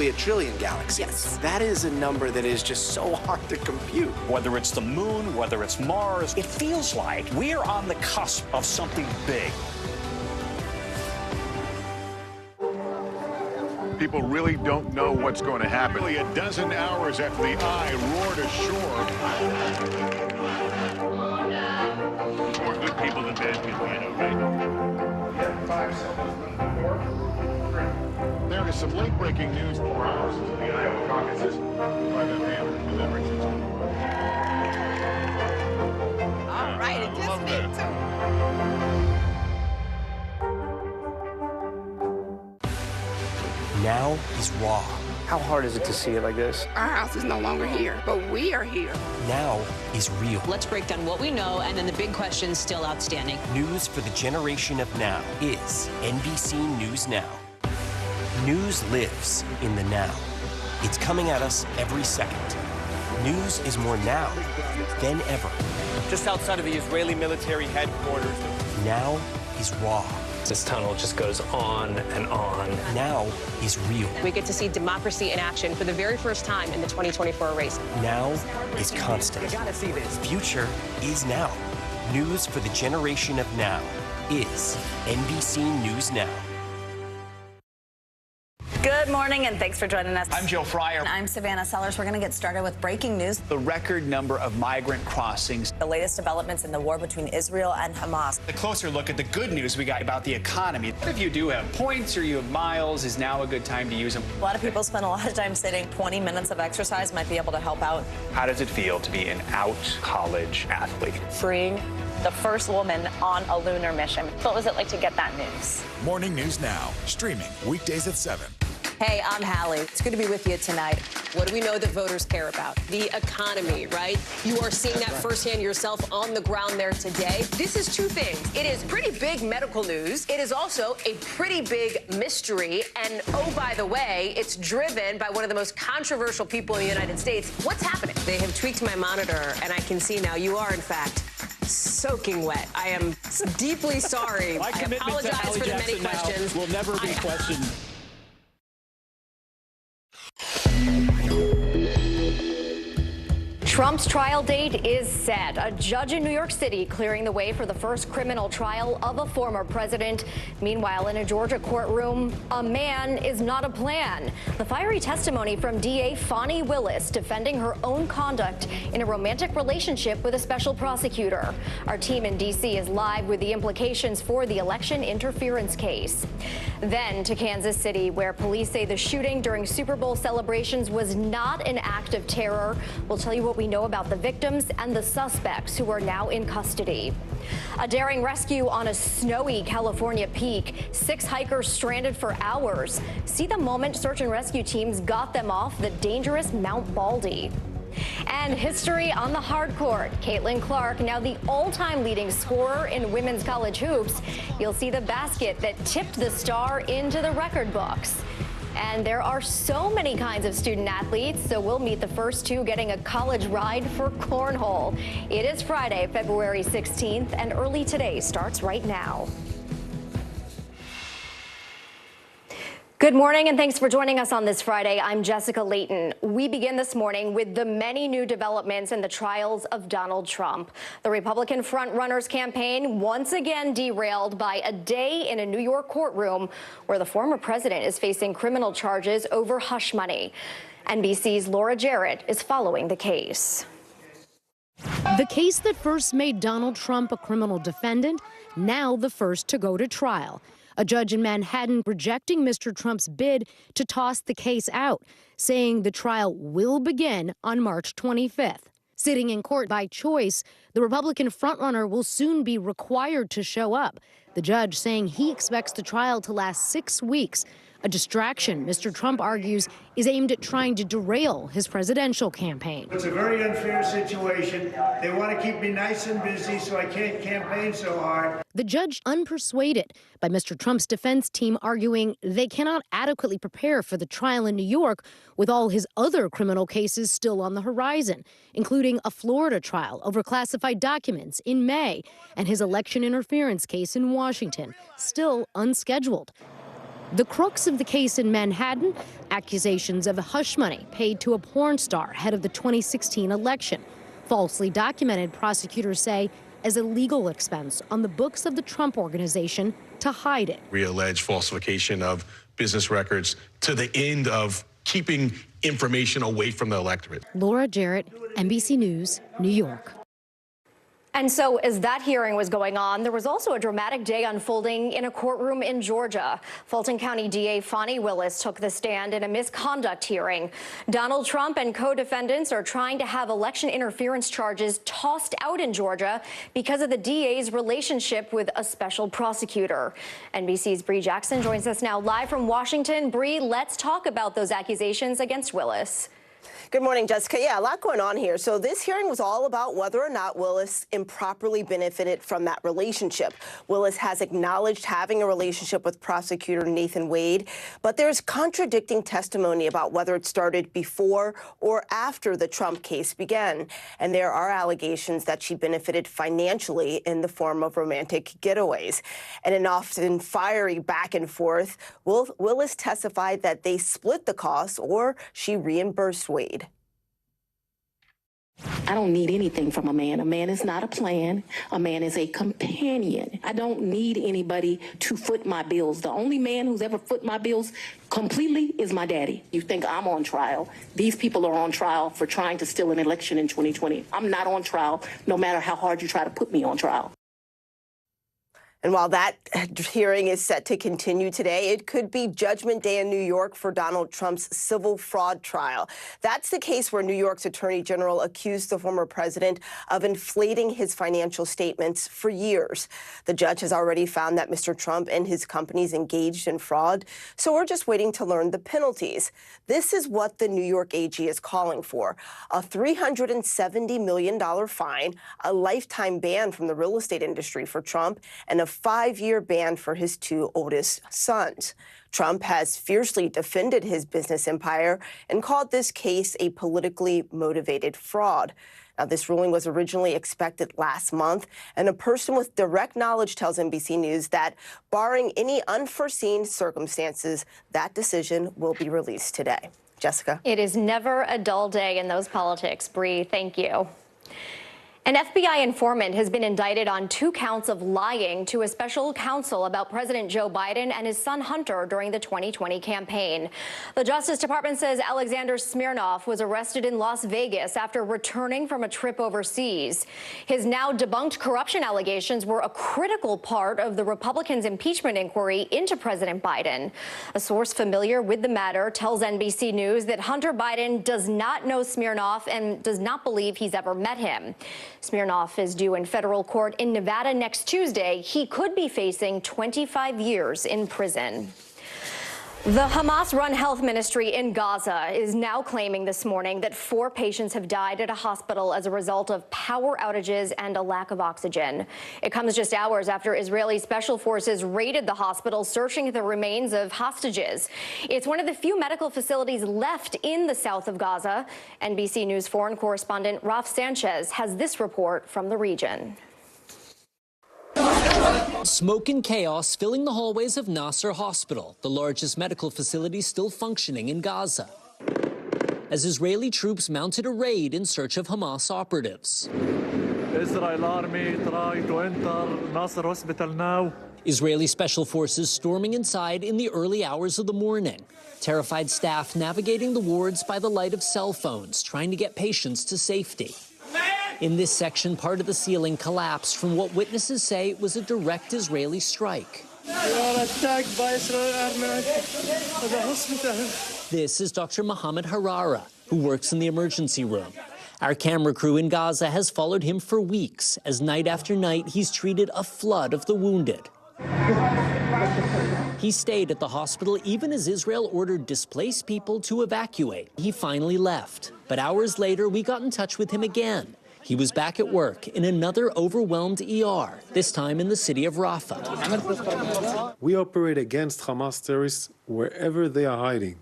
basically a trillion galaxies. Yes. That is a number that is just so hard to compute. Whether it's the moon, whether it's Mars, it feels like we're on the cusp of something big. People really don't know what's going to happen. Nearly a dozen hours after the eye roared ashore. More good people than bad people, you know, right? 5 seconds. 4, 3. There is some late-breaking news. 4 hours into the Iowa caucuses. By the man, the Richardson. All right, it just me too. Now is raw. How hard is it to see it like this? Our house is no longer here, but we are here. Now is real. Let's break down what we know and then the big questions still outstanding. News for the generation of now is NBC News Now. News lives in the now. It's coming at us every second. News is more now than ever. Just outside of the Israeli military headquarters. Now is raw. This tunnel just goes on and on. Now is real. We get to see democracy in action for the very first time in the 2024 race. Now is constant. You gotta see this. Future is now. News for the generation of now is NBC News Now. Good morning, and thanks for joining us. I'm Joe Fryer. I'm Savannah Sellers. We're going to get started with breaking news. The record number of migrant crossings. The latest developments in the war between Israel and Hamas. A closer look at the good news we got about the economy. If you do have points or you have miles, is now a good time to use them. A lot of people spend a lot of time sitting. 20 minutes of exercise might be able to help out. How does it feel to be an out college athlete? Freeing the first woman on a lunar mission. What was it like to get that news? Morning News Now, streaming weekdays at 7. Hey, I'm Hallie. It's good to be with you tonight. What do we know that voters care about? The economy, right? You are seeing that firsthand yourself on the ground there today. This is two things. It is pretty big medical news. It is also a pretty big mystery. And oh, by the way, it's driven by one of the most controversial people in the United States. What's happening? They have tweaked my monitor, and I can see now you are, in fact, soaking wet. I am deeply sorry. My I commitment apologize to Hallie for the many Jackson questions. will never be questioned. Trump's trial date is set. A judge in New York City clearing the way for the first criminal trial of a former president. Meanwhile, in a Georgia courtroom, a man is not a plan. The fiery testimony from DA Fani Willis defending her own conduct in a romantic relationship with a special prosecutor. Our team in D.C. is live with the implications for the election interference case. Then to Kansas City, where police say the shooting during Super Bowl celebrations was not an act of terror. We'll tell you what we know about the victims and the suspects who are now in custody. A daring rescue on a snowy California peak. 6 hikers stranded for hours. See the moment search and rescue teams got them off the dangerous Mount Baldy. And history on the hard court. Caitlin Clark, now the all-time leading scorer in women's college hoops. You'll see the basket that tipped the star into the record books. And there are so many kinds of student athletes, so we'll meet the first 2 getting a college ride for cornhole. It is Friday, February 16th, and early today starts right now. Good morning, and thanks for joining us on this Friday. I'm Jessica Layton. We begin this morning with the many new developments in the trials of Donald Trump. The Republican frontrunner's campaign once again derailed by a day in a New York courtroom where the former president is facing criminal charges over hush money. NBC's Laura Jarrett is following the case. The case that first made Donald Trump a criminal defendant, now the first to go to trial. A judge in Manhattan rejecting Mr. Trump's bid to toss the case out, saying the trial will begin on March 25th. Sitting in court by choice, the Republican frontrunner will soon be required to show up. The judge saying he expects the trial to last 6 weeks, a distraction Mr. Trump argues is aimed at trying to derail his presidential campaign. It's a very unfair situation. They want to keep me nice and busy so I can't campaign so hard. The judge unpersuaded by Mr. Trump's defense team arguing they cannot adequately prepare for the trial in New York with all his other criminal cases still on the horizon, including a Florida trial over classified documents in May and his election interference case in Washington, still unscheduled. The crux of the case in Manhattan, accusations of hush money paid to a porn star ahead of the 2016 election. Falsely documented, prosecutors say, as a legal expense on the books of the Trump Organization to hide it. We allege falsification of business records to the end of keeping information away from the electorate. Laura Jarrett, NBC News, New York. And so as that hearing was going on, there was also a dramatic day unfolding in a courtroom in Georgia. Fulton County DA Fani Willis took the stand in a misconduct hearing. Donald Trump and co-defendants are trying to have election interference charges tossed out in Georgia because of the DA's relationship with a special prosecutor. NBC's Bree Jackson joins us now live from Washington. Bree, let's talk about those accusations against Willis. Good morning, Jessica. Yeah, a lot going on here. So this hearing was all about whether or not Willis improperly benefited from that relationship. Willis has acknowledged having a relationship with prosecutor Nathan Wade, but there's contradicting testimony about whether it started before or after the Trump case began. And there are allegations that she benefited financially in the form of romantic getaways. And an often fiery back and forth, Willis testified that they split the costs or she reimbursed Wade. I don't need anything from a man. A man is not a plan. A man is a companion. I don't need anybody to foot my bills. The only man who's ever foot my bills completely is my daddy. You think I'm on trial? These people are on trial for trying to steal an election in 2020. I'm not on trial, no matter how hard you try to put me on trial. And while that hearing is set to continue today, it could be Judgment Day in New York for Donald Trump's civil fraud trial. That's the case where New York's Attorney General accused the former president of inflating his financial statements for years. The judge has already found that Mr. Trump and his companies engaged in fraud, so we're just waiting to learn the penalties. This is what the New York AG is calling for: a $370 million fine, a lifetime ban from the real estate industry for Trump, and a 5-year ban for his 2 oldest sons. Trump has fiercely defended his business empire and called this case a politically motivated fraud. Now, this ruling was originally expected last month, and a person with direct knowledge tells NBC News that, barring any unforeseen circumstances, that decision will be released today. Jessica. It is never a dull day in those politics. Bree, thank you. An FBI informant has been indicted on 2 counts of lying to a special counsel about President Joe Biden and his son Hunter during the 2020 campaign. The Justice Department says Alexander Smirnov was arrested in Las Vegas after returning from a trip overseas. His now debunked corruption allegations were a critical part of the Republicans' impeachment inquiry into President Biden. A source familiar with the matter tells NBC News that Hunter Biden does not know Smirnov and does not believe he's ever met him. Smirnov is due in federal court in Nevada next Tuesday. He could be facing 25 years in prison. The Hamas-run health ministry in Gaza is now claiming this morning that 4 patients have died at a hospital as a result of power outages and a lack of oxygen. It comes just hours after Israeli special forces raided the hospital, searching the remains of hostages. It's one of the few medical facilities left in the south of Gaza. NBC News foreign correspondent Ralph Sanchez has this report from the region. Smoke and chaos filling the hallways of Nasser Hospital, the largest medical facility still functioning in Gaza, as Israeli troops mounted a raid in search of Hamas operatives. Israel army try to enter Nasser Hospital now. Israeli special forces storming inside in the early hours of the morning. Terrified staff navigating the wards by the light of cell phones, trying to get patients to safety. In this section, part of the ceiling collapsed from what witnesses say was a direct Israeli strike. We are attacked by Israeli army at the hospital. This is Dr. Mohammed Harara, who works in the emergency room. Our camera crew in Gaza has followed him for weeks, as night after night he's treated a flood of the wounded. He stayed at the hospital even as Israel ordered displaced people to evacuate. He finally left, but hours later we got in touch with him again. He was back at work in another overwhelmed ER, this time in the city of Rafah. We operate against Hamas terrorists wherever they are hiding.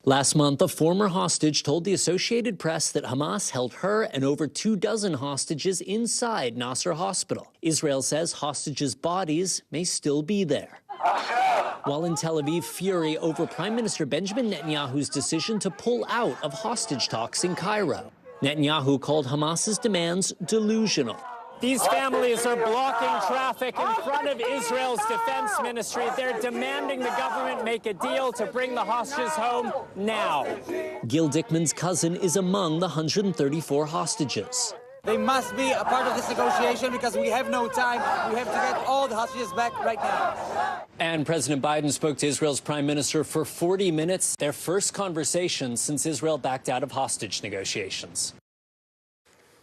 Last month, a former hostage told the Associated Press that Hamas held her and over 24 hostages inside Nasser Hospital. Israel says hostages' bodies may still be there. while in Tel Aviv, fury over Prime Minister Benjamin Netanyahu's decision to pull out of hostage talks in Cairo. Netanyahu called Hamas's demands delusional. These families are blocking traffic in front of Israel's defense ministry. They're demanding the government make a deal to bring the hostages home now. Gil Dickman's cousin is among the 134 hostages. They must be a part of this negotiation because we have no time. We have to get all the hostages back right now. And President Biden spoke to Israel's prime minister for 40 minutes, their first conversation since Israel backed out of hostage negotiations.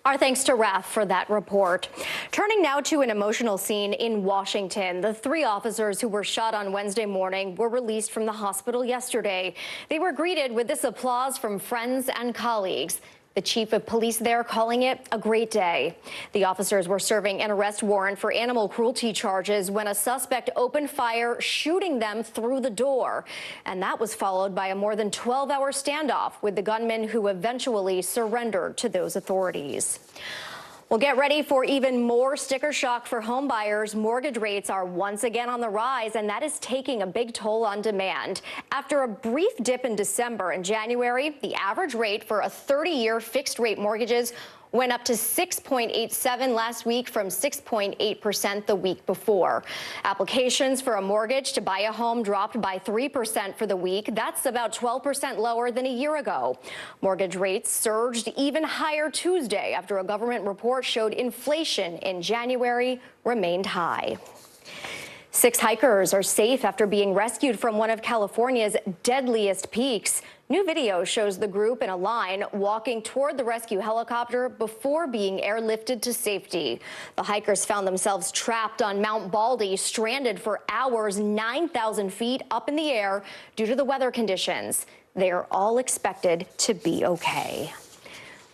Our thanks to Raph for that report. Turning now to an emotional scene in Washington. The 3 officers who were shot on Wednesday morning were released from the hospital yesterday. They were greeted with this applause from friends and colleagues. The chief of police there calling it a great day. The officers were serving an arrest warrant for animal cruelty charges when a suspect opened fire, shooting them through the door. And that was followed by a more than 12-hour standoff with the gunman who eventually surrendered to those authorities. Well, get ready for even more sticker shock for home buyers. Mortgage rates are once again on the rise, and that is taking a big toll on demand. After a brief dip in December and January, the average rate for a 30-year fixed-rate mortgages went up to 6.87 last week from 6.8% the week before. Applications for a mortgage to buy a home dropped by 3% for the week. That's about 12% lower than a year ago. Mortgage rates surged even higher Tuesday after a government report showed inflation in January remained high. 6 hikers are safe after being rescued from one of California's deadliest peaks. New video shows the group in a line walking toward the rescue helicopter before being airlifted to safety. The hikers found themselves trapped on Mount Baldy, stranded for hours 9,000 feet up in the air due to the weather conditions. They are all expected to be okay.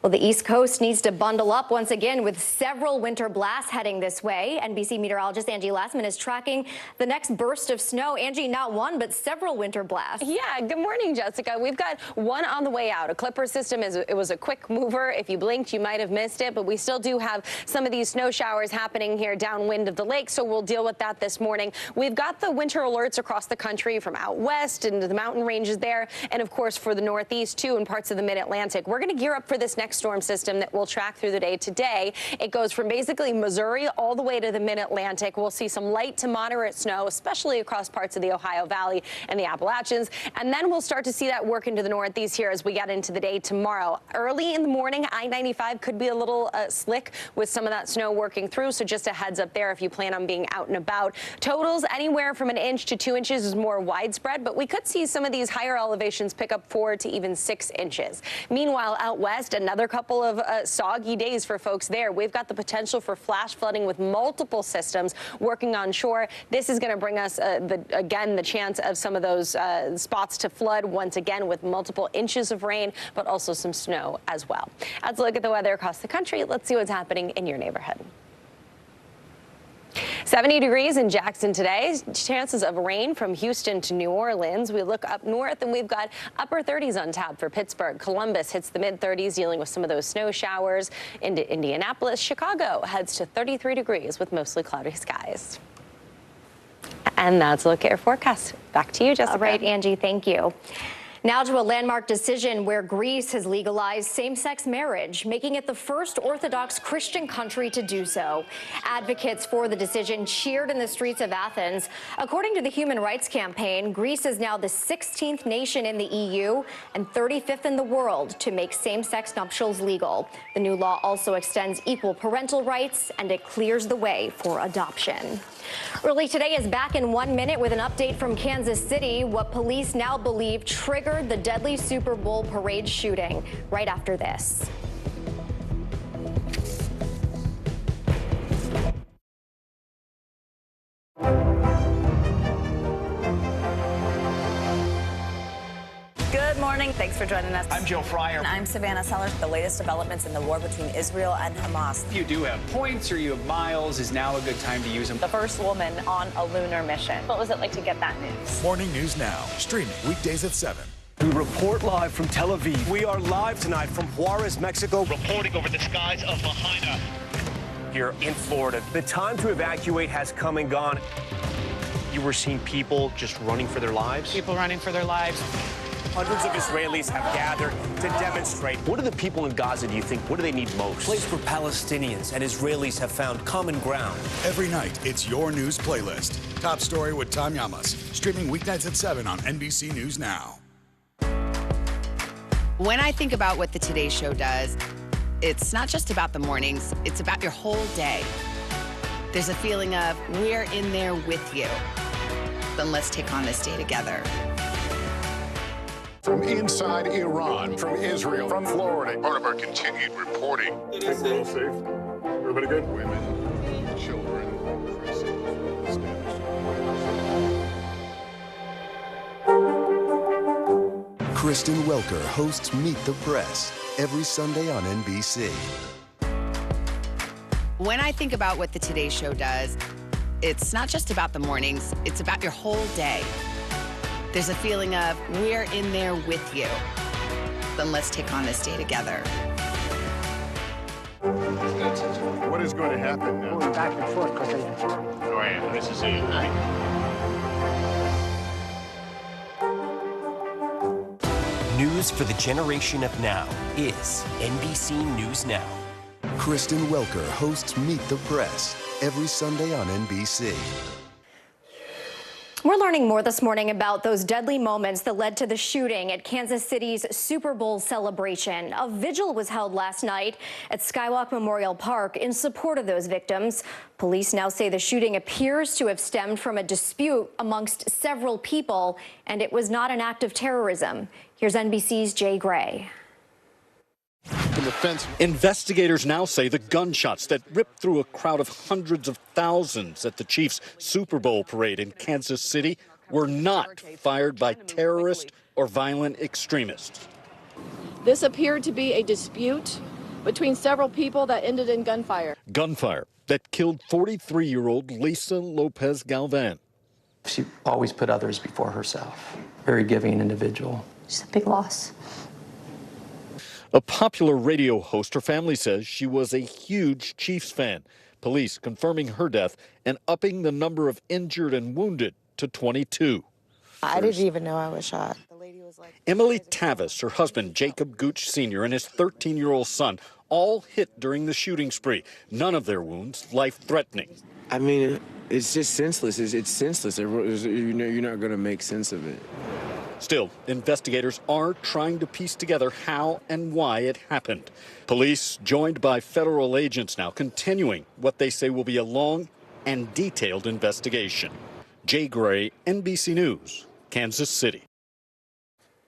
Well, the East Coast needs to bundle up once again with several winter blasts heading this way. NBC meteorologist Angie Lassman is tracking the next burst of snow. Angie, not one, but several winter blasts. Yeah, good morning, Jessica. We've got one on the way out. A Clipper system it was a quick mover. If you blinked, you might have missed it, but we still do have some of these snow showers happening here downwind of the lake, so we'll deal with that this morning. We've got the winter alerts across the country from out west into the mountain ranges there, and of course for the Northeast too and parts of the mid-Atlantic. We're going to gear up for this next storm system that we'll track through the day today. It goes from basically Missouri all the way to the mid-Atlantic. We'll see some light to moderate snow, especially across parts of the Ohio Valley and the Appalachians. And then we'll start to see that work into the Northeast here as we get into the day tomorrow. Early in the morning, I-95 could be a little slick with some of that snow working through. So just a heads up there if you plan on being out and about. Totals anywhere from 1 inch to 2 inches is more widespread, but we could see some of these higher elevations pick up 4 to even 6 inches. Meanwhile, out west, another couple of soggy days for folks there. We've got the potential for flash flooding with multiple systems working on shore. This is going to bring us, the chance of some of those spots to flood once again with multiple inches of rain, but also some snow as well. Let's look at the weather across the country. Let's see what's happening in your neighborhood. 70 degrees in Jackson today. Chances of rain from Houston to New Orleans. We look up north and we've got upper 30s on tap for Pittsburgh. Columbus hits the mid-30s, dealing with some of those snow showers. Into Indianapolis, Chicago heads to 33 degrees with mostly cloudy skies. And that's a look at your forecast. Back to you, Jessica. All right, Angie, thank you. Now to a landmark decision where Greece has legalized same-sex marriage, making it the first Orthodox Christian country to do so. Advocates for the decision cheered in the streets of Athens. According to the Human Rights Campaign, Greece is now the 16th nation in the EU and 35th in the world to make same-sex nuptials legal. The new law also extends equal parental rights, and it clears the way for adoption. Early today is back in 1 minute with an update from Kansas City, what police now believe triggered the deadly Super Bowl parade shooting. Right after this. Good morning. Thanks for joining us. I'm Joe Fryer. And I'm Savannah Sellers. The latest developments in the war between Israel and Hamas. If you do have points or you have miles, is now a good time to use them. The first woman on a lunar mission. What was it like to get that news? Morning News Now, streaming weekdays at 7. We report live from Tel Aviv. We are live tonight from Juarez, Mexico. Reporting over the skies of Lahaina. Here in Florida, the time to evacuate has come and gone. you were seeing people just running for their lives? People running for their lives. Hundreds of Israelis have gathered to demonstrate. What do the people in Gaza, do you think, what do they need most? A place where Palestinians and Israelis have found common ground. Every night, it's your news playlist. Top Story with Tom Yamas. Streaming weeknights at 7 on NBC News Now. When I think about what the Today Show does, it's not just about the mornings, it's about your whole day. There's a feeling of, we're in there with you. Then let's take on this day together. From inside Iran, from Israel, from Florida. Part of our continued reporting. Everybody safe? Everybody good? Women, children, Kristen Welker hosts Meet the Press every Sunday on NBC. When I think about what the Today Show does, it's not just about the mornings, it's about your whole day. There's a feeling of, we're in there with you. Then let's take on this day together. What is going to happen now? Going back and forth because Go ahead. This is it. News for the generation of now is NBC News Now. Kristen Welker hosts Meet the Press every Sunday on NBC. We're learning more this morning about those deadly moments that led to the shooting at Kansas City's Super Bowl celebration. A vigil was held last night at Skywalk Memorial Park in support of those victims. Police now say the shooting appears to have stemmed from a dispute amongst several people, and it was not an act of terrorism. Here's NBC's Jay Gray. Investigators now say the gunshots that ripped through a crowd of hundreds of thousands at the Chiefs' Super Bowl parade in Kansas City were not fired by terrorist or violent extremists. This appeared to be a dispute between several people that ended in gunfire. Gunfire that killed 43-year-old Lisa Lopez Galvan. She always put others before herself. Very giving individual. It's a big loss. A popular radio host, her family says she was a huge Chiefs fan. Police confirming her death and upping the number of injured and wounded to 22. I didn't even know I was shot. Emily Tavis, her husband Jacob Gooch Sr., and his 13-year-old son all hit during the shooting spree. None of their wounds life-threatening. I mean, it's just senseless. It's senseless. You're not going to make sense of it. Still, investigators are trying to piece together how and why it happened. Police, joined by federal agents now, continuing what they say will be a long and detailed investigation. Jay Gray, NBC News, Kansas City.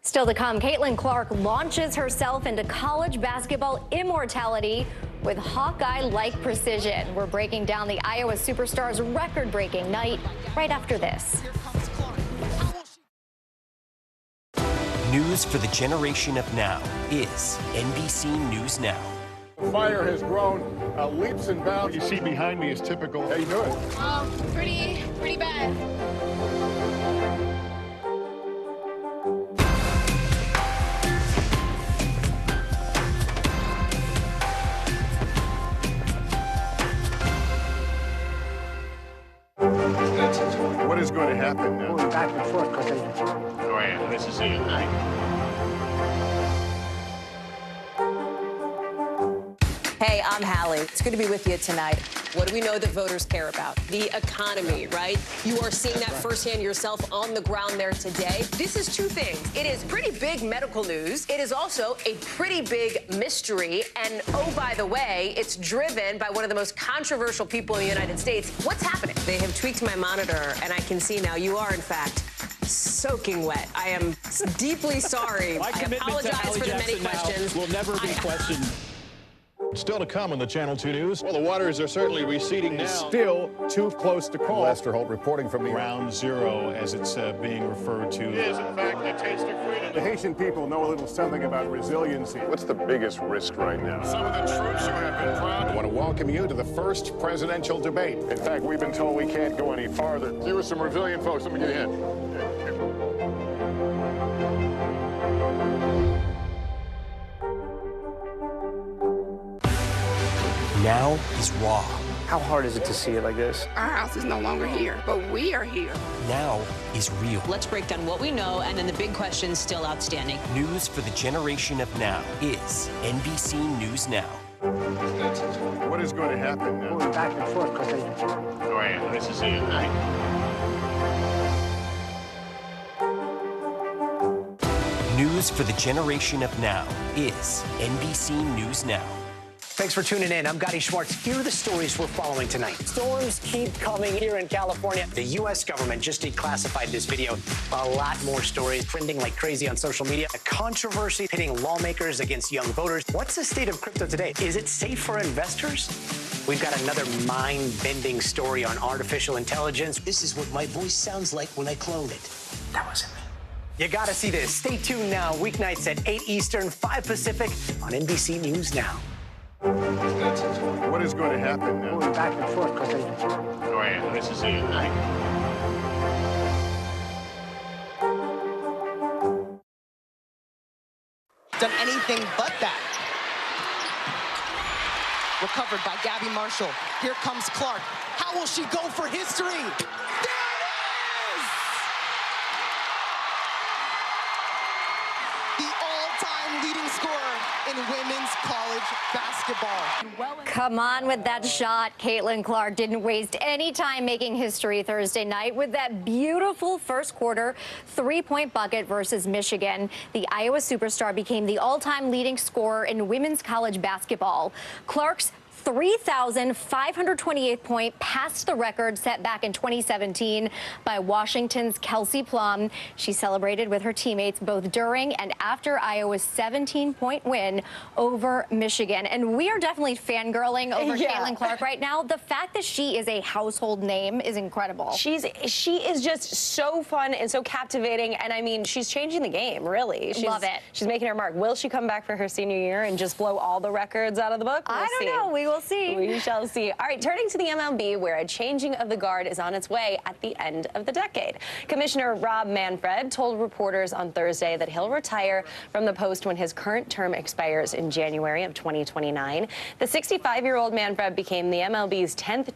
Still to come, Caitlin Clark launches herself into college basketball immortality with Hawkeye-like precision. We're breaking down the Iowa Superstars' record-breaking night right after this. News for the generation of now is NBC News Now. The fire has grown leaps and bounds. What you see behind me is typical. How you doing? Pretty bad. What is going to happen now? Going back and forth because Go ahead. This is it. Hey, I'm Hallie. It's good to be with you tonight. What do we know that voters care about? The economy, right? You are seeing that firsthand yourself on the ground there today. This is two things. It is pretty big medical news. It is also a pretty big mystery. And oh, by the way, it's driven by one of the most controversial people in the United States. What's happening? They have tweaked my monitor, and I can see now you are, in fact, soaking wet. I am deeply sorry. My commitment I apologize to Hallie for the many Jackson questions. will never be questioned. Still to come on the Channel 2 News. Well, the waters are certainly receding now. Still too close to call. Lester Holt reporting from the Ground Zero, as it's being referred to. It is, in fact, a taste of freedom. The Haitian people know a little something about resiliency. What's the biggest risk right now? Some of the troops who have been proud. I want to welcome you to the first presidential debate. In fact, we've been told we can't go any farther. You with some resilient folks. Let me get in. Now is raw, How hard is it to see it like this? Our house is no longer here, but we are here. Now is real. Let's break down what we know and then the big questions still outstanding. News for the generation of now is NBC News Now. What is going to happen now? Going back and forth because they... Go ahead, this is it, right? News for the generation of now is NBC News Now. Thanks for tuning in. I'm Gotti Schwartz. Here are the stories we're following tonight. Storms keep coming here in California. The U.S. government just declassified this video. A lot more stories trending like crazy on social media. A controversy pitting lawmakers against young voters. What's the state of crypto today? Is it safe for investors? We've got another mind-bending story on artificial intelligence. This is what my voice sounds like when I clone it. That wasn't me. You gotta see this. Stay tuned now. Weeknights at 8 Eastern, 5 Pacific on NBC News Now. What is going to happen now? Going back and forth because they... Go ahead, this is it, right? Done anything but that. Recovered by Gabby Marshall. Here comes Clark. How will she go for history? There it is! The all-time leading scorer in women's college basketball. Come on with that shot. Caitlin Clark didn't waste any time making history Thursday night with that beautiful first quarter three-point bucket versus Michigan. The Iowa superstar became the all-time leading scorer in women's college basketball. Clark's 3,528 point passed the record set back in 2017 by Washington's Kelsey Plum. She celebrated with her teammates both during and after Iowa's 17-point win over Michigan. And we are definitely fangirling over Caitlin Clark right now. The fact that she is a household name is incredible. She is just so fun and so captivating. And I mean, she's changing the game, really. Love it. She's making her mark. Will she come back for her senior year and just blow all the records out of the book? I don't know. We will see. We shall see. All right, turning to the MLB, where a changing of the guard is on its way at the end of the decade. Commissioner Rob Manfred told reporters on Thursday that he'll retire from the post when his current term expires in January of 2029. The 65-year-old Manfred became the MLB's 10th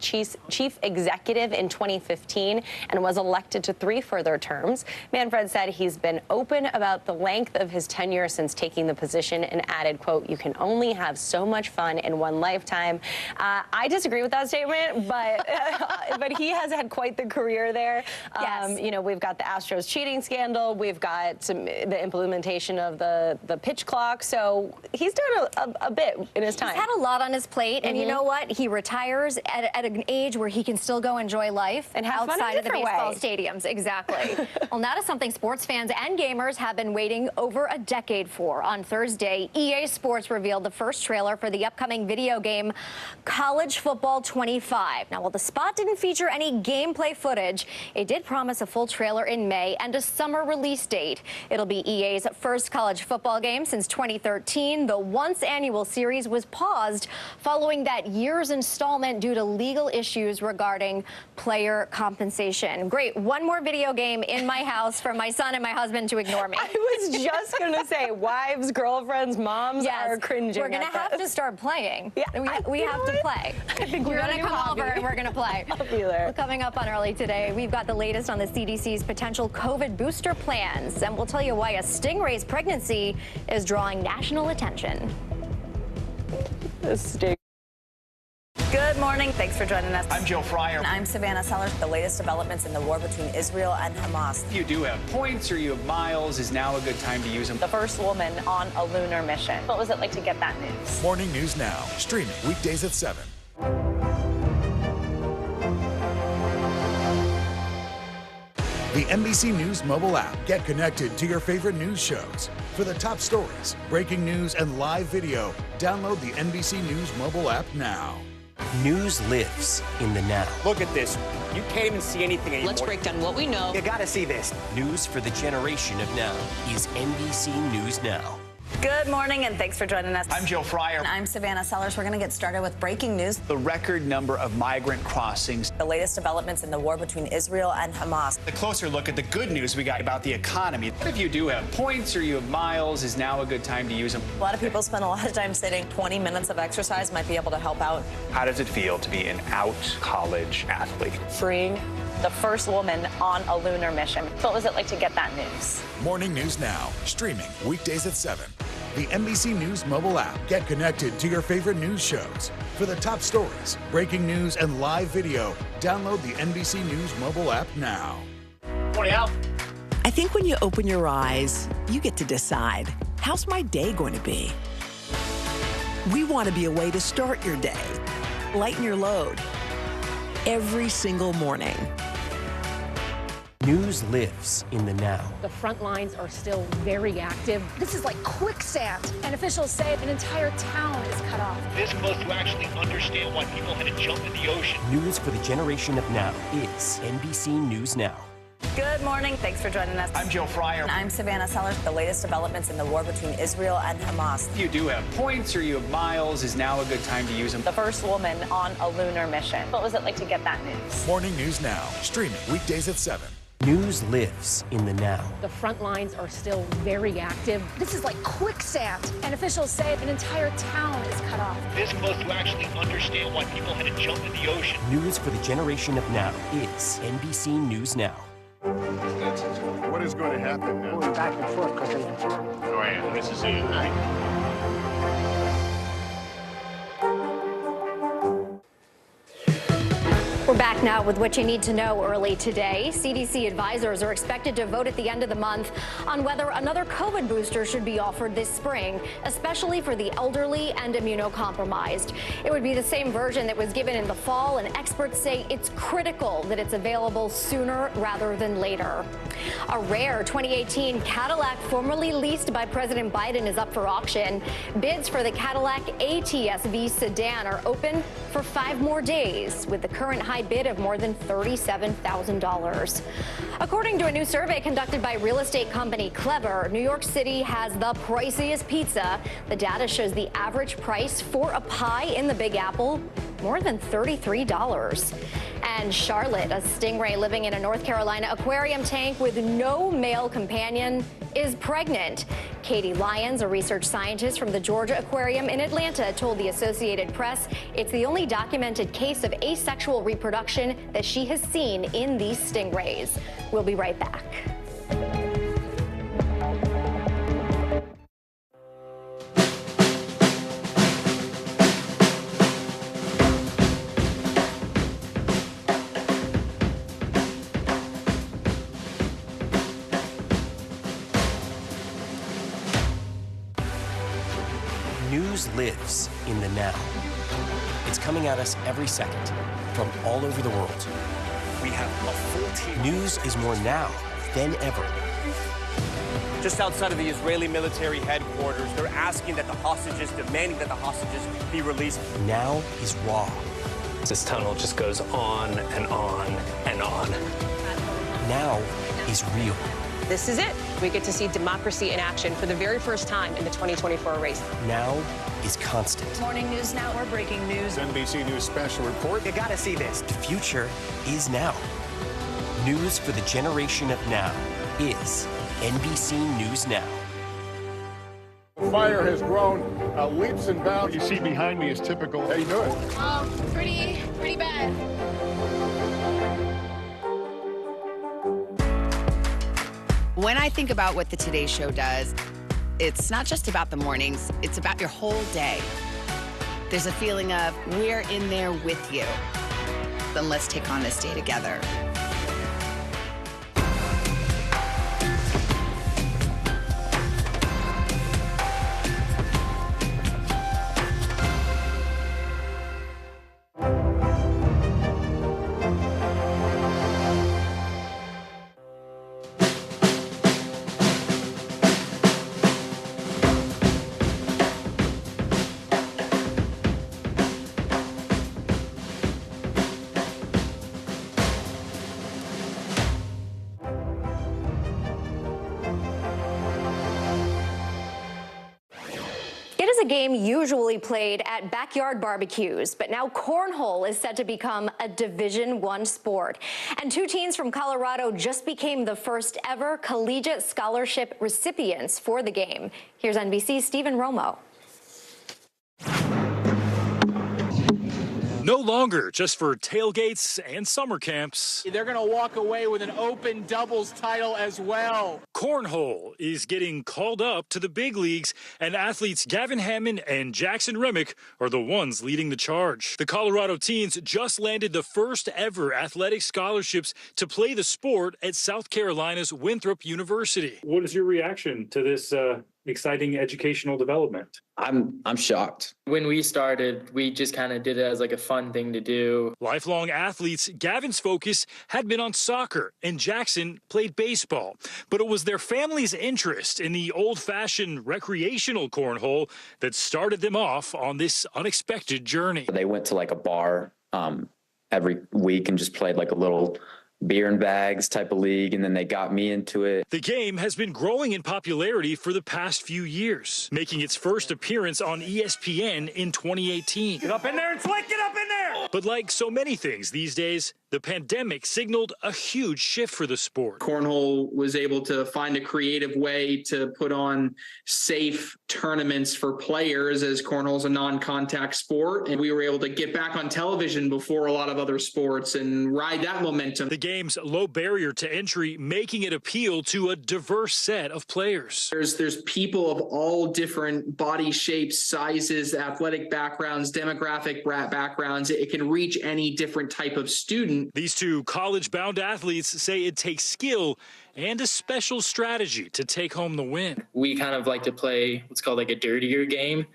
chief executive in 2015 and was elected to 3 further terms. Manfred said he's been open about the length of his tenure since taking the position and added, quote, "You can only have so much fun in one lifetime." I disagree with that statement, but but he has had quite the career there. Yes. You know, we've got the Astros cheating scandal. We've got the implementation of the pitch clock. So he's done a bit in his time. He's had a lot on his plate, and you know what? He retires at an age where he can still go enjoy life and have outside of the baseball way. stadiums. Exactly. Well, that is something sports fans and gamers have been waiting over a decade for. On Thursday, EA Sports revealed the first trailer for the upcoming video game College Football 25. Now, while the spot didn't feature any gameplay footage, it did promise a full trailer in May and a summer release date. It'll be EA's first college football game since 2013. The once annual series was paused following that year's installment due to legal issues regarding player compensation. Great. One more video game in my house for my son and my husband to ignore me. I was just going to say, wives, girlfriends, moms are cringing. We're going to have to start playing. Yeah, we have to play. I think we're going to come over and we're going to play. I'll be there. Well, coming up on Early Today, we've got the latest on the CDC's potential COVID booster plans, and we'll tell you why a stingray's pregnancy is drawing national attention. Good morning. Thanks for joining us. I'm Joe Fryer. And I'm Savannah Sellers. The latest developments in the war between Israel and Hamas. If you do have points or you have miles, is now a good time to use them. The first woman on a lunar mission. What was it like to get that news? Morning News Now, streaming weekdays at 7. The NBC News mobile app. Get connected to your favorite news shows. For the top stories, breaking news, and live video, download the NBC News mobile app now. News lives in the now. Look at this. You can't even see anything anymore. Let's break down what we know. You gotta see this. News for the generation of now is NBC News Now. Good morning, and thanks for joining us. I'm Joe Fryer. And I'm Savannah Sellers. We're going to get started with breaking news. The record number of migrant crossings. The latest developments in the war between Israel and Hamas. A closer look at the good news we got about the economy. If you do have points or you have miles, is now a good time to use them. A lot of people spend a lot of time sitting. 20 minutes of exercise might be able to help out. How does it feel to be an out college athlete? Freeing. The first woman on a lunar mission. What was it like to get that news? Morning News Now, streaming weekdays at 7. The NBC News mobile app. Get connected to your favorite news shows. For the top stories, breaking news, and live video, download the NBC News mobile app now. Morning, Al. I think when you open your eyes, you get to decide, how's my day going to be? We want to be a way to start your day, lighten your load, every single morning. News lives in the now. The front lines are still very active. This is like quicksand, and officials say an entire town is cut off. This close to actually understand why people had to jump in the ocean. News for the generation of now is NBC News Now. Good morning. Thanks for joining us. I'm Joe Fryer. And I'm Savannah Sellers. The latest developments in the war between Israel and Hamas. If you do have points or you have miles, is now a good time to use them. The first woman on a lunar mission. What was it like to get that news? Morning News Now, streaming weekdays at 7. News lives in the now. The front lines are still very active. This is like quicksand, and officials say an entire town is cut off. This close to actually understand why people had to jump in the ocean. News for the generation of now is NBC News Now. What is going to happen now? Going back and forth because they... All right, this is it, right? We're back now with what you need to know early today. CDC advisors are expected to vote at the end of the month on whether another COVID booster should be offered this spring, especially for the elderly and immunocompromised. It would be the same version that was given in the fall, and experts say it's critical that it's available sooner rather than later. A rare 2018 Cadillac formerly leased by President Biden is up for auction. Bids for the Cadillac ATS-V sedan are open for 5 more days, with the current high bid of more than $37,000. According to a new survey conducted by real estate company Clever, New York City has the priciest pizza. The data shows the average price for a pie in the Big Apple, more than $33. And Charlotte, a stingray living in a North Carolina aquarium tank with no male companion, is pregnant. Katie Lyons, a research scientist from the Georgia Aquarium in Atlanta, told the Associated Press it's the only documented case of asexual reproduction that she has seen in these stingrays. We'll be right back. News lives in the now. It's coming at us every second from all over the world. We have a full team. News is more now than ever. Just outside of the Israeli military headquarters, they're asking that the hostages, demanding that the hostages be released. Now is raw. This tunnel just goes on and on and on. Now is real. This is it. We get to see democracy in action for the very first time in the 2024 race. Now is constant. Morning News Now, we're breaking news. NBC News special report. You gotta see this. The future is now. News for the generation of now is NBC News Now. The fire has grown leaps and bounds. What you see behind me is typical. How you doing? Pretty bad. When I think about what the Today Show does, it's not just about the mornings, it's about your whole day. There's a feeling of we're in there with you. Then let's take on this day together. a game usually played at backyard barbecues, but now cornhole is set to become a Division I sport. And 2 teens from Colorado just became the first ever collegiate scholarship recipients for the game. Here's NBC's Stephen Romo. No longer just for tailgates and summer camps. They're going to walk away with an open doubles title as well. Cornhole is getting called up to the big leagues, and athletes Gavin Hammond and Jackson Remick are the ones leading the charge. The Colorado teens just landed the first ever athletic scholarships to play the sport at South Carolina's Winthrop University. What is your reaction to this exciting educational development? I'm shocked. When we started, we just kind of did it as like a fun thing to do. Lifelong athletes, Gavin's focus had been on soccer and Jackson played baseball. But it was their family's interest in the old-fashioned recreational cornhole that started them off on this unexpected journey. They went to like a bar every week and just played like a little beer and bags type of league, and then they got me into it. The game has been growing in popularity for the past few years, making its first appearance on ESPN in 2018. Get up in there and slick, get up in there! But like so many things these days, the pandemic signaled a huge shift for the sport. Cornhole was able to find a creative way to put on safe tournaments for players, as cornhole's a non-contact sport, and we were able to get back on television before a lot of other sports and ride that momentum. The game's low barrier to entry making it appeal to a diverse set of players. There's people of all different body shapes, sizes, athletic backgrounds, demographic backgrounds. It can reach any different type of student. These 2 college-bound athletes say it takes skill and a special strategy to take home the win. We kind of like to play what's called like a dirtier game,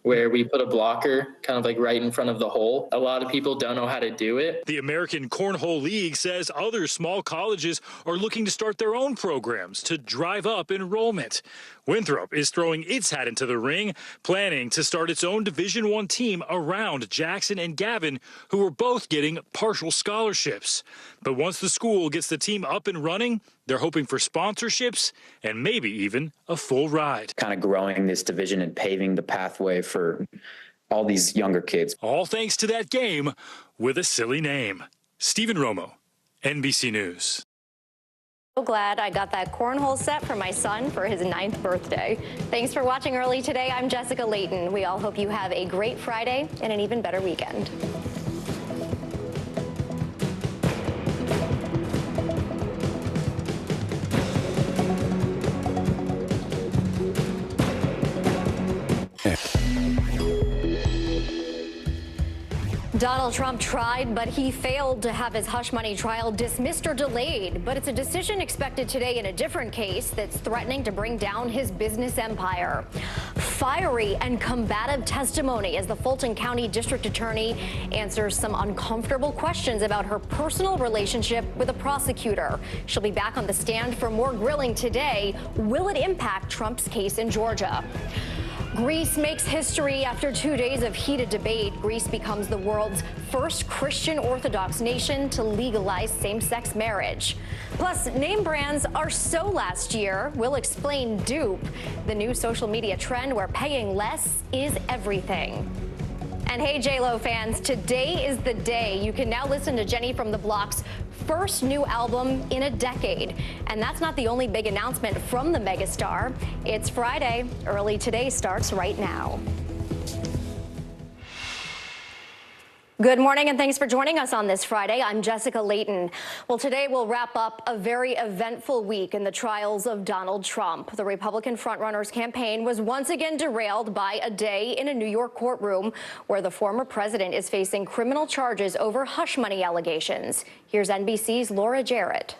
where we put a blocker kind of like right in front of the hole. A lot of people don't know how to do it. The American Cornhole League says other small colleges are looking to start their own programs to drive up enrollment. Winthrop is throwing its hat into the ring, planning to start its own Division I team around Jackson and Gavin, who are both getting partial scholarships. But once the school gets the team up and running, they're hoping for sponsorships and maybe even a full ride. Kind of growing this division and paving the pathway for all these younger kids. All thanks to that game with a silly name. Stephen Romo, NBC News. So glad I got that cornhole set for my son for his 9th birthday. Thanks for watching early today. I'm Jessica Layton. We all hope you have a great Friday and an even better weekend. Donald Trump tried, but he failed to have his hush money trial dismissed or delayed. But it's a decision expected today in a different case that's threatening to bring down his business empire. Fiery and combative testimony as the Fulton County District Attorney answers some uncomfortable questions about her personal relationship with a prosecutor. She'll be back on the stand for more grilling today. Will it impact Trump's case in Georgia? Greece makes history after 2 days of heated debate. Greece becomes the world's first Christian Orthodox nation to legalize same-sex marriage. Plus, name brands are so last year. We'll explain dupe, the new social media trend where paying less is everything. And hey, J-Lo fans, today is the day you can now listen to Jenny from the Block's first new album in a decade. And that's not the only big announcement from the megastar. It's Friday. Early Today starts right now. Good morning and thanks for joining us on this Friday. I'm Jessica Layton. Well, today we'll wrap up a very eventful week in the trials of Donald Trump. The Republican frontrunner's campaign was once again derailed by a day in a New York courtroom where the former president is facing criminal charges over hush money allegations. Here's NBC's Laura Jarrett.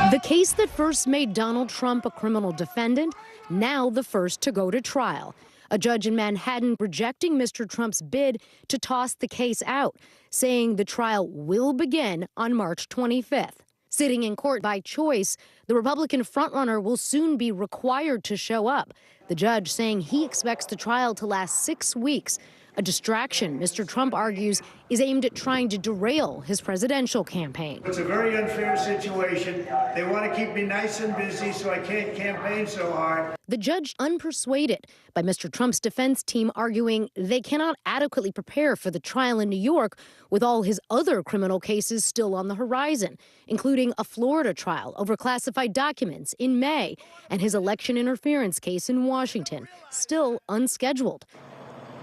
The case that first made Donald Trump a criminal defendant, now the first to go to trial. A judge in Manhattan rejecting Mr. Trump's bid to toss the case out, saying the trial will begin on March 25th. Sitting in court by choice, The Republican frontrunner will soon be required to show up. The judge saying he expects the trial to last 6 weeks. A distraction, Mr. Trump argues, is aimed at trying to derail his presidential campaign. It's a very unfair situation. They want to keep me nice and busy so I can't campaign so hard. The judge unpersuaded by Mr. Trump's defense team arguing they cannot adequately prepare for the trial in New York with all his other criminal cases still on the horizon, including a Florida trial over classified documents in May and his election interference case in Washington, still unscheduled.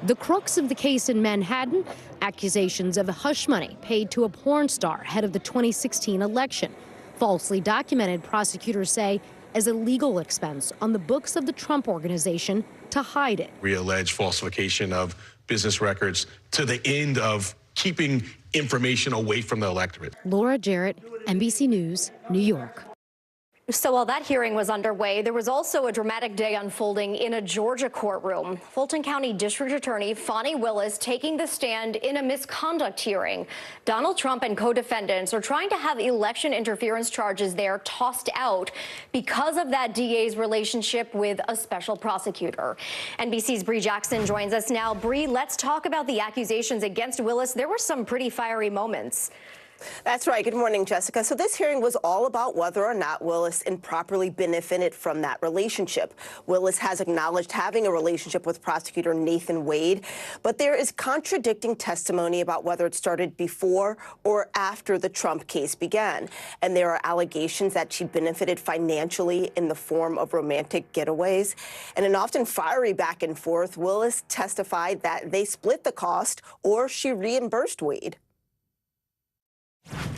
The crux of the case in Manhattan, accusations of hush money paid to a porn star ahead of the 2016 election. Falsely documented, prosecutors say, as a legal expense on the books of the Trump Organization to hide it. We allege falsification of business records to the end of keeping information away from the electorate. Laura Jarrett, NBC News, New York. So while that hearing was underway, there was also a dramatic day unfolding in a Georgia courtroom. Fulton County District Attorney Fani Willis taking the stand in a misconduct hearing. Donald Trump and co-defendants are trying to have election interference charges there tossed out because of that DA's relationship with a special prosecutor. NBC's Bree Jackson joins us now. Bree, let's talk about the accusations against Willis. There were some pretty fiery moments. That's right. Good morning, Jessica. So this hearing was all about whether or not Willis improperly benefited from that relationship. Willis has acknowledged having a relationship with prosecutor Nathan Wade, but there is contradicting testimony about whether it started before or after the Trump case began. And there are allegations that she benefited financially in the form of romantic getaways. And an often fiery back and forth, Willis testified that they split the cost or she reimbursed Wade.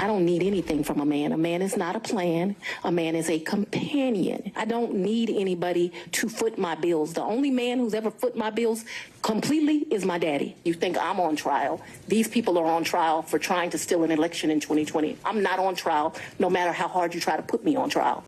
I don't need anything from a man. A man is not a plan. A man is a companion. I don't need anybody to foot my bills. The only man who's ever foot my bills completely is my daddy. You think I'm on trial? These people are on trial for trying to steal an election in 2020. I'm not on trial, no matter how hard you try to put me on trial.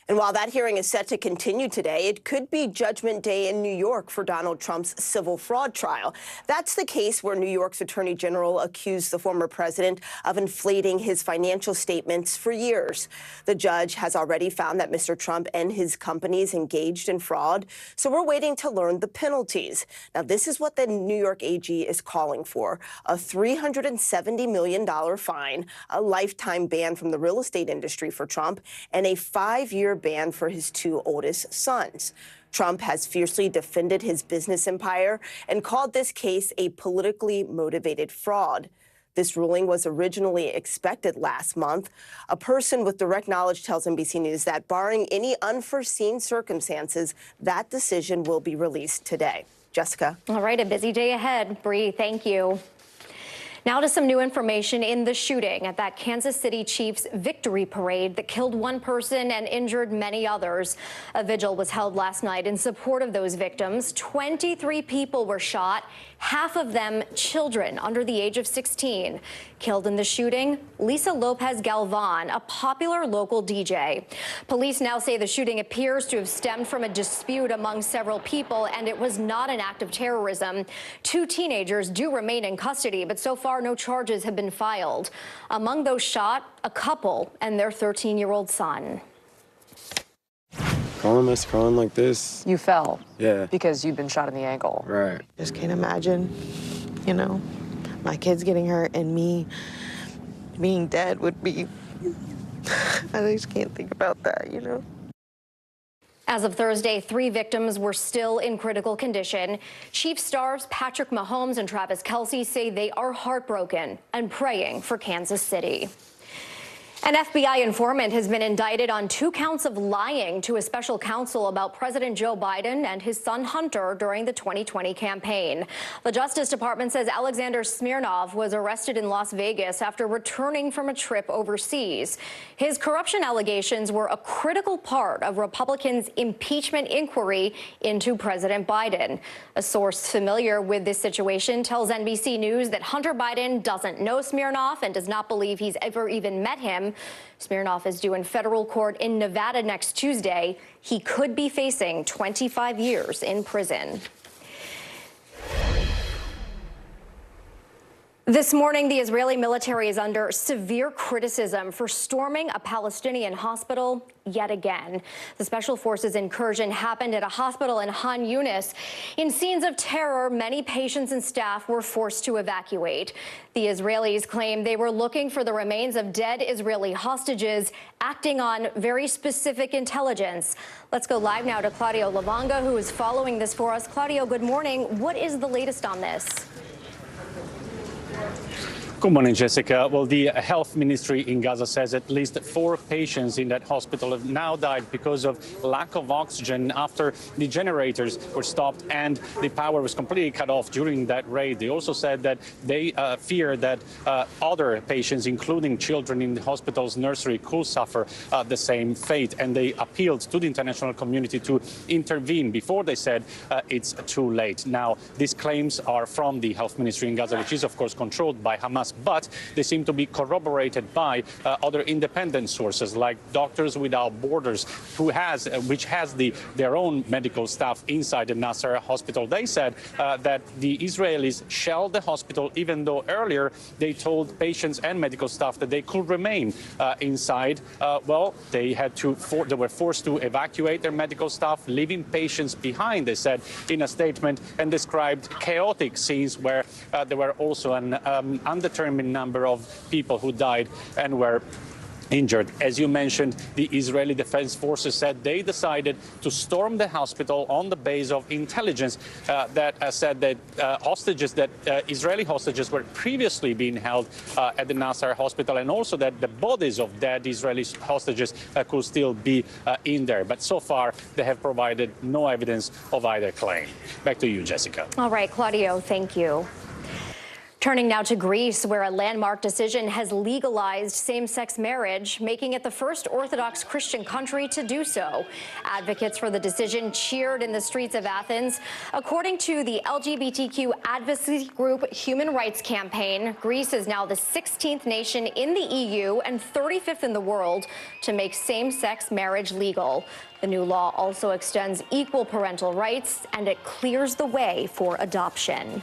And while that hearing is set to continue today, it could be Judgment Day in New York for Donald Trump's civil fraud trial. That's the case where New York's Attorney General accused the former president of inflating his financial statements for years. The judge has already found that Mr. Trump and his companies engaged in fraud, so we're waiting to learn the penalties. Now, this is what the New York AG is calling for: a $370 million fine, a lifetime ban from the real estate industry for Trump, and a 5-year ban for his 2 oldest sons. Trump has fiercely defended his business empire and called this case a politically motivated fraud. This ruling was originally expected last month. A person with direct knowledge tells NBC News that barring any unforeseen circumstances, that decision will be released today. Jessica. All right, a busy day ahead. Bree, thank you. Now to some new information in the shooting at that Kansas City Chiefs victory parade that killed 1 person and injured many others. A vigil was held last night in support of those victims. 23 people were shot, half of them children under the age of 16. Killed in the shooting, Lisa Lopez Galvan, a popular local DJ. Police now say the shooting appears to have stemmed from a dispute among several people, and it was not an act of terrorism. 2 teenagers do remain in custody, but so far no charges have been filed. Among those shot, a couple and their 13-year-old son. Crawling like this. You fell? Yeah. Because you'd been shot in the ankle? Right. Just can't imagine, you know, my kids getting hurt and me being dead would be, I just can't think about that, you know. As of Thursday, 3 victims were still in critical condition. Chiefs stars Patrick Mahomes and Travis Kelce say they are heartbroken and praying for Kansas City. An FBI informant has been indicted on 2 counts of lying to a special counsel about President Joe Biden and his son Hunter during the 2020 campaign. The Justice Department says Alexander Smirnov was arrested in Las Vegas after returning from a trip overseas. His corruption allegations were a critical part of Republicans' impeachment inquiry into President Biden. A source familiar with this situation tells NBC News that Hunter Biden doesn't know Smirnov and does not believe he's ever even met him. Smirnov is due in federal court in Nevada next Tuesday. He could be facing 25 years in prison. This morning, the Israeli military is under severe criticism for storming a Palestinian hospital yet again. The Special Forces incursion happened at a hospital in Han Yunis. In scenes of terror, many patients and staff were forced to evacuate. The Israelis claim they were looking for the remains of dead Israeli hostages, acting on very specific intelligence. Let's go live now to Claudio Lavanga, who is following this for us. Claudio, good morning. What is the latest on this? Good morning, Jessica. Well, the health ministry in Gaza says at least 4 patients in that hospital have now died because of lack of oxygen after the generators were stopped and the power was completely cut off during that raid. They also said that they fear that other patients, including children in the hospital's nursery, could suffer the same fate. And they appealed to the international community to intervene before they said it's too late. Now, these claims are from the health ministry in Gaza, which is, of course, controlled by Hamas, but they seem to be corroborated by other independent sources like Doctors Without Borders, which has their own medical staff inside the Nasser hospital. They said that the Israelis shelled the hospital, even though earlier they told patients and medical staff that they could remain inside. Well, they were forced to evacuate their medical staff, leaving patients behind, they said in a statement, and described chaotic scenes where there were also an undetermined number of people who died and were injured. As you mentioned, the Israeli Defense Forces said they decided to storm the hospital on the base of intelligence that said that Israeli hostages were previously being held at the Nasser hospital, and also that the bodies of dead Israeli hostages could still be in there. But so far, they have provided no evidence of either claim. Back to you, Jessica. All right, Claudio, thank you. Turning now to Greece, where a landmark decision has legalized same-sex marriage, making it the first Orthodox Christian country to do so. Advocates for the decision cheered in the streets of Athens. According to the LGBTQ advocacy group Human Rights Campaign, Greece is now the 16th nation in the EU and 35th in the world to make same-sex marriage legal. The new law also extends equal parental rights, and it clears the way for adoption.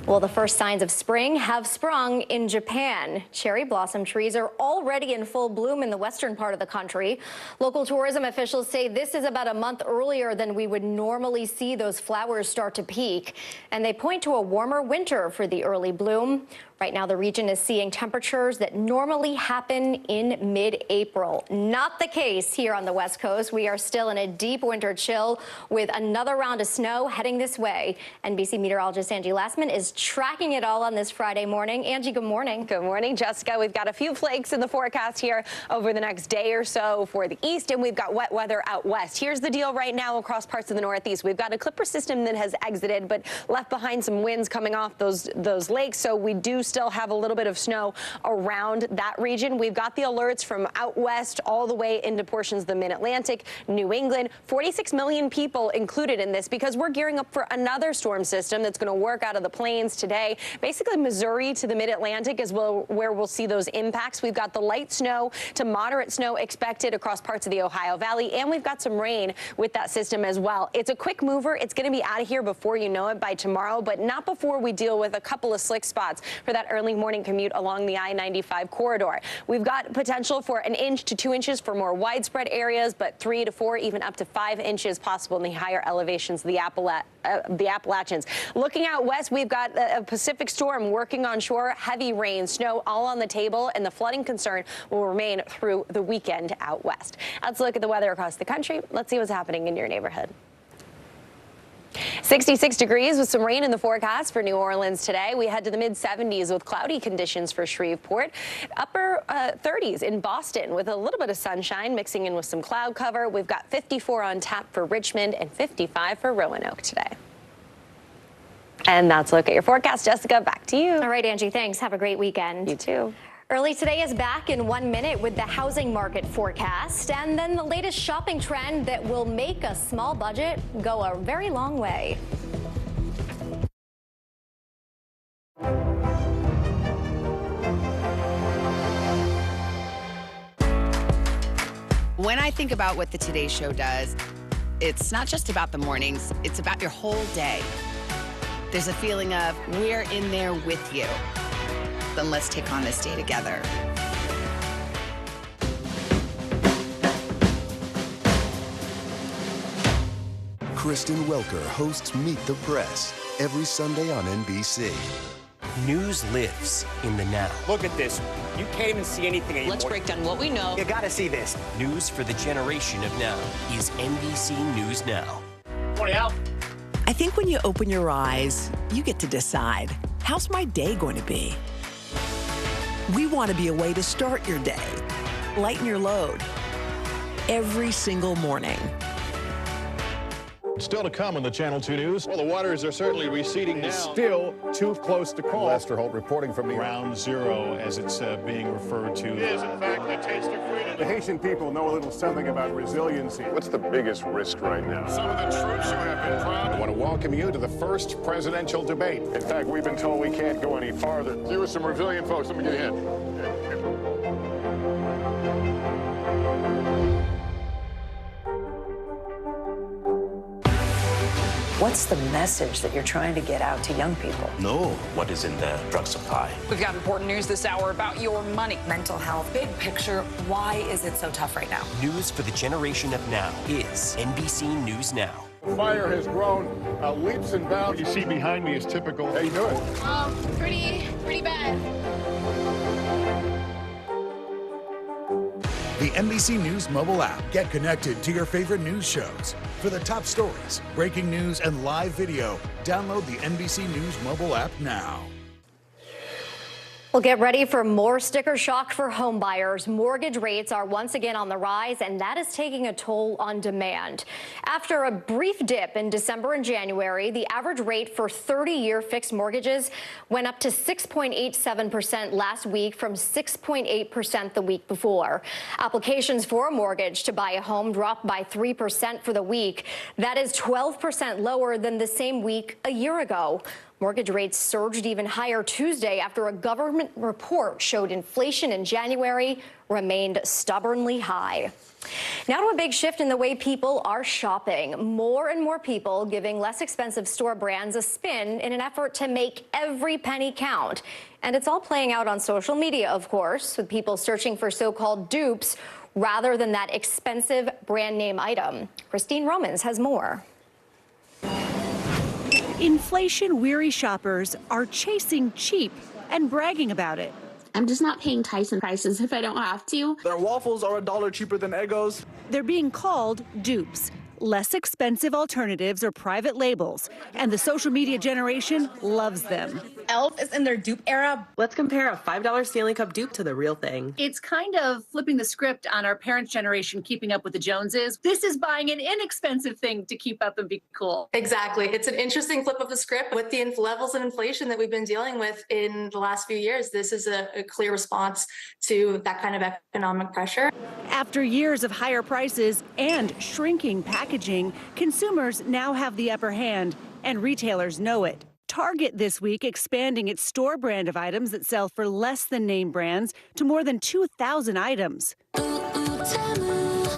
Well, the first signs of spring have sprung in Japan. Cherry blossom trees are already in full bloom in the western part of the country. Local tourism officials say this is about a month earlier than we would normally see those flowers start to peak. And they point to a warmer winter for the early bloom. Right now, the region is seeing temperatures that normally happen in mid-April. Not the case here on the West Coast. We are still in a deep winter chill with another round of snow heading this way. NBC meteorologist Angie Lassman is tracking it all on this Friday morning. Angie, good morning. Good morning, Jessica. We've got a few flakes in the forecast here over the next day or so for the east, and we've got wet weather out west. Here's the deal right now across parts of the Northeast. We've got a clipper system that has exited, but left behind some winds coming off those lakes, so we do still have a little bit of snow around that region. We've got the alerts from out west all the way into portions of the mid-Atlantic, New England. 46 million people included in this because we're gearing up for another storm system that's going to work out of the plains today. Basically, Missouri to the mid-Atlantic is where we'll see those impacts. We've got the light snow to moderate snow expected across parts of the Ohio Valley, and we've got some rain with that system as well. It's a quick mover. It's going to be out of here before you know it by tomorrow, but not before we deal with a couple of slick spots for that early morning commute along the I-95 corridor. We've got potential for 1 inch to 2 inches for more widespread areas, but 3 to 4, even up to 5 inches possible in the higher elevations of the Appalachians. Looking out west, we've got a Pacific storm working on shore, heavy rain, snow all on the table, and the flooding concern will remain through the weekend out west. Let's look at the weather across the country. Let's see what's happening in your neighborhood. 66 degrees with some rain in the forecast for New Orleans today. We head to the mid-70s with cloudy conditions for Shreveport. Upper 30s in Boston with a little bit of sunshine mixing in with some cloud cover. We've got 54 on tap for Richmond and 55 for Roanoke today. And that's a look at your forecast. Jessica, back to you. All right, Angie, thanks. Have a great weekend. You too. Early today is back in 1 minute with the housing market forecast and then the latest shopping trend that will make a small budget go a very long way. When I think about what the Today Show does, it's not just about the mornings, it's about your whole day. There's a feeling of we're in there with you. then let's take on this day together. Kristen Welker hosts Meet the Press every Sunday on NBC. News lives in the now. Look at this. You can't even see anything anymore. Let's break down what we know. You gotta see this. News for the generation of now is NBC News Now. 20 out. I think when you open your eyes, you get to decide, how's my day going to be? We want to be a way to start your day, lighten your load, every single morning. Still to come on the Channel 2 News. Well, the waters are certainly receding now. Still too close to call. Lester Holt reporting from Ground Zero, as it's being referred to. It is, in fact, the taste of freedom. The Haitian people know a little something about resiliency. What's the biggest risk right now? Some of the troops who have been proud. I want to welcome you to the first presidential debate. In fact, we've been told we can't go any farther. You are some resilient folks. Let me get a hint. What's the message that you're trying to get out to young people? Know what is in the drug supply. We've got important news this hour about your money. Mental health, big picture, why is it so tough right now? News for the generation of now is NBC News Now. The fire has grown leaps and bounds. What you see behind me is typical. How you doing? Pretty bad. The NBC News mobile app. Get connected to your favorite news shows. For the top stories, breaking news, and live video, download the NBC News mobile app now. Well, get ready for more sticker shock for home buyers. Mortgage rates are once again on the rise, and that is taking a toll on demand. After a brief dip in December and January, the average rate for 30-year fixed mortgages went up to 6.87% last week from 6.8% the week before. Applications for a mortgage to buy a home dropped by 3% for the week. That is 12% lower than the same week a year ago. Mortgage rates surged even higher Tuesday after a government report showed inflation in January remained stubbornly high. Now to a big shift in the way people are shopping. More and more people giving less expensive store brands a spin in an effort to make every penny count. And it's all playing out on social media, of course, with people searching for so-called dupes rather than that expensive brand name item. Christine Romans has more. Inflation-weary shoppers are chasing cheap and bragging about it. I'm just not paying Tyson prices if I don't have to. Their waffles are $1 cheaper than Eggos. They're being called dupes, less expensive alternatives or private labels, and the social media generation loves them. Elf is in their dupe era. Let's compare a $5 Stanley Cup dupe to the real thing. It's kind of flipping the script on our parents' generation keeping up with the Joneses. This is buying an inexpensive thing to keep up and be cool. Exactly. It's an interesting flip of the script. With the levels of inflation that we've been dealing with in the last few years, this is a clear response to that kind of economic pressure. After years of higher prices and shrinking packaging, consumers now have the upper hand, and retailers know it. Target this week expanding its store brand of items that sell for less than name brands to more than 2,000 items.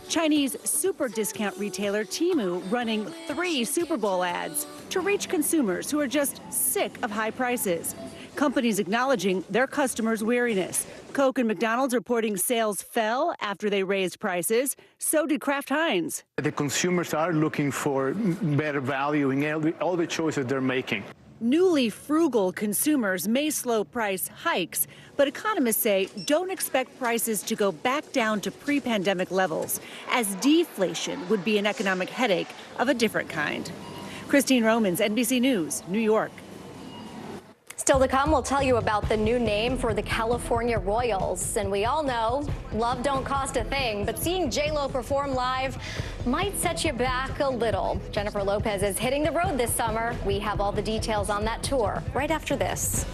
Chinese super discount retailer Temu running 3 Super Bowl ads to reach consumers who are just sick of high prices. Companies acknowledging their customers' weariness. Coke and McDonald's reporting sales fell after they raised prices. So did Kraft Heinz. The consumers are looking for better value in all the choices they're making. Newly frugal consumers may slow price hikes, but economists say don't expect prices to go back down to pre-pandemic levels, as deflation would be an economic headache of a different kind. Christine Romans, NBC News, New York. Still to come, we'll tell you about the new name for the California Royals. And we all know love don't cost a thing, but seeing J-Lo perform live might set you back a little. Jennifer Lopez is hitting the road this summer. We have all the details on that tour right after this.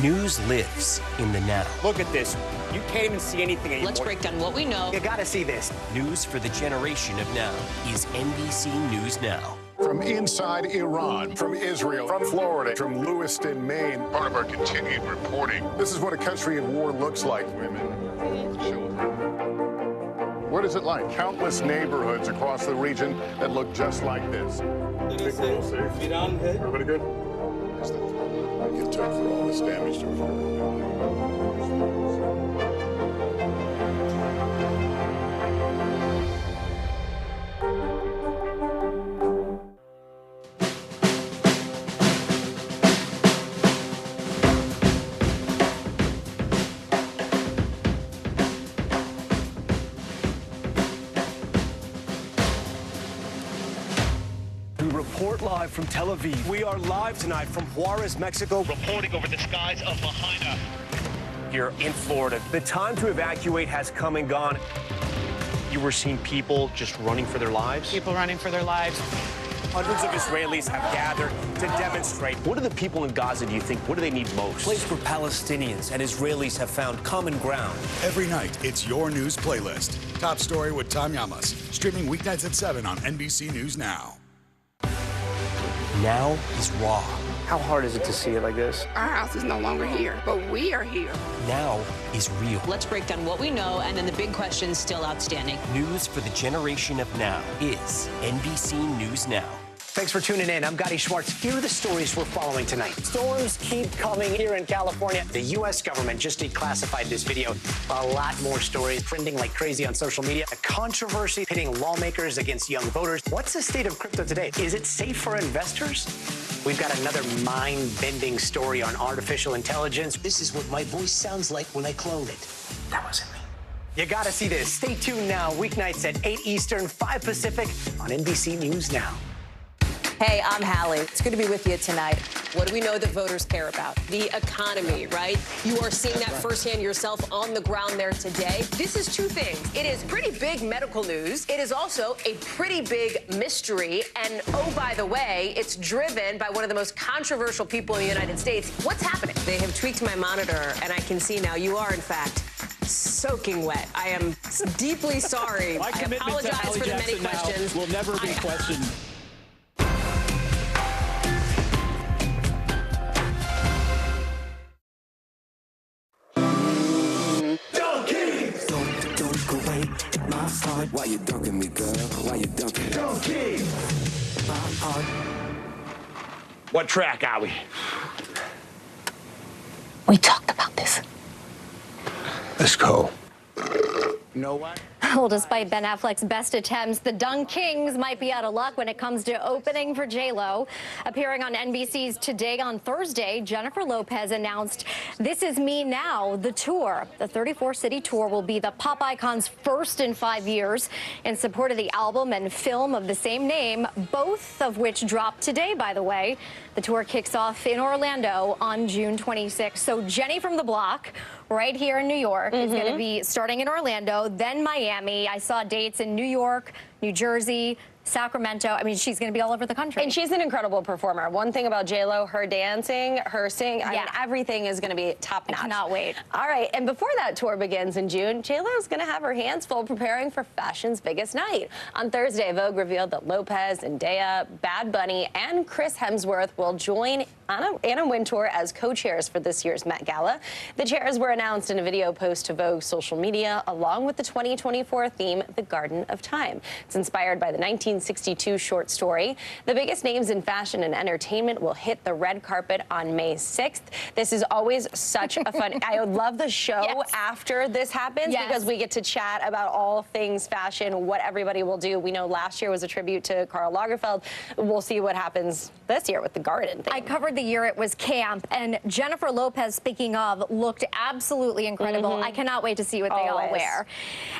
News lives in the now. Look at this. You can't even see anything anymore. Let's break down what we know. You gotta see this. News for the generation of now is NBC News Now. From inside Iran, from Israel, from Florida, from Lewiston, Maine. Part of our continued reporting. This is what a country in war looks like. Women, children. What is it like? Countless neighborhoods across the region that look just like this. Everybody good? penalties that it took for all this damage to occur. Report live from Tel Aviv. We are live tonight from Juarez, Mexico, reporting over the skies of Lahaina. Here in Florida, the time to evacuate has come and gone. You were seeing people just running for their lives? People running for their lives. Hundreds of Israelis have gathered to demonstrate. What do the people in Gaza, do you think, what do they need most? A place where Palestinians and Israelis have found common ground. Every night, it's your news playlist. Top Story with Tom Llamas. Streaming weeknights at 7 on NBC News Now. Now is raw. How hard is it to see it like this? Our house is no longer here, but we are here. Now is real. Let's break down what we know and then the big questions still outstanding. News for the generation of now is NBC News Now. Thanks for tuning in. I'm Gotti Schwartz. Here are the stories we're following tonight. Storms keep coming here in California. The U.S. government just declassified this video. A lot more stories trending like crazy on social media. A controversy pitting lawmakers against young voters. What's the state of crypto today? Is it safe for investors? We've got another mind-bending story on artificial intelligence. This is what my voice sounds like when I clone it. That wasn't me. You gotta see this. Stay tuned now. Weeknights at 8 Eastern, 5 Pacific on NBC News Now. Hey, I'm Hallie. It's good to be with you tonight. What do we know that voters care about? The economy, right? You are seeing that firsthand yourself on the ground there today. This is two things. It is pretty big medical news. It is also a pretty big mystery. And oh, by the way, it's driven by one of the most controversial people in the United States. What's happening? They have tweaked my monitor, and I can see now you are, in fact, soaking wet. I am deeply sorry. My commitment to Hallie for the many Jackson questions. will never be questioned. Why you dunking me, girl? Why you dunking? Donkey! What track are we? We talked about this. Let's go. You know what? Well, despite Ben Affleck's best attempts, the Dunk Kings might be out of luck when it comes to opening for J-Lo. Appearing on NBC's Today on Thursday, Jennifer Lopez announced This Is Me Now, the tour. The 34-city tour will be the pop icon's first in 5 years in support of the album and film of the same name, both of which dropped today, by the way. The tour kicks off in Orlando on June 26th. So Jenny from the Block, right here in New York, is going to be starting in Orlando, then Miami. I saw dates in New York, New Jersey, Sacramento. I mean, she's going to be all over the country. And she's an incredible performer. One thing about J-Lo, her dancing, her singing, I mean, everything is going to be top notch. I cannot wait. All right, and before that tour begins in June, J-Lo is going to have her hands full preparing for fashion's biggest night. On Thursday, Vogue revealed that Lopez, Zendaya, Bad Bunny, and Chris Hemsworth will join Anna Wintour as co-chairs for this year's Met Gala. The chairs were announced in a video post to Vogue's social media, along with the 2024 theme, The Garden of Time. It's inspired by the 1962 short story. The biggest names in fashion and entertainment will hit the red carpet on May 6th. This is always such a fun... I love the show after this happens because we get to chat about all things fashion, what everybody will do. We know last year was a tribute to Karl Lagerfeld. We'll see what happens this year with the garden thing. I covered the year it was camp, and Jennifer Lopez, speaking of, looked absolutely incredible. I cannot wait to see what they all wear.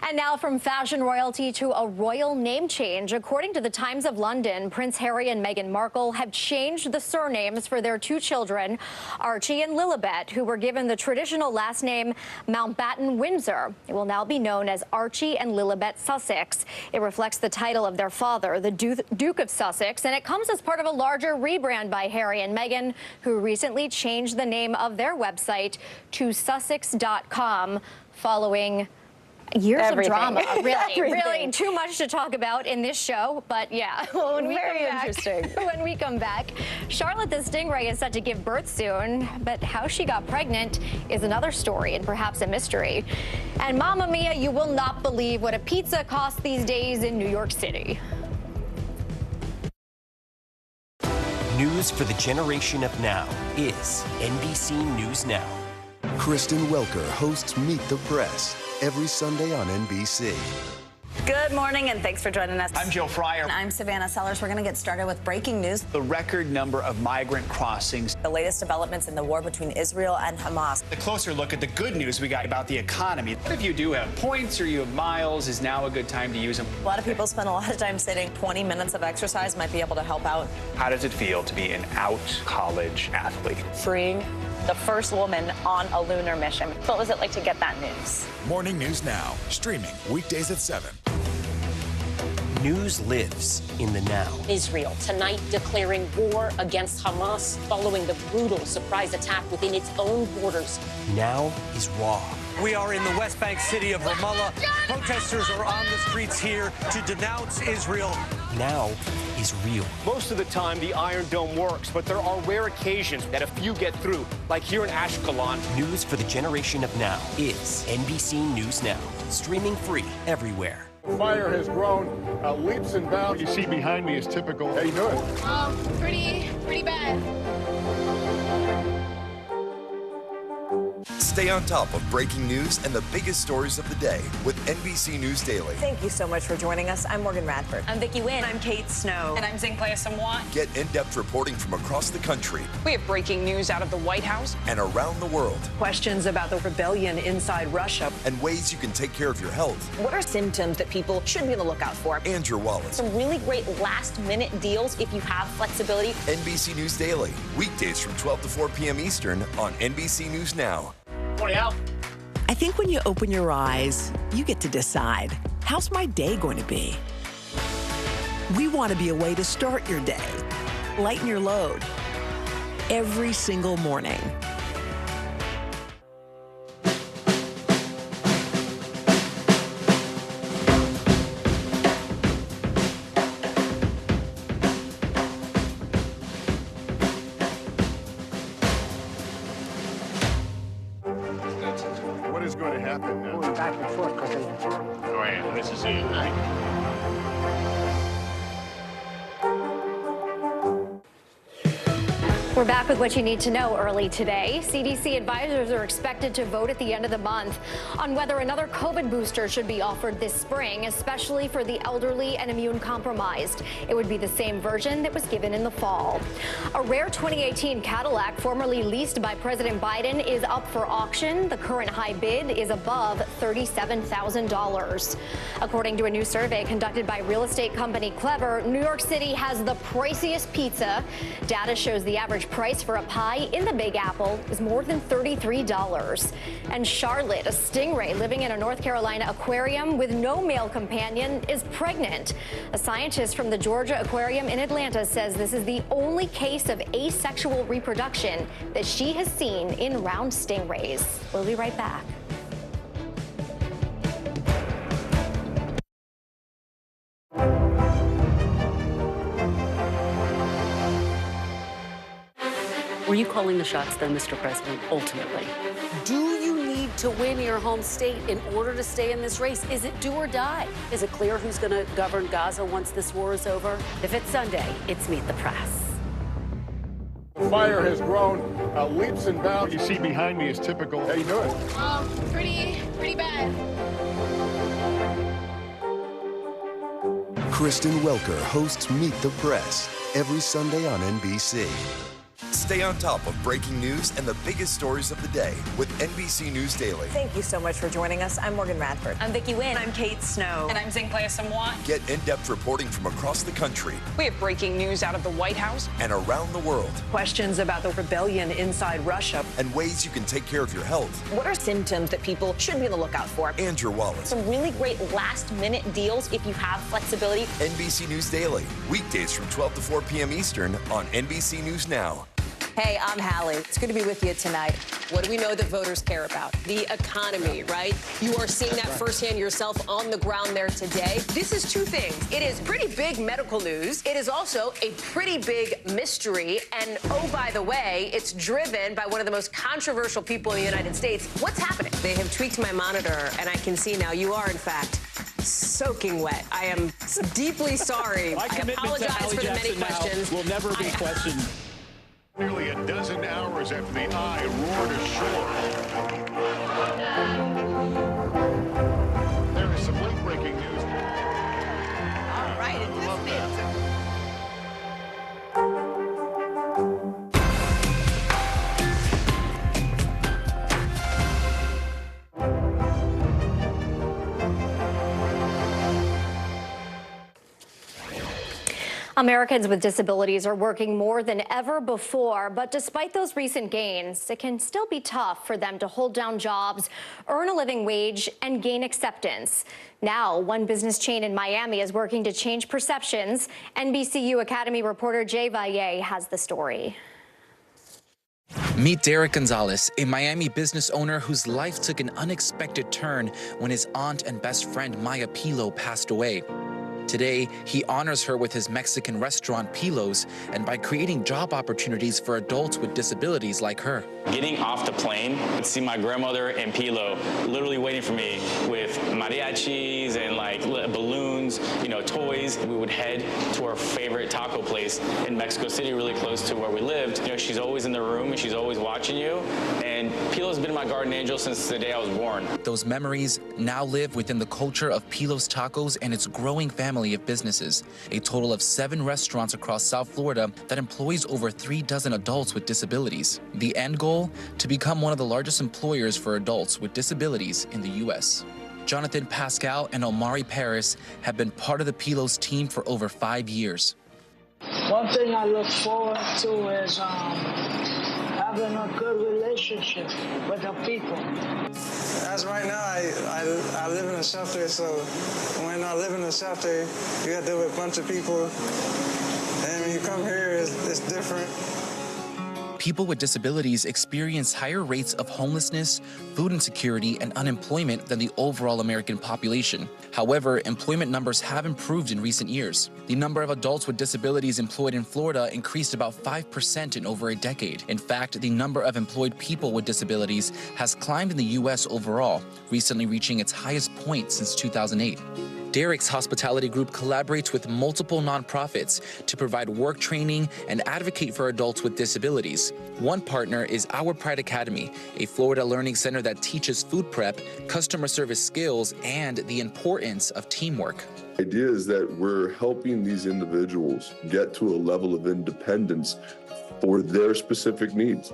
And now from fashion royalty to a royal name change. According to the Times of London, Prince Harry and Meghan Markle have changed the surnames for their two children, Archie and Lilibet, who were given the traditional last name Mountbatten-Windsor. It will now be known as Archie and Lilibet Sussex. It reflects the title of their father, the Duke of Sussex, and it comes as part of a larger rebrand by Harry and Meghan, who recently changed the name of their website to Sussex.com following years of drama. Really too much to talk about in this show, but yeah. When we when we come back, Charlotte the Stingray is set to give birth soon, but how she got pregnant is another story and perhaps a mystery. And Mamma Mia, you will not believe what a pizza costs these days in New York City. News for the generation of now is NBC News Now. Kristen Welker hosts Meet the Press every Sunday on NBC. Good morning, and thanks for joining us. I'm Joe Fryer. And I'm Savannah Sellers. We're going to get started with breaking news. The record number of migrant crossings. The latest developments in the war between Israel and Hamas. A closer look at the good news we got about the economy. If you do have points or you have miles, is now a good time to use them. A lot of people spend a lot of time sitting. 20 minutes of exercise might be able to help out. How does it feel to be an out college athlete? Freeing. The first woman on a lunar mission. What was it like to get that news? Morning News Now, streaming weekdays at 7. News lives in the now. Israel tonight declaring war against Hamas following the brutal surprise attack within its own borders. Now is raw. We are in the West Bank city of Ramallah. Protesters are on the streets here to denounce Israel. Now is real. Most of the time, the Iron Dome works, but there are rare occasions that a few get through, like here in Ashkelon. News for the generation of now is NBC News Now, streaming free everywhere. Fire has grown leaps and bounds. What you see behind me is typical. How you doing? Pretty bad. Stay on top of breaking news and the biggest stories of the day with NBC News Daily. Thank you so much for joining us. I'm Morgan Radford. I'm Vicki Wynn. I'm Kate Snow. And I'm Zinklaya Samwat. Get in-depth reporting from across the country We have breaking news out of the White House. and around the world, Questions about the rebellion inside Russia. and ways you can take care of your health. What are symptoms that people should be on the lookout for? Andrew Wallace, Some really great last-minute deals if you have flexibility. NBC News Daily, weekdays from 12 to 4 p.m. Eastern on NBC News Now. Morning, Al. I think when you open your eyes, you get to decide, how's my day going to be? We want to be a way to start your day, lighten your load, every single morning. What is going to happen now? Going back and forth because Go ahead. This is it, right? We're back with what you need to know early today. CDC advisors are expected to vote at the end of the month on whether another COVID booster should be offered this spring, especially for the elderly and immune compromised. It would be the same version that was given in the fall. A rare 2018 Cadillac formerly leased by President Biden is up for auction. The current high bid is above $37,000. According to a new survey conducted by real estate company Clever, New York City has the priciest pizza. Data shows the average price for a pie in the Big Apple is more than $33. And Charlotte, a stingray living in a North Carolina aquarium with no male companion, is pregnant. A scientist from the Georgia Aquarium in Atlanta says this is the only case of asexual reproduction that she has seen in round stingrays. We'll be right back. Were you calling the shots, though, Mr. President, ultimately? Do you need to win your home state in order to stay in this race? Is it do or die? Is it clear who's going to govern Gaza once this war is over? If it's Sunday, it's Meet the Press. Fire has grown leaps and bounds. What you see behind me is typical. How you doing? Pretty bad. Kristen Welker hosts Meet the Press every Sunday on NBC. Stay on top of breaking news and the biggest stories of the day with NBC News Daily. Thank you so much for joining us. I'm Morgan Radford. I'm Vicki Wynn. I'm Kate Snow. And I'm Zinklaya Samwat. Get in-depth reporting from across the country We have breaking news out of the White House. and around the world, Questions about the rebellion inside Russia. and ways you can take care of your health. What are symptoms that people should be on the lookout for? Andrew Wallace, Some really great last-minute deals if you have flexibility. NBC News Daily, weekdays from 12 to 4 p.m. Eastern on NBC News Now. Hey, I'm Hallie. It's good to be with you tonight. What do we know that voters care about? The economy, right? You are seeing that firsthand yourself on the ground there today. This is two things. It is pretty big medical news. It is also a pretty big mystery. And oh, by the way, it's driven by one of the most controversial people in the United States. What's happening? They have tweaked my monitor, and I can see now you are, in fact, soaking wet. I am deeply sorry. I apologize for the many questions. Will never be questioned. Nearly a dozen hours after the eye roared ashore. There is some late-breaking news. All right, it is fantastic. Americans with disabilities are working more than ever before, but despite those recent gains, it can still be tough for them to hold down jobs, earn a living wage, and gain acceptance. Now, one business chain in Miami is working to change perceptions. NBCU Academy reporter Jay Valle has the story. Meet Derek Gonzalez, a Miami business owner whose life took an unexpected turn when his aunt and best friend Maya Pilo passed away. Today, he honors her with his Mexican restaurant Pilo's and by creating job opportunities for adults with disabilities like her. Getting off the plane, I'd see my grandmother and Pilo literally waiting for me with mariachis and like balloons, you know, toys. We would head to our favorite taco place in Mexico City, really close to where we lived. You know, she's always in the room and she's always watching you. And Pilo's been my garden angel since the day I was born. Those memories now live within the culture of Pilo's Tacos and its growing family of businesses, a total of 7 restaurants across South Florida that employs over 36 adults with disabilities. The end goal? To become one of the largest employers for adults with disabilities in the U.S. Jonathan Pascal and Omari Paris have been part of the Pilo's team for over 5 years. One thing I look forward to is having a good relationship with the people. As right now, I live in a shelter, so when I live in a shelter, you got to deal with a bunch of people, and when you come here, it's different. People with disabilities experience higher rates of homelessness, food insecurity, and unemployment than the overall American population. However, employment numbers have improved in recent years. The number of adults with disabilities employed in Florida increased about 5% in over a decade. In fact, the number of employed people with disabilities has climbed in the U.S. overall, recently reaching its highest point since 2008. Derek's hospitality group collaborates with multiple nonprofits to provide work training and advocate for adults with disabilities. One partner is Our Pride Academy, a Florida learning center that teaches food prep, customer service skills, and the importance of teamwork. The idea is that we're helping these individuals get to a level of independence for their specific needs.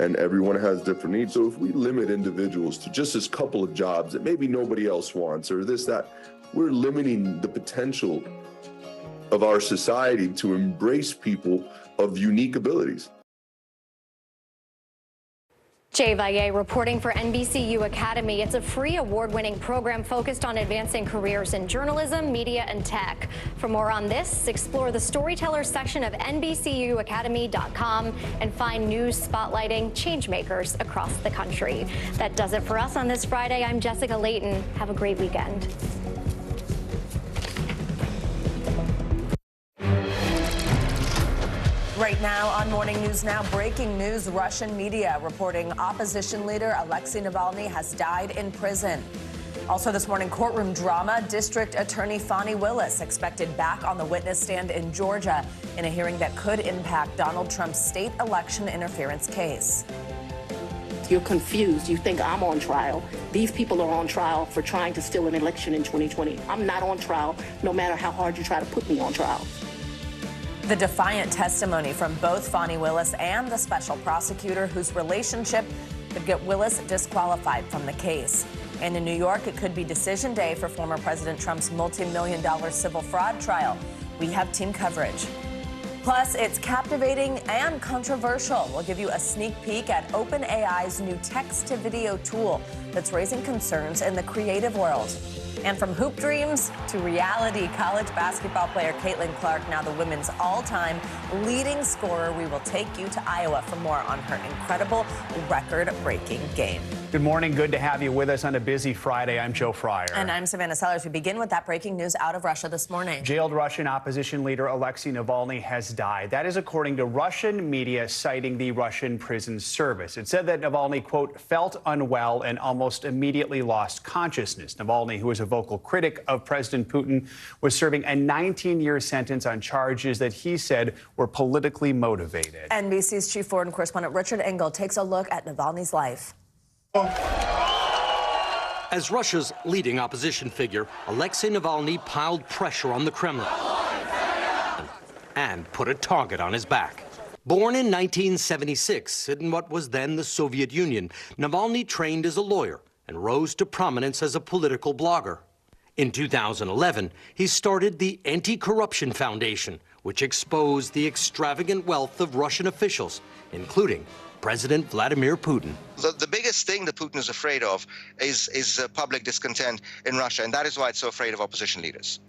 And everyone has different needs. So if we limit individuals to just this couple of jobs that maybe nobody else wants or this, that, we're limiting the potential of our society to embrace people of unique abilities. Jay Valle reporting for NBCU Academy. It's a free award-winning program focused on advancing careers in journalism, media, and tech. For more on this, explore the Storyteller section of NBCUacademy.com and find news spotlighting changemakers across the country. That does it for us on this Friday. I'm Jessica Layton. Have a great weekend. Right now on Morning News Now, breaking news, Russian media reporting opposition leader Alexei Navalny has died in prison. Also this morning, courtroom drama, District Attorney Fani Willis expected back on the witness stand in Georgia in a hearing that could impact Donald Trump's state election interference case. You're confused. You think I'm on trial. These people are on trial for trying to steal an election in 2020. I'm not on trial, no matter how hard you try to put me on trial. The defiant testimony from both Fani Willis and the special prosecutor, whose relationship could get Willis disqualified from the case. And in New York, it could be decision day for former President Trump's multi-million-dollar civil fraud trial. We have team coverage. Plus, it's captivating and controversial. We'll give you a sneak peek at OpenAI's new text-to-video tool that's raising concerns in the creative world. And from hoop dreams to reality, college basketball player Caitlin Clark, now the women's all-time leading scorer. We will take you to Iowa for more on her incredible record-breaking game. Good morning. Good to have you with us on a busy Friday. I'm Joe Fryer. And I'm Savannah Sellers. We begin with that breaking news out of Russia this morning. Jailed Russian opposition leader Alexei Navalny has died. That is according to Russian media citing the Russian prison service. It said that Navalny, quote, felt unwell and almost immediately lost consciousness. Navalny, who is a vocal critic of President Putin, was serving a 19-year sentence on charges that he said were politically motivated. NBC's chief foreign correspondent Richard Engel takes a look at Navalny's life. As Russia's leading opposition figure, Alexei Navalny piled pressure on the Kremlin and put a target on his back. Born in 1976 in what was then the Soviet Union, Navalny trained as a lawyer and rose to prominence as a political blogger. In 2011, he started the Anti-Corruption Foundation, which exposed the extravagant wealth of Russian officials, including President Vladimir Putin. The biggest thing that Putin is afraid of is public discontent in Russia, and that is why it's so afraid of opposition leaders.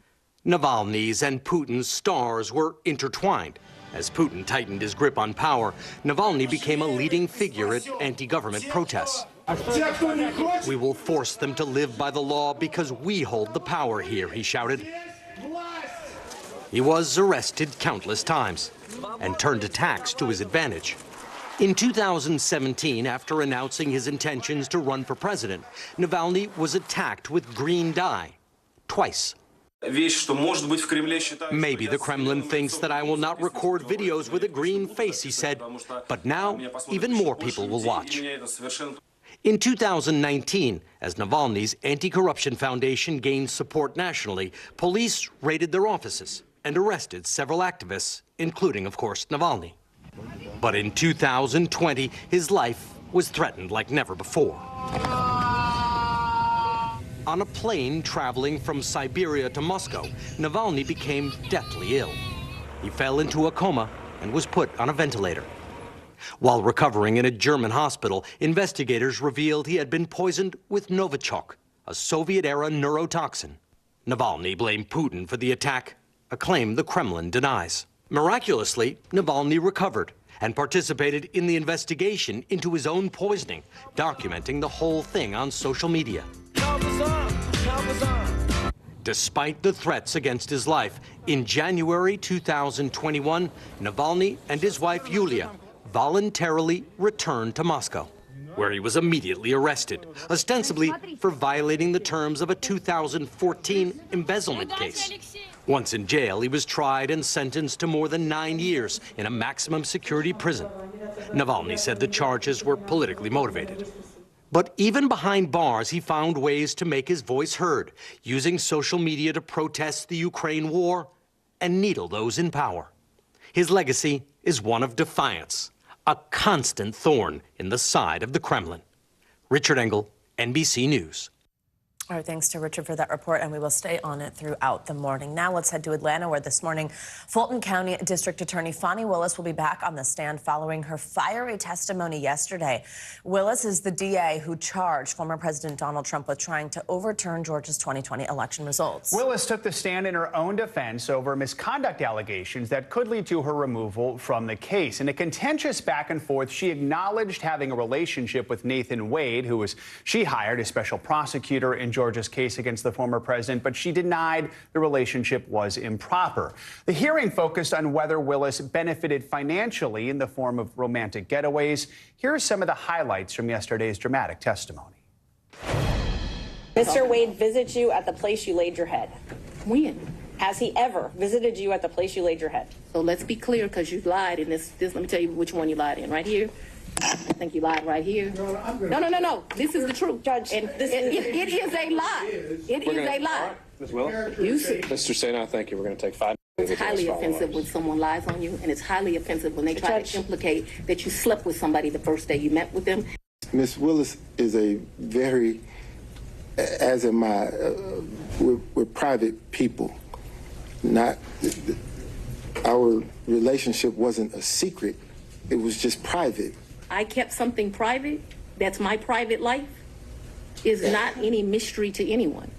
Navalny's and Putin's stars were intertwined. As Putin tightened his grip on power, Navalny became a leading figure at anti-government protests. We will force them to live by the law because we hold the power here, he shouted. He was arrested countless times and turned attacks to his advantage. In 2017, after announcing his intentions to run for president, Navalny was attacked with green dye twice. Maybe the Kremlin thinks that I will not record videos with a green face, he said, but now even more people will watch. In 2019, as Navalny's Anti-Corruption Foundation gained support nationally, police raided their offices and arrested several activists, including, of course, Navalny. But in 2020, his life was threatened like never before. On a plane traveling from Siberia to Moscow, Navalny became deathly ill. He fell into a coma and was put on a ventilator. While recovering in a German hospital, investigators revealed he had been poisoned with Novichok, a Soviet-era neurotoxin. Navalny blamed Putin for the attack, a claim the Kremlin denies. Miraculously, Navalny recovered and participated in the investigation into his own poisoning, documenting the whole thing on social media. Despite the threats against his life, in January 2021, Navalny and his wife Yulia voluntarily returned to Moscow, where he was immediately arrested, ostensibly for violating the terms of a 2014 embezzlement case. Once in jail, he was tried and sentenced to more than 9 years in a maximum security prison. Navalny said the charges were politically motivated. But even behind bars, he found ways to make his voice heard, using social media to protest the Ukraine war and needle those in power. His legacy is one of defiance, a constant thorn in the side of the Kremlin. Richard Engel, NBC News. All right, thanks to Richard for that report, and we will stay on it throughout the morning. Now let's head to Atlanta, where this morning Fulton County District Attorney Fani Willis will be back on the stand following her fiery testimony yesterday. Willis is the DA who charged former President Donald Trump with trying to overturn Georgia's 2020 election results. Willis took the stand in her own defense over misconduct allegations that could lead to her removal from the case. In a contentious back and forth, she acknowledged having a relationship with Nathan Wade, who she hired as special prosecutor in Georgia's case against the former president, but she denied the relationship was improper. The hearing focused on whether Willis benefited financially in the form of romantic getaways. Here are some of the highlights from yesterday's dramatic testimony. Mr. Wade visits you at the place you laid your head. When? Has he ever visited you at the place you laid your head? So let's be clear, because you lied in this. Let me tell you which one you lied in. Right here. I think you lied right here. No. This is the truth, Judge. And it is a lie. It is a lie. Ms. Willis? Mr. Sena, thank you. We're going to take 5 minutes. It's highly offensive when someone lies on you, and it's highly offensive when they try to implicate that you slept with somebody the first day you met with them. Ms. Willis is a very, as am I, we're private people. Not, our relationship wasn't a secret. It was just private. I kept something private. That's my private life. Is not any mystery to anyone.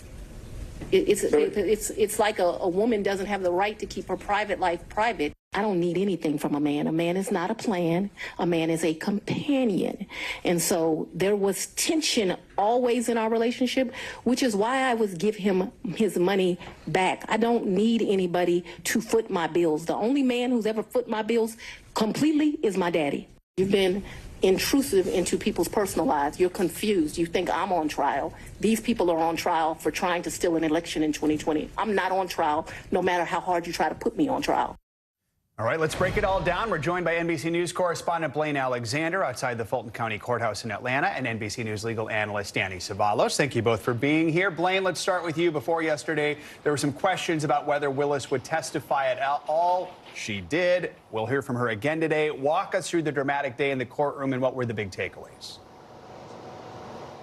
It's like a woman doesn't have the right to keep her private life private. I don't need anything from a man. A man is not a plan. A man is a companion. And so there was tension always in our relationship, which is why I would give him his money back. I don't need anybody to foot my bills. The only man who's ever foot my bills completely is my daddy. You've been intrusive into people's personal lives. You're confused. You think I'm on trial. These people are on trial for trying to steal an election in 2020. I'm not on trial, no matter how hard you try to put me on trial. All right, let's break it all down. We're joined by NBC News correspondent Blaine Alexander outside the Fulton County Courthouse in Atlanta and NBC News legal analyst Danny Savalos. Thank you both for being here. Blaine, let's start with you. Before yesterday, there were some questions about whether Willis would testify at all. She did. We'll hear from her again today. Walk us through the dramatic day in the courtroom and what were the big takeaways.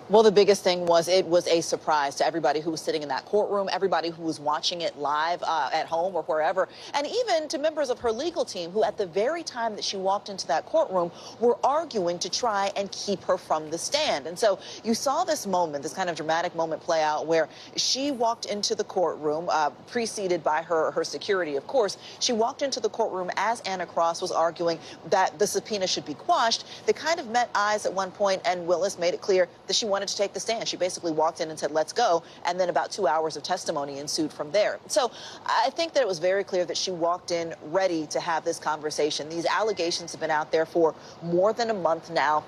Well, the biggest thing was it was a surprise to everybody who was sitting in that courtroom, everybody who was watching it live at home or wherever, and even to members of her legal team who at the very time that she walked into that courtroom were arguing to try and keep her from the stand. And so you saw this moment, this kind of dramatic moment play out where she walked into the courtroom, preceded by her security, of course. She walked into the courtroom as Anna Cross was arguing that the subpoena should be quashed. They kind of met eyes at one point, and Willis made it clear that she wanted to take the stand. She basically walked in and said, let's go. And then about 2 hours of testimony ensued from there. So I think that it was very clear that she walked in ready to have this conversation. These allegations have been out there for more than a month now.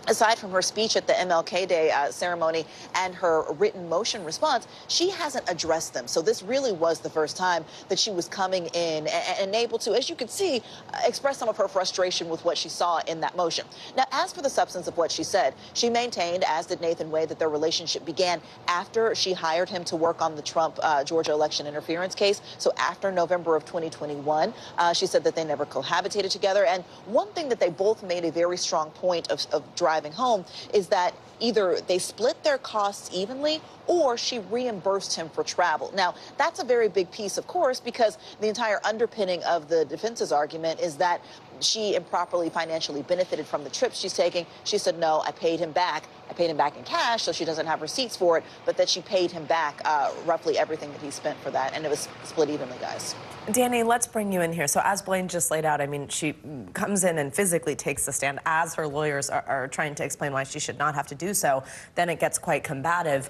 Aside from her speech at the MLK Day ceremony and her written motion response, she hasn't addressed them. So this really was the first time that she was coming in and able to, as you could see, express some of her frustration with what she saw in that motion. Now, as for the substance of what she said, she maintained, as did Nathan Wade, that their relationship began after she hired him to work on the Trump Georgia election interference case. So after November of 2021, she said that they never cohabitated together. And one thing that they both made a very strong point of driving home is that either they split their costs evenly or she reimbursed him for travel. Now, that's a very big piece, of course, because the entire underpinning of the defense's argument is that she improperly financially benefited from the trips she's taking. She said, no, I paid him back. I paid him back in cash, so she doesn't have receipts for it, but that she paid him back roughly everything that he spent for that, and it was split evenly, guys. Danny, let's bring you in here. So as Blaine just laid out, I mean, she comes in and physically takes the stand as her lawyers are trying to explain why she should not have to do so. Then it gets quite combative.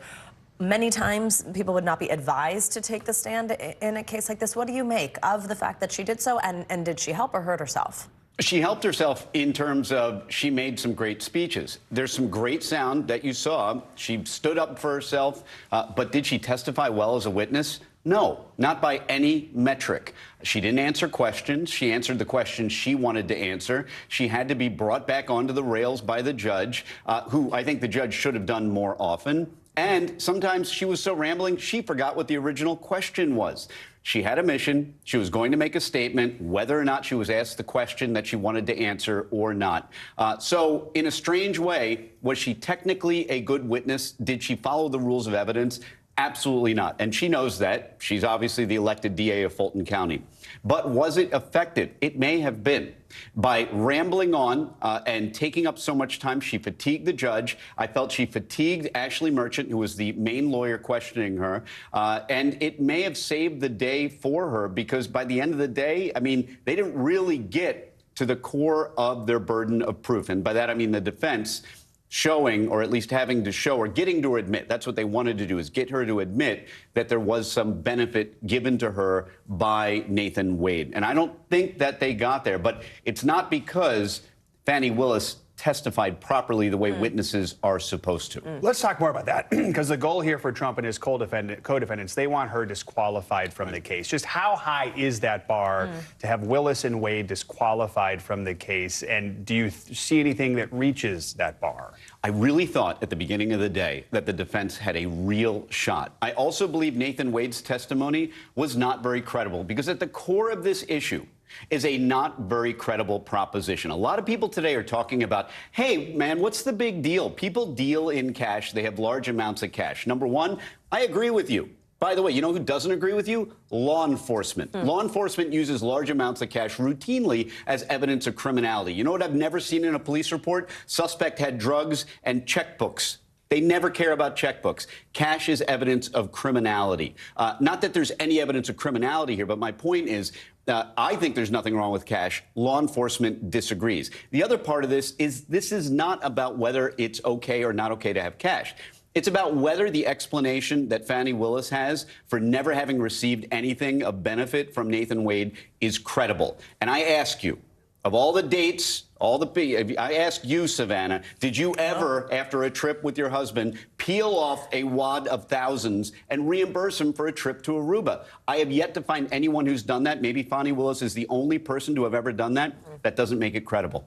Many times people would not be advised to take the stand in a case like this. What do you make of the fact that she did so, and did she help or hurt herself? She helped herself in terms of she made some great speeches. There's some great sound that you saw. She stood up for herself, but did she testify well as a witness? No, not by any metric. She didn't answer questions. She answered the questions she wanted to answer. She had to be brought back onto the rails by the judge, who I think the judge should have done more often. And sometimes she was so rambling, she forgot what the original question was. She had a mission. She was going to make a statement, whether or not she was asked the question that she wanted to answer or not. So in a strange way, was she technically a good witness? Did she follow the rules of evidence? Absolutely not. And she knows that. She's obviously the elected DA of Fulton County. But was it effective? It may have been. By rambling on and taking up so much time, she fatigued the judge. I felt she fatigued Ashley Merchant, who was the main lawyer questioning her. And it may have saved the day for her because by the end of the day, I mean, they didn't really get to the core of their burden of proof. And by that, I mean the defense showing, or at least having to show, or getting to admit, that's what they wanted to do, is get her to admit that there was some benefit given to her by Nathan Wade. And I don't think that they got there, but it's not because Fani Willis testified properly the way witnesses are supposed to. Let's talk more about that, because the goal here for Trump and his co-defendants, they want her disqualified from the case. Just how high is that bar to have Willis and Wade disqualified from the case? And do you see anything that reaches that bar? I really thought at the beginning of the day that the defense had a real shot. I also believe Nathan Wade's testimony was not very credible, because at the core of this issue is a not very credible proposition. A lot of people today are talking about, hey, man, what's the big deal? People deal in cash. They have large amounts of cash. Number one, I agree with you. By the way, you know who doesn't agree with you? Law enforcement. Law enforcement uses large amounts of cash routinely as evidence of criminality. You know what I've never seen in a police report? Suspect had drugs and checkbooks. They never care about checkbooks. Cash is evidence of criminality. Not that there's any evidence of criminality here, but my point is, I think there's nothing wrong with cash. Law enforcement disagrees. The other part of this is not about whether it's okay or not okay to have cash. It's about whether the explanation that Fani Willis has for never having received anything of benefit from Nathan Wade is credible. And I ask you, of all the dates, I ask you, Savannah, did you ever, after a trip with your husband, peel off a wad of thousands and reimburse him for a trip to Aruba? I have yet to find anyone who's done that. Maybe Fani Willis is the only person to have ever done that. That doesn't make it credible.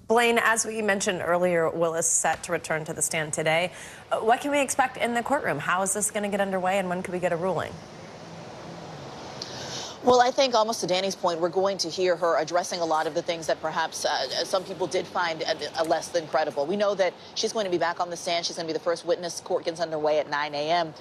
Blaine, as we mentioned earlier, Willis set to return to the stand today. What can we expect in the courtroom? How is this going to get underway, and when could we get a ruling? Well, I think almost to Danny's point, we're going to hear her addressing a lot of the things that perhaps some people did find less than credible. We know that she's going to be back on the stand. She's going to be the first witness. Court gets underway at 9 a.m.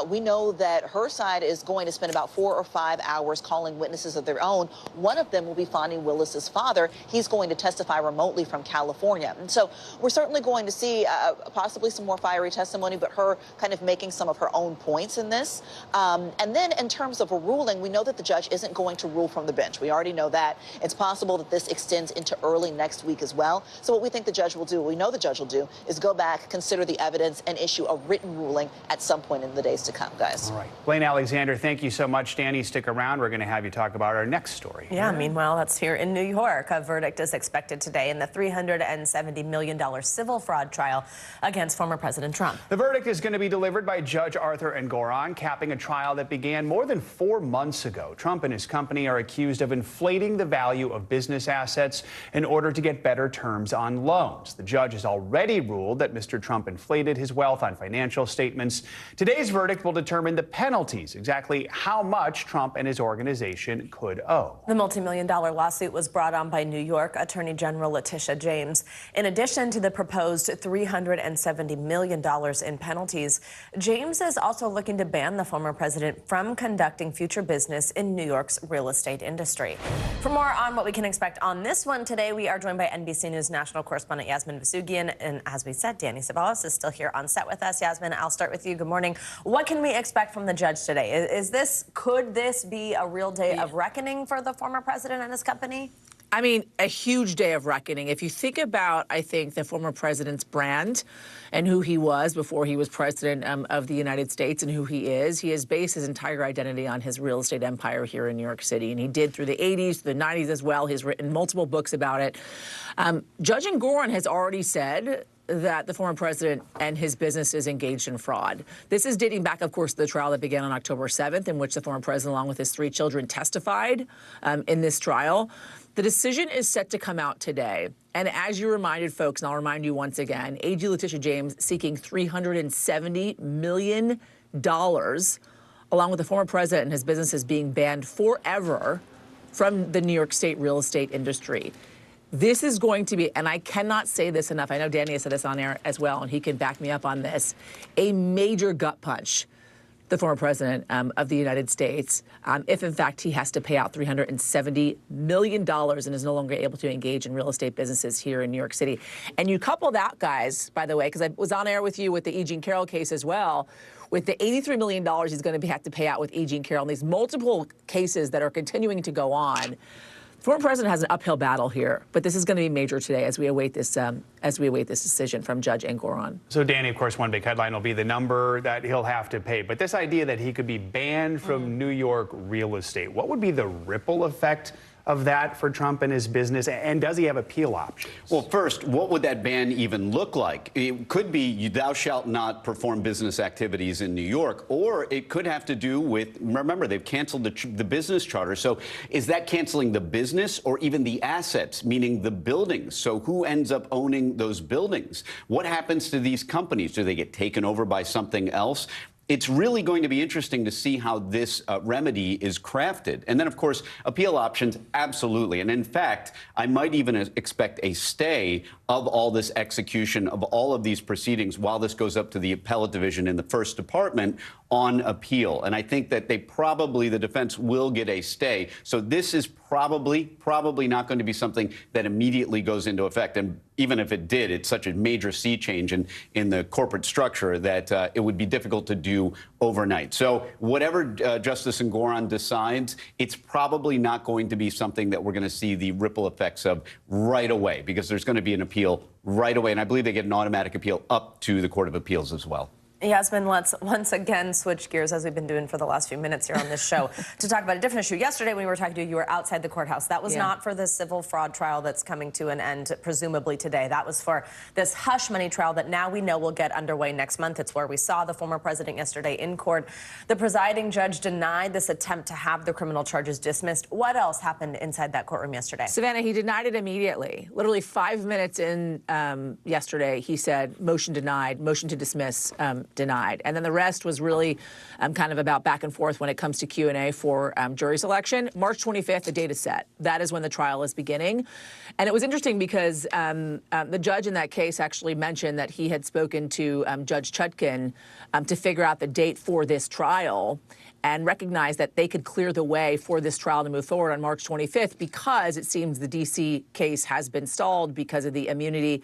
We know that her side is going to spend about 4 or 5 hours calling witnesses of their own. One of them will be Fani Willis's father. He's going to testify remotely from California. And so we're certainly going to see possibly some more fiery testimony, but her kind of making some of her own points in this. And then in terms of a ruling, we know that the judge isn't going to rule from the bench. We already know that. It's possible that this extends into early next week as well. So what we think the judge will do, what we know the judge will do, is go back, consider the evidence, and issue a written ruling at some point in the days to come, guys. All right. Blaine Alexander, thank you so much. Danny, stick around. We're going to have you talk about our next story. Yeah, meanwhile, that's here in New York. A verdict is expected today in the $370 million civil fraud trial against former President Trump. The verdict is going to be delivered by Judge Arthur Engoron, capping a trial that began more than 4 months ago. Trump and his company are accused of inflating the value of business assets in order to get better terms on loans. The judge has already ruled that Mr. Trump inflated his wealth on financial statements. Today's verdict will determine the penalties, exactly how much Trump and his organization could owe. The multi-million-dollar lawsuit was brought on by New York Attorney General Letitia James. In addition to the proposed $370 million in penalties, James is also looking to ban the former president from conducting future business in New York's real estate industry. For more on what we can expect on this one today, we are joined by NBC News national correspondent Yasmin Vasugian. And as we said, Danny Ceballos is still here on set with us. Yasmin, I'll start with you. Good morning. What can we expect from the judge today? Could this be a real day of reckoning for the former president and his company? I mean, a huge day of reckoning. If you think about, I think, the former president's brand and who he was before he was president of the United States and who he has based his entire identity on his real estate empire here in New York City. And he did through the 80s, the 90s as well. He's written multiple books about it. Judge Engoron has already said that the former president and his business is engaged in fraud. This is dating back, of course, to the trial that began on October 7th, in which the former president, along with his 3 children, testified in this trial. The decision is set to come out today. And as you reminded folks, and I'll remind you once again, AG Letitia James seeking $370 million, along with the former president and his businesses being banned forever from the New York State real estate industry. This is going to be, and I cannot say this enough, I know Danny has said this on air as well, and he can back me up on this, a major gut punch, the former president of the United States, if in fact he has to pay out $370 million and is no longer able to engage in real estate businesses here in New York City. And you couple that, guys, by the way, because I was on air with you with the E. Jean Carroll case as well, with the $83 million he's going to have to pay out with E. Jean Carroll, and these multiple cases that are continuing to go on. The former president has an uphill battle here, but this is going to be major today as we await this decision from Judge Engoron. So, Danny, of course, one big headline will be the number that he'll have to pay. But this idea that he could be banned from New York real estate, what would be the ripple effect of that for Trump and his business? And does he have appeal options? Well, first, what would that ban even look like? It could be thou shalt not perform business activities in New York, or it could have to do with, remember, they've canceled the business charter. So is that canceling the business or even the assets, meaning the buildings? So who ends up owning those buildings? What happens to these companies? Do they get taken over by something else? It's really going to be interesting to see how this remedy is crafted. And then, of course, appeal options, absolutely. And in fact, I might even expect a stay of all this execution, of all of these proceedings, while this goes up to the appellate division in the First Department on appeal. And I think that the defense will get a stay. So this is probably not going to be something that immediately goes into effect. And even if it did, it's such a major sea change in the corporate structure that it would be difficult to do overnight. So whatever Justice Engoron decides, it's probably not going to be something that we're going to see the ripple effects of right away, because there's going to be an appeal right away. And I believe they get an automatic appeal up to the Court of Appeals as well. Yasmin, let's once again switch gears, as we've been doing for the last few minutes here on this show, to talk about a different issue. Yesterday, when we were talking to you, you were outside the courthouse. That was not for the civil fraud trial that's coming to an end, presumably today. That was for this hush money trial that now we know will get underway next month. It's where we saw the former president yesterday in court. The presiding judge denied this attempt to have the criminal charges dismissed. What else happened inside that courtroom yesterday? Savannah, he denied it immediately. Literally 5 minutes in yesterday, he said, motion denied, motion to dismiss, denied. And then the rest was really kind of about back and forth when it comes to Q&A for jury selection. March 25th, the date is set. That is when the trial is beginning. And it was interesting because the judge in that case actually mentioned that he had spoken to Judge Chutkan to figure out the date for this trial and recognized that they could clear the way for this trial to move forward on March 25th because it seems the D.C. case has been stalled because of the immunity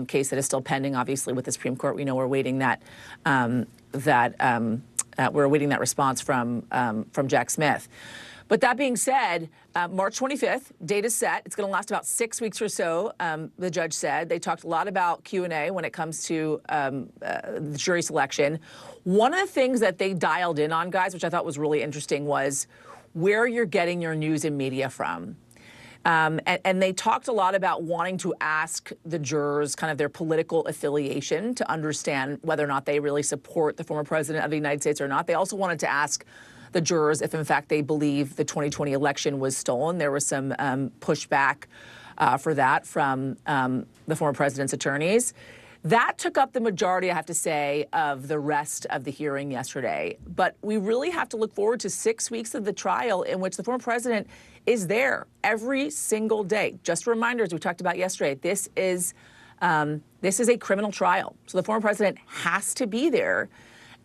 case that is still pending, obviously, with the Supreme Court. We know we're waiting that response from Jack Smith. But that being said, March 25th, date is set. It's going to last about 6 weeks or so, the judge said. They talked a lot about Q&A when it comes to the jury selection. One of the things that they dialed in on, guys, which I thought was really interesting, was where you're getting your news and media from. And they talked a lot about wanting to ask the jurors kind of their political affiliation to understand whether or not they really support the former president of the United States or not. They also wanted to ask the jurors if, in fact, they believe the 2020 election was stolen. There was some pushback for that from the former president's attorneys. That took up the majority, I have to say, of the rest of the hearing yesterday. But we really have to look forward to 6 weeks of the trial in which the former president is there every single day. Just a reminder, as we talked about yesterday, this is a criminal trial. So the former president has to be there.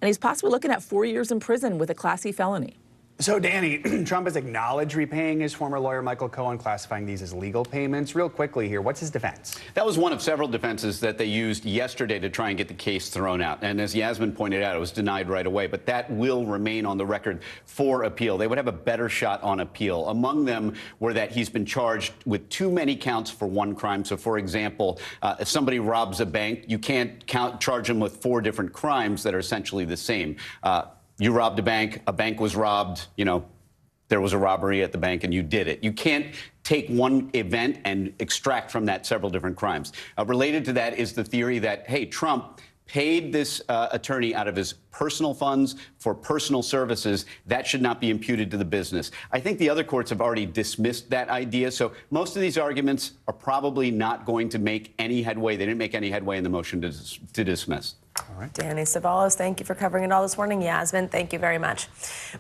And he's possibly looking at 4 years in prison with a Class C felony. So, Danny, Trump has acknowledged repaying his former lawyer, Michael Cohen, classifying these as legal payments. Real quickly here, what's his defense? That was one of several defenses that they used yesterday to try and get the case thrown out. And as Yasmin pointed out, it was denied right away. But that will remain on the record for appeal. They would have a better shot on appeal. Among them were that he's been charged with too many counts for one crime. So, for example, if somebody robs a bank, you can't charge them with 4 different crimes that are essentially the same. You robbed a bank was robbed, there was a robbery at the bank and you did it. You can't take one event and extract from that several different crimes. Related to that is the theory that, hey, Trump paid this attorney out of his personal funds for personal services. That should not be imputed to the business. I think the other courts have already dismissed that idea. So most of these arguments are probably not going to make any headway. They didn't make any headway in the motion to dismiss. All right. Danny Ceballos, thank you for covering it all this morning. Yasmin, thank you very much.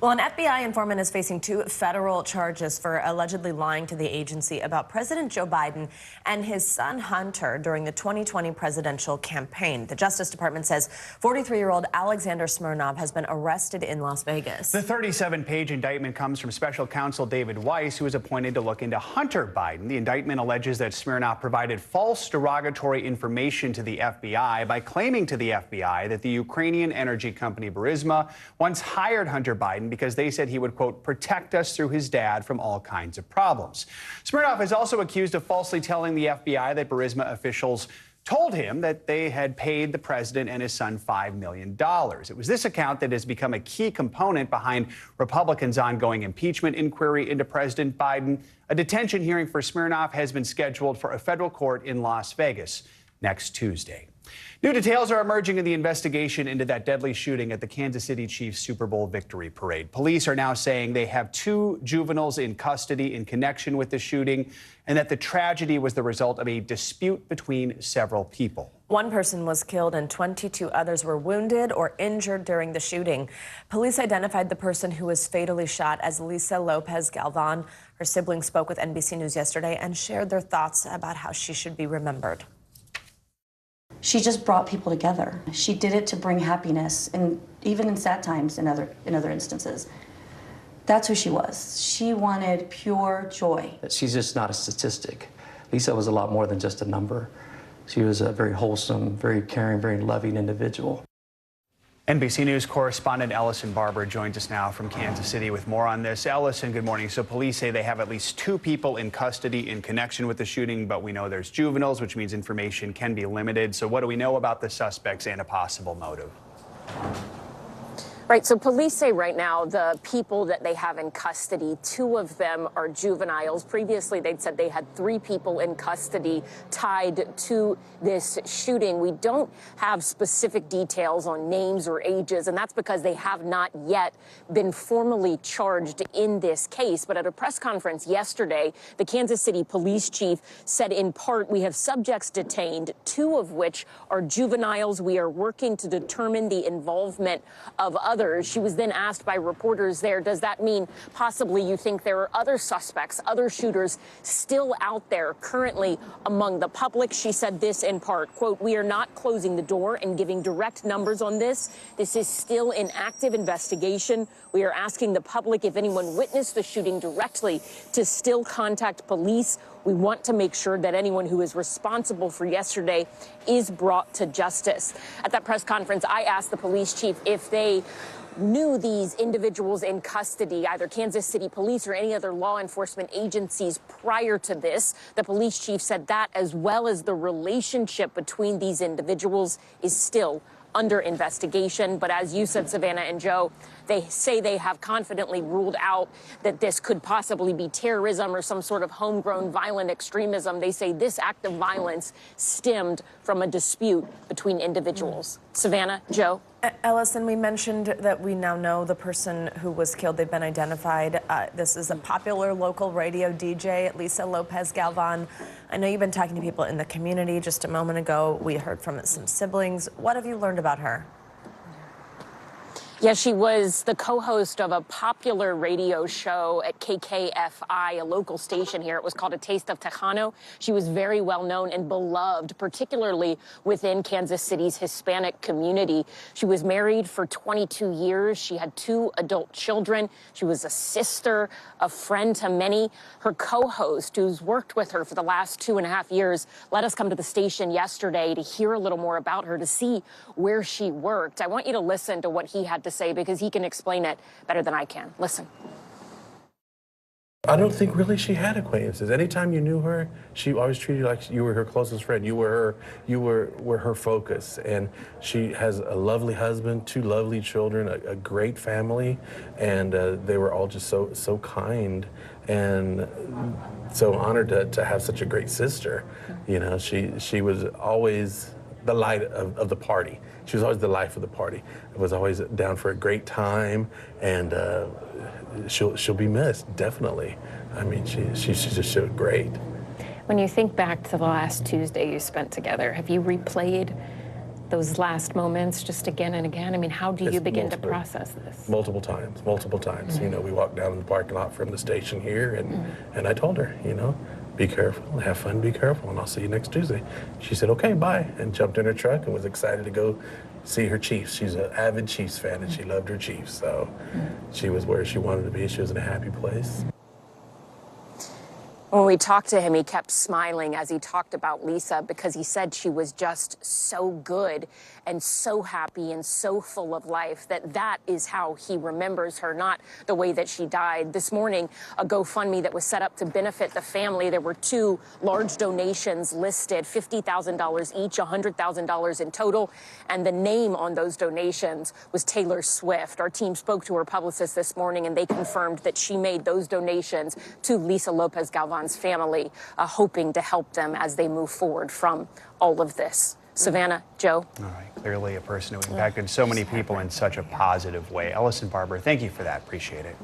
Well, an FBI informant is facing 2 federal charges for allegedly lying to the agency about President Joe Biden and his son Hunter during the 2020 presidential campaign. The Justice Department says 43-year-old Alexander Smirnov has been arrested in Las Vegas. The 37-page indictment comes from special counsel David Weiss, who was appointed to look into Hunter Biden. The indictment alleges that Smirnov provided false derogatory information to the FBI by claiming to the FBI that the Ukrainian energy company Burisma once hired Hunter Biden because they said he would, quote, protect us through his dad from all kinds of problems. Smirnov is also accused of falsely telling the FBI that Burisma officials told him that they had paid the president and his son $5 million. It was this account that has become a key component behind Republicans' ongoing impeachment inquiry into President Biden. A detention hearing for Smirnov has been scheduled for a federal court in Las Vegas next Tuesday. New details are emerging in the investigation into that deadly shooting at the Kansas City Chiefs Super Bowl victory parade. Police are now saying they have 2 juveniles in custody in connection with the shooting and that the tragedy was the result of a dispute between several people. 1 person was killed and 22 others were wounded or injured during the shooting. Police identified the person who was fatally shot as Lisa Lopez Galvan. Her siblings spoke with NBC News yesterday and shared their thoughts about how she should be remembered. She just brought people together. She did it to bring happiness, and even in sad times in other instances. That's who she was. She wanted pure joy. She's just not a statistic. Lisa was a lot more than just a number. She was a very wholesome, very caring, very loving individual. NBC News correspondent Ellison Barber joins us now from Kansas City with more on this. Ellison, good morning. So police say they have at least 2 people in custody in connection with the shooting, but we know there's juveniles, which means information can be limited. So what do we know about the suspects and a possible motive? Right, so police say right now the people that they have in custody, 2 of them are juveniles. Previously, they'd said they had 3 people in custody tied to this shooting. We don't have specific details on names or ages, and that's because they have not yet been formally charged in this case. But at a press conference yesterday, the Kansas City police chief said in part, we have subjects detained, 2 of which are juveniles. We are working to determine the involvement of others. She was then asked by reporters there, does that mean possibly you think there are other suspects, other shooters still out there currently among the public? She said this in part, quote, we are not closing the door and giving direct numbers on this. This is still an active investigation. We are asking the public, if anyone witnessed the shooting directly, to still contact police. We want to make sure that anyone who is responsible for yesterday is brought to justice. At that press conference, I asked the police chief if they knew these individuals in custody, either Kansas City Police or any other law enforcement agencies prior to this. The police chief said that, as well as the relationship between these individuals, is still under investigation. But as you said, Savannah and Joe, they say they have confidently ruled out that this could possibly be terrorism or some sort of homegrown violent extremism. They say this act of violence stemmed from a dispute between individuals. Savannah, Joe? Ellison, we mentioned that we now know the person who was killed. They've been identified. This is a popular local radio DJ, Lisa Lopez Galvan. I know you've been talking to people in the community. Just a moment ago, we heard from some siblings. What have you learned about her? Yeah, she was the co-host of a popular radio show at KKFI, a local station here. It was called A Taste of Tejano. She was very well known and beloved, particularly within Kansas City's Hispanic community. She was married for 22 years. She had 2 adult children. She was a sister, a friend to many. Her co-host, who's worked with her for the last 2.5 years, let us come to the station yesterday to hear a little more about her, to see where she worked. I want you to listen to what he had to say, because he can explain it better than I can. Listen. I don't think really she had acquaintances. Anytime you knew her, she always treated you like you were her closest friend. You were her focus. And she has a lovely husband, 2 lovely children, a great family, and they were all just so kind and so honored to have such a great sister. You know, she was always the light of the party. She was always the life of the party. Was always down for a great time, and she'll be missed, definitely. I mean, she just showed great. When you think back to the last Tuesday you spent together, have you replayed those last moments just again and again? I mean, how do you begin to process this? Multiple times. Mm-hmm. You know, we walked down in the parking lot from the station here, and I told her, you know, be careful, have fun, be careful, and I'll see you next Tuesday. She said, okay, bye, and jumped in her truck and was excited to go see her Chiefs. She's an avid Chiefs fan, and she loved her Chiefs, so she was where she wanted to be. She was in a happy place. When we talked to him, he kept smiling as he talked about Lisa, because he said she was just so good and so happy and so full of life, that is how he remembers her, not the way that she died. This morning, a GoFundMe that was set up to benefit the family. There were 2 large donations listed, $50,000 each, $100,000 in total. And the name on those donations was Taylor Swift. Our team spoke to her publicist this morning, and they confirmed that she made those donations to Lisa Lopez Galvan's family, hoping to help them as they move forward from all of this. Savannah, Joe. All right. Clearly a person who impacted so many people in such a positive way. Ellison Barber, thank you for that. Appreciate it.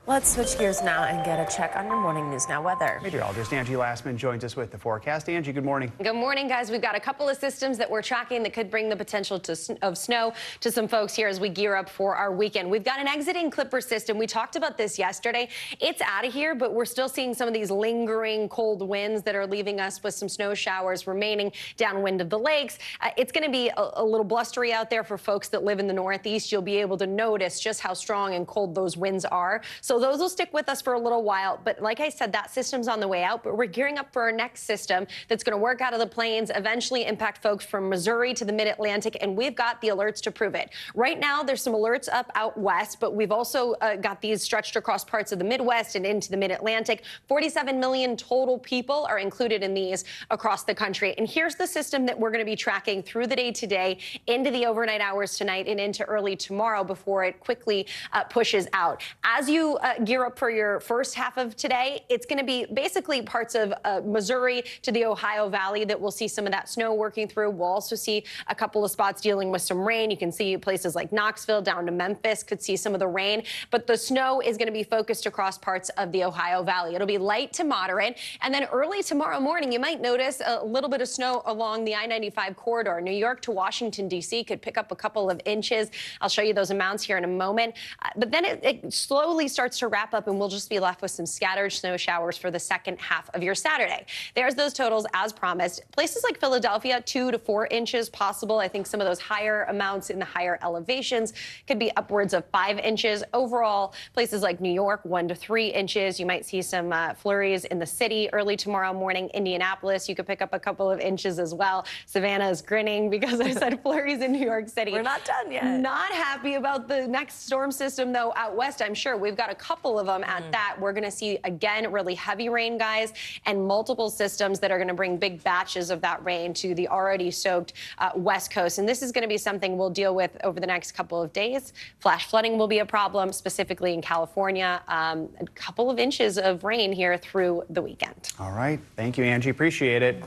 Let's switch gears now and get a check on your morning news now weather. Meteorologist Angie Lastman joins us with the forecast. Angie, good morning. Good morning, guys. We've got a couple of systems that we're tracking that could bring the potential of snow to some folks here as we gear up for our weekend. We've got an exiting Clipper system. We talked about this yesterday. It's out of here, but we're still seeing some of these lingering cold winds that are leaving us with some snow showers remaining downwind of the lakes. It's going to be a little blustery out there for folks that live in the Northeast. You'll be able to notice just how strong and cold those winds are. So those will stick with us for a little while. But like I said, that system's on the way out. But we're gearing up for our next system that's going to work out of the plains, eventually impact folks from Missouri to the mid-Atlantic. And we've got the alerts to prove it. Right now, there's some alerts up out west, but we've also got these stretched across parts of the Midwest and into the mid-Atlantic. 47 million total people are included in these across the country. And here's the system that we're going to be tracking through the day today, into the overnight hours tonight, and into early tomorrow before it quickly pushes out. As you gear up for your first half of today, it's going to be basically parts of Missouri to the Ohio Valley that we'll see some of that snow working through. We'll also see a couple of spots dealing with some rain. You can see places like Knoxville down to Memphis could see some of the rain, but the snow is going to be focused across parts of the Ohio Valley. It'll be light to moderate, and then early tomorrow morning, you might notice a little bit of snow along the I-95 corridor. New York to Washington, D.C. could pick up a couple of inches. I'll show you those amounts here in a moment, but then it slowly starts to wrap up, and we'll just be left with some scattered snow showers for the second half of your Saturday. There's those totals as promised. Places like Philadelphia, 2 to 4 inches possible. I think some of those higher amounts in the higher elevations could be upwards of 5 inches. Overall, places like New York, 1 to 3 inches. You might see some flurries in the city early tomorrow morning. Indianapolis, you could pick up a couple of inches as well. Savannah is grinning because I said flurries in New York City. We're not done yet. Not happy about the next storm system, though, out west, I'm sure. We've got a couple of them at that. We're going to see, again, really heavy rain, guys, and multiple systems that are going to bring big batches of that rain to the already soaked west coast. And this is going to be something we'll deal with over the next couple of days. Flash flooding will be a problem, specifically in California. A couple of inches of rain here through the weekend. All right. Thank you, Angie. Appreciate it.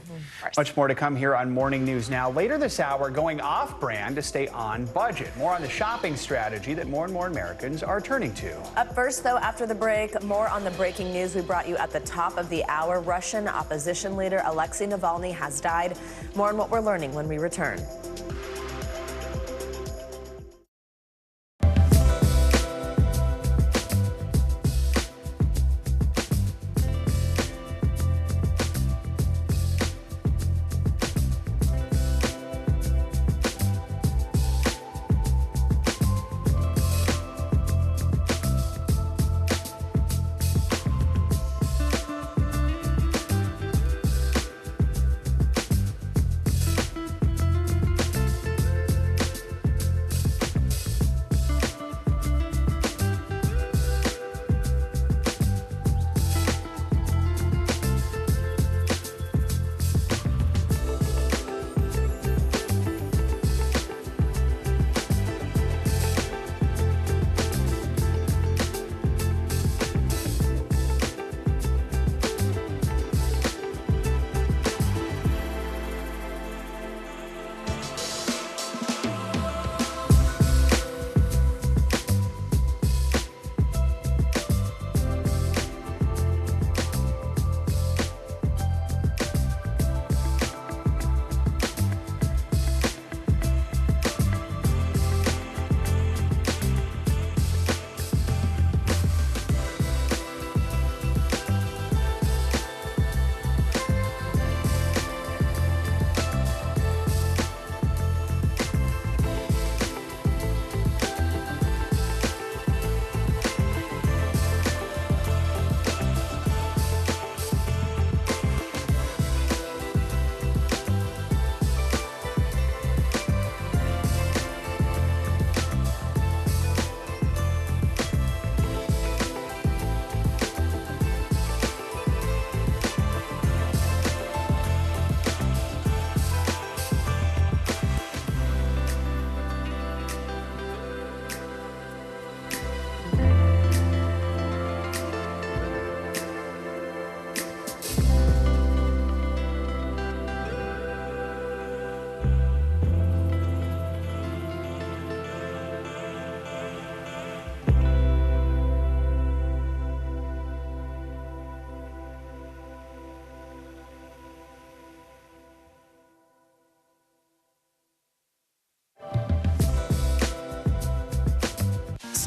Much more to come here on Morning News Now. Later this hour, going off-brand to stay on budget. More on the shopping strategy that more and more Americans are turning to. Up first, though, after the break, more on the breaking news we brought you at the top of the hour. Russian opposition leader Alexei Navalny has died. More on what we're learning when we return.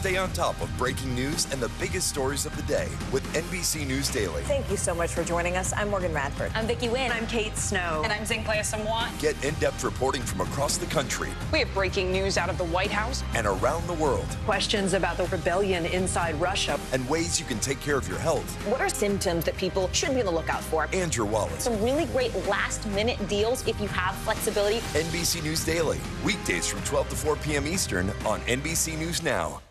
Stay on top of breaking news and the biggest stories of the day with NBC News Daily. Thank you so much for joining us. I'm Morgan Radford. I'm Vicki Wynn. I'm Kate Snow. And I'm Zinklea Samwat. Get in-depth reporting from across the country. We have breaking news out of the White House and around the world. Questions about the rebellion inside Russia. And ways you can take care of your health. What are symptoms that people should be on the lookout for? And your wallet. Some really great last-minute deals if you have flexibility. NBC News Daily. Weekdays from 12 to 4 p.m. Eastern on NBC News Now.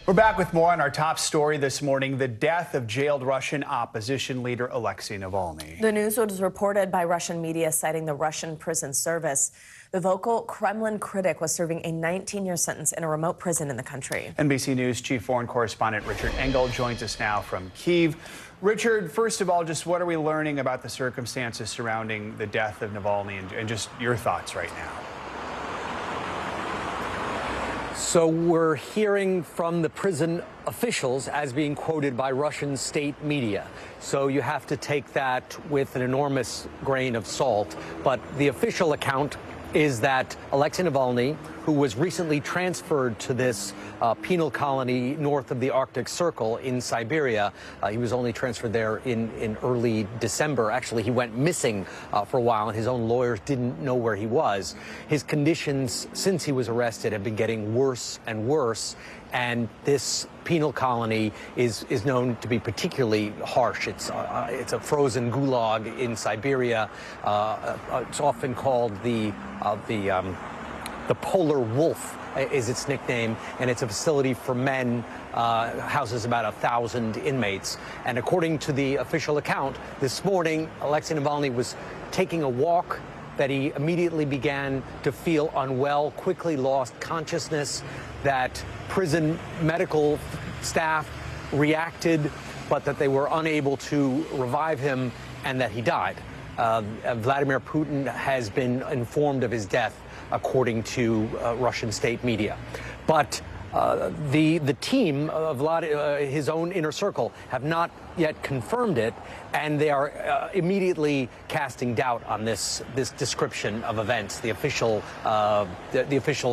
We're back with more on our top story this morning, the death of jailed Russian opposition leader Alexei Navalny. The news was reported by Russian media citing the Russian prison service. The vocal Kremlin critic was serving a 19-year sentence in a remote prison in the country. NBC News chief foreign correspondent Richard Engel joins us now from Kyiv. Richard, first of all, just what are we learning about the circumstances surrounding the death of Navalny and just your thoughts right now? So we're hearing from the prison officials as being quoted by Russian state media. So you have to take that with an enormous grain of salt. But the official account is that Alexei Navalny, who was recently transferred to this penal colony north of the Arctic Circle in Siberia. He was only transferred there in early December. Actually, he went missing for a while, and his own lawyers didn't know where he was. His conditions since he was arrested have been getting worse and worse, and this penal colony is known to be particularly harsh. It's a frozen gulag in Siberia. It's often called the polar wolf is its nickname, and it's a facility for men, houses about 1,000 inmates. And according to the official account, this morning, Alexei Navalny was taking a walk that he immediately began to feel unwell, quickly lost consciousness, that prison medical staff reacted, but that they were unable to revive him, and that he died. Vladimir Putin has been informed of his death, according to Russian state media. But the team of his own inner circle have not yet confirmed it, and they are immediately casting doubt on this description of events, the official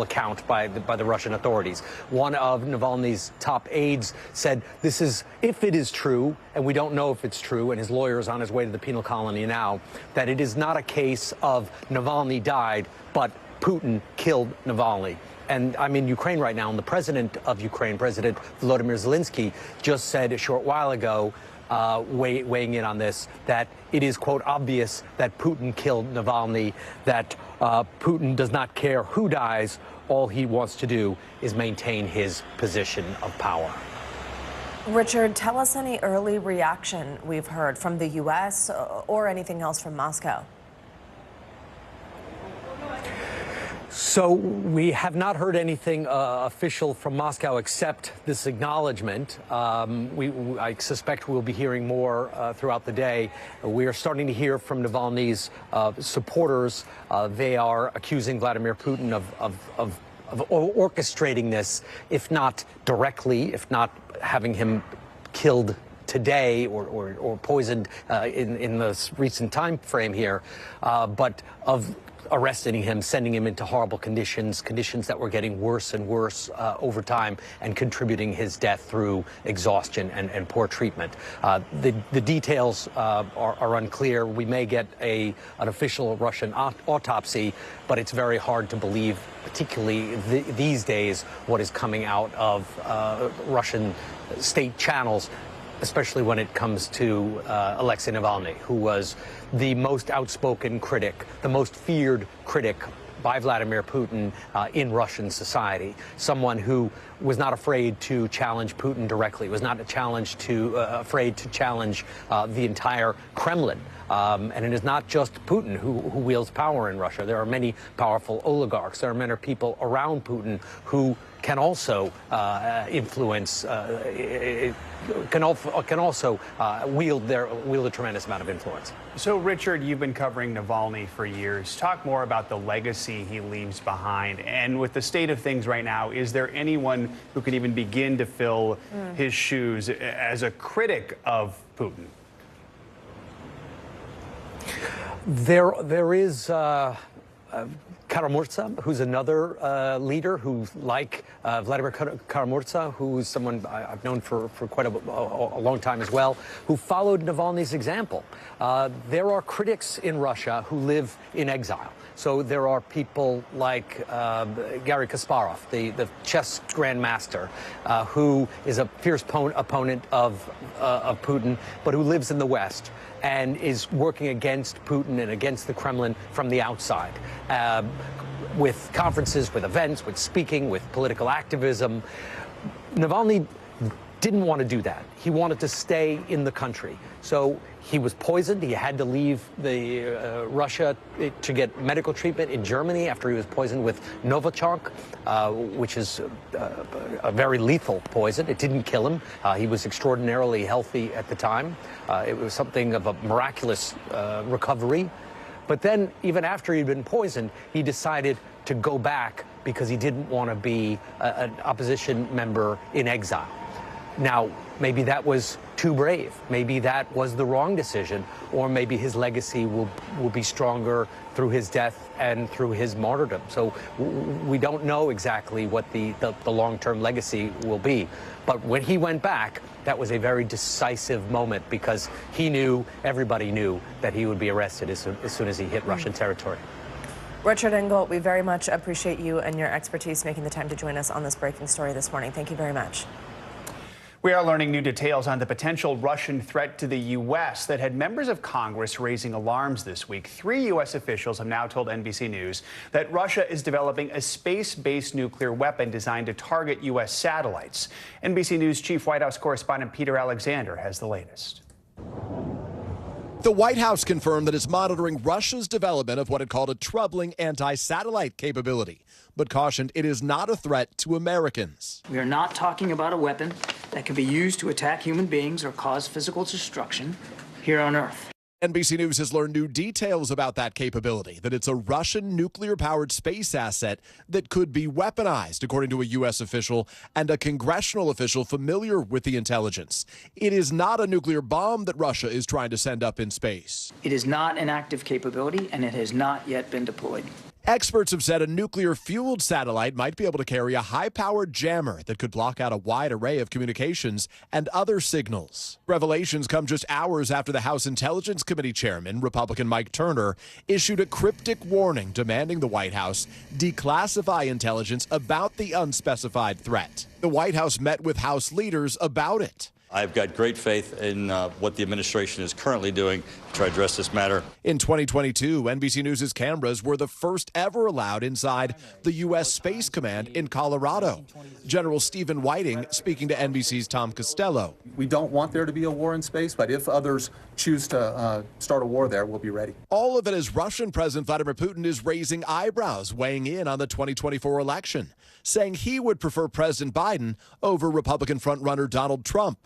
account by the Russian authorities. One of Navalny's top aides said, "This is, if it is true, and we don't know if it's true, and his lawyer is on his way to the penal colony now, that it is not a case of Navalny died, but Putin killed Navalny." And I'm in Ukraine right now, and the president of Ukraine, President Volodymyr Zelensky, just said a short while ago, weighing in on this, that it is, quote, obvious that Putin killed Navalny, that Putin does not care who dies. All he wants to do is maintain his position of power. Richard, tell us any early reaction we've heard from the U.S. or anything else from Moscow. So we have not heard anything official from Moscow except this acknowledgement. I suspect we'll be hearing more throughout the day. We are starting to hear from Navalny's supporters. They are accusing Vladimir Putin of orchestrating this, if not directly, if not having him killed today or poisoned in the recent time frame here, but of arresting him, sending him into horrible conditions that were getting worse and worse over time, and contributing his death through exhaustion and poor treatment. The details are unclear. We may get an official Russian autopsy, but it's very hard to believe, particularly these days, what is coming out of Russian state channels, especially when it comes to Alexei Navalny, who was the most outspoken critic, the most feared critic by Vladimir Putin in Russian society. Someone who was not afraid to challenge Putin directly, was not afraid to challenge the entire Kremlin. And it is not just Putin who wields power in Russia. There are many powerful oligarchs. There are many people around Putin who can also influence, can also wield a tremendous amount of influence. So, Richard, you've been covering Navalny for years. Talk more about the legacy he leaves behind. And with the state of things right now, is there anyone who can even begin to fill his shoes as a critic of Putin? There is Karamurza, who's another leader who, like Vladimir Karamurza, who's someone I've known for quite a long time as well, who followed Navalny's example. There are critics in Russia who live in exile. So there are people like Garry Kasparov, the chess grandmaster, who is a fierce opponent of Putin, but who lives in the West and is working against Putin and against the Kremlin from the outside, with conferences, with events, with speaking, with political activism. Navalny didn't want to do that. He wanted to stay in the country. So he was poisoned. He had to leave Russia to get medical treatment in Germany after he was poisoned with Novichok, which is a very lethal poison. It didn't kill him. He was extraordinarily healthy at the time. It was something of a miraculous recovery. But then, even after he'd been poisoned, he decided to go back because he didn't want to be an opposition member in exile. Now, maybe that was too brave. Maybe that was the wrong decision, or maybe his legacy will be stronger through his death and through his martyrdom. So we don't know exactly what the long-term legacy will be. But when he went back, that was a very decisive moment because he knew, everybody knew, that he would be arrested as soon as he hit Russian territory. Richard Engel, we very much appreciate you and your expertise making the time to join us on this breaking story this morning. Thank you very much. We are learning new details on the potential Russian threat to the U.S. that had members of Congress raising alarms this week. 3 U.S. officials have now told NBC News that Russia is developing a space-based nuclear weapon designed to target U.S. satellites. NBC News Chief White House correspondent Peter Alexander has the latest. The White House confirmed that it's monitoring Russia's development of what it called a troubling anti-satellite capability, but cautioned it is not a threat to Americans. We are not talking about a weapon that can be used to attack human beings or cause physical destruction here on Earth. NBC News has learned new details about that capability, that it's a Russian nuclear-powered space asset that could be weaponized, according to a U.S. official and a congressional official familiar with the intelligence. It is not a nuclear bomb that Russia is trying to send up in space. It is not an active capability, and it has not yet been deployed. Experts have said a nuclear-fueled satellite might be able to carry a high-powered jammer that could block out a wide array of communications and other signals. Revelations come just hours after the House Intelligence Committee chairman, Republican Mike Turner, issued a cryptic warning demanding the White House declassify intelligence about the unspecified threat. The White House met with House leaders about it. I've got great faith in what the administration is currently doing to try to address this matter. In 2022, NBC News' cameras were the first ever allowed inside the U.S. Space Command in Colorado. General Stephen Whiting speaking to NBC's Tom Costello. We don't want there to be a war in space, but if others choose to start a war there, we'll be ready. All of it as Russian President Vladimir Putin is raising eyebrows, weighing in on the 2024 election, saying he would prefer President Biden over Republican frontrunner Donald Trump.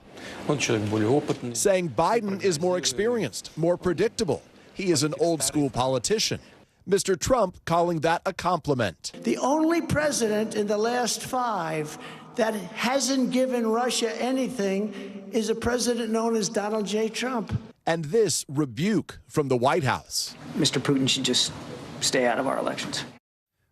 Saying Biden is more experienced, more predictable. He is an old-school politician. Mr. Trump calling that a compliment. The only president in the last 5 that hasn't given Russia anything is a president known as Donald J. Trump. And this rebuke from the White House. Mr. Putin should just stay out of our elections.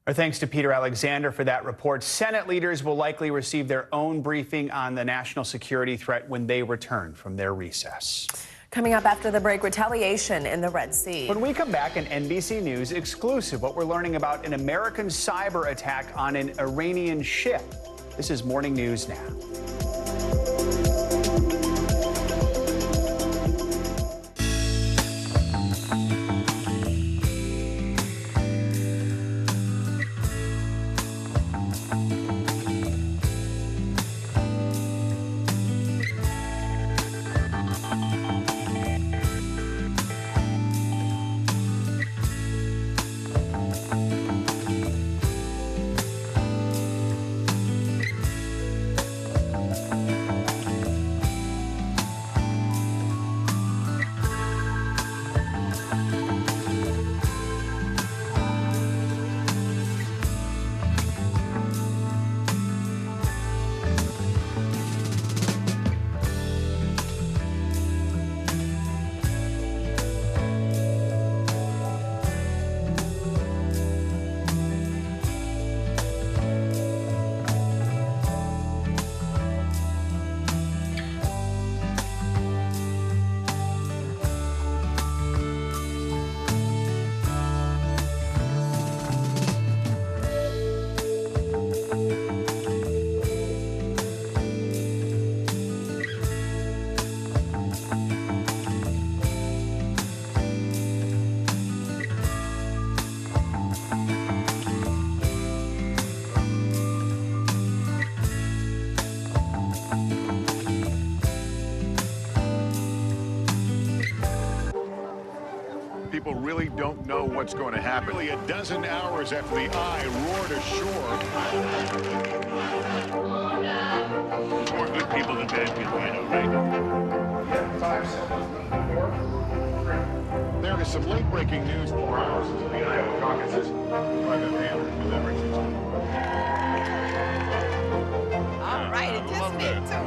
Our thanks to Peter Alexander for that report. Senate leaders will likely receive their own briefing on the national security threat when they return from their recess. Coming up after the break, retaliation in the Red Sea. When we come back, an NBC News exclusive, what we're learning about an American cyber attack on an Iranian ship. This is Morning News Now. people really don't know what's going to happen. Really, a dozen hours after the eye roared ashore. More good people than bad people, I know, right? 5 seconds. 4, 3. There is some late-breaking news 4 hours into the Iowa caucuses by the man delivering it. All right, it just me too.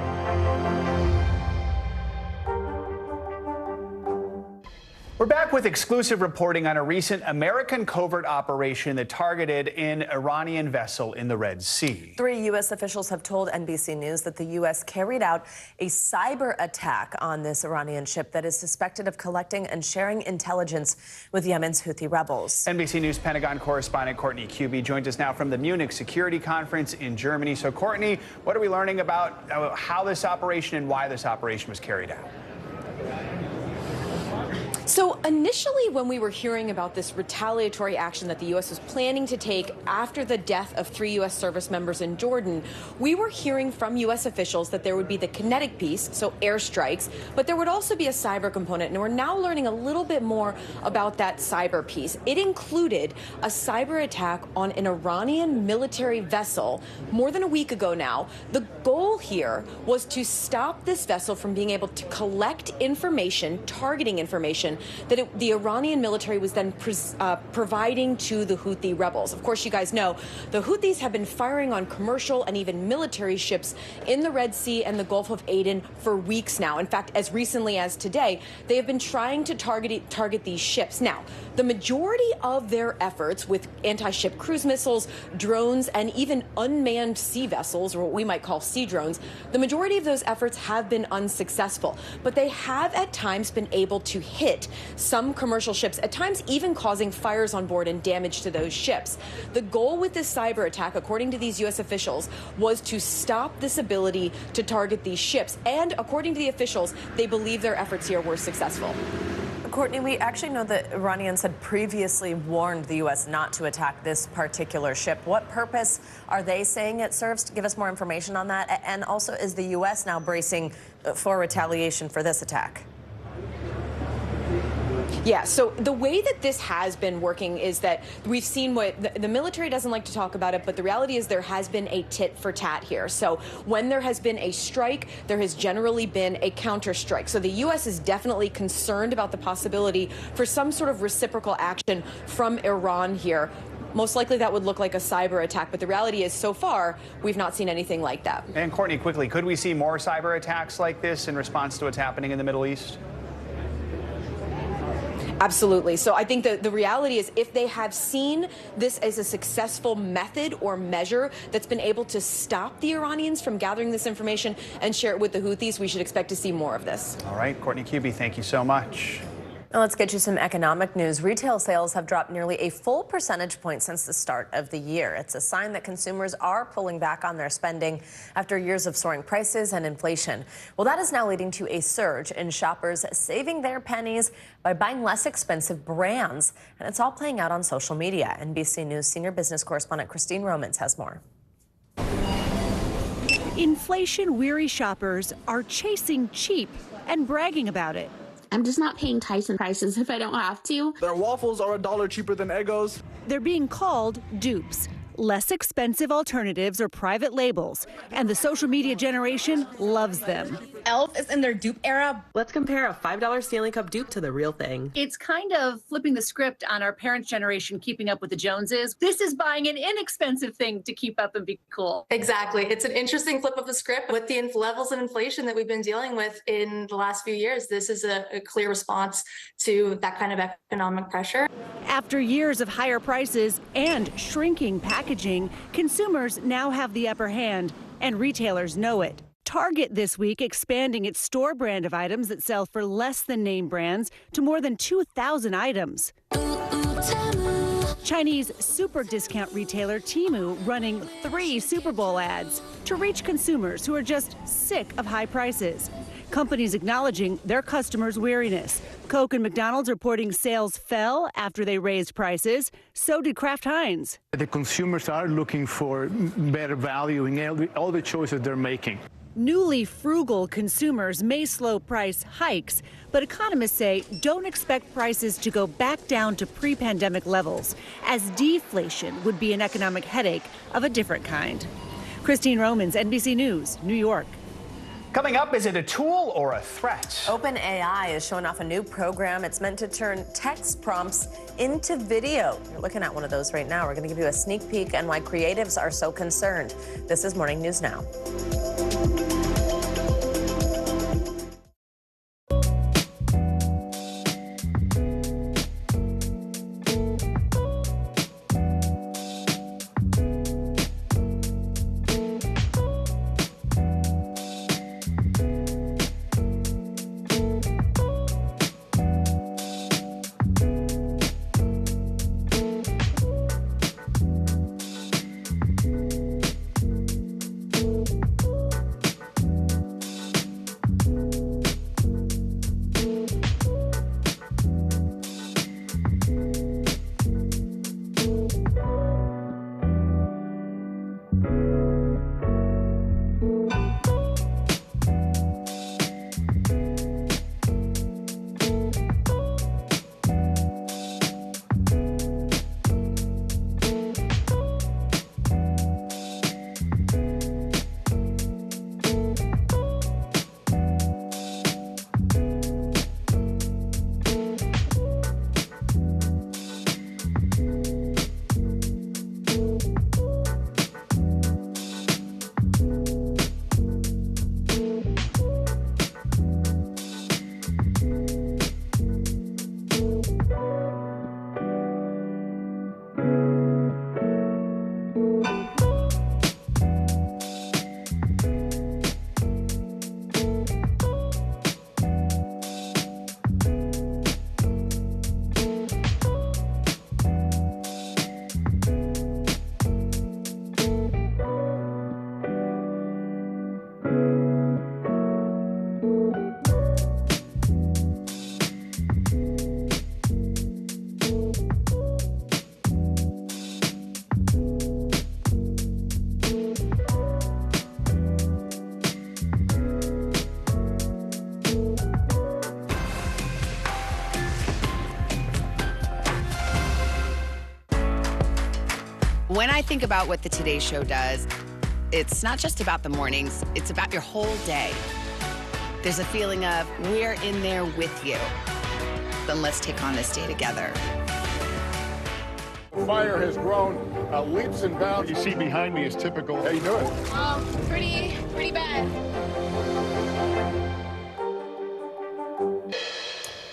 We're back with exclusive reporting on a recent American covert operation that targeted an Iranian vessel in the Red Sea. 3 U.S. officials have told NBC News that the U.S. carried out a cyber attack on this Iranian ship that is suspected of collecting and sharing intelligence with Yemen's Houthi rebels. NBC News Pentagon correspondent Courtney Kuby joins us now from the Munich Security Conference in Germany. So, Courtney, what are we learning about how this operation and why this operation was carried out? So initially, when we were hearing about this retaliatory action that the U.S. was planning to take after the death of 3 U.S. service members in Jordan, we were hearing from U.S. officials that there would be the kinetic piece, so airstrikes, but there would also be a cyber component. And we're now learning a little bit more about that cyber piece. It included a cyber attack on an Iranian military vessel more than a week ago now. The goal here was to stop this vessel from being able to collect information, targeting information, that the Iranian military was then providing to the Houthi rebels. Of course, you guys know the Houthis have been firing on commercial and even military ships in the Red Sea and the Gulf of Aden for weeks now. In fact, as recently as today, they have been trying to target these ships. Now, the majority of their efforts with anti-ship cruise missiles, drones, and even unmanned sea vessels, or what we might call sea drones, the majority of those efforts have been unsuccessful. But they have at times been able to hit some commercial ships, at times even causing fires on board and damage to those ships. The goal with this cyber attack, according to these U.S. officials, was to stop this ability to target these ships. And according to the officials, they believe their efforts here were successful. Courtney, we actually know that Iranians had previously warned the U.S. not to attack this particular ship. What purpose are they saying it serves? Give us more information on that. And also, is the U.S. now bracing for retaliation for this attack? Yeah, so the way that this has been working is that we've seen what the military doesn't like to talk about it, but the reality is there has been a tit for tat here. So when there has been a strike, there has generally been a counter-strike. So the U.S. is definitely concerned about the possibility for some sort of reciprocal action from Iran here. Most likely that would look like a cyber attack, but the reality is so far we've not seen anything like that. And Courtney, quickly, could we see more cyber attacks like this in response to what's happening in the Middle East? Absolutely. So I think that the reality is if they have seen this as a successful method or measure that's been able to stop the Iranians from gathering this information and share it with the Houthis, we should expect to see more of this. All right, Courtney Kuby, thank you so much. Now let's get you some economic news. Retail sales have dropped nearly a full percentage point since the start of the year. It's a sign that consumers are pulling back on their spending after years of soaring prices and inflation. Well, that is now leading to a surge in shoppers saving their pennies by buying less expensive brands. And it's all playing out on social media. NBC News senior business correspondent Christine Romans has more. Inflation-weary shoppers are chasing cheap and bragging about it. I'm just not paying Tyson prices if I don't have to. Their waffles are $1 cheaper than Eggos. They're being called dupes, less expensive alternatives or private labels, and the social media generation loves them. Elf is in their dupe era. Let's compare a $5 Stanley Cup dupe to the real thing. It's kind of flipping the script on our parents' generation keeping up with the Joneses. This is buying an inexpensive thing to keep up and be cool. Exactly. It's an interesting flip of the script. With the levels of inflation that we've been dealing with in the last few years, this is a clear response to that kind of economic pressure. After years of higher prices and shrinking packaging, consumers now have the upper hand, and retailers know it. Target this week expanding its store brand of items that sell for less than name brands to more than 2,000 items. Chinese super discount retailer Temu running 3 Super Bowl ads to reach consumers who are just sick of high prices. Companies acknowledging their customers' weariness. Coke and McDonald's reporting sales fell after they raised prices. So did Kraft Heinz. The consumers are looking for better value in all the choices they're making. Newly frugal consumers may slow price hikes, but economists say don't expect prices to go back down to pre-pandemic levels, as deflation would be an economic headache of a different kind. Christine Romans, NBC News, New York. Coming up, is it a tool or a threat? OpenAI is showing off a new program. It's meant to turn text prompts into video. You're looking at one of those right now. We're going to give you a sneak peek and why creatives are so concerned. This is Morning News Now. When I think about what the Today Show does, it's not just about the mornings, it's about your whole day. There's a feeling of we're in there with you. Then let's take on this day together. Fire has grown leaps and bounds. What you see behind me is typical. How you doing? Pretty bad.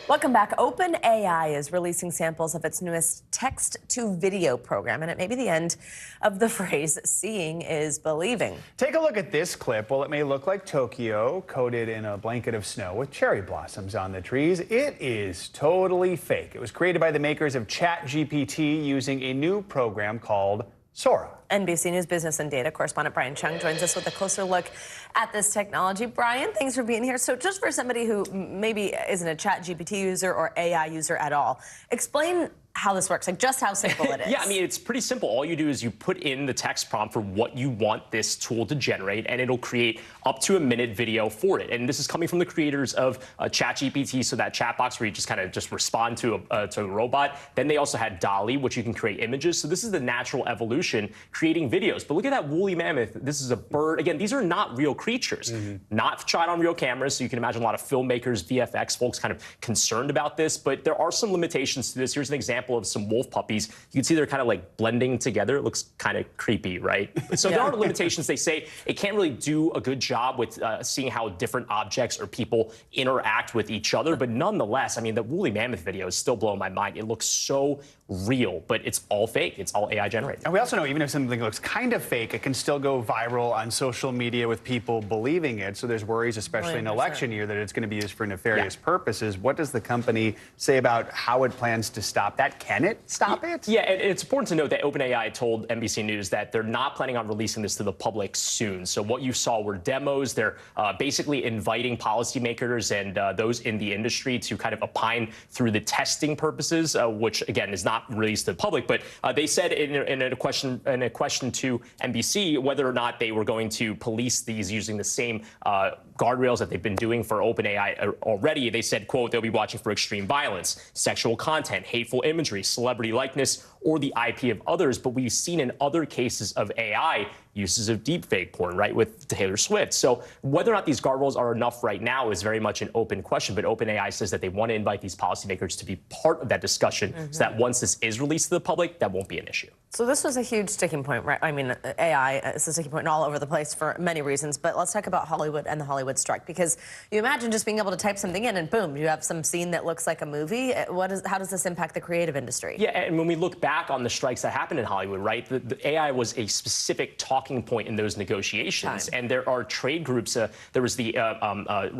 Welcome back. OpenAI is releasing samples of its newest text-to-video program, and it may be the end of the phrase, seeing is believing. Take a look at this clip. Well, it may look like Tokyo, coated in a blanket of snow with cherry blossoms on the trees. It is totally fake. It was created by the makers of ChatGPT using a new program called Sora. NBC News Business and Data correspondent Brian Chung joins us with a closer look at this technology. Brian, thanks for being here. So just for somebody who maybe isn't a ChatGPT user or AI user at all, explain how this works, like just how simple it is. Yeah, I mean, it's pretty simple. All you do is you put in the text prompt for what you want this tool to generate, and it'll create up to a minute video for it. And this is coming from the creators of ChatGPT, so that chat box where you just kind of respond to a robot. Then they also had DALL-E, which you can create images. So this is the natural evolution, creating videos. But look at that woolly mammoth. This is a bird. Again, these are not real creatures, not shot on real cameras. So you can imagine a lot of filmmakers, VFX folks kind of concerned about this. But there are some limitations to this. Here's an example of some wolf puppies. You can see they're kind of like blending together. It looks kind of creepy, right? So there are limitations. They say it can't really do a good job with seeing how different objects or people interact with each other. But nonetheless, I mean, the woolly mammoth video is still blowing my mind. It looks so real, but it's all fake. It's all AI generated. And we also know even if something looks kind of fake, it can still go viral on social media with people believing it. So there's worries, especially in election year, that it's going to be used for nefarious purposes. What does the company say about how it plans to stop that? Can it stop it? Yeah, and it's important to note that OpenAI told NBC News that they're not planning on releasing this to the public soon. So what you saw were demos. They're basically inviting policymakers and those in the industry to kind of opine through the testing purposes, which again is not released to the public. But they said in a question to NBC whether or not they were going to police these using the same guardrails that they've been doing for OpenAI already. They said, quote, they'll be watching for extreme violence, sexual content, hateful imagery, celebrity likeness, or the IP of others. But we've seen in other cases of AI uses of deepfake porn, right, with Taylor Swift. So whether or not these guardrails are enough right now is very much an open question. But OpenAI says that they want to invite these policymakers to be part of that discussion so that once this is released to the public, that won't be an issue. So this was a huge sticking point, right? I mean, AI is a sticking point all over the place for many reasons. But let's talk about Hollywood and the Hollywood strike, because you imagine just being able to type something in and boom, you have some scene that looks like a movie. How does this impact the creative industry? Yeah, and when we look back on the strikes that happened in Hollywood, right, the AI was a specific talking point in those negotiations. And there are trade groups. There was the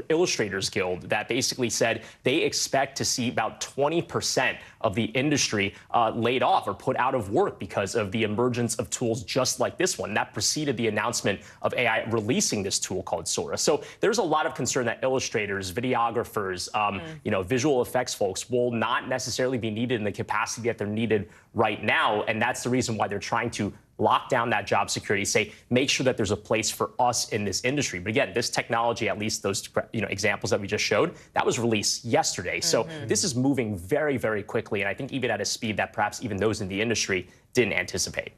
Illustrators Guild that basically said they expect to see about 20% of the industry laid off or put out of work because of the emergence of tools just like this one. That preceded the announcement of AI releasing this tool called Sora. So there's a lot of concern that illustrators, videographers, visual effects folks will not necessarily be needed in the capacity that they're needed right now. And that's the reason why they're trying to lock down that job security, say, make sure that there's a place for us in this industry. But again, this technology, at least those examples that we just showed, that was released yesterday. So this is moving very, very quickly. And I think even at a speed that perhaps even those in the industry didn't anticipate.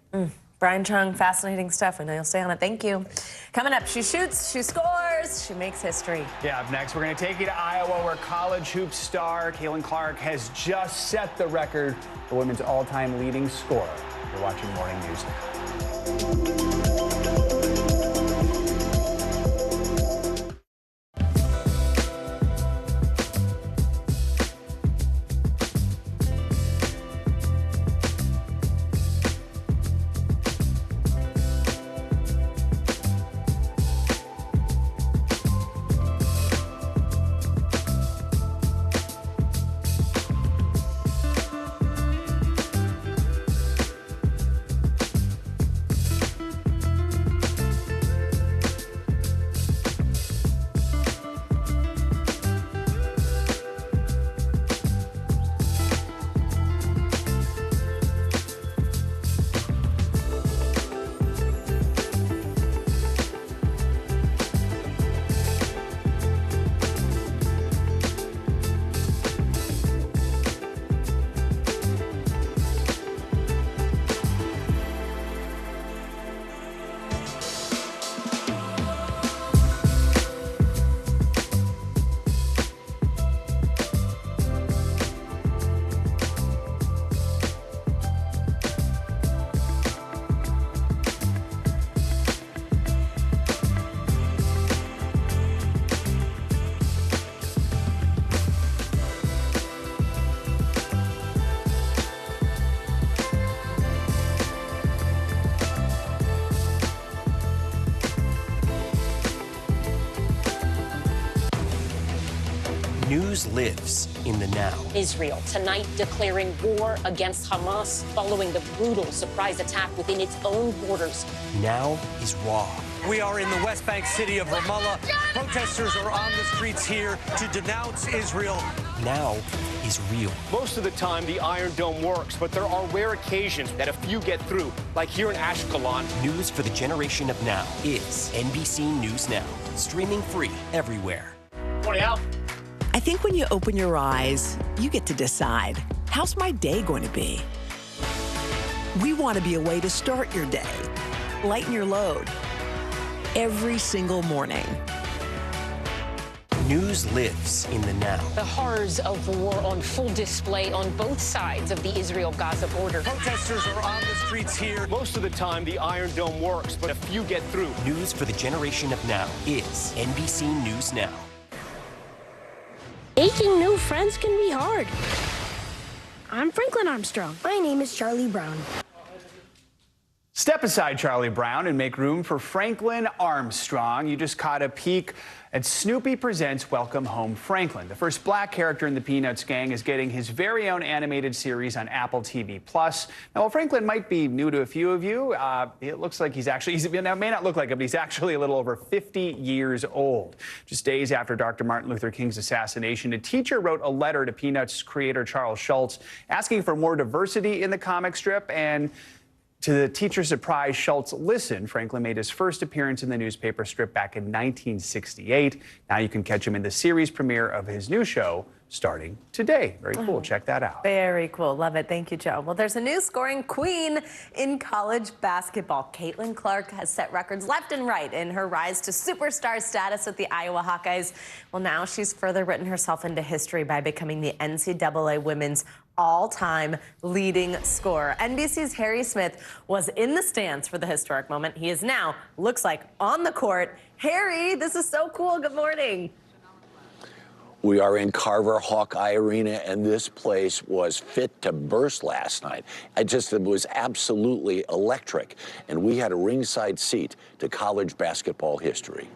Brian Chung, fascinating stuff. I know you'll stay on it. Thank you. Coming up, she shoots, she scores, she makes history. Yeah, up next, we're going to take you to Iowa, where college hoops star Caitlin Clark has just set the record for women's all-time leading scorer. You're watching Morning News Now. News lives in the now. Israel tonight declaring war against Hamas following the brutal surprise attack within its own borders. Now is raw. We are in the West Bank city of Ramallah. Protesters are on the streets here to denounce Israel. Now is real. Most of the time, the Iron Dome works, but there are rare occasions that a few get through, like here in Ashkelon. News for the generation of now is NBC News Now, streaming free everywhere. Morning, Al. I think when you open your eyes, you get to decide, how's my day going to be? We want to be a way to start your day, lighten your load, every single morning. News lives in the now. The horrors of war on full display on both sides of the Israel-Gaza border. Protesters are on the streets here. Most of the time, the Iron Dome works, but a few get through. News for the generation of now is NBC News Now. Making new friends can be hard. I'm Franklin Armstrong. My name is Charlie Brown. Step aside, Charlie Brown, and make room for Franklin Armstrong. You just caught a peek at Snoopy Presents Welcome Home Franklin. The first black character in the Peanuts gang is getting his very own animated series on Apple TV+. Now, while Franklin might be new to a few of you, it looks like he's now, may not look like it, but he's actually a little over 50 years old. Just days after Dr. Martin Luther King's assassination, a teacher wrote a letter to Peanuts creator Charles Schulz asking for more diversity in the comic strip, and to the teacher's surprise, Schulz listened. Franklin made his first appearance in the newspaper strip back in 1968. Now you can catch him in the series premiere of his new show starting today. Very cool. Check that out. Very cool. Love it. Thank you, Joe. Well, there's a new scoring queen in college basketball. Caitlin Clark has set records left and right in her rise to superstar status with the Iowa Hawkeyes. Well, now she's further written herself into history by becoming the NCAA women's all-time leading scorer. NBC's Harry Smith was in the stands for the historic moment. He is now, looks like, on the court. Harry, this is so cool. Good morning. We are in Carver Hawkeye Arena, and this place was fit to burst last night. It was absolutely electric, and we had a ringside seat to college basketball history.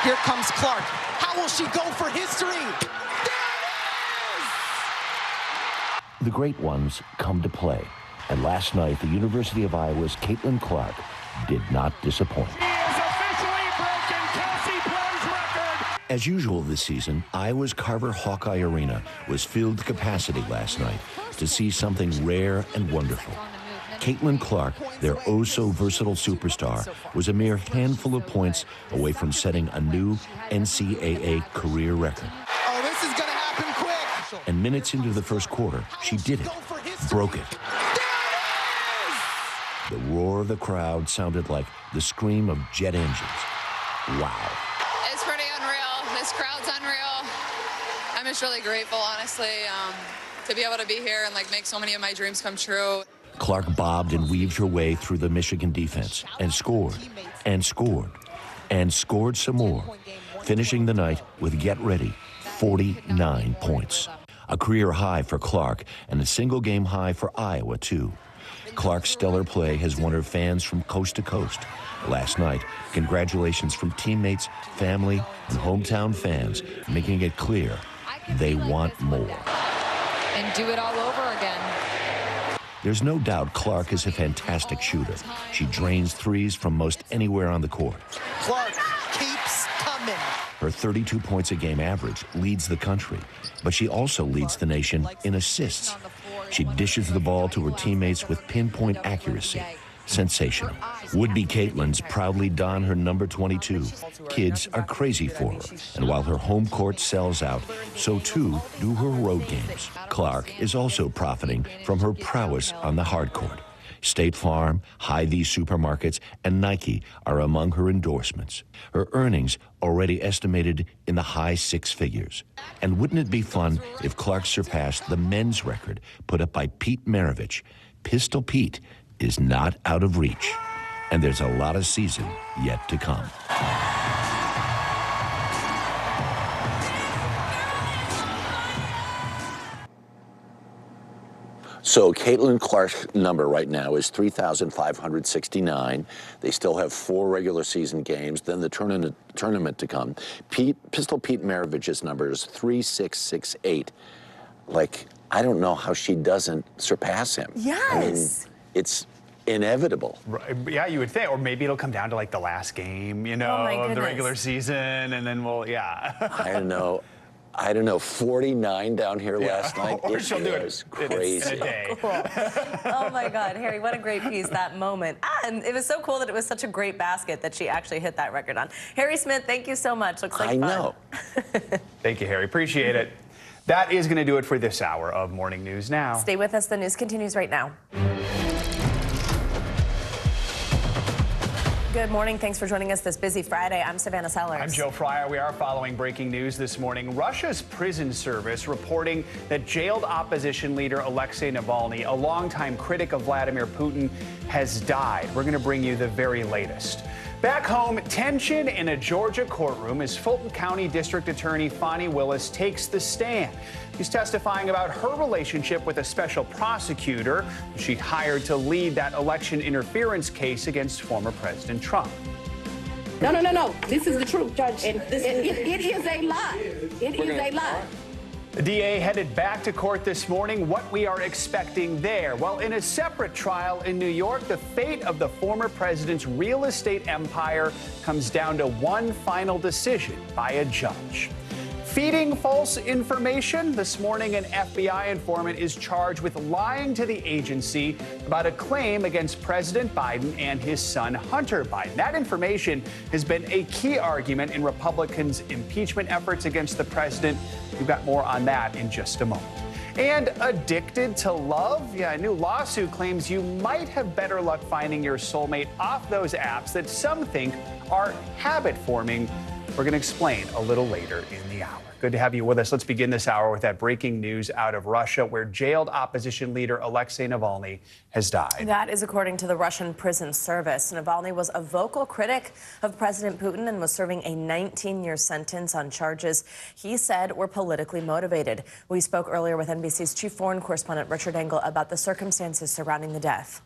Here comes Clark. How will she go for history? The great ones come to play, and last night the University of Iowa's Caitlin Clark did not disappoint. As usual this season, Iowa's Carver Hawkeye Arena was filled to capacity last night to see something rare and wonderful. Caitlin Clark, their oh-so-versatile superstar, was a mere handful of points away from setting a new NCAA career record. Oh, this is going to happen quick. And minutes into the first quarter, she did it, broke it. The roar of the crowd sounded like the scream of jet engines. Wow. It's pretty unreal. This crowd's unreal. I'm just really grateful, honestly, to be able to be here and make so many of my dreams come true. Clark bobbed and weaved her way through the Michigan defense and scored and scored and scored some more, finishing the night with, get ready, 49 points. A career high for Clark and a single-game high for Iowa, too. Clark's stellar play has won her fans from coast to coast. Last night, congratulations from teammates, family, and hometown fans, making it clear they want more. And do it all over again. There's no doubt Clark is a fantastic shooter. She drains threes from most anywhere on the court. Clark keeps coming. Her 32 points a game average leads the country, but she also leads the nation in assists. She dishes the ball to her teammates with pinpoint accuracy. Sensational. Would-be Caitlin's proudly don her number 22. Kids are crazy for her, and while her home court sells out, so too do her road games. Clark is also profiting from her prowess on the hard court. State Farm, Hy-Vee supermarkets, and Nike are among her endorsements. Her earnings already estimated in the high six figures. And wouldn't it be fun if Clark surpassed the men's record put up by Pete Maravich? Pistol Pete is not out of reach, and there's a lot of season yet to come. So Caitlin Clark's number right now is 3,569. They still have 4 regular season games, then the tournament to come. Pistol Pete Maravich's number is 3,668. I don't know how she doesn't surpass him. Yes. I mean, it's inevitable. Right. Yeah, you would think. Or maybe it'll come down to the last game, of the regular season, and then I don't know, 49 down here last night. Or she'll do it crazy. in a day. Cool. Oh my God, Harry, what a great piece, that moment. And it was so cool that it was such a great basket that she actually hit that record on. Harry Smith, thank you so much. Looks like fun. I know. Thank you, Harry. Appreciate it. That is going to do it for this hour of Morning News Now. Stay with us. The news continues right now. Good morning. Thanks for joining us this busy Friday. I'm Savannah Sellers. I'm Joe Fryer. We are following breaking news this morning. Russia's prison service reporting that jailed opposition leader Alexei Navalny, a longtime critic of Vladimir Putin, has died. We're going to bring you the very latest. Back home, tension in a Georgia courtroom as Fulton County District Attorney Fani Willis takes the stand. She's testifying about her relationship with a special prosecutor she hired to lead that election interference case against former President Trump. No. This is the truth, Judge. And it is a lie. It is a lie. The DA headed back to court this morning. What we are expecting there? Well, in a separate trial in New York, the fate of the former president's real estate empire comes down to one final decision by a judge. Feeding false information. This morning, an FBI informant is charged with lying to the agency about a claim against President Biden and his son, Hunter Biden. That information has been a key argument in Republicans' impeachment efforts against the president. We've got more on that in just a moment. And addicted to love? Yeah, a new lawsuit claims you might have better luck finding your soulmate off those apps that some think are habit forming. We're going to explain a little later in the hour. Good to have you with us. Let's begin this hour with that breaking news out of Russia, where jailed opposition leader Alexei Navalny has died. That is according to the Russian prison service. Navalny was a vocal critic of President Putin and was serving a 19-year sentence on charges he said were politically motivated. We spoke earlier with NBC's chief foreign correspondent Richard Engel about the circumstances surrounding the death.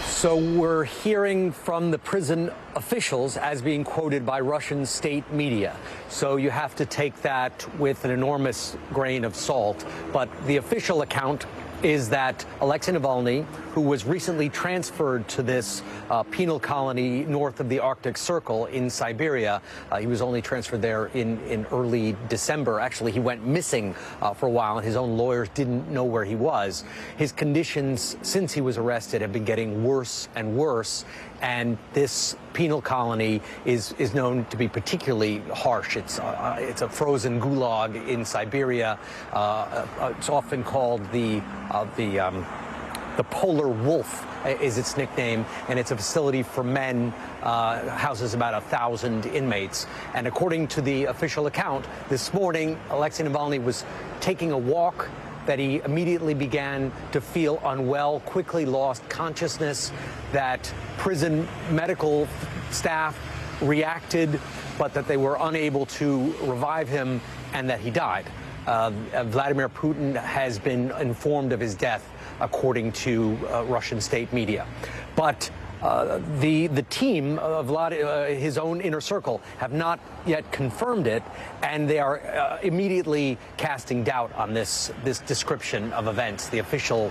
So we're hearing from the prison officials as being quoted by Russian state media. So you have to take that with an enormous grain of salt. But the official account is that Alexei Navalny, who was recently transferred to this penal colony north of the Arctic Circle in Siberia, he was only transferred there in early December. Actually, he went missing for a while, and his own lawyers didn't know where he was. His conditions since he was arrested have been getting worse and worse, and this penal colony is known to be particularly harsh. It's a frozen gulag in Siberia. It's often called the polar wolf is its nickname, and it's a facility for men, houses about 1,000 inmates. And according to the official account, this morning, Alexei Navalny was taking a walk that he immediately began to feel unwell, quickly lost consciousness, that prison medical staff reacted, but that they were unable to revive him, and that he died. Vladimir Putin has been informed of his death, according to Russian state media. But the team of his own inner circle have not yet confirmed it, and they are immediately casting doubt on this description of events, the official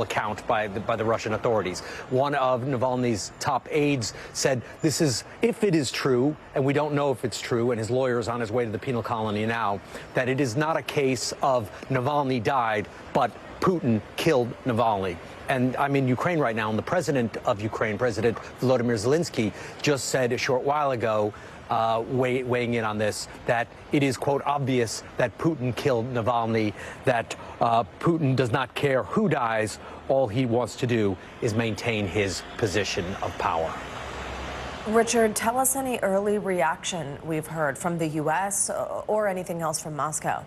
account by the Russian authorities. One of Navalny's top aides said, "This is, if it is true, and we don't know if it's true, and his lawyer is on his way to the penal colony now, that it is not a case of Navalny died, but Putin killed Navalny." And I'm in Ukraine right now, and the president of Ukraine, President Volodymyr Zelensky, just said a short while ago, weighing in on this, that it is, quote, obvious that Putin killed Navalny, that Putin does not care who dies. All he wants to do is maintain his position of power. Richard, tell us any early reaction we've heard from the U.S. or anything else from Moscow.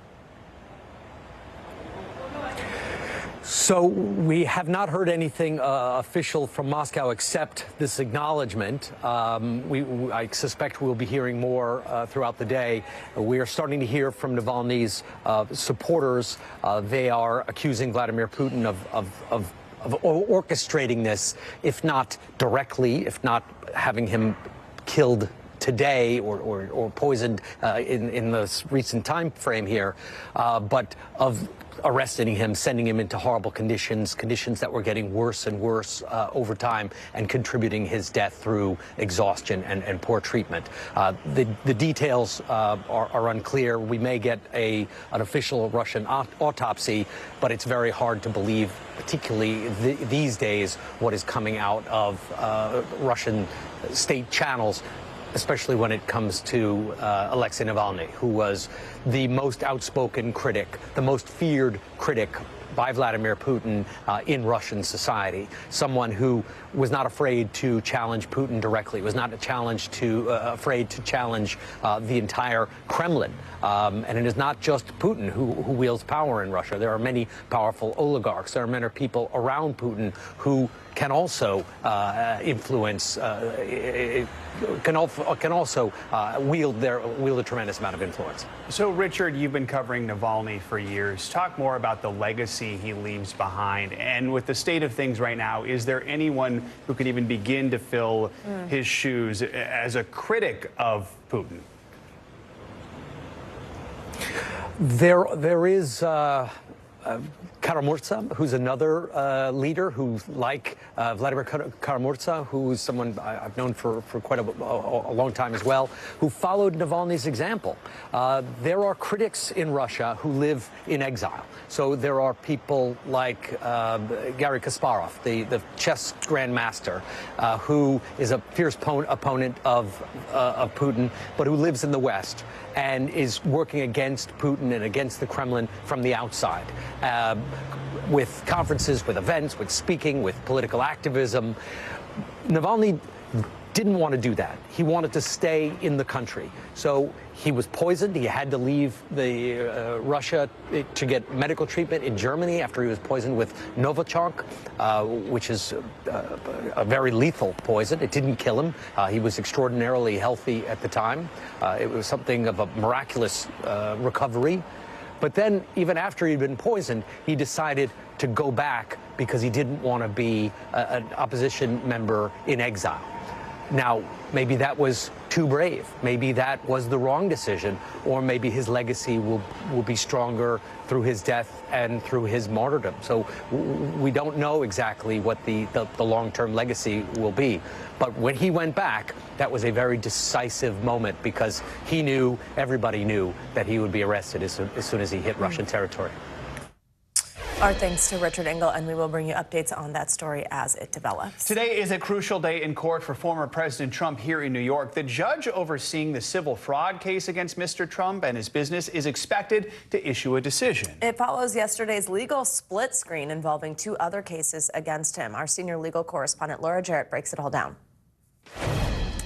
So we have not heard anything official from Moscow except this acknowledgement. I suspect we'll be hearing more throughout the day. We are starting to hear from Navalny's supporters. They are accusing Vladimir Putin of orchestrating this, if not directly, if not having him killed today or poisoned in the recent time frame here, but of arresting him, sending him into horrible conditions that were getting worse and worse over time, and contributing his death through exhaustion and poor treatment. The details are unclear. We may get an official Russian autopsy, but it's very hard to believe, particularly these days, what is coming out of Russian state channels, especially when it comes to Alexei Navalny, who was the most outspoken critic, the most feared critic by Vladimir Putin in Russian society. Someone who was not afraid to challenge Putin directly, was not afraid to challenge the entire Kremlin. And it is not just Putin who wields power in Russia. There are many powerful oligarchs. There are many people around Putin who can also influence, can also wield a tremendous amount of influence. So, Richard, you've been covering Navalny for years. Talk more about the legacy he leaves behind. And with the state of things right now, is there anyone who could even begin to fill his shoes as a critic of Putin? There is Karamurza, who's another leader who, like Vladimir Karamurza, who's someone I've known for quite a long time as well, who followed Navalny's example. There are critics in Russia who live in exile. So there are people like Garry Kasparov, the chess grandmaster, who is a fierce opponent of Putin, but who lives in the West and is working against Putin and against the Kremlin from the outside, with conferences, with events, with speaking, with political activism. Navalny didn't want to do that. He wanted to stay in the country. So he was poisoned. He had to leave Russia to get medical treatment in Germany after he was poisoned with Novichok, which is a very lethal poison. It didn't kill him. He was extraordinarily healthy at the time. It was something of a miraculous recovery. But then, even after he'd been poisoned, he decided to go back because he didn't want to be an opposition member in exile. Now, maybe that was too brave. Maybe that was the wrong decision, or maybe his legacy will be stronger through his death and through his martyrdom. So we don't know exactly what the long-term legacy will be. But when he went back, that was a very decisive moment because he knew, everybody knew, that he would be arrested as soon as he hit Russian territory. Our thanks to Richard Engel, and we will bring you updates on that story as it develops. Today is a crucial day in court for former President Trump here in New York. The judge overseeing the civil fraud case against Mr. Trump and his business is expected to issue a decision. It follows yesterday's legal split screen involving two other cases against him. Our senior legal correspondent Laura Jarrett breaks it all down.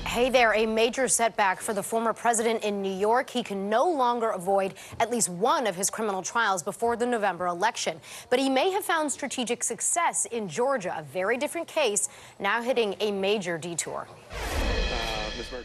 Hey there, a major setback for the former president in New York. He can no longer avoid at least one of his criminal trials before the November election. But he may have found strategic success in Georgia, a very different case, now hitting a major detour.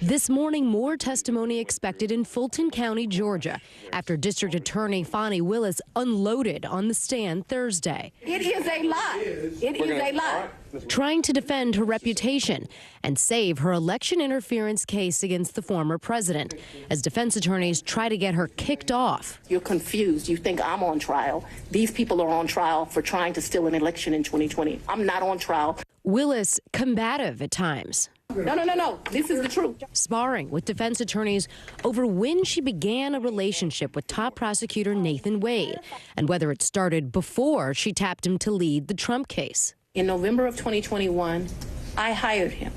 This morning, more testimony expected in Fulton County, Georgia, after District Attorney Fani Willis unloaded on the stand Thursday. It is a lie. It is a lie. Trying to defend her reputation and save her election interference case against the former president, as defense attorneys try to get her kicked off. You're confused. You think I'm on trial. These people are on trial for trying to steal an election in 2020. I'm not on trial. Willis, combative at times. No. This is the truth. Sparring with defense attorneys over when she began a relationship with top prosecutor Nathan Wade and whether it started before she tapped him to lead the Trump case. In November of 2021, I hired him.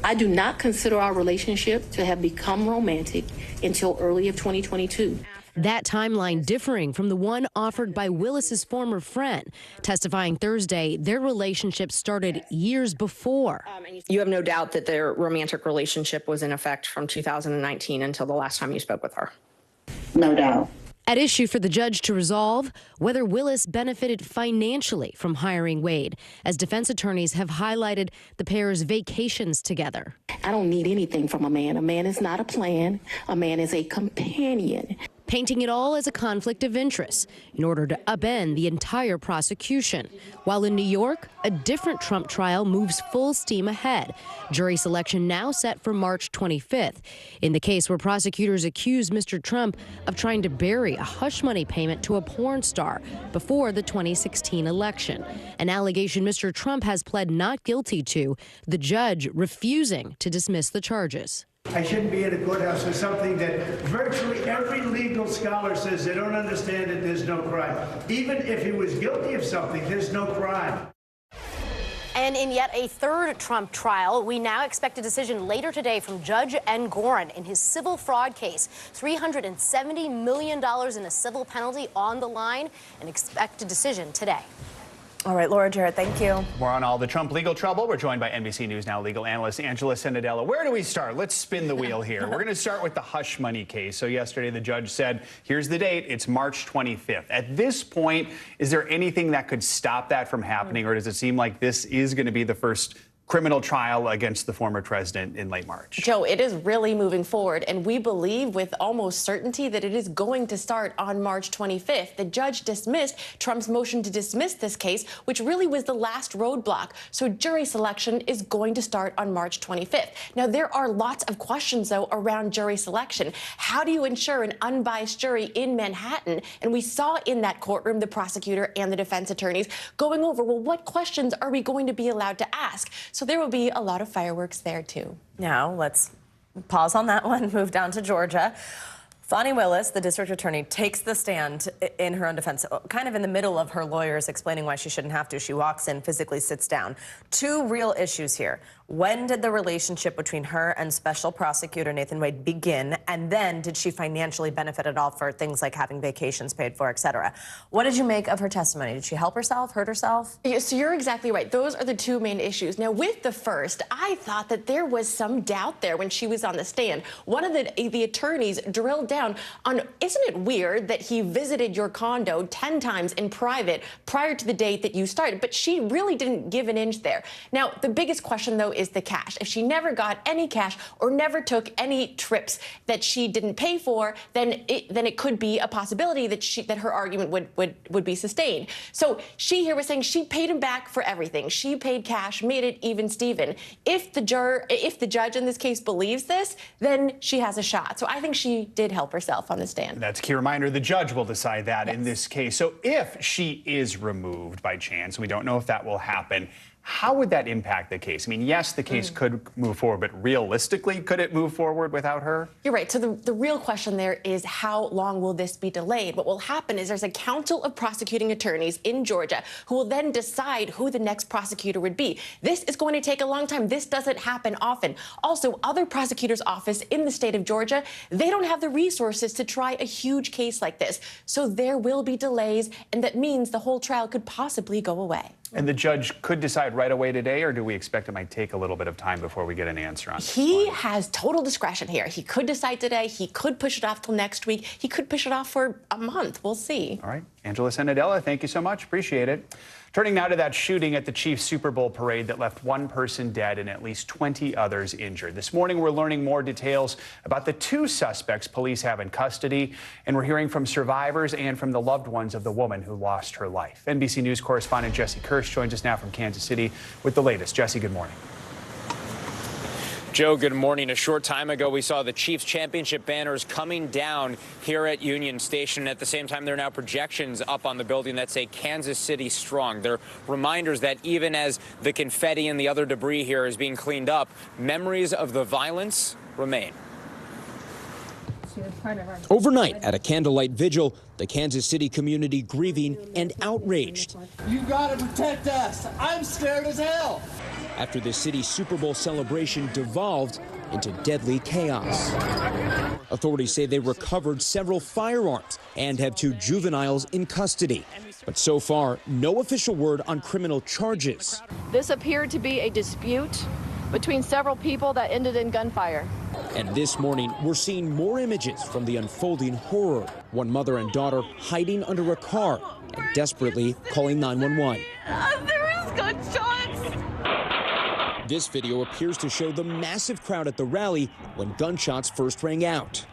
I do not consider our relationship to have become romantic until early of 2022. That timeline differing from the one offered by Willis's former friend, testifying Thursday their relationship started years before. You have no doubt that their romantic relationship was in effect from 2019 until the last time you spoke with her. No doubt. At issue for the judge to resolve whether Willis benefited financially from hiring Wade, as defense attorneys have highlighted the pair's vacations together. I don't need anything from a man. A man is not a plan. A man is a companion. Painting it all as a conflict of interest in order to upend the entire prosecution. While in New York, a different Trump trial moves full steam ahead. Jury selection now set for March 25th. In the case where prosecutors accuse Mr. Trump of trying to bury a hush money payment to a porn star before the 2016 election, an allegation Mr. Trump has pled not guilty to, the judge refusing to dismiss the charges. I shouldn't be in a courthouse for something that virtually every legal scholar says they don't understand that there's no crime. Even if he was guilty of something, there's no crime. And in yet a third Trump trial, we now expect a decision later today from Judge Engoron in his civil fraud case. $370 million in a civil penalty on the line, and expect a decision today. All right, Laura Jarrett, thank you. More on all the Trump legal trouble. We're joined by NBC News Now legal analyst Angela Senadella. Where do we start? Let's spin the wheel here. We're going to start with the hush money case. So yesterday the judge said, here's the date. It's March 25th. At this point, is there anything that could stop that from happening, or does it seem like this is going to be the first criminal trial against the former president in late March? Joe, it is really moving forward, and we believe with almost certainty that it is going to start on March 25th. The judge dismissed Trump's motion to dismiss this case, which really was the last roadblock. So jury selection is going to start on March 25th. Now, there are lots of questions, though, around jury selection. How do you ensure an unbiased jury in Manhattan? And we saw in that courtroom the prosecutor and the defense attorneys going over, well, what questions are we going to be allowed to ask? So there will be a lot of fireworks there, too. Now, let's pause on that one, move down to Georgia. Fani Willis, the district attorney, takes the stand in her own defense, kind of in the middle of her lawyers explaining why she shouldn't have to. She walks in, physically sits down. Two real issues here. When did the relationship between her and special prosecutor Nathan Wade begin? And then did she financially benefit at all for things like having vacations paid for, et cetera? What did you make of her testimony? Did she help herself, hurt herself? Yeah, so you're exactly right. Those are the two main issues. Now, with the first, I thought that there was some doubt there when she was on the stand. One of the attorneys drilled down on, isn't it weird that he visited your condo 10 times in private prior to the date that you started? But she really didn't give an inch there. Now, the biggest question, though, is the cash. If she never got any cash or never took any trips that she didn't pay for, then it could be a possibility that her argument would be sustained. So she here was saying she paid him back for everything. She paid cash, made it even Steven. If the judge in this case believes this, then she has a shot. So I think she did help herself on the stand. That's a key reminder. The judge will decide that in this case. So if she is removed by chance, we don't know if that will happen, how would that impact the case? I mean, yes, the case could move forward, but realistically, could it move forward without her? You're right. So the real question there is, how long will this be delayed? What will happen is there's a council of prosecuting attorneys in Georgia who will then decide who the next prosecutor would be. This is going to take a long time. This doesn't happen often. Also, other prosecutors' office in the state of Georgia, they don't have the resources to try a huge case like this. So there will be delays, and that means the whole trial could possibly go away. And the judge could decide right away today, or do we expect it might take a little bit of time before we get an answer on this? He has total discretion here. He could decide today. He could push it off till next week. He could push it off for a month. We'll see. All right. Angela Senadella, thank you so much. Appreciate it. Turning now to that shooting at the Chiefs Super Bowl parade that left one person dead and at least 20 others injured. This morning, we're learning more details about the two suspects police have in custody, and we're hearing from survivors and from the loved ones of the woman who lost her life. NBC News correspondent Jesse Kirsch joins us now from Kansas City with the latest. Jesse, good morning. Joe, good morning. A short time ago, we saw the Chiefs championship banners coming down here at Union Station. At the same time, there are now projections up on the building that say Kansas City strong. They're reminders that even as the confetti and the other debris here is being cleaned up, memories of the violence remain. Overnight, at a candlelight vigil, the Kansas City community grieving and outraged. You gotta protect us. I'm scared as hell. After the city's Super Bowl celebration devolved into deadly chaos. Authorities say they recovered several firearms and have two juveniles in custody. But so far, no official word on criminal charges. This appeared to be a dispute between several people that ended in gunfire. And this morning, we're seeing more images from the unfolding horror. One mother and daughter hiding under a car and desperately calling 911. There was gunshots. This video appears to show the massive crowd at the rally when gunshots first rang out.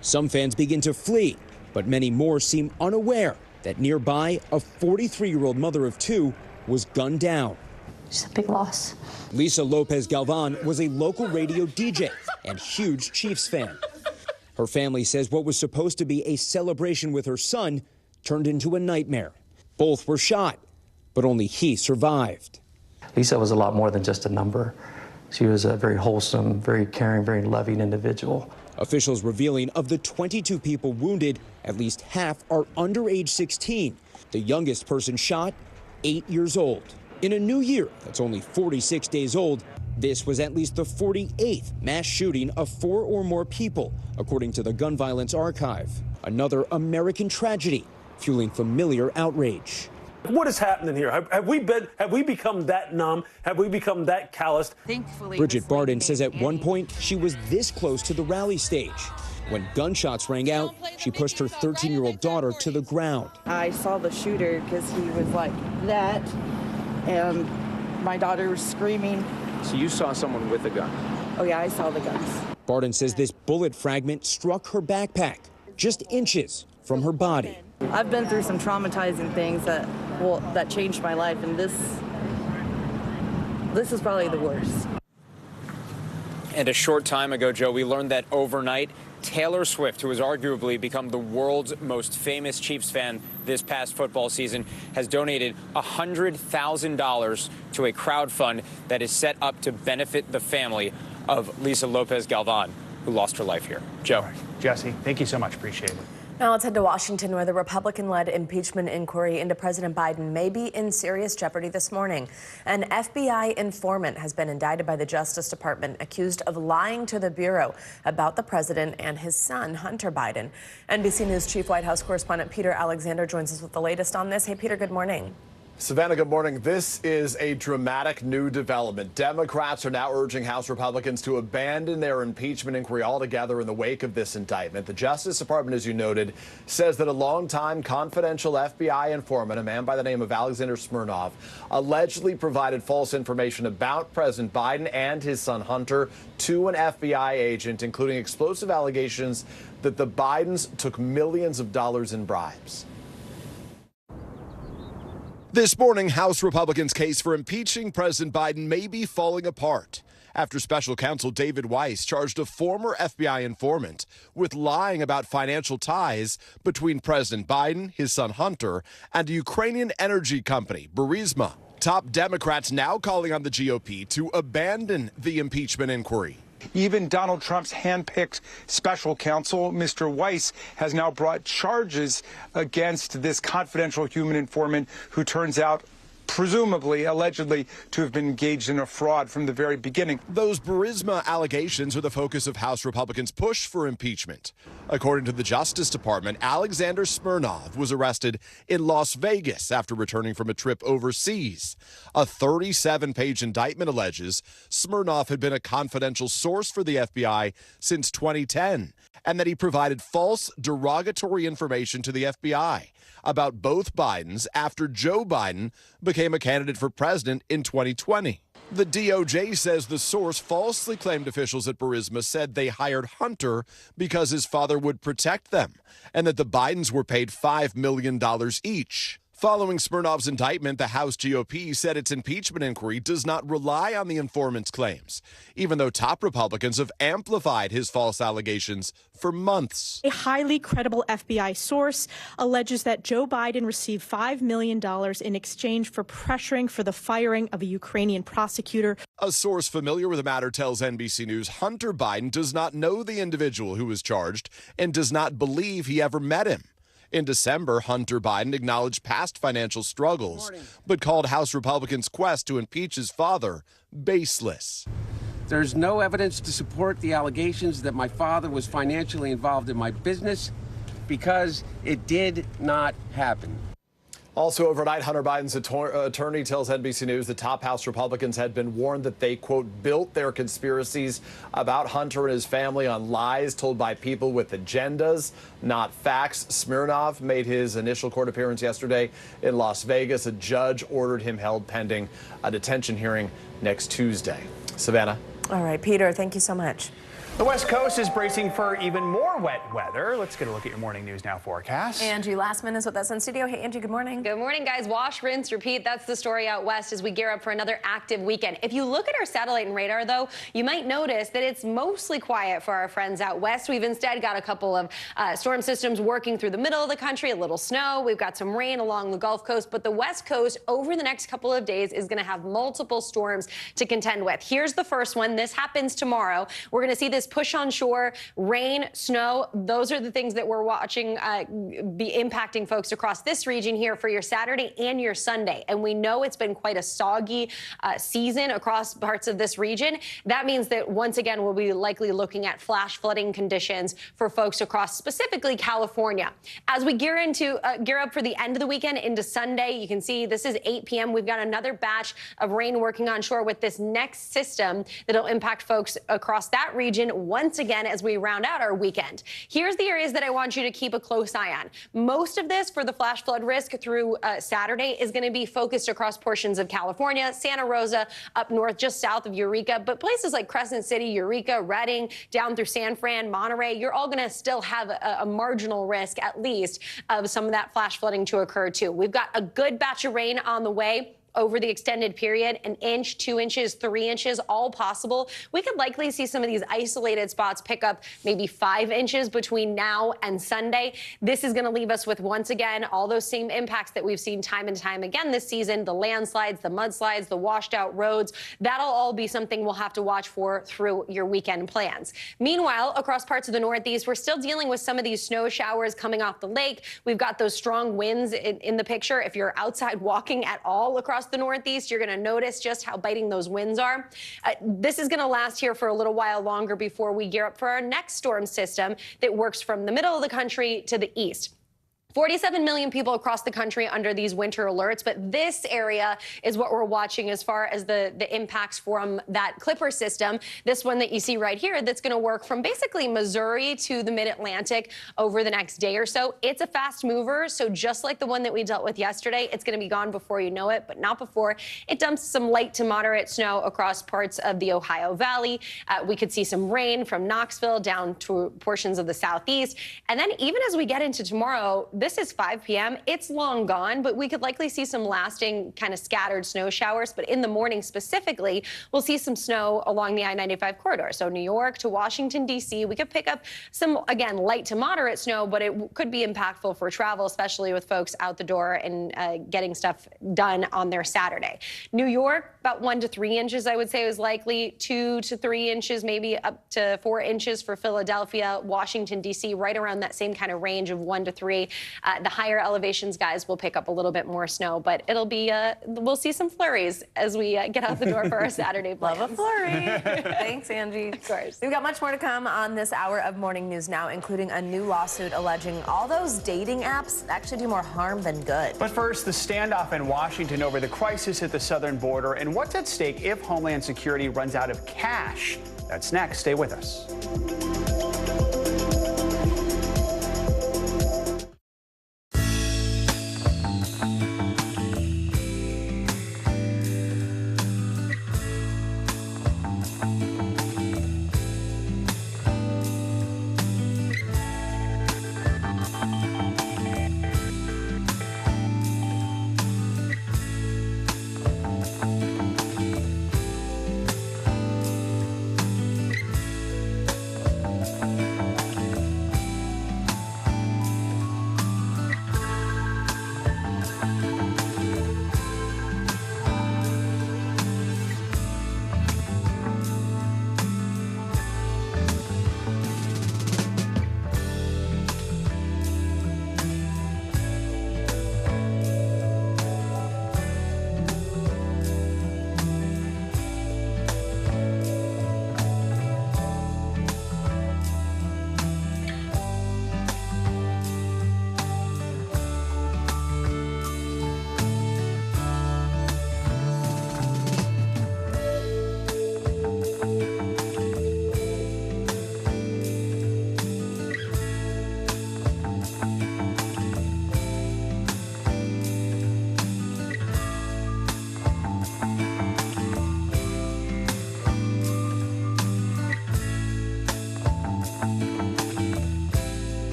Some fans begin to flee, but many more seem unaware that nearby, a 43-year-old mother of two was gunned down. It's a big loss. Lisa Lopez Galvan was a local radio DJ and huge Chiefs fan. Her family says what was supposed to be a celebration with her son turned into a nightmare. Both were shot, but only he survived. Lisa was a lot more than just a number. She was a very wholesome, very caring, very loving individual. Officials revealing of the 22 people wounded, at least half are under age 16. The youngest person shot, 8 years old. In a new year that's only 46 days old, this was at least the 48th mass shooting of 4 or more people, according to the Gun Violence Archive. Another American tragedy, fueling familiar outrage. What is happening here? Have we become that numb? Have we become that calloused? Thankfully, Bridget Barden says at one point she was this close to the rally stage. When gunshots rang out, she pushed her 13-year-old daughter to the ground. I saw the shooter because he was like that, and my daughter was screaming. So you saw someone with a gun? Oh yeah, I saw the guns. Barden says this bullet fragment struck her backpack, just inches from her body. I've been through some traumatizing things that changed my life, and this is probably the worst. And a short time ago, Joe, we learned that overnight, Taylor Swift, who has arguably become the world's most famous Chiefs fan this past football season, has donated $100,000 to a crowd fund that is set up to benefit the family of Lisa Lopez Galvan, who lost her life here. Joe. Right. Jesse, thank you so much. Appreciate it. Now let's head to Washington, where the Republican-led impeachment inquiry into President Biden may be in serious jeopardy this morning. An FBI informant has been indicted by the Justice Department, accused of lying to the Bureau about the president and his son, Hunter Biden. NBC News Chief White House correspondent Peter Alexander joins us with the latest on this. Hey, Peter, good morning. Savannah, good morning. This is a dramatic new development. Democrats are now urging House Republicans to abandon their impeachment inquiry altogether in the wake of this indictment. The Justice Department, as you noted, says that a longtime confidential FBI informant, a man by the name of Alexander Smirnov, allegedly provided false information about President Biden and his son Hunter to an FBI agent, including explosive allegations that the Bidens took millions of dollars in bribes. This morning, House Republicans' case for impeaching President Biden may be falling apart after special counsel David Weiss charged a former FBI informant with lying about financial ties between President Biden, his son Hunter, and a Ukrainian energy company, Burisma. Top Democrats now calling on the GOP to abandon the impeachment inquiry. Even Donald Trump's handpicked special counsel, Mr. Weiss, has now brought charges against this confidential human informant who turns out presumably, allegedly, to have been engaged in a fraud from the very beginning. Those Burisma allegations are the focus of House Republicans' push for impeachment. According to the Justice Department, Alexander Smirnov was arrested in Las Vegas after returning from a trip overseas. A 37-page indictment alleges Smirnov had been a confidential source for the FBI since 2010, and that he provided false, derogatory information to the FBI about both Bidens after Joe Biden became a candidate for president in 2020. The DOJ says the source falsely claimed officials at Burisma said they hired Hunter because his father would protect them, and that the Bidens were paid $5 million each. Following Smirnov's indictment, the House GOP said its impeachment inquiry does not rely on the informant's claims, even though top Republicans have amplified his false allegations for months. A highly credible FBI source alleges that Joe Biden received $5 million in exchange for pressuring for the firing of a Ukrainian prosecutor. A source familiar with the matter tells NBC News Hunter Biden does not know the individual who was charged and does not believe he ever met him. In December, Hunter Biden acknowledged past financial struggles, but called House Republicans' quest to impeach his father baseless. There's no evidence to support the allegations that my father was financially involved in my business because it did not happen. Also overnight, Hunter Biden's attorney tells NBC News the top House Republicans had been warned that they, quote, built their conspiracies about Hunter and his family on lies told by people with agendas, not facts. Smirnov made his initial court appearance yesterday in Las Vegas. A judge ordered him held pending a detention hearing next Tuesday. Savannah. All right, Peter, thank you so much. The West Coast is bracing for even more wet weather. Let's get a look at your Morning News Now forecast. Angie Lastman is with us in studio. Hey, Angie, good morning. Good morning, guys. Wash, rinse, repeat. That's the story out west as we gear up for another active weekend. If you look at our satellite and radar, though, you might notice that it's mostly quiet for our friends out west. We've instead got a couple of storm systems working through the middle of the country, a little snow. We've got some rain along the Gulf Coast, but the West Coast over the next couple of days is going to have multiple storms to contend with. Here's the first one. This happens tomorrow. We're going to see this this push on shore, rain, snow, those are the things that we're watching be impacting folks across this region here for your Saturday and your Sunday. And we know it's been quite a soggy season across parts of this region. That means that once again, we'll be likely looking at flash flooding conditions for folks across specifically California. As we gear up for the end of the weekend into Sunday, you can see this is 8 p.m. We've got another batch of rain working on shore with this next system that'll impact folks across that region once again as we round out our weekend. Here's the areas that I want you to keep a close eye on. Most of this for the flash flood risk through Saturday is going to be focused across portions of California, Santa Rosa, up north just south of Eureka, but places like Crescent City, Eureka, Redding, down through San Fran, Monterey, you're all going to still have a marginal risk at least of some of that flash flooding to occur too. We've got a good batch of rain on the way over the extended period, 1 inch, 2 inches, 3 inches, all possible. We could likely see some of these isolated spots pick up maybe 5 inches between now and Sunday. This is going to leave us with, once again, all those same impacts that we've seen time and time again this season, the landslides, the mudslides, the washed out roads. That'll all be something we'll have to watch for through your weekend plans. Meanwhile, across parts of the Northeast, we're still dealing with some of these snow showers coming off the lake. We've got those strong winds in the picture. If you're outside walking at all across the Northeast, you're going to notice just how biting those winds are. This is going to last here for a little while longer before we gear up for our next storm system that works from the middle of the country to the east. 47 million people across the country under these winter alerts, but this area is what we're watching as far as the impacts from that Clipper system. This one that you see right here that's going to work from basically Missouri to the mid-Atlantic over the next day or so. It's a fast mover, so just like the one that we dealt with yesterday, it's going to be gone before you know it, but not before it dumps some light to moderate snow across parts of the Ohio Valley. We could see some rain from Knoxville down to portions of the southeast. And then even as we get into tomorrow, this is 5 p.m. It's long gone, but we could likely see some lasting kind of scattered snow showers. But in the morning specifically, we'll see some snow along the I-95 corridor. So New York to Washington, D.C., we could pick up some, again, light to moderate snow, but it could be impactful for travel, especially with folks out the door and getting stuff done on their Saturday. New York, about 1 to 3 inches, I would say, is likely. 2 to 3 inches, maybe up to 4 inches for Philadelphia. Washington, D.C., right around that same kind of range of 1 to 3. The higher elevations, guys, will pick up a little bit more snow, but it'll be, we'll see some flurries as we get out the door for our Saturday plans. Love a flurry. Thanks, Angie. Of course. We've got much more to come on this hour of Morning News Now, including a new lawsuit alleging all those dating apps actually do more harm than good. But first, the standoff in Washington over the crisis at the southern border and what's at stake if Homeland Security runs out of cash. That's next. Stay with us.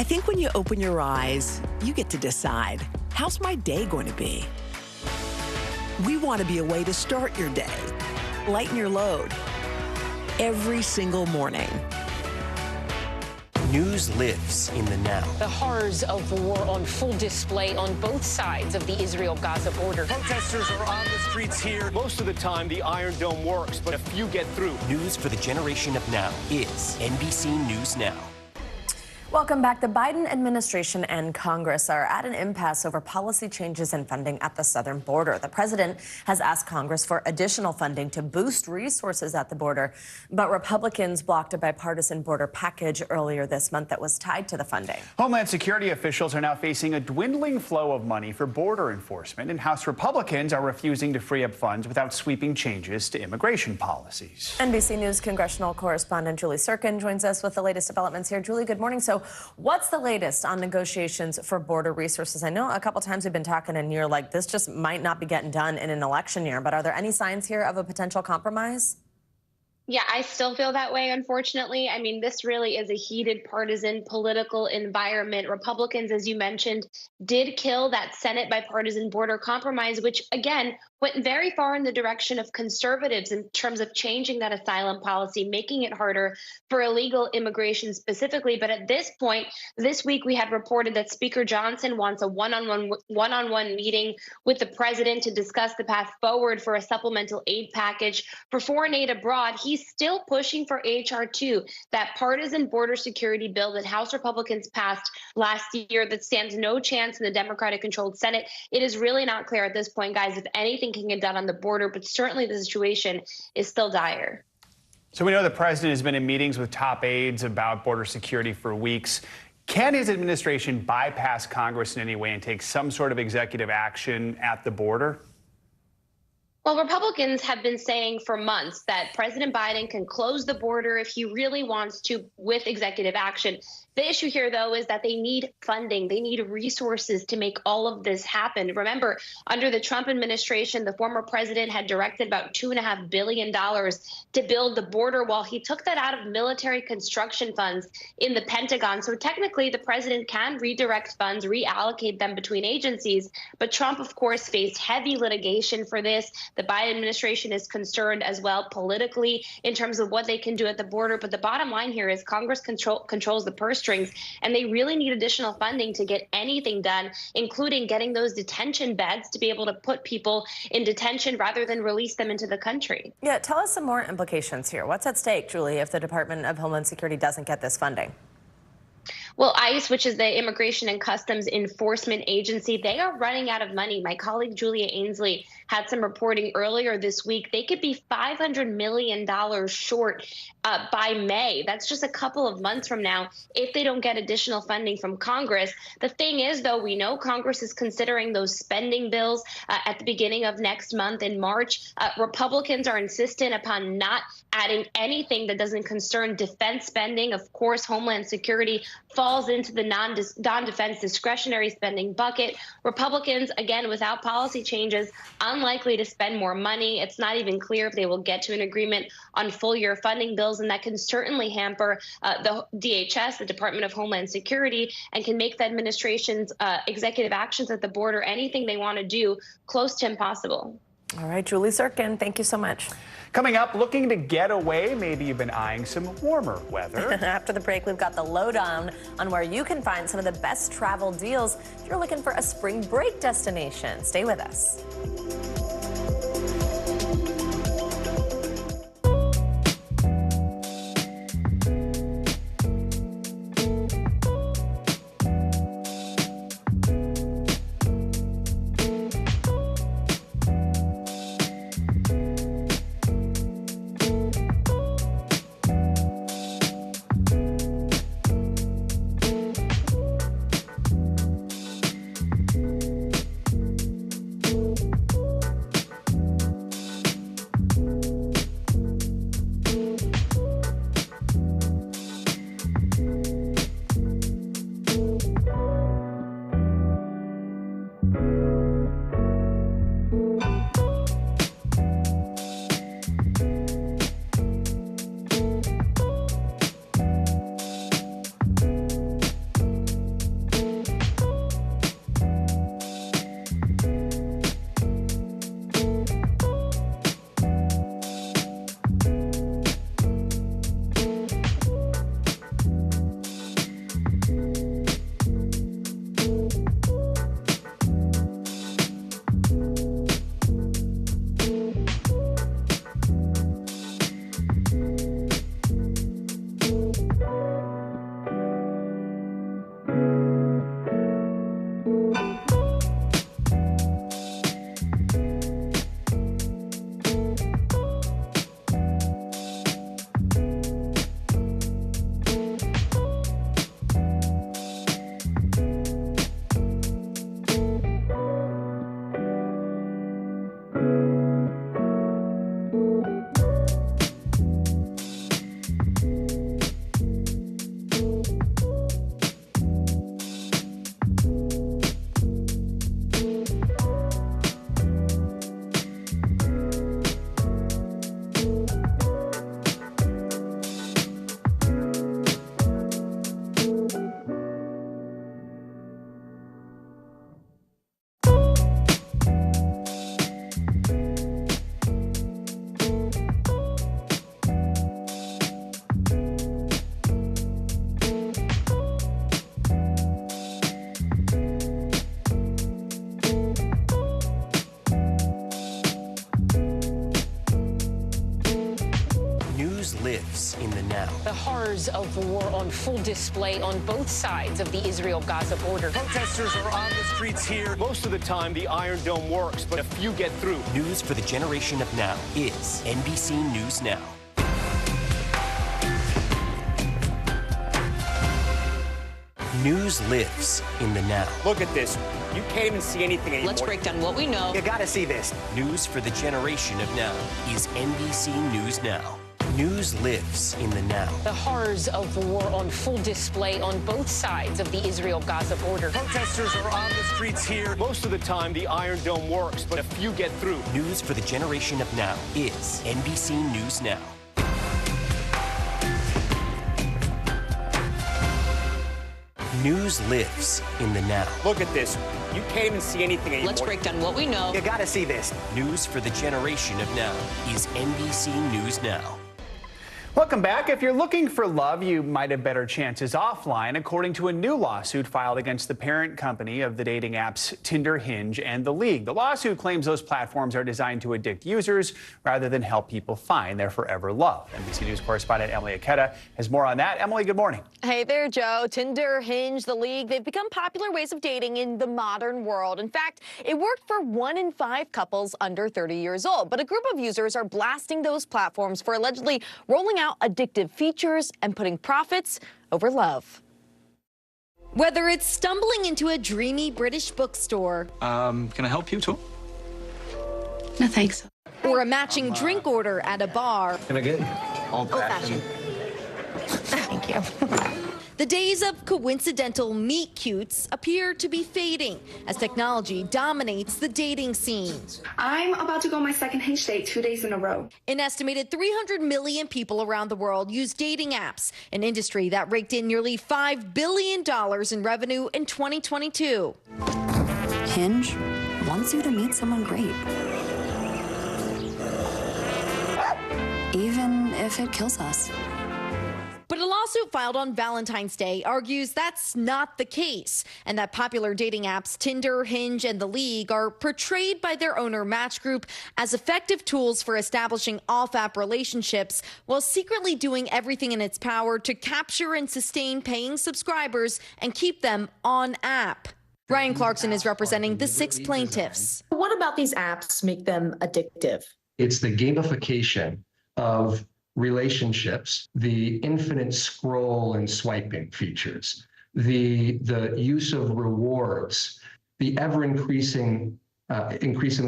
think when you open your eyes, you get to decide, how's my day going to be? We want to be a way to start your day, lighten your load, every single morning. News lives in the now. The horrors of the war on full display on both sides of the Israel-Gaza border. Protesters are on the streets here. Most of the time, the Iron Dome works, but a few get through. News for the generation of now is NBC News Now. Welcome back. The Biden administration and Congress are at an impasse over policy changes and funding at the southern border. The president has asked Congress for additional funding to boost resources at the border, but Republicans blocked a bipartisan border package earlier this month that was tied to the funding. Homeland Security officials are now facing a dwindling flow of money for border enforcement, and House Republicans are refusing to free up funds without sweeping changes to immigration policies. NBC News congressional correspondent Julie Sirkin joins us with the latest developments here. Julie, good morning. So what's the latest on negotiations for border resources? I know a couple times we've been talking and you're like, this just might not be getting done in an election year, but are there any signs here of a potential compromise? Yeah, I still feel that way, unfortunately. I mean, this really is a heated partisan political environment. Republicans, as you mentioned, did kill that Senate bipartisan border compromise, which, again, went very far in the direction of conservatives in terms of changing that asylum policy, making it harder for illegal immigration specifically. But at this point, this week, we had reported that Speaker Johnson wants a one-on-one meeting with the president to discuss the path forward for a supplemental aid package for foreign aid abroad. He's still pushing for H.R. 2, that partisan border security bill that House Republicans passed last year that stands no chance in the Democratic-controlled Senate. It is really not clear at this point, guys, if anything can get done on the border, but certainly the situation is still dire. So we know the president has been in meetings with top aides about border security for weeks. Can his administration bypass Congress in any way and take some sort of executive action at the border? Well, Republicans have been saying for months that President Biden can close the border if he really wants to with executive action. The issue here, though, is that they need funding. They need resources to make all of this happen. Remember, under the Trump administration, the former president had directed about $2.5 billion to build the border while he took that out of military construction funds in the Pentagon. So technically, the president can redirect funds, reallocate them between agencies. But Trump, of course, faced heavy litigation for this. The Biden administration is concerned as well politically in terms of what they can do at the border. But the bottom line here is Congress controls the purse strings, and they really need additional funding to get anything done, including getting those detention beds to be able to put people in detention rather than release them into the country. Yeah, tell us some more implications here. What's at stake, Julie, if the Department of Homeland Security doesn't get this funding? Well, ICE, which is the Immigration and Customs Enforcement Agency, they are running out of money. My colleague Julia Ainsley had some reporting earlier this week. They could be $500 million short by May. That's just a couple of months from now if they don't get additional funding from Congress. The thing is, though, we know Congress is considering those spending bills at the beginning of next month in March. Republicans are insistent upon not adding anything that doesn't concern defense spending. Of course, Homeland Security falls into the non-defense discretionary spending bucket. Republicans, again, without policy changes, unlikely to spend more money. It's not even clear if they will get to an agreement on full-year funding bills, and that can certainly hamper the DHS, the Department of Homeland Security, and can make the administration's executive actions at the border, anything they want to do, close to impossible. All right, Julie Sirkin, thank you so much. Coming up, looking to get away, maybe you've been eyeing some warmer weather. After the break, we've got the lowdown on where you can find some of the best travel deals if you're looking for a spring break destination. Stay with us. horrors of war on full display on both sides of the Israel-Gaza border. Protesters are on the streets here. Most of the time, the Iron Dome works, but a few get through. News for the generation of now is NBC News Now. News lives in the now. Look at this. You can't even see anything anymore. Let's break down what we know. You gotta see this. News for the generation of now is NBC News Now. News lives in the now. The horrors of war on full display on both sides of the Israel-Gaza border. Protesters are on the streets here. Most of the time, the Iron Dome works, but a few get through. News for the generation of now is NBC News Now. News lives in the now. Look at this. You can't even see anything anymore. Let's break down what we know. You gotta see this. News for the generation of now is NBC News Now. Welcome back. If you're looking for love, you might have better chances offline, according to a new lawsuit filed against the parent company of the dating apps Tinder, Hinge, and The League. The lawsuit claims those platforms are designed to addict users rather than help people find their forever love. NBC News correspondent Emily Aketa has more on that. Emily, good morning. Hey there, Joe. Tinder, Hinge, The League, they've become popular ways of dating in the modern world. In fact, it worked for 1 in 5 couples under 30 years old. But a group of users are blasting those platforms for allegedly rolling out addictive features and putting profits over love. Whether it's stumbling into a dreamy British bookstore. Can I help you too? No, thanks. Or a matching drink order at a bar. Can I get old-fashioned? Thank you. The days of coincidental meet-cutes appear to be fading as technology dominates the dating scene. I'm about to go on my second Hinge date 2 days in a row. An estimated 300 million people around the world use dating apps, an industry that raked in nearly $5 billion in revenue in 2022. Hinge wants you to meet someone great, even if it kills us. But a lawsuit filed on Valentine's Day argues that's not the case, and that popular dating apps Tinder, Hinge, and The League are portrayed by their owner Match Group as effective tools for establishing off-app relationships while secretly doing everything in its power to capture and sustain paying subscribers and keep them on app. Ryan Clarkson is representing the 6 plaintiffs. What about these apps make them addictive? It's the gamification of relationships, the infinite scroll and swiping features, the use of rewards, the ever-increasingly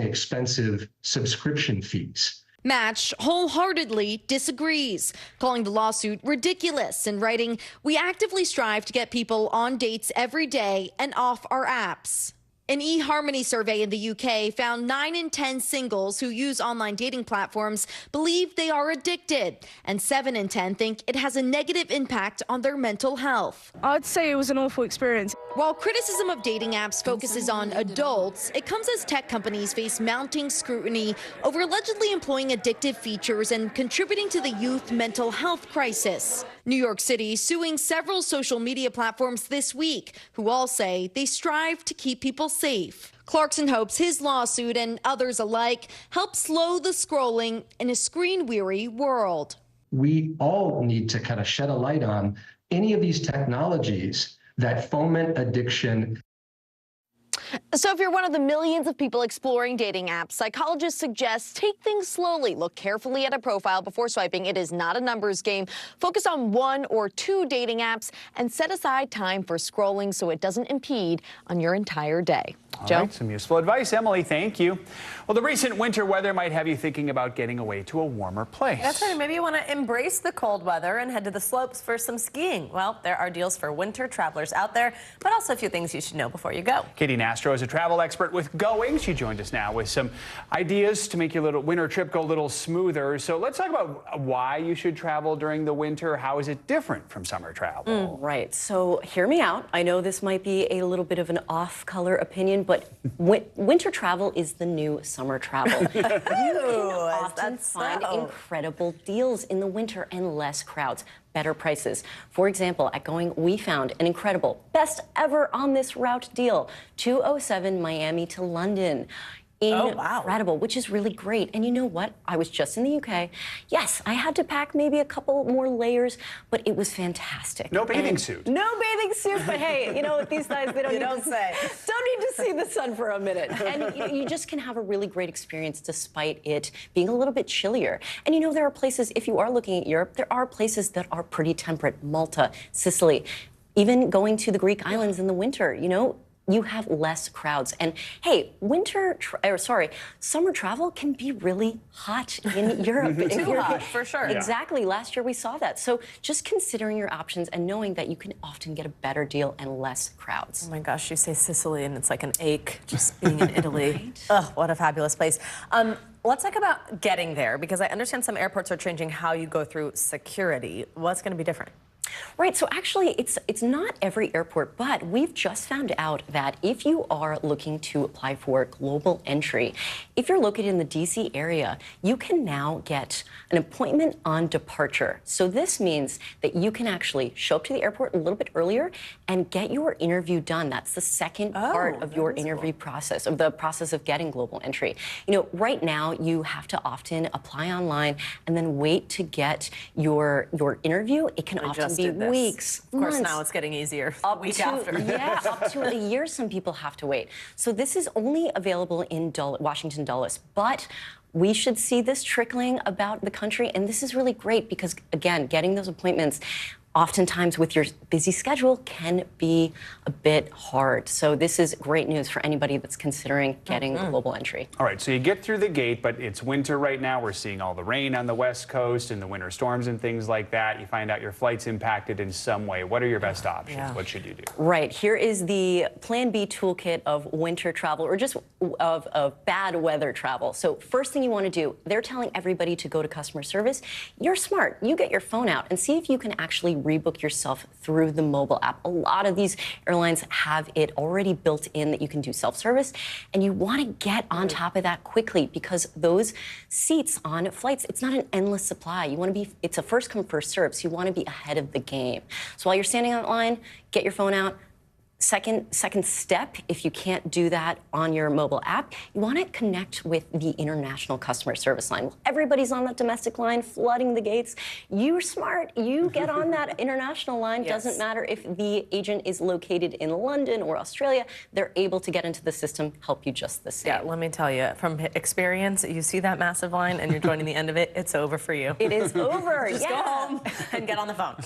expensive subscription fees. Match wholeheartedly disagrees, calling the lawsuit ridiculous and writing, "We actively strive to get people on dates every day and off our apps." An eHarmony survey in the UK found 9 in 10 singles who use online dating platforms believe they are addicted, and 7 in 10 think it has a negative impact on their mental health. I'd say it was an awful experience. While criticism of dating apps focuses on adults, it comes as tech companies face mounting scrutiny over allegedly employing addictive features and contributing to the youth mental health crisis. New York City suing several social media platforms this week, who all say they strive to keep people safe. Clarkson hopes his lawsuit and others alike help slow the scrolling in a screen-weary world. We all need to kind of shed a light on any of these technologies that foment addiction. So if you're one of the millions of people exploring dating apps, psychologists suggest take things slowly. Look carefully at a profile before swiping. It is not a numbers game. Focus on 1 or 2 dating apps and set aside time for scrolling so it doesn't impede on your entire day. Joe? All right, some useful advice, Emily. Thank you. Well, the recent winter weather might have you thinking about getting away to a warmer place. That's right. Maybe you want to embrace the cold weather and head to the slopes for some skiing. Well, there are deals for winter travelers out there, but also a few things you should know before you go. Katie Nastro is a travel expert with Going. She joined us now with some ideas to make your little winter trip go a little smoother. So let's talk about why you should travel during the winter. How is it different from summer travel? Right. So hear me out. I know this might be a little bit of an off-color opinion, but winter travel is the new summer travel. You can often find incredible deals in the winter and less crowds, better prices. For example, at Going, we found an incredible best ever on this route deal, 207 Miami to London. incredible, which is really great. And you know what? I was just in the UK. Yes, I had to pack maybe a couple more layers, but it was fantastic. No bathing suit. No bathing suit, but hey, you know what these guys, they don't need to see the sun for a minute. And you just can have a really great experience despite it being a little bit chillier. And you know, there are places, if you are looking at Europe, there are places that are pretty temperate. Malta, Sicily, even going to the Greek islands in the winter, you know, you have less crowds. And hey, summer travel can be really hot in Europe. Too hot, for sure. Exactly. Last year we saw that. So just considering your options and knowing that you can often get a better deal and less crowds. Oh my gosh, you say Sicily and it's like an ache just being in Italy. Right? Oh, what a fabulous place. Let's talk about getting there, because I understand some airports are changing how you go through security. What's going to be different? Right, so actually it's not every airport, but we've just found out that if you are looking to apply for global entry, if you're located in the DC area, you can now get an appointment on departure. So this means that you can actually show up to the airport a little bit earlier and get your interview done. That's the second part of your interview process, of the process of getting global entry. You know, right now you have to often apply online and then wait to get your interview. It can often be weeks, Of course, months, now it's getting easier. up Week to, after. yeah, up to a year some people have to wait. So this is only available in Washington Dulles, but we should see this trickling about the country, and this is really great because, again, getting those appointments oftentimes with your busy schedule can be a bit hard. So this is great news for anybody that's considering getting global entry. All right, so you get through the gate, but it's winter right now. We're seeing all the rain on the West Coast and the winter storms and things like that. You find out your flight's impacted in some way. What are your best options? What should you do? Right, here is the Plan B toolkit of winter travel, or just of bad weather travel. So first thing you want to do, they're telling everybody to go to customer service. You're smart. You get your phone out and see if you can actually rebook yourself through the mobile app. A lot of these airlines have it already built in that you can do self-service, and you want to get on top of that quickly because those seats on flights, it's not an endless supply. You want to be, it's a first come, first serve, so you want to be ahead of the game. So while you're standing on line, get your phone out. Second step, if you can't do that on your mobile app, you want to connect with the international customer service line. Well, everybody's on that domestic line, flooding the gates. You're smart. You get on that international line. Doesn't matter if the agent is located in London or Australia. They're able to get into the system, help you just the same. Yeah, let me tell you, from experience, you see that massive line and you're joining the end of it, it's over for you. It is over. Just go home and get on the phone.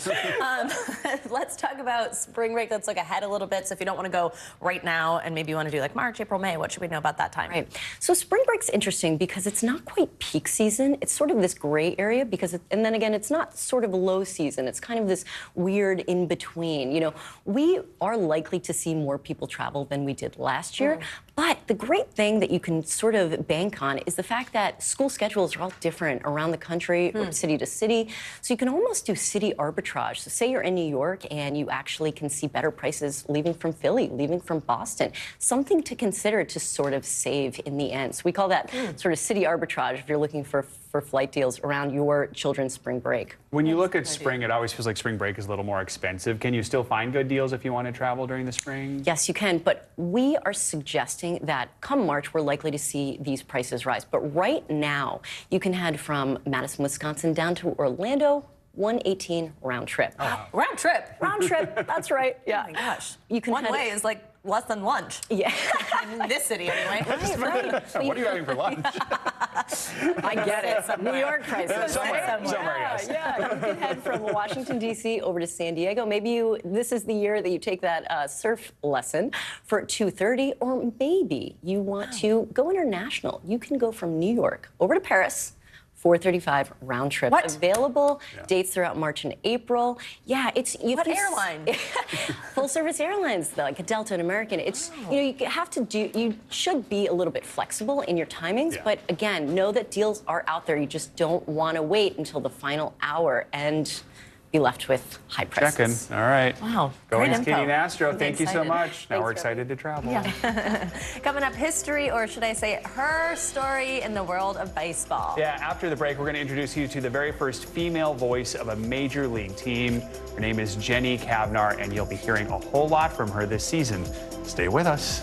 Let's talk about spring break. Let's look ahead a little bit. So if you don't want to go right now and maybe you want to do like March, April, May, what should we know about that time? Right. So spring break's interesting because it's not quite peak season. It's sort of this gray area because, and then again, it's not sort of low season. It's kind of this weird in between. You know, we are likely to see more people travel than we did last year. But the great thing that you can sort of bank on is the fact that school schedules are all different around the country, from city to city. So you can almost do city arbitrage. So say you're in New York and you actually can see better prices leaving from Philly, leaving from Boston. Something to consider to sort of save in the end. So we call that sort of city arbitrage if you're looking for flight deals around your children's spring break. When you look at spring, it always feels like spring break is a little more expensive. Can you still find good deals if you want to travel during the spring? Yes, you can, but we are suggesting that come March, we're likely to see these prices rise. But right now, you can head from Madison, Wisconsin down to Orlando, 118 round trip. Oh, wow. Round trip? Round trip, that's right. Yeah. Oh my gosh. You can One way is like less than lunch. Yeah. In this city, anyway. Right. What are you having for lunch? I get it. New York prices. Somewhere, yes. Yeah, you can head from Washington, D.C. over to San Diego. Maybe this is the year that you take that surf lesson for $230, or maybe you want to go international. You can go from New York over to Paris. 435 round trip. What? Available dates throughout March and April. Yeah, it's what airline? Full service airlines, like a Delta and American. It's you have to do. You should be a little bit flexible in your timings, but again, know that deals are out there. You just don't want to wait until the final hour and be left with high prices. Checking. All right. Wow. Going info. Katie Nastro. Thank you so excited. much. Now Thanks, we're excited to travel. Yeah. Coming up, history, or should I say her story in the world of baseball. Yeah, after the break, we're going to introduce you to the very first female voice of a major league team. Her name is Jenny Kavnar, and you'll be hearing a whole lot from her this season. Stay with us.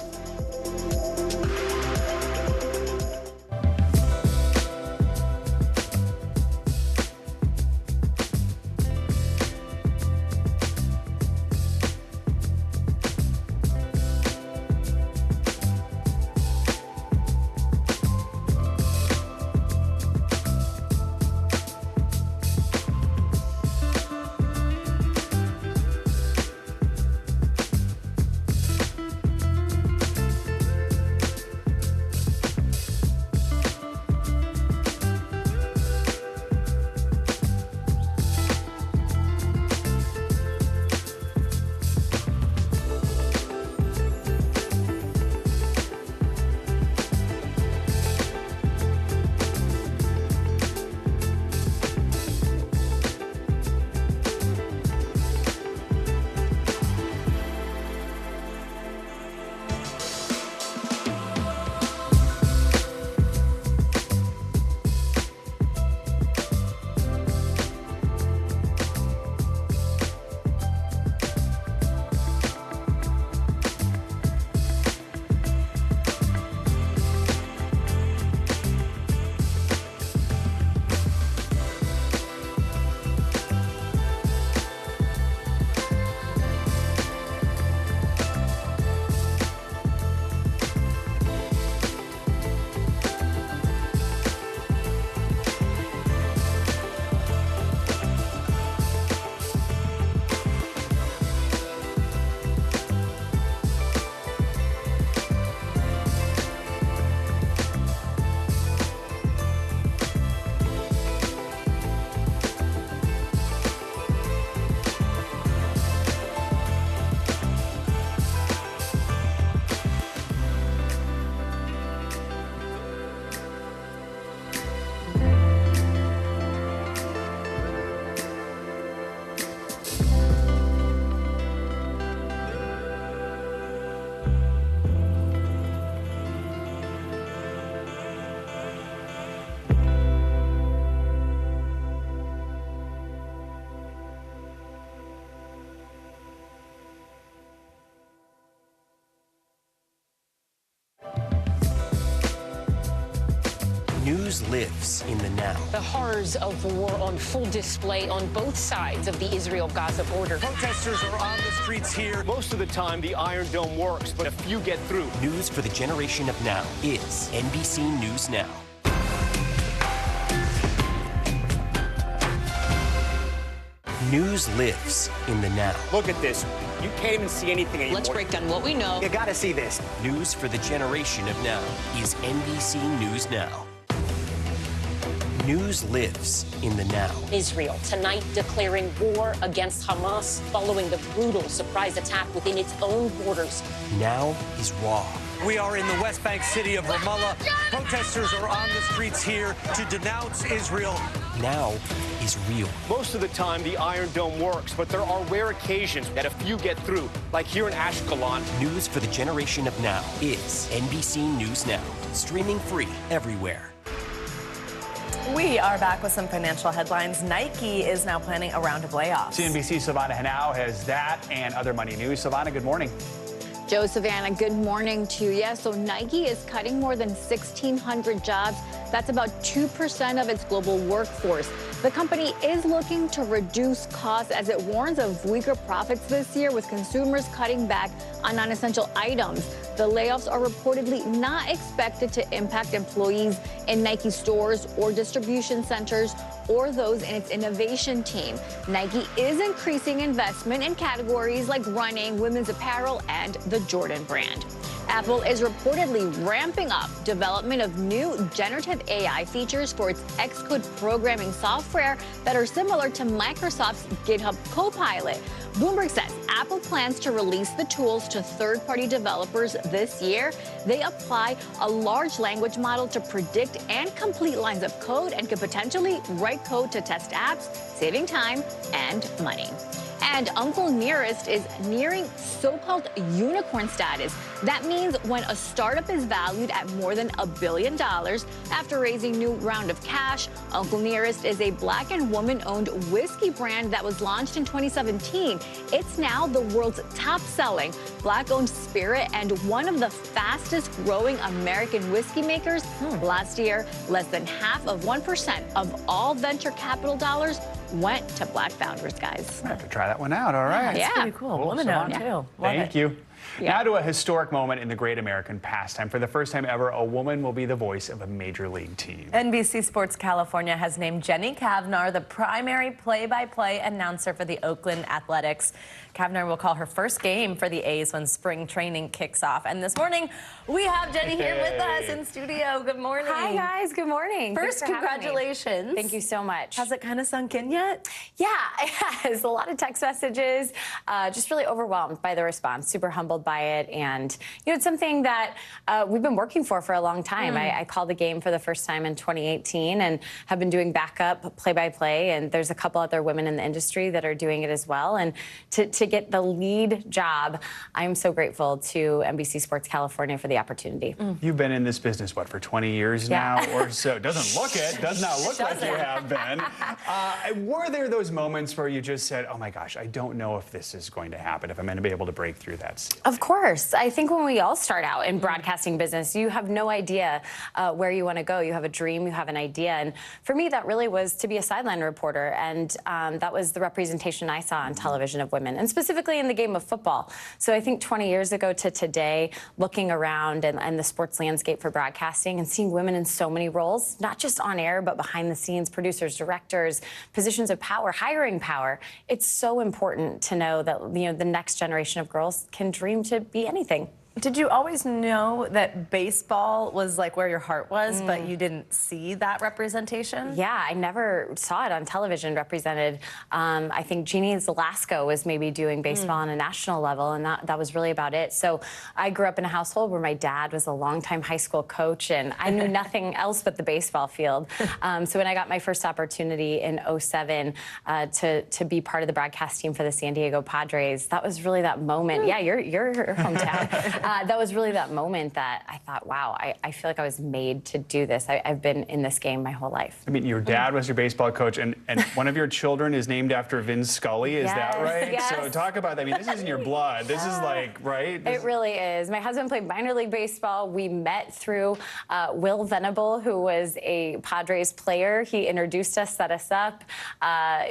News lives in the now. The horrors of war on full display on both sides of the Israel-Gaza border. Protesters are on the streets here. Most of the time, the Iron Dome works, but a few get through. News for the generation of now is NBC News Now. News lives in the now. Look at this. You can't even see anything anymore. Let's break down what we know. You gotta see this. News for the generation of now is NBC News Now. News lives in the now. Israel tonight declaring war against Hamas following the brutal surprise attack within its own borders. Now is raw. We are in the West Bank city of Ramallah. Protesters are on the streets here to denounce Israel. Now is real. Most of the time, the Iron Dome works, but there are rare occasions that a few get through, like here in Ashkelon. News for the generation of now is NBC News Now. Streaming free everywhere. We are back with some financial headlines. Nike is now planning a round of layoffs. CNBC's Savannah Henao has that and other money news. Savannah, good morning. Joe, Savannah, good morning to you. So Nike is cutting more than 1,600 jobs. That's about 2% of its global workforce. The company is looking to reduce costs as it warns of weaker profits this year, with consumers cutting back on non-essential items. The layoffs are reportedly not expected to impact employees in Nike stores or distribution centers or those in its innovation team. Nike is increasing investment in categories like running, women's apparel, and the Jordan brand. Apple is reportedly ramping up development of new generative AI features for its Xcode programming software that are similar to Microsoft's GitHub Copilot. Bloomberg says Apple plans to release the tools to third-party developers this year. They apply a large language model to predict and complete lines of code and could potentially write code to test apps, saving time and money. And Uncle Nearest is nearing so-called unicorn status. That means when a startup is valued at more than $1 billion after raising a new round of cash. Uncle Nearest is a Black and woman-owned whiskey brand that was launched in 2017. It's now the world's top-selling Black-owned spirit and one of the fastest-growing American whiskey makers. Last year, less than 0.5% of all venture capital dollars went to Black founders, guys. I have to try that one out. All right. Yeah, it's pretty cool. Woman-owned, too. Love Thank it. you. Yeah. Now to a historic moment in the great American pastime. For the first time ever, a woman will be the voice of a major league team. NBC Sports California has named Jenny Cavnar the primary play-by-play announcer for the Oakland Athletics. Cavnar will call her first game for the A's when spring training kicks off. And this morning, we have Jenny here with us in studio. Good morning. Hi, guys. Good morning. First, congratulations. Thank you so much. Has it kind of sunk in yet? Yeah, it has. A lot of text messages. Just really overwhelmed by the response. Super humbled by it. And, you know, it's something that we've been working for a long time. I called the game for the first time in 2018 and have been doing backup play-by-play. And there's a couple other women in the industry that are doing it as well. And to get the lead job, I'm so grateful to NBC Sports California for the opportunity. You've been in this business, what, for 20 years now or so? Doesn't look it. Does not look like you have been. Were there those moments where you just said, oh my gosh, I don't know if this is going to happen, if I'm going to be able to break through that ceiling? Of course. I think when we all start out in broadcasting business, you have no idea where you want to go. You have a dream, you have an idea. And for me, that really was to be a sideline reporter. And that was the representation I saw on television of women, and specifically in the game of football. So I think 20 years ago to today, looking around and the sports landscape for broadcasting and seeing women in so many roles, not just on air, but behind the scenes, producers, directors, positions of power, hiring power. It's so important to know that, you know, the next generation of girls can dream to be anything. Did you always know that baseball was like where your heart was, but you didn't see that representation? Yeah, I never saw it on television represented. I think Jeannie Zalasko was maybe doing baseball on a national level, and that was really about it. So I grew up in a household where my dad was a longtime high school coach, and I knew nothing else but the baseball field. So when I got my first opportunity in 2007 to be part of the broadcast team for the San Diego Padres, that was really that moment. Yeah, your hometown. that was really that moment that I thought, wow, I feel like I was made to do this. I've been in this game my whole life. I mean, your dad was your baseball coach, and one of your children is named after Vin Scully. Is that right? Yes. So talk about that. I mean, this is in your blood. This is like, right? It really is. My husband played minor league baseball. We met through Will Venable, who was a Padres player. He introduced us, set us up.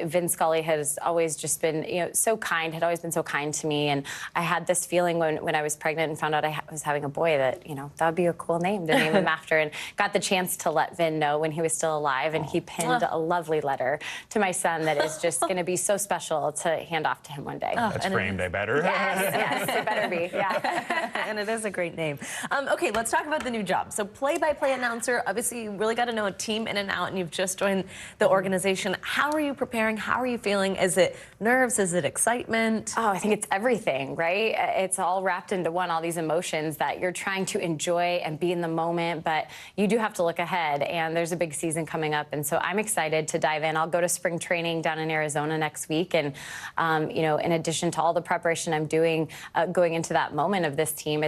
Vin Scully has always just been, so kind, had always been so kind to me. And I had this feeling when I was pregnant and found out I was having a boy that, that would be a cool name to name him after. And got the chance to let Vin know when he was still alive. And he pinned a lovely letter to my son that is just going to be so special to hand off to him one day. That's framed, I better. Yes, it better be, yeah. And it is a great name. Okay, let's talk about the new job. So play-by-play announcer, obviously you really got to know a team in and out, and you've just joined the organization. How are you preparing? How are you feeling? Is it nerves? Is it excitement? Oh, I think it's everything, right? It's all wrapped into one, all these emotions that you're trying to enjoy and be in the moment, but you do have to look ahead, and there's a big season coming up, and so I'm excited to dive in. I'll go to spring training down in Arizona next week, and in addition to all the preparation I'm doing going into that moment of this team,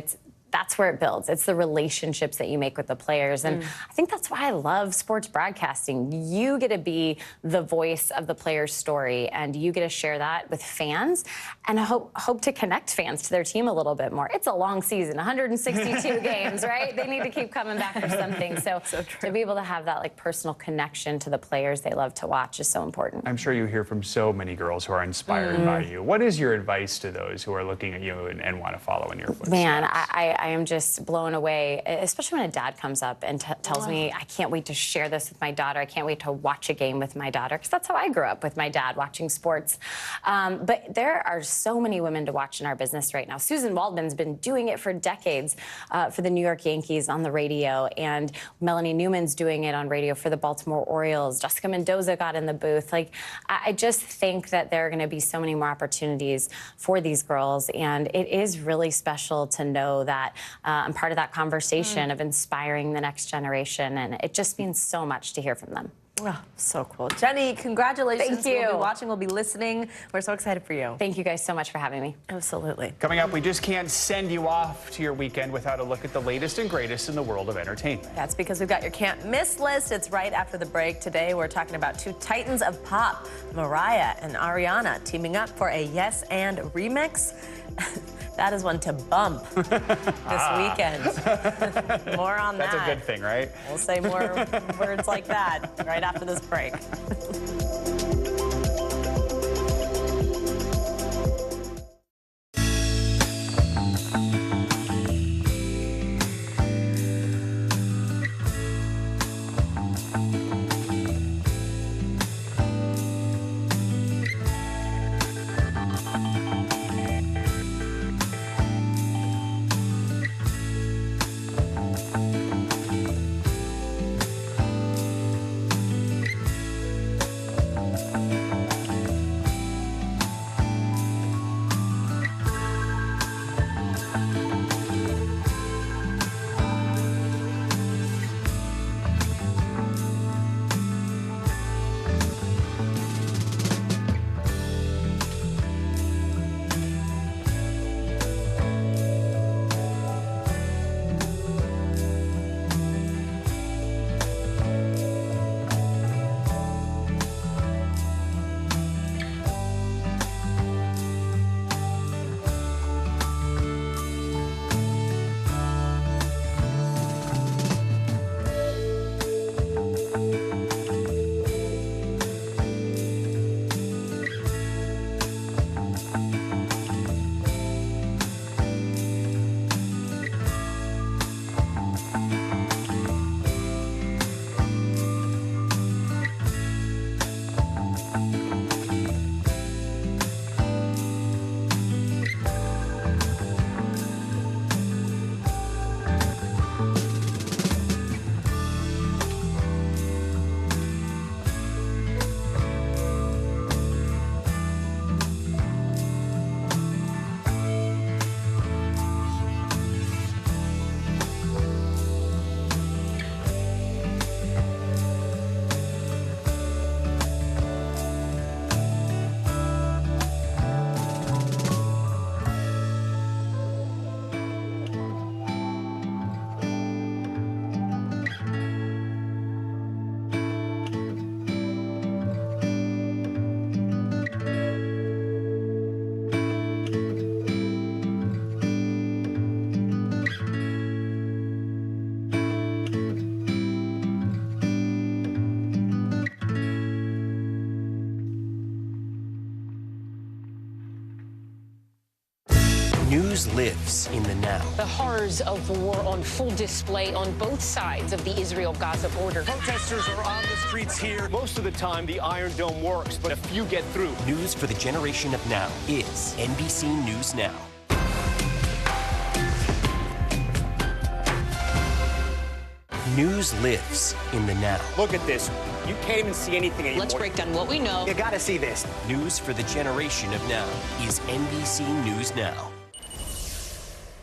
that's where it builds. It's the relationships that you make with the players. And I think that's why I love sports broadcasting. You get to be the voice of the player's story, and you get to share that with fans, and I hope to connect fans to their team a little bit more. It's a long season, 162 games, right? They need to keep coming back for something. So to be able to have that personal connection to the players they love to watch is so important. I'm sure you hear from so many girls who are inspired by you. What is your advice to those who are looking at you and want to follow in your footsteps? Man, I am just blown away, especially when a dad comes up and tells me, I can't wait to share this with my daughter. I can't wait to watch a game with my daughter, because that's how I grew up, with my dad watching sports. But there are so many women to watch in our business right now. Susan Waldman's been doing it for decades for the New York Yankees on the radio, and Melanie Newman's doing it on radio for the Baltimore Orioles. Jessica Mendoza got in the booth. I just think that there are going to be so many more opportunities for these girls, and it is really special to know that I'm part of that conversation of inspiring the next generation, and it just means so much to hear from them. Oh, so cool. Jenny, congratulations. Thank you. We'll be watching, we'll be listening. We're so excited for you. Thank you guys so much for having me. Absolutely. Coming up, we just can't send you off to your weekend without a look at the latest and greatest in the world of entertainment. That's because we've got your can't miss list. It's right after the break. Today, we're talking about two titans of pop, Mariah and Ariana, teaming up for a Yes and remix. That is one to bump this weekend. More on that. That's a good thing, right? We'll say more words like that right after this break. News lives in the now. The horrors of the war on full display on both sides of the Israel-Gaza border. Protesters are on the streets here. Most of the time, the Iron Dome works, but a few get through. News for the generation of now is NBC News Now. News lives in the now. Look at this. You can't even see anything anymore. Let's break down what we know. You gotta see this. News for the generation of now is NBC News Now.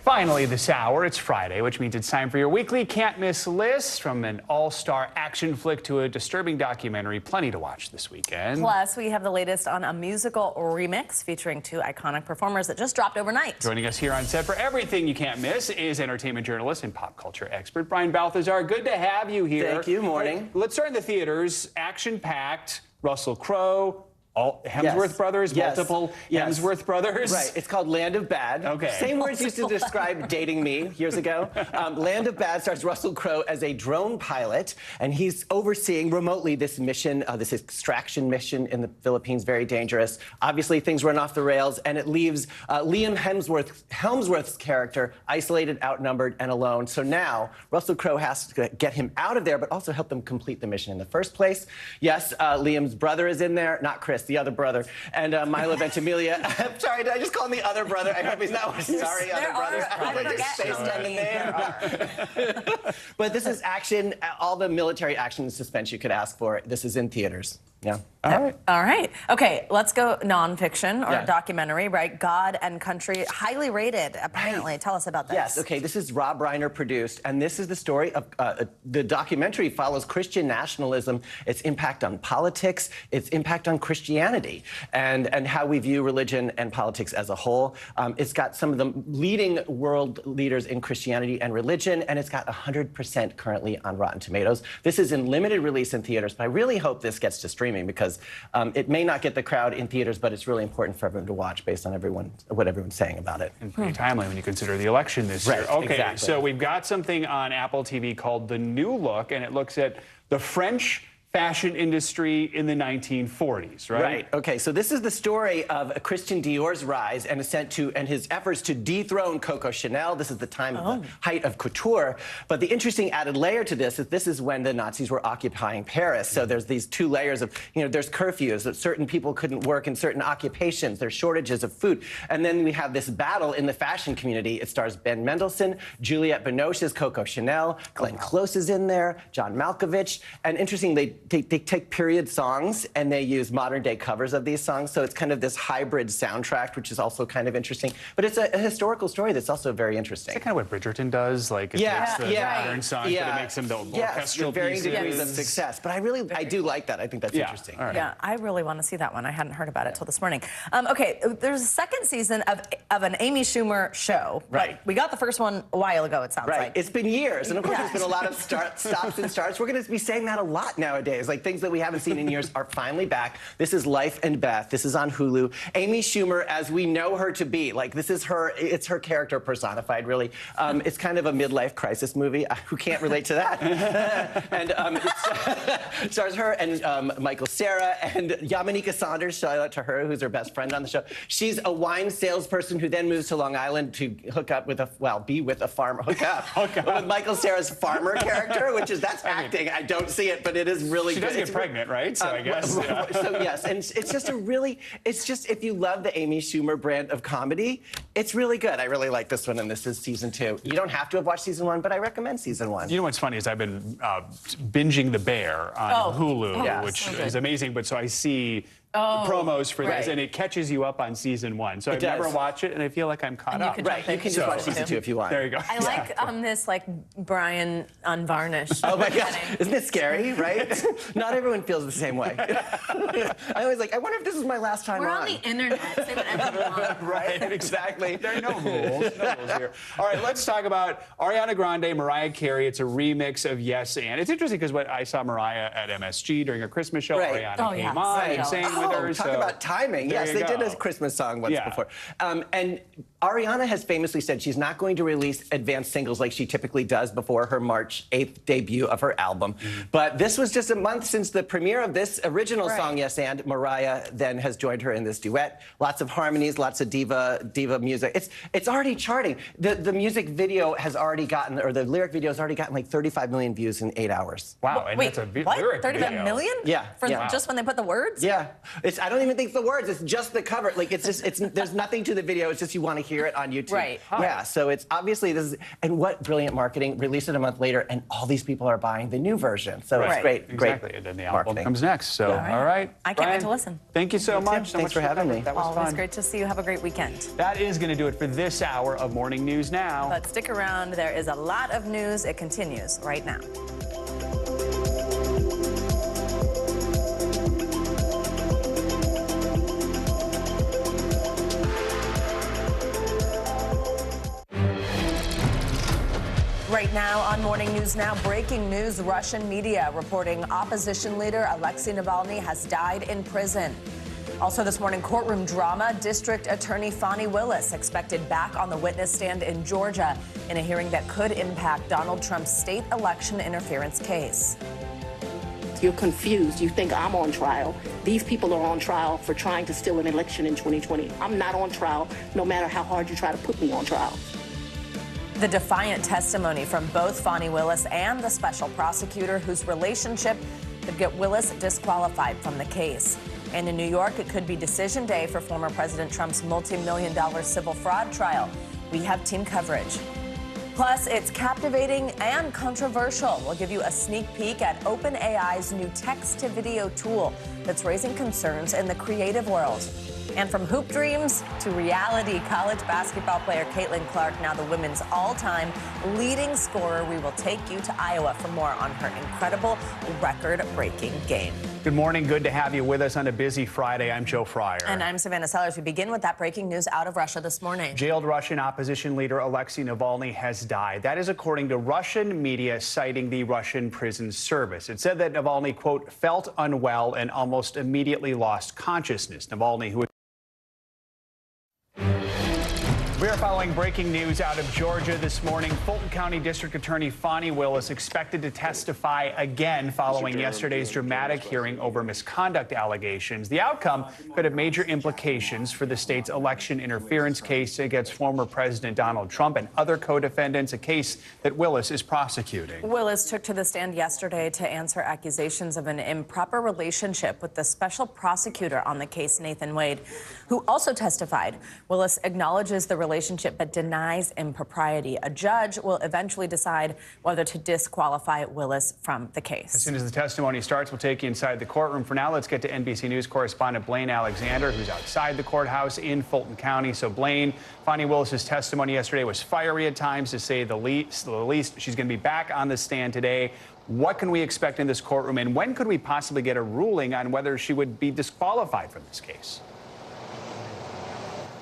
Finally this hour, it's Friday, which means it's time for your weekly can't-miss list. From an all-star action flick to a disturbing documentary, plenty to watch this weekend. Plus, we have the latest on a musical remix featuring two iconic performers that just dropped overnight. Joining us here on set for everything you can't miss is entertainment journalist and pop culture expert Brian Balthazar. Good to have you here. Thank you. Morning. Let's start in the theaters. Action-packed, Russell Crowe. All Hemsworth brothers, multiple Hemsworth brothers. Right. It's called Land of Bad. Okay. Same words used to describe dating me years ago. Land of Bad stars Russell Crowe as a drone pilot, and he's overseeing remotely this mission, this extraction mission in the Philippines, very dangerous. Obviously, things run off the rails, and it leaves Liam Hemsworth's character isolated, outnumbered, and alone. So now Russell Crowe has to get him out of there, but also help them complete the mission in the first place. Yes, Liam's brother is in there, not Chris, the other brother, and Milo Ventimiglia. I'm sorry, did I just call him the other brother? I hope he's not sorry, other brother. I just say the name. But this is action, all the military action and suspense you could ask for. This is in theaters. Yeah. All right. Okay, let's go nonfiction or documentary, right? God and Country, highly rated, apparently. Right. Tell us about this. Yes, okay, this is Rob Reiner produced, and this is the story of, the documentary follows Christian nationalism, its impact on politics, its impact on Christianity, and how we view religion and politics as a whole. It's got some of the leading world leaders in Christianity and religion, and it's got 100% currently on Rotten Tomatoes. This is in limited release in theaters, but I really hope this gets to streaming because it may not get the crowd in theaters, but it's really important for everyone to watch based on what everyone's saying about it. And pretty timely when you consider the election this year. Okay, exactly. So we've got something on Apple TV called The New Look, and it looks at the French fashion industry in the 1940s, right? Right. Okay. So this is the story of Christian Dior's rise and his efforts to dethrone Coco Chanel. This is the time of the height of couture. But the interesting added layer to this is when the Nazis were occupying Paris. So there's these two layers of, there's curfews that certain people couldn't work in certain occupations. There's shortages of food. And then we have this battle in the fashion community. It stars Ben Mendelsohn, Juliette Binoche as Coco Chanel, Glenn Close is in there, John Malkovich. And interestingly, they take period songs and they use modern day covers of these songs. So it's kind of this hybrid soundtrack, which is also kind of interesting. But it's a historical story that's also very interesting. Is that kind of what Bridgerton does? Like it takes the modern songs, but it makes them the orchestral varying degrees of success. But I do like that. I think that's interesting. Right. Yeah, I really want to see that one. I hadn't heard about it till this morning. Okay, there's a second season of an Amy Schumer show. Right. We got the first one a while ago, it sounds like. It's been years. And of course, there's been a lot of stops and starts. We're going to be saying that a lot nowadays. Like things that we haven't seen in years are finally back. This is Life and Beth. This is on Hulu. Amy Schumer, as we know her to be, like this is her, it's her character personified, really. It's kind of a midlife crisis movie. Who can't relate to that? And it stars her and Michael Cera and Yamaneika Saunders, shout out to her, who's her best friend on the show. She's a wine salesperson who then moves to Long Island to hook up with be with a farmer, with Michael Cera's farmer character, that's acting. I don't see it, but it is really She good. does get pregnant, right? So I guess. So yes, and it's just if you love the Amy Schumer brand of comedy, it's really good. I really like this one, and this is season 2. You don't have to have watched season 1, but I recommend season 1. You know what's funny is I've been binging The Bear on Hulu, which is amazing. But so I see promos for this, and it catches you up on season 1. So I've never watched it, and I feel like I'm caught up. You can just watch season 2 if you want. There you go. I like this Brian unvarnished. Oh my gosh, isn't it scary, right? Not everyone feels the same way. I always I wonder if this is my last time We're on the internet. Say whatever you want. Right, exactly. There are no rules. No rules here. All right, let's talk about Ariana Grande, Mariah Carey. It's a remix of Yes and. It's interesting because I saw Mariah at MSG during a Christmas show. Ariana came on and sang with with her. Talk about timing. Yes, they did a Christmas song once before. And Ariana has famously said she's not going to release advanced singles like she typically does before her March 8th debut of her album. But this was just a month since the premiere of this original song, Yes And. Mariah then has joined her in this duet. Lots of harmonies, lots of diva music. It's already charting. The music video has already gotten, or the lyric video has already gotten like 35 million views in 8 hours. Wow, and that's a lyric 35 video. million? Yeah. Just when they put the words? Yeah. I don't even think it's the words. It's just the cover. Like, there's nothing to the video. It's just you want to hear it on YouTube. Right. Yeah. So it's obviously and what brilliant marketing. Release it a month later, and all these people are buying the new version. So it's great. Exactly. Great. And then the album marketing. comes next. So, all right. I can't wait to listen. Thank you so much. Thanks for having me. That was Always fun. great to see you. Have a great weekend. That is going to do it for this hour of Morning News Now. But stick around. There is a lot of news. It continues right now. Right now on Morning News Now, breaking news, Russian media reporting opposition leader Alexei Navalny has died in prison. Also this morning, courtroom drama, District Attorney Fani Willis expected back on the witness stand in Georgia in a hearing that could impact Donald Trump's state election interference case. You're confused. You think I'm on trial. These people are on trial for trying to steal an election in 2020. I'm not on trial, no matter how hard you try to put me on trial. The defiant testimony from both Fani Willis and the special prosecutor whose relationship could get Willis disqualified from the case. And in New York, it could be decision day for former President Trump's multi-million-dollar civil fraud trial. We have team coverage. Plus, it's captivating and controversial. We'll give you a sneak peek at OpenAI's new text-to-video tool that's raising concerns in the creative world. And from hoop dreams to reality, college basketball player Caitlin Clark, now the women's all-time leading scorer. We will take you to Iowa for more on her incredible record-breaking game. Good morning. Good to have you with us on a busy Friday. I'm Joe Fryer. And I'm Savannah Sellers. We begin with that breaking news out of Russia this morning. Jailed Russian opposition leader Alexei Navalny has died. That is according to Russian media citing the Russian prison service. It said that Navalny, quote, felt unwell and almost immediately lost consciousness. Navalny, who We are following breaking news out of Georgia this morning. Fulton County District Attorney Fani Willis expected to testify again following yesterday's dramatic hearing over misconduct allegations. The outcome could have major implications for the state's election interference case against former President Donald Trump and other co-defendants, a case that Willis is prosecuting. Willis took to the stand yesterday to answer accusations of an improper relationship with the special prosecutor on the case, Nathan Wade, who also testified. Willis acknowledges the relationship but denies impropriety. A judge will eventually decide whether to disqualify Willis from the case. As soon as the testimony starts, we'll take you inside the courtroom. For now, let's get to NBC News correspondent Blaine Alexander, who's outside the courthouse in Fulton County. So, Blaine, Fani Willis's testimony yesterday was fiery at times, to say the least. She's going to be back on the stand today. What can we expect in this courtroom, and when could we possibly get a ruling on whether she would be disqualified from this case?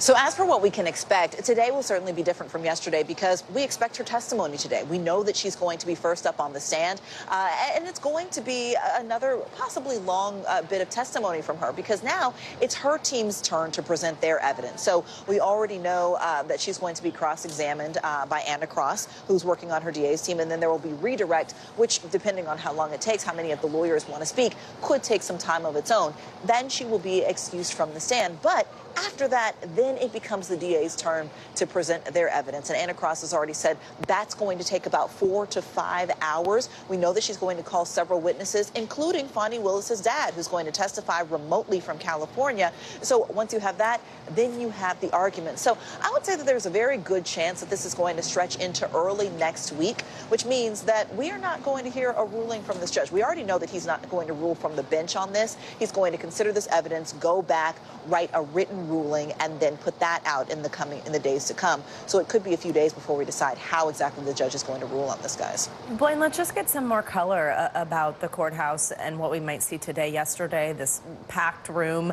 So as for what we can expect, today will certainly be different from yesterday because we expect her testimony today. We know that she's going to be first up on the stand, and it's going to be another possibly long bit of testimony from her because now it's her team's turn to present their evidence. So we already know that she's going to be cross-examined by Anna Cross, who's working on her DA's team, and then there will be redirect, which, depending on how long it takes, how many of the lawyers want to speak, could take some time of its own. Then she will be excused from the stand, but after that, then it becomes the DA's turn to present their evidence. And Anna Cross has already said that's going to take about 4 to 5 hours. We know that she's going to call several witnesses, including Fani Willis's dad, who's going to testify remotely from California. So once you have that, then you have the argument. So I would say that there's a very good chance that this is going to stretch into early next week, which means that we are not going to hear a ruling from this judge. We already know that he's not going to rule from the bench on this. He's going to consider this evidence, go back, write a written ruling, and then put that out in the days to come. So it could be a few days before we decide how exactly the judge is going to rule on this, guys. Blaine, let's just get some more color about the courthouse and what we might see today. Yesterday, this packed room.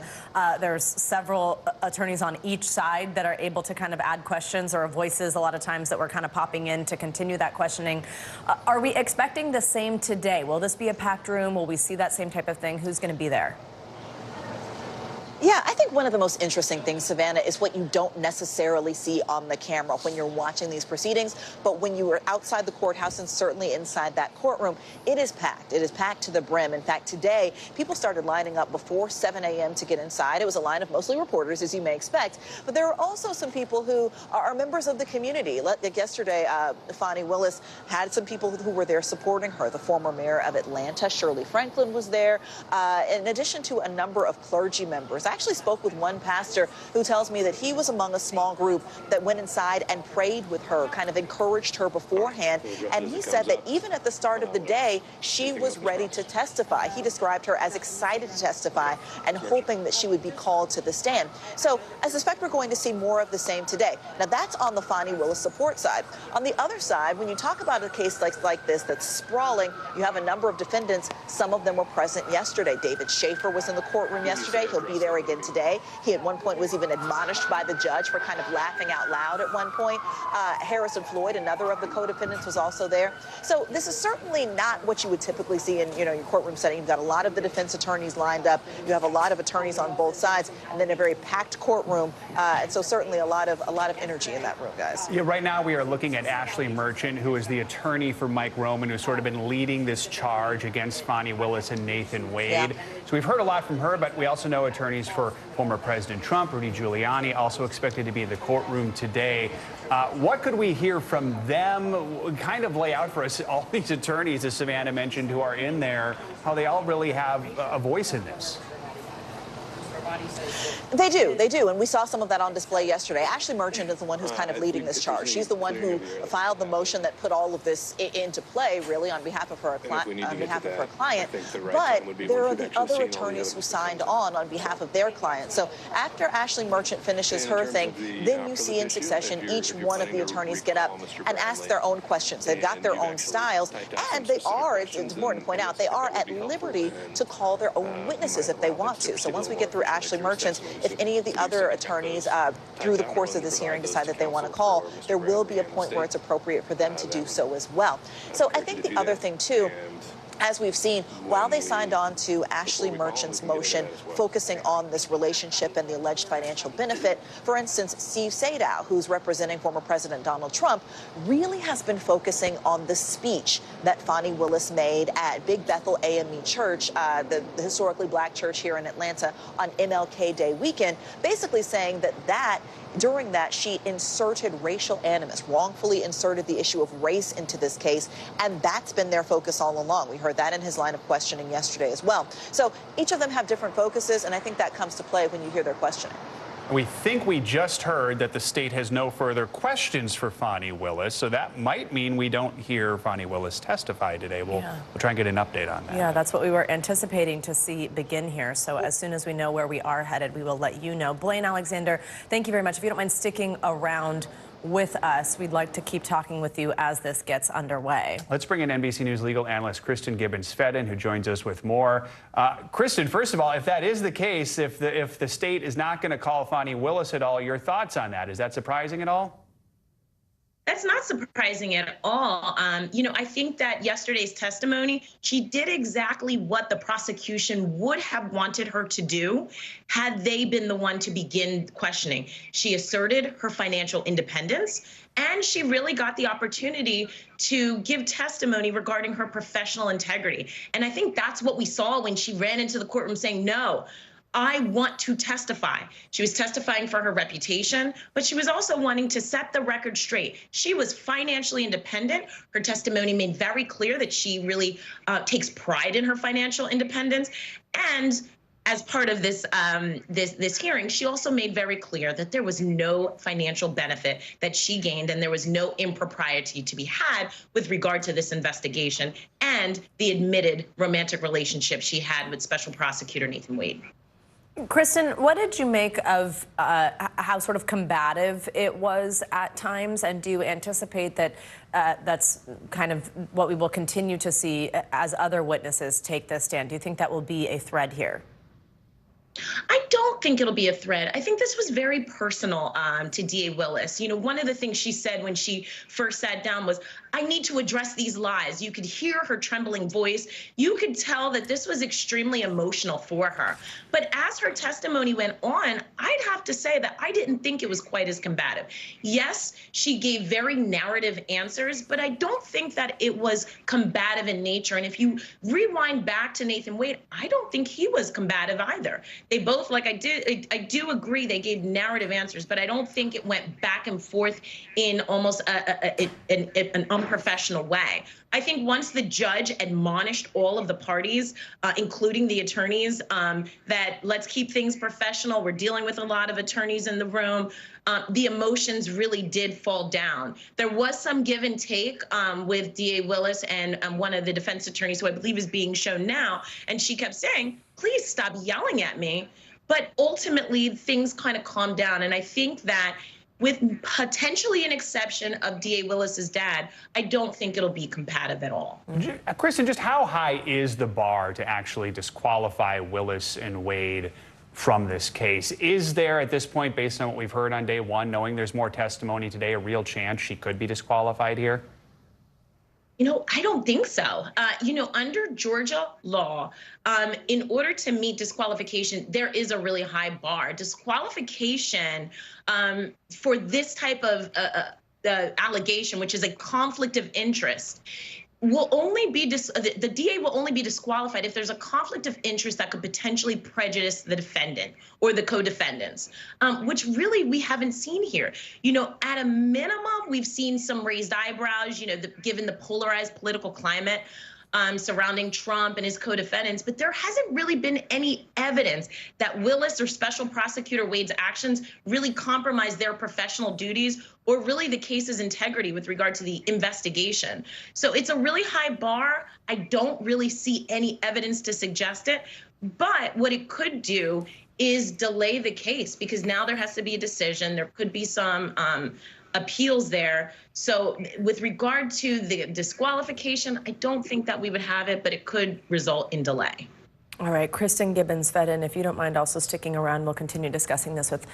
There's several attorneys on each side that are able to kind of add questions, or voices a lot of times that were kind of popping in to continue that questioning. Are we expecting the same today? Will this be a packed room? Will we see that same type of thing? Who's going to be there? Yeah, I think one of the most interesting things, Savannah, is what you don't necessarily see on the camera when you're watching these proceedings. But when you are outside the courthouse and certainly inside that courtroom, it is packed. It is packed to the brim. In fact, today, people started lining up before 7 a.m. to get inside. It was a line of mostly reporters, as you may expect. But there are also some people who are members of the community. Like yesterday, Fani Willis had some people who were there supporting her. The former mayor of Atlanta, Shirley Franklin, was there, in addition to a number of clergy members. I actually spoke with one pastor who tells me that he was among a small group that went inside and prayed with her, kind of encouraged her beforehand. And he said that even at the start of the day, she was ready to testify. He described her as excited to testify and hoping that she would be called to the stand. So I suspect we're going to see more of the same today. Now, that's on the Fani Willis support side. On the other side, when you talk about a case like this that's sprawling, you have a number of defendants. Some of them were present yesterday. David Schaefer was in the courtroom yesterday. He'll be there again today. He at one point was even admonished by the judge for kind of laughing out loud at one point. Harrison Floyd, another of the co-defendants, was also there. So this is certainly not what you would typically see in your courtroom setting. You've got a lot of the defense attorneys lined up. You have a lot of attorneys on both sides, and then a very packed courtroom. And so certainly a lot of energy in that room, guys. Yeah, right now we are looking at Ashley Merchant, who is the attorney for Mike Roman, who's sort of been leading this charge against Fani Willis and Nathan Wade. Yeah. So we've heard a lot from her, but we also know attorneys for former President Trump, Rudy Giuliani, also expected to be in the courtroom today. What could we hear from them? Kind of lay out for us all these attorneys, as Savannah mentioned, who are in there, how they all really have a voice in this. They do, and we saw some of that on display yesterday. Ashley Merchant is the one who's kind of leading this charge. She's the one who filed the motion that put all of this into play, really, on behalf of her client. But there are the other attorneys who signed on behalf of their client. So after Ashley Merchant finishes her thing, then you see in succession each one of the attorneys get up and ask their own questions. They've got their own styles, and they are, it's important to point out, they are at liberty to call their own witnesses if they want to. So once we get through Ashley Merchant, if any of the other attorneys through the course of this hearing decide that they want to call, there will be a point where it's appropriate for them to do so as well. So I think the other thing, too, as we've seen, while they signed on to Ashley Merchant's motion focusing on this relationship and the alleged financial benefit, for instance, Steve Sadow, who's representing former President Donald Trump, really has been focusing on the speech that Fani Willis made at Big Bethel AME Church, the historically black church here in Atlanta, on MLK Day weekend, basically saying that during that, she inserted racial animus, wrongfully inserted the issue of race into this case, and that's been their focus all along. We heard that in his line of questioning yesterday as well. So each of them have different focuses, and I think that comes to play when you hear their questioning. We think we just heard that the state has no further questions for Fani Willis, so that might mean we don't hear Fani Willis testify today. We'll try and get an update on that. Yeah, that's what we were anticipating to see begin here. So as soon as we know where we are headed, we will let you know. Blaine Alexander, thank you very much. If you don't mind sticking around with us, we'd like to keep talking with you as this gets underway. Let's bring in NBC News legal analyst Kristen Gibbons-Fedden, who joins us with more. Kristen, first of all, if that is the case, if the state is not going to call Fani Willis at all, your thoughts on that? Is that surprising at all? That's not surprising at all. I think that yesterday's testimony, she did exactly what the prosecution would have wanted her to do had they been the one to begin questioning. She asserted her financial independence, and she really got the opportunity to give testimony regarding her professional integrity. And I think that's what we saw when she ran into the courtroom saying, no, I want to testify. She was testifying for her reputation, but she was also wanting to set the record straight. She was financially independent. Her testimony made very clear that she really takes pride in her financial independence. And as part of this this hearing, she also made very clear that there was no financial benefit that she gained, and there was no impropriety to be had with regard to this investigation and the admitted romantic relationship she had with Special Prosecutor Nathan Wade. Kristen, what did you make of how sort of combative it was at times, and do you anticipate that that's kind of what we will continue to see as other witnesses take this stand? Do you think that will be a thread here? I don't think it'll be a threat. I think this was very personal to DA Willis. You know, one of the things she said when she first sat down was, I need to address these lies. You could hear her trembling voice. You could tell that this was extremely emotional for her. But as her testimony went on, I'd have to say that I didn't think it was quite as combative. Yes, she gave very narrative answers, but I don't think that it was combative in nature. And if you rewind back to Nathan Wade, I don't think he was combative either. They both, like I do agree, they gave narrative answers, but I don't think it went back and forth in almost an unprofessional way. I think once the judge admonished all of the parties, including the attorneys, that let's keep things professional. We're dealing with a lot of attorneys in the room. The emotions really did fall down. There was some give and take with DA Willis and one of the defense attorneys, who I believe is being shown now. And she kept saying, please stop yelling at me. But ultimately, things kind of calmed down. And I think that with potentially an exception of DA Willis's dad, I don't think it'll be combative at all. Kristen, just how high is the bar to actually disqualify Willis and Wade from this case? Is there, at this point, based on what we've heard on day one, knowing there's more testimony today, a real chance she could be disqualified here? You know, I don't think so. You know, under Georgia law, in order to meet disqualification, there is a really high bar. Disqualification for this type of allegation, which is a conflict of interest, will only be the DA will only be disqualified if there's a conflict of interest that could potentially prejudice the defendant or the co-defendants, which really we haven't seen here. You know, at a minimum, we've seen some raised eyebrows, you know, given the polarized political climate surrounding Trump and his co-defendants, but there hasn't really been any evidence that Willis or Special Prosecutor Wade's actions really compromised their professional duties or really the case's integrity with regard to the investigation. So it's a really high bar. I don't really see any evidence to suggest it, but what it could do is delay the case, because now there has to be a decision. There could be some appeals there. So with regard to the disqualification, I don't think that we would have it, but it could result in delay. All right, Kristen Gibbons-Fedden, if you don't mind also sticking around, we'll continue discussing this with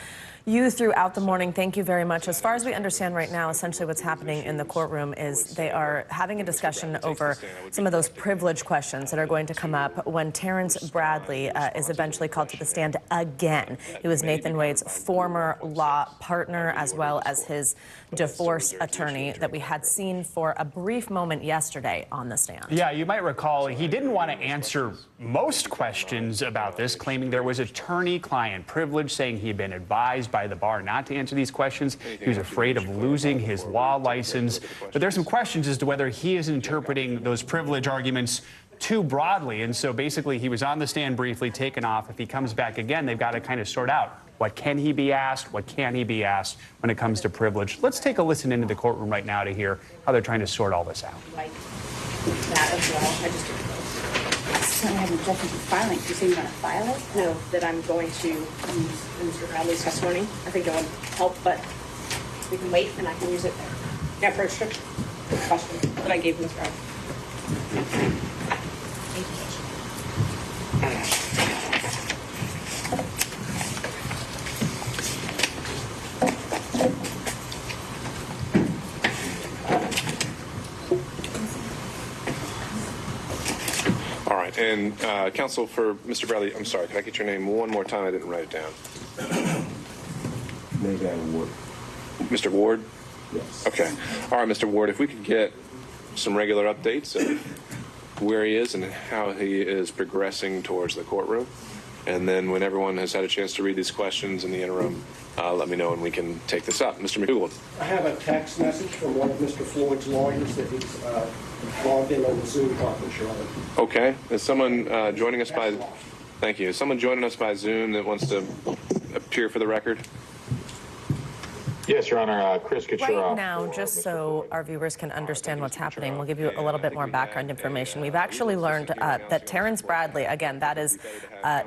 you throughout the morning. Thank you very much. As far as we understand right now, essentially what's happening in the courtroom is they are having a discussion over some of those privilege questions that are going to come up when Terrence Bradley is eventually called to the stand again. He was Nathan Wade's former law partner as well as his divorce attorney that we had seen for a brief moment yesterday on the stand. Yeah, you might recall he didn't want to answer most questions about this, claiming there was attorney-client privilege, saying he had been advised by the bar not to answer these questions. He was afraid of losing his law license. But there's some questions as to whether he is interpreting those privilege arguments too broadly. And so basically he was on the stand briefly, taken off. If he comes back again, they've got to kind of sort out what can he be asked, what can't he be asked when it comes to privilege. Let's take a listen into the courtroom right now to hear how they're trying to sort all this out. Like that as well. I just certainly have an objection to filing. You say you're going to file it? No, that I'm going to use Mr. Bradley's testimony. I think it would help, but we can wait and I can use it. Yeah, for a strict question that I gave Mr. Bradley. All right, and counsel for Mr. Bradley, I'm sorry, can I get your name one more time? I didn't write it down. Nathan Ward. Mr. Ward? Yes. Okay. All right, Mr. Ward, if we could get some regular updates of where he is and how he is progressing towards the courtroom. And then when everyone has had a chance to read these questions in the interim, let me know and we can take this up. Mr. McDougald. I have a text message from one of Mr. Floyd's lawyers that he's logged in on the Zoom conference room. Okay. Is someone joining us by... Thank you. Is someone joining us by Zoom that wants to appear for the record? Yes, Your Honor. Chris Couture. Right now, just so our viewers can understand what's happening, we'll give you a little bit more background information. We've actually learned that Terrence Bradley, again, that is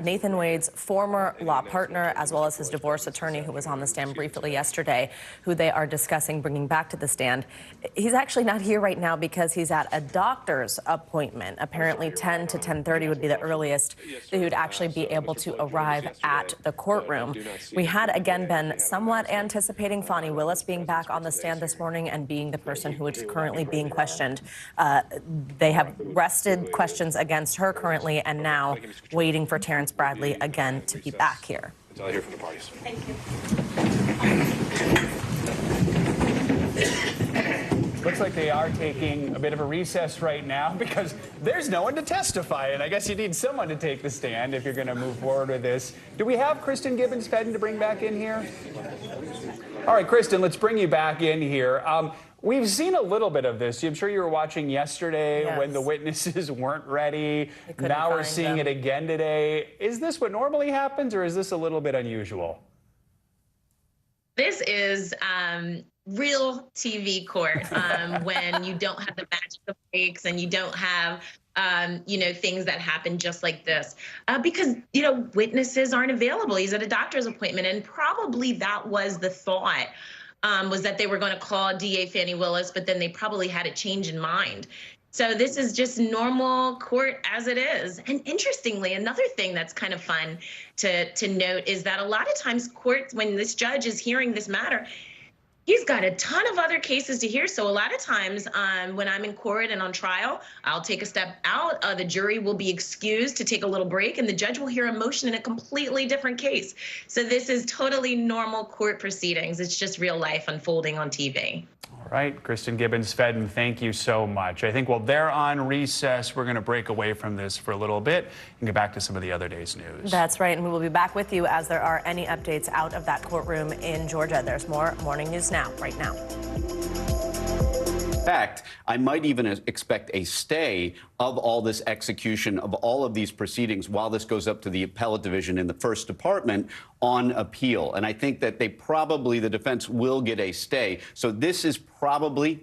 Nathan Wade's former law partner, as well as his divorce attorney, who was on the stand briefly yesterday, who they are discussing bringing back to the stand. He's actually not here right now because he's at a doctor's appointment. Apparently 10 to 10:30 would be the earliest that he would actually be able to arrive at the courtroom. We had, again, been somewhat anticipating Fani Willis being back on the stand this morning and being the person who is currently being questioned. They have rested questions against her currently and now waiting for Terrence Bradley again to be back here. That's all I hear from the parties. Thank you. Looks like they are taking a bit of a recess right now because there's no one to testify, and I guess you need someone to take the stand if you're going to move forward with this. Do we have Kristen Gibbons-Fedden to bring back in here? All right, Kristen, let's bring you back in here. We've seen a little bit of this. I'm sure you were watching yesterday when the witnesses weren't ready. Now we're seeing it again today. Is this what normally happens, or is this a little bit unusual? This is real TV court when you don't have the magic of breaks and you don't have things that happen just like this because, witnesses aren't available. He's at a doctor's appointment, and probably that was the thought, was that they were going to call DA Fani Willis, but then they probably had a change in mind. So this is just normal court as it is. And interestingly, another thing that's kind of fun to note is that a lot of times courts, when this judge is hearing this matter, he's got a ton of other cases to hear. So a lot of times when I'm in court and on trial, I'll take a step out. The jury will be excused to take a little break, and the judge will hear a motion in a completely different case. So this is totally normal court proceedings. It's just real life unfolding on TV. All right, Kristen Gibbons-Fedden, thank you so much. I think while they're on recess, we're going to break away from this for a little bit and get back to some of the other day's news. That's right, and we will be back with you as there are any updates out of that courtroom in Georgia. There's more Morning News Now right now. In fact, I might even expect a stay of all this execution of all of these proceedings while this goes up to the appellate division in the First Department on appeal. And I think that the defense will get a stay. So this is probably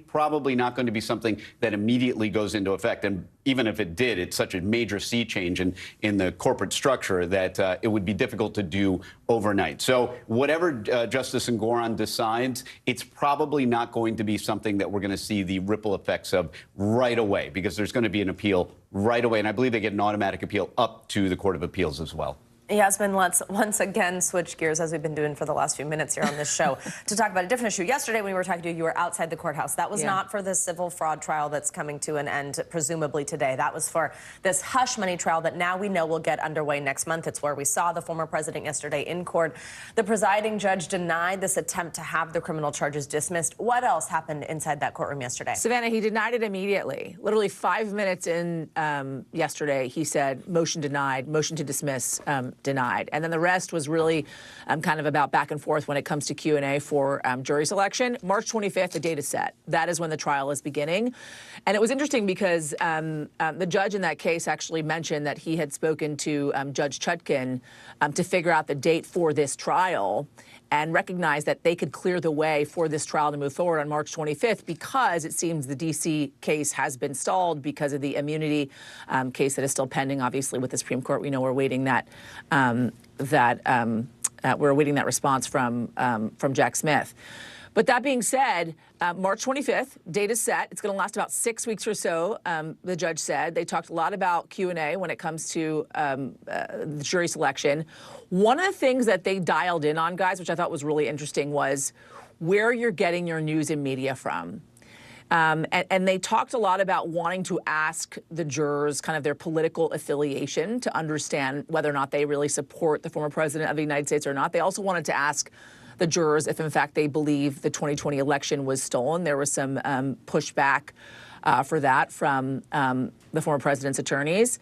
not going to be something that immediately goes into effect. And even if it did, it's such a major sea change in the corporate structure that it would be difficult to do overnight. So whatever Justice Engoron decides, it's probably not going to be something that we're going to see the ripple effects of right away, because there's going to be an appeal right away. And I believe they get an automatic appeal up to the Court of Appeals as well. Yasmin, let's once again switch gears, as we've been doing for the last few minutes here on this show, to talk about a different issue. Yesterday, when we were talking to you, you were outside the courthouse. That was not for the civil fraud trial that's coming to an end, presumably today. That was for this hush money trial that now we know will get underway next month. It's where we saw the former president yesterday in court. The presiding judge denied this attempt to have the criminal charges dismissed. What else happened inside that courtroom yesterday? Savannah, he denied it immediately. Literally 5 minutes in yesterday, he said, motion denied, motion to dismiss denied. And then the rest was really kind of about back and forth when it comes to Q&A for jury selection. March 25th, the date is set. That is when the trial is beginning. And it was interesting because the judge in that case actually mentioned that he had spoken to Judge Chutkin to figure out the date for this trial and recognized that they could clear the way for this trial to move forward on March 25th because it seems the D.C. case has been stalled because of the immunity case that is still pending, obviously, with the Supreme Court. We know we're waiting that response from Jack Smith. But that being said, March 25th, date is set. It's going to last about 6 weeks or so, the judge said. They talked a lot about Q&A when it comes to the jury selection. One of the things that they dialed in on, guys, which I thought was really interesting, was where you're getting your news and media from. And they talked a lot about wanting to ask the jurors kind of their political affiliation to understand whether or not they really support the former president of the United States or not. They also wanted to ask the jurors if, in fact, they believe the 2020 election was stolen. There was some pushback for that from the former president's attorneys.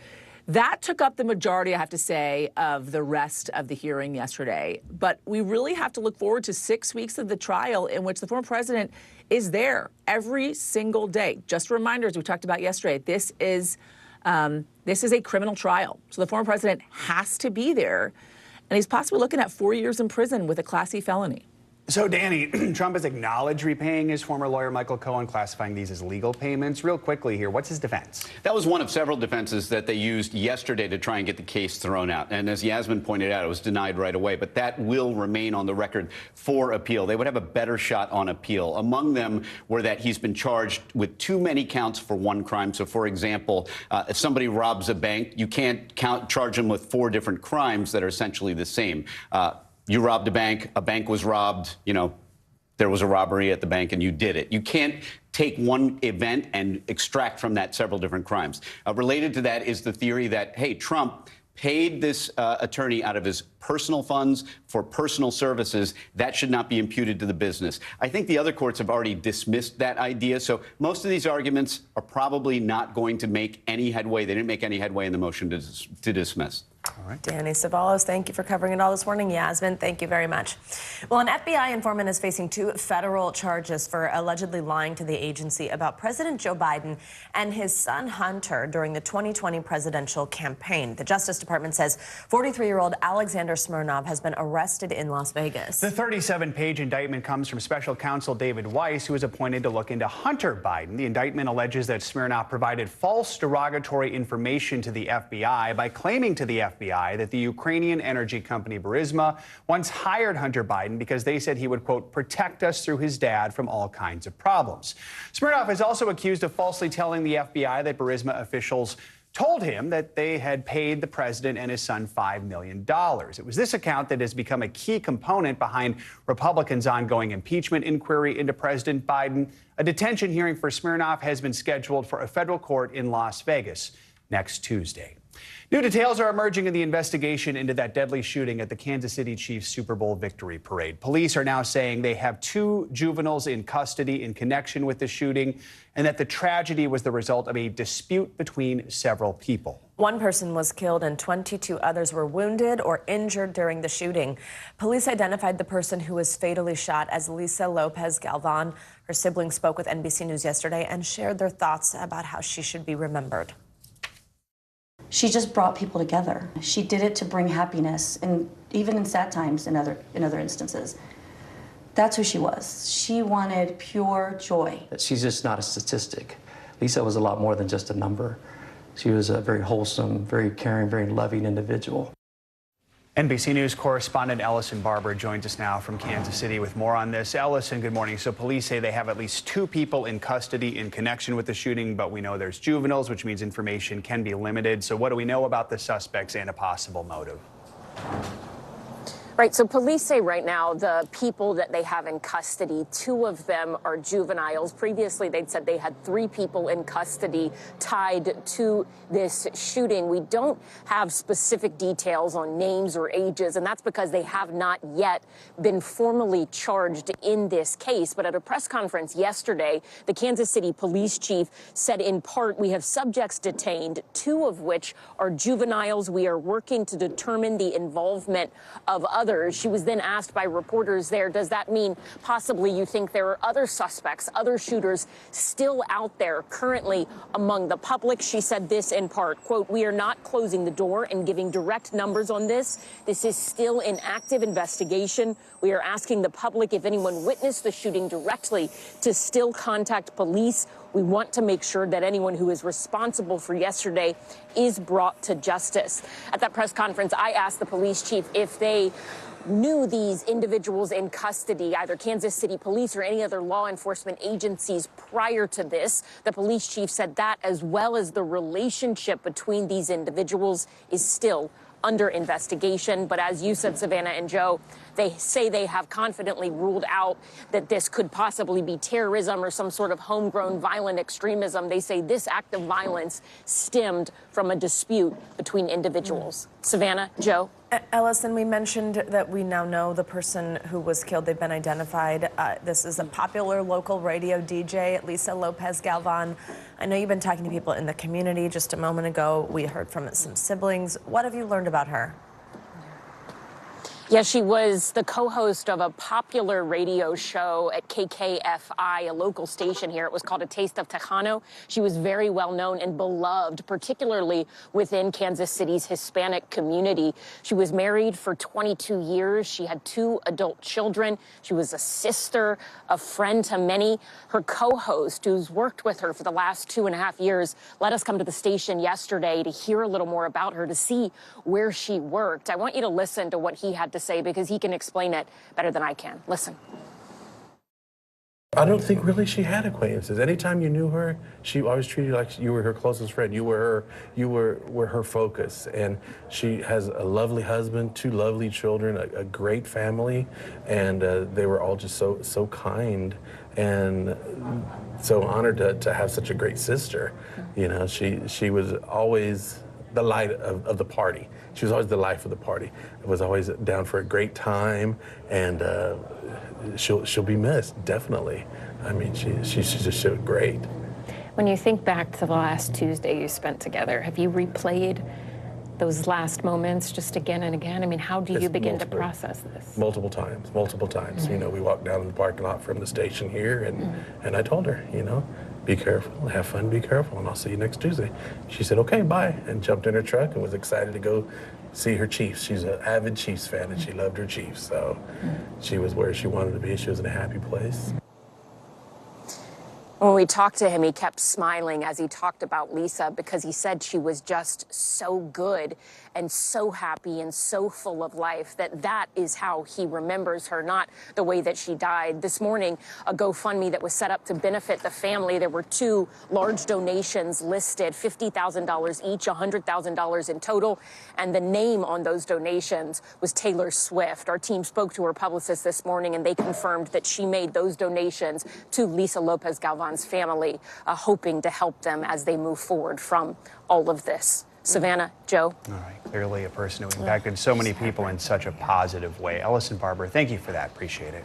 That took up the majority, I have to say, of the rest of the hearing yesterday. But we really have to look forward to 6 weeks of the trial in which the former president is there every single day. Just a reminder, as we talked about yesterday, this is a criminal trial. So the former president has to be there. And he's possibly looking at 4 years in prison with a Class C felony. So, Danny, Trump has acknowledged repaying his former lawyer, Michael Cohen, classifying these as legal payments. Real quickly here, what's his defense? That was one of several defenses that they used yesterday to try and get the case thrown out. And as Yasmin pointed out, it was denied right away. But that will remain on the record for appeal. They would have a better shot on appeal. Among them were that he's been charged with too many counts for one crime. So, for example, if somebody robs a bank, you can't charge them with 4 different crimes that are essentially the same. You robbed a bank was robbed, there was a robbery at the bank and you did it. You can't take one event and extract from that several different crimes. Related to that is the theory that, hey, Trump paid this attorney out of his personal funds for personal services. That should not be imputed to the business. I think the other courts have already dismissed that idea. So most of these arguments are probably not going to make any headway. They didn't make any headway in the motion to dismiss. All right. Danny Savalos, thank you for covering it all this morning. Yasmin, thank you very much. Well, an FBI informant is facing 2 federal charges for allegedly lying to the agency about President Joe Biden and his son Hunter during the 2020 presidential campaign. The Justice Department says 43-year-old Alexander Smirnov has been arrested in Las Vegas. The 37-page indictment comes from special counsel David Weiss, who was appointed to look into Hunter Biden. The indictment alleges that Smirnov provided false derogatory information to the FBI by claiming to the FBI that the Ukrainian energy company Burisma once hired Hunter Biden because they said he would, quote, protect us through his dad from all kinds of problems. Smirnov is also accused of falsely telling the FBI that Burisma officials told him that they had paid the president and his son $5 million. It was this account that has become a key component behind Republicans' ongoing impeachment inquiry into President Biden. A detention hearing for Smirnov has been scheduled for a federal court in Las Vegas next Tuesday. New details are emerging in the investigation into that deadly shooting at the Kansas City Chiefs Super Bowl victory parade. Police are now saying they have 2 juveniles in custody in connection with the shooting and that the tragedy was the result of a dispute between several people. 1 person was killed and 22 others were wounded or injured during the shooting. Police identified the person who was fatally shot as Lisa Lopez Galvan. Her siblings spoke with NBC News yesterday and shared their thoughts about how she should be remembered. She just brought people together. She did it to bring happiness, and even in sad times in other instances. That's who she was. She wanted pure joy. She's just not a statistic. Lisa was a lot more than just a number. She was a very wholesome, very caring, very loving individual. NBC News correspondent Ellison Barber joins us now from Kansas City with more on this. Ellison, good morning. So police say they have at least 2 people in custody in connection with the shooting, but we know there's juveniles, which means information can be limited. So what do we know about the suspects and a possible motive? Right, so police say right now the people that they have in custody, 2 of them are juveniles. Previously, they'd said they had 3 people in custody tied to this shooting. We don't have specific details on names or ages, and that's because they have not yet been formally charged in this case. But at a press conference yesterday, the Kansas City police chief said in part, we have subjects detained, 2 of which are juveniles. We are working to determine the involvement of others. She was then asked by reporters there, does that mean possibly you think there are other suspects, other shooters still out there currently among the public? She said this in part, quote, we are not closing the door and giving direct numbers on this. This is still an active investigation. We are asking the public if anyone witnessed the shooting directly to still contact police. We want to make sure that anyone who is responsible for yesterday is brought to justice. At that press conference, I asked the police chief if they knew these individuals in custody, either Kansas City Police or any other law enforcement agencies prior to this. The police chief said that, as well as the relationship between these individuals, is still under investigation. But as you said, Savannah and Joe, they say they have confidently ruled out that this could possibly be terrorism or some sort of homegrown violent extremism. They say this act of violence stemmed from a dispute between individuals. Savannah, Joe? Ellison, we mentioned that we now know the person who was killed. They've been identified. This is a popular local radio DJ, Lisa Lopez Galvan. I know you've been talking to people in the community. Just a moment ago, we heard from some siblings. What have you learned about her? Yeah, she was the co-host of a popular radio show at KKFI, a local station here. It was called A Taste of Tejano. She was very well known and beloved, particularly within Kansas City's Hispanic community. She was married for 22 years. She had 2 adult children. She was a sister, a friend to many. Her co-host, who's worked with her for the last 2.5 years, let us come to the station yesterday to hear a little more about her, to see where she worked. I want you to listen to what he had to say, because he can explain it better than I can. Listen. I don't think really she had acquaintances. Anytime you knew her, she always treated you like you were her closest friend. You were her focus. And she has a lovely husband, 2 lovely children, a great family, and they were all just so kind and so honored to have such a great sister. You know, she was always the light of the party. She was always the life of the party. It was always down for a great time, and she'll be missed, definitely. I mean, she just showed great. When you think back to the last Tuesday you spent together, have you replayed those last moments just again and again? I mean, how do you begin to process this? Multiple times. Mm-hmm. You know, we walked down in the parking lot from the station here, and I told her, you know, be careful, have fun, be careful, and I'll see you next Tuesday. She said, okay, bye, and jumped in her truck and was excited to go see her Chiefs. She's an avid Chiefs fan, and she loved her Chiefs, so she was where she wanted to be. She was in a happy place. When we talked to him, he kept smiling as he talked about Lisa, because he said she was just so good and so happy and so full of life, that is how he remembers her, not the way that she died. This morning, a GoFundMe that was set up to benefit the family. There were 2 large donations listed, $50,000 each, $100,000 in total, and the name on those donations was Taylor Swift. Our team spoke to her publicist this morning, and they confirmed that she made those donations to Lisa Lopez Galvan's family, hoping to help them as they move forward from all of this. Savannah, Joe. All right, clearly a person who impacted so many people in such a positive way. Ellis and Barbara, thank you for that. Appreciate it.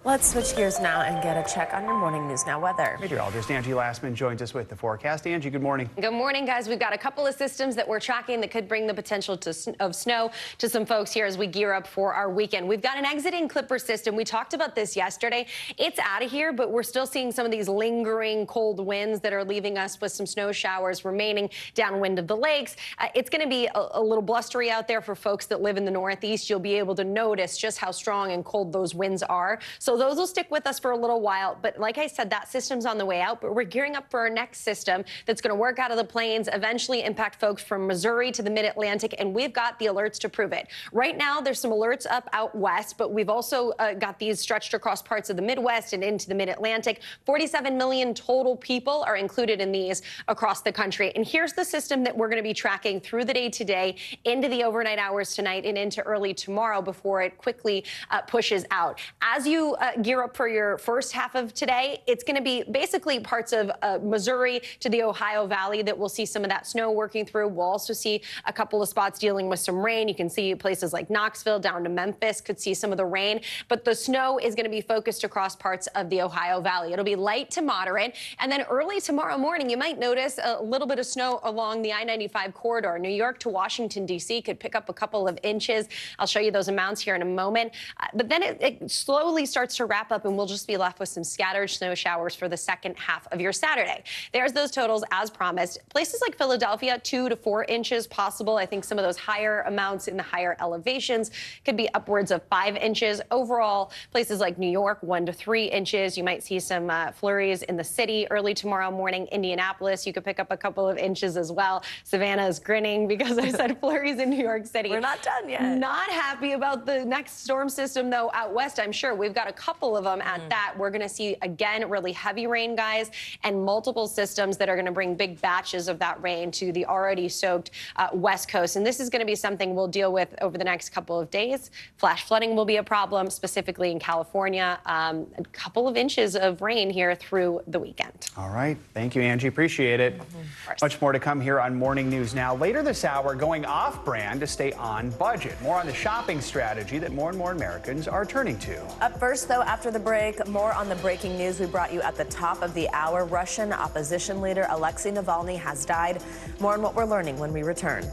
Let's switch gears now and get a check on your morning News Now weather. Meteorologist Angie Lastman joins us with the forecast. Angie, good morning. Good morning, guys. We've got a couple of systems that we're tracking that could bring the potential of snow to some folks here as we gear up for our weekend. We've got an exiting Clipper system. We talked about this yesterday. It's out of here, but we're still seeing some of these lingering cold winds that are leaving us with some snow showers remaining downwind of the lakes. It's going to be a little blustery out there for folks that live in the Northeast. You'll be able to notice just how strong and cold those winds are. So those will stick with us for a little while. But like I said, that system's on the way out. But we're gearing up for our next system that's going to work out of the plains, eventually impact folks from Missouri to the mid-Atlantic. And we've got the alerts to prove it. Right now, there's some alerts up out west, but we've also got these stretched across parts of the Midwest and into the mid-Atlantic. 47 million total people are included in these across the country. And here's the system that we're going to be tracking through the day today, into the overnight hours tonight, and into early tomorrow before it quickly pushes out. As you gear up for your first half of today, it's going to be basically parts of Missouri to the Ohio Valley that we'll see some of that snow working through. We'll also see a couple of spots dealing with some rain. You can see places like Knoxville down to Memphis could see some of the rain, but the snow is going to be focused across parts of the Ohio Valley. It'll be light to moderate, and then early tomorrow morning, you might notice a little bit of snow along the I-95 corridor. New York to Washington, D.C. could pick up a couple of inches. I'll show you those amounts here in a moment, but then it slowly starts to wrap up, and we'll just be left with some scattered snow showers for the second half of your Saturday. There's those totals as promised. Places like Philadelphia, 2 to 4 inches possible. I think some of those higher amounts in the higher elevations could be upwards of 5 inches. Overall, places like New York, 1 to 3 inches. You might see some flurries in the city early tomorrow morning. Indianapolis, you could pick up a couple of inches as well. Savannah is grinning because I said flurries in New York City. We're not done yet. Not happy about the next storm system, though, out west. I'm sure we've got a couple of them at that. We're going to see, again, really heavy rain, guys, and multiple systems that are going to bring big batches of that rain to the already soaked west coast. And this is going to be something we'll deal with over the next couple of days. Flash flooding will be a problem, specifically in California. A couple of inches of rain here through the weekend. All right. Thank you, Angie. Appreciate it. Much more to come here on Morning News Now. Later this hour, going off-brand to stay on budget. More on the shopping strategy that more and more Americans are turning to. Up first, though, after the break, more on the breaking news we brought you at the top of the hour. Russian opposition leader Alexei Navalny has died. More on what we're learning when we return.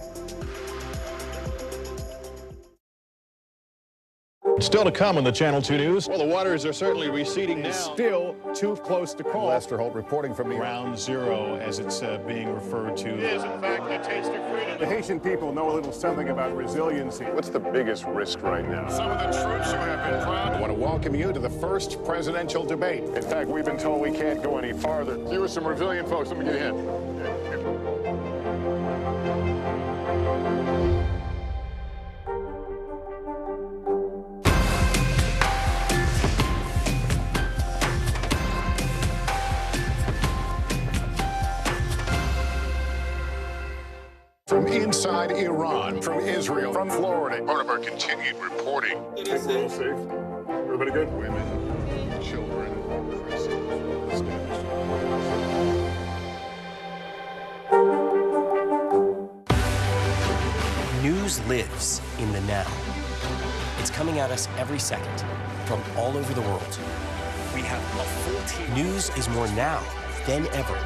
Still to come on the Channel 2 News. Well, the waters are certainly receding now. Still too close to call. Lester Holt reporting from Ground Zero, as it's being referred to. It is, in fact, a taste of freedom. The Haitian people know a little something about resiliency. What's the biggest risk right now? Some of the troops who have been proud. I want to welcome you to the first presidential debate. In fact, we've been told we can't go any farther. You were some resilient folks. Let me get a hint. From inside Iran, from Israel, from Florida. Part of our continued reporting. We're all safe. Everybody good? Women, children, News lives in the now. It's coming at us every second from all over the world. We have a full team. News is more now than ever.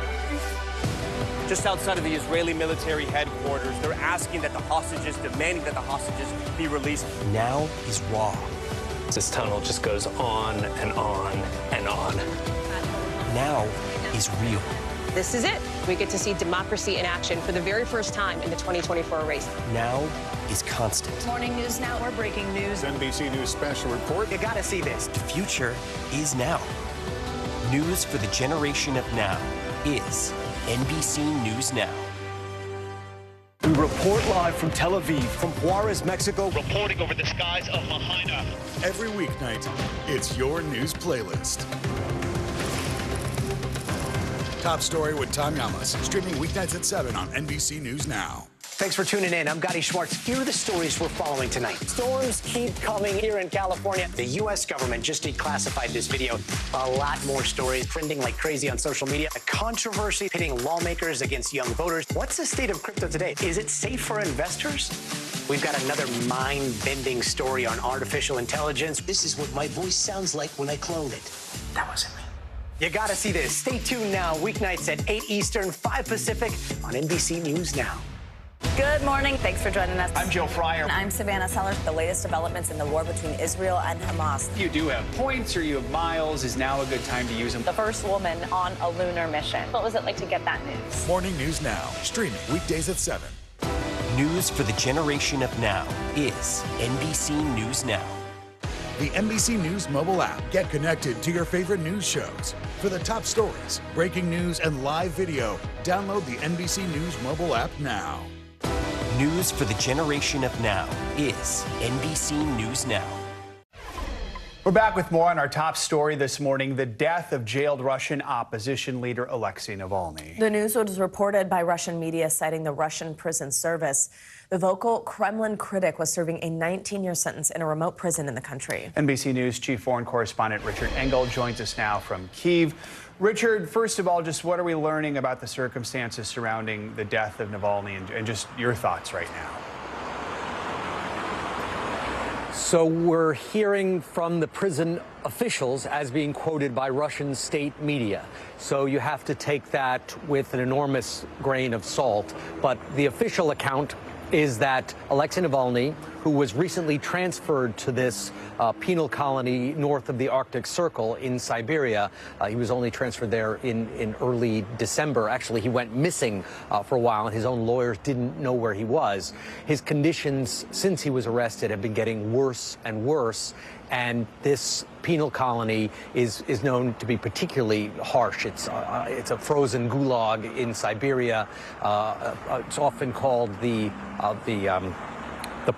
Just outside of the Israeli military headquarters, they're asking that the hostages, demanding that the hostages be released. Now is raw. This tunnel just goes on and on and on. Now is real. This is it. We get to see democracy in action for the very first time in the 2024 race. Now is constant. Morning News Now, we're breaking news. NBC News special report. You gotta see this. The future is now. News for the generation of now is NBC News Now. We report live from Tel Aviv, from Juarez, Mexico. Reporting over the skies of Lahaina. Every weeknight, it's your news playlist. Top Story with Tom Yamas, streaming weeknights at 7 on NBC News Now. Thanks for tuning in. I'm Gotti Schwartz. Here are the stories we're following tonight. Storms keep coming here in California. The U.S. government just declassified this video. A lot more stories trending like crazy on social media. A controversy pitting lawmakers against young voters. What's the state of crypto today? Is it safe for investors? We've got another mind-bending story on artificial intelligence. This is what my voice sounds like when I clone it. That wasn't me. You gotta see this. Stay tuned now. Weeknights at 8 Eastern, 5 Pacific on NBC News Now. Good morning. Thanks for joining us. I'm Joe Fryer. And I'm Savannah Sellers. The latest developments in the war between Israel and Hamas. If you do have points or you have miles, is now a good time to use them. The first woman on a lunar mission. What was it like to get that news? Morning News Now, streaming weekdays at 7. News for the generation of now is NBC News Now. The NBC News mobile app. Get connected to your favorite news shows. For the top stories, breaking news, and live video, download the NBC News mobile app now. News for the generation of now is NBC News Now. We're back with more on our top story this morning, the death of jailed Russian opposition leader Alexei Navalny. The news was reported by Russian media citing the Russian prison service. The vocal Kremlin critic was serving a 19-year sentence in a remote prison in the country. NBC News chief foreign correspondent Richard Engel joins us now from Kyiv. Richard, first of all, just what are we learning about the circumstances surrounding the death of Navalny and just your thoughts right now? So we're hearing from the prison officials as being quoted by Russian state media. So you have to take that with an enormous grain of salt. But the official account is that Alexei Navalny, who was recently transferred to this penal colony north of the Arctic Circle in Siberia. He was only transferred there in early December. Actually, he went missing for a while, and his own lawyers didn't know where he was. His conditions since he was arrested have been getting worse and worse, and this penal colony is known to be particularly harsh. It's a frozen gulag in Siberia. It's often called the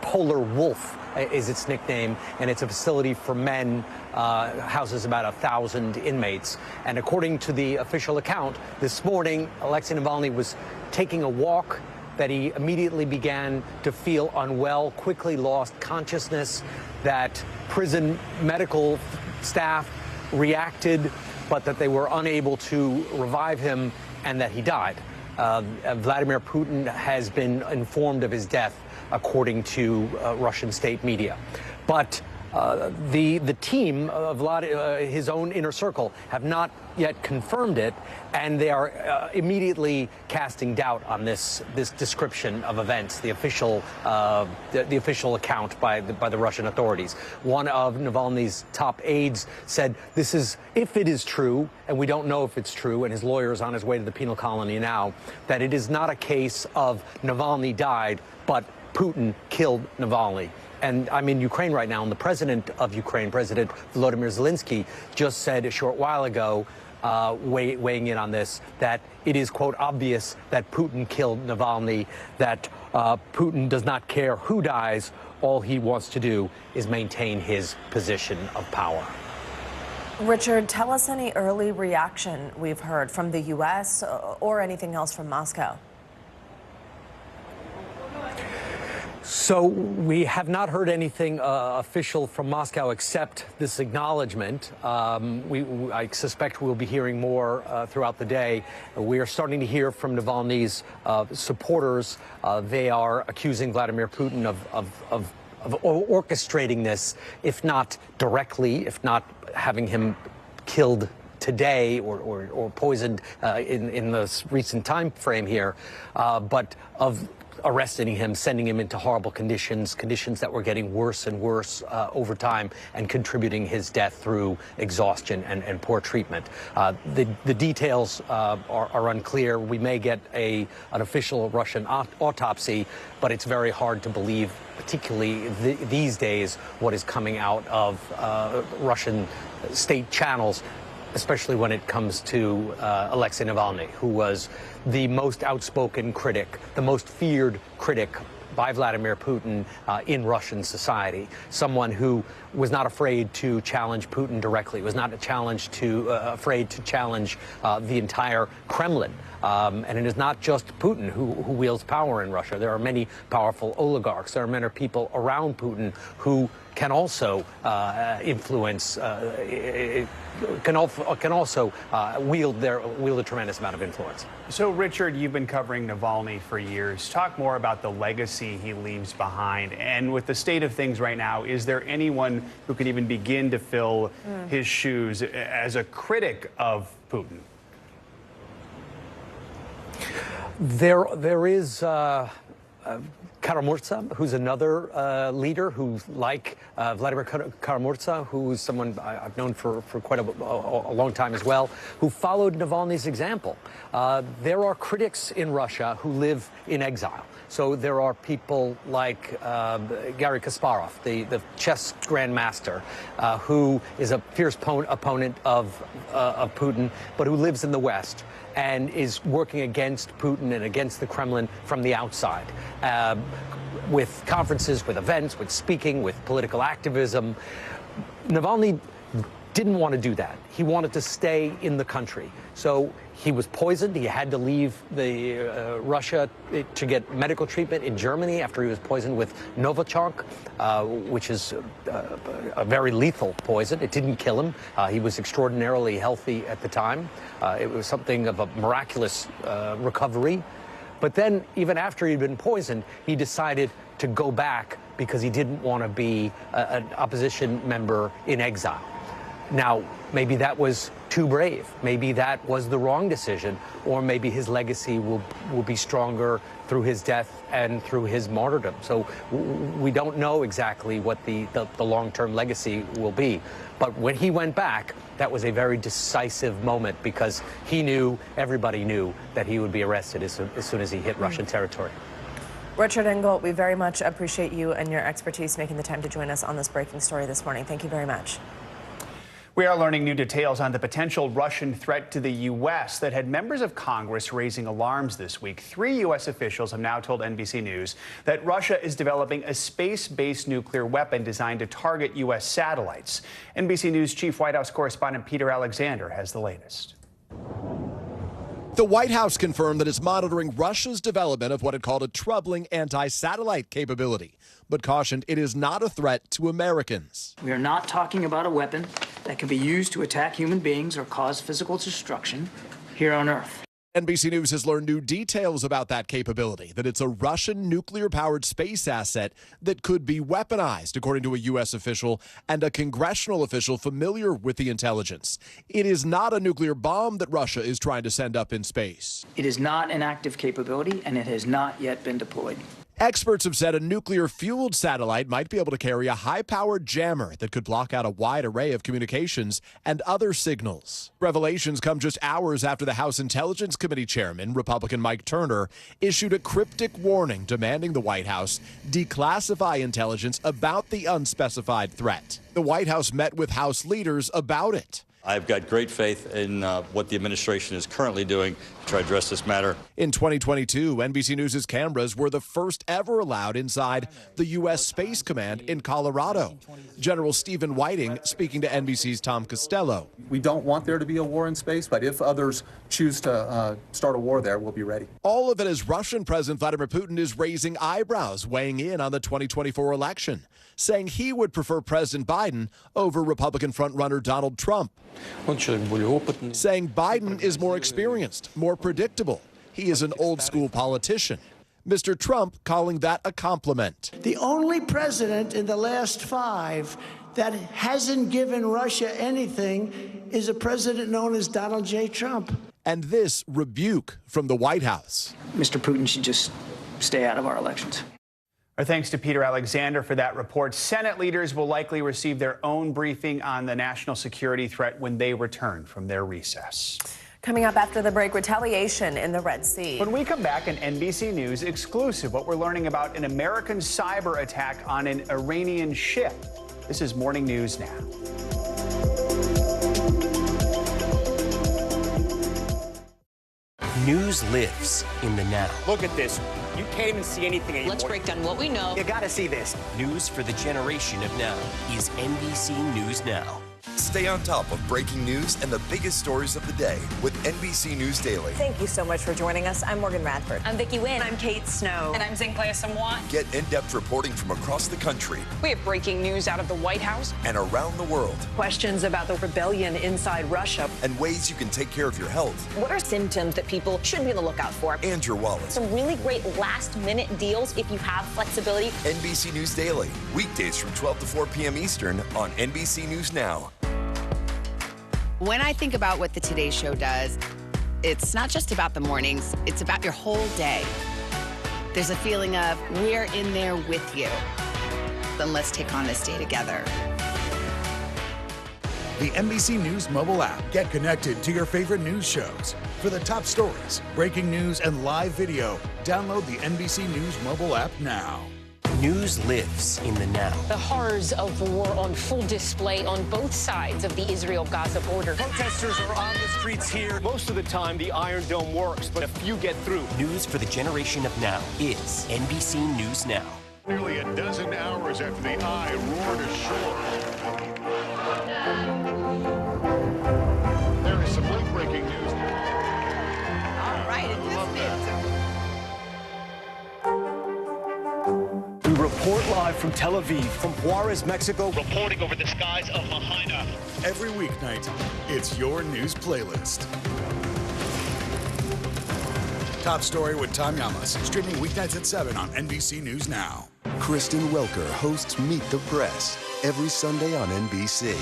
polar wolf is its nickname, and it's a facility for men, houses about 1,000 inmates. And according to the official account, this morning, Alexei Navalny was taking a walk that he immediately began to feel unwell, quickly lost consciousness, that prison medical staff reacted, but that they were unable to revive him, and that he died. Vladimir Putin has been informed of his death, according to Russian state media. But The team of his own inner circle have not yet confirmed it, and they are immediately casting doubt on this description of events, the official account by the Russian authorities. One of Navalny's top aides said, "This is, if it is true, and we don't know if it's true, and his lawyer is on his way to the penal colony now, that it is not a case of Navalny died, but Putin killed Navalny." And I'm in Ukraine right now, and the president of Ukraine, President Volodymyr Zelensky, just said a short while ago, weighing in on this, that it is, quote, obvious that Putin killed Navalny, that Putin does not care who dies. All he wants to do is maintain his position of power. Richard, tell us any early reaction we've heard from the U.S. or anything else from Moscow. So we have not heard anything official from Moscow except this acknowledgement. I suspect we'll be hearing more throughout the day. We are starting to hear from Navalny's supporters. They are accusing Vladimir Putin of orchestrating this, if not directly, if not having him killed today or poisoned in the recent time frame here, but of arresting him, sending him into horrible conditions that were getting worse and worse over time, and contributing his death through exhaustion and poor treatment. The details are unclear. We may get an official Russian autopsy, but it's very hard to believe, particularly these days, what is coming out of Russian state channels, especially when it comes to Alexei Navalny, who was the most outspoken critic, the most feared critic by Vladimir Putin in Russian society. Someone who was not afraid to challenge Putin directly, was not afraid to challenge the entire Kremlin. And it is not just Putin who wields power in Russia. There are many powerful oligarchs. There are many people around Putin who can also influence, can also wield a tremendous amount of influence. So, Richard, you've been covering Navalny for years. Talk more about the legacy he leaves behind. And with the state of things right now, is there anyone who could even begin to fill his shoes as a critic of Putin? There is Kara-Murza, who's another leader who's like Vladimir Kara-Murza, who's someone I've known for quite a long time as well, who followed Navalny's example. There are critics in Russia who live in exile. So there are people like Garry Kasparov, the chess grandmaster, who is a fierce opponent of Putin, but who lives in the West and is working against Putin and against the Kremlin from the outside, with conferences, with events, with speaking, with political activism. Navalny didn't want to do that. He wanted to stay in the country. So he was poisoned. He had to leave Russia to get medical treatment in Germany after he was poisoned with Novichok, which is a very lethal poison. It didn't kill him. He was extraordinarily healthy at the time. It was something of a miraculous recovery. But then, even after he'd been poisoned, he decided to go back because he didn't want to be an opposition member in exile. Now, maybe that was too brave. Maybe that was the wrong decision, or maybe his legacy will be stronger through his death and through his martyrdom. So we don't know exactly what the long-term legacy will be. But when he went back, that was a very decisive moment, because he knew, everybody knew, that he would be arrested as soon as he hit Russian territory. Richard Engel, we very much appreciate you and your expertise making the time to join us on this breaking story this morning. Thank you very much. We are learning new details on the potential Russian threat to the U.S. that had members of Congress raising alarms this week. 3 U.S. officials have now told NBC News that Russia is developing a space-based nuclear weapon designed to target U.S. satellites. NBC News Chief White House correspondent Peter Alexander has the latest. The White House confirmed that it's monitoring Russia's development of what it called a troubling anti-satellite capability, but cautioned it is not a threat to Americans. We are not talking about a weapon that can be used to attack human beings or cause physical destruction here on Earth. NBC News has learned new details about that capability, that it's a Russian nuclear-powered space asset that could be weaponized, according to a U.S. official and a congressional official familiar with the intelligence. It is not a nuclear bomb that Russia is trying to send up in space. It is not an active capability, and it has not yet been deployed. Experts have said a nuclear-fueled satellite might be able to carry a high-powered jammer that could block out a wide array of communications and other signals. Revelations come just hours after the House Intelligence Committee chairman, Republican Mike Turner, issued a cryptic warning demanding the White House declassify intelligence about the unspecified threat. The White House met with House leaders about it. I've got great faith in what the administration is currently doing to try to address this matter. In 2022, NBC News' cameras were the first ever allowed inside the U.S. Space Command in Colorado. General Stephen Whiting speaking to NBC's Tom Costello. We don't want there to be a war in space, but if others choose to start a war there, we'll be ready. All of it as Russian President Vladimir Putin is raising eyebrows, weighing in on the 2024 election, saying he would prefer President Biden over Republican frontrunner Donald Trump. Saying Biden is more experienced, more predictable. He is an old-school politician. Mr. Trump calling that a compliment. The only president in the last 5 that hasn't given Russia anything is a president known as Donald J. Trump. And this rebuke from the White House. Mr. Putin should just stay out of our elections. Our thanks to Peter Alexander for that report. Senate leaders will likely receive their own briefing on the national security threat when they return from their recess. Coming up after the break, retaliation in the Red Sea. When we come back, an NBC News exclusive, what we're learning about an American cyber attack on an Iranian ship. This is Morning News Now. News lives in the now. Look at this. You can't even see anything anymore. Let's break down what we know. You gotta see this. News for the generation of now is NBC News Now. Stay on top of breaking news and the biggest stories of the day with NBC News Daily. Thank you so much for joining us. I'm Morgan Radford. I'm Vicki Wynn. I'm Kate Snow. And I'm Zinklaya Samwat. Get in-depth reporting from across the country. We have breaking news out of the White House and around the world. Questions about the rebellion inside Russia. And ways you can take care of your health. What are symptoms that people should be on the lookout for? And your wallet. Some really great last-minute deals if you have flexibility. NBC News Daily. Weekdays from 12 to 4 p.m. Eastern on NBC News Now. When I think about what the Today Show does, it's not just about the mornings, it's about your whole day. There's a feeling of we're in there with you. Then let's take on this day together. The NBC News mobile app. Get connected to your favorite news shows. For the top stories, breaking news, and live video, download the NBC News mobile app now. News lives in the now. The horrors of war on full display on both sides of the Israel-Gaza border. Protesters are on the streets here. Most of the time, the Iron Dome works, but a few get through. News for the generation of now is NBC News Now. Nearly a dozen hours after the eye roared ashore. There is some late-breaking news. All right, We report live from Tel Aviv, from Juarez, Mexico. Reporting over the skies of Lahaina. Every weeknight, it's your news playlist. Top Story with Tom Yamas, streaming weeknights at 7 on NBC News Now. Kristen Welker hosts Meet the Press every Sunday on NBC.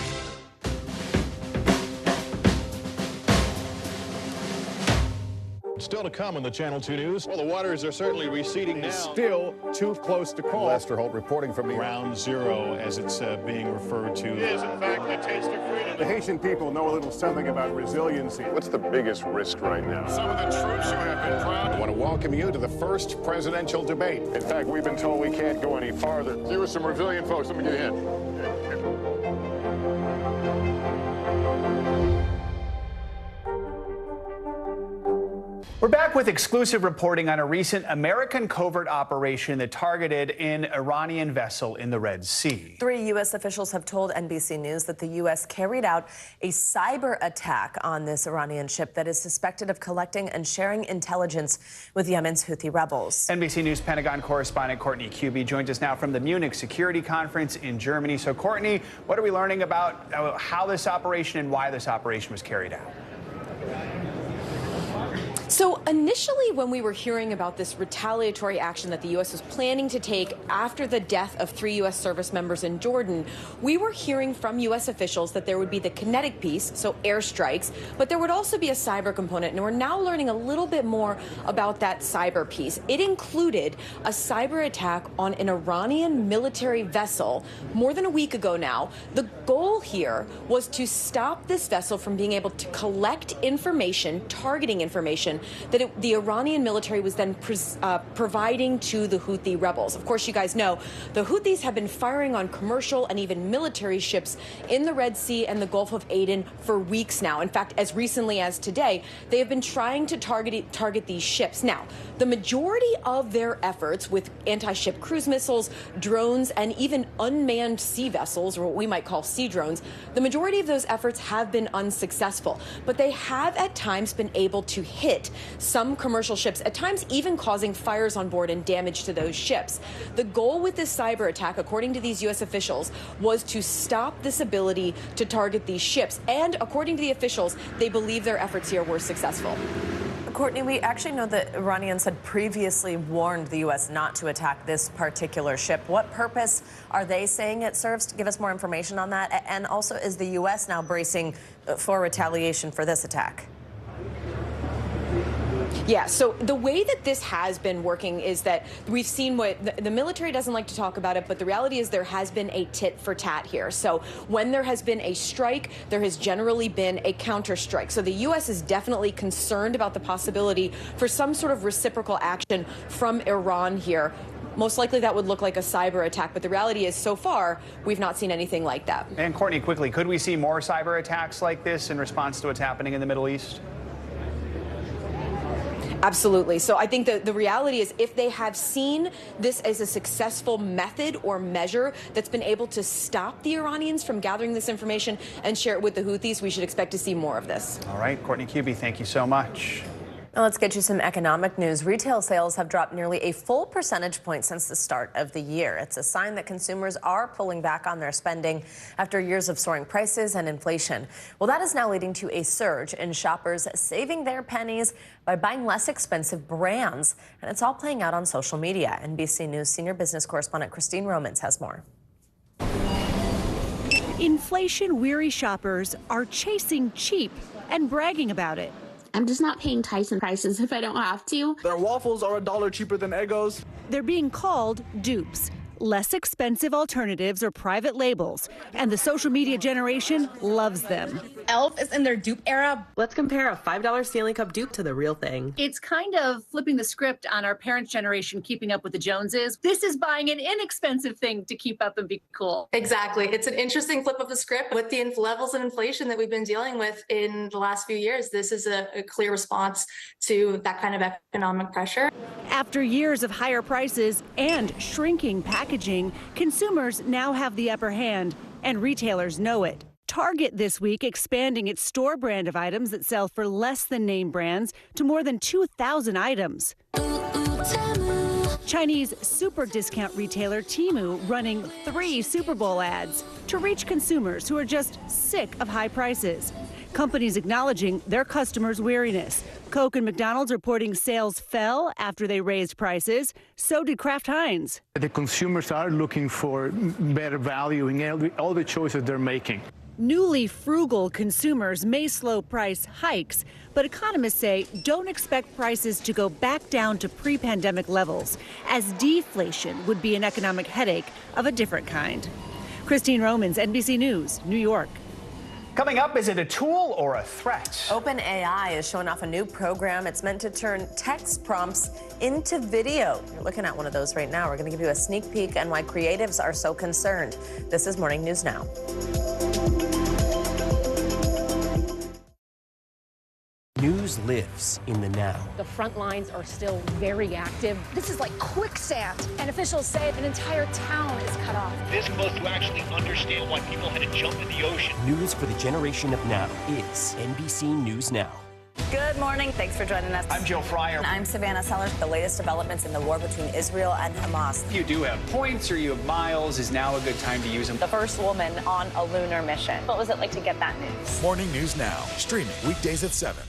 Still to come on the Channel 2 News. Well, the waters are certainly receding now. Still too close to call. Lester Holt reporting from the Ground Zero, as it's being referred to. It is, in fact, the taste of freedom. The Haitian people know a little something about resiliency. What's the biggest risk right now? Some of the troops who have been proud. I want to welcome you to the first presidential debate. In fact, we've been told we can't go any farther. Here are some resilient folks. Let me get a hint. We're back with exclusive reporting on a recent American covert operation that targeted an Iranian vessel in the Red Sea. 3 U.S. officials have told NBC News that the U.S. carried out a cyber attack on this Iranian ship that is suspected of collecting and sharing intelligence with Yemen's Houthi rebels. NBC News Pentagon correspondent Courtney Kuby joins us now from the Munich Security Conference in Germany. So, Courtney, what are we learning about how this operation and why this operation was carried out? So initially, when we were hearing about this retaliatory action that the U.S. was planning to take after the death of 3 U.S. service members in Jordan, we were hearing from U.S. officials that there would be the kinetic piece, so airstrikes, but there would also be a cyber component. And we're now learning a little bit more about that cyber piece. It included a cyber attack on an Iranian military vessel more than a week ago now. The goal here was to stop this vessel from being able to collect information, targeting information, that the Iranian military was then providing to the Houthi rebels. Of course, you guys know the Houthis have been firing on commercial and even military ships in the Red Sea and the Gulf of Aden for weeks now. In fact, as recently as today, they have been trying to target these ships. Now, the majority of their efforts with anti-ship cruise missiles, drones, and even unmanned sea vessels, or what we might call sea drones, the majority of those efforts have been unsuccessful. But they have at times been able to hit some commercial ships, at times even causing fires on board and damage to those ships. The goal with this cyber attack, according to these U.S. officials, was to stop this ability to target these ships. And according to the officials, they believe their efforts here were successful. Courtney, we actually know that Iranians had previously warned the U.S. not to attack this particular ship. What purpose are they saying it serves? To give us more information on that. And also, is the U.S. now bracing for retaliation for this attack? Yeah, so the way that this has been working is that we've seen what the military doesn't like to talk about it, but the reality is there has been a tit for tat here. So when there has been a strike, there has generally been a counter-strike. So the U.S. is definitely concerned about the possibility for some sort of reciprocal action from Iran here. Most likely that would look like a cyber attack, but the reality is so far we've not seen anything like that. And Courtney, quickly, could we see more cyber attacks like this in response to what's happening in the Middle East? Absolutely. So I think the reality is if they have seen this as a successful method or measure that's been able to stop the Iranians from gathering this information and share it with the Houthis, we should expect to see more of this. All right, Courtney Kuby, thank you so much. Now let's get you some economic news. Retail sales have dropped nearly a full percentage point since the start of the year. It's a sign that consumers are pulling back on their spending after years of soaring prices and inflation. Well, that is now leading to a surge in shoppers saving their pennies by buying less expensive brands. And it's all playing out on social media. NBC News senior business correspondent Christine Romans has more. Inflation-weary shoppers are chasing cheap and bragging about it. I'm just not paying Tyson prices if I don't have to. Their waffles are $1 cheaper than Eggos. They're being called dupes, less expensive alternatives or private labels, and the social media generation loves them. Elf is in their dupe era. Let's compare a $5 Stanley Cup dupe to the real thing. It's kind of flipping the script on our parents' generation keeping up with the Joneses. This is buying an inexpensive thing to keep up and be cool. Exactly. It's an interesting flip of the script. With the levels of inflation that we've been dealing with in the last few years, this is a clear response to that kind of economic pressure. After years of higher prices and shrinking packaging, consumers now have the upper hand, and retailers know it. Target this week expanding its store brand of items that sell for less than name brands to more than 2,000 items. Chinese super discount retailer Temu running 3 Super Bowl ads to reach consumers who are just sick of high prices. Companies acknowledging their customers' weariness. Coke and McDonald's reporting sales fell after they raised prices. So did Kraft Heinz. The consumers are looking for better value in all the choices they're making. Newly frugal consumers may slow price hikes, but economists say don't expect prices to go back down to pre-pandemic levels, as deflation would be an economic headache of a different kind. Christine Romans, NBC News, New York. Coming up, is it a tool or a threat? OpenAI is showing off a new program. It's meant to turn text prompts into video. You're looking at one of those right now. We're going to give you a sneak peek and why creatives are so concerned. This is Morning News Now. News lives in the now. The front lines are still very active. This is like quicksand, and officials say an entire town is cut off. This close to actually understand why people had to jump in the ocean. News for the generation of now is NBC News Now. Good morning. Thanks for joining us. I'm Joe Fryer. And I'm Savannah Sellers. The latest developments in the war between Israel and Hamas. If you do have points or you have miles, is now a good time to use them. The first woman on a lunar mission. What was it like to get that news? Morning News Now, streaming weekdays at 7.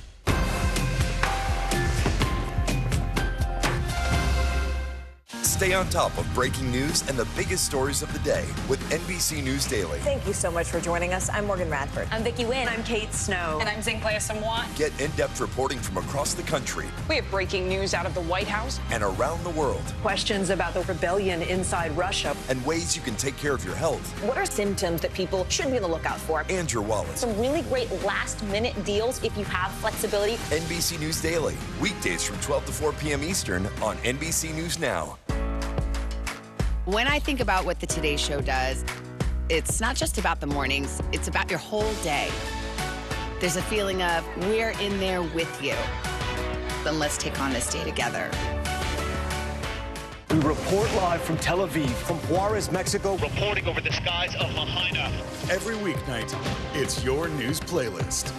Stay on top of breaking news and the biggest stories of the day with NBC News Daily. Thank you so much for joining us. I'm Morgan Radford. I'm Vicki Wynn. I'm Kate Snow. And I'm Zinclair Samoa. Get in-depth reporting from across the country. We have breaking news out of the White House and around the world. Questions about the rebellion inside Russia. And ways you can take care of your health. What are symptoms that people should be on the lookout for? And your wallet. Some really great last-minute deals if you have flexibility. NBC News Daily. Weekdays from 12 to 4 p.m. Eastern on NBC News Now. When I think about what the Today Show does, it's not just about the mornings, it's about your whole day. There's a feeling of we're in there with you. Then let's take on this day together. We report live from Tel Aviv, from Juarez, Mexico. Reporting over the skies of Lahaina. Every weeknight, it's your news playlist.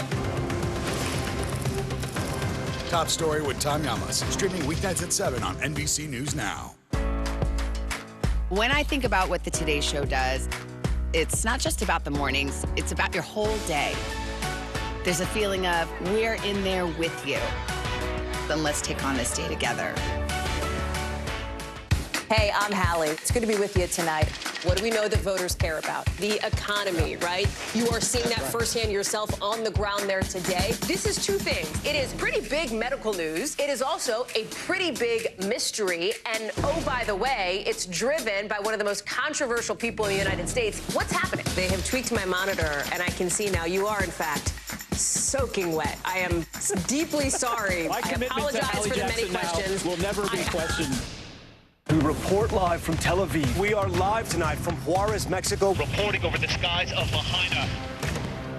Top Story with Tom Llamas, streaming weeknights at 7 on NBC News Now. When I think about what the Today Show does, it's not just about the mornings, it's about your whole day. There's a feeling of we're in there with you. Then let's take on this day together. Hey, I'm Hallie. It's good to be with you tonight. What do we know that voters care about? The economy, right? You are seeing that firsthand yourself on the ground there today. This is two things. It is pretty big medical news. It is also a pretty big mystery. And oh, by the way, it's driven by one of the most controversial people in the United States. What's happening? They have tweaked my monitor, and I can see now you are, in fact, soaking wet. I am deeply sorry. My commitment to Hallie Jackson now will never be questioned. We report live from Tel Aviv. We are live tonight from Juarez, Mexico. Reporting over the skies of Lahaina.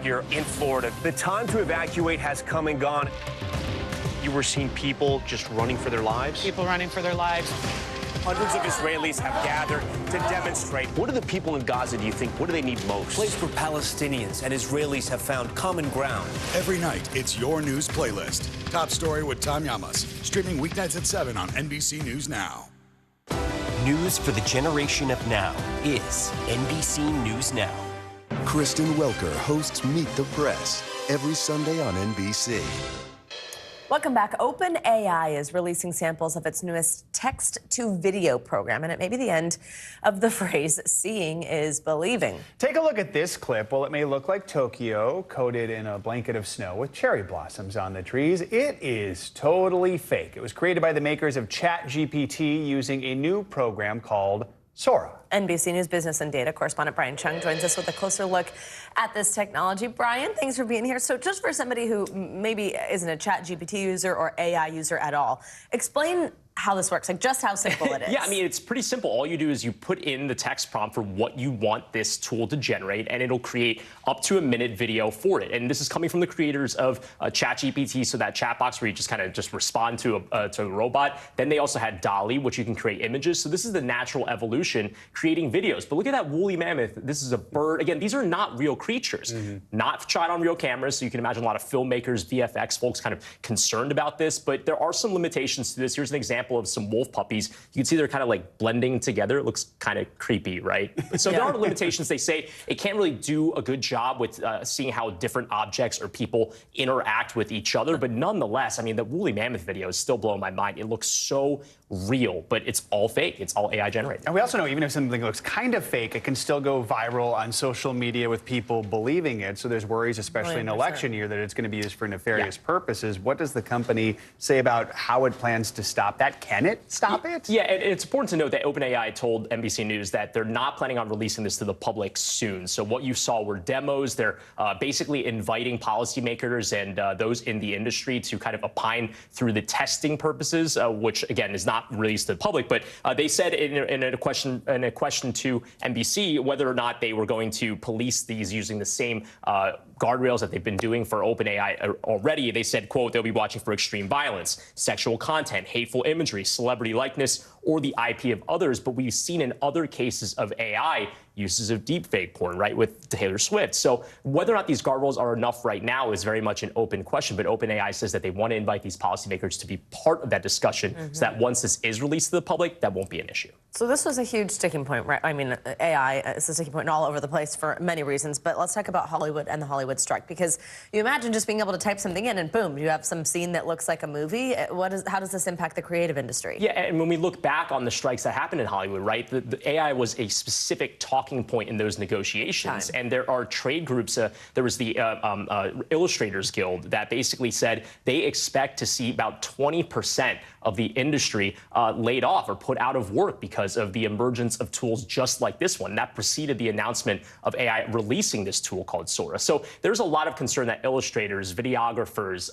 Here in Florida. The time to evacuate has come and gone. You were seeing people just running for their lives? People running for their lives. Hundreds of Israelis have gathered to demonstrate. What do the people in Gaza, do you think, what do they need most? A place where Palestinians and Israelis have found common ground. Every night, it's your news playlist. Top Story with Tom Llamas, streaming weeknights at 7 on NBC News Now. News for the generation of now is NBC News Now. Kristen Welker hosts Meet the Press every Sunday on NBC. Welcome back. OpenAI is releasing samples of its newest text-to-video program, and it may be the end of the phrase, seeing is believing. Take a look at this clip. Well, it may look like Tokyo, coated in a blanket of snow with cherry blossoms on the trees. It is totally fake. It was created by the makers of ChatGPT using a new program called Sora. NBC News Business and Data correspondent Brian Chung joins us with a closer look at this technology. Brian, thanks for being here. So just for somebody who maybe isn't a ChatGPT user or AI user at all, explain how this works, like just how simple it is. Yeah, I mean, it's pretty simple. All you do is you put in the text prompt for what you want this tool to generate, and it'll create up to a minute video for it. And this is coming from the creators of ChatGPT, so that chat box where you just kind of just respond to a robot. Then they also had DALL-E, which you can create images. So this is the natural evolution, creating videos. But look at that woolly mammoth. This is a bird. Again, these are not real creatures, not shot on real cameras. So you can imagine a lot of filmmakers, VFX folks kind of concerned about this. But there are some limitations to this. Here's an example of some wolf puppies. You can see they're kind of like blending together. It looks kind of creepy, right? So there are limitations. They say it can't really do a good job with seeing how different objects or people interact with each other. But nonetheless, I mean, the woolly mammoth video is still blowing my mind. It looks so real, but it's all fake. It's all AI generated. And we also know even if something looks kind of fake, it can still go viral on social media with people believing it. So there's worries, especially in an election year, that it's going to be used for nefarious purposes. What does the company say about how it plans to stop that? Can it stop it? Yeah, and it's important to note that OpenAI told NBC News that they're not planning on releasing this to the public soon. So what you saw were demos. They're basically inviting policymakers and those in the industry to kind of opine through the testing purposes, which again is not released to the public. But they said in a question to NBC whether or not they were going to police these using the same guardrails that they've been doing for OpenAI already. They said, quote, they'll be watching for extreme violence, sexual content, hateful imagery, celebrity likeness, or the IP of others. But we've seen in other cases of AI uses of deepfake porn, right, with Taylor Swift. So whether or not these guardrails are enough right now is very much an open question. But OpenAI says that they want to invite these policymakers to be part of that discussion so that once this is released to the public, that won't be an issue. So this was a huge sticking point, right? I mean, AI is a sticking point all over the place for many reasons, but let's talk about Hollywood and the Hollywood strike, because you imagine just being able to type something in and boom, you have some scene that looks like a movie. How does this impact the creative industry? Yeah, and when we look back on the strikes that happened in Hollywood, right, the AI was a specific talking point in those negotiations. And there are trade groups, there was the Illustrators Guild that basically said they expect to see about 20% of the industry laid off or put out of work because of the emergence of tools just like this one. That preceded the announcement of AI releasing this tool called Sora. So there's a lot of concern that illustrators, videographers,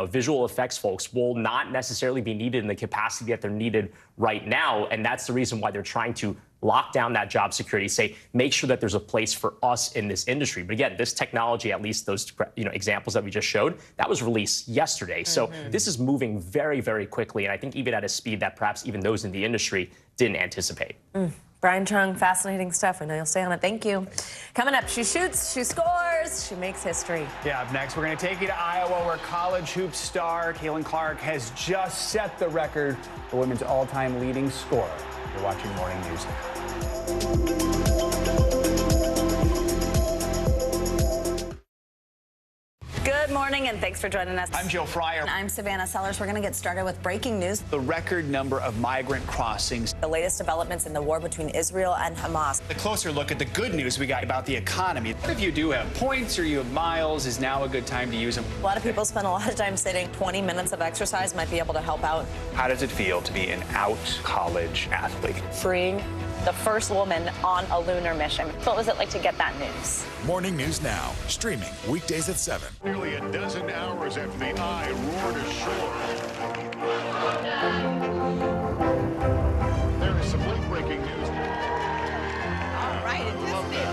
visual effects folks will not necessarily be needed in the capacity that they're needed right now. And that's the reason why they're trying to lock down that job security, say, make sure that there's a place for us in this industry. But again, this technology, at least those examples that we just showed, that was released yesterday. So this is moving very, very quickly. And I think even at a speed that perhaps even those in the industry didn't anticipate. Brian Chung, fascinating stuff. I know you'll stay on it. Thank you. Coming up, she shoots, she scores, she makes history. Yeah, up next, we're going to take you to Iowa, where college hoops star Caitlin Clark has just set the record for women's all-time leading scorer. You're watching Morning News Now. Good morning, and thanks for joining us. I'm Joe Fryer. And I'm Savannah Sellers. We're going to get started with breaking news. The record number of migrant crossings. The latest developments in the war between Israel and Hamas. A closer look at the good news we got about the economy. If you do have points or you have miles, is now a good time to use them. A lot of people spend a lot of time sitting. 20 minutes of exercise might be able to help out. How does it feel to be an out college athlete? Freeing the first woman on a lunar mission. What was it like to get that news? Morning News Now, streaming weekdays at 7. Nearly a dozen hours after the eye roared ashore. There is some late-breaking news. All right, it is.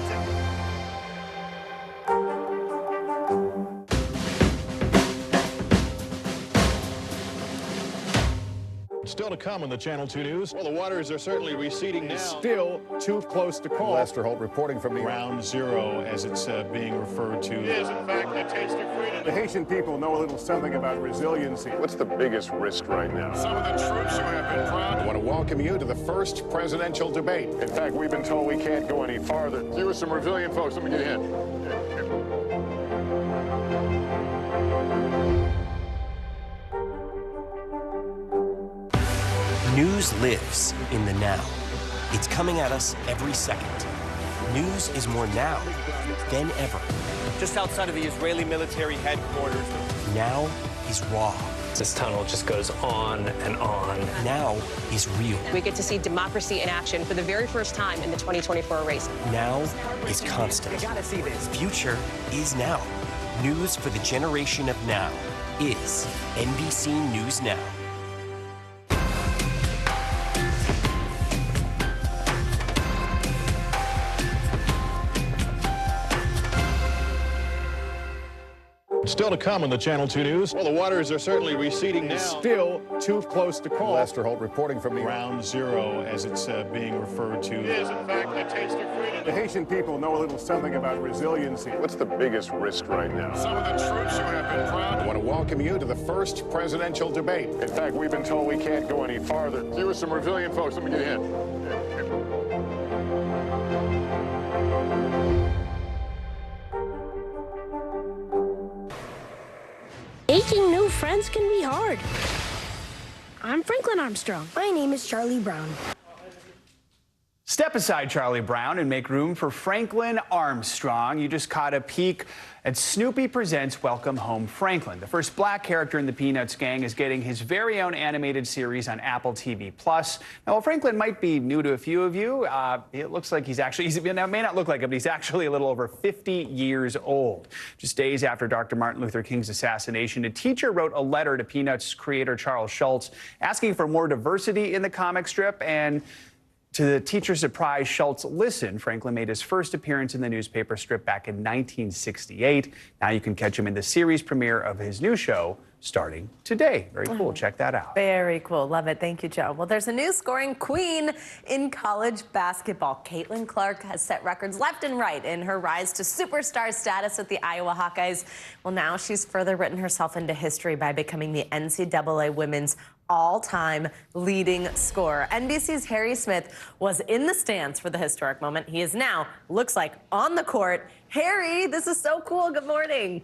Still to come on the Channel 2 News. Well, the waters are certainly receding now. Still too close to call. Lester Holt reporting from the Ground Zero, as it's being referred to. It is, in fact, a taste of freedom. The Haitian people know a little something about resiliency. What's the biggest risk right now? Some of the troops who have been proud. I want to welcome you to the first presidential debate. In fact, we've been told we can't go any farther. You are some resilient folks. Let me get in. News lives in the now. It's coming at us every second. News is more now than ever. Just outside of the Israeli military headquarters. Now is raw. This tunnel just goes on and on. Now is real. We get to see democracy in action for the very first time in the 2024 race. Now is constant. You gotta see this. Future is now. News for the generation of now is NBC News Now. Still to come on the Channel 2 News. Well, the waters are certainly receding now. Still too close to call. Lester Holt reporting from the Ground Zero, as it's being referred to. It is, in fact, a taste of freedom. The Haitian people know a little something about resiliency. What's the biggest risk right now? Some of the troops who have been proud. I want to welcome you to the first presidential debate. In fact, we've been told we can't go any farther. You are some resilient folks. Let me get in. Making new friends can be hard. I'm Franklin Armstrong. My name is Charlie Brown. Step aside, Charlie Brown, and make room for Franklin Armstrong. You just caught a peek at Snoopy Presents Welcome Home Franklin. The first black character in the Peanuts gang is getting his very own animated series on Apple TV+. Now, while Franklin might be new to a few of you, it looks like he may not look like it, but he's actually a little over 50 years old. Just days after Dr. Martin Luther King's assassination, a teacher wrote a letter to Peanuts creator Charles Schulz asking for more diversity in the comic strip, and to the teacher's surprise, Schulz listened. Franklin made his first appearance in the newspaper strip back in 1968. Now you can catch him in the series premiere of his new show, starting today. Very cool. Check that out. Very cool. Love it. Thank you, Joe. Well, there's a new scoring queen in college basketball. Caitlin Clark has set records left and right in her rise to superstar status with the Iowa Hawkeyes. Well, now she's further written herself into history by becoming the NCAA women's all-time leading scorer. NBC's Harry Smith was in the stands for the historic moment. He is now, looks like, on the court. Harry, this is so cool. Good morning.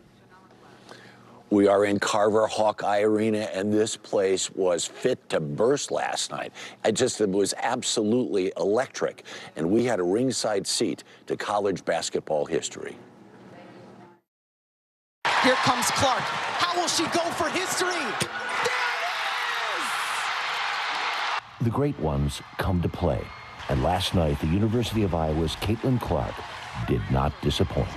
We are in Carver Hawkeye Arena, and this place was fit to burst last night. It was absolutely electric, and we had a ringside seat to college basketball history. Here comes Clark. How will she go for history? The great ones come to play, and last night, the University of Iowa's Caitlin Clark did not disappoint.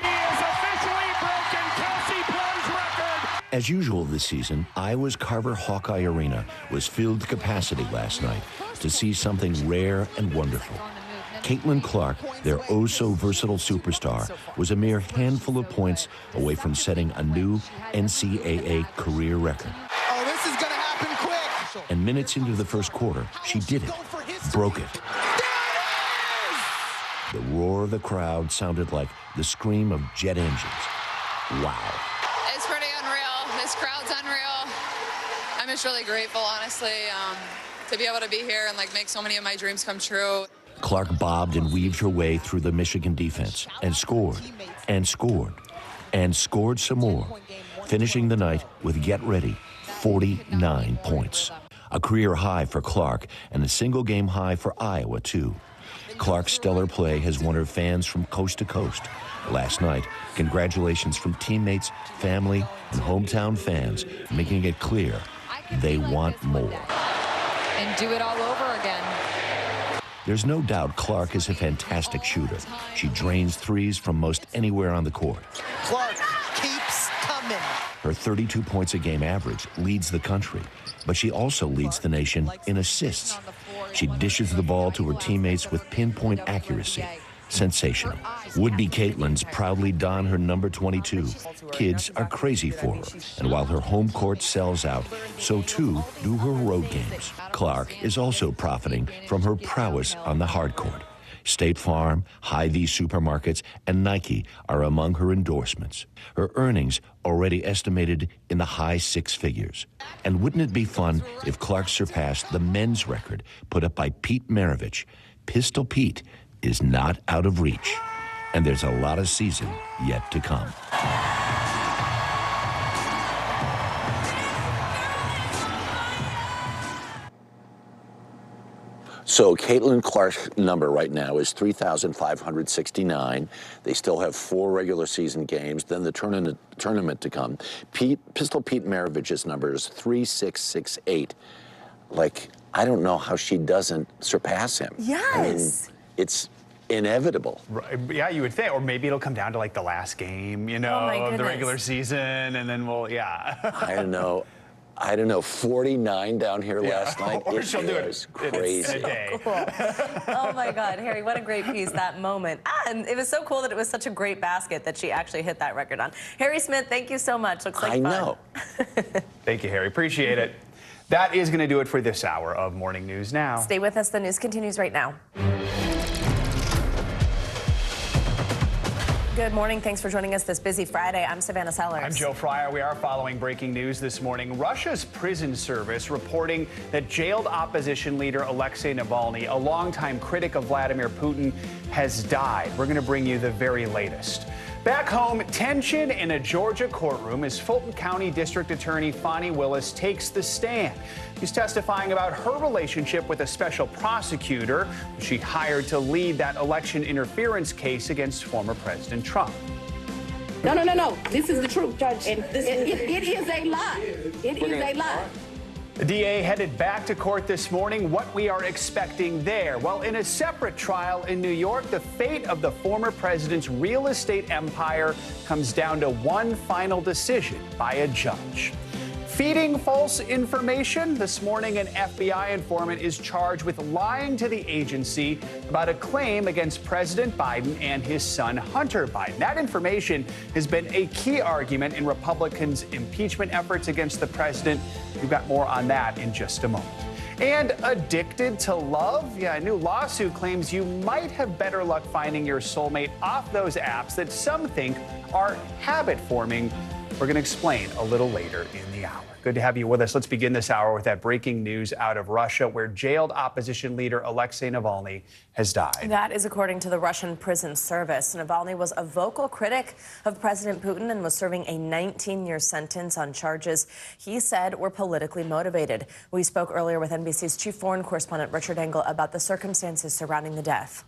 As usual this season, Iowa's Carver Hawkeye Arena was filled to capacity last night to see something rare and wonderful. Caitlin Clark, their oh-so-versatile superstar, was a mere handful of points away from setting a new NCAA career record. Oh, this is going to happen quick. And minutes into the first quarter, she did it, broke it. The roar of the crowd sounded like the scream of jet engines. Wow. It's pretty unreal. This crowd's unreal. I'm just really grateful, honestly, to be able to be here and make so many of my dreams come true. Clark bobbed and weaved her way through the Michigan defense and scored and scored and scored some more, finishing the night with, get ready, 49 points. A career high for Clark and a single-game high for Iowa, too. Clark's stellar play has won her fans from coast to coast. Last night, congratulations from teammates, family, and hometown fans, making it clear they want more. And do it all over again. There's no doubt Clark is a fantastic shooter. She drains threes from most anywhere on the court. Clark keeps coming. Her 32 points a game average leads the country, but she also leads the nation in assists. She dishes the ball to her teammates with pinpoint accuracy. Sensational. Would-be Caitlins proudly don her number 22. Kids are crazy for her, and while her home court sells out, so too do her road games. Clark is also profiting from her prowess on the hard court. State Farm, Hy-Vee supermarkets, and Nike are among her endorsements. Her earnings already estimated in the high six figures. And wouldn't it be fun if Clark surpassed the men's record put up by Pete Maravich? Pistol Pete is not out of reach, and there's a lot of season yet to come. So Caitlin Clark's number right now is 3,569. They still have 4 regular season games, then the tournament to come. Pistol Pete Maravich's number is 3,668. I don't know how she doesn't surpass him. Yes. I mean, it's inevitable. Right. Yeah, you would think. Or maybe it'll come down to the last game, of the regular season, and then I don't know. 49 down here last night. Or she'll do it crazy. in a day. Cool. Oh my God, Harry, what a great piece, that moment. And it was so cool that it was such a great basket that she actually hit that record on. Harry Smith, thank you so much. Looks like fun. I know. Thank you, Harry. Appreciate it. That is going to do it for this hour of Morning News Now. Stay with us. The news continues right now. Good morning. Thanks for joining us this busy Friday. I'm Savannah Sellers. I'm Joe Fryer. We are following breaking news this morning. Russia's prison service reporting that jailed opposition leader Alexei Navalny, a longtime critic of Vladimir Putin, has died. We're going to bring you the very latest. Back home, tension in a Georgia courtroom as Fulton County District Attorney Fani Willis takes the stand. She's testifying about her relationship with a special prosecutor she hired to lead that election interference case against former President Trump. No. This is the truth, Judge. And it is a lie. It is a lie. The DA headed back to court this morning. What we are expecting there? Well, in a separate trial in New York, the fate of the former president's real estate empire comes down to one final decision by a judge. Feeding false information. This morning, an FBI informant is charged with lying to the agency about a claim against President Biden and his son, Hunter Biden. That information has been a key argument in Republicans' impeachment efforts against the president. We've got more on that in just a moment. And addicted to love? Yeah, a new lawsuit claims you might have better luck finding your soulmate off those apps that some think are habit forming. We're going to explain a little later in the hour. Good to have you with us. Let's begin this hour with that breaking news out of Russia, where jailed opposition leader Alexei Navalny has died. That is according to the Russian prison service. Navalny was a vocal critic of President Putin and was serving a 19-year sentence on charges he said were politically motivated. We spoke earlier with NBC's chief foreign correspondent Richard Engel about the circumstances surrounding the death.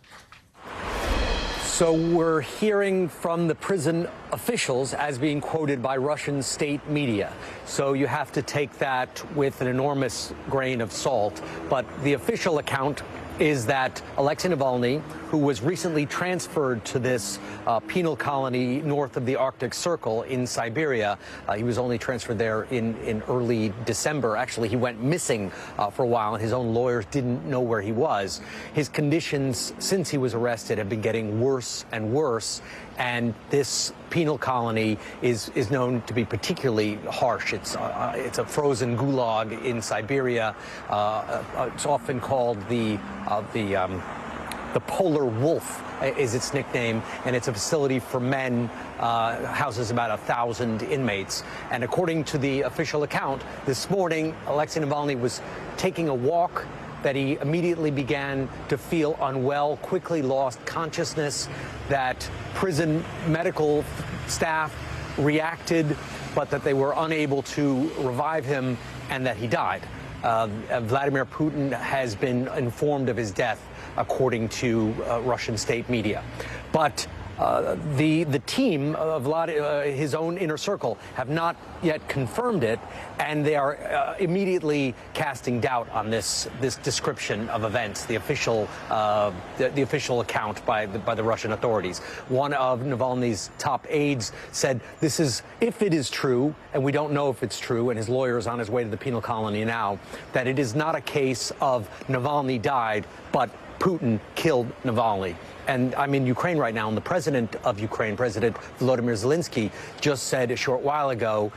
So we're hearing from the prison officials as being quoted by Russian state media. So you have to take that with an enormous grain of salt. But the official account is that Alexei Navalny, who was recently transferred to this penal colony north of the Arctic Circle in Siberia, he was only transferred there in early December. Actually, he went missing for a while, and his own lawyers didn't know where he was. His conditions since he was arrested have been getting worse and worse, and this penal colony is known to be particularly harsh. It's a frozen gulag in Siberia. It's often called the polar wolf is its nickname, and it's a facility for men, houses about 1,000 inmates. And according to the official account, this morning, Alexei Navalny was taking a walk that he immediately began to feel unwell, quickly lost consciousness, that prison medical staff reacted, but that they were unable to revive him, and that he died. Vladimir Putin has been informed of his death, according to Russian state media. But the team of his own inner circle have not yet confirmed it, and they are immediately casting doubt on this description of events, the official account by the Russian authorities. One of Navalny's top aides said, "This is, if it is true, and we don't know if it's true, and his lawyer is on his way to the penal colony now, that it is not a case of Navalny died, but Putin killed Navalny." And I'm in Ukraine right now, and the president of Ukraine, President Volodymyr Zelensky, just said a short while ago,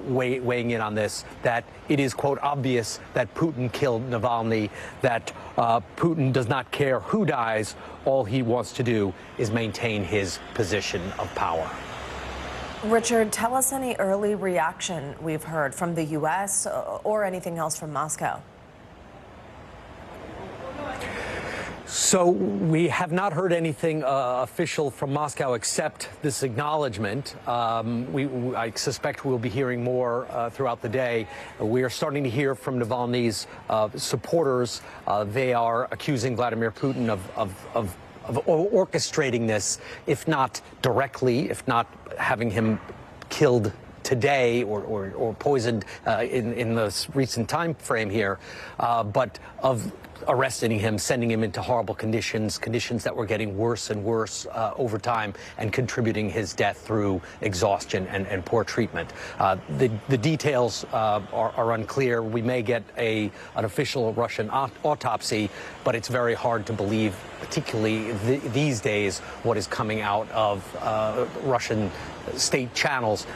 weighing in on this, that it is, quote, obvious that Putin killed Navalny, that Putin does not care who dies. All he wants to do is maintain his position of power. Richard, tell us any early reaction we've heard from the U.S. or anything else from Moscow. So we have not heard anything official from Moscow except this acknowledgement. I suspect we'll be hearing more throughout the day. We are starting to hear from Navalny's supporters. They are accusing Vladimir Putin of orchestrating this, if not directly, if not having him killed today or poisoned in the recent time frame here, but of arresting him, sending him into horrible conditions that were getting worse and worse over time, and contributing his death through exhaustion and poor treatment. The details are unclear. We may get an official Russian autopsy, but it's very hard to believe, particularly these days, what is coming out of Russian state channels,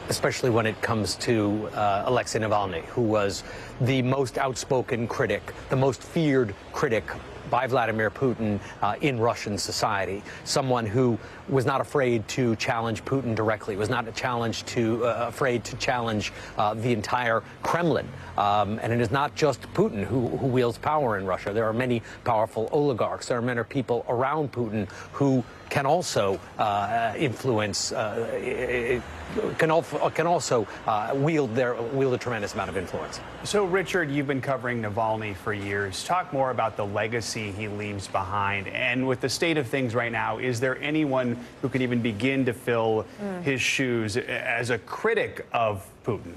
especially when it comes to Alexei Navalny, who was the most outspoken critic, the most feared critic by Vladimir Putin in Russian society. Someone who was not afraid to challenge Putin directly, was not afraid to challenge the entire Kremlin. And it is not just Putin who wields power in Russia. There are many powerful oligarchs. There are many people around Putin who can also influence, can also wield a tremendous amount of influence. So, Richard, you've been covering Navalny for years. Talk more about the legacy he leaves behind. And with the state of things right now, is there anyone who can even begin to fill his shoes as a critic of Putin?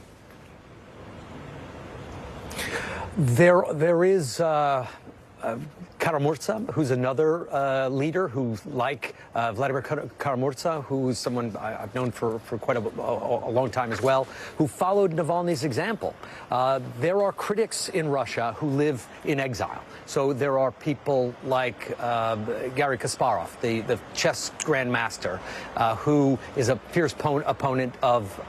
There is Karamurza, who's another leader who, like Vladimir Karamurza, who's someone I've known for quite a long time as well, who followed Navalny's example. There are critics in Russia who live in exile. So there are people like Garry Kasparov, the chess grandmaster, who is a fierce opponent of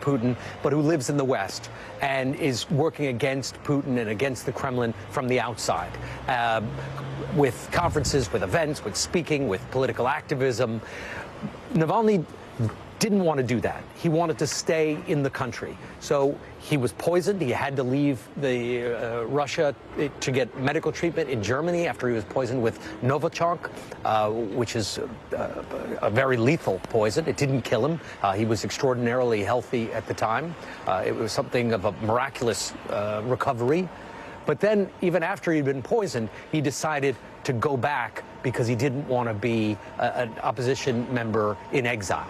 Putin, but who lives in the West and is working against Putin and against the Kremlin from the outside. With conferences, with events, with speaking, with political activism. Navalny didn't want to do that. He wanted to stay in the country. So he was poisoned. He had to leave Russia to get medical treatment in Germany after he was poisoned with Novichok, which is a very lethal poison. It didn't kill him. He was extraordinarily healthy at the time. It was something of a miraculous recovery. But then, even after he'd been poisoned, he decided to go back because he didn't want to be an opposition member in exile.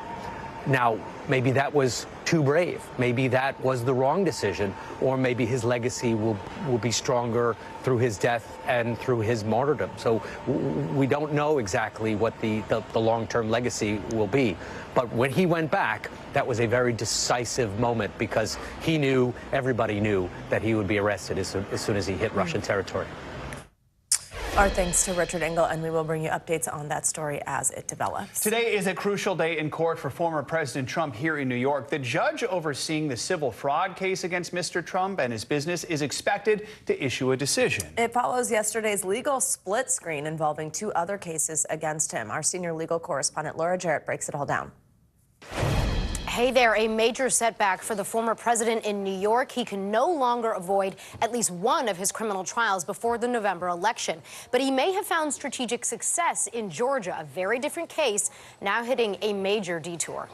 Now, maybe that was too brave. Maybe that was the wrong decision, or maybe his legacy will be stronger through his death and through his martyrdom. So we don't know exactly what the long-term legacy will be. But when he went back, that was a very decisive moment because he knew, everybody knew, that he would be arrested as soon as he hit Russian territory. Our thanks to Richard Engel, and we will bring you updates on that story as it develops. Today is a crucial day in court for former President Trump here in New York. The judge overseeing the civil fraud case against Mr. Trump and his business is expected to issue a decision. It follows yesterday's legal split screen involving two other cases against him. Our senior legal correspondent Laura Jarrett breaks it all down. Hey there, a major setback for the former president in New York. He can no longer avoid at least one of his criminal trials before the November election. But he may have found strategic success in Georgia, a very different case, now hitting a major detour.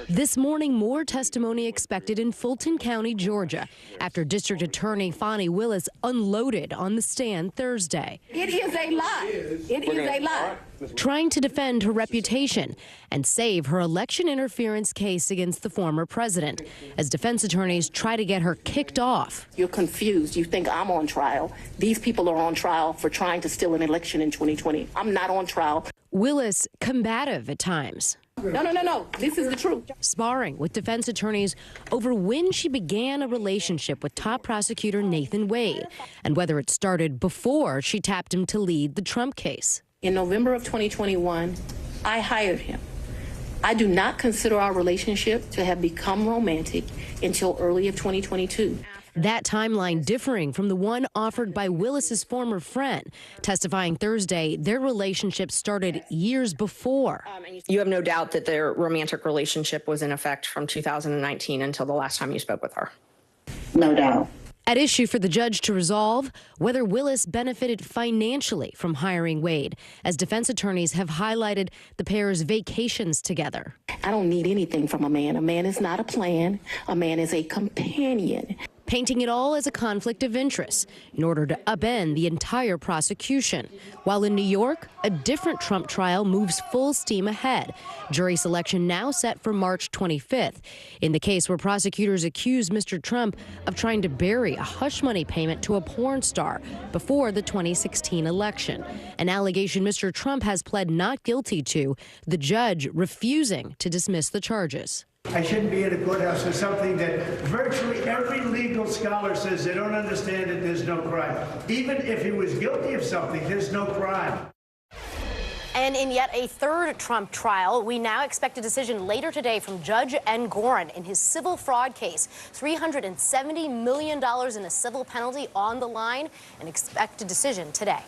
This morning, more testimony expected in Fulton County, Georgia, after District Attorney Fani Willis unloaded on the stand Thursday. It is a lie. It is a lie. Trying to defend her reputation and save her election interference case against the former president, as defense attorneys try to get her kicked off. You're confused. You think I'm on trial. These people are on trial for trying to steal an election in 2020. I'm not on trial. Willis, combative at times. No. This is the truth. Sparring with defense attorneys over when she began a relationship with top prosecutor Nathan Wade and whether it started before she tapped him to lead the Trump case. In November of 2021, I hired him. I do not consider our relationship to have become romantic until early of 2022. That timeline differing from the one offered by Willis's former friend, testifying Thursday their relationship started years before. You have no doubt that their romantic relationship was in effect from 2019 until the last time you spoke with her. No doubt. At issue for the judge to resolve whether Willis benefited financially from hiring Wade, as defense attorneys have highlighted the pair's vacations together. I don't need anything from a man. A man is not a plan. A man is a companion. Painting it all as a conflict of interest in order to upend the entire prosecution. While in New York, a different Trump trial moves full steam ahead. Jury selection now set for March 25th. In the case where prosecutors accuse Mr. Trump of trying to bury a hush money payment to a porn star before the 2016 election, an allegation Mr. Trump has pled not guilty to, the judge refusing to dismiss the charges. I shouldn't be in a courthouse for something that virtually every legal scholar says they don't understand that there's no crime. Even if he was guilty of something, there's no crime. And in yet a third Trump trial, we now expect a decision later today from Judge Engoron in his civil fraud case. $370 million in a civil penalty on the line, and expect a decision today.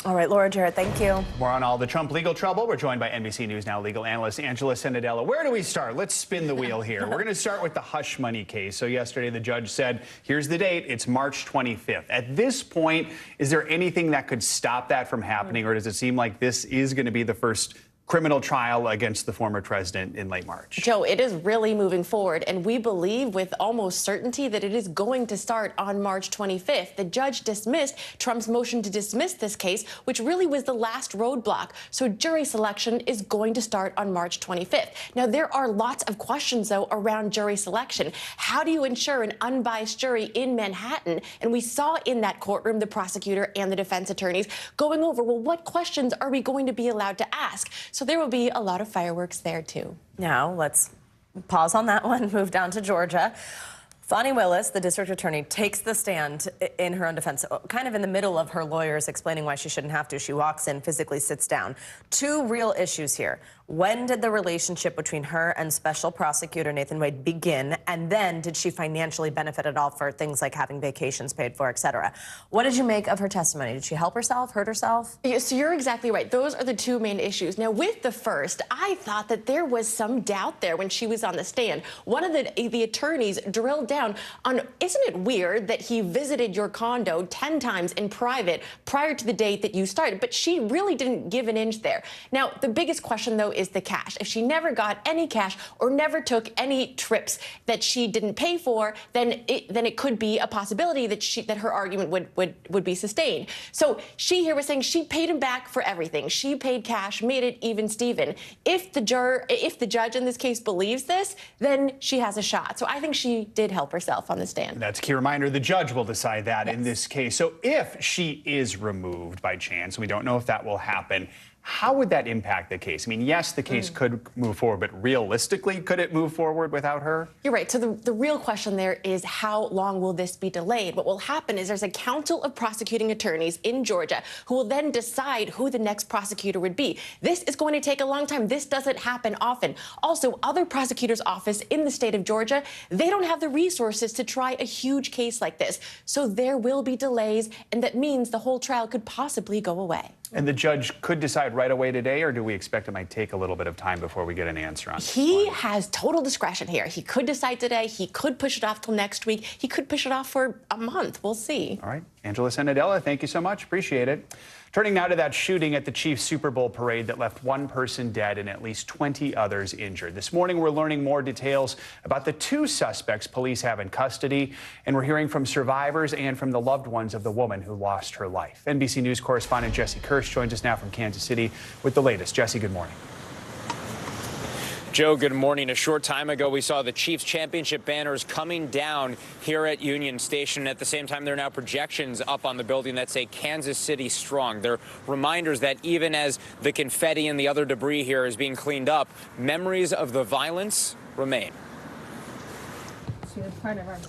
All right, Laura Jarrett, thank you. More on all the Trump legal trouble. We're joined by NBC News Now legal analyst Angela Senadella. Where do we start? Let's spin the wheel here. We're going to start with the hush money case. So yesterday the judge said, here's the date. It's March 25th. At this point, is there anything that could stop that from happening, or does it seem like this is going to be the first criminal trial against the former president in late March. Joe, it is really moving forward, and we believe with almost certainty that it is going to start on March 25th. The judge dismissed Trump's motion to dismiss this case, which really was the last roadblock. So jury selection is going to start on March 25th. Now, there are lots of questions, though, around jury selection. How do you ensure an unbiased jury in Manhattan? And we saw in that courtroom the prosecutor and the defense attorneys going over, well, what questions are we going to be allowed to ask? So there will be a lot of fireworks there, too. Now, let's pause on that one, move down to Georgia. Fani Willis, the district attorney, takes the stand in her own defense, kind of in the middle of her lawyers explaining why she shouldn't have to. She walks in, physically sits down. Two real issues here. When did the relationship between her and special prosecutor Nathan Wade begin? And then did she financially benefit at all for things like having vacations paid for, et cetera? What did you make of her testimony? Did she help herself, hurt herself? Yeah, so you're exactly right. Those are the two main issues. Now, with the first, I thought that there was some doubt there when she was on the stand. One of the attorneys drilled down on, isn't it weird that he visited your condo 10 times in private prior to the date that you started? But she really didn't give an inch there. Now, the biggest question, though, is the cash. If she never got any cash or never took any trips that she didn't pay for, then it could be a possibility that her argument would be sustained. So she here was saying she paid him back for everything. She paid cash, made it even Steven. If the judge in this case believes this, then she has a shot. So I think she did help herself on the stand. That's a key reminder. The judge will decide that in this case. So if she is removed by chance, we don't know if that will happen, how would that impact the case? I mean, yes, the case could move forward, but realistically, could it move forward without her? You're right. So the real question there is how long will this be delayed? What will happen is there's a council of prosecuting attorneys in Georgia who will then decide who the next prosecutor would be. This is going to take a long time. This doesn't happen often. Also, other prosecutors' office in the state of Georgia, they don't have the resources to try a huge case like this. So there will be delays, and that means the whole trial could possibly go away. And the judge could decide right away today, or do we expect it might take a little bit of time before we get an answer on this? He has total discretion here. He could decide today. He could push it off till next week. He could push it off for a month. We'll see. All right. Angela Senadella, thank you so much. Appreciate it. Turning now to that shooting at the Chiefs Super Bowl parade that left one person dead and at least 20 others injured. This morning, we're learning more details about the two suspects police have in custody, and we're hearing from survivors and from the loved ones of the woman who lost her life. NBC News correspondent Jesse Kirsch joins us now from Kansas City with the latest. Jesse, good morning. Joe, good morning. A short time ago, we saw the Chiefs championship banners coming down here at Union Station. At the same time, there are now projections up on the building that say Kansas City strong. They're reminders that even as the confetti and the other debris here is being cleaned up, memories of the violence remain.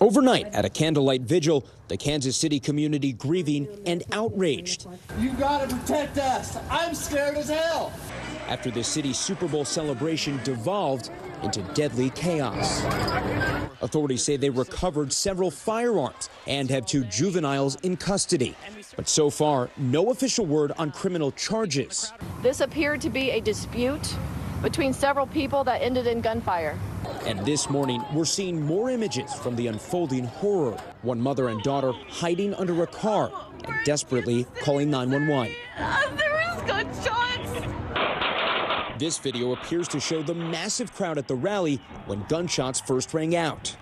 Overnight, at a candlelight vigil, the Kansas City community grieving and outraged. You gotta protect us. I'm scared as hell. After the city's Super Bowl celebration devolved into deadly chaos. Authorities say they recovered several firearms and have two juveniles in custody. But so far, no official word on criminal charges. This appeared to be a dispute between several people that ended in gunfire. And this morning, we're seeing more images from the unfolding horror. One mother and daughter hiding under a car and desperately calling 911. There was gunshots. This video appears to show the massive crowd at the rally when gunshots first rang out.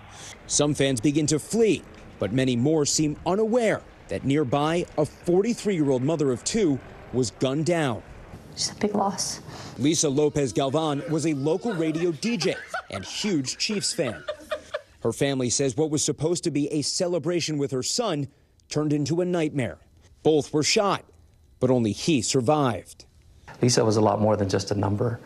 Some fans begin to flee, but many more seem unaware that nearby, a 43-year-old mother of two was gunned down. It's a big loss. Lisa Lopez Galvan was a local radio DJ and huge Chiefs fan. Her family says what was supposed to be a celebration with her son turned into a nightmare. Both were shot, but only he survived. Lisa was a lot more than just a number.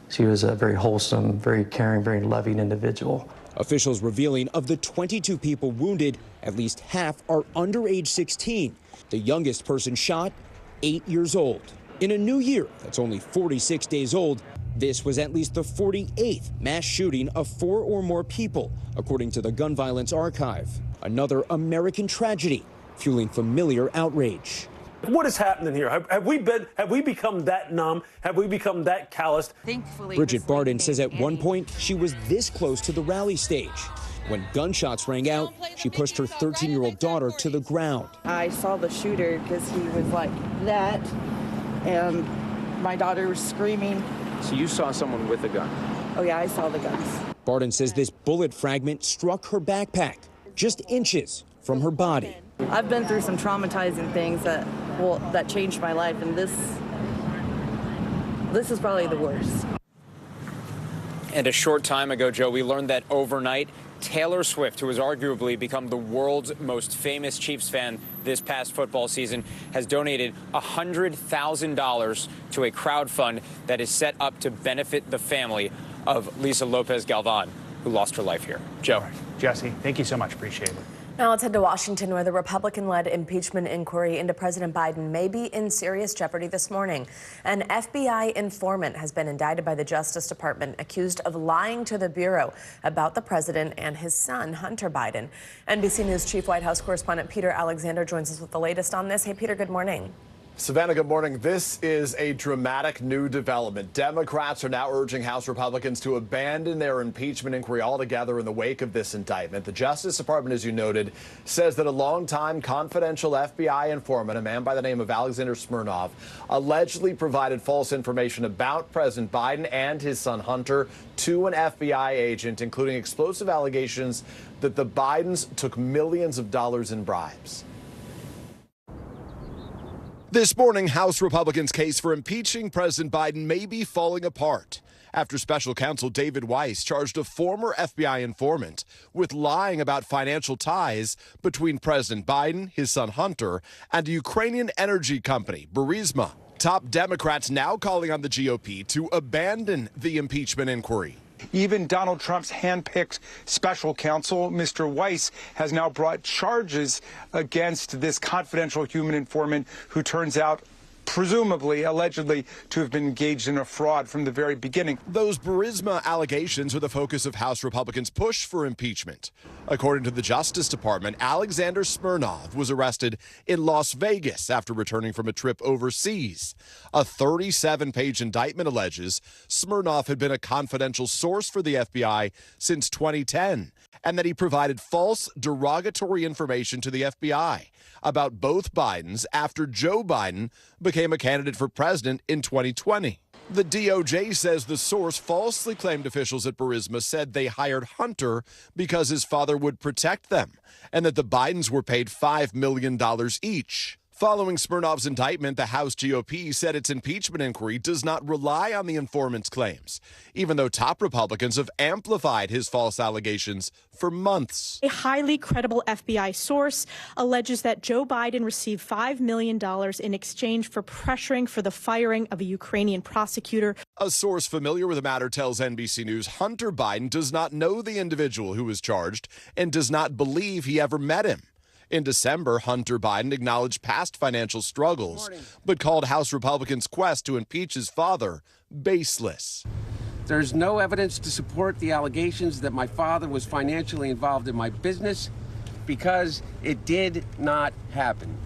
She was a very wholesome, very caring, very loving individual. Officials revealing of the 22 people wounded, at least half are under age 16. The youngest person shot, 8 years old. In a new year that's only 46 days old, this was at least the 48th mass shooting of 4 or more people, according to the Gun Violence Archive. Another American tragedy, fueling familiar outrage. What is happening here? Have we become that numb? Have we become that calloused? Thankfully, Bridget Barden says at one point she was this close to the rally stage. When gunshots rang out, she pushed her 13-year-old daughter to the ground. I saw the shooter because he was like that, and my daughter was screaming, So you saw someone with a gun? Oh, yeah, I saw the guns. Barden says this bullet fragment struck her backpack, just inches from her body. I've been through some traumatizing things that changed my life, and this is probably the worst. And a short time ago, Joe, we learned that overnight, Taylor Swift, who has arguably become the world's most famous Chiefs fan this past football season, has donated $100,000 to a crowd fund that is set up to benefit the family of Lisa Lopez Galvan, who lost her life here. Joe. Jesse, thank you so much. Appreciate it. Now let's head to Washington, where the Republican-led impeachment inquiry into President Biden may be in serious jeopardy this morning. An FBI informant has been indicted by the Justice Department, accused of lying to the Bureau about the president and his son, Hunter Biden. NBC News Chief White House correspondent Peter Alexander joins us with the latest on this. Hey, Peter, good morning. Savannah, good morning. This is a dramatic new development. Democrats are now urging House Republicans to abandon their impeachment inquiry altogether in the wake of this indictment. The Justice Department, as you noted, says that a longtime confidential FBI informant, a man by the name of Alexander Smirnov, allegedly provided false information about President Biden and his son Hunter to an FBI agent, including explosive allegations that the Bidens took millions of dollars in bribes. This morning, House Republicans' case for impeaching President Biden may be falling apart after special counsel David Weiss charged a former FBI informant with lying about financial ties between President Biden, his son Hunter, and a Ukrainian energy company, Burisma. Top Democrats now calling on the GOP to abandon the impeachment inquiry. Even Donald Trump's handpicked special counsel, Mr. Weiss, has now brought charges against this confidential human informant who turns out presumably, allegedly, to have been engaged in a fraud from the very beginning. Those Burisma allegations are the focus of House Republicans' push for impeachment. According to the Justice Department, Alexander Smirnov was arrested in Las Vegas after returning from a trip overseas. A 37-page indictment alleges Smirnov had been a confidential source for the FBI since 2010, and that he provided false, derogatory information to the FBI about both Bidens after Joe Biden became a candidate for president in 2020. The DOJ says the source falsely claimed officials at Burisma said they hired Hunter because his father would protect them, and that the Bidens were paid $5 million each. Following Smirnov's indictment, the House GOP said its impeachment inquiry does not rely on the informant's claims, even though top Republicans have amplified his false allegations for months. A highly credible FBI source alleges that Joe Biden received $5 million in exchange for pressuring for the firing of a Ukrainian prosecutor. A source familiar with the matter tells NBC News Hunter Biden does not know the individual who was charged and does not believe he ever met him. In December, Hunter Biden acknowledged past financial struggles, but called House Republicans' quest to impeach his father baseless. There's no evidence to support the allegations that my father was financially involved in my business because it did not happen.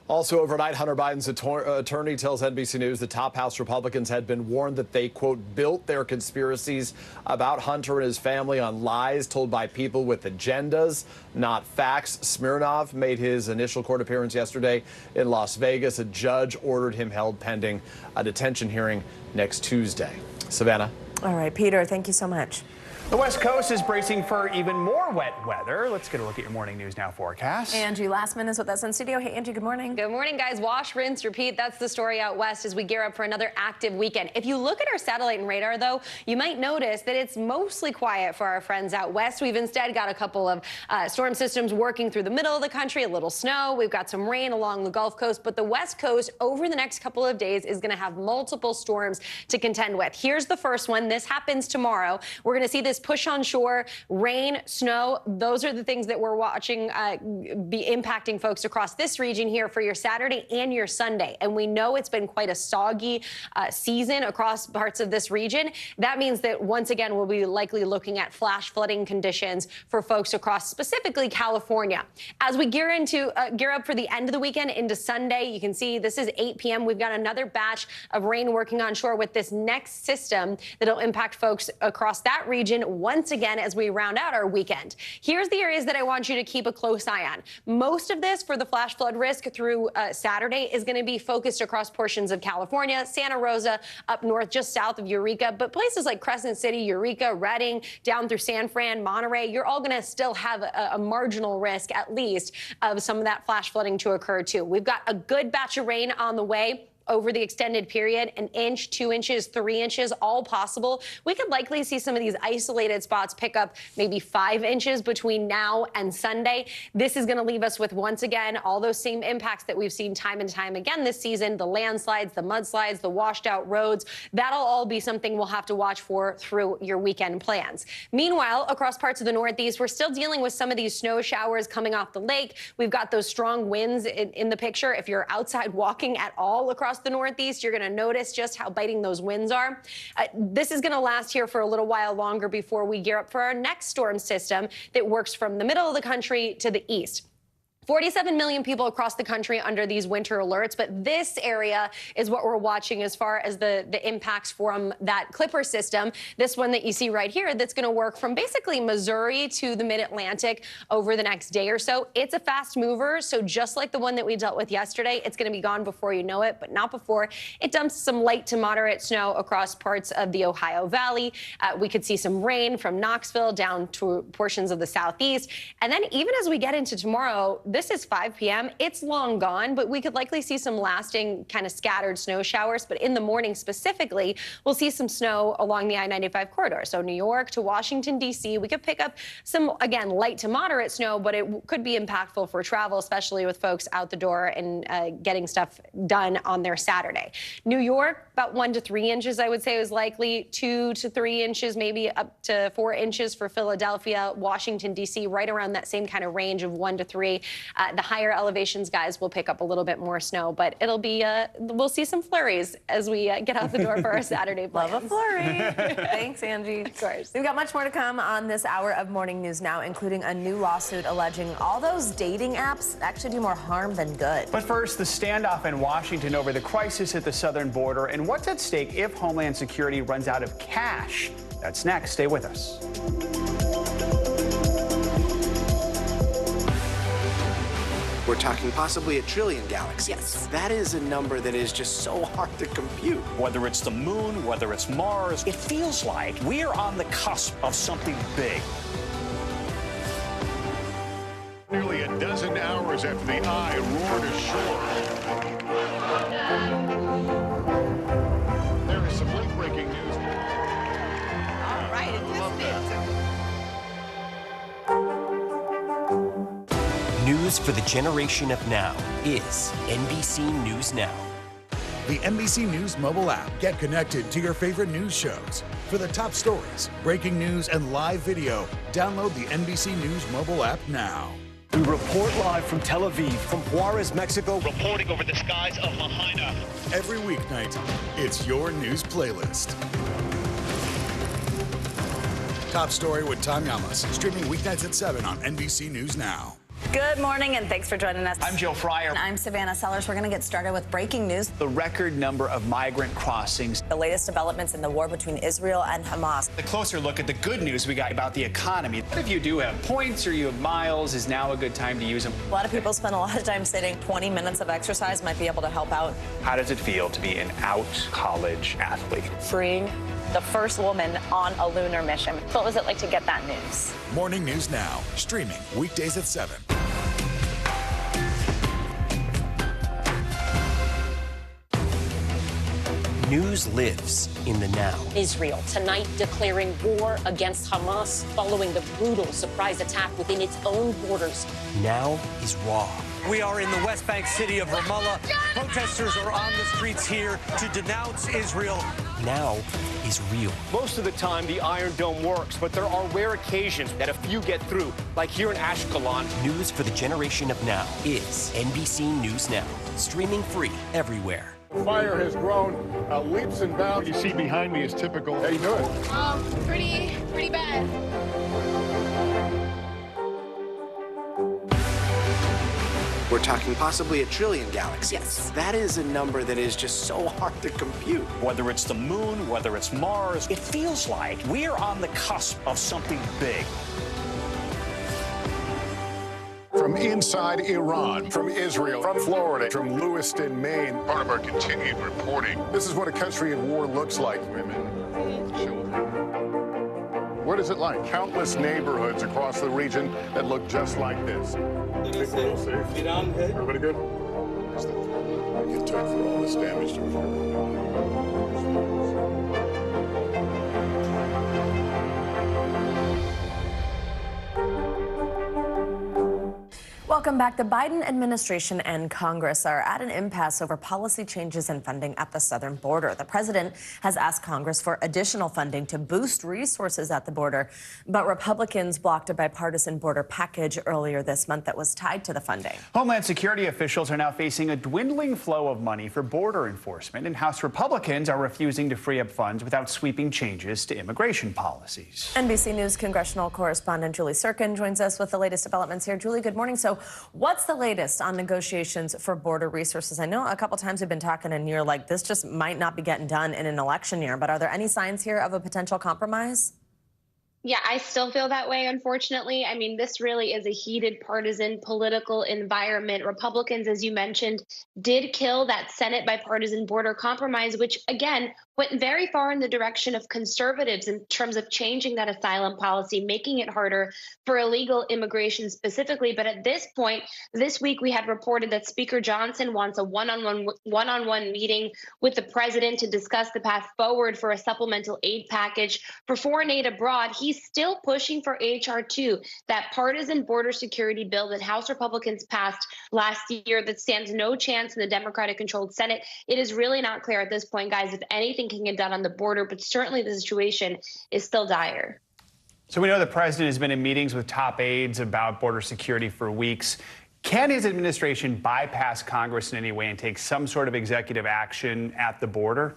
Also overnight, Hunter Biden's attorney tells NBC News the top House Republicans had been warned that they, quote, built their conspiracies about Hunter and his family on lies told by people with agendas, not facts. Smirnov made his initial court appearance yesterday in Las Vegas. A judge ordered him held pending a detention hearing next Tuesday. Savannah. All right, Peter, thank you so much. The West Coast is bracing for even more wet weather. Let's get a look at your morning news now forecast. Angie Lastman is with us in studio. Hey, Angie, good morning. Good morning, guys. Wash, rinse, repeat. That's the story out west as we gear up for another active weekend. If you look at our satellite and radar, though, you might notice that it's mostly quiet for our friends out west. We've instead got a couple of storm systems working through the middle of the country, a little snow. We've got some rain along the Gulf Coast, but the West Coast over the next couple of days is going to have multiple storms to contend with. Here's the first one. This happens tomorrow. We're going to see this push on shore. Rain, snow, those are the things that we're watching be impacting folks across this region here for your Saturday and your Sunday. And we know it's been quite a soggy season across parts of this region. That means that once again, we'll be likely looking at flash flooding conditions for folks across specifically California. As we gear up for the end of the weekend into Sunday, you can see this is 8 p.m. We've got another batch of rain working on shore with this next system that'll impact folks across that region once again as we round out our weekend. Here's the areas that I want you to keep a close eye on. Most of this for the flash flood risk through Saturday is going to be focused across portions of California, Santa Rosa, up north just south of Eureka, but places like Crescent City, Eureka, Redding, down through San Fran, Monterey, you're all going to still have a marginal risk, at least, of some of that flash flooding to occur too. We've got a good batch of rain on the way over the extended period, 1 inch, 2 inches, 3 inches, all possible. We could likely see some of these isolated spots pick up maybe 5 inches between now and Sunday. This is going to leave us with, once again, all those same impacts that we've seen time and time again this season, the landslides, the mudslides, the washed out roads. That'll all be something we'll have to watch for through your weekend plans. Meanwhile, across parts of the Northeast, we're still dealing with some of these snow showers coming off the lake. We've got those strong winds in the picture. If you're outside walking at all across the Northeast, you're going to notice just how biting those winds are. This is going to last here for a little while longer before we gear up for our next storm system that works from the middle of the country to the east. 47 million people across the country under these winter alerts, but this area is what we're watching as far as the impacts from that Clipper system. This one that you see right here, that's going to work from basically Missouri to the mid-Atlantic over the next day or so. It's a fast mover, so just like the one that we dealt with yesterday, it's going to be gone before you know it, but not before it dumps some light to moderate snow across parts of the Ohio Valley. We could see some rain from Knoxville down to portions of the southeast. And then even as we get into tomorrow, this is 5 p.m. It's long gone, but we could likely see some lasting kind of scattered snow showers. But in the morning specifically, we'll see some snow along the I-95 corridor. So New York to Washington, D.C., we could pick up some, again, light to moderate snow, but it could be impactful for travel, especially with folks out the door and getting stuff done on their Saturday. New York, about 1 to 3 inches, I would say, is likely. 2 to 3 inches, maybe up to 4 inches for Philadelphia. Washington, D.C., right around that same kind of range of 1 to 3. The higher elevations, guys, will pick up a little bit more snow, but it'll be, we'll see some flurries as we get out the door for our Saturday plans. Love a flurry. Thanks, Angie. Of course. We've got much more to come on this hour of Morning News Now, including a new lawsuit alleging all those dating apps actually do more harm than good. But first, the standoff in Washington over the crisis at the southern border and what's at stake if Homeland Security runs out of cash. That's next. Stay with us. We're talking possibly 1 trillion galaxies. Yes. That is a number that is just so hard to compute. Whether it's the moon, whether it's Mars, it feels like we're on the cusp of something big. Nearly a dozen hours after the eye roared ashore. There is some late-breaking news. All right, it News for the generation of now is NBC News Now. The NBC News mobile app. Get connected to your favorite news shows. For the top stories, breaking news, and live video, download the NBC News mobile app now. We report live from Tel Aviv, from Juarez, Mexico, reporting over the skies of Lahaina. Every weeknight, it's your news playlist. Top Story with Tom Yamas, streaming weeknights at 7 on NBC News Now. Good morning, and thanks for joining us. I'm Joe Fryer. And I'm Savannah Sellers. We're going to get started with breaking news. The record number of migrant crossings. The latest developments in the war between Israel and Hamas. A closer look at the good news we got about the economy. If you do have points or you have miles, is now a good time to use them. A lot of people spend a lot of time sitting. 20 minutes of exercise might be able to help out. How does it feel to be an out-college athlete? Freeing the first woman on a lunar mission. So what was it like to get that news? Morning News Now, streaming weekdays at 7. News lives in the now. Israel tonight declaring war against Hamas following the brutal surprise attack within its own borders. Now is raw. We are in the West Bank city of Ramallah. Protesters are on the streets here to denounce Israel. Now is real. Most of the time, the Iron Dome works, but there are rare occasions that a few get through, like here in Ashkelon. News for the generation of now is NBC News Now, streaming free everywhere. Fire has grown leaps and bounds. What you see behind me is typical. How you doing? Pretty bad. We're talking possibly a trillion galaxies. Yes. That is a number that is just so hard to compute. Whether it's the moon, whether it's Mars, it feels like we're on the cusp of something big. From inside Iran, from Israel, from Florida, from Lewiston, Maine. Part of our continued reporting. This is what a country at war looks like. Women, children. What is it like? Countless neighborhoods across the region that look just like this. Everybody good? It took for all this damage to occur. Welcome back. The Biden administration and Congress are at an impasse over policy changes and funding at the southern border. The president has asked Congress for additional funding to boost resources at the border, but Republicans blocked a bipartisan border package earlier this month that was tied to the funding. Homeland Security officials are now facing a dwindling flow of money for border enforcement, and House Republicans are refusing to free up funds without sweeping changes to immigration policies. NBC News congressional correspondent Julie Sirkin joins us with the latest developments here. Julie, good morning. So what's the latest on negotiations for border resources? I know a couple times we've been talking and you're like, this just might not be getting done in an election year, but are there any signs here of a potential compromise? Yeah, I still feel that way, unfortunately. I mean, this really is a heated partisan political environment. Republicans, as you mentioned, did kill that Senate bipartisan border compromise, which, again, went very far in the direction of conservatives in terms of changing that asylum policy, making it harder for illegal immigration specifically. But at this point, this week, we had reported that Speaker Johnson wants a one-on-one meeting with the president to discuss the path forward for a supplemental aid package for foreign aid abroad. He's still pushing for H.R. 2, that partisan border security bill that House Republicans passed last year that stands no chance in the Democratic-controlled Senate. It is really not clear at this point, guys, if anything can get done on the border, but certainly the situation is still dire. So we know the president has been in meetings with top aides about border security for weeks. Can his administration bypass Congress in any way and take some sort of executive action at the border?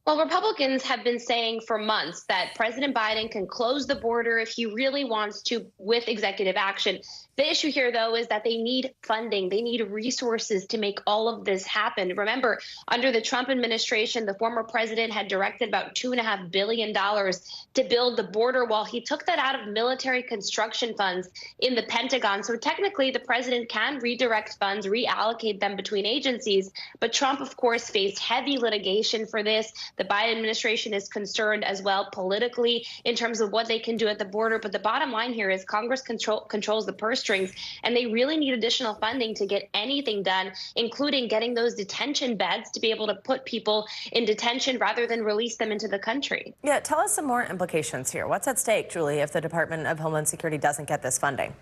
Well, Republicans have been saying for months that President Biden can close the border if he really wants to with executive action. The issue here, though, is that they need funding. They need resources to make all of this happen. Remember, under the Trump administration, the former president had directed about $2.5 billion to build the border wall. He took that out of military construction funds in the Pentagon. So technically, the president can redirect funds, reallocate them between agencies. But Trump, of course, faced heavy litigation for this. The Biden administration is concerned as well politically in terms of what they can do at the border. But the bottom line here is Congress controls the purse strings, and they really need additional funding to get anything done, including getting those detention beds to be able to put people in detention rather than release them into the country. Yeah, tell us some more implications here. What's at stake, Julie, if the Department of Homeland Security doesn't get this funding?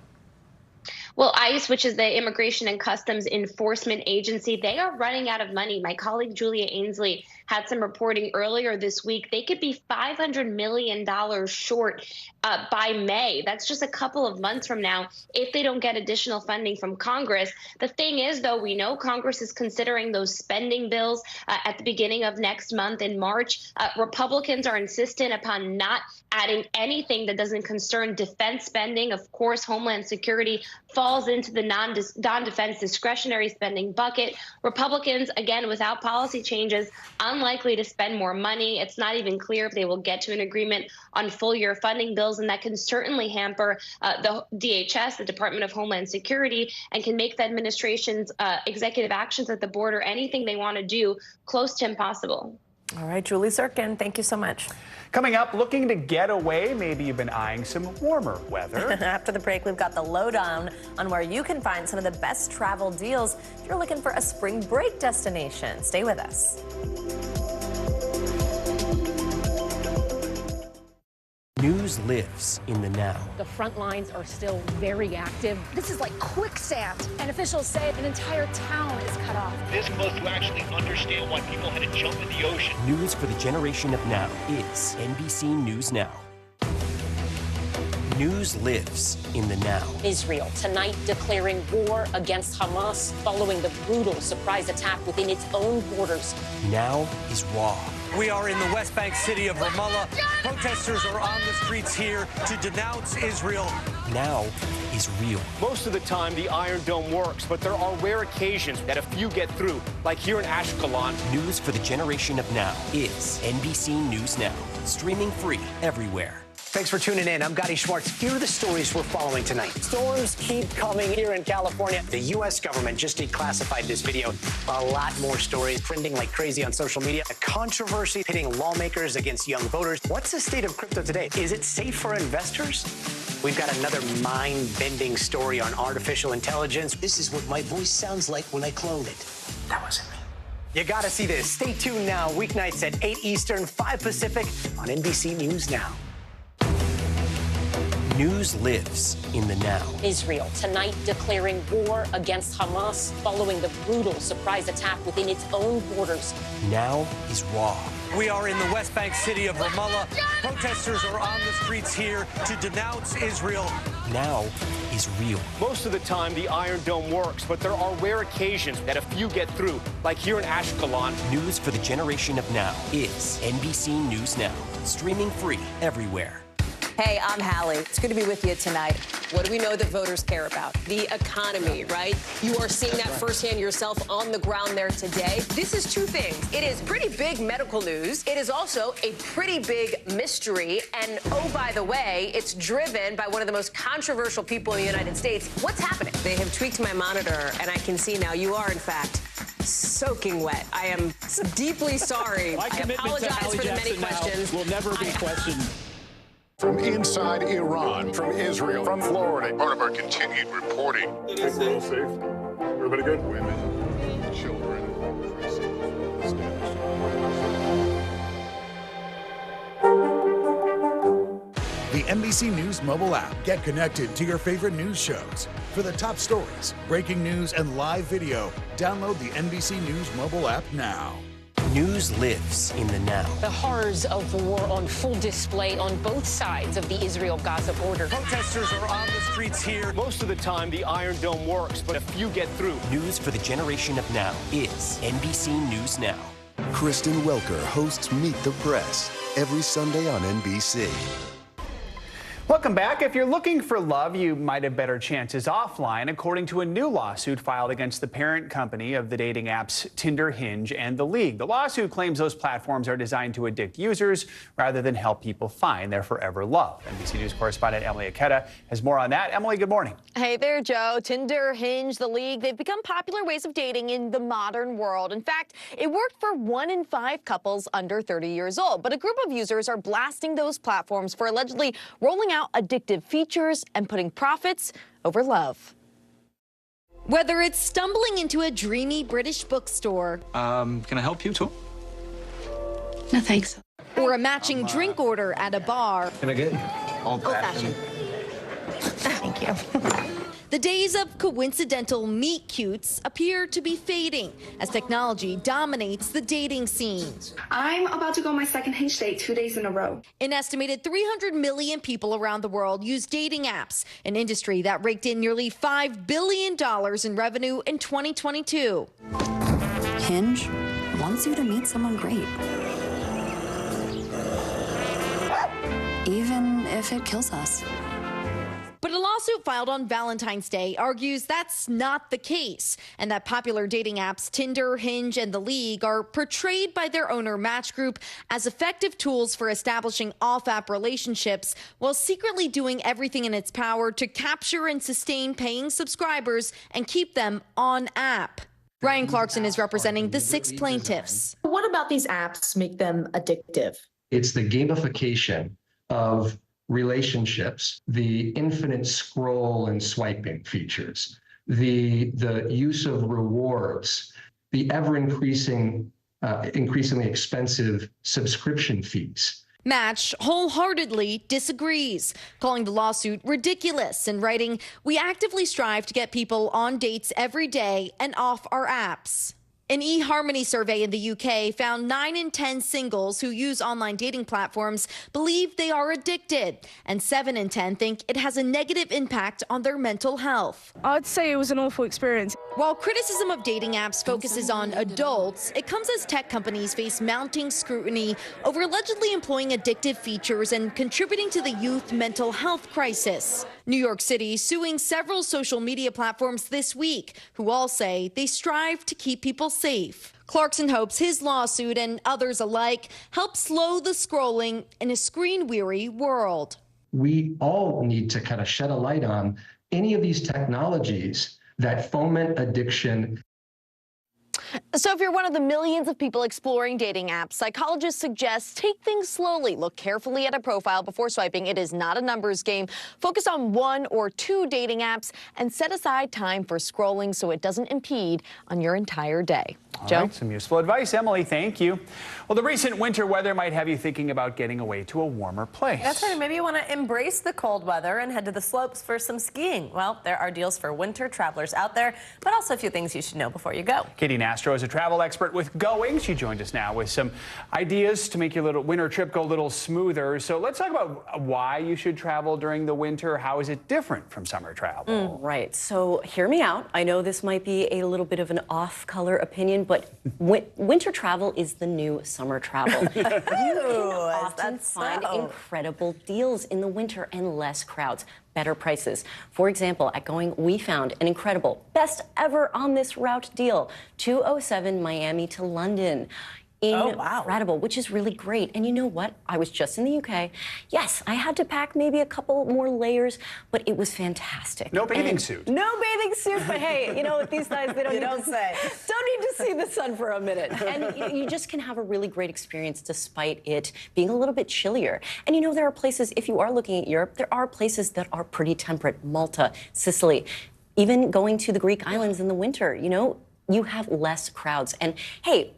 Well, ICE, which is the Immigration and Customs Enforcement Agency, they are running out of money. My colleague Julia Ainsley had some reporting earlier this week. They could be $500 million short by May. That's just a couple of months from now if they don't get additional funding from Congress. The thing is, though, we know Congress is considering those spending bills at the beginning of next month in March. Republicans are insistent upon not adding anything that doesn't concern defense spending. Of course, Homeland Security falls into the non-defense discretionary spending bucket. Republicans, again, without policy changes, unlikely to spend more money. It's not even clear if they will get to an agreement on full-year funding bills, and that can certainly hamper the DHS, the Department of Homeland Security, and can make the administration's executive actions at the border, anything they want to do, close to impossible. All right, Julie Sirkin, thank you so much. Coming up, looking to get away, maybe you've been eyeing some warmer weather. After the break, we've got the lowdown on where you can find some of the best travel deals if you're looking for a spring break destination. Stay with us. News lives in the now. The front lines are still very active. This is like quicksand, and officials say an entire town is cut off. This close to actually understand why people had to jump in the ocean. News for the generation of now is NBC News Now. News lives in the now. Israel tonight declaring war against Hamas following the brutal surprise attack within its own borders. Now is raw. We are in the West Bank city of Ramallah. Protesters are on the streets here to denounce Israel. now is real. Most of the time, the Iron Dome works, but there are rare occasions that a few get through, like here in Ashkelon. News for the generation of now is NBC News Now, streaming free everywhere. Thanks for tuning in. I'm Gotti Schwartz. Here are the stories we're following tonight. Storms keep coming here in California. The U.S. government just declassified this video. A lot more stories trending like crazy on social media. A controversy pitting lawmakers against young voters. What's the state of crypto today? Is it safe for investors? We've got another mind-bending story on artificial intelligence. This is what my voice sounds like when I clone it. That wasn't me. You gotta see this. Stay tuned now. Weeknights at 8 Eastern, 5 Pacific on NBC News Now. News lives in the now. Israel tonight declaring war against Hamas following the brutal surprise attack within its own borders. Now is raw. We are in the West Bank city of Ramallah. Protesters are on the streets here to denounce Israel. Now is real. Most of the time, the Iron Dome works, but there are rare occasions that a few get through, like here in Ashkelon. News for the generation of now is NBC News Now, streaming free everywhere. Hey, I'm Hallie. It's good to be with you tonight. What do we know that voters care about? The economy, right? You are seeing that firsthand yourself on the ground there today. This is two things. It is pretty big medical news. It is also a pretty big mystery. And oh, by the way, it's driven by one of the most controversial people in the United States. What's happening? They have tweaked my monitor, and I can see now you are, in fact, soaking wet. I am deeply sorry. I apologize for the many questions. Will never be questioned. From inside Iran, from Israel, from Florida, part of our continued reporting. Everyone safe? Everybody good? Women, children. The NBC News mobile app. Get connected to your favorite news shows. For the top stories, breaking news, and live video, download the NBC News mobile app now. News lives in the now. The horrors of war on full display on both sides of the Israel-Gaza border. Protesters are on the streets here. Most of the time, the Iron Dome works, but a few get through. News for the generation of now is NBC News Now. Kristen Welker hosts Meet the Press every Sunday on NBC. Welcome back. If you're looking for love, you might have better chances offline, according to a new lawsuit filed against the parent company of the dating apps Tinder, Hinge, and The League. The lawsuit claims those platforms are designed to addict users rather than help people find their forever love. NBC News correspondent Emily Aketa has more on that. Emily, good morning. Hey there, Joe. Tinder, Hinge, The League, they've become popular ways of dating in the modern world. In fact, it worked for 1 in 5 couples under 30 years old. But a group of users are blasting those platforms for allegedly rolling out addictive features and putting profits over love. Whether it's stumbling into a dreamy British bookstore. Can I help you, Tom? No, thanks. Or a matching drink order at a bar. Can I get old-fashioned? Thank you. The days of coincidental meet-cutes appear to be fading as technology dominates the dating scene. I'm about to go on my second Hinge date 2 days in a row. An estimated 300 million people around the world use dating apps, an industry that raked in nearly $5 billion in revenue in 2022. Hinge wants you to meet someone great, even if it kills us. But a lawsuit filed on Valentine's Day argues that's not the case, and that popular dating apps Tinder, Hinge, and The League are portrayed by their owner Match Group as effective tools for establishing off-app relationships while secretly doing everything in its power to capture and sustain paying subscribers and keep them on app. Ryan Clarkson is representing the 6 plaintiffs. What about these apps make them addictive? It's the gamification of relationships, the infinite scroll and swiping features, the use of rewards, the ever-increasingly expensive subscription fees. Match wholeheartedly disagrees, calling the lawsuit ridiculous and writing, "We actively strive to get people on dates every day and off our apps." An eHarmony survey in the UK found 9 in 10 singles who use online dating platforms believe they are addicted, and 7 in 10 think it has a negative impact on their mental health. I'd say it was an awful experience. While criticism of dating apps focuses on adults, it comes as tech companies face mounting scrutiny over allegedly employing addictive features and contributing to the youth mental health crisis. New York City suing several social media platforms this week, who all say they strive to keep people safe. Clarkson hopes his lawsuit and others alike help slow the scrolling in a screen-weary world. We all need to kind of shed a light on any of these technologies that foment addiction. So if you're one of the millions of people exploring dating apps, psychologists suggest take things slowly. Look carefully at a profile before swiping. It is not a numbers game. Focus on 1 or 2 dating apps and set aside time for scrolling so it doesn't impede on your entire day. Joe? All right, some useful advice, Emily. Thank you. Well, the recent winter weather might have you thinking about getting away to a warmer place. That's right. Maybe you want to embrace the cold weather and head to the slopes for some skiing. Well, there are deals for winter travelers out there, but also a few things you should know before you go. Katie Nastro is a travel expert with Going. She joined us now with some ideas to make your little winter trip go a little smoother. So let's talk about why you should travel during the winter. How is it different from summer travel? Right. So hear me out. I know this might be a little bit of an off-color opinion, but winter travel is the new summer travel. You can often find incredible deals in the winter and less crowds. Better prices. For example, at Going, we found an incredible, best ever on this route deal, 207 Miami to London. Incredible, which is really great. And you know what? I was just in the UK. Yes, I had to pack maybe a couple more layers, but it was fantastic. No bathing suit. No bathing suit, but hey, you know what? These guys, they don't need to see the sun for a minute. And you just can have a really great experience despite it being a little bit chillier. And you know, there are places, if you are looking at Europe, there are places that are pretty temperate. Malta, Sicily, even going to the Greek islands in the winter, you know, you have less crowds. And hey,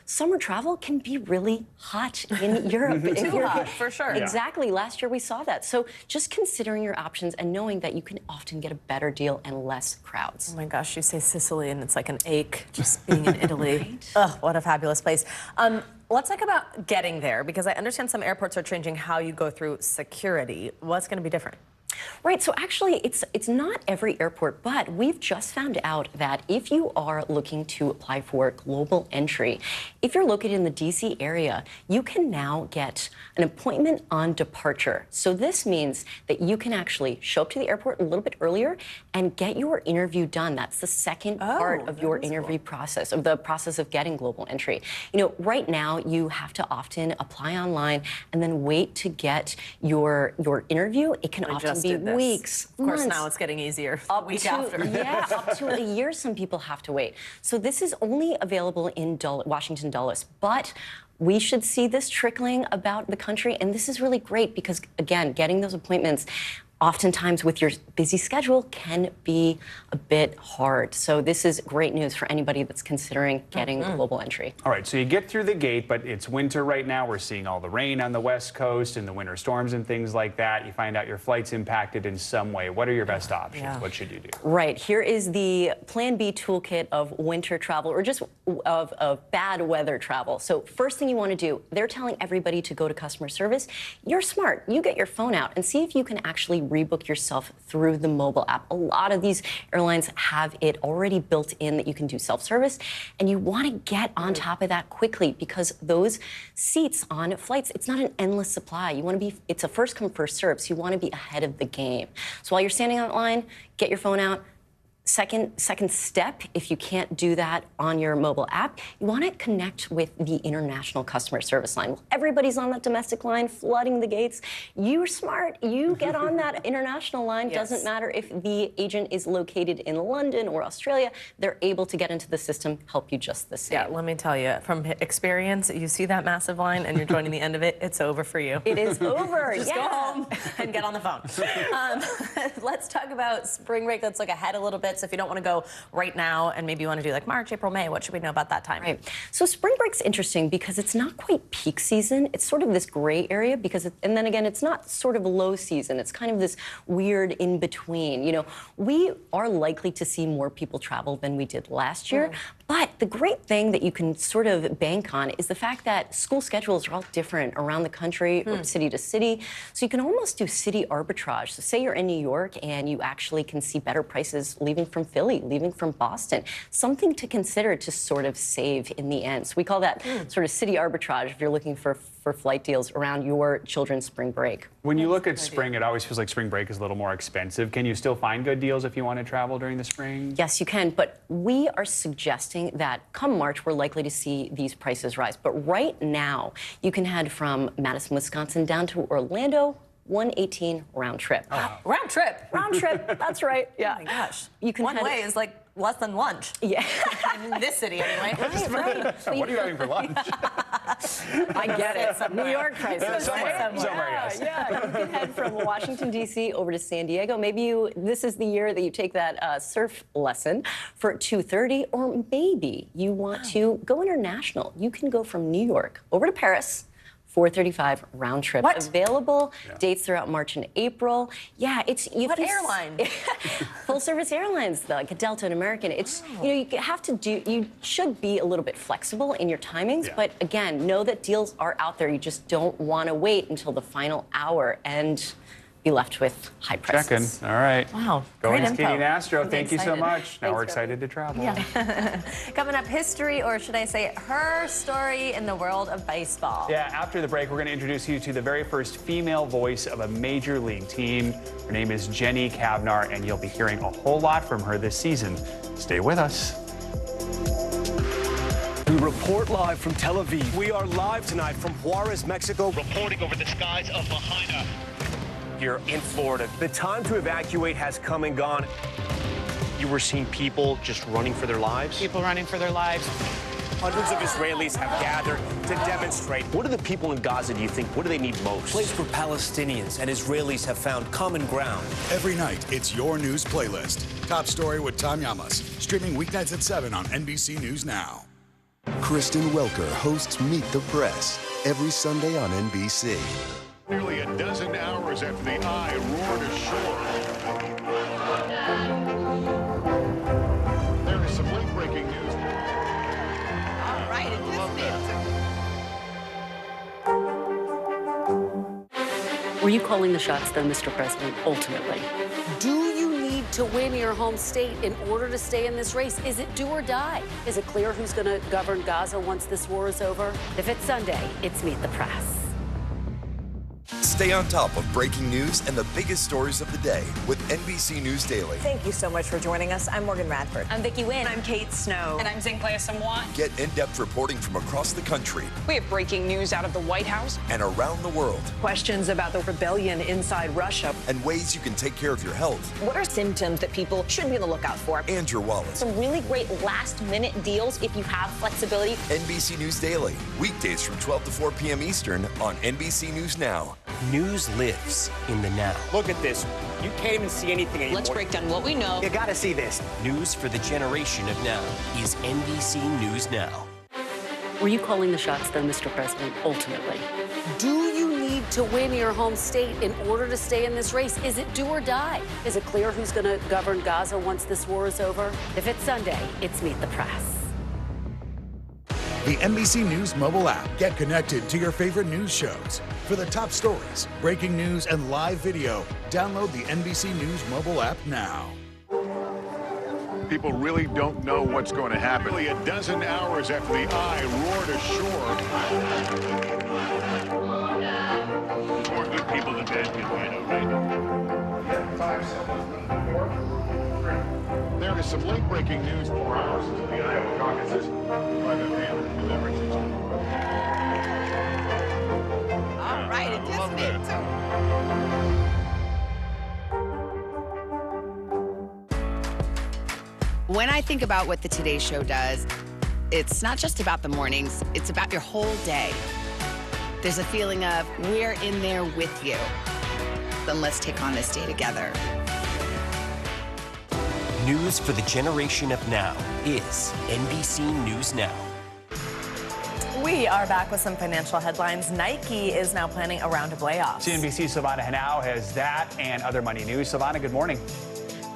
summer travel can be really hot in Europe. Too hot, for sure. Exactly. Last year we saw that. So just considering your options and knowing that you can often get a better deal and less crowds. Oh my gosh, you say Sicily and it's like an ache just being in Italy. Right? Oh, what a fabulous place. Let's talk about getting there, because I understand some airports are changing how you go through security. What's going to be different? Right, so actually it's not every airport, but we've just found out that if you are looking to apply for global entry, if you're located in the DC area, you can now get an appointment on departure. So this means that you can actually show up to the airport a little bit earlier and get your interview done. That's the second part of your interview process, of the process of getting global entry. You know, right now you have to often apply online and then wait to get your interview. It can often be weeks, Of course, months, now it's getting easier. up Week to, after. Yeah, up to a year some people have to wait. So this is only available in Washington Dulles, but we should see this trickling about the country, and this is really great because, again, getting those appointments oftentimes with your busy schedule can be a bit hard. So this is great news for anybody that's considering getting global entry. All right, so you get through the gate, but it's winter right now. We're seeing all the rain on the West Coast and the winter storms and things like that. You find out your flight's impacted in some way. What are your best options? What should you do? Right, here is the Plan B toolkit of winter travel, or just of bad weather travel. So first thing you want to do, they're telling everybody to go to customer service. You're smart. You get your phone out and see if you can actually rebook yourself through the mobile app. A lot of these airlines have it already built in that you can do self-service, and you want to get on top of that quickly because those seats on flights, it's not an endless supply. You want to be, it's a first come, first serve, so you want to be ahead of the game. So while you're standing on line, get your phone out. Second step, if you can't do that on your mobile app, you want to connect with the international customer service line. Well, everybody's on that domestic line, flooding the gates. You're smart. You get on that international line. Doesn't matter if the agent is located in London or Australia. They're able to get into the system, help you just the same. Yeah, let me tell you, from experience, you see that massive line and you're joining the end of it, it's over for you. It is over. Just go home and get on the phone. Let's talk about spring break. Let's look ahead a little bit. So if you don't want to go right now and maybe you want to do like March, April, May, what should we know about that time? Right. So spring break's interesting because it's not quite peak season. It's sort of this gray area because, and then again, it's not sort of low season. It's kind of this weird in between. You know, we are likely to see more people travel than we did last year. But the great thing that you can sort of bank on is the fact that school schedules are all different around the country or city to city. So you can almost do city arbitrage. So say you're in New York and you actually can see better prices leaving leaving from Philly, leaving from Boston. Something to consider to sort of save in the end. So we call that sort of city arbitrage if you're looking for flight deals around your children's spring break. When you look at spring, it always feels like spring break is a little more expensive. Can you still find good deals if you want to travel during the spring? Yes, you can, but we are suggesting that come March, we're likely to see these prices rise. But right now, you can head from Madison, Wisconsin down to Orlando, 118 round trip. Oh. Round trip? Round trip, that's right. Yeah. Oh my gosh. You can One way is like less than lunch. Yeah. In this city, anyway. Right. What are you having for lunch? I get it. New York prices. Somewhere, yes. Yeah, you can head from Washington, D.C. over to San Diego. Maybe this is the year that you take that surf lesson for $230, or maybe you want to go international. You can go from New York over to Paris. $435 round trip. What? Available dates throughout March and April. Yeah, it's what airline? Full service airlines, like a Delta and American. It's you have to do. You should be a little bit flexible in your timings, but again, know that deals are out there. You just don't want to wait until the final hour and be left with high prices. Checking. All right. Wow. Going Great to Katie info. Nastro. Thank you so much. Now Thanks, we're excited to travel. Yeah. Coming up, history, or should I say her story in the world of baseball. Yeah, after the break, we're going to introduce you to the very first female voice of a major league team. Her name is Jenny Kavnar, and you'll be hearing a whole lot from her this season. Stay with us. We report live from Tel Aviv. We are live tonight from Juarez, Mexico, reporting over the skies of Lahaina here in Florida. The time to evacuate has come and gone. You were seeing people just running for their lives? People running for their lives. Hundreds of Israelis have gathered to demonstrate. What do the people in Gaza, do you think, what do they need most? Place where Palestinians and Israelis have found common ground. Every night, it's your news playlist. Top Story with Tom Llamas, streaming weeknights at 7 on NBC News Now. Kristen Welker hosts Meet the Press every Sunday on NBC. Nearly a dozen hours after the eye roared ashore. There is some late-breaking news. All right, it is Were you calling the shots, though, Mr. President, ultimately? Do you need to win your home state in order to stay in this race? Is it do or die? Is it clear who's going to govern Gaza once this war is over? If it's Sunday, it's Meet the Press. Stay on top of breaking news and the biggest stories of the day with NBC News Daily. Thank you so much for joining us. I'm Morgan Radford. I'm Vicki Wynn. I'm Kate Snow. And I'm Zinclair Samwat. Get in-depth reporting from across the country. We have breaking news out of the White House and around the world. Questions about the rebellion inside Russia. And ways you can take care of your health. What are symptoms that people should be on the lookout for? And your wallet. Some really great last-minute deals if you have flexibility. NBC News Daily. Weekdays from 12 to 4 p.m. Eastern on NBC News Now. News lives in the now. Look at this. You can't even see anything anymore. Let's break down what we know. You gotta see this. News for the generation of now is NBC News Now. Were you calling the shots, though, Mr. President, ultimately? Do you need to win your home state in order to stay in this race? Is it do or die? Is it clear who's going to govern Gaza once this war is over? If it's Sunday, it's Meet the Press. The NBC News mobile app. Get connected to your favorite news shows. For the top stories, breaking news, and live video, download the NBC News mobile app now. People really don't know what's going to happen. Nearly a dozen hours after the eye roared ashore. More good people than bad people, I know, right? 5 seconds. There is some late-breaking news. 4 hours into the Iowa caucuses. Private mail delivered. All right, it just did too. When I think about what the Today Show does, it's not just about the mornings, it's about your whole day. There's a feeling of we're in there with you. Then let's take on this day together. News for the generation of now is NBC News Now. We are back with some financial headlines. Nike is now planning a round of layoffs. CNBC's Savannah Hanau has that and other money news. Savannah, good morning.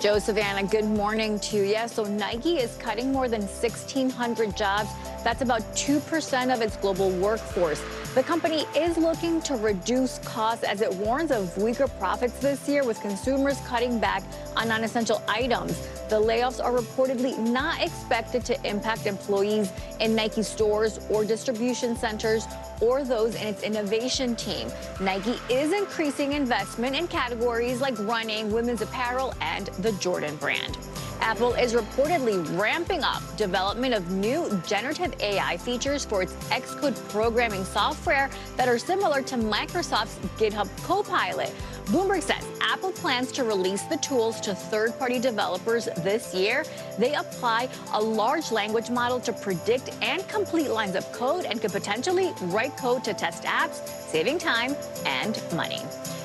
Joe, Savannah, good morning to you. So Nike is cutting more than 1,600 jobs. That's about 2% of its global workforce. The company is looking to reduce costs as it warns of weaker profits this year, with consumers cutting back on non-essential items. The layoffs are reportedly not expected to impact employees in Nike stores or distribution centers or those in its innovation team. Nike is increasing investment in categories like running, women's apparel, and the Jordan brand. Apple is reportedly ramping up development of new generative AI features for its Xcode programming software that are similar to Microsoft's GitHub Copilot. Bloomberg says Apple plans to release the tools to third-party developers this year. They apply a large language model to predict and complete lines of code and could potentially write code to test apps, saving time and money.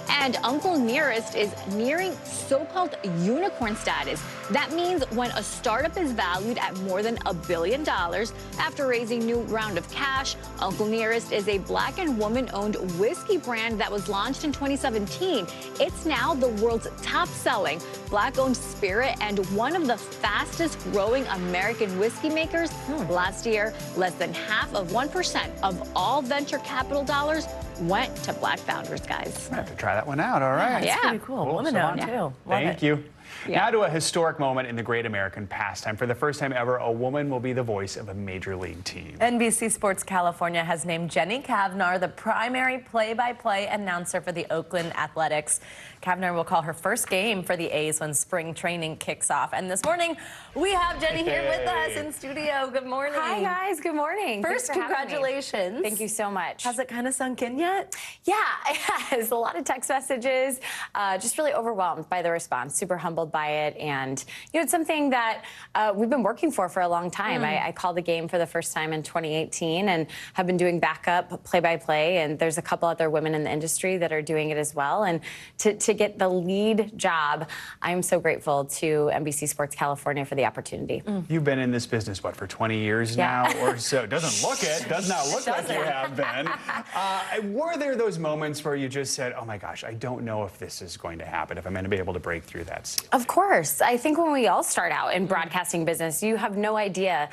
And Uncle Nearest is nearing so-called unicorn status. That means when a startup is valued at more than $1 billion after raising a new round of cash. Uncle Nearest is a Black and woman-owned whiskey brand that was launched in 2017. It's now the world's top-selling Black-owned spirit and one of the fastest-growing American whiskey makers. Last year, less than half of 1% of all venture capital dollars went to Black founders, guys. I have to try that one out. All right. That's pretty cool. Woman-owned, too. Love Thank it. you. Now to a historic moment in the great American pastime. For the first time ever, a woman will be the voice of a major league team. NBC Sports California has named Jenny Cavnar the primary play-by-play announcer for the Oakland Athletics. Cavnar will call her first game for the A's when spring training kicks off. And this morning, we have Jenny here with us in studio. Good morning. Hi, guys. Good morning. First, Thanks for having me. congratulations. Thank you so much. Has it kind of sunk in yet? Yeah, it has. A lot of text messages. Just really overwhelmed by the response. Super humbled by it. And, you know, it's something that we've been working for a long time. I called the game for the first time in 2018 and have been doing backup play-by-play. And there's a couple other women in the industry that are doing it as well. And to get the lead job, I'm so grateful to NBC Sports California for the opportunity. You've been in this business, what, for 20 years now or so? Does not look like you have been. Were there those moments where you just said, oh my gosh, I don't know if this is going to happen, if I'm going to be able to break through that seal? Of course. I think when we all start out in broadcasting business, you have no idea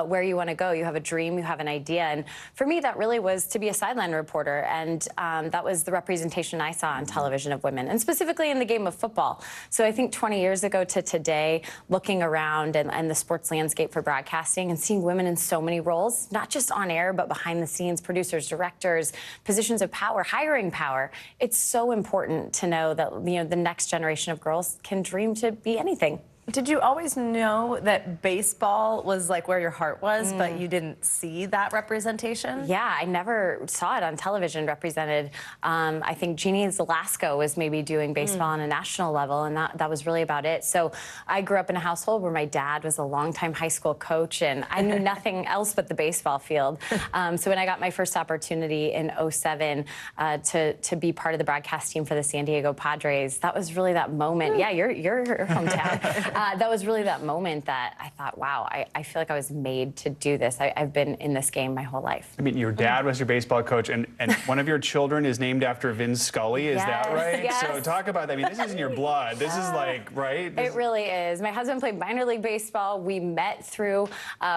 where you want to go. You have a dream, you have an idea. And for me, that really was to be a sideline reporter. And that was the representation I saw on television of women, and specifically in the game of football. So I think 20 years ago to today, looking around and the sports landscape for broadcasting and seeing women in so many roles, not just on air, but behind the scenes, producers, directors, positions of power, hiring power. It's so important to know that, you know, the next generation of girls can dream to be anything. Did you always know that baseball was like where your heart was, but you didn't see that representation? Yeah, I never saw it on television represented. I think Jeannie Zalasko was maybe doing baseball on a national level, and that was really about it. So I grew up in a household where my dad was a longtime high school coach, and I knew nothing else but the baseball field. So when I got my first opportunity in 2007 to be part of the broadcast team for the San Diego Padres, that was really that moment. Yeah, your hometown. That was really that moment that I thought, wow, I feel like I was made to do this. I've been in this game my whole life. I mean, your dad was your baseball coach, and one of your children is named after Vin Scully. Is that right? Yes. So talk about that. I mean, this is in your blood. This is like, right? It really is. My husband played minor league baseball. We met through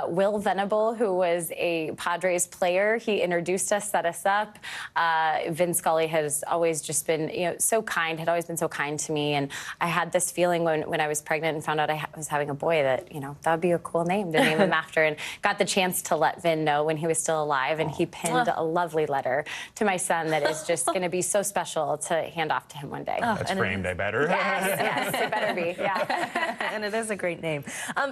Will Venable, who was a Padres player. He introduced us, set us up. Vin Scully has always just been, you know, so kind, had always been so kind to me. And I had this feeling when I was pregnant and found out I was having a boy that, you know, that would be a cool name to name him after, and got the chance to let Vin know when he was still alive, and he penned a lovely letter to my son that is just going to be so special to hand off to him one day. That's framed, I better. Yes, it better be, yeah. And it is a great name.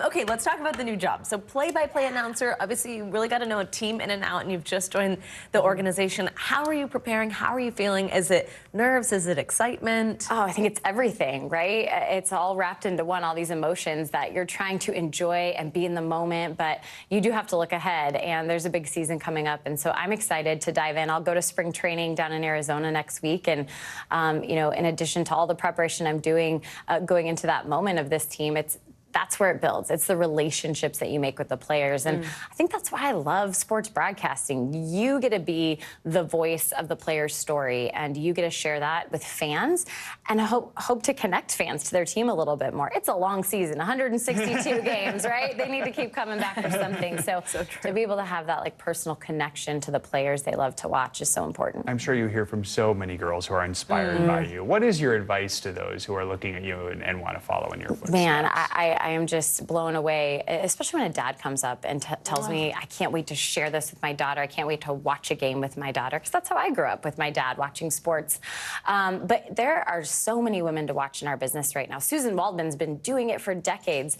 Okay, let's talk about the new job. So play-by-play announcer, obviously you really got to know a team in and out, and you've just joined the organization. How are you preparing? How are you feeling? Is it nerves? Is it excitement? Oh, I think it's everything, right? It's all wrapped into one, all these emotions that you're trying to enjoy and be in the moment, but you do have to look ahead, and there's a big season coming up, and so I'm excited to dive in. I'll go to spring training down in Arizona next week, and you know, in addition to all the preparation I'm doing going into that moment of this team, it's that's where it builds. It's the relationships that you make with the players. And I think that's why I love sports broadcasting. You get to be the voice of the player's story, and you get to share that with fans, and hope to connect fans to their team a little bit more. It's a long season, 162 games, right? They need to keep coming back for something. So to be able to have that like personal connection to the players they love to watch is so important. I'm sure you hear from so many girls who are inspired by you. What is your advice to those who are looking at you and want to follow in your footsteps? Man, I am just blown away, especially when a dad comes up and tells me, I can't wait to share this with my daughter. I can't wait to watch a game with my daughter, because that's how I grew up, with my dad watching sports. But there are so many women to watch in our business right now. Susan Waldman's been doing it for decades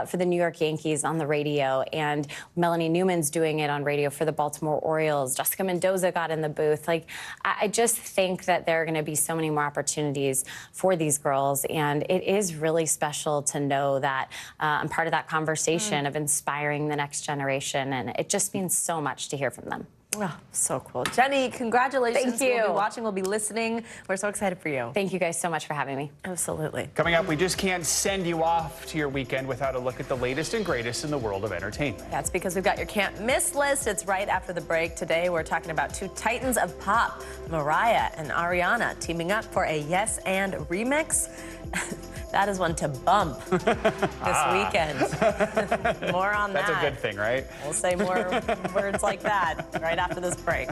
for the New York Yankees on the radio, and Melanie Newman's doing it on radio for the Baltimore Orioles. Jessica Mendoza got in the booth. Like, I just think that there are going to be so many more opportunities for these girls, and it is really special to know that I'm part of that conversation of inspiring the next generation, and it just means so much to hear from them. Oh, so cool. Jenny, congratulations. Thank you. We'll be watching, we'll be listening. We're so excited for you. Thank you guys so much for having me. Absolutely. Coming up, we just can't send you off to your weekend without a look at the latest and greatest in the world of entertainment. That's because we've got your can't miss list. It's right after the break. Today, we're talking about two titans of pop, Mariah and Ariana, teaming up for a Yes and remix. That is one to bump this weekend. More on that. That's a good thing, right? We'll say more words like that right after this break.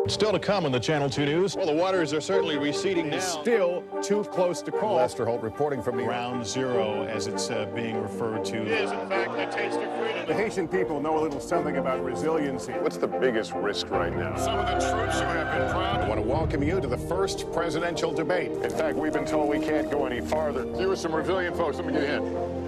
Still to come on the Channel 2 News. Well, the waters are certainly receding now. Still too close to call. Lester Holt reporting from Ground Zero, as it's being referred to. It is, in fact, a taste of freedom. The Haitian people know a little something about resiliency. What's the biggest risk right now? Some of the troops who have been proud. I want to welcome you to the first presidential debate. In fact, we've been told we can't go any farther. You are some resilient folks. Let me get in.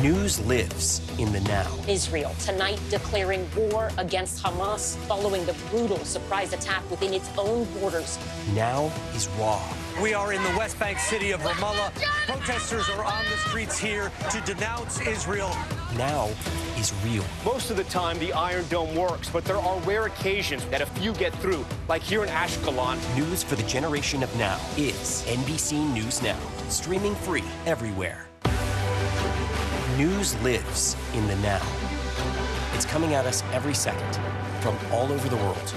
News lives in the now. Israel tonight declaring war against Hamas following the brutal surprise attack within its own borders. Now is raw. We are in the West Bank city of Ramallah. Protesters are on the streets here to denounce Israel. Now is real. Most of the time, the Iron Dome works, but there are rare occasions that a few get through, like here in Ashkelon. News for the generation of now is NBC News Now, streaming free everywhere. News lives in the now. It's coming at us every second from all over the world.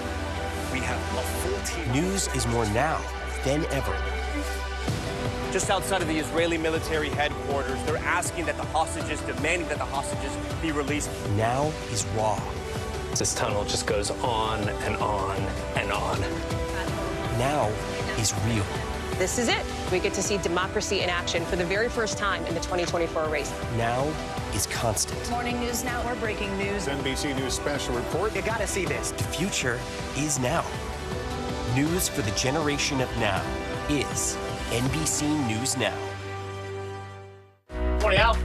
We have a full team. News is more now than ever. Just outside of the Israeli military headquarters, they're asking that the hostages, demanding that the hostages be released. Now is raw. This tunnel just goes on and on and on. Now is real. This is it. We get to see democracy in action for the very first time in the 2024 race. Now is constant. Morning News Now, we're breaking news. NBC News special report. You gotta see this. The future is now. News for the generation of now is NBC News Now. Morning, Al.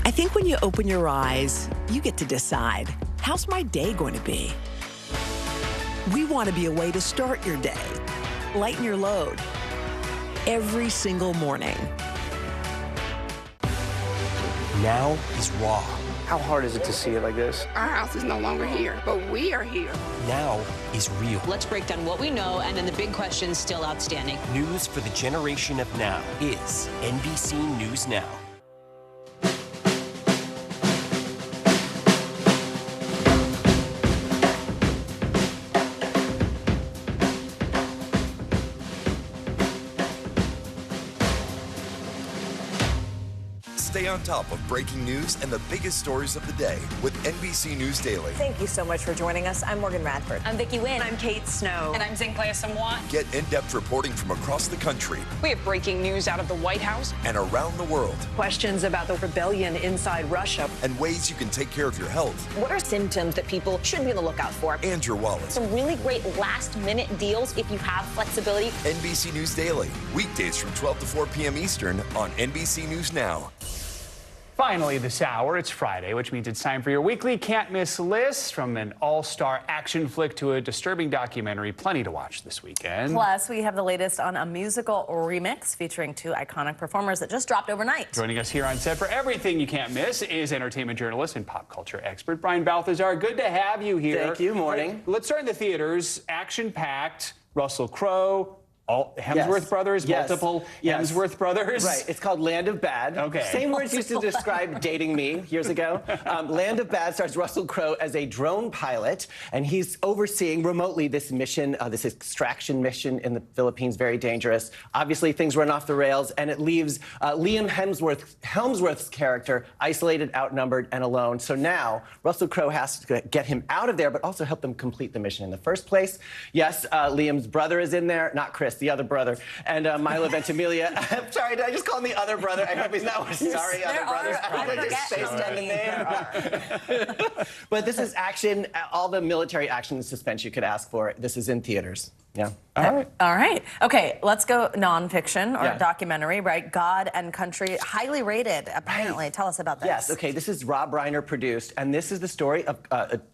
I think when you open your eyes, you get to decide, how's my day going to be? We want to be a way to start your day, lighten your load, every single morning. Now is raw. How hard is it to see it like this? Our house is no longer here, but we are here. Now is real. Let's break down what we know and then the big questions still outstanding. News for the generation of now is NBC News Now. Stay on top of breaking news and the biggest stories of the day with NBC News Daily. Thank you so much for joining us. I'm Morgan Radford. I'm Vicki Wynn. I'm Kate Snow. And I'm Zinklaya Samwat. Get in-depth reporting from across the country We have breaking news out of the White House. and around the world, Questions about the rebellion inside Russia. and ways you can take care of your health What are symptoms that people should be on the lookout for? and your wallet. Some really great last-minute deals if you have flexibility. NBC News Daily, weekdays from 12 to 4 p.m. Eastern on NBC News Now. Finally this hour, it's Friday, which means it's time for your weekly can't miss list. From an all-star action flick to a disturbing documentary, plenty to watch this weekend. Plus, we have the latest on a musical remix featuring two iconic performers that just dropped overnight. Joining us here on set for everything you can't miss is entertainment journalist and pop culture expert Brian Balthazar. Good to have you here. Thank you. Morning. Right, let's start in the theaters. Action-packed, Russell Crowe. All Hemsworth brothers, multiple Hemsworth brothers. Right, it's called Land of Bad. Okay. Same words used to describe dating me years ago. Land of Bad stars Russell Crowe as a drone pilot, and he's overseeing remotely this mission, this extraction mission in the Philippines, very dangerous. Obviously, things run off the rails, and it leaves Liam Hemsworth's character isolated, outnumbered, and alone. So now, Russell Crowe has to get him out of there, but also help them complete the mission in the first place. Yes, Liam's brother is in there, not Chris, the other brother, and Milo Ventimiglia. I'm sorry, did I just call him the other brother? I hope he's not. Sorry, other brothers. I just spaced on the name. But this is action, all the military action and suspense you could ask for. This is in theaters. Yeah. All right. Okay, let's go nonfiction or documentary, right? God and Country, highly rated, apparently. Right. Tell us about this. Yes, okay, this is Rob Reiner produced, and this is the story of,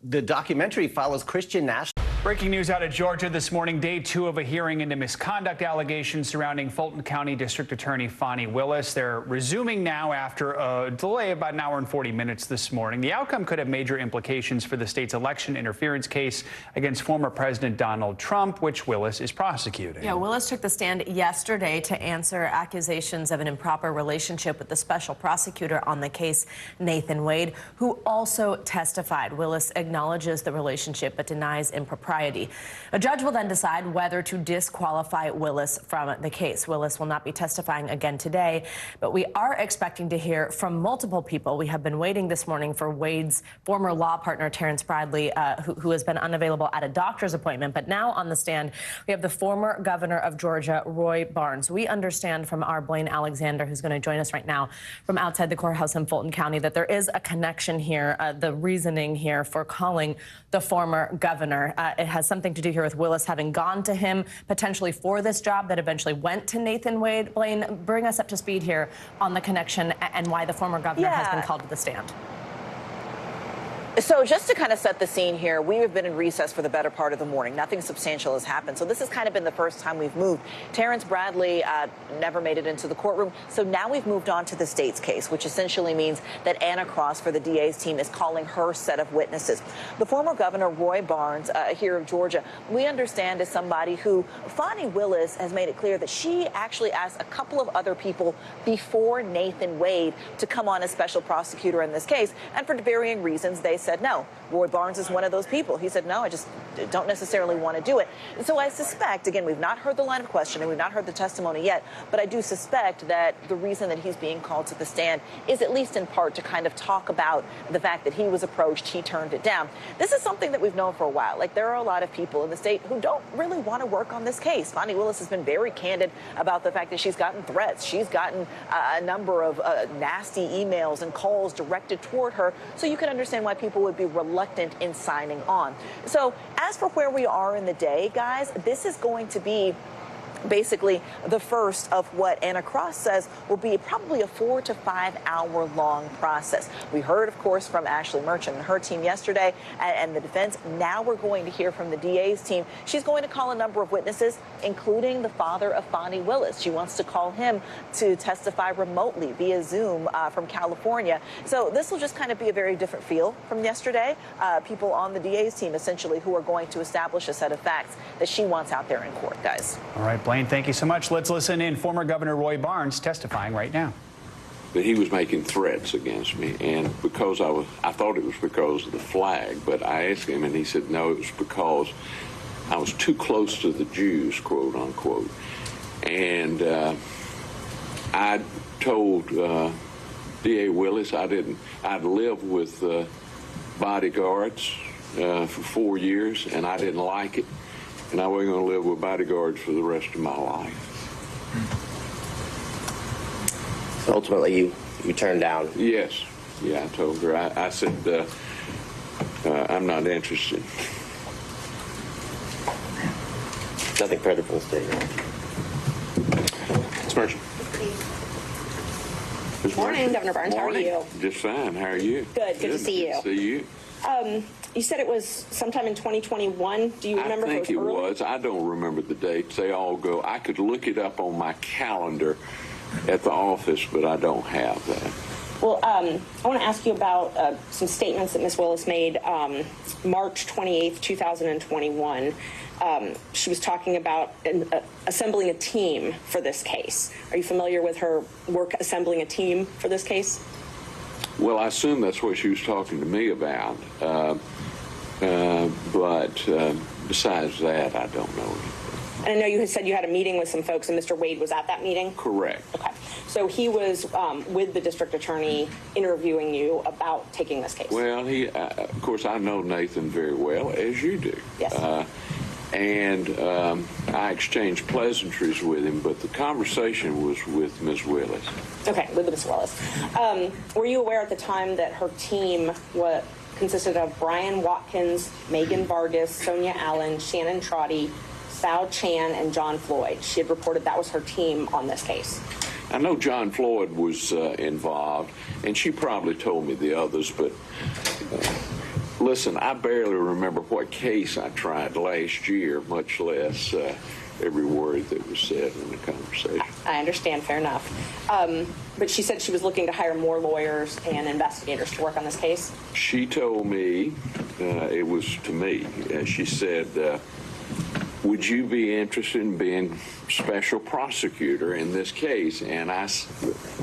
the documentary follows Christian Nash. Breaking news out of Georgia this morning, day 2 of a hearing into misconduct allegations surrounding Fulton County District Attorney Fani Willis. They're resuming now after a delay of about an hour and 40 minutes this morning. The outcome could have major implications for the state's election interference case against former President Donald Trump, which Willis is prosecuting. Yeah, Willis took the stand yesterday to answer accusations of an improper relationship with the special prosecutor on the case, Nathan Wade, who also testified. Willis acknowledges the relationship but denies impropriety. A judge will then decide whether to disqualify Willis from the case. Willis will not be testifying again today, but we are expecting to hear from multiple people. We have been waiting this morning for Wade's former law partner, Terrence Bradley, who has been unavailable at a doctor's appointment. But now on the stand, we have the former governor of Georgia, Roy Barnes. We understand from our Blaine Alexander, who's going to join us right now from outside the courthouse in Fulton County, that there is a connection here, the reasoning here for calling the former governor. It has something to do here with Willis having gone to him potentially for this job that eventually went to Nathan Wade. Blaine, bring us up to speed here on the connection and why the former governor has been called to the stand. So just to kind of set the scene here, we have been in recess for the better part of the morning. Nothing substantial has happened. So this has kind of been the first time we've moved. Terrence Bradley never made it into the courtroom. So now we've moved on to the state's case, which essentially means that Anna Cross for the DA's team is calling her set of witnesses. The former governor, Roy Barnes, here of Georgia, we understand is somebody who Fani Willis has made it clear that she actually asked a couple of other people before Nathan Wade to come on as special prosecutor in this case. And for varying reasons, they said no. Roy Barnes is one of those people. He said, no, I just don't necessarily want to do it. So I suspect, again, we've not heard the line of questioning, we've not heard the testimony yet, but I do suspect that the reason that he's being called to the stand is at least in part to kind of talk about the fact that he was approached, he turned it down. This is something that we've known for a while. Like, there are a lot of people in the state who don't really want to work on this case. Fani Willis has been very candid about the fact that she's gotten threats. She's gotten a number of nasty emails and calls directed toward her. So you can understand why people would be reluctant in signing on. So as for where we are in the day, guys, this is going to be basically the first of what Anna Cross says will be probably a 4 to 5 hour long process. We heard, of course, from Ashley Merchant and her team yesterday and the defense. Now we're going to hear from the DA's team. She's going to call a number of witnesses, including the father of Fani Willis. She wants to call him to testify remotely via Zoom from California. So this will just kind of be a very different feel from yesterday. People on the DA's team, essentially, who are going to establish a set of facts that she wants out there in court, guys. All right, Blaine, thank you so much. Let's listen in. Former Governor Roy Barnes testifying right now. But he was making threats against me, and because I thought it was because of the flag, but I asked him, and he said, no, it was because I was too close to the Jews, quote unquote. And I told D.A. Willis I'd lived with bodyguards for 4 years, and I didn't like it. And I wasn't going to live with bodyguards for the rest of my life. So ultimately, you turned down? Yes. Yeah, I told her. I said, I'm not interested. Nothing further from the statement. Ms. Merchant. Ms. Morning, Murphy. Governor Barnes. Morning. How are you? Just fine. How are you? Good to see you. Good to see you. You said it was sometime in 2021. Do you remember? I think if it was. I don't remember the dates. They all go. I could look it up on my calendar at the office, but I don't have that. Well, I want to ask you about some statements that Ms. Willis made March 28th, 2021. She was talking about assembling a team for this case. Are you familiar with her work assembling a team for this case? Well, I assume that's what she was talking to me about. But besides that, I don't know. And I know you had said you had a meeting with some folks, and Mr. Wade was at that meeting? Correct. Okay. So he was with the district attorney interviewing you about taking this case? Well, of course, I know Nathan very well, as you do. Yes. And I exchanged pleasantries with him, but the conversation was with Ms. Willis. Okay, with Ms. Willis. Were you aware at the time that her team consisted of Brian Watkins, Megan Vargas, Sonia Allen, Shannon Trotty, Sal Chan, and John Floyd? She had reported that was her team on this case. I know John Floyd was involved, and she probably told me the others, but listen, I barely remember what case I tried last year, much less every word that was said in the conversation. I understand, fair enough. But she said she was looking to hire more lawyers and investigators to work on this case? She told me, it was to me, she said, would you be interested in being special prosecutor in this case? And I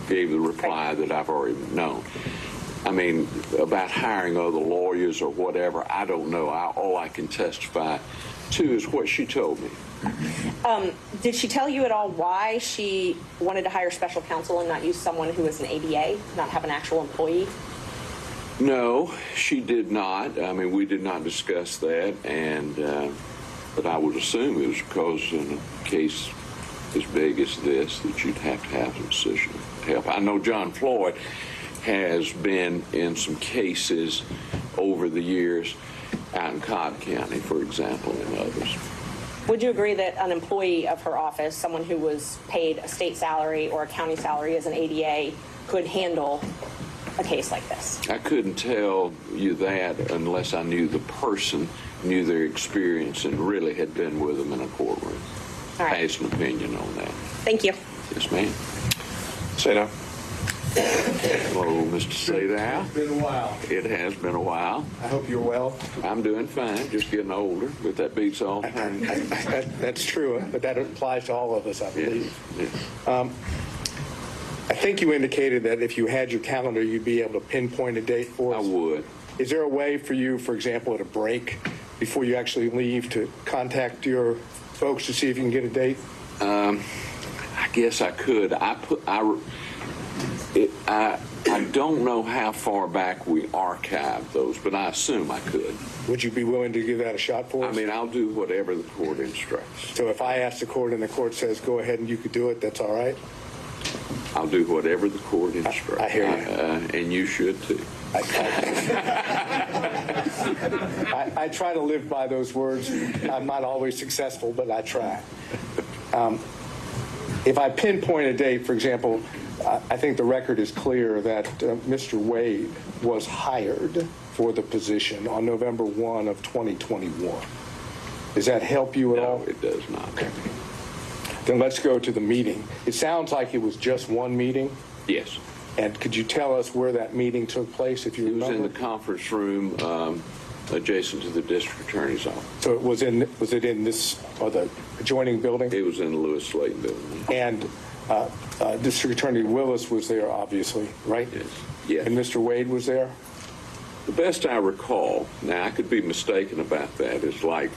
gave the reply that I've already known. I mean, about hiring other lawyers or whatever, I don't know. All I can testify to is what she told me. Did she tell you at all why she wanted to hire special counsel and not use someone who is an ADA, not have an actual employee? No, she did not. I mean, we did not discuss that, and but I would assume it was because in a case as big as this that you'd have to have some decision help. I know John Floyd has been in some cases over the years out in Cobb County, for example, and others. Would you agree that an employee of her office, someone who was paid a state salary or a county salary as an ADA, could handle a case like this? I couldn't tell you that unless I knew the person, knew their experience, and really had been with them in a courtroom. All right. Has an opinion on that. Thank you. Yes, ma'am. Say no. Hello, Mr. Sadow. It's been a while. It has been a while. I hope you're well. I'm doing fine, just getting older, but that beats all time. That's true, but that applies to all of us, I believe. Yes. I think you indicated that if you had your calendar, you'd be able to pinpoint a date for us. I would. Is there a way for you, for example, at a break, before you actually leave, to contact your folks to see if you can get a date? I guess I could. I don't know how far back we archived those, but I assume I could. Would you be willing to give that a shot for us? I mean, I'll do whatever the court instructs. So if I ask the court and the court says go ahead and you could do it, that's all right? I'll do whatever the court instructs. I hear you. And you should too. I try to live by those words. I'm not always successful, but I try. If I pinpoint a date, for example, I think the record is clear that Mr. Wade was hired for the position on November 1 of 2021. Does that help you at all? No, it does not. Okay. Then let's go to the meeting. It sounds like it was just one meeting. Yes. And could you tell us where that meeting took place, if you remember? It was in the conference room adjacent to the district attorney's office. So it was it in this, or the adjoining building? It was in the Lewis Slayton building. And District Attorney Willis was there, obviously, right? Yes. Yes. And Mr. Wade was there? The best I recall, now I could be mistaken about that, it's like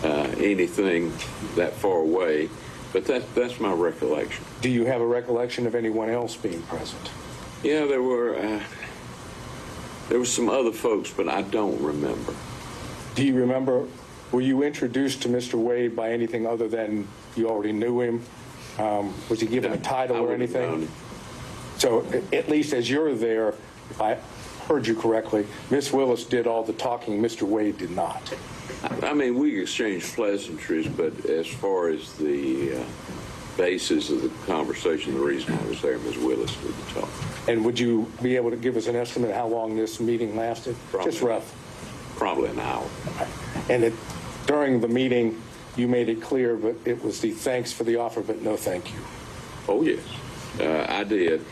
anything that far away, but that's my recollection. Do you have a recollection of anyone else being present? Yeah, there were some other folks, but I don't remember. Do you remember, were you introduced to Mr. Wade by anything other than you already knew him? Was he given a title or anything? So at least as you're there, if I heard you correctly, Ms. Willis did all the talking, Mr. Wade did not. I mean, we exchanged pleasantries, but as far as the basis of the conversation, the reason I was there, Ms. Willis did the talk. And would you be able to give us an estimate of how long this meeting lasted? Probably, just rough. Probably an hour. And during the meeting, you made it clear, but it was the thanks for the offer, but no thank you. Oh, yes, I did.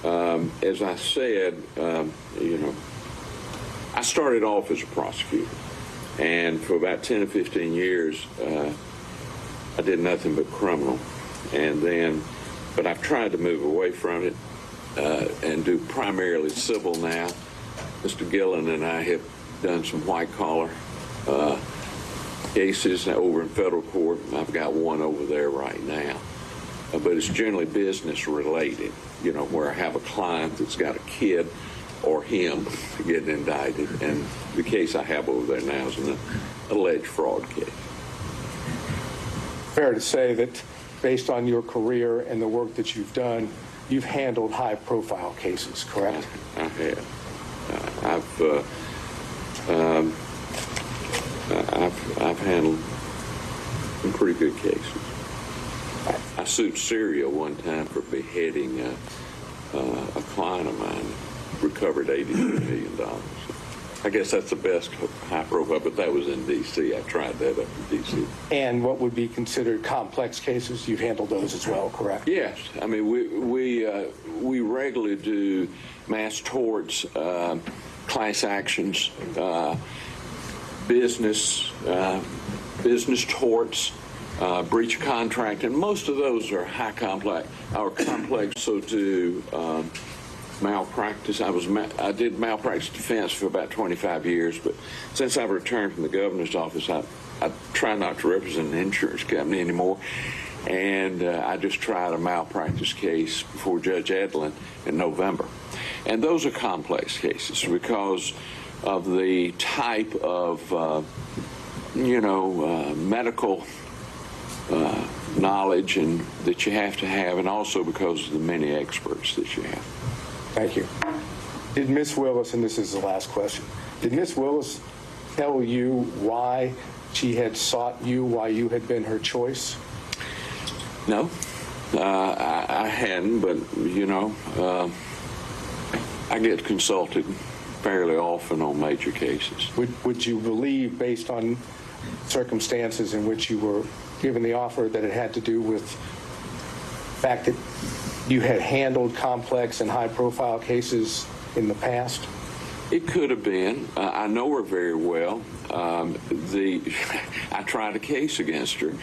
As I said, you know, I started off as a prosecutor, and for about 10 or 15 years, I did nothing but criminal. And then, but I've tried to move away from it and do primarily civil now. Mr. Gillen and I have done some white-collar cases over in federal court. I've got one over there right now. But it's generally business related, you know, where I have a client that's got a kid or him getting indicted. And the case I have over there now is an alleged fraud case. Fair to say that based on your career and the work that you've done, you've handled high-profile cases, correct? I have. I've handled some pretty good cases. I sued Syria one time for beheading a client of mine, recovered $82 million. I guess that's the best high profile, but that was in D.C. I tried that up in D.C. And what would be considered complex cases, you've handled those as well, correct? Yes. I mean, we regularly do mass torts, class actions, business torts, breach of contract, and most of those are complex, so do malpractice. I did malpractice defense for about 25 years, but since I've returned from the governor's office, I try not to represent an insurance company anymore, and I just tried a malpractice case before Judge Dateline in November. And those are complex cases because of the type of, medical knowledge and that you have to have, and also because of the many experts that you have. Thank you. Did Ms. Willis, and this is the last question, did Ms. Willis tell you why she had sought you, why you had been her choice? No, I hadn't, but, I get consulted fairly often on major cases. Would you believe, based on circumstances in which you were given the offer, that it had to do with the fact that you had handled complex and high-profile cases in the past? It could have been. I know her very well. I tried a case against her.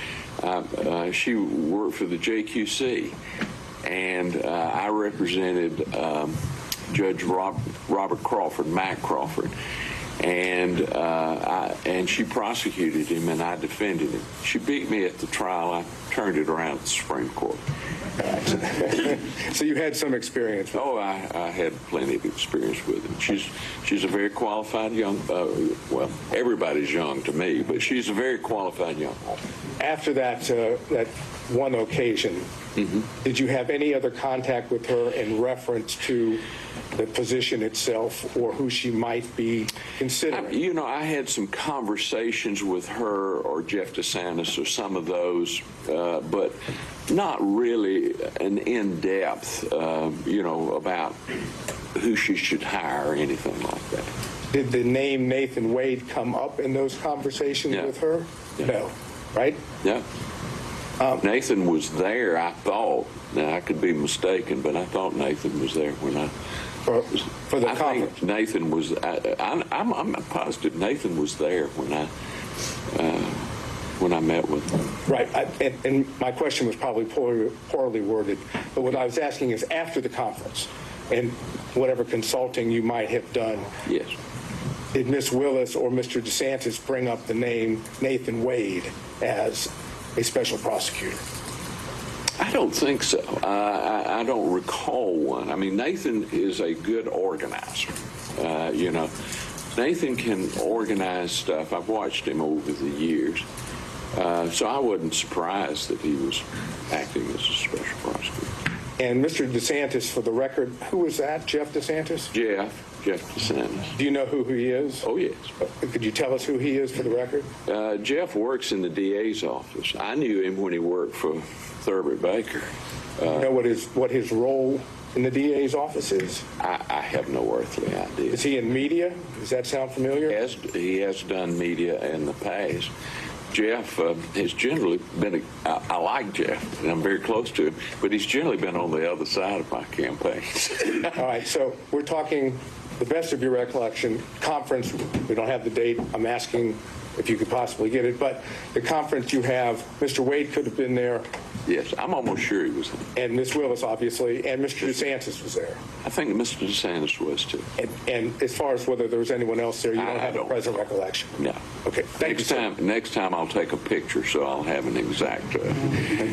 She worked for the JQC, and I represented Judge Robert Crawford, Matt Crawford, and she prosecuted him, and I defended him. She beat me at the trial. I turned it around at the Supreme Court. So you had some experience with Oh, I had plenty of experience with him. She's a very qualified young, well, everybody's young to me, but she's a very qualified young woman. After that one occasion, did you have any other contact with her in reference to the position itself or who she might be considering? I had some conversations with her or Jeff DeSantis or some of those, but not really an in-depth, about who she should hire or anything like that. Did the name Nathan Wade come up in those conversations with her? Yeah. No, right? Yeah. Nathan was there, I thought. Now, I could be mistaken, but I thought Nathan was there when I... For the conference? Think Nathan was... I'm positive Nathan was there when I met with him. Right, and my question was probably poorly worded, but what I was asking is after the conference and whatever consulting you might have done, yes, did Ms. Willis or Mr. DeSantis bring up the name Nathan Wade as a special prosecutor? I don't think so. I don't recall one. I mean, Nathan is a good organizer. Nathan can organize stuff. I've watched him over the years. So I wasn't surprised that he was acting as a special prosecutor. And Mr. DeSantis, for the record, who was that? Jeff DeSantis? Jeff DeSantis. Do you know who he is? Oh, yes. Could you tell us who he is for the record? Jeff works in the DA's office. I knew him when he worked for Thurber Baker. You know what his role in the DA's office is? I have no earthly idea. Is he in media? Does that sound familiar? He has done media in the past. Jeff has generally been, I like Jeff, and I'm very close to him, but he's generally been on the other side of my campaigns. All right, so we're talking, the best of your recollection, conference, we don't have the date, I'm asking if you could possibly get it, but the conference you have, Mr. Wade could have been there. Yes, I'm almost sure he was there. And Ms. Willis, obviously, and Mr. DeSantis was there. I think Mr. DeSantis was, too. And as far as whether there was anyone else there, you don't have a present recollection? No. Okay, thank you. Next time I'll take a picture, so I'll have an exact...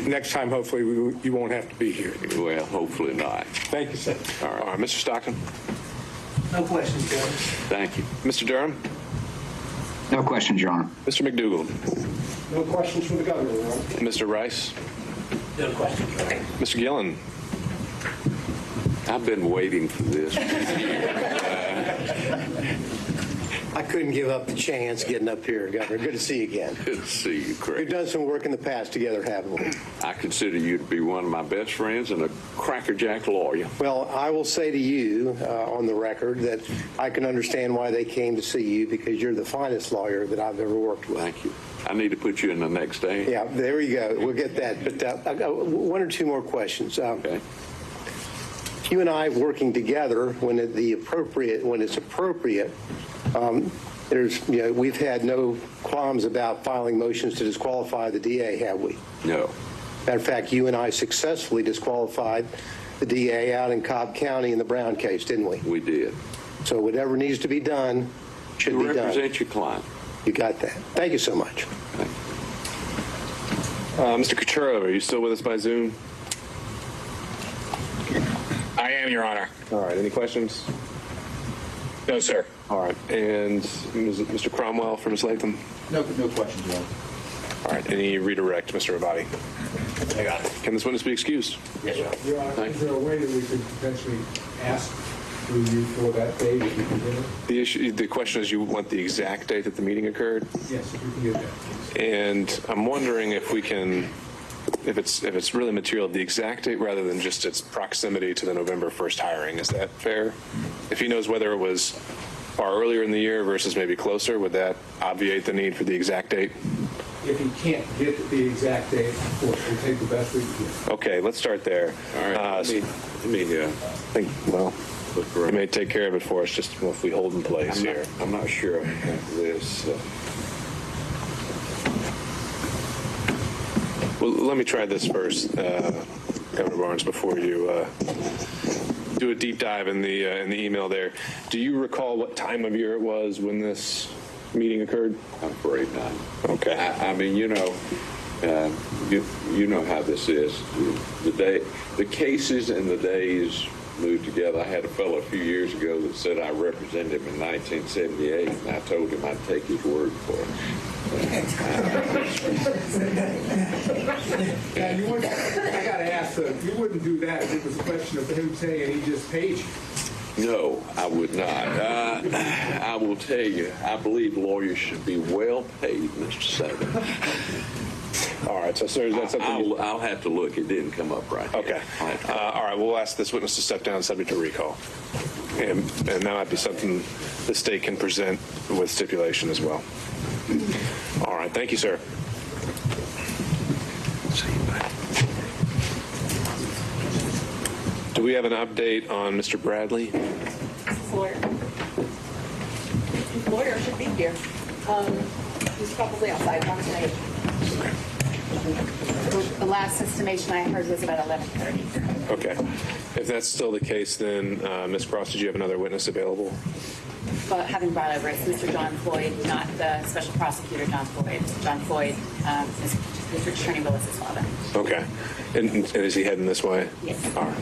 Next time, hopefully, you won't have to be here. Well, hopefully not. Thank you, sir. All right. Mr. Stockton? No questions, Judge. Thank you. Mr. Durham? No questions, Your Honor. Mr. McDougall? No questions from the governor, Your Honor. Mr. Rice? No questions, Your Honor. Mr. Gillen? I've been waiting for this. I couldn't give up the chance getting up here, Governor. Good to see you again. Good to see you, Craig. We've done some work in the past together, haven't we? I consider you to be one of my best friends and a crackerjack lawyer. Well, I will say to you on the record that I can understand why they came to see you, because you're the finest lawyer that I've ever worked with. Thank you. I need to put you in the next day. Yeah, there you go. We'll get that. But I got one or two more questions. Okay. You and I working together when it's appropriate. We've had no qualms about filing motions to disqualify the DA, have we? No. Matter of fact, you and I successfully disqualified the DA out in Cobb County in the Brown case, didn't we? We did. So whatever needs to be done should be done. Represent your client. You got that. Thank you so much. Mr. Coturo, are you still with us by Zoom? I am, Your Honor. All right. Any questions? No, sir. All right. And Mr. Cromwell for Ms. Latham? No questions, Your Honor. All right. Any redirect, Mr. Abadi? I got it. Can this witness be excused? Yes, Your Honor. Your Honor, is there a way that we could potentially ask through you for that date if you can get it? The question is, you want the exact date that the meeting occurred? Yes, if you can get that, please. And I'm wondering if we can, if it's really material, the exact date rather than just its proximity to the November 1st hiring. Is that fair? If he knows whether it was far earlier in the year versus maybe closer, would that obviate the need for the exact date? If he can't get the exact date, of course, we'll take the best we can get. Okay, let's start there. All right. You may take care of it for us, just if we hold in place here. I'm not sure I have this. Well, let me try this first, Governor Barnes, before you do a deep dive in the email there. Do you recall what time of year it was when this meeting occurred? I'm afraid not. Okay. I mean, you know how this is. The cases and the days moved together. I had a fellow a few years ago that said I represented him in 1978, and I told him I'd take his word for it. I got to ask, you wouldn't do that if it was a question of him saying he just paid you. No, I would not. I will tell you, I believe lawyers should be well paid, Mr. Senator. All right, so sir, is that something I'll have to look. It didn't come up right. Okay. All right, we'll ask this witness to step down subject to recall. And that might be something the state can present with stipulation as well. All right, thank you, sir. Do we have an update on Mr. Bradley? Lawyer. His lawyer should be here. He's probably outside. The last estimation I heard was about 11:30. Okay. If that's still the case, then Ms. Cross, did you have another witness available? But having brought over, it's Mr. John Floyd, not the special prosecutor John Floyd. John Floyd, District Attorney Willis's father. Okay. And is he heading this way? Yes. All right.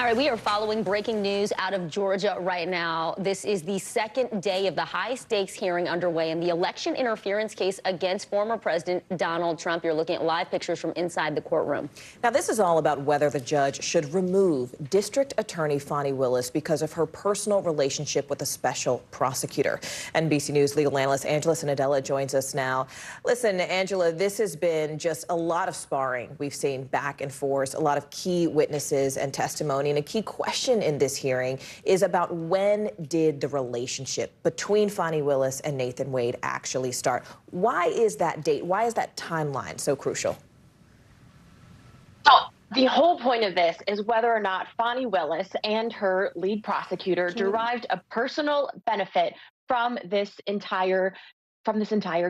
All right, we are following breaking news out of Georgia right now. This is the second day of the high-stakes hearing underway in the election interference case against former President Donald Trump. You're looking at live pictures from inside the courtroom. Now, this is all about whether the judge should remove District Attorney Fani Willis because of her personal relationship with a special prosecutor. NBC News legal analyst Angela Sanadella joins us now. Listen, Angela, this has been just a lot of sparring. We've seen back and forth, a lot of key witnesses and testimony. And a key question in this hearing is about when did the relationship between Fani Willis and Nathan Wade actually start? Why is that date? Why is that timeline so crucial? So the whole point of this is whether or not Fani Willis and her lead prosecutor derived a personal benefit from this entire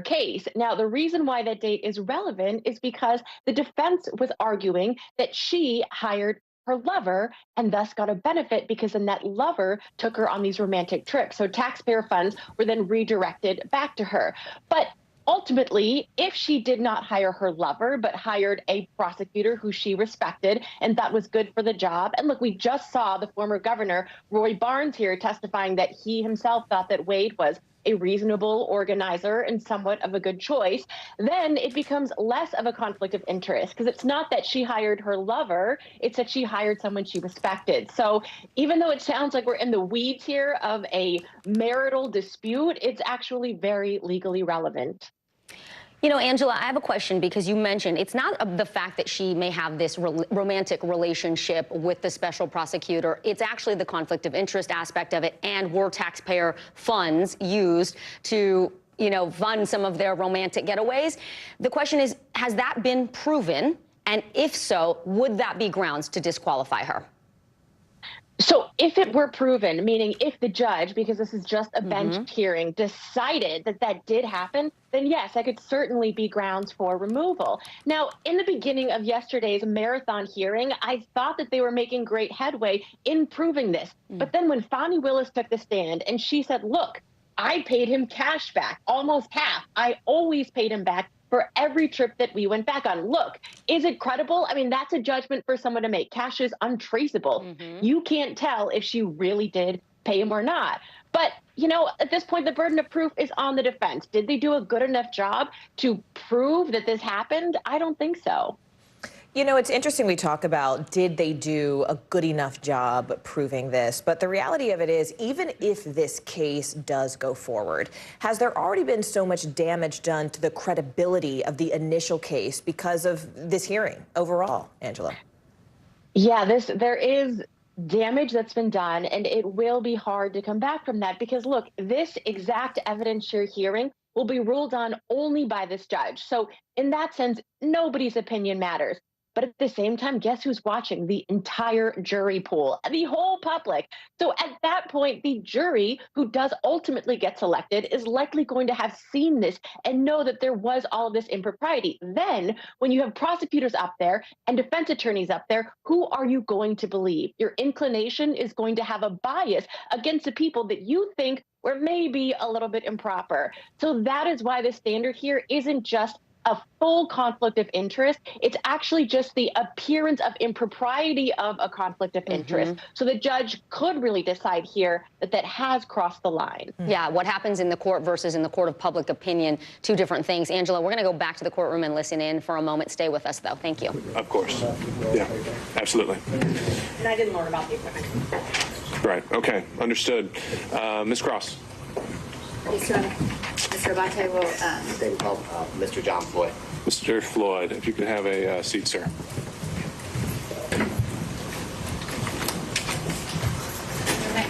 case. Now, the reason why that date is relevant is because the defense was arguing that she hired her lover and thus got a benefit because then that lover took her on these romantic trips. So taxpayer funds were then redirected back to her. But ultimately, if she did not hire her lover, but hired a prosecutor who she respected and thought was good for the job, and look, we just saw the former governor, Roy Barnes, here testifying that he himself thought that Wade was a reasonable organizer and somewhat of a good choice, then it becomes less of a conflict of interest because it's not that she hired her lover, it's that she hired someone she respected. So even though it sounds like we're in the weeds here of a marital dispute, it's actually very legally relevant. You know, Angela, I have a question because you mentioned it's not the fact that she may have this romantic relationship with the special prosecutor. It's actually the conflict of interest aspect of it, and were taxpayer funds used to, you know, fund some of their romantic getaways. The question is, has that been proven? And if so, would that be grounds to disqualify her? So if it were proven, meaning if the judge, because this is just a bench hearing, decided that that did happen, then yes, that could certainly be grounds for removal. Now, in the beginning of yesterday's marathon hearing, I thought that they were making great headway in proving this. But then when Fani Willis took the stand and she said, look, I paid him cash back, almost half. I always paid him back for every trip that we went back on. Look, is it credible? I mean, that's a judgment for someone to make. Cash is untraceable. You can't tell if she really did pay him or not. But, you know, at this point, the burden of proof is on the defense. Did they do a good enough job to prove that this happened? I don't think so. You know, it's interesting we talk about did they do a good enough job proving this, but the reality of it is even if this case does go forward, has there already been so much damage done to the credibility of the initial case because of this hearing overall, Angela? Yeah, there is damage that's been done, and it will be hard to come back from that because, look, this exact evidence you're hearing will be ruled on only by this judge. So in that sense, nobody's opinion matters. But at the same time, guess who's watching? The entire jury pool, the whole public. So at that point, the jury, who does ultimately get selected, is likely going to have seen this and know that there was all of this impropriety. Then, when you have prosecutors up there and defense attorneys up there, who are you going to believe? Your inclination is going to have a bias against the people that you think were maybe a little bit improper. So that is why the standard here isn't just a full conflict of interest. It's actually just the appearance of impropriety of a conflict of interest. So the judge could really decide here that that has crossed the line. Yeah, what happens in the court versus in the court of public opinion, two different things. Angela, we're going to go back to the courtroom and listen in for a moment. Stay with us, though. Thank you. Of course. Yeah, absolutely. And I didn't learn about the equipment. Right. Okay. Understood. Ms. Cross. Mr. Abate will... Mr. John Floyd. Mr. Floyd, if you could have a seat, sir.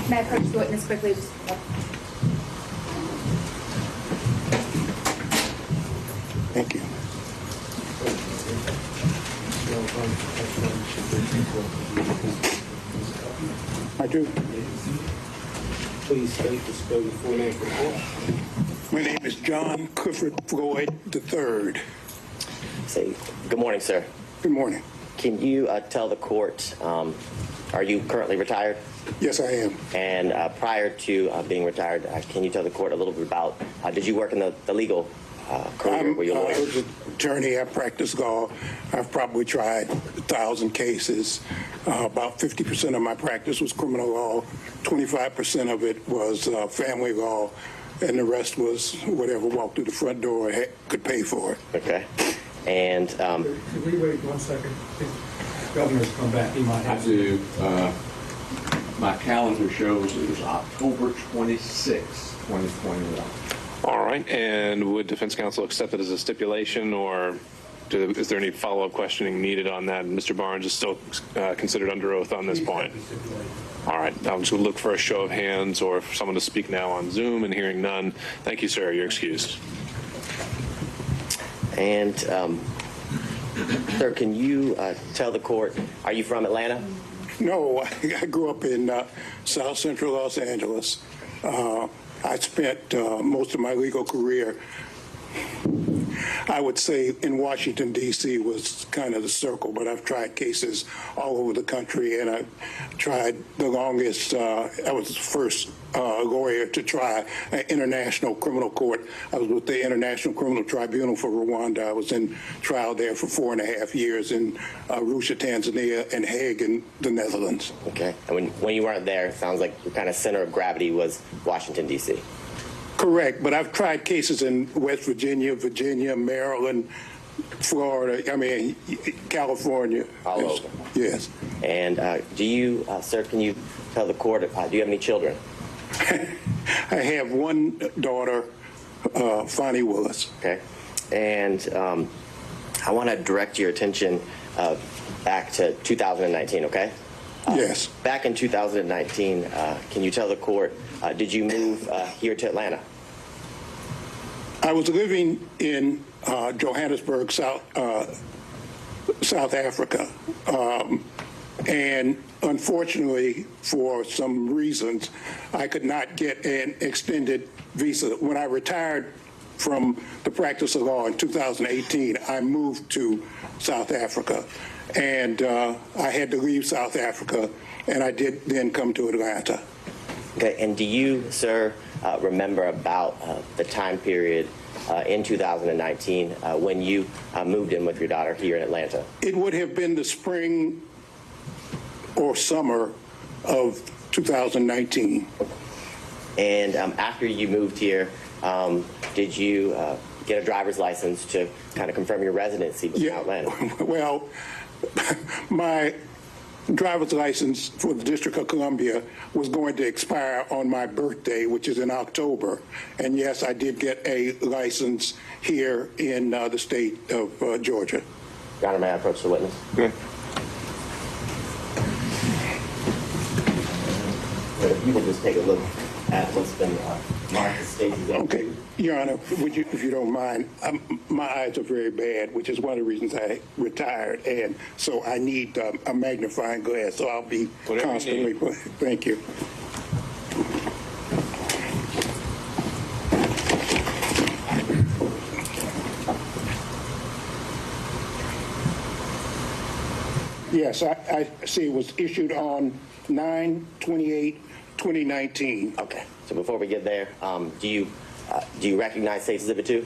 May I approach the witness quickly? Thank you. I do. Please state the spell your full name for the court. My name is John Clifford Floyd III. Say, good morning, sir. Good morning. Can you tell the court, are you currently retired? Yes, I am. And prior to being retired, can you tell the court a little bit about, did you work in the legal career? Were you a lawyer? I was an attorney. I practiced law. I've probably tried 1,000 cases. About 50% of my practice was criminal law. 25% of it was family law. And the rest was whatever walked through the front door could pay for it. Okay. And could we wait 1 second? Governor's come back. He might have I do. My calendar shows it was October 26, 2021. All right. And would defense counsel accept it as a stipulation, or is there any follow-up questioning needed on that? Mr. Barnes is still considered under oath on this point. All right. I'm just going to look for a show of hands or for someone to speak now on Zoom, and hearing none. Thank you, sir. You're excused. And sir, can you tell the court, are you from Atlanta? No, I grew up in South Central Los Angeles. I spent most of my legal career, I would say, in Washington, D.C. was kind of the circle, but I've tried cases all over the country, and I tried the longest. I was the first lawyer to try an international criminal court. I was with the International Criminal Tribunal for Rwanda. I was in trial there for 4.5 years in Arusha, Tanzania, and Hague in the Netherlands. Okay. And when you weren't there, it sounds like your kind of center of gravity was Washington, D.C. Correct, but I've tried cases in West Virginia, Maryland, Florida, California. All over. Yes. And do you, sir, can you tell the court, do you have any children? I have one daughter, Fonnie Willis. Okay. And I want to direct your attention back to 2019, okay? Yes. Back in 2019, can you tell the court, did you move here to Atlanta? I was living in Johannesburg, South Africa. And unfortunately, for some reasons, I could not get an extended visa. When I retired from the practice of law in 2018, I moved to South Africa. And I had to leave South Africa, and I did then come to Atlanta. Okay, and do you, sir, remember about the time period in 2019 when you moved in with your daughter here in Atlanta? It would have been the spring or summer of 2019. And after you moved here, did you get a driver's license to kind of confirm your residency in Atlanta? Well, my driver's license for the District of Columbia was going to expire on my birthday, which is in October. And yes, I did get a license here in the state of Georgia. Your Honor, may I approach the witness? Yeah. If you could just take a look at what's been marked as Stacey's. Okay, Your Honor, would you, if you don't mind, my eyes are very bad, which is one of the reasons I retired, and so I need a magnifying glass, so I'll be constantly. Thank you. Yes, I see it was issued on 9/28/2019. Okay. So before we get there, do you recognize State's Exhibit 2?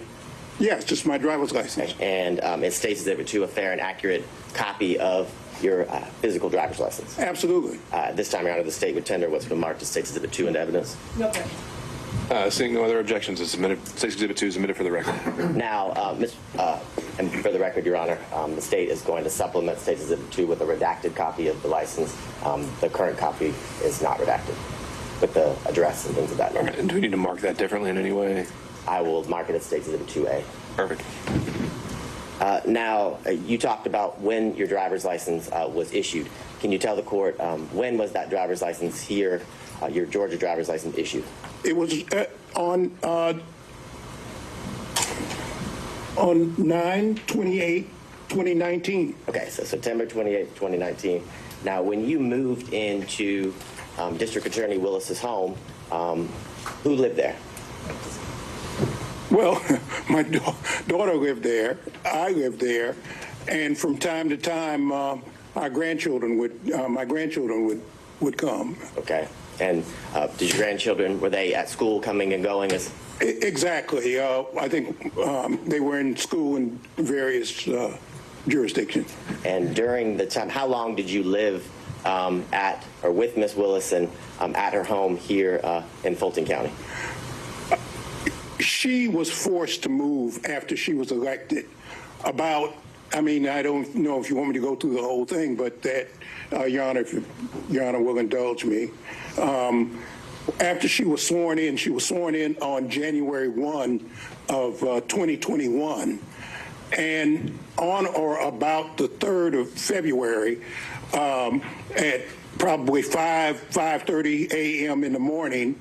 Yes, just my driver's license. Okay. And is State's Exhibit 2 a fair and accurate copy of your physical driver's license? Absolutely. This time, Your Honor, the state would tender what's been marked as State's Exhibit 2 into evidence. No problem. Seeing no other objections, State's Exhibit 2 is submitted for the record. Now, and for the record, Your Honor, the state is going to supplement State's Exhibit 2 with a redacted copy of the license. The current copy is not redacted, with the address and things of that nature. And do we need to mark that differently in any way? I will mark it as State's Exhibit 2A. Perfect. Now, you talked about when your driver's license was issued. Can you tell the court when was that driver's license here, your Georgia driver's license issued? It was on 9/28/2019. Okay, so September 28, 2019. Now, when you moved into District Attorney Willis's home, who lived there? Well, my daughter lived there. I lived there, and from time to time, my grandchildren would would come. Okay. And did your grandchildren, were they at school coming and going? Exactly. I think they were in school in various jurisdictions. And during the time, how long did you live at or with Miss Willis and at her home here in Fulton County? She was forced to move after she was elected. I don't know if you want me to go through the whole thing, but that, Your Honor, if Your Honor will indulge me. After she was sworn in on January 1 of 2021. And on or about the 3rd of February, at probably 5:30 a.m. in the morning,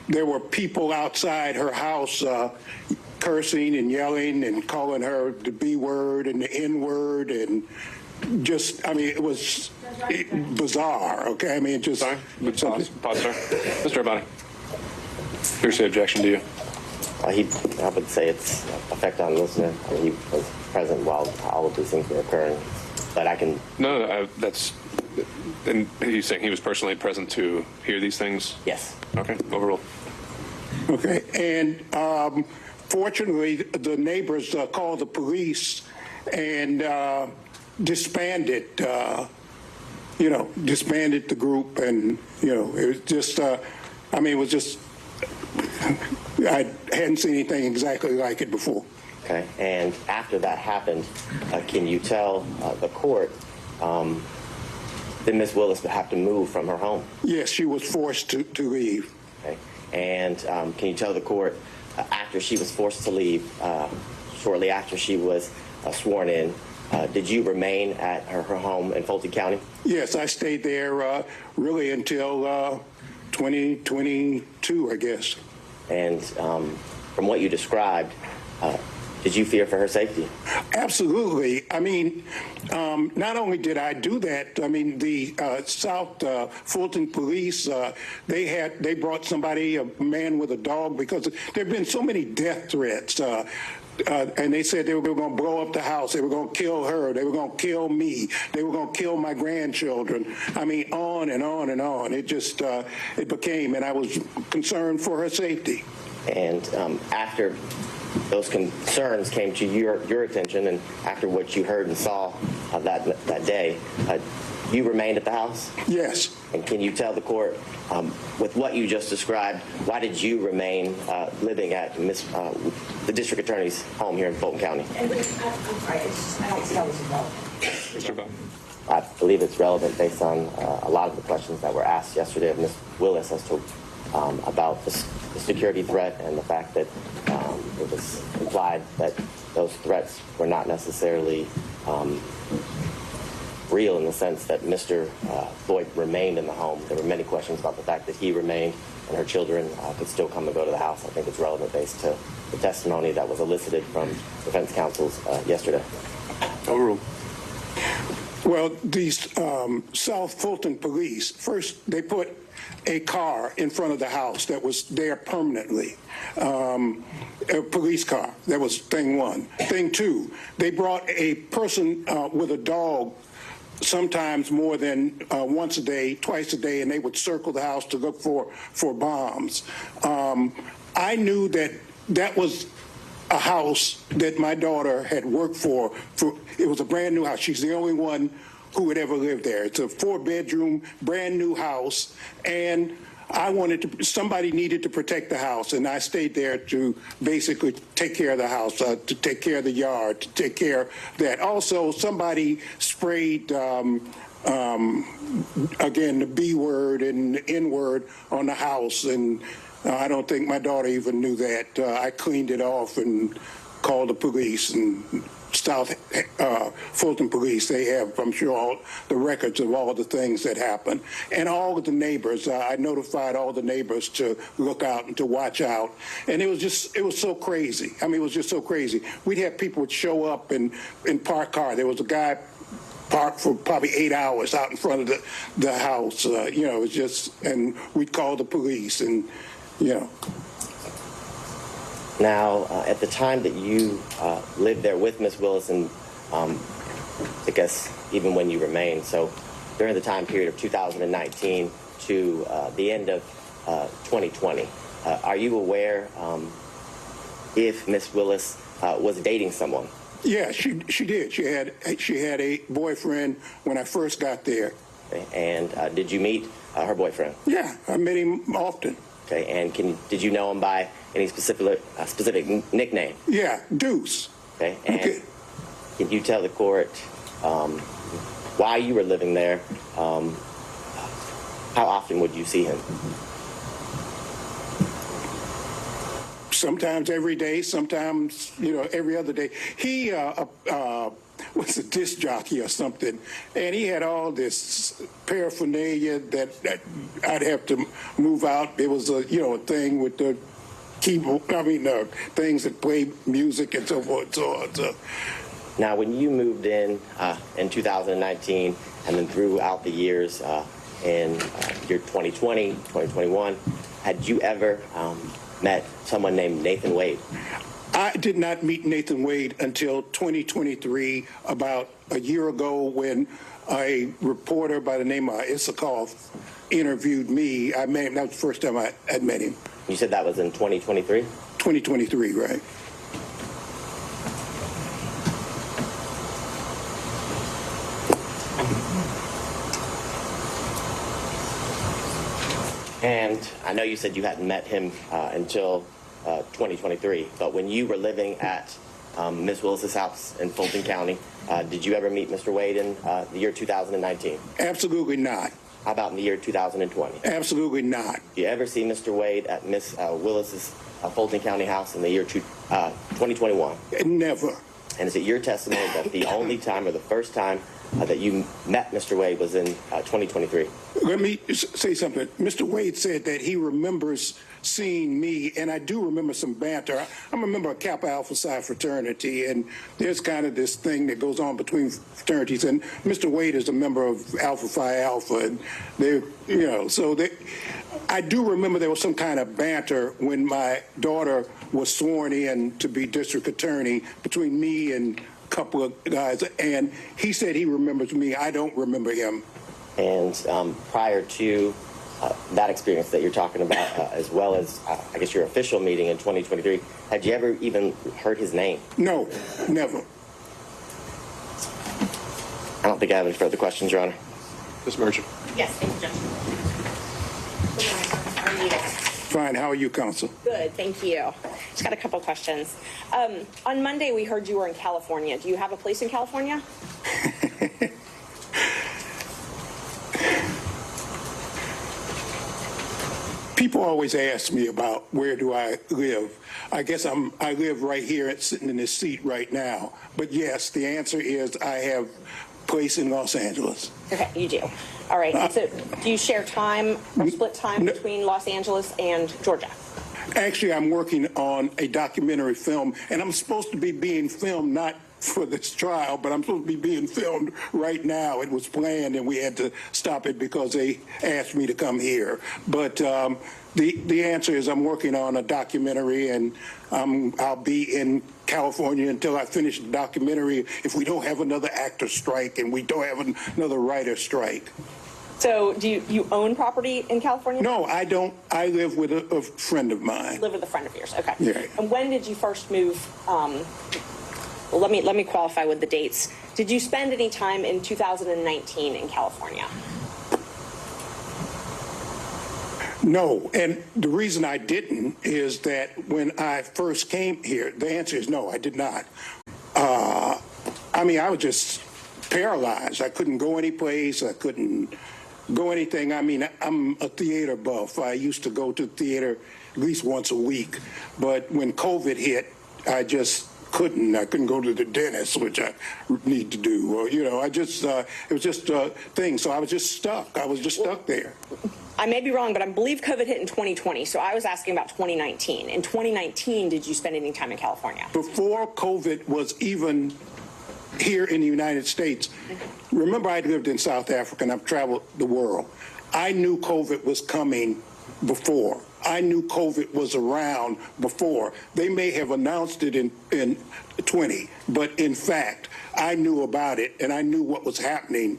there were people outside her house cursing and yelling and calling her the B word and the N word, and just, it was bizarre, okay? Sorry? Pause, sir. Mr. Abani, here's the objection to you. I would say it's effect on listener. He was present while all of these things were occurring. But I can... No, that's... And he's saying he was personally present to hear these things? Yes. Okay, overruled. Okay, and fortunately, the neighbors called the police and disbanded the group, and, it was just, it was just, I hadn't seen anything exactly like it before. Okay, and after that happened, can you tell the court that Ms. Willis would have to move from her home? Yes, she was forced to leave. Okay, and can you tell the court after she was forced to leave, shortly after she was sworn in, did you remain at her home in Fulton County? Yes, I stayed there really until 2022, I guess. And from what you described, did you fear for her safety? Absolutely. Not only did I do that, the South Fulton police, they brought somebody, a man with a dog, because there have been so many death threats. And they said they were going to blow up the house. They were going to kill her. They were going to kill me. They were going to kill my grandchildren. On and on and on. It just, it became, and I was concerned for her safety. And after those concerns came to your attention, and after what you heard and saw that day, you remained at the house? Yes. And can you tell the court, with what you just described, why did you remain living at the district attorney's home here in Fulton County? I'm sorry, I don't see how this is relevant. I believe it's relevant based on a lot of the questions that were asked yesterday of Ms. Willis as to about the security threat and the fact that it was implied that those threats were not necessarily real in the sense that Mr. Floyd remained in the home. There were many questions about the fact that he remained and her children could still come and go to the house. I think it's relevant based to the testimony that was elicited from defense counsels yesterday. Overruled. Well, these South Fulton police, first they put a car in front of the house that was there permanently, a police car. That was thing one. Thing two, they brought a person with a dog sometimes more than once a day, twice a day, and they would circle the house to look for bombs. I knew that was a house that my daughter had worked for. It was a brand new house. She's the only one who would ever live there. It's a 4-bedroom, brand new house, and somebody needed to protect the house, and I stayed there to basically take care of the house, to take care of the yard, to take care of that. Also, somebody sprayed, again, the B word and the N word on the house, and I don't think my daughter even knew that. I cleaned it off and called the police, and South Fulton police, they have, I'm sure, all the records of all the things that happened. And all of the neighbors, I notified all the neighbors to look out and to watch out. And it was so crazy. It was just so crazy. We'd have people would show up and park car. There was a guy parked for probably 8 hours out in front of the house. It was just, and we'd call the police, and, Now, at the time that you lived there with Ms. Willis, and I guess even when you remained, so during the time period of 2019 to the end of 2020. Are you aware if Miss Willis was dating someone? Yeah, she did. She had a boyfriend when I first got there. Okay. And did you meet her boyfriend? Yeah, I met him often. Okay. And did you know him by any specific nickname? Yeah, Deuce. Okay. And can you tell the court why you were living there? How often would you see him? Sometimes every day, sometimes, every other day. He was a disc jockey or something, and he had all this paraphernalia that I'd have to move out. It was a thing with the keyboard, things that play music and so forth and so on. So. Now, when you moved in 2019 and then throughout the years in year 2020, 2021, had you ever met someone named Nathan Wade? I did not meet Nathan Wade until 2023, about a year ago, when a reporter by the name of Issakoff interviewed me. I met him. That was the first time I had met him. You said that was in 2023? 2023, right. And I know you said you hadn't met him until 2023, but when you were living at Ms. Willis's house in Fulton County, did you ever meet Mr. Wade in the year 2019? Absolutely not. How about in the year 2020? Absolutely not. Did you ever see Mr. Wade at Ms. Willis's Fulton County house in the year 2021? Never. And is it your testimony that the only time or the first time that you met Mr. Wade was in 2023? Let me say something. Mr. Wade said that he remembers seeing me, and I do remember some banter. I'm a member of Kappa Alpha Psi fraternity, and there's kind of this thing that goes on between fraternities, and Mr. Wade is a member of Alpha Phi Alpha, and I do remember there was some kind of banter when my daughter was sworn in to be district attorney between me and a couple of guys, and he said he remembers me. I don't remember him. And prior to that experience that you're talking about, as well as, I guess, your official meeting in 2023, had you ever even heard his name? No, never. I don't think I have any further questions, Your Honor. Ms. Merchant. Yes, thank you, Judge. How are you? Fine. How are you, counsel? Good, thank you. Just got a couple questions. On Monday, we heard you were in California. Do you have a place in California? People always ask me about where do I live. I guess I live right here, sitting in this seat right now. But yes, the answer is I have a place in Los Angeles. Okay, you do. All right. So do you share time or split time between Los Angeles and Georgia? Actually, I'm working on a documentary film, and I'm supposed to be being filmed not for this trial, but I'm supposed to be being filmed right now. It was planned, and we had to stop it because they asked me to come here. But the answer is I'm working on a documentary, and I'll be in California until I finish the documentary if we don't have another actor strike and we don't have another writer strike. So do you own property in California? No, I don't. I live with a friend of mine. Live with a friend of yours. Okay. Yeah. And when did you first move? Well, let me qualify with the dates. Did you spend any time in 2019 in California? No, and the reason I didn't is that when I first came here, the answer is no, I did not. I was just paralyzed. I couldn't go any place. I couldn't go anything. I'm a theater buff. I used to go to theater at least once a week. But when COVID hit, I just couldn't. I couldn't go to the dentist, which I need to do. Or, it was just a thing. So I was just stuck. I was just stuck there. I may be wrong, but I believe COVID hit in 2020. So I was asking about 2019. In 2019, did you spend any time in California? Before COVID was even here in the United States, remember I lived in South Africa and I've traveled the world. I knew COVID was coming before. I knew COVID was around before. They may have announced it in 20, but in fact, I knew about it and I knew what was happening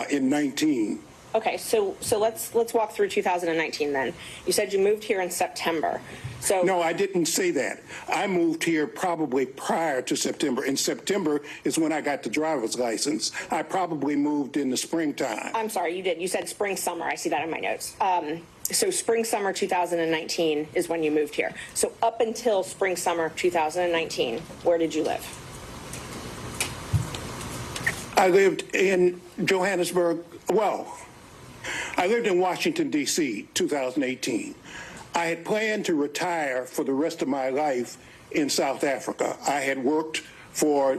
in 19. Okay, so let's walk through 2019 then. You said you moved here in September. So no, I didn't say that. I moved here probably prior to September. In September is when I got the driver's license. I probably moved in the springtime. I'm sorry, you did. You said spring, summer. I see that in my notes. So spring, summer 2019 is when you moved here. So up until spring, summer 2019, where did you live? I lived in Johannesburg. Well, I lived in Washington, D.C., 2018. I had planned to retire for the rest of my life in South Africa. I had worked for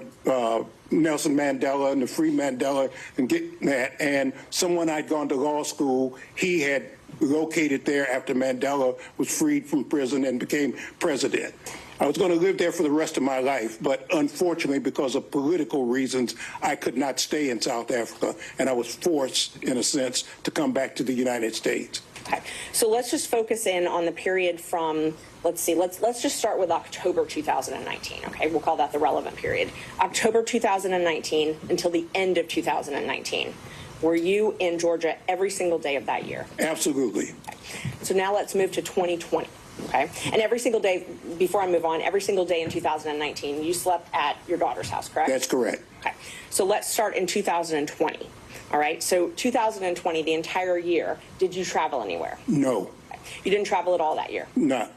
Nelson Mandela and the Free Mandela and getting that, and someone I'd gone to law school, he had located there after Mandela was freed from prison and became president. I was going to live there for the rest of my life, but unfortunately, because of political reasons, I could not stay in South Africa, and I was forced, in a sense, to come back to the United States. Okay, so let's just focus in on the period from, let's just start with October 2019, okay? We'll call that the relevant period. October 2019 until the end of 2019. Were you in Georgia every single day of that year? Absolutely. Okay. So now let's move to 2020. Okay. And every single day, before I move on, every single day in 2019, you slept at your daughter's house, correct? That's correct. Okay. So let's start in 2020. All right. So 2020, the entire year, did you travel anywhere? No. Okay. You didn't travel at all that year? No.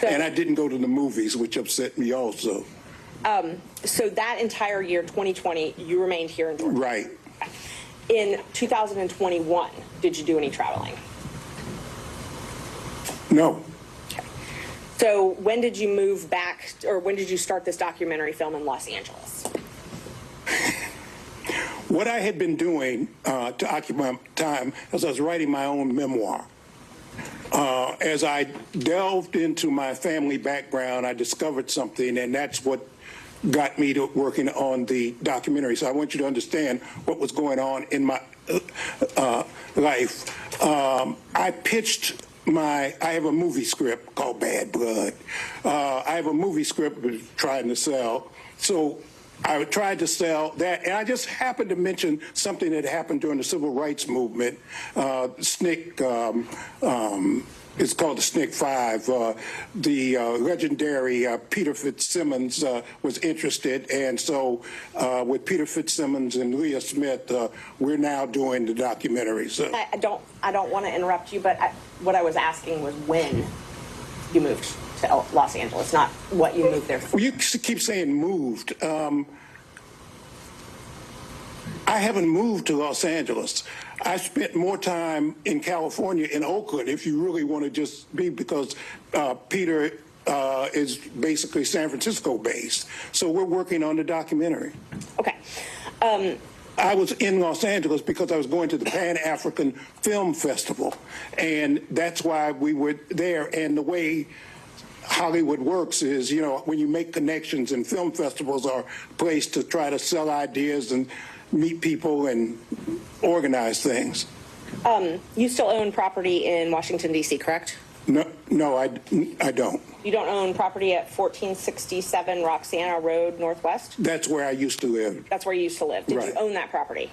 So, and I didn't go to the movies, which upset me also. So that entire year, 2020, you remained here in Georgia? Right. Okay. In 2021, did you do any traveling? No. So when did you move back, or when did you start this documentary film in Los Angeles? What I had been doing to occupy time as I was writing my own memoir. As I delved into my family background, I discovered something, and that's what got me to working on the documentary. So I want you to understand what was going on in my life. I pitched I have a movie script called Bad Blood. I have a movie script I was trying to sell. So I tried to sell that, and I just happened to mention something that happened during the civil rights movement. SNCC, it's called the SNCC 5. The legendary Peter Fitzsimmons was interested, and so with Peter Fitzsimmons and Leah Smith, we're now doing the documentary. So I don't want to interrupt you, but what I was asking was when you moved to Los Angeles, not what you moved there for. Well, you keep saying moved. I haven't moved to Los Angeles. I spent more time in California, in Oakland, if you really want to just be, because Peter is basically San Francisco based. So we're working on the documentary. Okay. I was in Los Angeles because I was going to the Pan-African Film Festival, and that's why we were there. And the way Hollywood works is, you know, when you make connections, and film festivals are a place to try to sell ideas and meet people and organize things. You still own property in Washington, D.C., correct? No, I don't. You don't own property at 1467 Roxana Road Northwest? That's where I used to live. That's where you used to live. Did Right. you own that property?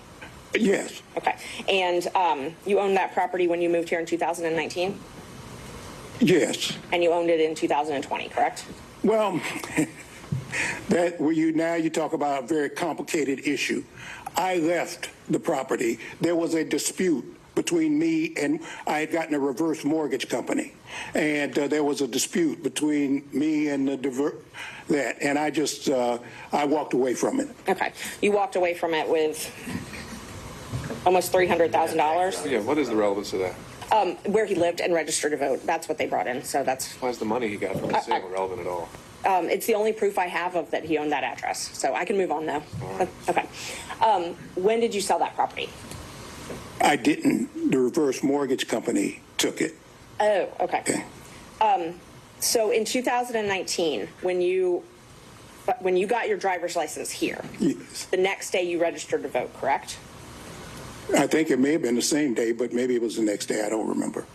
Yes. Okay. And you owned that property when you moved here in 2019? Yes. And you owned it in 2020, correct? Well, now you talk about a very complicated issue. I left the property. There was a dispute between me, and I had gotten a reverse mortgage company, and there was a dispute between me and that, and I just I walked away from it. Okay. You walked away from it with almost $300,000? Yeah, what is the relevance of that? Where he lived and registered to vote. That's what they brought in. So that's. Why is the money he got from the sale relevant at all? It's the only proof I have of that he owned that address. So I can move on though. Right. Okay. When did you sell that property? I didn't. The reverse mortgage company took it. Oh, okay. So in 2019, when you got your driver's license here, yes. The next day you registered to vote, correct? I think it may have been the same day, but maybe it was the next day. I don't remember.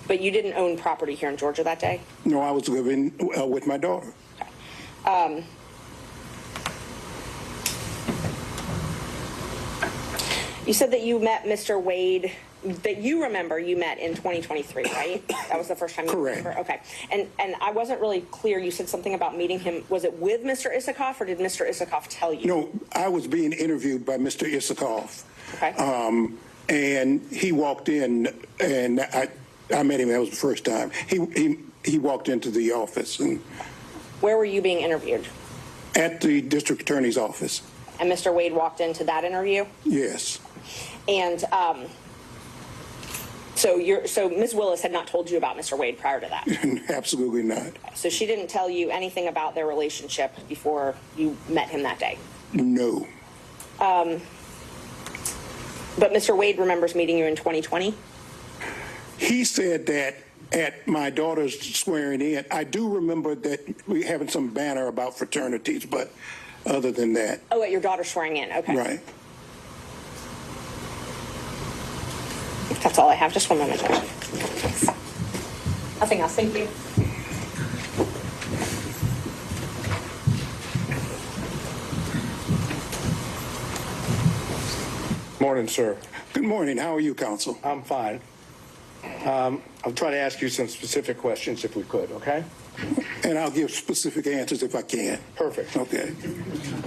But you didn't own property here in Georgia that day? No, I was living with my daughter. You said that you met Mr. Wade, that you remember you met in 2023, right? That was the first time you Correct. remember? Okay. And I wasn't really clear. You said something about meeting him. Was it with Mr. Isikoff, or did Mr. Isikoff tell you? No, I was being interviewed by Mr. Isikoff. Okay. And he walked in, and I met him. That was the first time. He walked into the office. And Where were you being interviewed? at the district attorney's office. And Mr. Wade walked into that interview? Yes. And so Ms. Willis had not told you about Mr. Wade prior to that? Absolutely not. So she didn't tell you anything about their relationship before you met him that day? No. But Mr. Wade remembers meeting you in 2020? He said that at my daughter's swearing in. I do remember that we having some banner about fraternities, but other than that. Oh, at your daughter's swearing in, okay. Right. That's all I have. Just one moment. Nothing else. Thank you. Morning, sir. Good morning. How are you, counsel? I'm fine. I'll try to ask you some specific questions if we could, okay? And I'll give specific answers if I can. Perfect. Okay.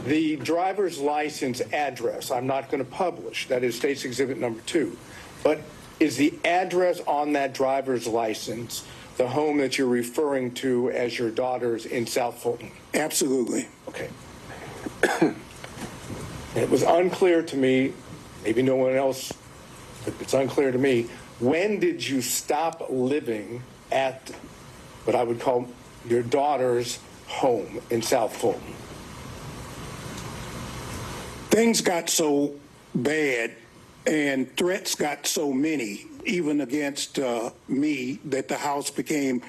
The driver's license address, I'm not going to publish. That is State's Exhibit number 2. But is the address on that driver's license the home that you're referring to as your daughter's in South Fulton? Absolutely. Okay. It was unclear to me, maybe no one else, but it's unclear to me, when did you stop living at what I would call your daughter's home in South Fulton? Things got so bad and threats got so many, even against me, that the house became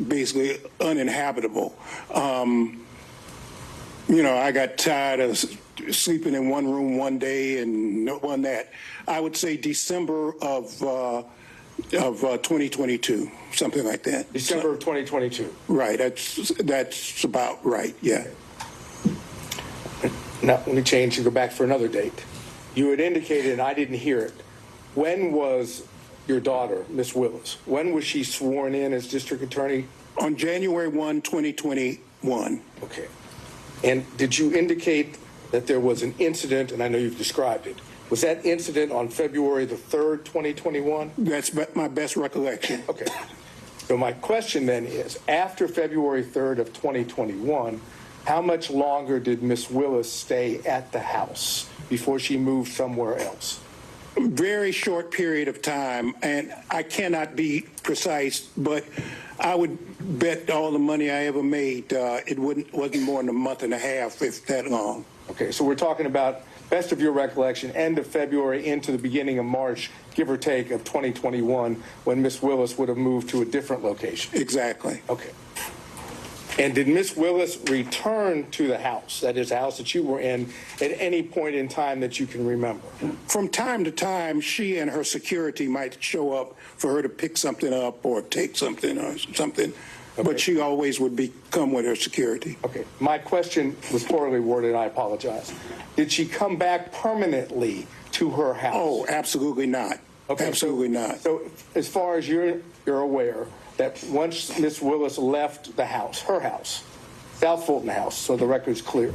basically uninhabitable. I got tired of sleeping in one room one day and one that. I would say December of 2022, something like that. December of 2022. Right. That's about right. Yeah. Now, let me change and go back for another date. You had indicated, and I didn't hear it, when was your daughter, Miss Willis, when was she sworn in as district attorney? On January 1, 2021. Okay. And did you indicate that there was an incident, and I know you've described it, was that incident on February the 3rd, 2021? That's my best recollection. Okay. So my question then is, after February 3rd of 2021, how much longer did Miss Willis stay at the house before she moved somewhere else? Very short period of time, and I cannot be precise, but I would bet all the money I ever made, it wasn't more than a month and a half, if that long. Okay, so we're talking about, best of your recollection, end of February into the beginning of March, give or take, of 2021, when Miss Willis would have moved to a different location. Exactly. Okay. And did Miss Willis return to the house, that is, the house that you were in, at any point in time that you can remember? From time to time, she and her security might show up for her to pick something up or take something or something, okay. But she always would come with her security. Okay. My question was poorly worded, I apologize. Did she come back permanently to her house? Oh, absolutely not. Okay, absolutely not. So as far as you're aware, that once Miss Willis left the house, her house, South Fulton House, so the record's clear,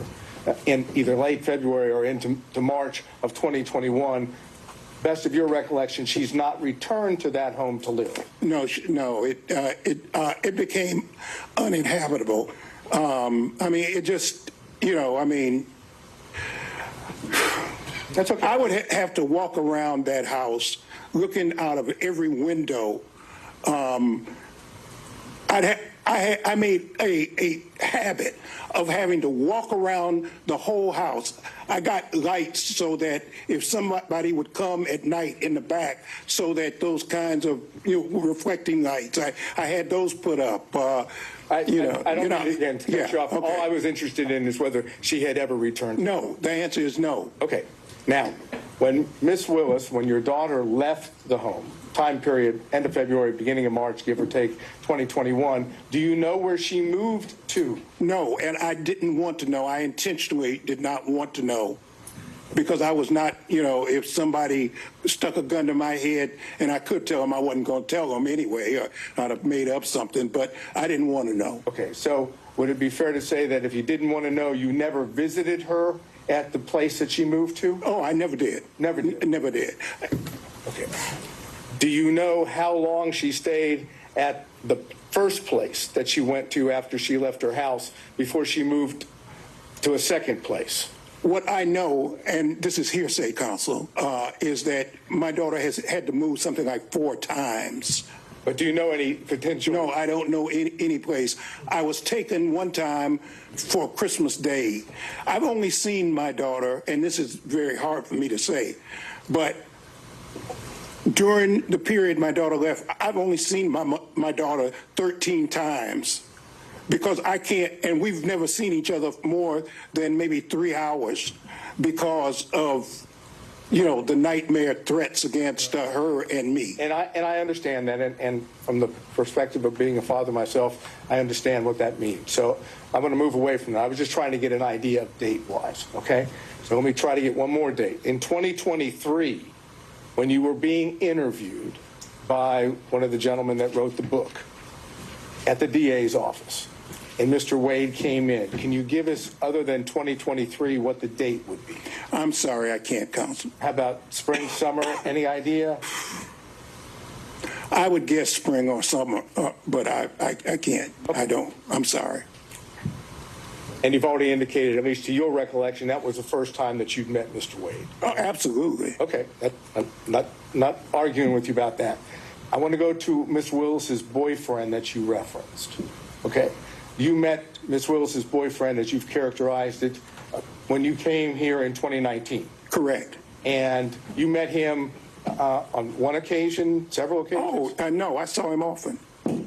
in either late February or into March of 2021, best of your recollection, she's not returned to that home to live. No, it became uninhabitable. It just, that's okay. I would have to walk around that house looking out of every window. I made a habit of having to walk around the whole house. I got lights so that if somebody would come at night in the back, so that those kinds of reflecting lights, I had those put up. I don't mean to cut you off. Okay. All I was interested in is whether she had ever returned. No, the answer is no. Okay. Now, When Miss Willis, when your daughter left the home, time period, end of February, beginning of March, give or take, 2021, do you know where she moved to? No, and I didn't want to know. I intentionally did not want to know because I was not, if somebody stuck a gun to my head and I could tell them, I wasn't going to tell them anyway, or I'd have made up something, but I didn't want to know. Okay, so would it be fair to say that if you didn't want to know, you never visited her at the place that she moved to? Oh, I never did. Never did? Never did. Okay. Do you know how long she stayed at the first place that she went to after she left her house before she moved to a second place? What I know, and this is hearsay, counsel, is that my daughter has had to move something like 4 times. But do you know any potential? No, I don't know any place. I was taken one time for Christmas Day. I've only seen my daughter, and this is very hard for me to say, but during the period my daughter left, I've only seen my daughter 13 times because I can't, and we've never seen each other more than maybe 3 hours because of, the nightmare threats against her and me. And I understand that, and from the perspective of being a father myself, I understand what that means. So I'm going to move away from that. I was just trying to get an idea of date-wise, okay? So let me try to get one more date. In 2023, when you were being interviewed by one of the gentlemen that wrote the book at the DA's office, and Mr. Wade came in, can you give us, other than 2023, what the date would be? I'm sorry, I can't counsel. How about spring, summer, any idea? I would guess spring or summer, but I can't. Okay. I don't. I'm sorry. And you've already indicated, at least to your recollection, that was the first time that you'd met Mr. Wade. Oh, absolutely. Okay, I'm not arguing with you about that. I want to go to Miss Willis's boyfriend that you referenced. Okay, you met Miss Willis's boyfriend, as you've characterized it, when you came here in 2019. Correct. And you met him on one occasion, several occasions? Oh, no, I saw him often.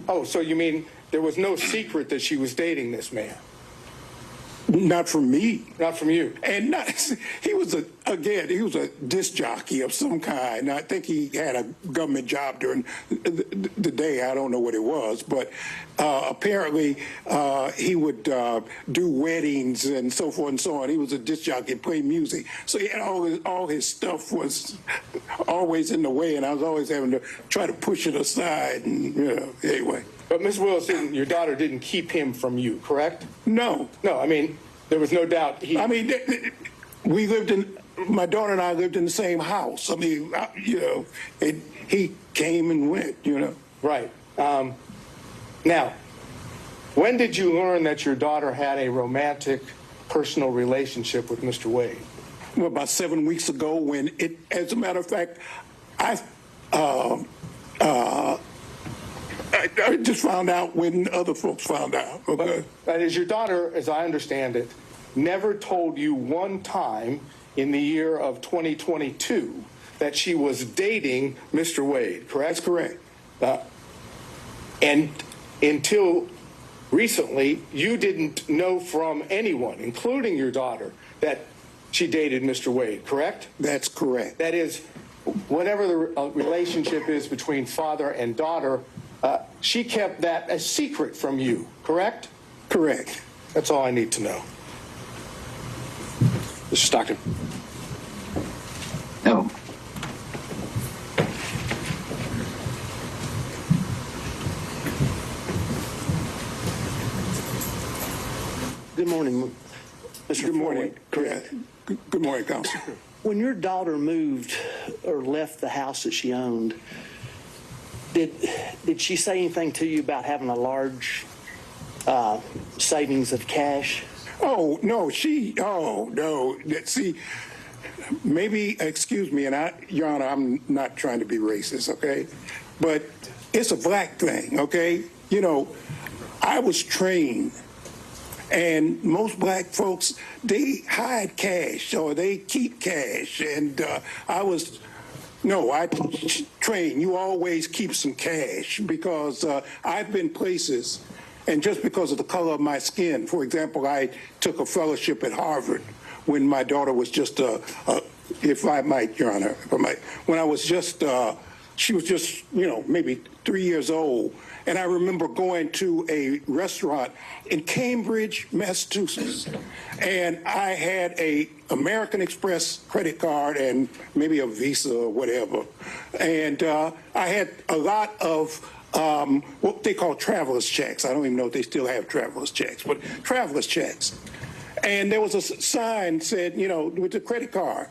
Oh, so you mean there was no secret that she was dating this man? Not from me. Not from you. And he was a disc jockey of some kind. I think he had a government job during the day. I don't know what it was, but apparently he would do weddings and so forth and so on. He was a disc jockey, play music. So he had all his stuff was always in the way, and I was always having to try to push it aside. And anyway. But Ms. Willis, your daughter didn't keep him from you, correct? No. No, I mean, there was no doubt we lived in, my daughter and I lived in the same house. I mean, he came and went, Right. Now, when did you learn that your daughter had a romantic, personal relationship with Mr. Wade? Well, about 7 weeks ago when as a matter of fact, I just found out when other folks found out. Okay. But as your daughter, as I understand it, never told you one time in the year of 2022 that she was dating Mr. Wade, correct? That's correct. And until recently, you didn't know from anyone, including your daughter, that she dated Mr. Wade, correct? That's correct. That is, whatever the relationship is between father and daughter, she kept that a secret from you, correct? Correct. That's all I need to know. Mr. Stockton. No. Good morning, Mr. Good morning. Correct. Good morning, Counsel. When your daughter moved or left the house that she owned, did she say anything to you about having a large savings of cash? Oh, no, no. See, maybe, excuse me, and Your Honor, I'm not trying to be racist, okay? But it's a black thing, okay? I was trained, and most black folks, they hide cash or they keep cash, and I trained, you always keep some cash because I've been places, and just because of the color of my skin, for example, I took a fellowship at Harvard when my daughter was just a if I might, Your Honor, if I might, when I was just, she was just, maybe 3 years old. And I remember going to a restaurant in Cambridge, Massachusetts, and I had a American Express credit card and maybe a Visa or whatever. And I had a lot of what they call traveler's checks. I don't even know if they still have traveler's checks, but traveler's checks. And there was a sign said, with the credit card,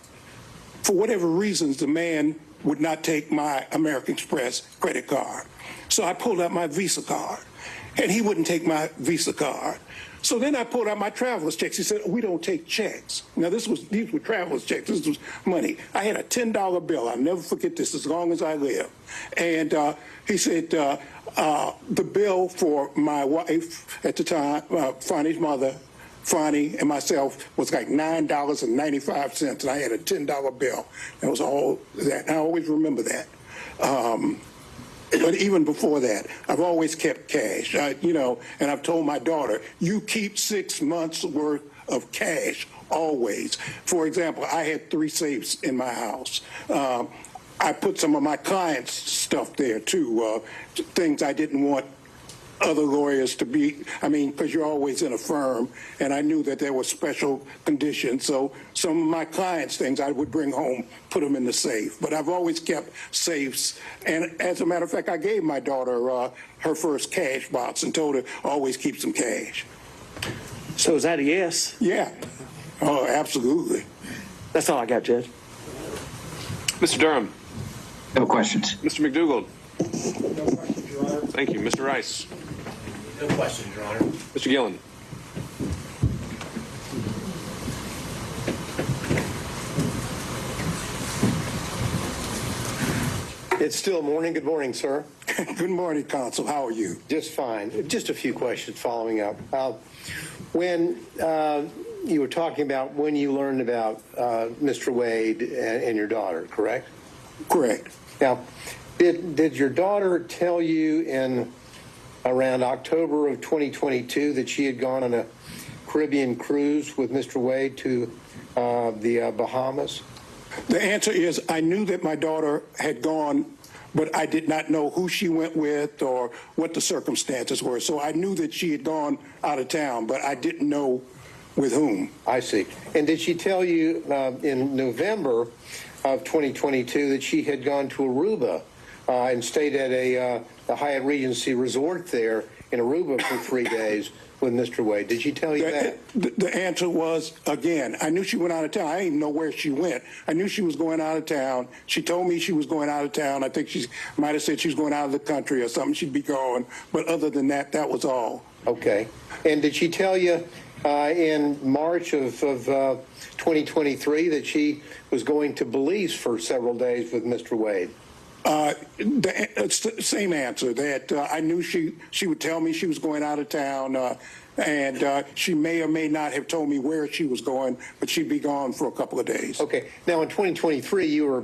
for whatever reasons, the man would not take my American Express credit card. So I pulled out my Visa card, and he wouldn't take my Visa card. So then I pulled out my traveler's checks. He said, we don't take checks. Now, these were traveler's checks. This was money. I had a $10 bill. I'll never forget this as long as I live. And he said, the bill for my wife at the time, Fonnie's mother, Fonnie and myself, was like $9.95, and I had a $10 bill. That was all that. I always remember that. But even before that, I've always kept cash, and I've told my daughter, you keep 6 months worth of cash always. For example, I had 3 safes in my house. I put some of my clients' stuff there too, things I didn't want other lawyers to be, because you're always in a firm, and I knew that there were special conditions, so some of my clients' things I would bring home, put them in the safe. But I've always kept safes, and as a matter of fact, I gave my daughter her first cash box and told her, always keep some cash. So is that a yes? Yeah. Oh, absolutely. That's all I got, Judge. Mr. Durham. No questions. Mr. McDougald. No questions, Your Honor. Thank you. Mr. Rice. No questions, Your Honor. Mr. Gillen. It's still morning. Good morning, sir. Good morning, counsel. How are you? Just fine. Just a few questions following up. When you were talking about when you learned about Mr. Wade and your daughter, correct? Correct. Now, did your daughter tell you in around October of 2022 that she had gone on a Caribbean cruise with Mr. Wade to the Bahamas? The answer is I knew that my daughter had gone, but I did not know who she went with or what the circumstances were. So I knew that she had gone out of town, but I didn't know with whom. I see. And did she tell you in November of 2022 that she had gone to Aruba and stayed at the Hyatt Regency Resort there in Aruba for 3 days with Mr. Wade? Did she tell you that? The answer was, again, I knew she went out of town. I didn't even know where she went. I knew she was going out of town. She told me she was going out of town. I think she might have said she was going out of the country or something. She'd be going. But other than that, that was all. Okay. And did she tell you in March of 2023 that she was going to Belize for several days with Mr. Wade? It's the same answer, that I knew she would tell me she was going out of town, and she may or may not have told me where she was going, but she'd be gone for a couple of days. Okay. Now, in 2023, you were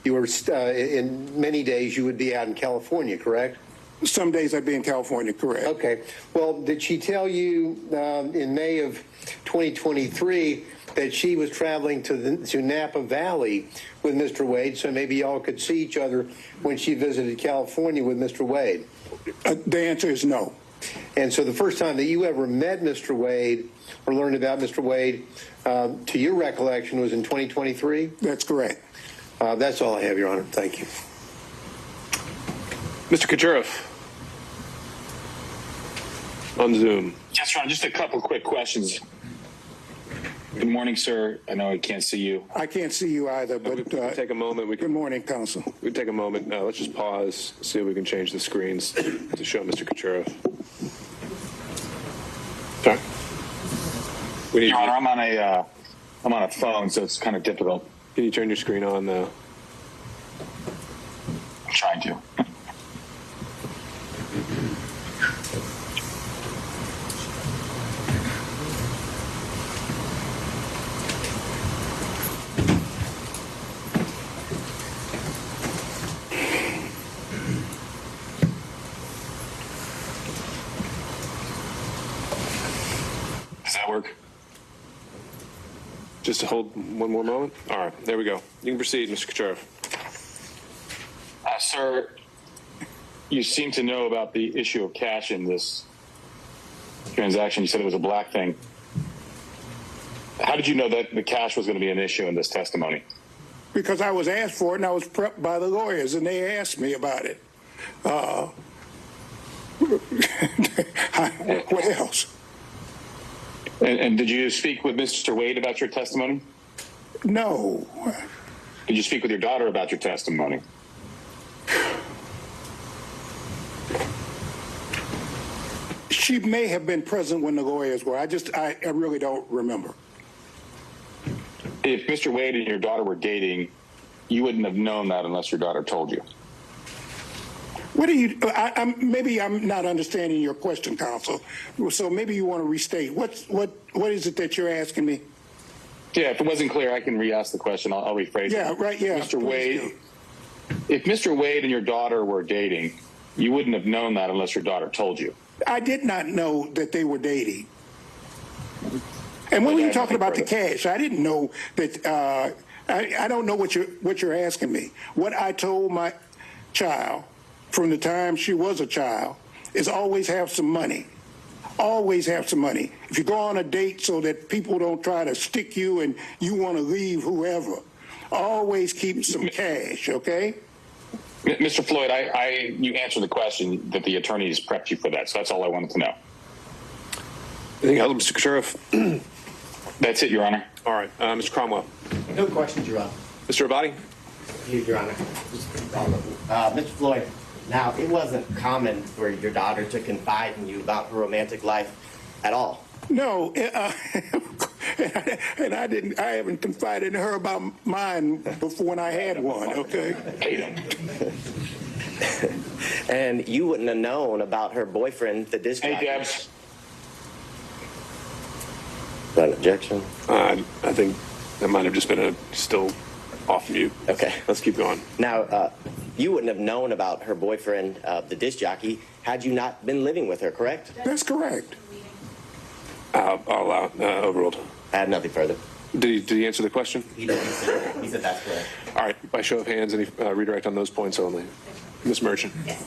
in many days you would be out in California, correct? Some days I'd be in California, correct. Okay. Well, did she tell you in May of 2023 that she was traveling to Napa Valley with Mr. Wade, so maybe y'all could see each other when she visited California with Mr. Wade? The answer is no. And so the first time that you ever met Mr. Wade or learned about Mr. Wade, to your recollection, was in 2023? That's correct. That's all I have, Your Honor. Thank you. Mr. Kucherov. On Zoom. Yes, Ron, just a couple quick questions. Good morning, sir. I know I can't see you. I can't see you either, but we can take a moment. Good morning, counsel. We can take a moment. Let's just pause, see if we can change the screens to show Mr. Kucherov. Sorry. Your Honor, I'm on a phone, so it's kind of difficult. Can you turn your screen on, though? I'm trying to. Does that work? Just to hold one more moment. All right, there we go. You can proceed, Mr. Kucherov. Sir, you seem to know about the issue of cash in this transaction. You said it was a black thing. How did you know that the cash was going to be an issue in this testimony? Because I was asked for it, and I was prepped by the lawyers, and they asked me about it. What else? And did you speak with Mr. Wade about your testimony? No. Did you speak with your daughter about your testimony? She may have been present when the lawyers were. I really don't remember. If Mr. Wade and your daughter were dating, you wouldn't have known that unless your daughter told you. What do you? Maybe I'm not understanding your question, counsel. So maybe you want to restate. What is it that you're asking me? Yeah, if it wasn't clear, I can re-ask the question. I'll rephrase it. Yeah, right. Yeah, Mr. Wade. If Mr. Wade and your daughter were dating, you wouldn't have known that unless your daughter told you. I did not know that they were dating. And when were you talking about the cash? I didn't know that. I don't know what you're asking me. What I told my child from the time she was a child is always have some money. Always have some money. If you go on a date so that people don't try to stick you and you want to leave whoever, always keep some cash, okay? Mr. Floyd, you answered the question that the attorneys prepped you for that, so that's all I wanted to know. Anything else, Mr. Kucherov? That's it, Your Honor. All right, Mr. Cromwell. No questions, Your Honor. Mr. Abadi? Your Honor. Mr. Floyd, now, it wasn't common for your daughter to confide in you about her romantic life at all. No, and I haven't confided in her about mine before when I had one, okay? And you wouldn't have known about her boyfriend, the disc jockey. Hey, Debs. Is that an objection? I think that might have just been still off mute. Okay. Let's keep going. Now, you wouldn't have known about her boyfriend, the disc jockey, had you not been living with her, correct? That's correct. I'll allow overruled. I have nothing further. Did he answer the question? He did. He said that's correct. All right. By show of hands, any redirect on those points only? Ms. Merchant. Yes.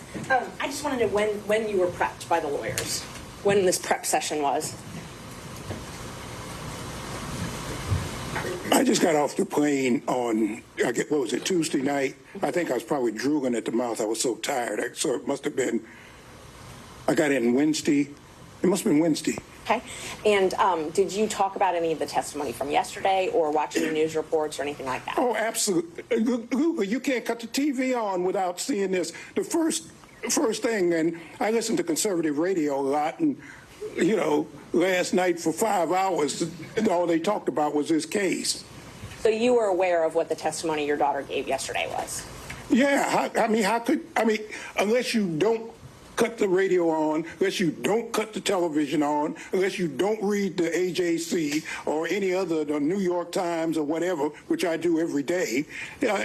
I just want to know when you were prepped by the lawyers, when this prep session was. I just got off the plane on, what was it, Tuesday night? I think I was probably drooling at the mouth. I was so tired. So it must have been, I got in Wednesday. It must have been Wednesday. Okay. And did you talk about any of the testimony from yesterday or watch any news reports or anything like that? Oh, absolutely. You can't cut the TV on without seeing this. The first thing, and I listen to conservative radio a lot, and last night for 5 hours, all they talked about was this case. So you were aware of what the testimony your daughter gave yesterday was? Yeah. Unless you don't cut the radio on, unless you don't cut the television on, unless you don't read the AJC or any other, the New York Times or whatever, which I do every day,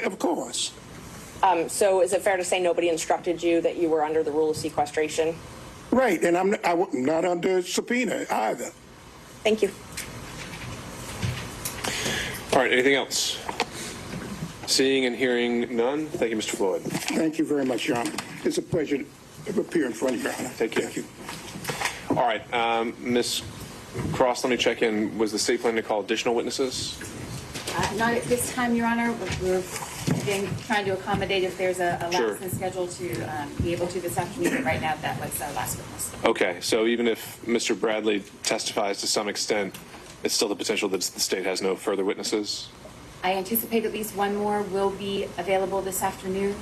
of course. So is it fair to say nobody instructed you that you were under the rule of sequestration? Right, and I'm not under subpoena either. Thank you. All right, anything else? Seeing and hearing none, thank you, Mr. Floyd. Thank you very much, Your Honor. It's a pleasure to appear in front of you, Your Honor. Thank you. All right, Ms. Cross, let me check in. Was the state planning to call additional witnesses? Not at this time, Your Honor. We're again trying to accommodate if there's a lapse in schedule to be able to this afternoon. But right now, that was our last witness. Okay, so even if Mr. Bradley testifies to some extent, it's still the potential that the state has no further witnesses? I anticipate at least one more will be available this afternoon,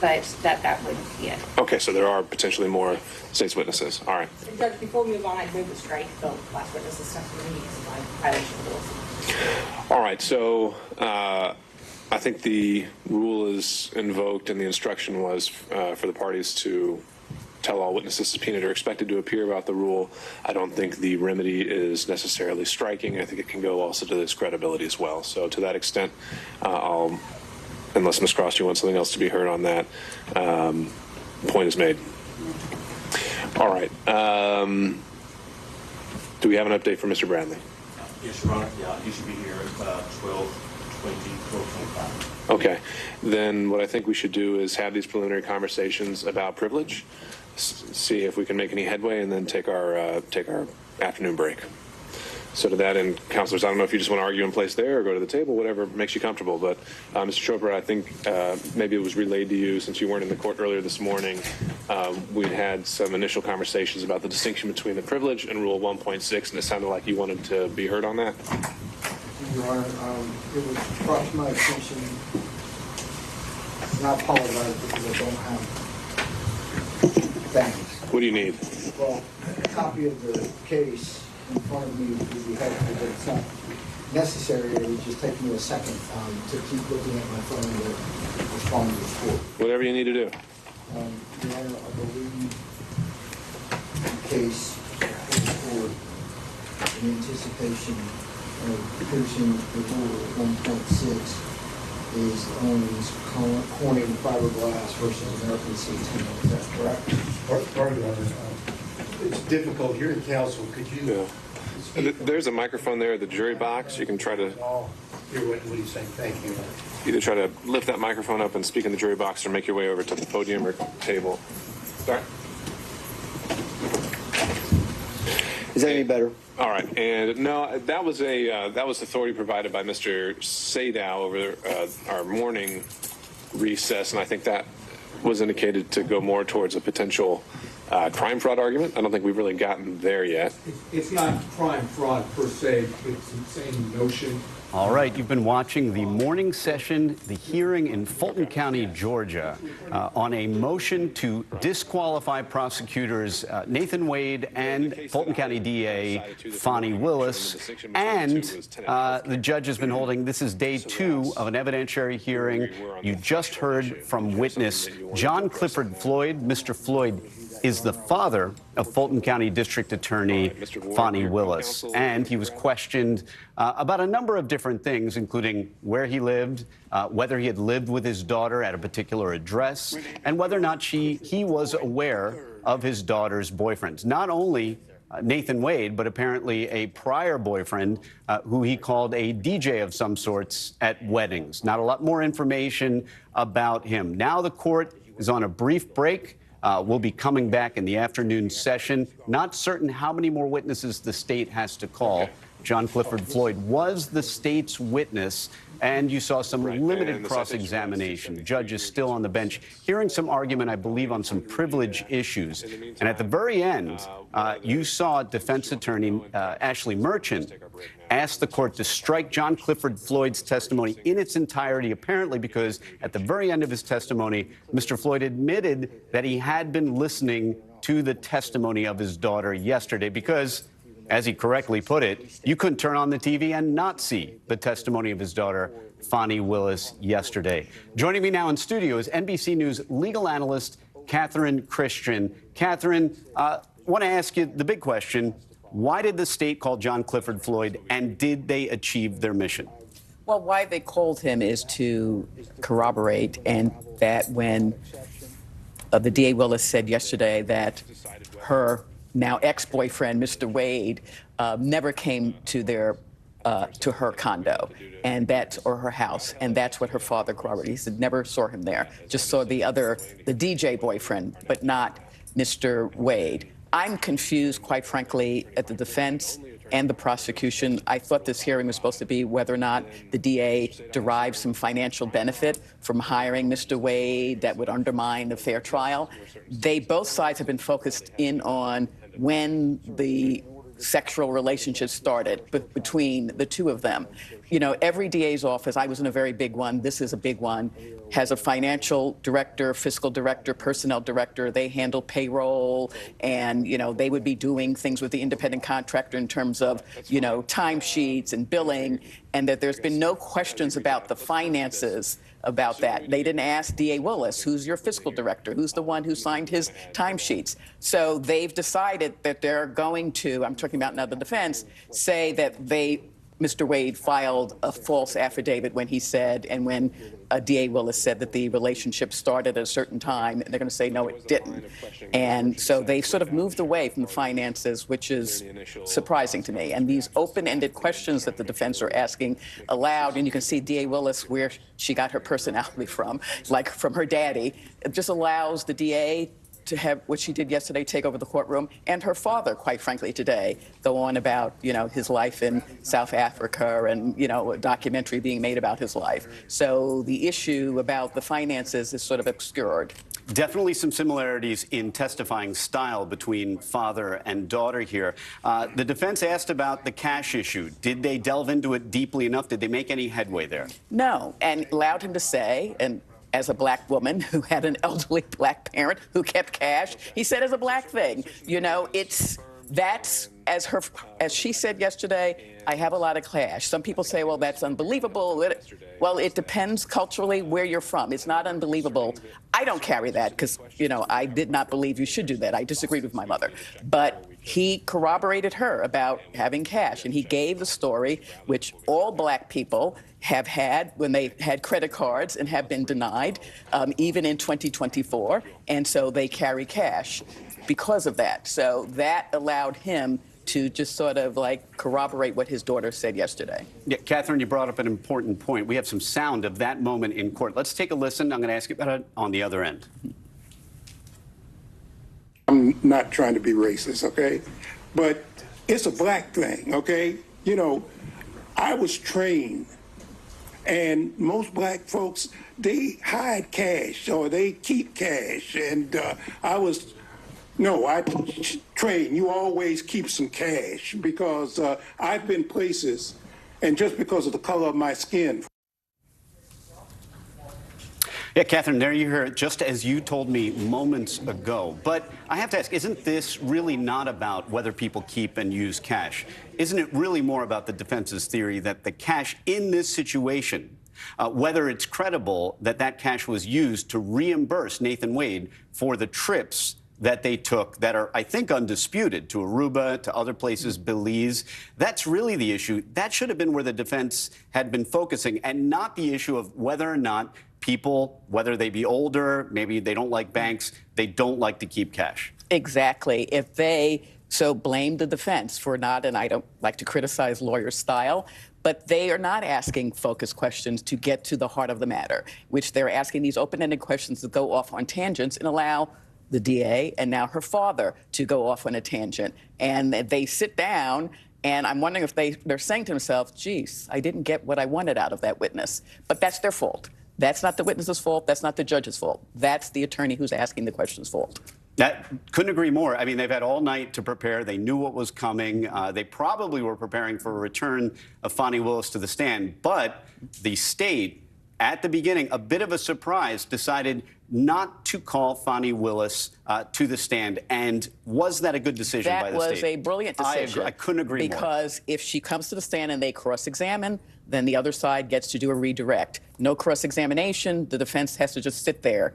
but that would be it. Okay, so there are potentially more state's witnesses. All right. Judge, before we move on, I'd move to strike the last witness's testimony as a violation of the rules. All right, so I think the rule is invoked and the instruction was for the parties to tell all witnesses subpoenaed or expected to appear about the rule. I don't think the remedy is necessarily striking. I think it can go also to this credibility as well. So to that extent, unless Ms. Cross, you want something else to be heard on that, point is made. All right. Do we have an update for Mr. Bradley? Yes, Your Honor. Yeah, he should be here at 12:25. Okay. Then what I think we should do is have these preliminary conversations about privilege, see if we can make any headway, and then take our afternoon break. So to that end, counselors, I don't know if you just want to argue in place there or go to the table, whatever makes you comfortable. But Mr. Chopra, I think maybe it was relayed to you since you weren't in the court earlier this morning. We'd had some initial conversations about the distinction between the privilege and Rule 1.6, and it sounded like you wanted to be heard on that. Your Honor, it was brought to my attention, and I apologize because I don't have things. What do you need? Well, a copy of the case in front of me would be helpful, but it's not necessary. It would just take me a second to keep looking at my phone to respond to the court. Whatever you need to do. Your Honor, I believe the case for in anticipation of piercing the rule 1.6 is Owens Corning Fiberglass versus American Seating. Is that correct? Pardon, Your Honor. It's difficult hearing counsel. Could you? Yeah. There's a microphone there at the jury box. You can try to. Hear what he's saying. Thank you. Either try to lift that microphone up and speak in the jury box, or make your way over to the podium or table. Sorry. Is that any better? All right, and no, that was authority provided by Mr. Sadow over our morning recess, and I think that was indicated to go more towards a potential crime fraud argument. I don't think we've really gotten there yet. It's not crime fraud per se. It's the same notion. All right, you've been watching the morning session, the hearing in Fulton County, Georgia, on a motion to disqualify prosecutors Nathan Wade and Fulton County DA Fani Willis. And the judge has been holding, this is day 2 of an evidentiary hearing. You just heard from witness John Clifford Floyd. Mr. Floyd is the father of Fulton County District Attorney Fani Willis, and he was questioned about a number of different things, including where he lived, whether he had lived with his daughter at a particular address, and whether or not he was aware of his daughter's boyfriend. Not only Nathan Wade, but apparently a prior boyfriend who he called a DJ of some sorts at weddings. Not a lot more information about him. Now the court is on a brief break. We'll be coming back in the afternoon session. Not certain how many more witnesses the state has to call. John Clifford Floyd was the state's witness, and you saw some limited cross-examination. The judge is still on the bench, hearing some argument, I believe, on some privilege issues. And at the very end, you saw defense attorney Ashley Merchant ask the court to strike John Clifford Floyd's testimony in its entirety, apparently because at the very end of his testimony, Mr. Floyd admitted that he had been listening to the testimony of his daughter yesterday because, as he correctly put it, you couldn't turn on the TV and not see the testimony of his daughter, Fani Willis, yesterday. Joining me now in studio is NBC News legal analyst Catherine Christian. Catherine, I want to ask you the big question. Why did the state call John Clifford Floyd, and did they achieve their mission? Well, why they called him is to corroborate, and that when the DA Willis said yesterday that her now ex-boyfriend, Mr. Wade, never came to to her condo, or her house, and that's what her father corroborated. He said never saw him there, just saw the DJ boyfriend, but not Mr. Wade. I'm confused, quite frankly, at the defense and the prosecution. I thought this hearing was supposed to be whether or not the DA derived some financial benefit from hiring Mr. Wade that would undermine the fair trial. Both sides have been focused in on when the sexual relationship started between the two of them. You know, every DA's office, I was in a very big one, this is a big one, has a financial director, fiscal director, personnel director. They handle payroll, and, you know, they would be doing things with the independent contractor in terms of, you know, timesheets and billing, and that there's been no questions about the finances about that. They didn't ask DA Willis, who's your fiscal director, who's the one who signed his timesheets. So they've decided that they're going to, I'm talking about now the defense, say that they Mr. Wade filed a false affidavit when he said, and when DA Willis said that the relationship started at a certain time, and they're going to say, no, it didn't. And so they've sort of moved away from the finances, which is surprising to me. And these open-ended questions that the defense are asking aloud, and you can see DA Willis where she got her personality from, like from her daddy, it just allows the DA to have what she did yesterday, take over the courtroom, and her father, quite frankly, today, go on about, his life in South Africa and, a documentary being made about his life. So the issue about the finances is sort of obscured. Definitely some similarities in testifying style between father and daughter here. The defense asked about the cash issue. Did they delve into it deeply enough? Did they make any headway there? No, and allowed him to say, and as a black woman who had an elderly black parent who kept cash, he said as a black thing, that's as she said yesterday, I have a lot of cash. Some people say, well, that's unbelievable. Well, it depends culturally where you're from. It's not unbelievable. I don't carry that because, I did not believe you should do that. I disagreed with my mother. But he corroborated her about having cash, and he gave the story, which all black people have had when they had credit cards and have been denied, even in 2024. And so they carry cash because of that. So that allowed him to just sort of corroborate what his daughter said yesterday. Yeah, Catherine, you brought up an important point. We have some sound of that moment in court. Let's take a listen. I'm going to ask you about it on the other end. I'm not trying to be racist, okay? But it's a black thing, okay? I was trained, and most black folks, they hide cash or they keep cash. And I trained, you always keep some cash because I've been places, and just because of the color of my skin. Yeah, Catherine, there you hear it, just as you told me moments ago. But I have to ask, isn't this really not about whether people keep and use cash? Isn't it really more about the defense's theory that the cash in this situation, whether it's credible that that cash was used to reimburse Nathan Wade for the trips that they took that are, I think, undisputed, to Aruba, to other places, Belize? That's really the issue. That should have been where the defense had been focusing, and not the issue of whether or not people, whether they be older, maybe they don't like banks, they don't like to keep cash. Exactly. If they so blame the defense for not, and I don't like to criticize lawyer style, but they are not asking focused questions to get to the heart of the matter, which they're asking these open-ended questions that go off on tangents and allow the DA and now her father to go off on a tangent. And they sit down, and I'm wondering if they're saying to themselves, geez, I didn't get what I wanted out of that witness. But that's their fault. That's not the witness's fault. That's not the judge's fault. That's the attorney who's asking the question's fault. That couldn't agree more. I mean, they've had all night to prepare. They knew what was coming. They probably were preparing for a return of Fani Willis to the stand. But the state, at the beginning, a bit of a surprise, decided not to call Fani Willis to the stand. And was that a good decision by the state? That was a brilliant decision. I couldn't agree more. Because if she comes to the stand and they cross-examine, then the other side gets to do a redirect. No cross-examination, the defense has to just sit there.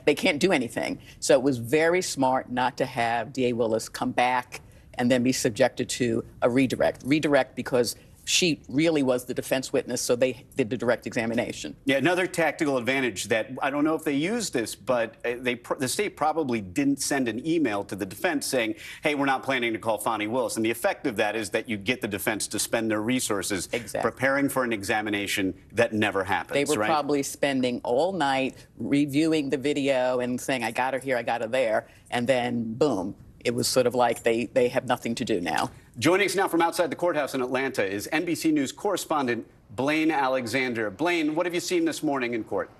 They can't do anything. So it was very smart not to have DA Willis come back and then be subjected to a redirect. Redirect because she really was the defense witness, so they did the direct examination. Yeah, another tactical advantage that I don't know if they used this, but the state probably didn't send an email to the defense saying, hey, we're not planning to call Fani Willis. And the effect of that is that you get the defense to spend their resources preparing for an examination that never happens. They were probably spending all night reviewing the video and saying, I got her here, I got her there, and then boom. It was sort of like they have nothing to do now. Joining us now from outside the courthouse in Atlanta is NBC News correspondent Blaine Alexander. Blaine, what have you seen this morning in court?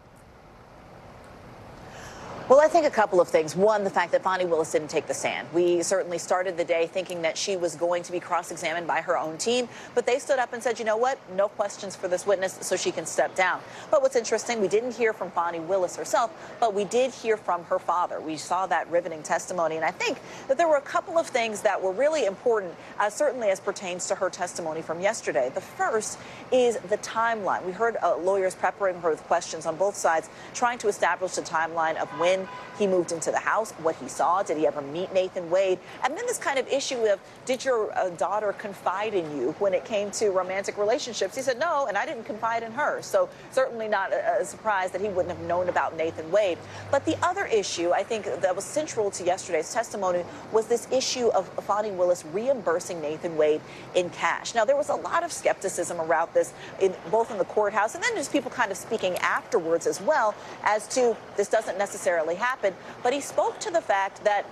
Well, I think a couple of things. One, the fact that Fani Willis didn't take the stand. We certainly started the day thinking that she was going to be cross-examined by her own team, but they stood up and said, you know what, no questions for this witness, so she can step down. But what's interesting, we didn't hear from Fani Willis herself, but we did hear from her father. We saw that riveting testimony, and I think that there were a couple of things that were really important, certainly as pertains to her testimony from yesterday. The first is the timeline. We heard lawyers peppering her with questions on both sides, trying to establish the timeline of when when he moved into the house, what he saw. Did he ever meet Nathan Wade? And then this kind of issue of, did your daughter confide in you when it came to romantic relationships? He said, no, and I didn't confide in her. So certainly not a surprise that he wouldn't have known about Nathan Wade. But the other issue, I think, that was central to yesterday's testimony was this issue of Fani Willis reimbursing Nathan Wade in cash. Now, there was a lot of skepticism around this, both in the courthouse and then just people kind of speaking afterwards as well, as to this doesn't necessarily happen. But he spoke to the fact that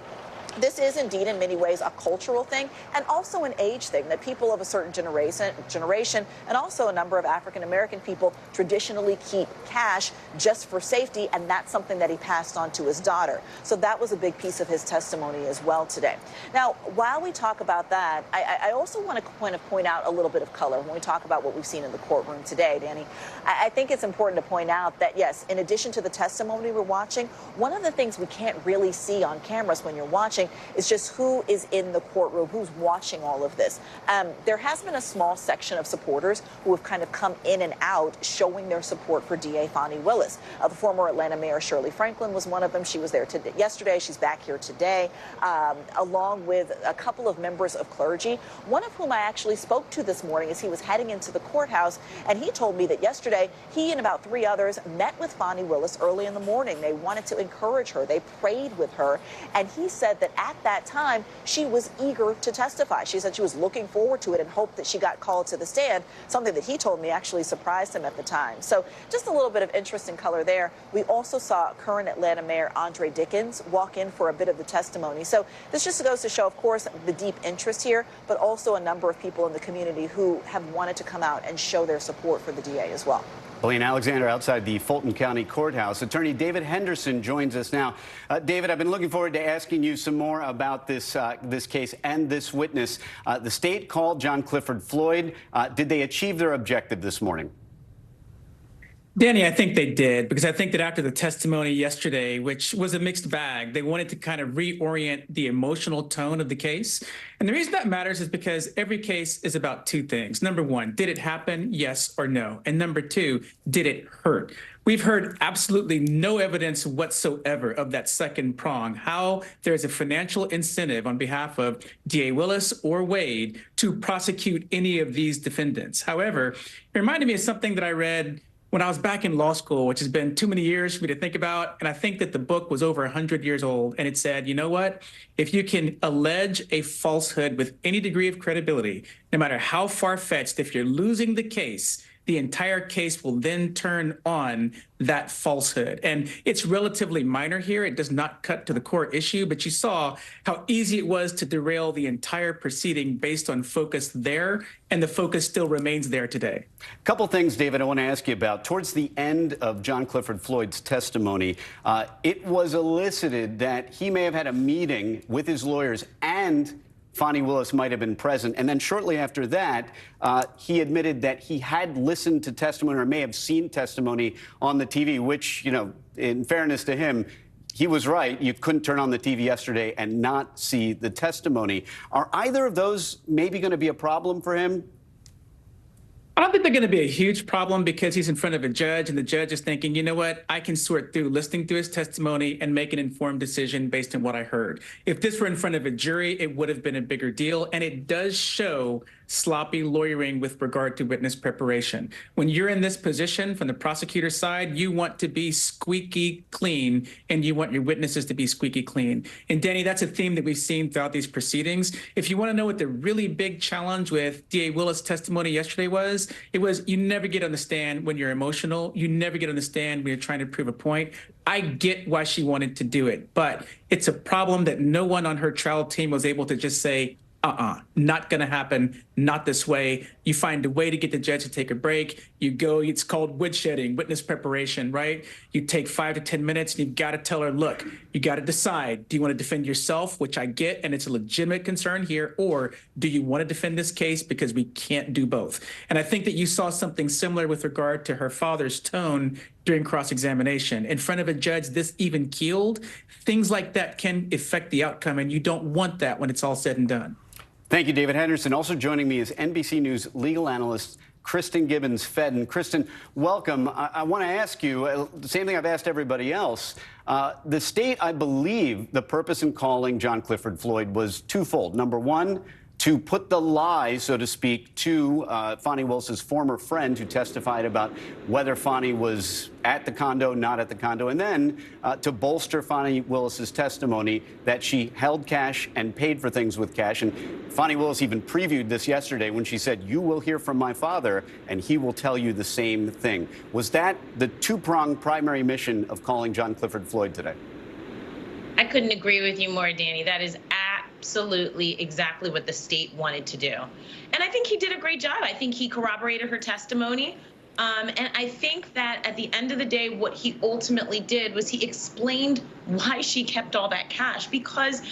this is indeed in many ways a cultural thing and also an age thing, that people of a certain generation and also a number of African-American people traditionally keep cash just for safety, and that's something that he passed on to his daughter. So that was a big piece of his testimony as well today. Now, while we talk about that, I also want to kind of point out a little bit of color when we talk about what we've seen in the courtroom today, Danny. I think it's important to point out that, yes, in addition to the testimony we're watching, one of the things we can't really see on cameras when you're watching is just who is in the courtroom, who's watching all of this. There has been a small section of supporters who have kind of come in and out showing their support for DA Fani Willis. The former Atlanta Mayor Shirley Franklin was one of them. She was there yesterday. She's back here today, along with a couple of members of clergy, one of whom I actually spoke to this morning as he was heading into the courthouse. And he told me that yesterday he and about 3 others met with Fani Willis early in the morning. They wanted to encourage her. They prayed with her. And he said that at that time, she was eager to testify. She said she was looking forward to it and hoped that she got called to the stand, something that he told me actually surprised him at the time. So just a little bit of interesting color there. We also saw current Atlanta Mayor Andre Dickens walk in for a bit of the testimony. So this just goes to show, of course, the deep interest here, but also a number of people in the community who have wanted to come out and show their support for the DA as well. Blaine Alexander outside the Fulton County Courthouse. Attorney David Henderson joins us now. David, I've been looking forward to asking you some more about this case and this witness. The state called John Clifford Floyd. Did they achieve their objective this morning? Danny, I think they did, because I think that after the testimony yesterday, which was a mixed bag, they wanted to kind of reorient the emotional tone of the case. And the reason that matters is because every case is about two things. Number one, did it happen? Yes or no? And number two, did it hurt? We've heard absolutely no evidence whatsoever of that second prong, how there's a financial incentive on behalf of DA Willis or Wade to prosecute any of these defendants. However, it reminded me of something that I read when I was back in law school, which has been too many years for me to think about. And I think that the book was over 100 years old. And it said, you know what? If you can allege a falsehood with any degree of credibility, no matter how far-fetched, if you're losing the case, the entire case will then turn on that falsehood. And it's relatively minor here. It does not cut to the core issue, but you saw how easy it was to derail the entire proceeding based on focus there, and the focus still remains there today. A couple things, David, I want to ask you about. Towards the end of John Clifford Floyd's testimony, it was elicited that he may have had a meeting with his lawyers and Fani Willis might have been present. And then shortly after that, he admitted that he had listened to testimony or may have seen testimony on the TV, which, you know, in fairness to him, he was right. You couldn't turn on the TV yesterday and not see the testimony. Are either of those maybe going to be a problem for him? I don't think they're going to be a huge problem because he's in front of a judge and the judge is thinking, you know what, I can sort through listening to his testimony and make an informed decision based on what I heard. If this were in front of a jury, it would have been a bigger deal. And it does show sloppy lawyering with regard to witness preparation. When you're in this position from the prosecutor's side, you want to be squeaky clean and you want your witnesses to be squeaky clean. And Danny, that's a theme that we've seen throughout these proceedings. If you want to know what the really big challenge with DA Willis' testimony yesterday was, it was you never get on the stand when you're emotional. You never get on the stand when you're trying to prove a point. I get why she wanted to do it, but it's a problem that no one on her trial team was able to just say, not going to happen, not this way. You find a way to get the judge to take a break. You go, it's called woodshedding, witness preparation, right? You take 5 to 10 minutes and you've got to tell her, look, you got to decide, do you want to defend yourself, which I get, and it's a legitimate concern here, or do you want to defend this case because we can't do both? And I think that you saw something similar with regard to her father's tone during cross-examination. In front of a judge this even keeled, things like that can affect the outcome, and you don't want that when it's all said and done. Thank you, David Henderson. Also joining me is NBC News legal analyst Kristen Gibbons-Fedden. Kristen, welcome. I want to ask you the same thing I've asked everybody else. The state, I believe, the purpose in calling John Clifford Floyd was twofold. Number one, to put the lie, so to speak, to Fonnie Willis's former friend who testified about whether Fonnie was at the condo, not at the condo, and then to bolster Fonnie Willis's testimony that she held cash and paid for things with cash. And Fonnie Willis even previewed this yesterday when she said, "You will hear from my father, and he will tell you the same thing." Was that the two-pronged primary mission of calling John Clifford Floyd today? I couldn't agree with you more, Danny. That is absolutely exactly what the state wanted to do. And I think he did a great job. I think he corroborated her testimony. And I think that at the end of the day, what he ultimately did was he explained why she kept all that cash, because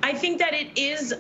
I think that it is,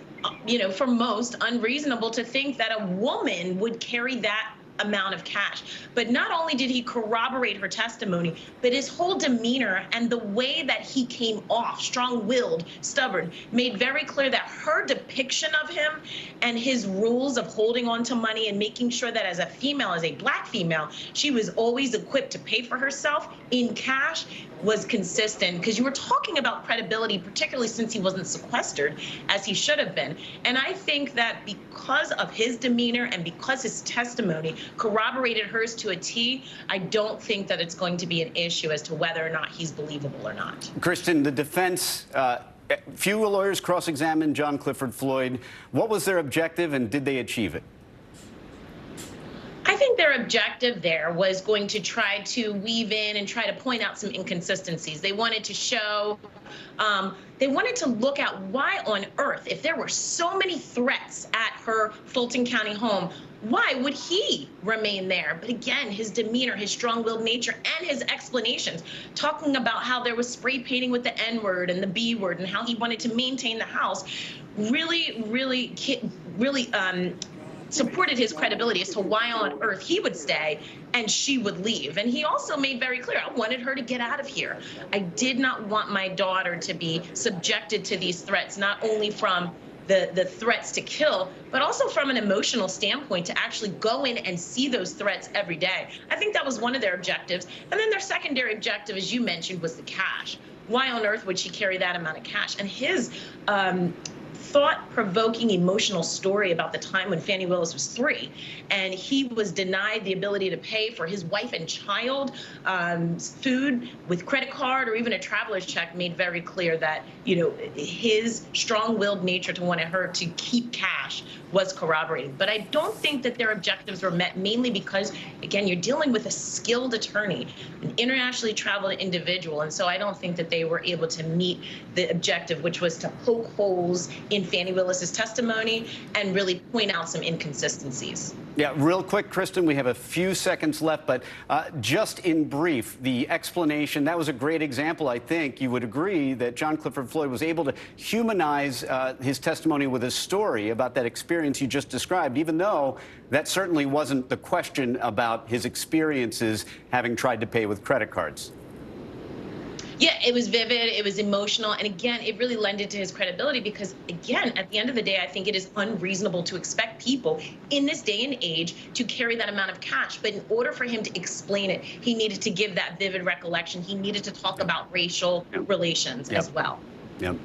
for most, unreasonable to think that a woman would carry that amount of cash. But not only did he corroborate her testimony, but his whole demeanor and the way that he came off, strong-willed, stubborn, made very clear that her depiction of him and his rules of holding on to money and making sure that as a female, as a black female, she was always equipped to pay for herself in cash was consistent, because you were talking about credibility, particularly since he wasn't sequestered as he should have been. And I think that because of his demeanor and because his testimony corroborated hers to a T, I don't think that it's going to be an issue as to whether or not he's believable or not. Kristen, the defense, few lawyers cross-examined John Clifford Floyd. What was their objective, and did they achieve it? I think their objective there was going to try to weave in and try to point out some inconsistencies. They wanted to show, they wanted to look at why on earth, if there were so many threats at her Fulton County home, why would he remain there? But again, his demeanor, his strong-willed nature, and his explanations, talking about how there was spray painting with the N-word and the B-word and how he wanted to maintain the house, really supported his credibility as to why on earth he would stay and she would leave. And he also made very clear, I wanted her to get out of here. I did not want my daughter to be subjected to these threats, not only from the threats to kill, but also from an emotional standpoint to actually go in and see those threats every day. I think that was one of their objectives. And then their secondary objective, as you mentioned, was the cash. Why on earth would she carry that amount of cash? And his thought-provoking emotional story about the time when Fannie Willis was 3 and he was denied the ability to pay for his wife and child food with credit card or even a traveler's check made very clear that, his strong-willed nature to want her to keep cash was corroborated. But I don't think that their objectives were met, mainly because, again, you're dealing with a skilled attorney, an internationally traveled individual, and so I don't think that they were able to meet the objective, which was to poke holes in Fannie Willis's testimony and really point out some inconsistencies. Yeah, real quick, Kristen, we have a few seconds left, but just in brief, the explanation, that was a great example, I think. You would agree that John Clifford Floyd was able to humanize his testimony with his story about that experience you just described, even though that certainly wasn't the question about his experiences having tried to pay with credit cards. Yeah, it was vivid, it was emotional, and again, it really lended to his credibility because, again, at the end of the day, I think it is unreasonable to expect people in this day and age to carry that amount of cash. But in order for him to explain it, he needed to give that vivid recollection. He needed to talk about racial relations as well. Yep.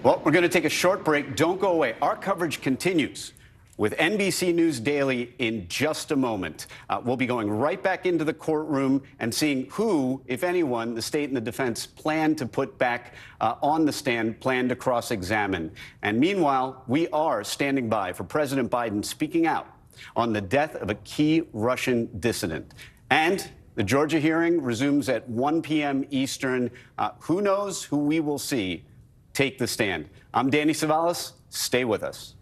Well, we're going to take a short break. Don't go away. Our coverage continues with NBC News Daily in just a moment. We'll be going right back into the courtroom and seeing who, if anyone, the state and the defense plan to put back on the stand, plan to cross-examine. And meanwhile, we are standing by for President Biden speaking out on the death of a key Russian dissident. And the Georgia hearing resumes at 1 p.m. Eastern. Who knows who we will see take the stand? I'm Danny Savalas. Stay with us.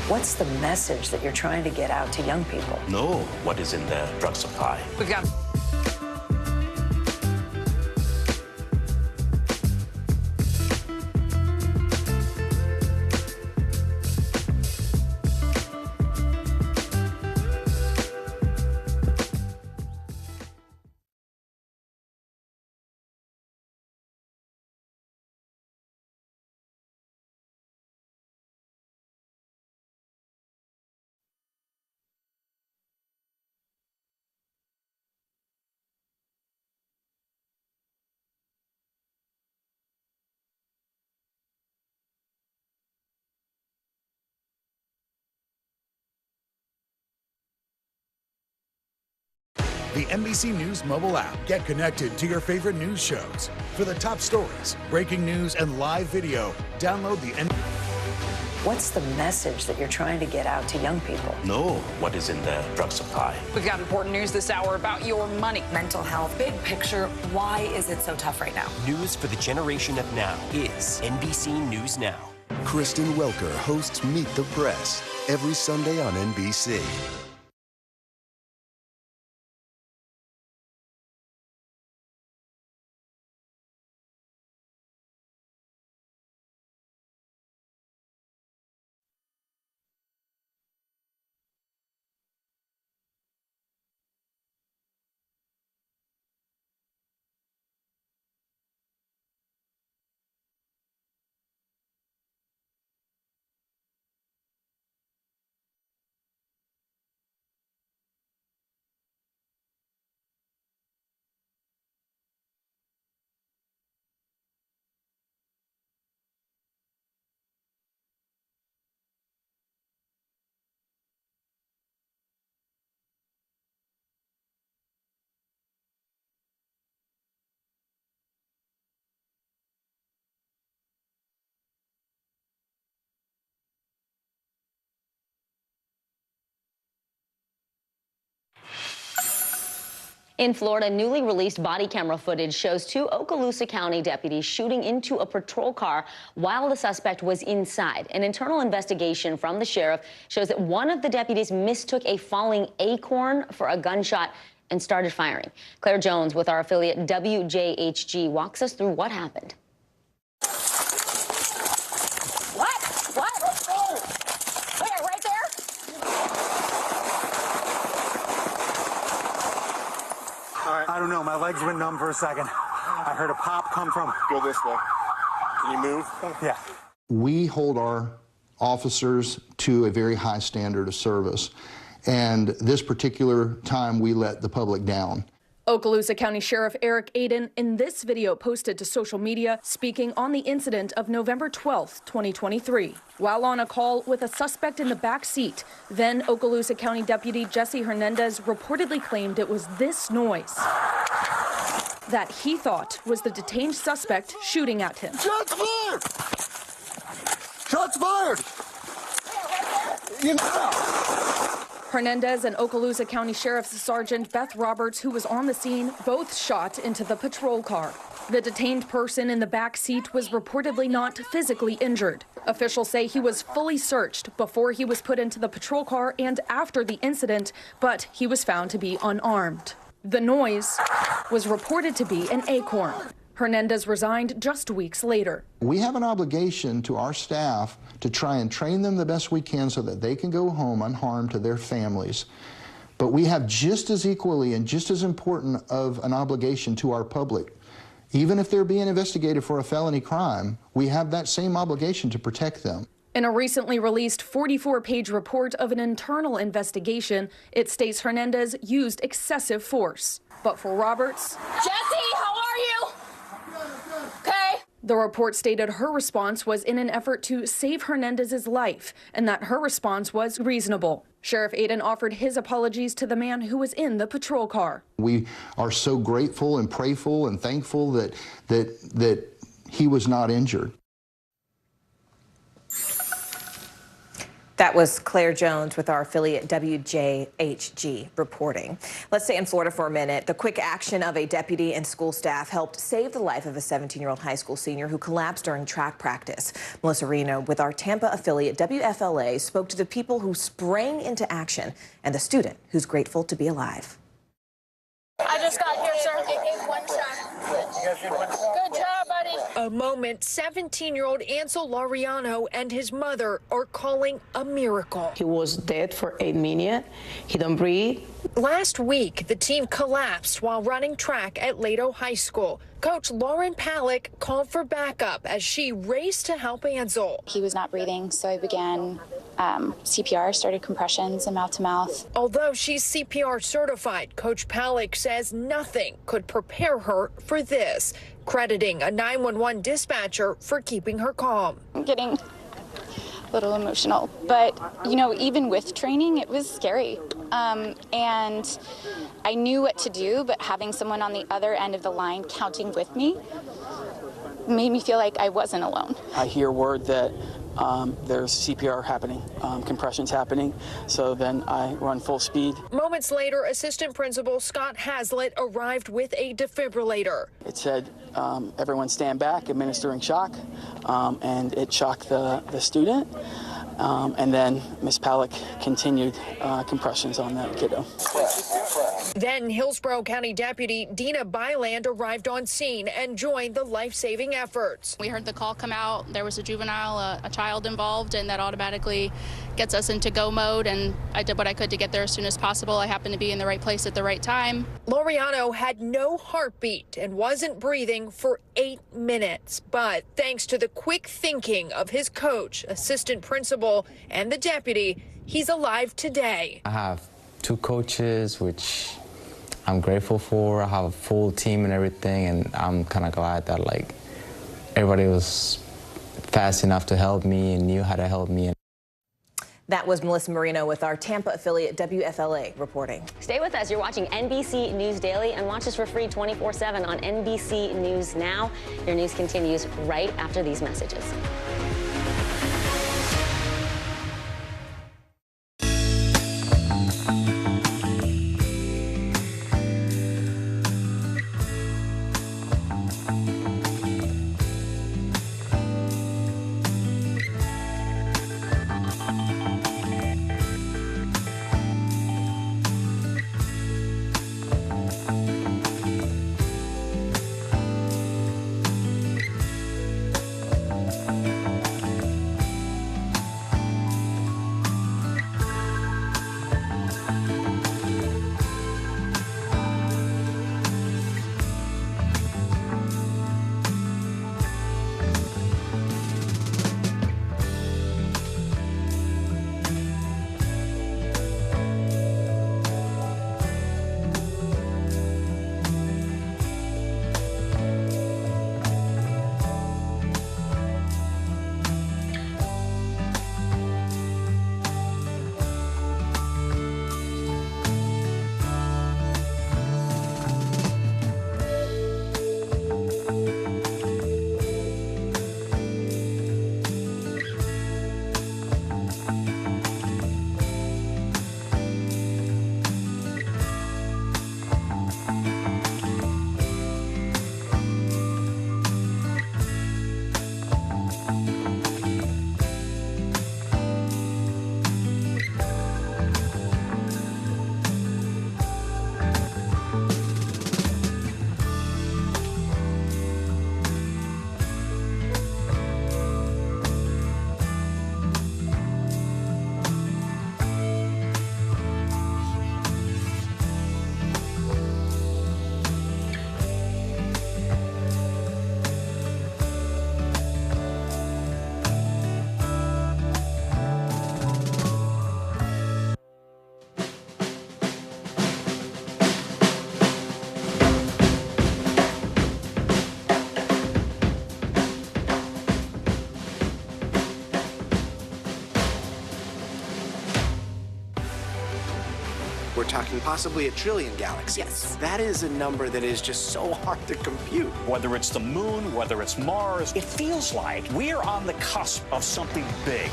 What's the message that you're trying to get out to young people? Know what is in the drug supply. We've got... The NBC News mobile app. Get connected to your favorite news shows. For the top stories, breaking news, and live video, download the What's the message that you're trying to get out to young people? Know what is in the drug supply. We've got important news this hour about your money. Mental health, big picture, why is it so tough right now? News for the generation of now is NBC News Now. Kristen Welker hosts Meet the Press every Sunday on NBC. In Florida, newly released body camera footage shows 2 Okaloosa County deputies shooting into a patrol car while the suspect was inside. An internal investigation from the sheriff shows that one of the deputies mistook a falling acorn for a gunshot and started firing. Claire Jones with our affiliate WJHG walks us through what happened. What? Let's go. Where, right there? I don't know. My legs went numb for a second. I heard a pop come from... Go this way. Can you move? Yeah. We hold our officers to a very high standard of service. And this particular time, we let the public down. Okaloosa County Sheriff Eric Aden in this video posted to social media speaking on the incident of November 12, 2023. While on a call with a suspect in the back seat, then Okaloosa County Deputy Jesse Hernandez reportedly claimed it was this noise that he thought was the detained suspect shooting at him. Shots fired! Shots fired! You know. Hernandez and Okaloosa County Sheriff's Sergeant Beth Roberts, who was on the scene, both shot into the patrol car. The detained person in the back seat was reportedly not physically injured. Officials say he was fully searched before he was put into the patrol car and after the incident, but he was found to be unarmed. The noise was reported to be an acorn. Hernandez resigned just weeks later. We have an obligation to our staff to try and train them the best we can so that they can go home unharmed to their families. But we have just as equally and just as important of an obligation to our public. Even if they're being investigated for a felony crime, we have that same obligation to protect them. In a recently released 44-page report of an internal investigation, it states Hernandez used excessive force. But for Roberts... Jesse, how are you? Okay. The report stated her response was in an effort to save Hernandez's life and that her response was reasonable. Sheriff Aden offered his apologies to the man who was in the patrol car. We are so grateful and prayerful and thankful that he was not injured. That was Claire Jones with our affiliate WJHG reporting. Let's stay in Florida for a minute. The quick action of a deputy and school staff helped save the life of a 17-year-old high school senior who collapsed during track practice. Melissa Reno with our Tampa affiliate WFLA spoke to the people who sprang into action and the student who's grateful to be alive. I just got here, sir. One shot. Good job, buddy. A moment 17-year-old Ansel Laureano and his mother are calling a miracle. He was dead for 8 minutes. He don't breathe. Last week, the team collapsed while running track at Lato High School. Coach Lauren Palick called for backup as she raced to help Ansel. He was not breathing, so I began CPR, started compressions and mouth-to-mouth. Although she's CPR certified, Coach Palick says nothing could prepare her for this, crediting a 911 dispatcher for keeping her calm. I'm getting a little emotional, but you know, even with training, it was scary. And I knew what to do, but having someone on the other end of the line counting with me made me feel like I wasn't alone. I hear word that there's CPR happening, compressions happening, so then I run full speed. Moments later, Assistant Principal Scott Hazlitt arrived with a defibrillator. It said, everyone stand back, administering shock, and it shocked the student. And then Ms. Palick continued compressions on that kiddo. Then Hillsborough County Deputy Dina Byland arrived on scene and joined the life-saving efforts. We heard the call come out. There was a juvenile, a child involved, and that automatically gets us into go mode, and I did what I could to get there as soon as possible. I happened to be in the right place at the right time. Laureano had no heartbeat and wasn't breathing for 8 minutes, but thanks to the quick thinking of his coach, assistant principal, and the deputy, he's alive today. I have 2 coaches, which I'm grateful for. I have a full team and everything, and I'm kind of glad that like everybody was fast enough to help me and knew how to help me. That was Melissa Marino with our Tampa affiliate WFLA reporting. Stay with us. You're watching NBC News Daily, and watch us for free 24/7 on NBC News Now. Your news continues right after these messages. We're talking possibly 1 trillion galaxies. Yes. That is a number that is just so hard to compute. Whether it's the moon, whether it's Mars, it feels like we're on the cusp of something big.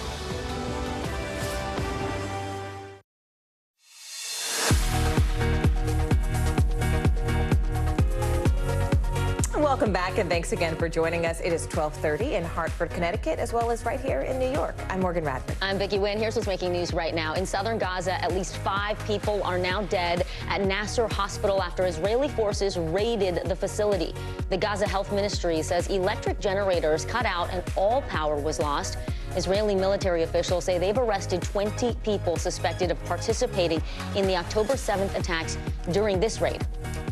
back, and thanks again for joining us. It is 12:30 in Hartford, Connecticut, as well as right here in New York. I'm Morgan Radford. I'm Vicki Wynn. Here's what's making news right now. In southern Gaza, at least 5 people are now dead at Nasser Hospital after Israeli forces raided the facility. The Gaza Health Ministry says electric generators cut out and all power was lost. Israeli military officials say they've arrested 20 people suspected of participating in the October 7th attacks during this raid.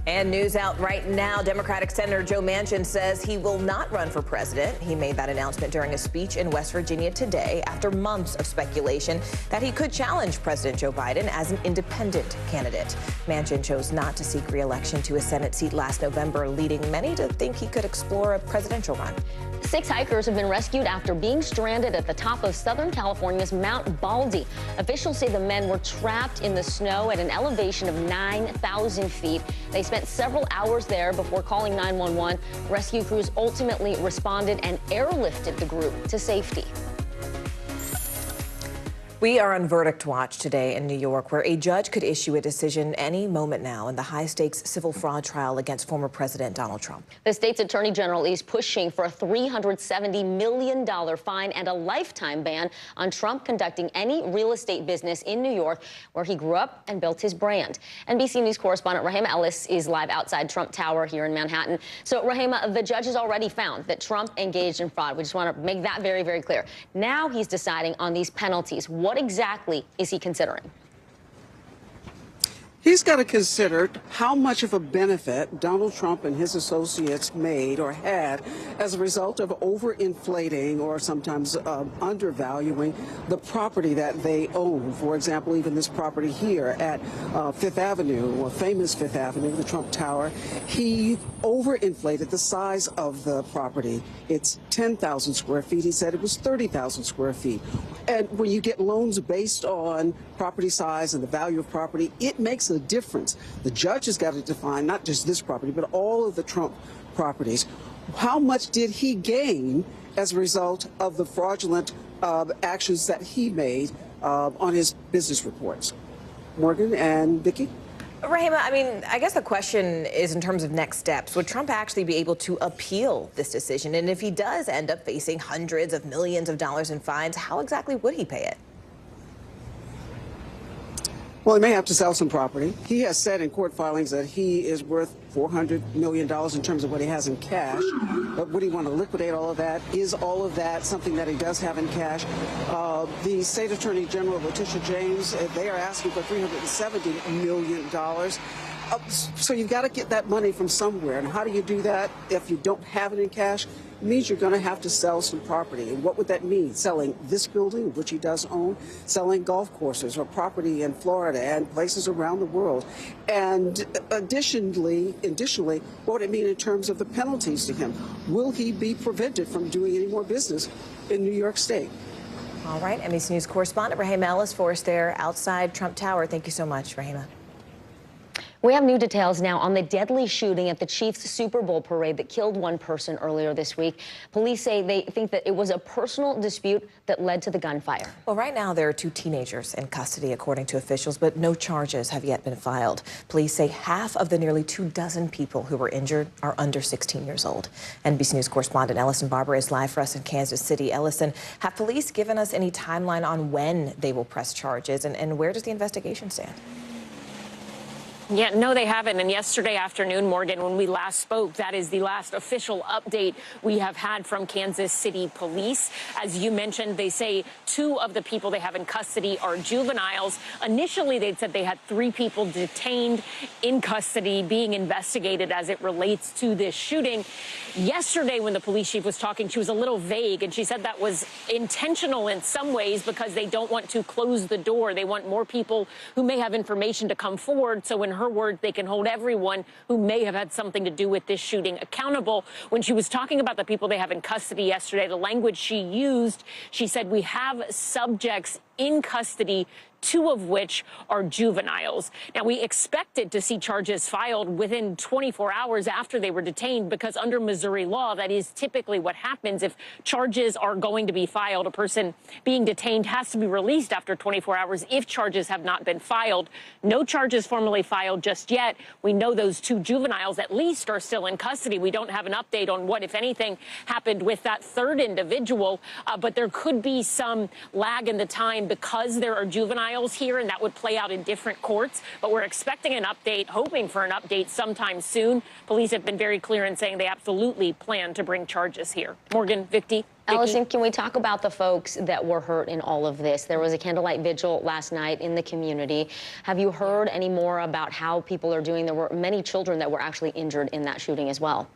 And news out right now, Democratic Senator Joe Manchin says he will not run for president. He made that announcement during a speech in West Virginia today after months of speculation that he could challenge President Joe Biden as an independent candidate. Manchin chose not to seek re-election to his Senate seat last November, leading many to think he could explore a presidential run. 6 hikers have been rescued after being stranded at the top of Southern California's Mount Baldy. Officials say the men were trapped in the snow at an elevation of 9,000 feet. They spent several hours there before calling 911. Rescue crews ultimately responded and airlifted the group to safety. We are on verdict watch today in New York, where a judge could issue a decision any moment now in the high-stakes civil fraud trial against former President Donald Trump. The state's attorney general is pushing for a $370 million fine and a lifetime ban on Trump conducting any real estate business in New York, where he grew up and built his brand. NBC News correspondent Rahema Ellis is live outside Trump Tower here in Manhattan. So, Rahema, the judge has already found that Trump engaged in fraud. We just want to make that very, very clear. Now he's deciding on these penalties. What exactly is he considering? He's got to consider how much of a benefit Donald Trump and his associates made or had as a result of overinflating or sometimes undervaluing the property that they own. For example, even this property here at Fifth Avenue, or famous Fifth Avenue, the Trump Tower, he overinflated the size of the property. It's 10,000 square feet. He said it was 30,000 square feet. And when you get loans based on property size and the value of property, it makes a difference. The judge has got to define not just this property, but all of the Trump properties. How much did he gain as a result of the fraudulent actions that he made on his business reports? Morgan and Vicki? Rahema, I mean, I guess the question is in terms of next steps. Would Trump actually be able to appeal this decision? And if he does end up facing hundreds of millions of dollars in fines, how exactly would he pay it? Well, he may have to sell some property. He has said in court filings that he is worth $400 million in terms of what he has in cash. But would he want to liquidate all of that? Is all of that something that he does have in cash? The State Attorney General, Letitia James, they are asking for $370 million. So you've got to get that money from somewhere. And how do you do that if you don't have it in cash? It means you're going to have to sell some property. And what would that mean? Selling this building, which he does own, selling golf courses or property in Florida and places around the world. And additionally, what would it mean in terms of the penalties to him? Will he be prevented from doing any more business in New York State? All right, NBC News correspondent Rahema Ellis for us there outside Trump Tower. Thank you so much, Rahema. We have new details now on the deadly shooting at the Chiefs Super Bowl parade that killed one person earlier this week. Police say they think that it was a personal dispute that led to the gunfire. Well, right now there are 2 teenagers in custody, according to officials, but no charges have yet been filed. Police say half of the nearly 24 people who were injured are under 16 years old. NBC News correspondent Ellison Barber is live for us in Kansas City. Ellison, have police given us any timeline on when they will press charges, and where does the investigation stand? Yeah, no, they haven't. And yesterday afternoon, Morgan, when we last spoke, that is the last official update we have had from Kansas City Police. As you mentioned, they say 2 of the people they have in custody are juveniles. Initially, they'd said they had 3 people detained in custody being investigated as it relates to this shooting. Yesterday, when the police chief was talking, she was a little vague, and she said that was intentional in some ways because they don't want to close the door. They want more people who may have information to come forward. So in her words, they can hold everyone who may have had something to do with this shooting accountable. When she was talking about the people they have in custody yesterday, the language she used, she said, we have subjects in custody 2 of which are juveniles. Now, we expected to see charges filed within 24 hours after they were detained, because under Missouri law, that is typically what happens. If charges are going to be filed, a person being detained has to be released after 24 hours if charges have not been filed. No charges formally filed just yet. We know those 2 juveniles at least are still in custody. We don't have an update on what, if anything, happened with that 3rd individual, but there could be some lag in the time because there are juveniles here, and that would play out in different courts. But we're expecting an update, hoping for an update sometime soon. Police have been very clear in saying they absolutely plan to bring charges here. Morgan, Vicky. Allison, can we talk about the folks that were hurt in all of this? There was a candlelight vigil last night in the community. Have you heard any more about how people are doing? There were many children that were actually injured in that shooting as well.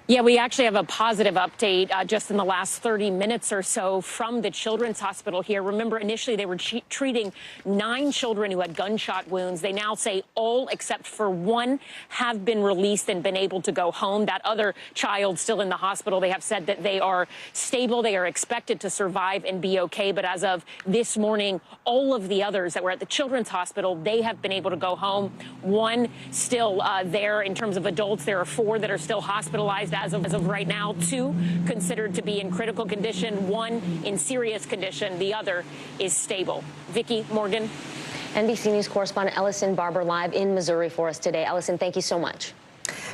Yeah, we actually have a positive update just in the last 30 minutes or so from the Children's Hospital here. Remember, initially they were treating 9 children who had gunshot wounds. They now say all except for 1 have been released and been able to go home. That other child still in the hospital, they have said that they are stable. They are expected to survive and be okay. But as of this morning, all of the others that were at the Children's Hospital, they have been able to go home. 1 still there in terms of adults. There are 4 that are still hospitalized as of right now. 2 considered to be in critical condition, 1 in serious condition. The other is stable. Vicky, Morgan. NBC News correspondent Ellison Barber live in Missouri for us today. Ellison, thank you so much.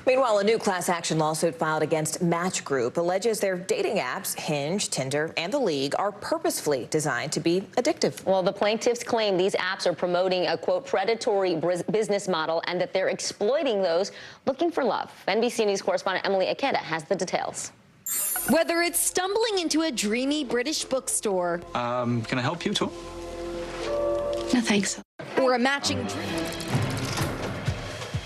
Meanwhile, a new class action lawsuit filed against Match Group alleges their dating apps, Hinge, Tinder, and The League, are purposefully designed to be addictive. Well, the plaintiffs claim these apps are promoting a, quote, predatory business model and that they're exploiting those looking for love. NBC News correspondent Emily Akeda has the details. Whether it's stumbling into a dreamy British bookstore. Can I help you, too? No, thanks. Or a matching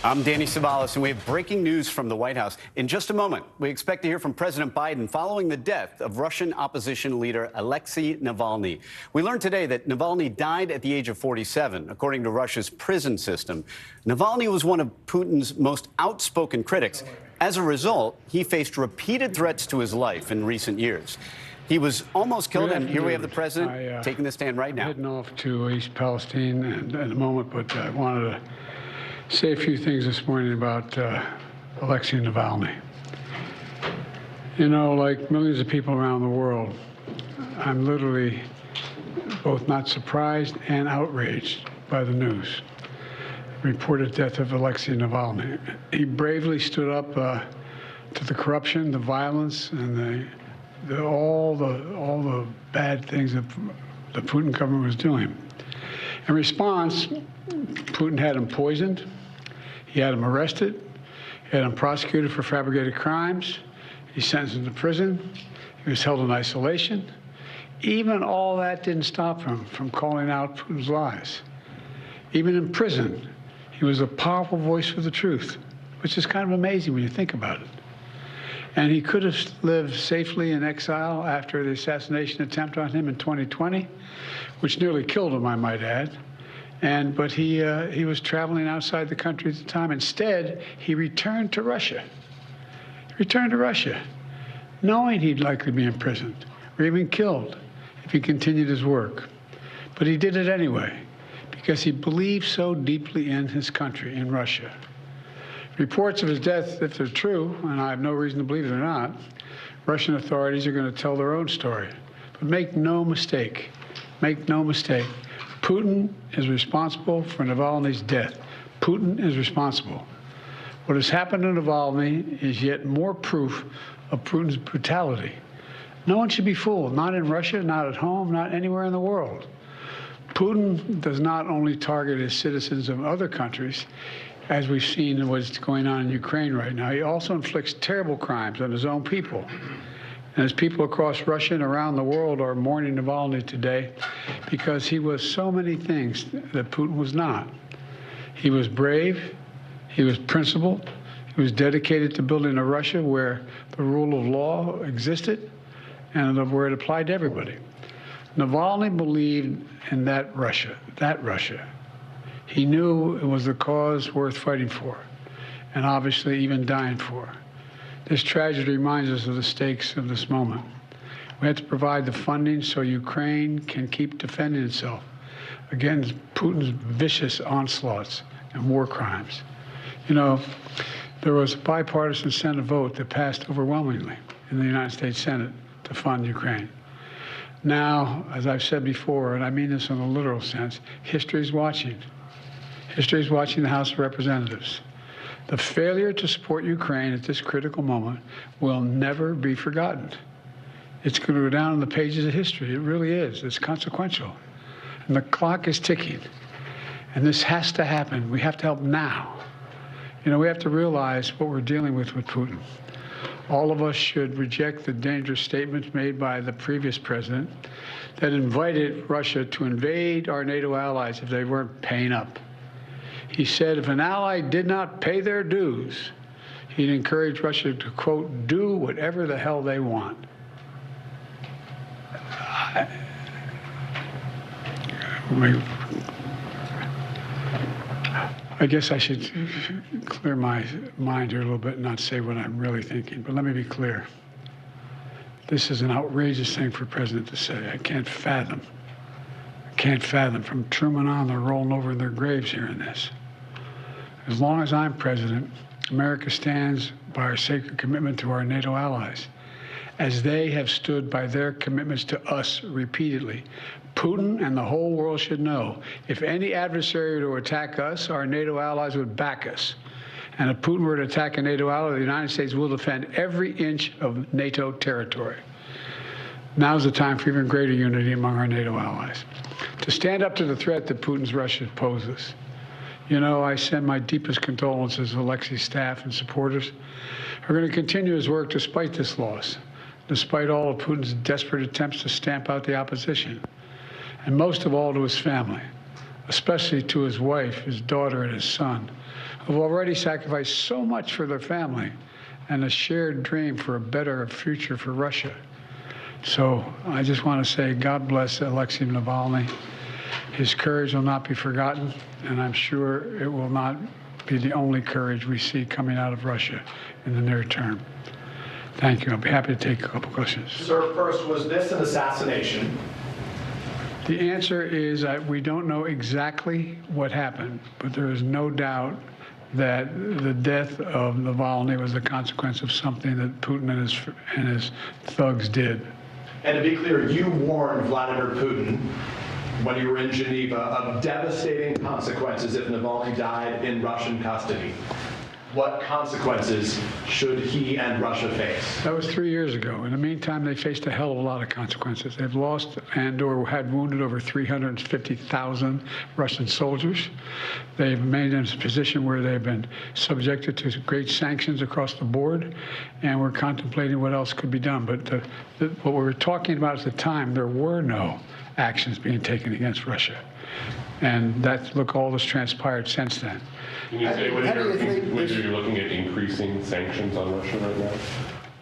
I'm Danny Savalas, and we have breaking news from the White House. In just a moment, we expect to hear from President Biden following the death of Russian opposition leader Alexei Navalny. We learned today that Navalny died at the age of 47, according to Russia's prison system. Navalny was one of Putin's most outspoken critics. As a result, he faced repeated threats to his life in recent years. He was almost killed, and here we have the president taking the stand right now. Heading off to East Palestine in a moment, but I wanted to say a few things this morning about Alexei Navalny. You know, like millions of people around the world, I'm literally both not surprised and outraged by the news. Reported death of Alexei Navalny. He bravely stood up to the corruption, the violence, and all the bad things that the Putin government was doing. In response, Putin had him poisoned. He had him arrested. He had him prosecuted for fabricated crimes. He sentenced him to prison. He was held in isolation. Even all that didn't stop him from calling out Putin's lies. Even in prison, he was a powerful voice for the truth, which is kind of amazing when you think about it. And he could have lived safely in exile after the assassination attempt on him in 2020, which nearly killed him, I might add. But he was traveling outside the country at the time. Instead, he returned to Russia. He returned to Russia, knowing he'd likely be imprisoned or even killed if he continued his work. But he did it anyway, because he believed so deeply in his country, in Russia. Reports of his death, if they're true, and I have no reason to believe they're not, Russian authorities are going to tell their own story. But make no mistake, Putin is responsible for Navalny's death. Putin is responsible. What has happened to Navalny is yet more proof of Putin's brutality. No one should be fooled, not in Russia, not at home, not anywhere in the world. Putin does not only target his citizens of other countries, as we've seen in what's going on in Ukraine right now, he also inflicts terrible crimes on his own people. And as people across Russia and around the world are mourning Navalny today because he was so many things that Putin was not. He was brave, he was principled, he was dedicated to building a Russia where the rule of law existed and where it applied to everybody. Navalny believed in that Russia. He knew it was a cause worth fighting for, and obviously even dying for. This tragedy reminds us of the stakes of this moment. We have to provide the funding so Ukraine can keep defending itself against Putin's vicious onslaughts and war crimes. You know, there was a bipartisan Senate vote that passed overwhelmingly in the United States Senate to fund Ukraine. Now, as I've said before, and I mean this in a literal sense, history is watching. History is watching the House of Representatives. The failure to support Ukraine at this critical moment will never be forgotten. It's going to go down in the pages of history. It really is. It's consequential. And the clock is ticking. And this has to happen. We have to help now. You know, we have to realize what we're dealing with Putin. All of us should reject the dangerous statements made by the previous president that invited Russia to invade our NATO allies if they weren't paying up. He said if an ally did not pay their dues, he'd encourage Russia to, quote, do whatever the hell they want. I guess I should clear my mind here a little bit and not say what I'm really thinking, but let me be clear. This is an outrageous thing for a president to say. I can't fathom. From Truman on, they're rolling over in their graves hearing this. As long as I'm president, America stands by our sacred commitment to our NATO allies, as they have stood by their commitments to us repeatedly. Putin and the whole world should know, if any adversary were to attack us, our NATO allies would back us. And if Putin were to attack a NATO ally, the United States will defend every inch of NATO territory. Now's the time for even greater unity among our NATO allies, to stand up to the threat that Putin's Russia poses. You know, I send my deepest condolences to Alexei's staff and supporters who are going to continue his work despite this loss, despite all of Putin's desperate attempts to stamp out the opposition, and most of all to his family, especially to his wife, his daughter, and his son, who have already sacrificed so much for their family and a shared dream for a better future for Russia. So I just want to say God bless Alexei Navalny. His courage will not be forgotten, and I'm sure it will not be the only courage we see coming out of Russia in the near term. Thank you. I'll be happy to take a couple questions. Sir, first, was this an assassination? The answer is that we don't know exactly what happened, but there is no doubt that the death of Navalny was the consequence of something that Putin and his thugs did. And to be clear, you warned Vladimir Putin when you were in Geneva of devastating consequences if Navalny died in Russian custody. What consequences should he and Russia face? That was 3 years ago. In the meantime, they faced a hell of a lot of consequences. They've lost and/or had wounded over 350,000 Russian soldiers. They've made in a position where they've been subjected to great sanctions across the board, and we're contemplating what else could be done. But what we were talking about at the time, there were no actions being taken against Russia. And look, all that's transpired since then. Can you say whether you're looking at increasing sanctions on Russia right now?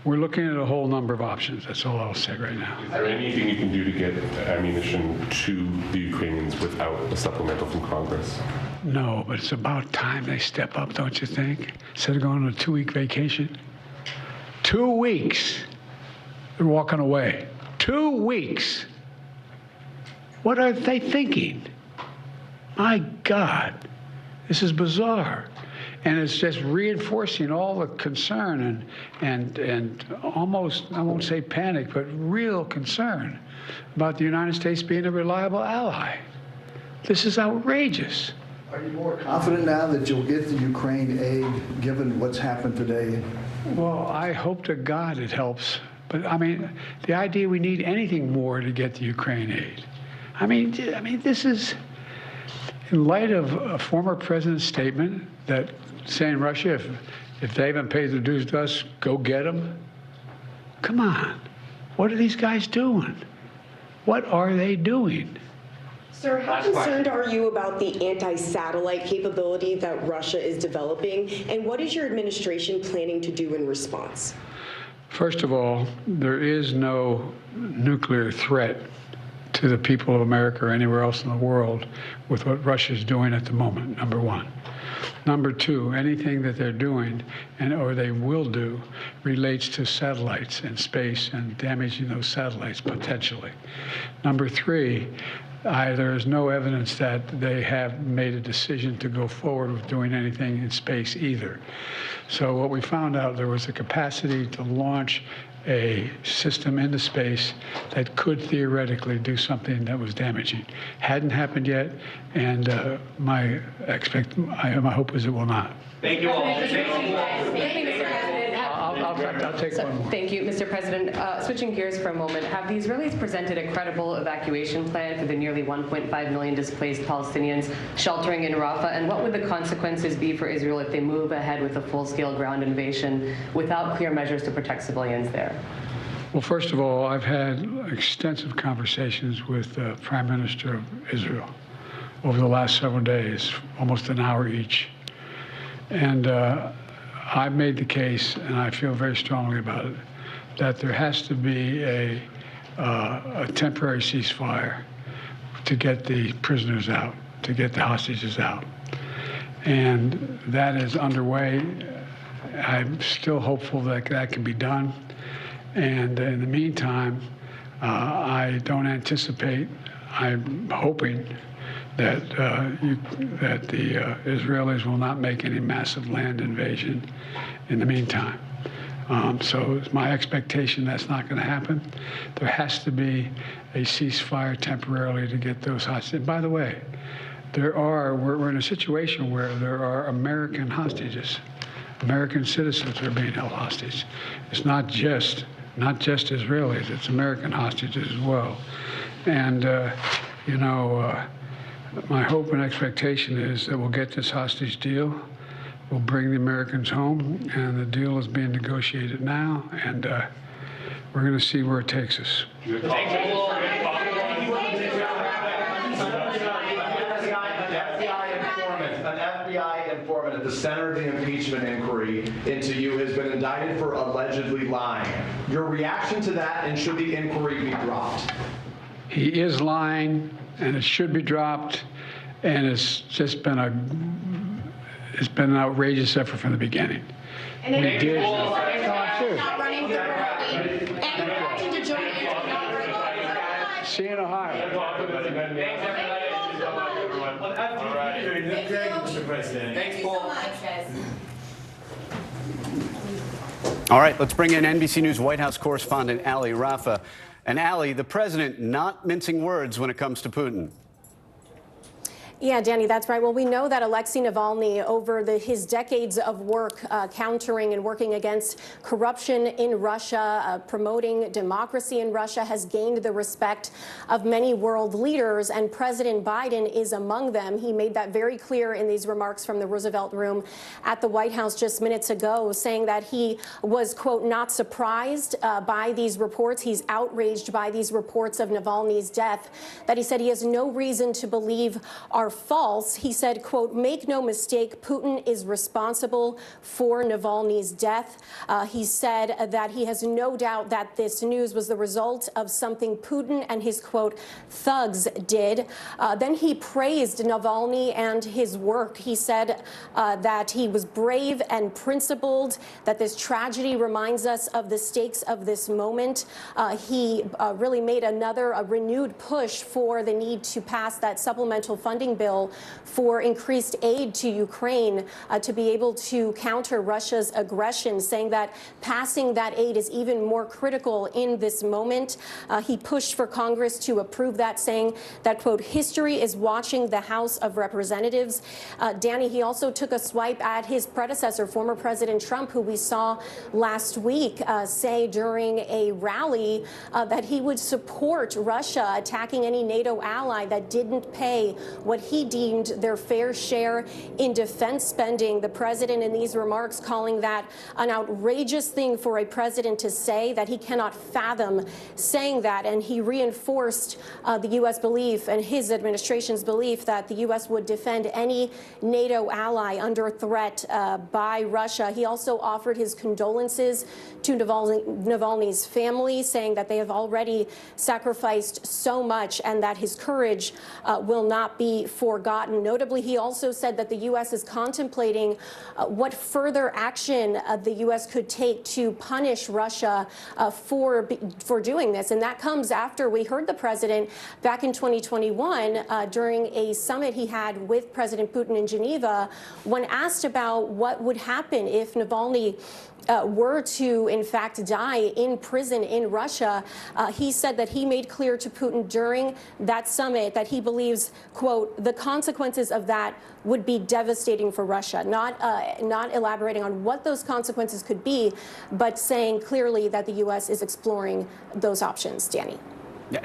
We're looking at a whole number of options. That's all I'll say right now. Is there anything you can do to get ammunition to the Ukrainians without a supplemental from Congress? No, but it's about time they step up, don't you think? Instead of going on a 2-week vacation. 2 weeks. They're walking away. 2 weeks. What are they thinking? My God, this is bizarre. And it's just reinforcing all the concern and almost, I won't say panic, but real concern about the United States being a reliable ally. This is outrageous. Are you more confident now that you'll get the Ukraine aid, given what's happened today? Well, I hope to God it helps. But, I mean, the idea we need anything more to get the Ukraine aid. I mean, this is, in light of a former president's statement that saying Russia, if they haven't paid their dues to us, go get them. Come on. What are these guys doing? What are they doing? Sir, how concerned are you about the anti-satellite capability that Russia is developing, and what is your administration planning to do in response? First of all, there is no nuclear threat to the people of America or anywhere else in the world with what Russia is doing at the moment, number one. Number two, anything that they're doing or they will do relates to satellites and space and damaging those satellites potentially. Number three, there is no evidence that they have made a decision to go forward with doing anything in space either. So what we found out, there was a capacity to launch a system into space that could theoretically do something that was damaging. Hadn't happened yet, and my hope is it will not. Thank you all. I'll take one more. Thank you, Mr. President. Switching gears for a moment, have the Israelis presented a credible evacuation plan for the nearly 1.5 million displaced Palestinians sheltering in Rafah? And what would the consequences be for Israel if they move ahead with a full-scale ground invasion without clear measures to protect civilians there? Well, first of all, I've had extensive conversations with the Prime Minister of Israel over the last several days, almost an hour each. And I've made the case, and I feel very strongly about it, that there has to be a temporary ceasefire to get the prisoners out, to get the hostages out. And that is underway. I'm still hopeful that that can be done. And in the meantime, I don't anticipate, I'm hoping that the Israelis will not make any massive land invasion in the meantime. So it's my expectation that's not going to happen. There has to be a ceasefire temporarily to get those hostages. And by the way, we're in a situation where there are American hostages. American citizens are being held hostage. It's not just Israelis, it's American hostages as well. And, my hope and expectation is that we'll get this hostage deal. We'll bring the Americans home, and the deal is being negotiated now, and we're going to see where it takes us. An FBI informant at the center of the impeachment inquiry into you has been indicted for allegedly lying. Your reaction to that, and should the inquiry be dropped? He is lying, and it should be dropped, and it's just been an outrageous effort from the beginning. And we did. See you in Ohio. Thanks, Paul. All right, let's bring in NBC News White House correspondent Ali Rafa. And Ali, the president not mincing words when it comes to Putin. Yeah, Danny, that's right. Well, we know that Alexei Navalny, over his decades of work countering and working against corruption in Russia, promoting democracy in Russia, has gained the respect of many world leaders, and President Biden is among them. He made that very clear in these remarks from the Roosevelt Room at the White House just minutes ago, saying that he was, quote, not surprised by these reports. He's outraged by these reports of Navalny's death, that he said he has no reason to believe are false. He said, quote, make no mistake, Putin is responsible for Navalny's death. He said that he has no doubt that this news was the result of something Putin and his, quote, thugs did. Then he praised Navalny and his work. He said that he was brave and principled, that this tragedy reminds us of the stakes of this moment. He really made a renewed push for the need to pass that supplemental funding bill for increased aid to Ukraine to be able to counter Russia's aggression, saying that passing that aid is even more critical in this moment. He pushed for Congress to approve that, saying that, quote, history is watching the House of Representatives. Danny, he also took a swipe at his predecessor, former President Trump, who we saw last week say during a rally that he would support Russia attacking any NATO ally that didn't pay what he deemed their fair share in defense spending. The president in these remarks calling that an outrageous thing for a president to say, that he cannot fathom saying that. And he reinforced the U.S. belief and his administration's belief that the U.S. would defend any NATO ally under threat by Russia. He also offered his condolences to Navalny's family, saying that they have already sacrificed so much and that his courage will not be forgotten. Notably, he also said that the U.S. is contemplating what further action the U.S. could take to punish Russia for doing this. And that comes after we heard the president back in 2021 during a summit he had with President Putin in Geneva, when asked about what would happen if Navalny were to, in fact, die in prison in Russia. He said that he made clear to Putin during that summit that he believes, quote, the consequences of that would be devastating for Russia, not elaborating on what those consequences could be, but saying clearly that the U.S. is exploring those options. Danny.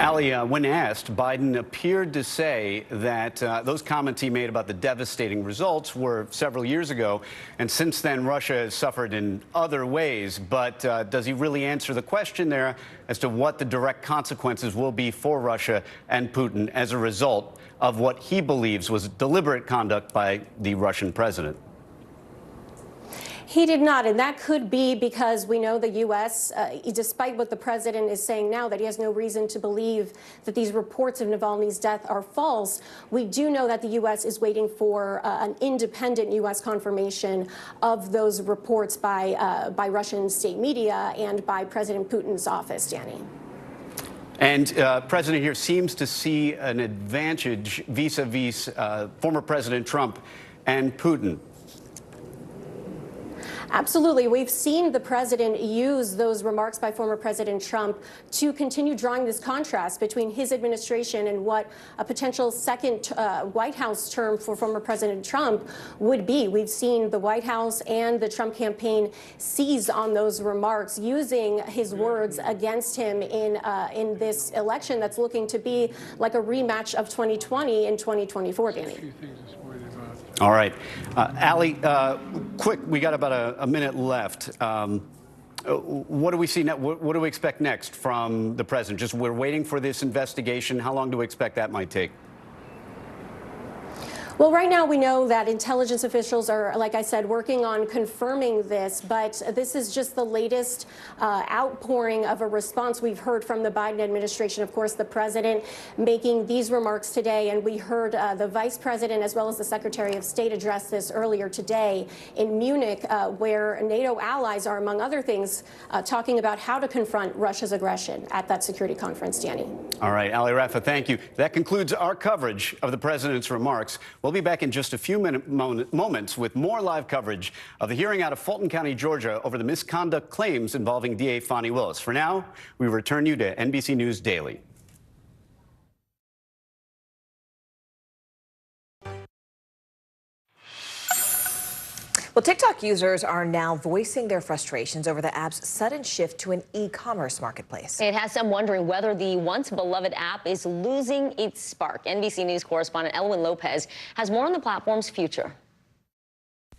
Ali, when asked, Biden appeared to say that those comments he made about the devastating results were several years ago, and since then Russia has suffered in other ways. But does he really answer the question there as to what the direct consequences will be for Russia and Putin as a result of what he believes was deliberate conduct by the Russian president? He did not, and that could be because we know the U.S., despite what the president is saying now, that he has no reason to believe that these reports of Navalny's death are false. We do know that the U.S. is waiting for an independent U.S. confirmation of those reports by Russian state media and by President Putin's office, Danny. And President here seems to see an advantage vis-a-vis former President Trump and Putin. Absolutely. We've seen the president use those remarks by former President Trump to continue drawing this contrast between his administration and what a potential second White House term for former President Trump would be. We've seen the White House and the Trump campaign seize on those remarks, using his words against him in this election that's looking to be like a rematch of 2020 and 2024, Danny. All right. Ali, quick, we got about a minute left. What do we see now? What do we expect next from the president? Just we're waiting for this investigation. How long do we expect that might take? Well, right now we know that intelligence officials are, like I said, working on confirming this, but this is just the latest outpouring of a response we've heard from the Biden administration. Of course, the president making these remarks today, and we heard the vice president as well as the Secretary of State address this earlier today in Munich, where NATO allies are, among other things, talking about how to confront Russia's aggression at that security conference, Danny. All right, Ali Rafa, thank you. That concludes our coverage of the president's remarks. We'll be back in just a few moments with more live coverage of the hearing out of Fulton County, Georgia, over the misconduct claims involving DA Fani Willis. For now, we return you to NBC News Daily. Well, TikTok users are now voicing their frustrations over the app's sudden shift to an e-commerce marketplace. It has some wondering whether the once beloved app is losing its spark. NBC News correspondent Elwin Lopez has more on the platform's future.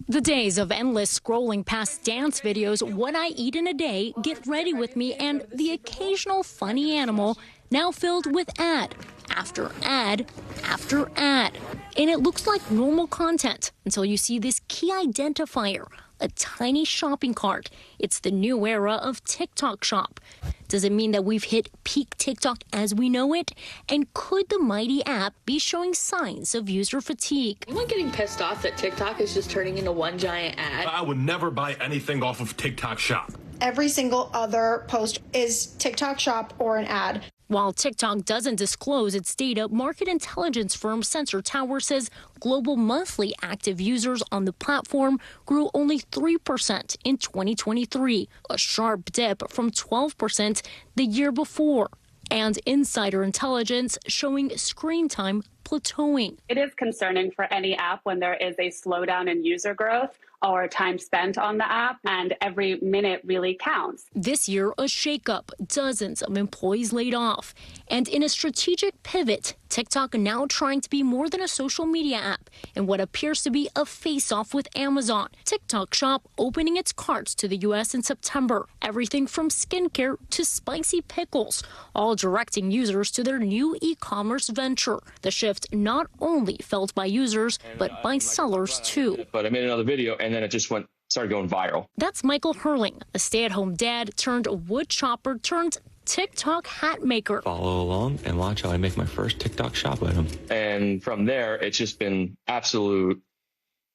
The days of endless scrolling past dance videos, what I eat in a day, get ready with me, and the occasional funny animal now filled with ad after ad after ad. And it looks like normal content until you see this key identifier, a tiny shopping cart. It's the new era of TikTok Shop. Does it mean that we've hit peak TikTok as we know it? And could the mighty app be showing signs of user fatigue? Anyone getting pissed off that TikTok is just turning into one giant ad? I would never buy anything off of TikTok Shop. Every single other post is TikTok Shop or an ad. While TikTok doesn't disclose its data, market intelligence firm Sensor Tower says global monthly active users on the platform grew only 3% in 2023, a sharp dip from 12% the year before. And insider intelligence showing screen time plateauing. It is concerning for any app when there is a slowdown in user growth or time spent on the app, and every minute really counts. This year, a shakeup, dozens of employees laid off. And in a strategic pivot, TikTok now trying to be more than a social media app in what appears to be a face-off with Amazon. TikTok Shop opening its carts to the U.S. in September. Everything from skincare to spicy pickles, all directing users to their new e-commerce venture. The shift not only felt by users, but by sellers too. But I made another video and then it just started going viral. That's Michael Hurling, a stay-at-home dad turned wood chopper turned TikTok hat maker. Follow along and watch how I make my first TikTok shop item. And from there, it's just been absolute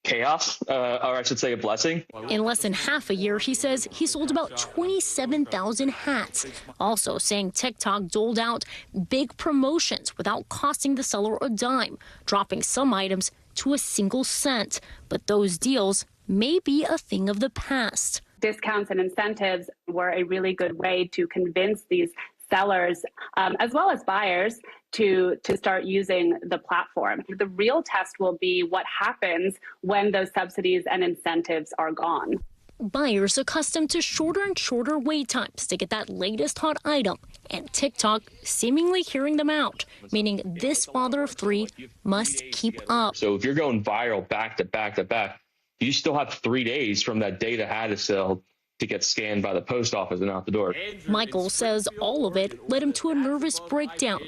chaos, or I should say a blessing. In less than half a year, he says he sold about 27,000 hats. Also saying TikTok doled out big promotions without costing the seller a dime, dropping some items to a single cent. But those deals may be a thing of the past. Discounts and incentives were a really good way to convince these sellers, as well as buyers, to start using the platform. The real test will be what happens when those subsidies and incentives are gone. Buyers accustomed to shorter and shorter wait times to get that latest hot item, and TikTok seemingly hearing them out, meaning this father of three must keep up. So if you're going viral back to back to back, you still have 3 days from that day to ad to sell to get scanned by the post office and out the door. Michael says all of it led him to a nervous breakdown.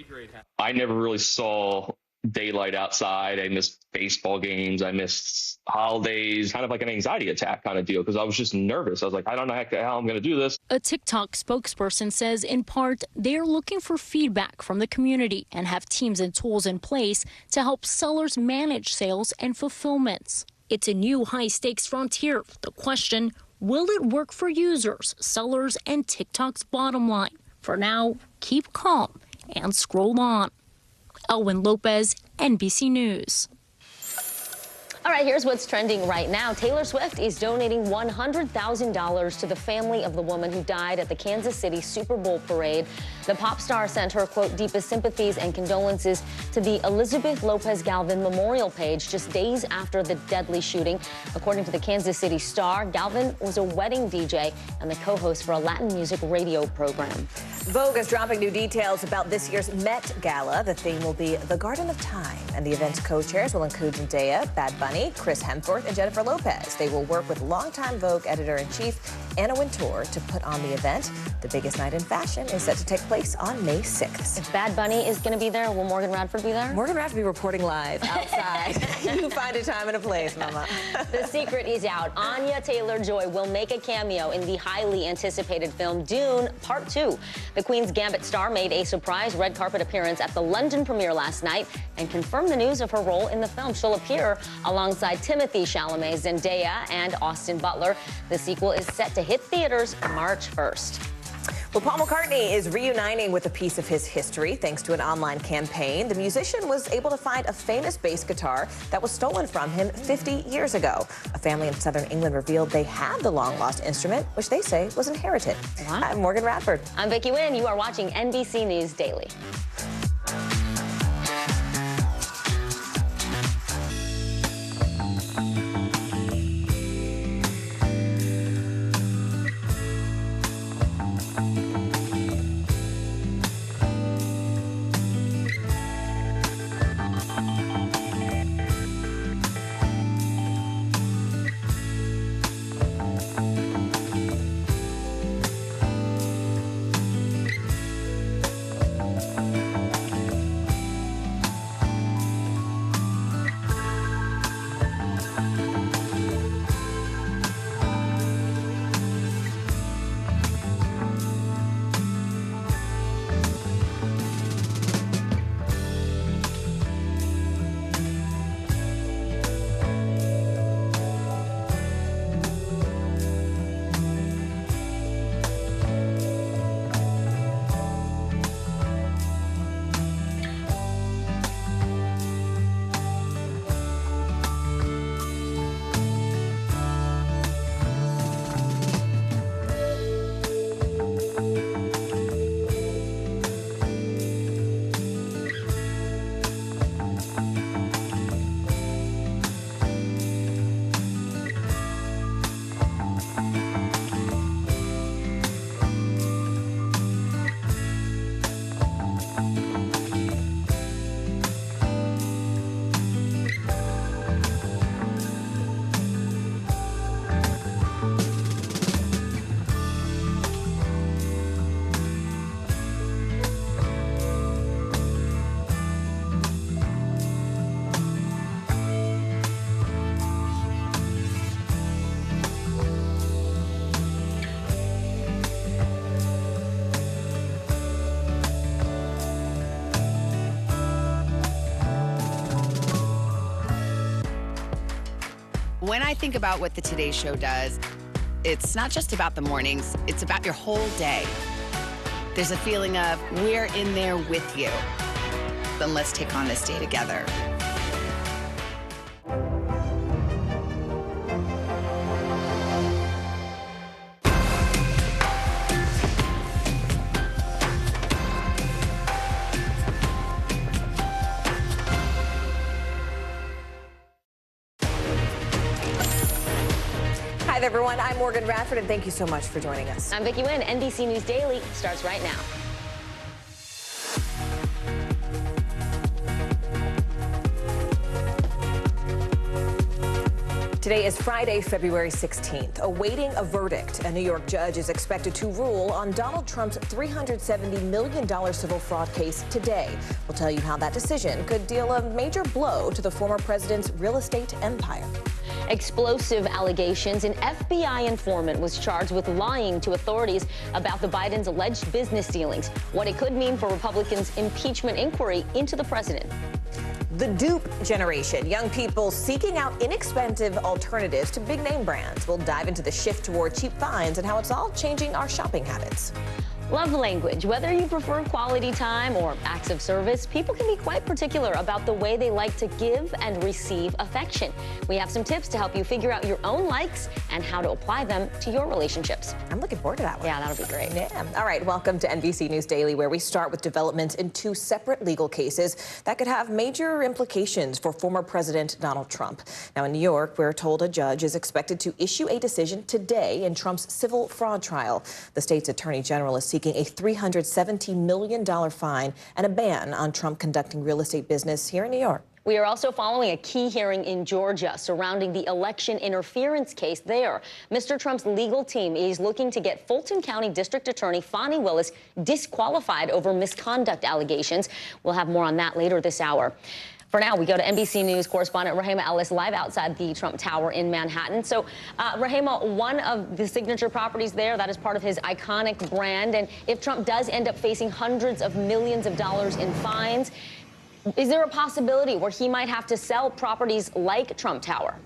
I never really saw daylight outside. I missed baseball games. I missed holidays, kind of like an anxiety attack kind of deal, because I was just nervous. I was like, I don't know how I'm going to do this. A TikTok spokesperson says, in part, they are looking for feedback from the community and have teams and tools in place to help sellers manage sales and fulfillments. It's a new high-stakes frontier. The question, will it work for users, sellers, and TikTok's bottom line? For now, keep calm and scroll on. Elwin Lopez, NBC News. All right, here's what's trending right now. Taylor Swift is donating $100,000 to the family of the woman who died at the Kansas City Super Bowl parade. The pop star sent her, quote, deepest sympathies and condolences to the Elizabeth Lopez Galvin memorial page just days after the deadly shooting. According to the Kansas City Star, Galvin was a wedding DJ and the co-host for a Latin music radio program. Vogue is dropping new details about this year's Met Gala. The theme will be the Garden of Time, and the event's co-chairs will include Zendaya, Bad Bunny, Chris Hemsworth, and Jennifer Lopez. They will work with longtime Vogue editor-in-chief Anna Wintour to put on the event. The biggest night in fashion is set to take place on May 6th. If Bad Bunny is going to be there, will Morgan Radford be there? Morgan Radford will be reporting live outside. You find a time and a place, Mama. The secret is out. Anya Taylor-Joy will make a cameo in the highly anticipated film Dune Part 2. The Queen's Gambit star made a surprise red carpet appearance at the London premiere last night and confirmed the news of her role in the film. She'll appear alongside Timothée Chalamet, Zendaya, and Austin Butler. The sequel is set to hit theaters March 1st. Well, Paul McCartney is reuniting with a piece of his history thanks to an online campaign. The musician was able to find a famous bass guitar that was stolen from him 50 years ago. A family in southern England revealed they had the long-lost instrument, which they say was inherited. Wow. I'm Morgan Radford. I'm Vicki Wynn. You are watching NBC News Daily. When I think about what the Today Show does, it's not just about the mornings, it's about your whole day. There's a feeling of we're in there with you. Then let's take on this day together. Hi there, everyone. I'm Morgan Radford, and thank you so much for joining us. I'm Vicki Wynn. NBC News Daily starts right now. Today is Friday, February 16th. Awaiting a verdict, a New York judge is expected to rule on Donald Trump's $370 million civil fraud case today. We'll tell you how that decision could deal a major blow to the former president's real estate empire. Explosive allegations. An FBI informant was charged with lying to authorities about the Biden's alleged business dealings, what it could mean for Republicans' impeachment inquiry into the president. The dupe generation, young people seeking out inexpensive alternatives to big name brands. We'll dive into the shift toward cheap finds and how it's all changing our shopping habits. Love language. Whether you prefer quality time or acts of service, people can be quite particular about the way they like to give and receive affection. We have some tips to help you figure out your own likes and how to apply them to your relationships. I'm looking forward to that one. Yeah, that'll be great. Yeah. All right, welcome to NBC News Daily, where we start with developments in two separate legal cases that could have major implications for former President Donald Trump. Now, in New York, we're told a judge is expected to issue a decision today in Trump's civil fraud trial. The state's attorney general is seeking a $370 million fine and a ban on Trump conducting real estate business here in New York. We are also following a key hearing in Georgia surrounding the election interference case there. Mr. Trump's legal team is looking to get Fulton County District Attorney Fani Willis disqualified over misconduct allegations. We'll have more on that later this hour. For now, we go to NBC News correspondent Rahema Ellis live outside the Trump Tower in Manhattan. So, Rahema, one of the signature properties there, that is part of his iconic brand. And if Trump does end up facing hundreds of millions of dollars in fines, is there a possibility where he might have to sell properties like Trump Tower?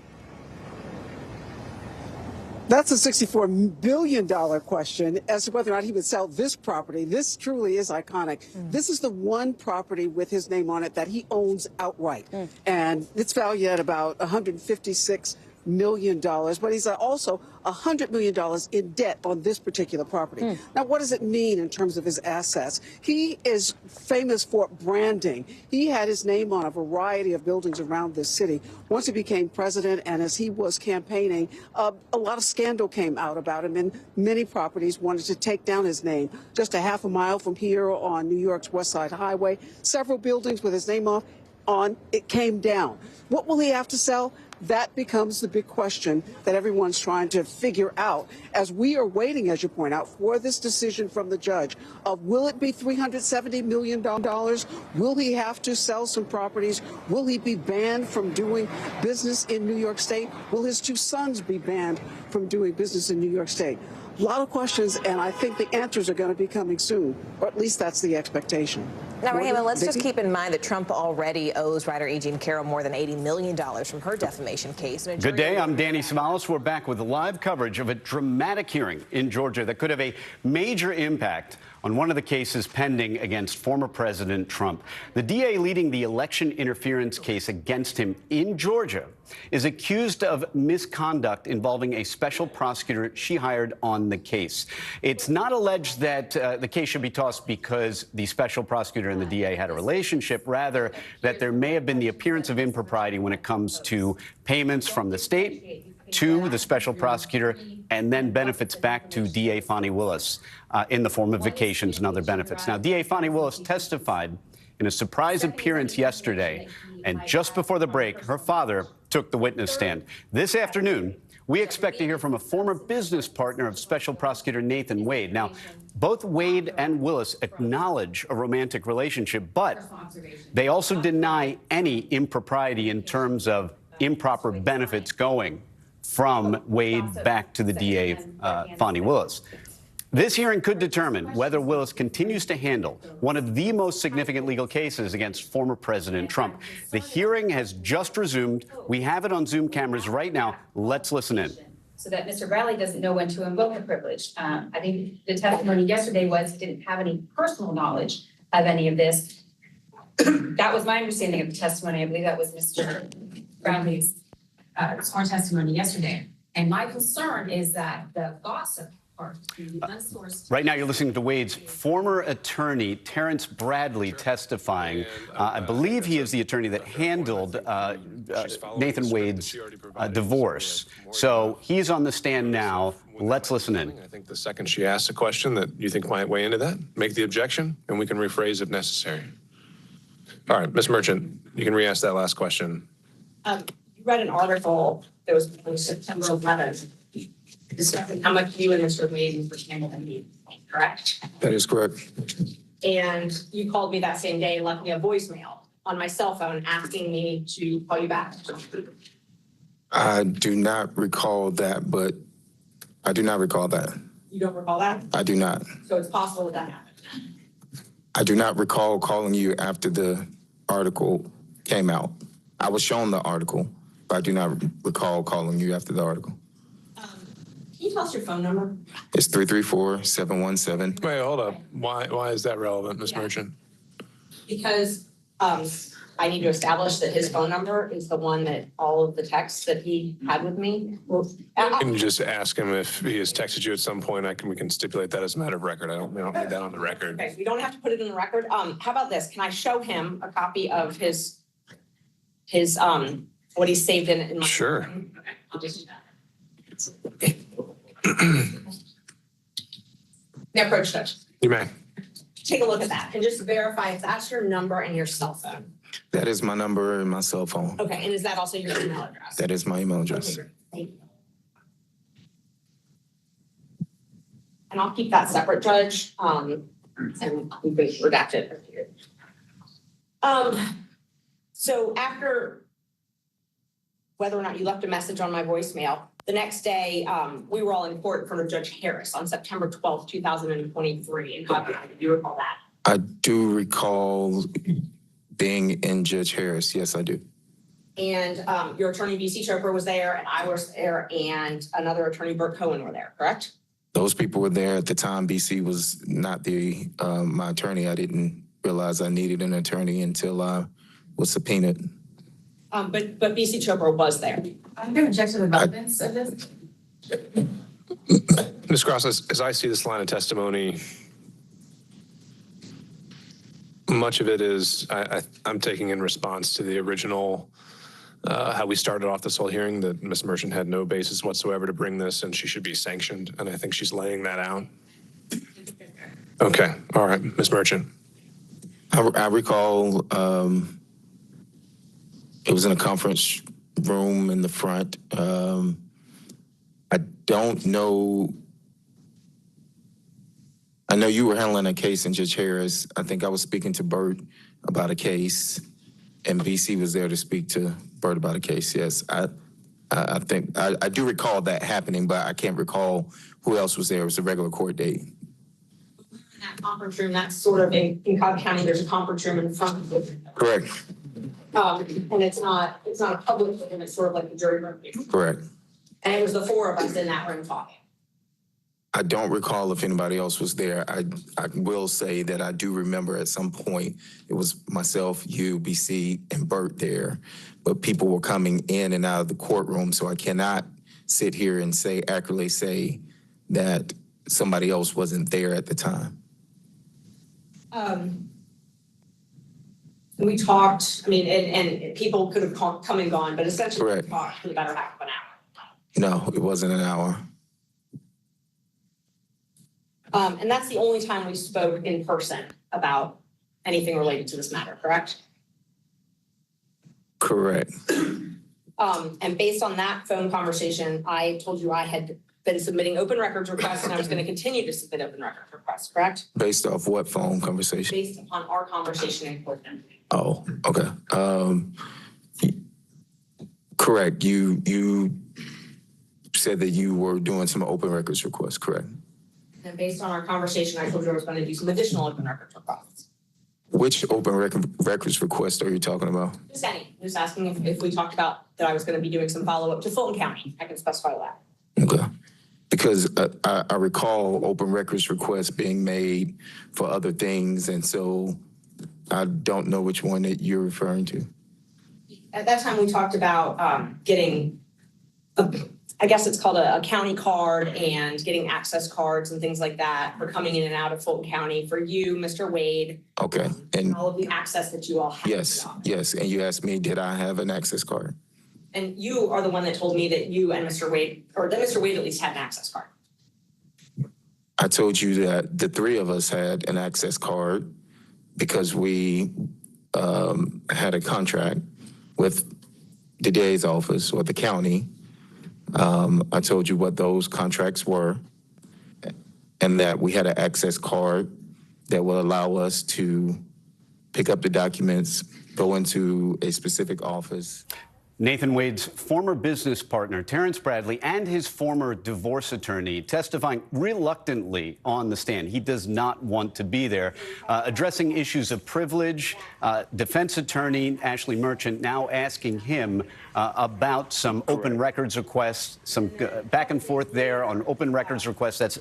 That's a $64 billion question as to whether or not he would sell this property. This truly is iconic. This is the one property with his name on it that he owns outright. And it's valued at about $156 million, but he's also $100 million in debt on this particular property. Now, what does it mean in terms of his assets? He is famous for branding. He had his name on a variety of buildings around this city. Once he became president and as he was campaigning, a lot of scandal came out about him, and many properties wanted to take down his name. Just a half a mile from here on New York's West Side Highway, several buildings with his name on it came down. What will he have to sell? That becomes the big question that everyone's trying to figure out as we are waiting, as you point out, for this decision from the judge of will it be $370 million? Will he have to sell some properties? Will he be banned from doing business in New York State? Will his two sons be banned from doing business in New York State? A lot of questions, and I think the answers are going to be coming soon, or at least that's the expectation. Now, Rahema, let's just keep in mind that Trump already owes writer E. Jean Carroll more than $80 million from her defamation case. Good day. I'm Danny Samalas. We're back with live coverage of a dramatic hearing in Georgia that could have a major impact on one of the cases pending against former President Trump. The DA leading the election interference case against him in Georgia is accused of misconduct involving a special prosecutor she hired on the case. It's not alleged that the case should be tossed because the special prosecutor and the DA had a relationship, rather that there may have been the appearance of impropriety when it comes to payments from the state to the special prosecutor and then benefits back to DA Fani Willis in the form of vacations and other benefits. Now, DA Fani Willis testified in a surprise appearance yesterday, and just before the break, her father took the witness stand. This afternoon, we expect to hear from a former business partner of Special Prosecutor Nathan Wade. Now, both Wade and Willis acknowledge a romantic relationship, but they also deny any impropriety in terms of improper benefits going from Wade back to the DA, Fani Willis. This hearing could determine whether Willis continues to handle one of the most significant legal cases against former President Trump. The hearing has just resumed. We have it on Zoom cameras right now. Let's listen in. So that Mr. Bradley doesn't know when to invoke the privilege. I think the testimony yesterday was he didn't have any personal knowledge of any of this. That was my understanding of the testimony. I believe that was Mr. Bradley's sworn testimony yesterday. And my concern is that the gossip or the unsourced. Right now, you're listening to Wade's former attorney, Terrence Bradley, testifying. I believe he is the attorney that handled Nathan Wade's divorce. So he's on the stand now. Let's listen in. I think the second she asks a question that you think might weigh into that, make the objection, and we can rephrase if necessary. All right, Ms. Merchant, you can re-ask that last question. You read an article that was on September 11th discussing how much you and Mr. Wade were handling me, correct? That is correct. And you called me that same day and left me a voicemail on my cell phone asking me to call you back. I do not recall that, but I do not recall that. You don't recall that? I do not. So it's possible that happened. I do not recall calling you after the article came out. I was shown the article, but I do not recall calling you after the article. Can you tell us your phone number? It's 334-717. Wait, hold up. Why is that relevant, Ms. Merchant? Because I need to establish that his phone number is the one that all of the texts that he had with me. Can you just ask him if he has texted you at some point? We can stipulate that as a matter of record. We don't need that on the record. Okay, we don't have to put it in the record. How about this? Can I show him a copy of his what he saved in my Sure. phone? Okay, I'll just do that. May I approach Judge? You may. Take a look at that and just verify if that's your number and your cell phone. That is my number and my cell phone. Okay, and is that also your email address? That is my email address. Okay, thank you. And I'll keep that separate, Judge, and we can redact it. So after whether or not you left a message on my voicemail, the next day, we were all in court in front of Judge Harris on September 12th, 2023. And how do you recall that? I do recall being in Judge Harris. Yes, I do. And your attorney, BC Chopra, was there, and I was there, and another attorney, Burt Cohen, were there, correct? Those people were there at the time. BC was not my attorney. I didn't realize I needed an attorney until I was subpoenaed. But BC Chopra was there. I'm going to object to the relevance of this. Ms. Cross, as I see this line of testimony, much of it is I'm taking in response to the original, how we started off this whole hearing, that Ms. Merchant had no basis whatsoever to bring this and she should be sanctioned. And I think she's laying that out. Okay. All right. Ms. Merchant. I recall it was in a conference room in the front. I don't know. I know you were handling a case in Judge Harris. I think I was speaking to Burt about a case, and BC was there to speak to Burt about a case. Yes, I think I do recall that happening, but I can't recall who else was there. It was a regular court date. In that conference room, that's sort of in Cobb County, there's a conference room in front of it. Correct. And it's not a public room, it's sort of like a jury room. Correct. And it was the four of us in that room talking. I don't recall if anybody else was there. I will say that I do remember at some point it was myself, you, BC, and Burt there, but people were coming in and out of the courtroom, so I cannot sit here and accurately say that somebody else wasn't there at the time. We talked, I mean, and people could have come and gone, but essentially Correct. we talked for the better half of an hour. No, it wasn't an hour. And that's the only time we spoke in person about anything related to this matter, correct? Correct. And based on that phone conversation, I told you I had been submitting open records requests and I was going to continue to submit open records requests, correct? Based off what phone conversation? Based upon our conversation in court. Oh, okay. Correct. You said that you were doing some open records requests, correct? And based on our conversation, I told you I was going to do some additional open records requests. Which open records request are you talking about? Just any. Just asking if we talked about that I was going to be doing some follow-up to Fulton County. I can specify that. Okay. Because I recall open records requests being made for other things, and so I don't know which one that you're referring to. At that time, we talked about getting, I guess it's called a county card, and getting access cards and things like that for coming in and out of Fulton County for you, Mr. Wade. Okay. And all of the access that you all have. Yes. And you asked me, did I have an access card? And you are the one that told me that you and Mr. Wade, or that Mr. Wade at least had an access card. I told you that the three of us had an access card because we had a contract with the DA's office or the county. I told you what those contracts were and that we had an access card that will allow us to pick up the documents, go into a specific office. Nathan Wade's former business partner, Terrence Bradley, and his former divorce attorney testifying reluctantly on the stand. He does not want to be there. Addressing issues of privilege, defense attorney Ashley Merchant now asking him about some open records requests, some back and forth there on open records requests. That's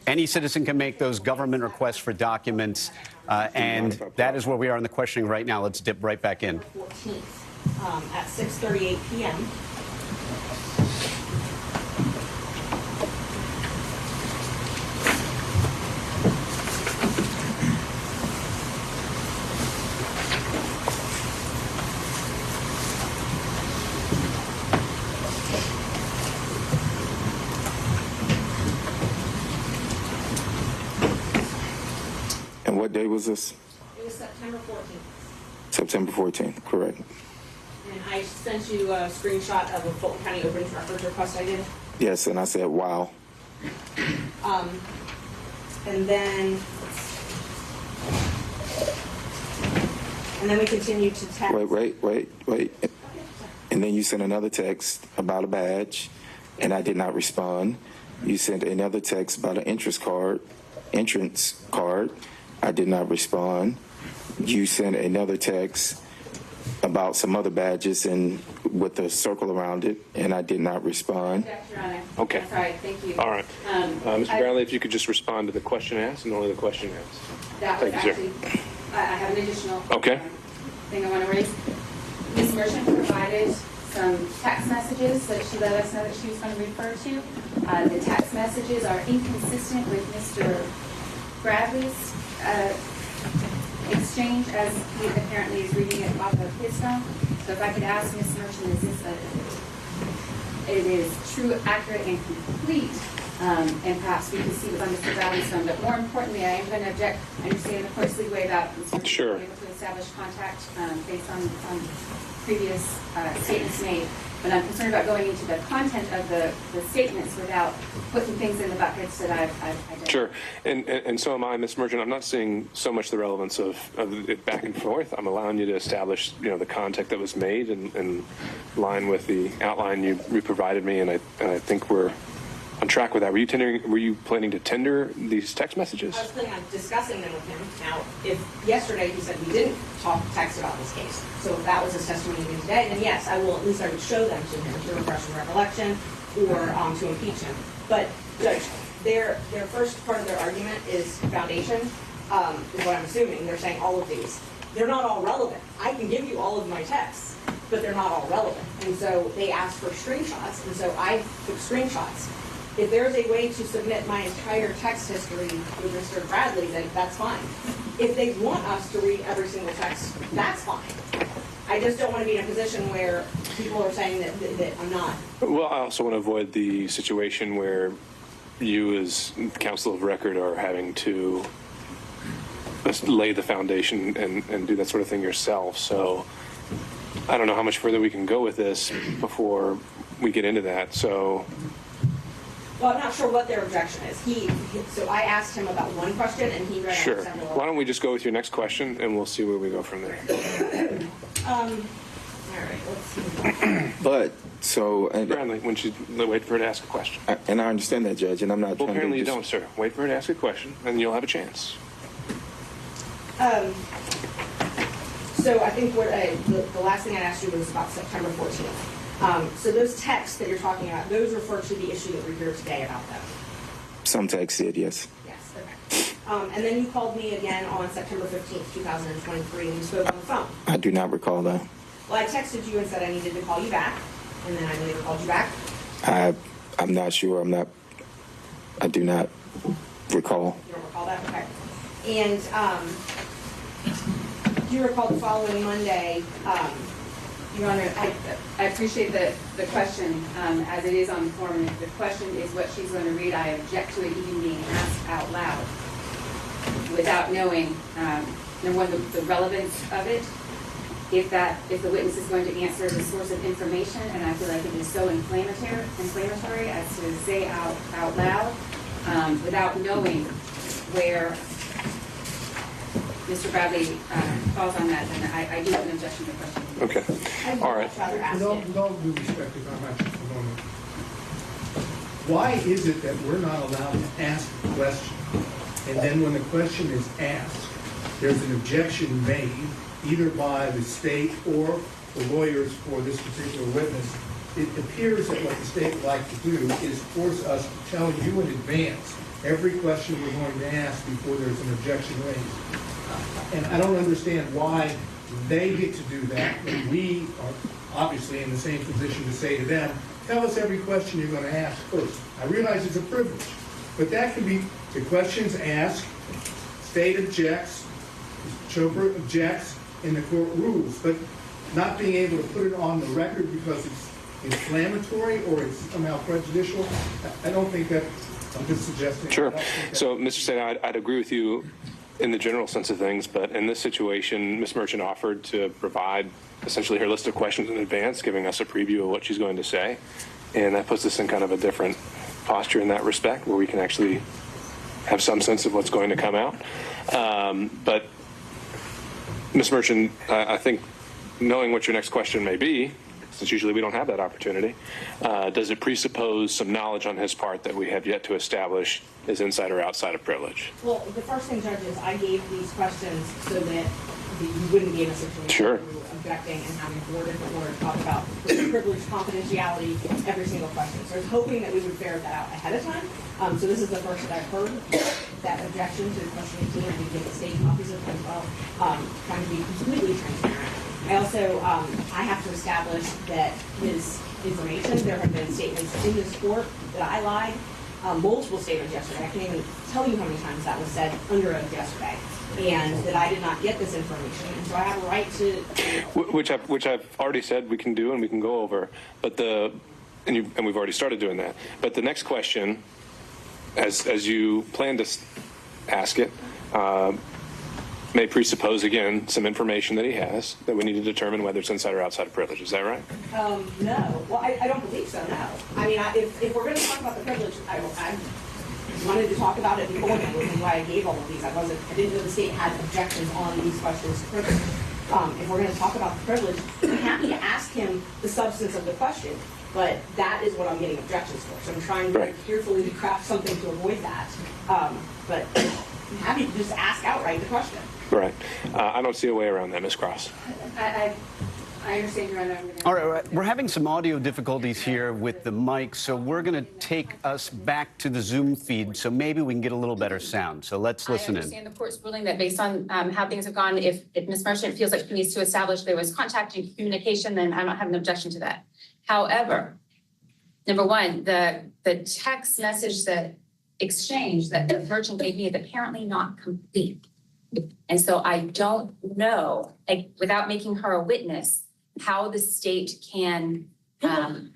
any citizen can make those government requests for documents. And that is where we are in the questioning right now. Let's dip right back in. 14th. At 6:38 p.m. And what day was this? It was September 14th. September 14th, correct. And I sent you a screenshot of a Fulton County open records request I did. Yes, and I said, wow. And then we continued to text. Wait. And then you sent another text about a badge, and I did not respond. You sent another text about an entrance card. I did not respond. You sent another text about some other badges and with a circle around it, and I did not respond. Yes, Your Honor. Okay. That's right. Think you. All right. Mr. Bradley, if you could just respond to the question asked and only the question asked. That was Thank you, actually, I have an additional thing I want to raise. Ms. Merchant provided some text messages that she let us know that she was going to refer to. The text messages are inconsistent with Mr. Bradley's exchange as he apparently is reading it off of his phone. So if I could ask Ms. Merchant, is this it is true, accurate, and complete, and perhaps we can see what's on Mr. Bradley's phone. But more importantly, I am going to object. I understand the court's legal way about Ms. Merchant being able to establish contact based on previous statements made. But I'm concerned about going into the content of the statements without putting things in the buckets that I've done. Sure, and so am I, Ms. Merchant. I'm not seeing so much the relevance of it back and forth. I'm allowing you to establish, the contact that was made in line with the outline you provided me, and I think we're on track with that. Were you planning to tender these text messages? I was planning on discussing them with him. Now, if yesterday he said we didn't text about this case, so if that was his testimony again today, then yes, I will at least show them to him to refresh his recollection or to impeach him. But Judge, their first part of their argument is foundation, is what I'm assuming. They're saying all of these. They're not all relevant. I can give you all of my texts, but they're not all relevant. And so they asked for screenshots, and so I took screenshots. If there's a way to submit my entire text history with Mr. Bradley, then that's fine. If they want us to read every single text, that's fine. I just don't want to be in a position where people are saying that I'm not. Well, I also want to avoid the situation where you as counsel of record are having to lay the foundation and do that sort of thing yourself. So I don't know how much further we can go with this before we get into that. So. Well, I'm not sure what their objection is. So I asked him about one question, and he read out Sure. several. Why don't we just go with your next question, and we'll see where we go from there. All right, let's see. But, so... Apparently, when she wait for her to ask a question. And I understand that, Judge, and I'm not Well, trying to... apparently you don't, sir. Wait for her to ask a question, and you'll have a chance. So I think what the last thing I asked you was about September 14th. So those texts that you're talking about, those refer to the issue that we're here today about them. Some text did, yes. Yes, okay. And then you called me again on September 15th, 2023, and you spoke on the phone. I do not recall that. Well, I texted you and said I needed to call you back, and then I later called you back. I'm not sure. I do not recall. You don't recall that? Okay. And do you recall the following Monday, Your Honor, I appreciate the question as it is on the form. If the question is what she's going to read, I object to it even being asked out loud without knowing, number one, the relevance of it. If the witness is going to answer the source of information, and I feel like it is so inflammatory as to say out loud without knowing where Mr. Bradley falls on that, then I do have an objection to the question. Okay. All right. With all due respect, if I'm at just a moment, why is it that we're not allowed to ask a question, and then when the question is asked, there's an objection made either by the state or the lawyers for this particular witness? It appears that what the state would like to do is force us to tell you in advance every question we're going to ask before there's an objection raised. And I don't understand why they get to do that when we are obviously in the same position to say to them, tell us every question you're going to ask first. I realize it's a privilege, but that can be the questions asked, state objects, Chopra objects, and the court rules. But not being able to put it on the record because it's inflammatory or it's somehow prejudicial, I don't think that, I'm just suggesting. Sure. So, Mr. State, I'd agree with you in the general sense of things, but in this situation, Ms. Merchant offered to provide essentially her list of questions in advance, giving us a preview of what she's going to say. And that puts us in kind of a different posture in that respect, where we can actually have some sense of what's going to come out. But Ms. Merchant, I think knowing what your next question may be, since usually we don't have that opportunity, does it presuppose some knowledge on his part that we have yet to establish is inside or outside of privilege? Well, the first thing, Judge, is I gave these questions so that you wouldn't be in a situation where you were objecting and having board after board talk about privilege, confidentiality, every single question. So I was hoping that we would ferret that out ahead of time. So this is the first that I've heard that objection to question 18. I did give the state copies of it as well, trying to be completely transparent. I also, I have to establish that his information, there have been statements in this court that I lied, multiple statements yesterday. I can't even tell you how many times that was said under oath yesterday, and that I did not get this information. And so I have a right to... Which I've already said we can do and we can go over, but and we've already started doing that. But the next question, as you plan to ask it, may presuppose, again, some information that he has that we need to determine whether it's inside or outside of privilege. Is that right? No. Well, I don't believe so, no. I mean, if we're going to talk about the privilege, I wanted to talk about it beforehand, which is why I gave all of these. I didn't know the state had objections on these questions to privilege. If we're going to talk about the privilege, I'm happy to ask him the substance of the question, but that is what I'm getting objections for. So I'm trying very carefully to craft something to avoid that. But I'm happy to just ask outright the question. Right. I don't see a way around that, Ms. Cross. I understand, Your Honor. All right, we're having some audio difficulties here with the mic, so we're going to take us back to the Zoom feed, so maybe we can get a little better sound. So let's listen in. I understand the court's ruling that based on how things have gone, if Ms. Merchant feels like she needs to establish there was contact and communication, then I don't have an objection to that. However, number one, the text message exchange that the Merchant gave me is apparently not complete. And so I don't know, without making her a witness, how the state can, I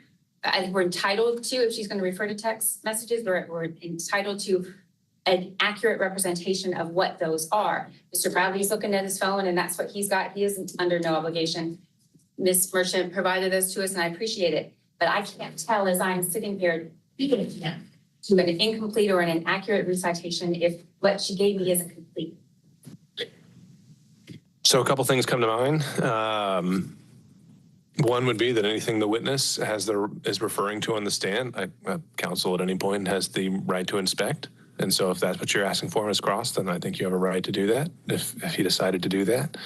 think we're entitled to, if she's going to refer to text messages, we're entitled to an accurate representation of what those are. Mr. Bradley's looking at his phone and that's what he's got. He is under no obligation. Ms. Merchant provided those to us and I appreciate it. But I can't tell as I'm sitting here speaking to an incomplete or an inaccurate recitation if what she gave me isn't complete. So a couple things come to mind. One would be that anything the witness is referring to on the stand, counsel at any point has the right to inspect. And so if that's what you're asking for, Ms. Cross, then I think you have a right to do that if he decided to do that.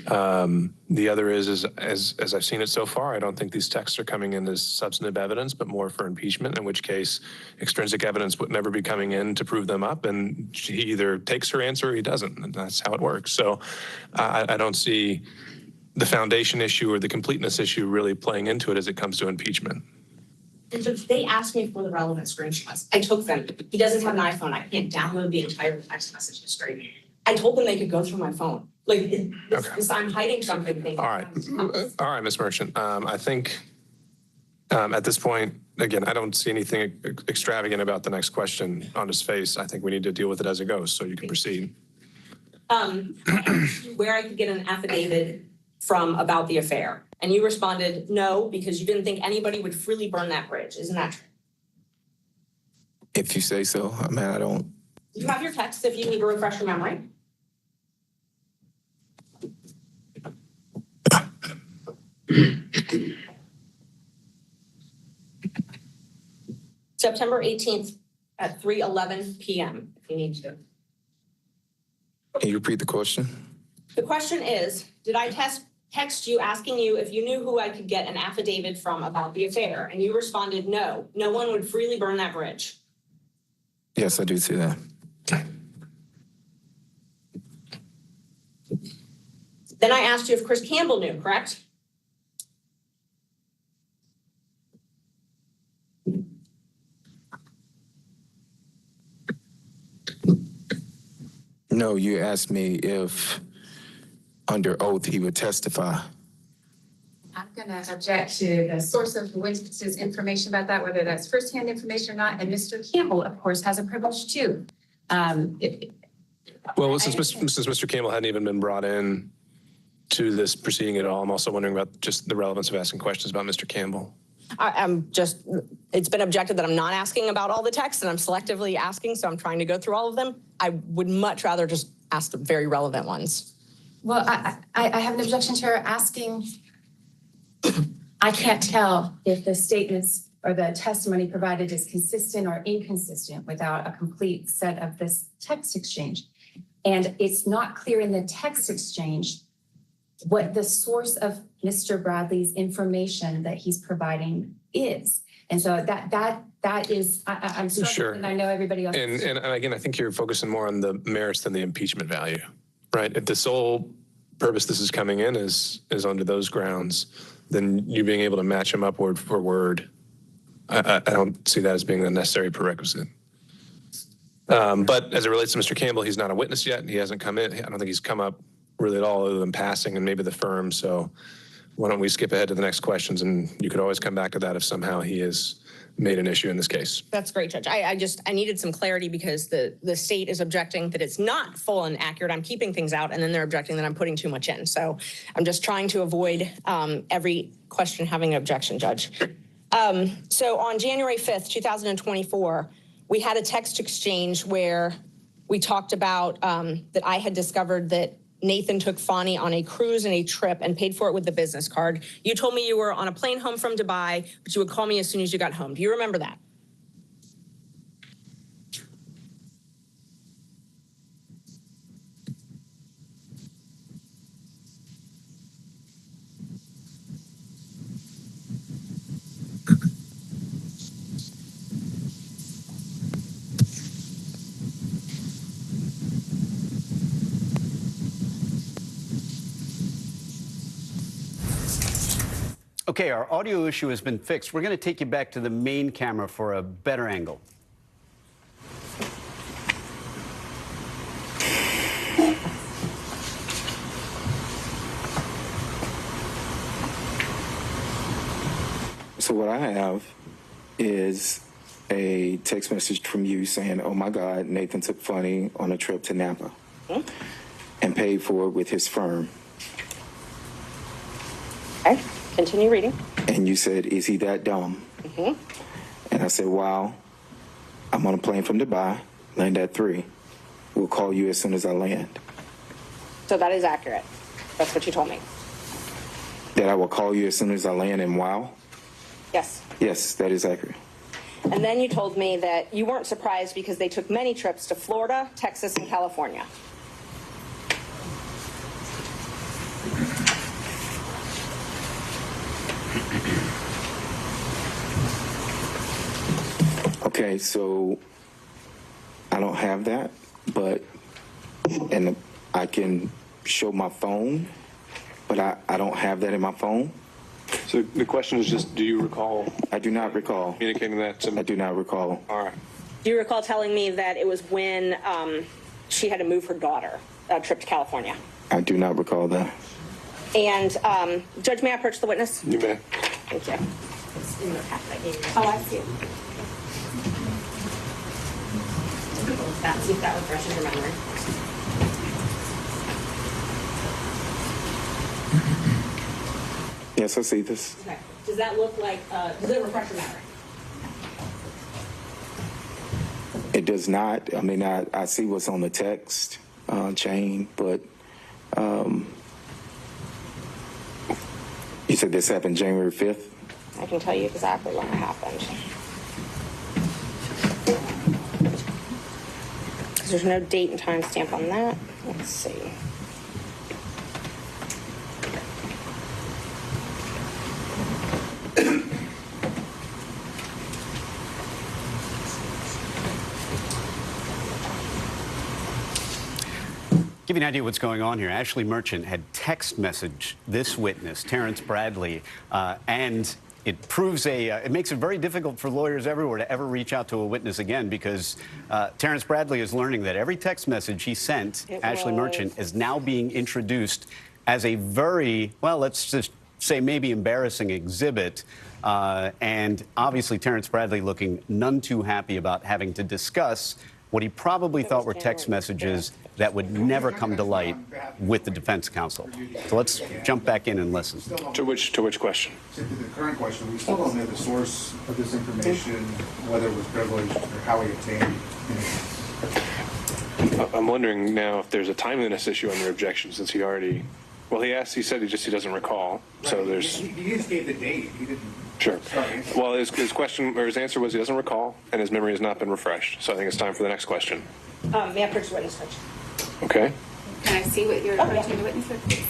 The other is as I've seen it so far, I don't think these texts are coming in as substantive evidence, but more for impeachment, in which case extrinsic evidence would never be coming in to prove them up. And he either takes her answer or he doesn't. And that's how it works. So I don't see the foundation issue or the completeness issue really playing into it as it comes to impeachment. And so they asked me for the relevant screenshots. I took them. He doesn't have an iPhone. I can't download the entire text message history. I told them they could go through my phone. Like, I'm hiding something. All right, Ms. Merchant. I think at this point, again, I don't see anything extravagant about the next question on his face. I think we need to deal with it as it goes, so you can proceed. Where I could get an affidavit from about the affair. And you responded, no, because you didn't think anybody would freely burn that bridge. Isn't that true? If you say so. I mean, I don't. You have your text if you need to refresh your memory. September 18th at 3:11 p.m. if you need to. Can you repeat the question? The question is, did I text you asking you if you knew who I could get an affidavit from about the affair? And you responded, no, no one would freely burn that bridge. Yes, I do see that. Then I asked you if Chris Campbell knew, correct? No, you asked me if under oath he would testify. I'm going to object to the source of the witness's information about that, whether that's firsthand information or not. And Mr. Campbell, of course, has a privilege too. Well, since Mr. Campbell hadn't even been brought in to this proceeding at all, I'm also wondering about just the relevance of asking questions about Mr. Campbell. It's been objected that I'm not asking about all the texts and I'm selectively asking, so I'm trying to go through all of them. I would much rather just ask the very relevant ones. Well, I have an objection to her asking. I can't tell if the statements or the testimony provided is consistent or inconsistent without a complete set of this text exchange. And it's not clear in the text exchange what the source of Mr. Bradley's information that he's providing is. And so that is, I'm struggling, sure. And I know everybody else. And again, I think you're focusing more on the merits than the impeachment value, right? If the sole purpose this is coming in is under those grounds, then you being able to match him up word for word, I don't see that as being the necessary prerequisite. But as it relates to Mr. Campbell, he's not a witness yet. He hasn't come in. I don't think he's come up really at all other than passing and maybe the firm. So why don't we skip ahead to the next questions, and you could always come back to that if somehow he has made an issue in this case. That's great, Judge. I needed some clarity because the state is objecting that it's not full and accurate. I'm keeping things out, and then they're objecting that I'm putting too much in. So I'm just trying to avoid every question having an objection, Judge. So on January 5th, 2024, we had a text exchange where we talked about that I had discovered that Nathan took Fani on a cruise and a trip and paid for it with the business card. You told me you were on a plane home from Dubai, but you would call me as soon as you got home. Do you remember that? Okay, our audio issue has been fixed. We're going to take you back to the main camera for a better angle. So what I have is a text message from you saying, oh my God, Nathan took Fani on a trip to Napa and paid for it with his firm. Okay, continue reading. And you said, is he that dumb? Mm-hmm. And I said, wow, I'm on a plane from Dubai, land at 3. We'll call you as soon as I land. So that is accurate. That's what you told me. That I will call you as soon as I land in WOW? Yes. Yes, that is accurate. And then you told me that you weren't surprised because they took many trips to Florida, Texas, and California. Okay, so I don't have that, and I can show my phone, but I don't have that in my phone. So the question is just, do you recall? I do not recall. Communicating that to me? I do not recall. All right. Do you recall telling me that it was when she had to move her daughter, a trip to California? I do not recall that. And Judge, may I approach the witness? You may. Thank you. It's in the packet I gave you. Oh, I see it. See if that refreshes your memory. Yes, I see this. Okay. Does that look like, does it refresh your memory? It does not. I mean, I see what's on the text chain, but you said this happened January 5th? I can tell you exactly when it happened. Because there's no date and time stamp on that. Let's see. Give you an idea of what's going on here. Ashley Merchant had text messaged this witness, Terrence Bradley, and it proves it makes it very difficult for lawyers everywhere to ever reach out to a witness again, because Terrence Bradley is learning that every text message he sent Ashley Merchant is now being introduced as a very, well, let's just say maybe embarrassing exhibit. And obviously Terrence Bradley looking none too happy about having to discuss what he probably thought were text messages that would never come to light with the defense counsel. So let's jump back in and listen. To which question? To the current question, we still don't know the source of this information, whether it was privileged or how he obtained it. I'm wondering now if there's a timeliness issue on your objection, since he already, well, he said he doesn't recall. Right. So there's. He just gave the date. He didn't. Sure. Well, his question or his answer was he doesn't recall, and his memory has not been refreshed. So I think it's time for the next question. May I approach the witness first? Okay. Can I see what you're approaching the witness with, please?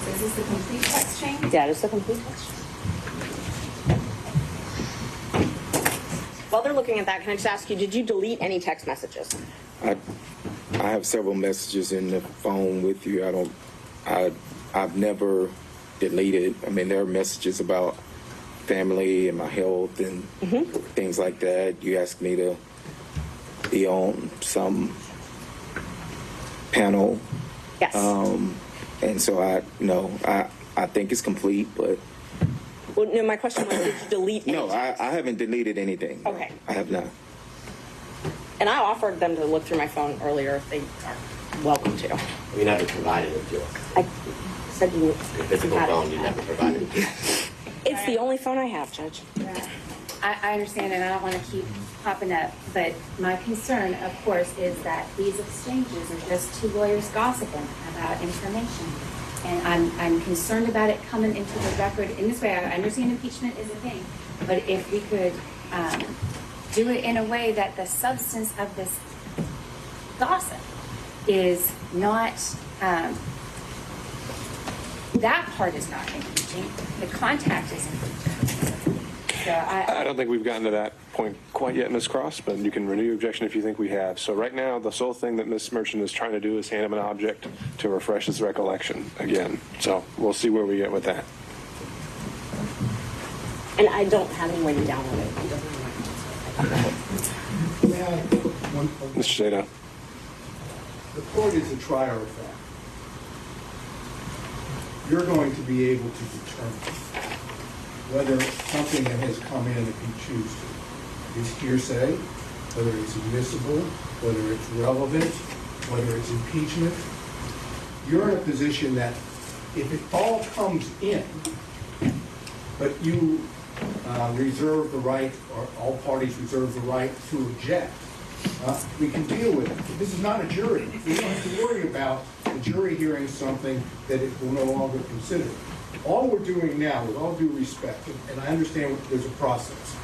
So is this the complete text chain? Yeah, it's the complete text chain. While they're looking at that, can I just ask you, did you delete any text messages? I have several messages in the phone with you. I've never deleted. I mean, there are messages about family and my health and things like that. You asked me to be on some panel. Yes. And so I think it's complete, but. Well, no, my question was, did you delete any text? I haven't deleted anything. Okay. I have not. And I offered them to look through my phone earlier if they are welcome to. You never provided it to us. I said you. Your physical phone, you never provided it to us. It's the only phone I have, Judge. Yeah. I understand, and I don't want to keep popping up, but my concern, of course, is that these exchanges are just two lawyers gossiping about information. And I'm concerned about it coming into the record in this way. I understand impeachment is a thing, but if we could do it in a way that the substance of this gossip is not, that part is not impeaching, the contact is impeaching. So I don't think we've gotten to that point quite yet, Ms. Cross, but you can renew your objection if you think we have. So right now, the sole thing that Ms. Merchant is trying to do is hand him an object to refresh his recollection again. So we'll see where we get with that. And I don't have any way to download it. Mr. Zeta. The court is a trier of fact. You're going to be able to determine whether something that has come in, if you choose to, is hearsay, whether it's admissible, whether it's relevant, whether it's impeachment. You're in a position that if it all comes in, but you reserve the right, or all parties reserve the right to object, we can deal with it. This is not a jury. We don't have to worry about the jury hearing something that it will no longer consider. All we're doing now, with all due respect, and I understand there's a process,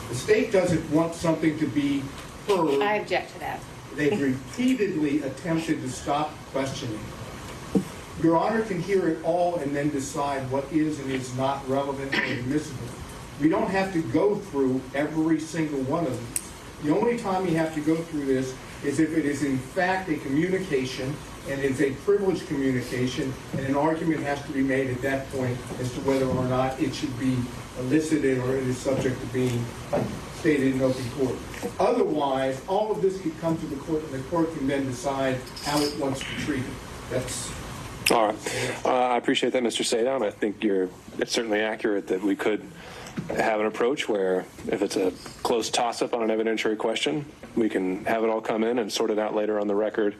the state doesn't want something to be heard. I object to that. They've repeatedly attempted to stop questioning. Your Honor can hear it all and then decide what is and is not relevant or admissible. We don't have to go through every single one of these. The only time you have to go through this is if it is in fact a communication and it's a privileged communication, and an argument has to be made at that point as to whether or not it should be elicited or it is subject to being stated in open court. Otherwise, all of this could come to the court, and the court can then decide how it wants to treat it. That's all right. I appreciate that, Mr. Sadon. I think it's certainly accurate that we could have an approach where if it's a close toss-up on an evidentiary question, we can have it all come in and sort it out later on the record.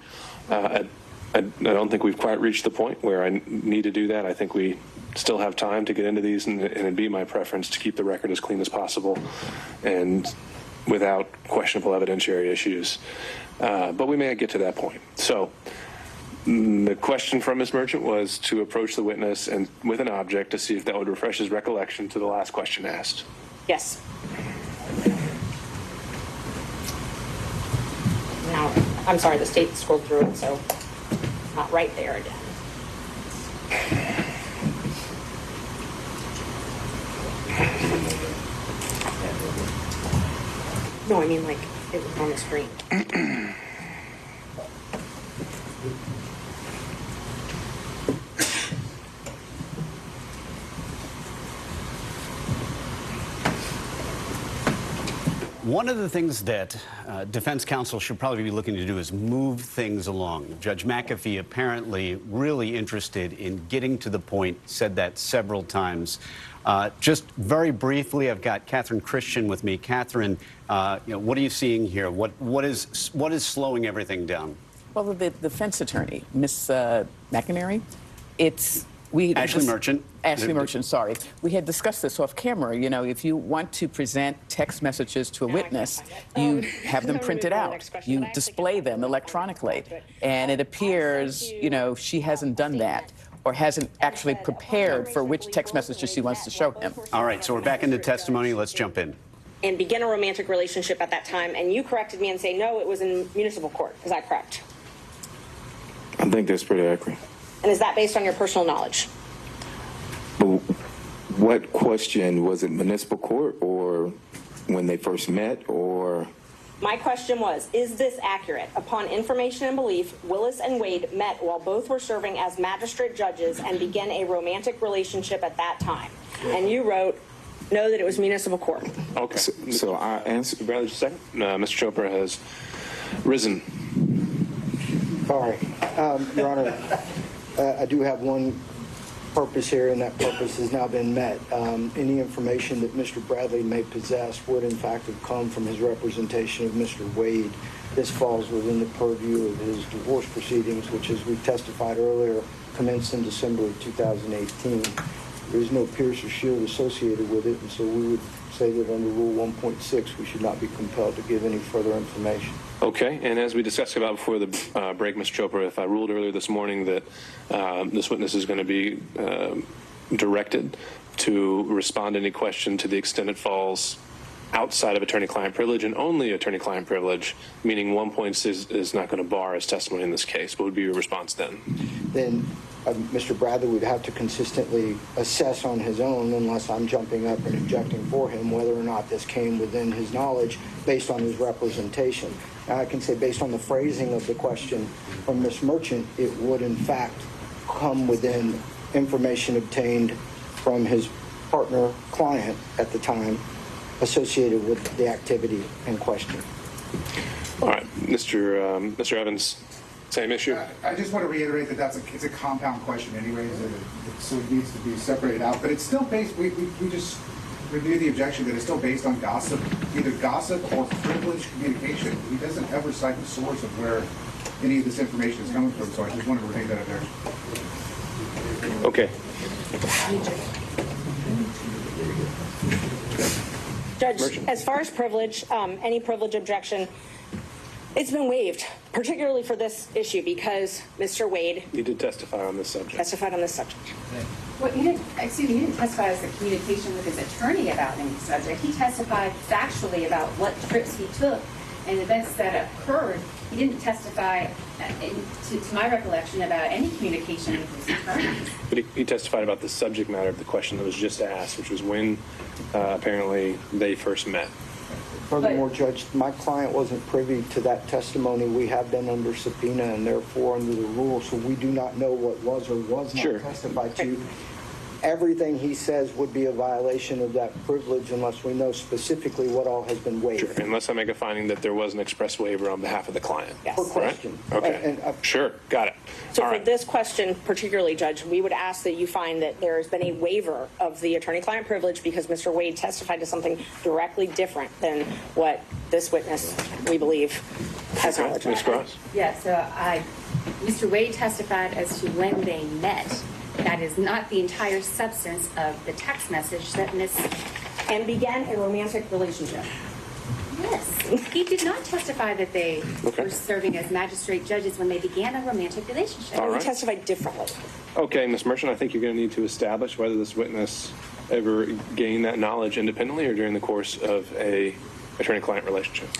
I don't think we've quite reached the point where I need to do that. I think we still have time to get into these, and it'd be my preference to keep the record as clean as possible and without questionable evidentiary issues. But we may get to that point. So the question from Ms. Merchant was to approach the witness and with an object to see if that would refresh his recollection to the last question asked. Yes. Now, I'm sorry, the state scrolled through it, so not right there again. No, I mean like it was on the screen. One of the things that defense counsel should probably be looking to do is move things along. Judge McAfee apparently really interested in getting to the point, said that several times. Just very briefly, I've got Catherine Christian with me. Catherine, what are you seeing here? What is slowing everything down? Well, the defense attorney, Ms. McInerney, Ashley Merchant, sorry. We had discussed this off camera. You know, if you want to present text messages to a witness, you have them printed out. You display them electronically. And it appears, she hasn't done that or hasn't actually prepared for which text messages she wants to show him. All right, so we're back into testimony. Let's jump in. And begin a romantic relationship at that time, and you corrected me and say, no, it was in municipal court. Is that correct? I think that's pretty accurate. And is that based on your personal knowledge? What question? Was it municipal court or when they first met, or? My question was, is this accurate? Upon information and belief, Willis and Wade met while both were serving as magistrate judges and began a romantic relationship at that time. And you wrote, no, that it was municipal court. Okay. So I answered. Bradley, just a second. Mr. Chopra has risen. Sorry. Your Honor, I do have one purpose here, and that purpose has now been met. Any information that Mr. Bradley may possess would, in fact, have come from his representation of Mr. Wade. This falls within the purview of his divorce proceedings, which, as we testified earlier, commenced in December of 2018. There is no Pierce or Shield associated with it, and so we would say that under Rule 1.6, we should not be compelled to give any further information. Okay, and as we discussed about before the break, Mr. Chopra, if I ruled earlier this morning that this witness is going to be directed to respond to any question to the extent it falls outside of attorney-client privilege and only attorney-client privilege, meaning 1.6 is not going to bar his testimony in this case, what would be your response then? Then Mr. Bradley would have to consistently assess on his own, unless I'm jumping up and objecting for him, whether or not this came within his knowledge based on his representation. Now, I can say based on the phrasing of the question from Ms. Merchant, it would in fact come within information obtained from his partner client at the time associated with the activity in question. All right, Mr. Evans. Same issue? I just want to reiterate that it's a compound question anyways, so it needs to be separated out. But it's still based, we just renew the objection that it's still based on gossip, either gossip or privileged communication. He doesn't ever cite the source of where any of this information is coming from, so I just wanted to retain that objection. Okay. Judge, as far as privilege, any privilege objection, It's been waived, particularly for this issue, because Mr. Wade He did testify on this subject. testified on this subject. Well, he didn't testify as a communication with his attorney about any subject. He testified factually about what trips he took and events that occurred. He didn't testify, to my recollection, about any communication with his attorney. But he testified about the subject matter of the question that was just asked, which was when apparently they first met. Furthermore, Judge, my client wasn't privy to that testimony. We have been under subpoena and therefore under the rules, so we do not know what was or was not testified to. Everything he says would be a violation of that privilege unless we know specifically what all has been waived. Sure, unless I make a finding that there was an express waiver on behalf of the client. Yes. For question. Right? Okay, sure, got it. So All for right. this question particularly, Judge, we would ask that you find that there has been a waiver of the attorney-client privilege because Mr. Wade testified to something directly different than what this witness, we believe, has knowledge Ms. of. Cross? Yeah, so Mr. Wade testified as to when they met. That is not the entire substance of the text message that And began a romantic relationship. Yes, he did not testify that they were serving as magistrate judges when they began a romantic relationship. All right. He testified differently. Okay, Ms. Merchant, I think you're going to need to establish whether this witness ever gained that knowledge independently or during the course of a attorney-client relationship.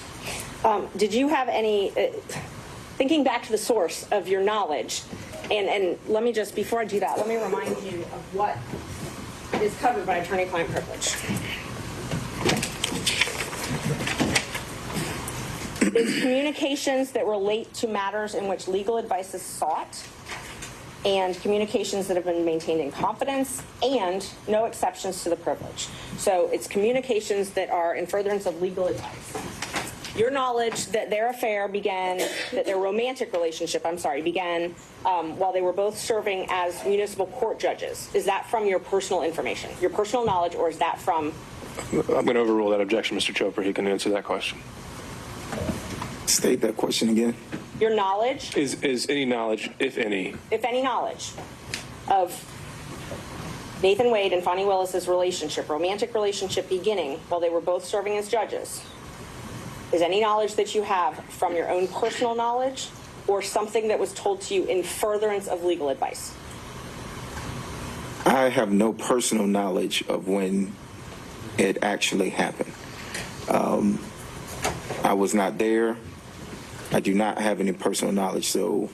Did you have any, thinking back to the source of your knowledge, and let me just, before I do that, let me remind you of what is covered by attorney-client privilege. It's communications that relate to matters in which legal advice is sought, and communications that have been maintained in confidence, and no exceptions to the privilege. So it's communications that are in furtherance of legal advice. Your knowledge that their affair began, that their romantic relationship, began while they were both serving as municipal court judges. Is that from your personal information, your personal knowledge, or is that from? I'm going to overrule that objection, Mr. Chopra. He can answer that question. State that question again. Your knowledge? Is any knowledge, if any knowledge, of Nathan Wade and Fonnie Willis's relationship, romantic relationship beginning while they were both serving as judges, is any knowledge that you have from your own personal knowledge or something that was told to you in furtherance of legal advice? I have no personal knowledge of when it actually happened. I was not there. I do not have any personal knowledge, so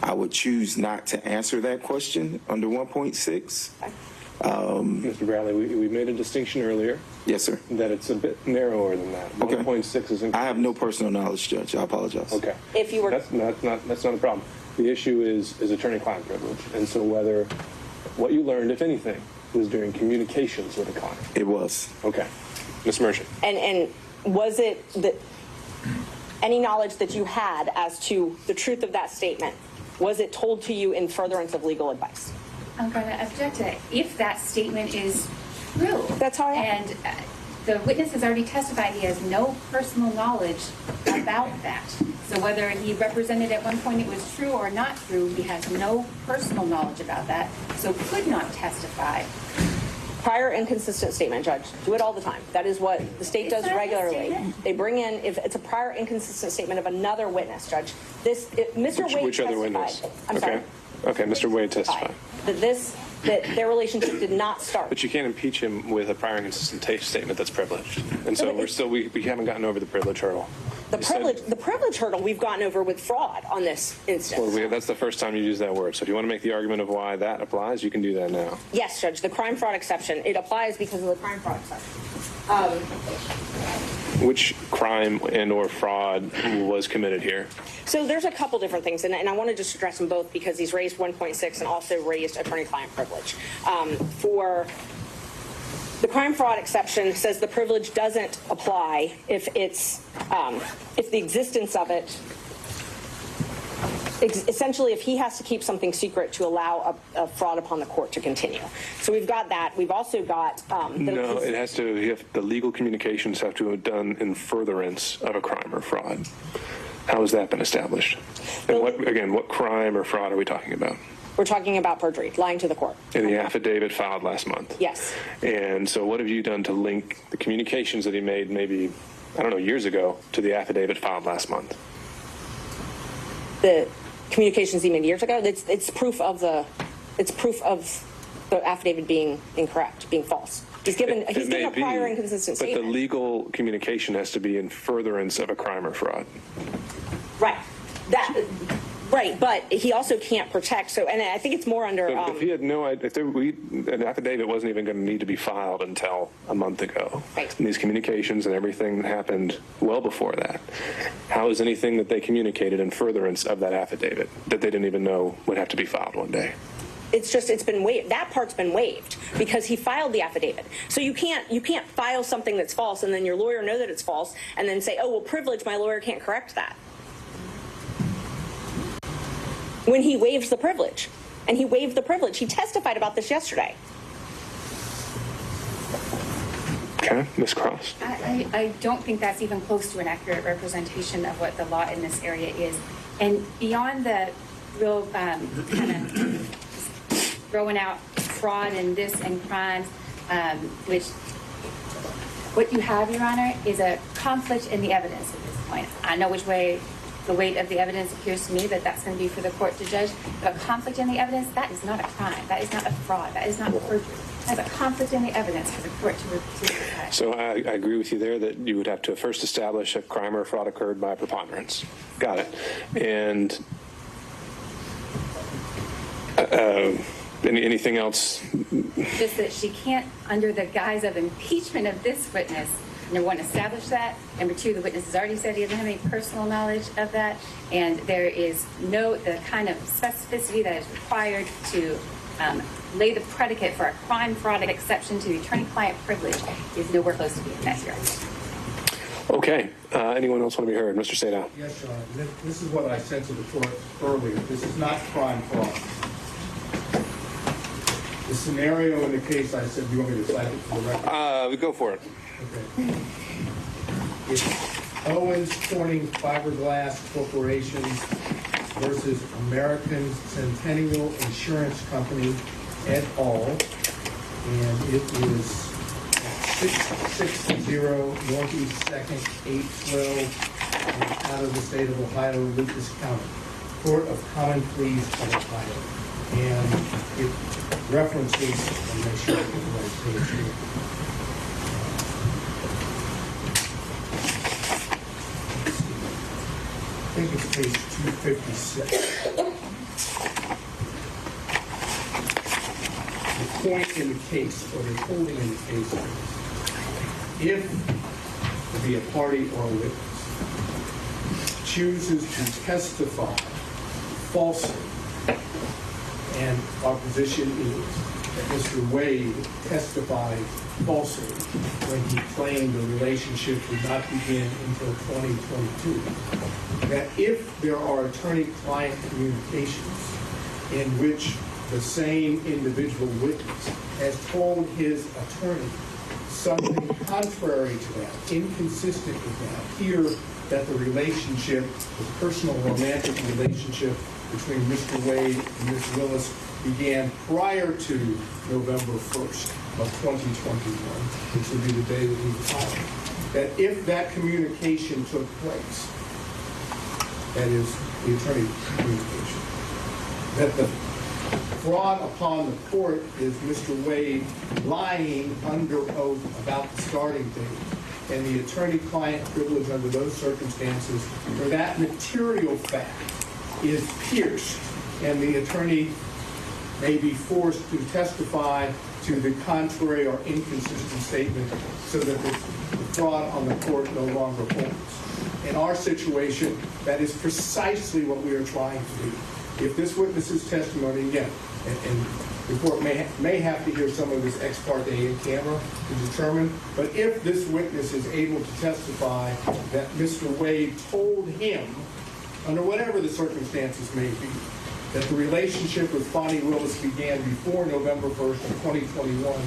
I would choose not to answer that question under 1.6. Mr. Bradley, we made a distinction earlier. Yes, sir. That it's a bit narrower than that. Okay. 1.6 is. I have no personal knowledge, Judge. I apologize. Okay. If you were. That's not a problem. The issue is attorney-client privilege, and so whether what you learned, if anything, was during communications with a client. It was. Okay. Ms. Merchant. And was it that any knowledge that you had as to the truth of that statement, was it told to you in furtherance of legal advice? I'm going to object to it. If that statement is true. That's how And the witness has already testified he has no personal knowledge about that. So whether he represented at one point it was true or not true, he has no personal knowledge about that, so could not testify. Prior inconsistent statement, Judge. Do it all the time. That is what the state does regularly. They bring in, if it's a prior inconsistent statement of another witness, Judge. Mr. Wade Which other testified. witness? I'm sorry. Okay, Mr. Wade testified. That their relationship did not start. But you can't impeach him with a prior inconsistent statement that's privileged. And so we haven't gotten over the privilege hurdle. The privilege hurdle we've gotten over with fraud on this instance. Well, that's the first time you use that word. So if you want to make the argument of why that applies, you can do that now. Yes, Judge. The crime fraud exception. It applies because of the crime fraud exception. Which crime and or fraud was committed here? So there's a couple different things, and I want to just address them both because he's raised 1.6 and also raised attorney-client privilege. For the crime fraud exception says the privilege doesn't apply if the existence of it, essentially if he has to keep something secret to allow a fraud upon the court to continue. So we've got that. We've also got... No, it has to, the legal communications have to have done in furtherance of a crime or fraud. How has that been established? And what crime or fraud are we talking about? We're talking about perjury, lying to the court. In the affidavit filed last month? Yes. And so what have you done to link the communications that he made maybe, I don't know, years ago to the affidavit filed last month? the communications even years ago. It's proof of the affidavit being incorrect, being false. He's given a prior inconsistent statement. But the legal communication has to be in furtherance of a crime or fraud. Right. Right, but he also can't protect. So, and I think it's more under. If he had no idea, an affidavit wasn't even going to need to be filed until a month ago. Right. And these communications and everything happened well before that. How is anything that they communicated in furtherance of that affidavit that they didn't even know would have to be filed one day? It's been waived. That part's been waived because he filed the affidavit. So you can't file something that's false and then your lawyer know that it's false and then say, oh, well, privilege, my lawyer can't correct that. When he waives the privilege, and he waived the privilege. He testified about this yesterday. Okay, Ms. Cross. I don't think that's even close to an accurate representation of what the law in this area is. And beyond the real kind of throwing out fraud and this and crimes, which what you have, Your Honor, is a conflict in the evidence at this point. I know which way the weight of the evidence appears to me that that's going to be for the court to judge. But a conflict in the evidence, that is not a crime. That is not a fraud. That is not perjury. That's a conflict in the evidence for the court to decide. So I agree with you there that you would have to first establish a crime or fraud occurred by preponderance. Got it. And anything else? Just that she can't, under the guise of impeachment of this witness, number one, establish that. Number two, the witness has already said he doesn't have any personal knowledge of that. And there is the kind of specificity that is required to lay the predicate for a crime fraud exception to the attorney-client privilege is nowhere close to being met here. Okay. Anyone else want to be heard? Mr. Sadow. Yes, Your Honor. This is what I said to the court earlier. This is not crime fraud. The scenario in the case, I said, do you want me to cite it for the record? Go for it. Okay. It's Owens Corning Fiberglass Corporation versus American Centennial Insurance Company et al. And it is 660 Northeast 2nd, 812, out of the state of Ohio, Lucas County, Court of Common Pleas of Ohio. And it references, and make sure I get the right page here. I think it's page 256. The point in the case, or the holding in the case, is if be a party or a witness chooses to testify falsely, and our position is that Mr. Wade testified falsely when he claimed the relationship did not begin until 2022. That if there are attorney-client communications in which the same individual witness has told his attorney something contrary to that, inconsistent with that, here that the relationship, the personal romantic relationship between Mr. Wade and Ms. Willis began prior to November 1st of 2021, which would be the day that he was hired. That if that communication took place, that is the attorney communication, that the fraud upon the court is Mr. Wade lying under oath about the starting date, and the attorney-client privilege under those circumstances, where that material fact is pierced, and the attorney may be forced to testify to the contrary or inconsistent statement so that the fraud on the court no longer holds. In our situation, that is precisely what we are trying to do. If this witness's testimony, again, and the court may have to hear some of this ex parte in camera to determine, but if this witness is able to testify that Mr. Wade told him, under whatever the circumstances may be, that the relationship with Bonnie Willis began before November 1st of 2021,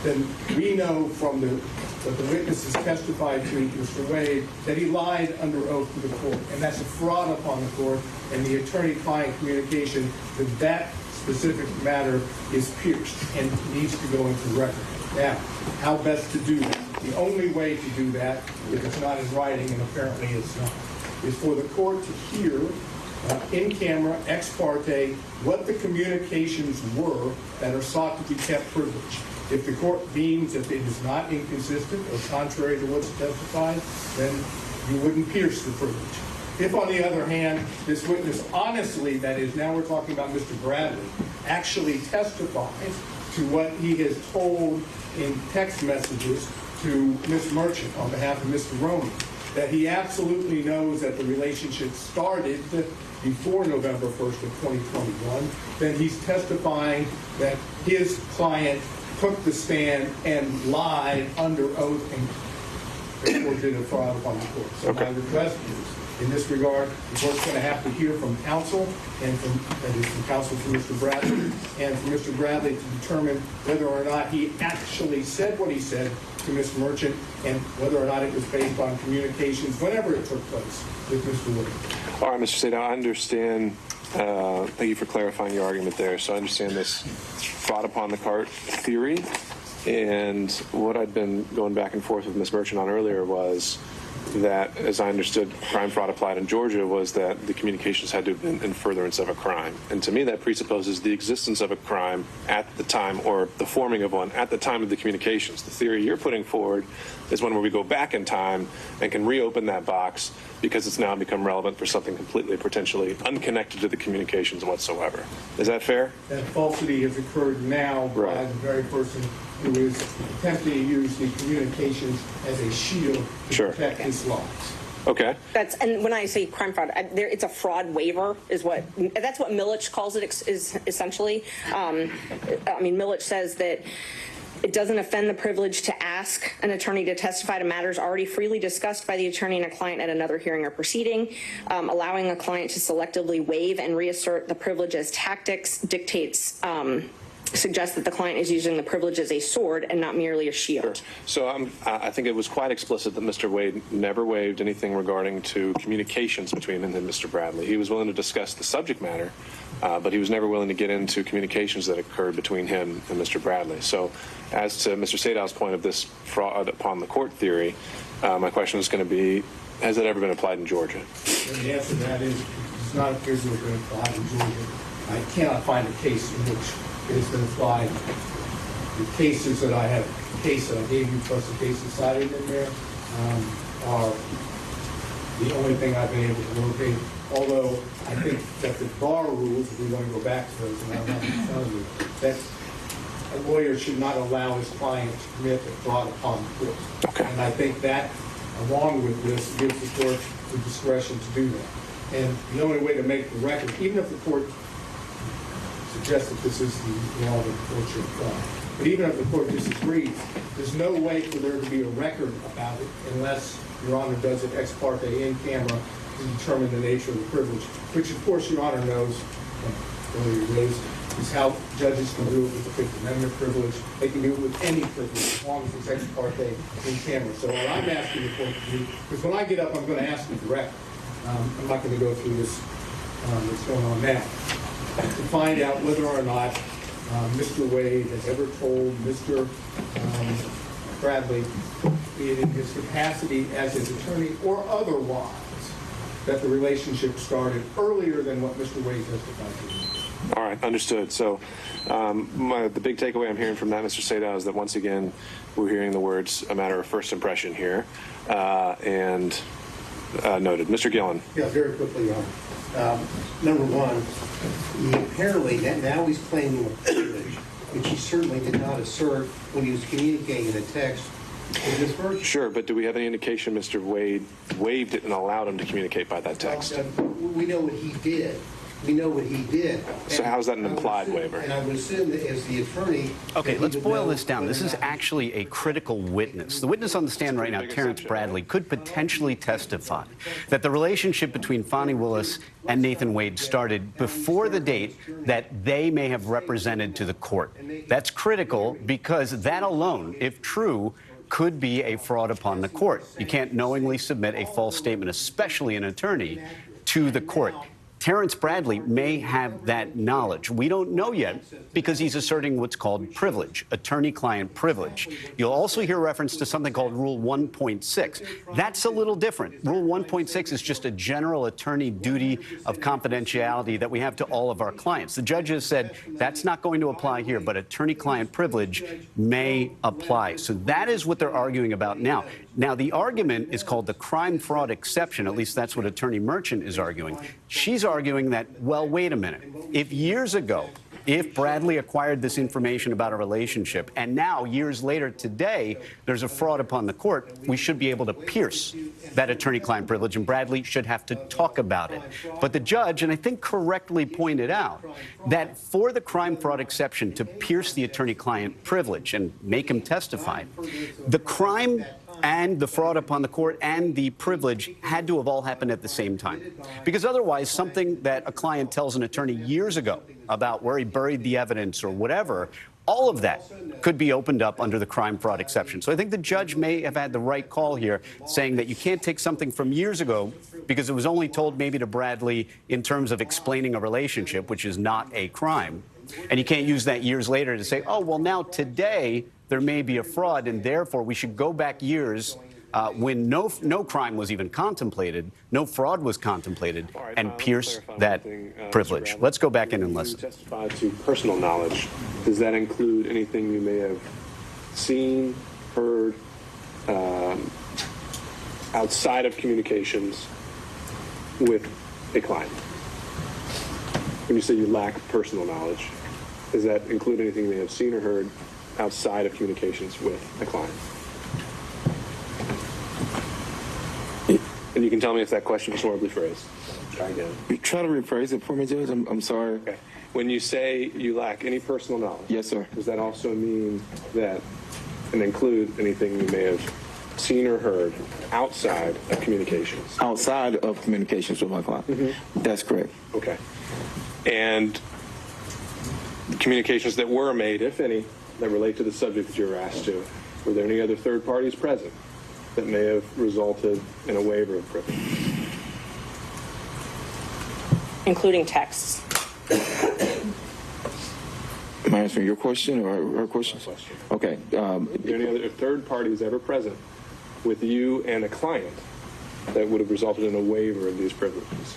then we know from what the witness has testified to Mr. Wade that he lied under oath to the court, and that's a fraud upon the court, and the attorney-client communication to that specific matter is pierced and needs to go into the record. Now, how best to do that? The only way to do that, if it's not in writing, and apparently it's not, is for the court to hear in camera, ex parte, what the communications were that are sought to be kept privileged. If the court deems that it is not inconsistent or contrary to what's testified, then you wouldn't pierce the privilege. If, on the other hand, this witness honestly, that is, now we're talking about Mr. Bradley, actually testifies to what he has told in text messages to Ms. Merchant on behalf of Mr. Roney, that he absolutely knows that the relationship started before November 1st of 2021, then he's testifying that his client took the stand and lied under oath and therefore did a fraud upon the court. So my request is, in this regard, the court's going to have to hear from counsel and from counsel for Mr. Bradley and from Mr. Bradley to determine whether or not he actually said what he said to Ms. Merchant and whether or not it was based on communications whenever it took place with Mr. Wood. All right, Mr. Sadow, I understand. Thank you for clarifying your argument there. So I understand this fraud upon the cart theory. And what I'd been going back and forth with Ms. Merchant on earlier was that, as I understood, crime fraud applied in Georgia was that the communications had to have been in furtherance of a crime. And to me, that presupposes the existence of a crime at the time, or the forming of one at the time of the communications. The theory you're putting forward is one where we go back in time and can reopen that box because it's now become relevant for something completely, potentially unconnected to the communications whatsoever. Is that fair? That falsity has occurred now by the very person who is attempting to use the communications as a shield to protect his lives. Okay. And when I say crime fraud, it's a fraud waiver, that's what Millich calls it, is essentially. I mean, Millich says that it doesn't offend the privilege to ask an attorney to testify to matters already freely discussed by the attorney and a client at another hearing or proceeding. Allowing a client to selectively waive and reassert the privilege as tactics dictates suggests that the client is using the privilege as a sword and not merely a shield. So I think it was quite explicit that Mr. Wade never waived anything regarding to communications between him and Mr. Bradley. He was willing to discuss the subject matter, but he was never willing to get into communications that occurred between him and Mr. Bradley. So as to Mr. Sadow's point of this fraud upon the court theory, my question is going to be, has that ever been applied in Georgia? And the answer to that is, it's not appears to have been applied in Georgia. I cannot find a case in which it has been applied. The cases that I have, the case that I gave you plus the cases cited in there, are the only thing I've been able to locate. Although I think that the bar rules, if we want to go back to those, and I'm not telling you, that a lawyer should not allow his client to commit a fraud upon the court. Okay. And I think that, along with this, gives the court the discretion to do that. And the only way to make the record, even if the court suggests that this is the law that the court should apply, but even if the court disagrees, there's no way for there to be a record about it unless Your Honor does it ex parte in camera to determine the nature of the privilege, which of course Your Honor knows, earlier raised, is how judges can do it with the Fifth Amendment privilege. They can do it with any privilege as long as it's ex parte in camera. So what I'm asking the court to do, because when I get up, I'm going to ask you directly. I'm not going to go through this that's going on now, to find out whether or not Mr. Wade has ever told Mr. Bradley, in his capacity as his attorney or otherwise, that the relationship started earlier than what Mr. Wade testified to. All right, understood. So the big takeaway I'm hearing from that, Mr. Sadow, is that once again, we're hearing the words a matter of first impression here, and noted. Mr. Gillen. Yeah, very quickly, Your Honor. Number one, he apparently, now he's claiming a privilege, which he certainly did not assert when he was communicating in a text with Ms. Merchant. Sure, but do we have any indication Mr. Wade waived it and allowed him to communicate by that text? We know what he did. We know what he did. So how is that an implied waiver? And I would assume that as the attorney... Okay, let's boil this down. This is actually a critical witness. The witness on the stand right now, Terrence Bradley, could potentially testify that the relationship between Fonnie Willis and Nathan Wade started before the date that they may have represented to the court. That's critical because that alone, if true, could be a fraud upon the court. You can't knowingly submit a false statement, especially an attorney, to the court. Terrence Bradley may have that knowledge. We don't know yet because he's asserting what's called privilege, attorney-client privilege. You'll also hear reference to something called Rule 1.6. That's a little different. Rule 1.6 is just a general attorney duty of confidentiality that we have to all of our clients. The judge has said that's not going to apply here, but attorney-client privilege may apply. So that is what they're arguing about now. Now, the argument is called the crime-fraud exception. At least that's what Attorney Merchant is arguing. She's arguing that, well, wait a minute. If years ago, if Bradley acquired this information about a relationship, and now, years later today, there's a fraud upon the court, we should be able to pierce that attorney-client privilege, and Bradley should have to talk about it. But the judge, and I think correctly pointed out, that for the crime-fraud exception to pierce the attorney-client privilege and make him testify, the crime and the fraud upon the court and the privilege had to have all happened at the same time. Because otherwise, something that a client tells an attorney years ago about where he buried the evidence or whatever, all of that could be opened up under the crime-fraud exception. So I think the judge may have had the right call here, saying that you can't take something from years ago because it was only told maybe to Bradley in terms of explaining a relationship, which is not a crime. And you can't use that years later to say, oh, well, now today there may be a fraud, and therefore we should go back years when no crime was even contemplated, no fraud was contemplated, and pierce that privilege. Let's go back in and listen. You testified to personal knowledge. Does that include anything you may have seen, heard, outside of communications with a client? When you say you lack personal knowledge, does that include anything you may have seen or heard outside of communications with a client? And you can tell me if that question is horribly phrased. Try again. Try to rephrase it for me, Judge. I'm sorry. Okay. When you say you lack any personal knowledge, yes, sir. Does that also mean that, and include anything you may have seen or heard outside of communications? Outside of communications with my client. Mm-hmm. That's correct. Okay. And the communications that were made, if any, that relate to the subject that you were asked to, were there any other third parties present that may have resulted in a waiver of privilege? Including texts. Am I answering your question or her question? Okay. Are there any other third parties ever present with you and a client that would have resulted in a waiver of these privileges?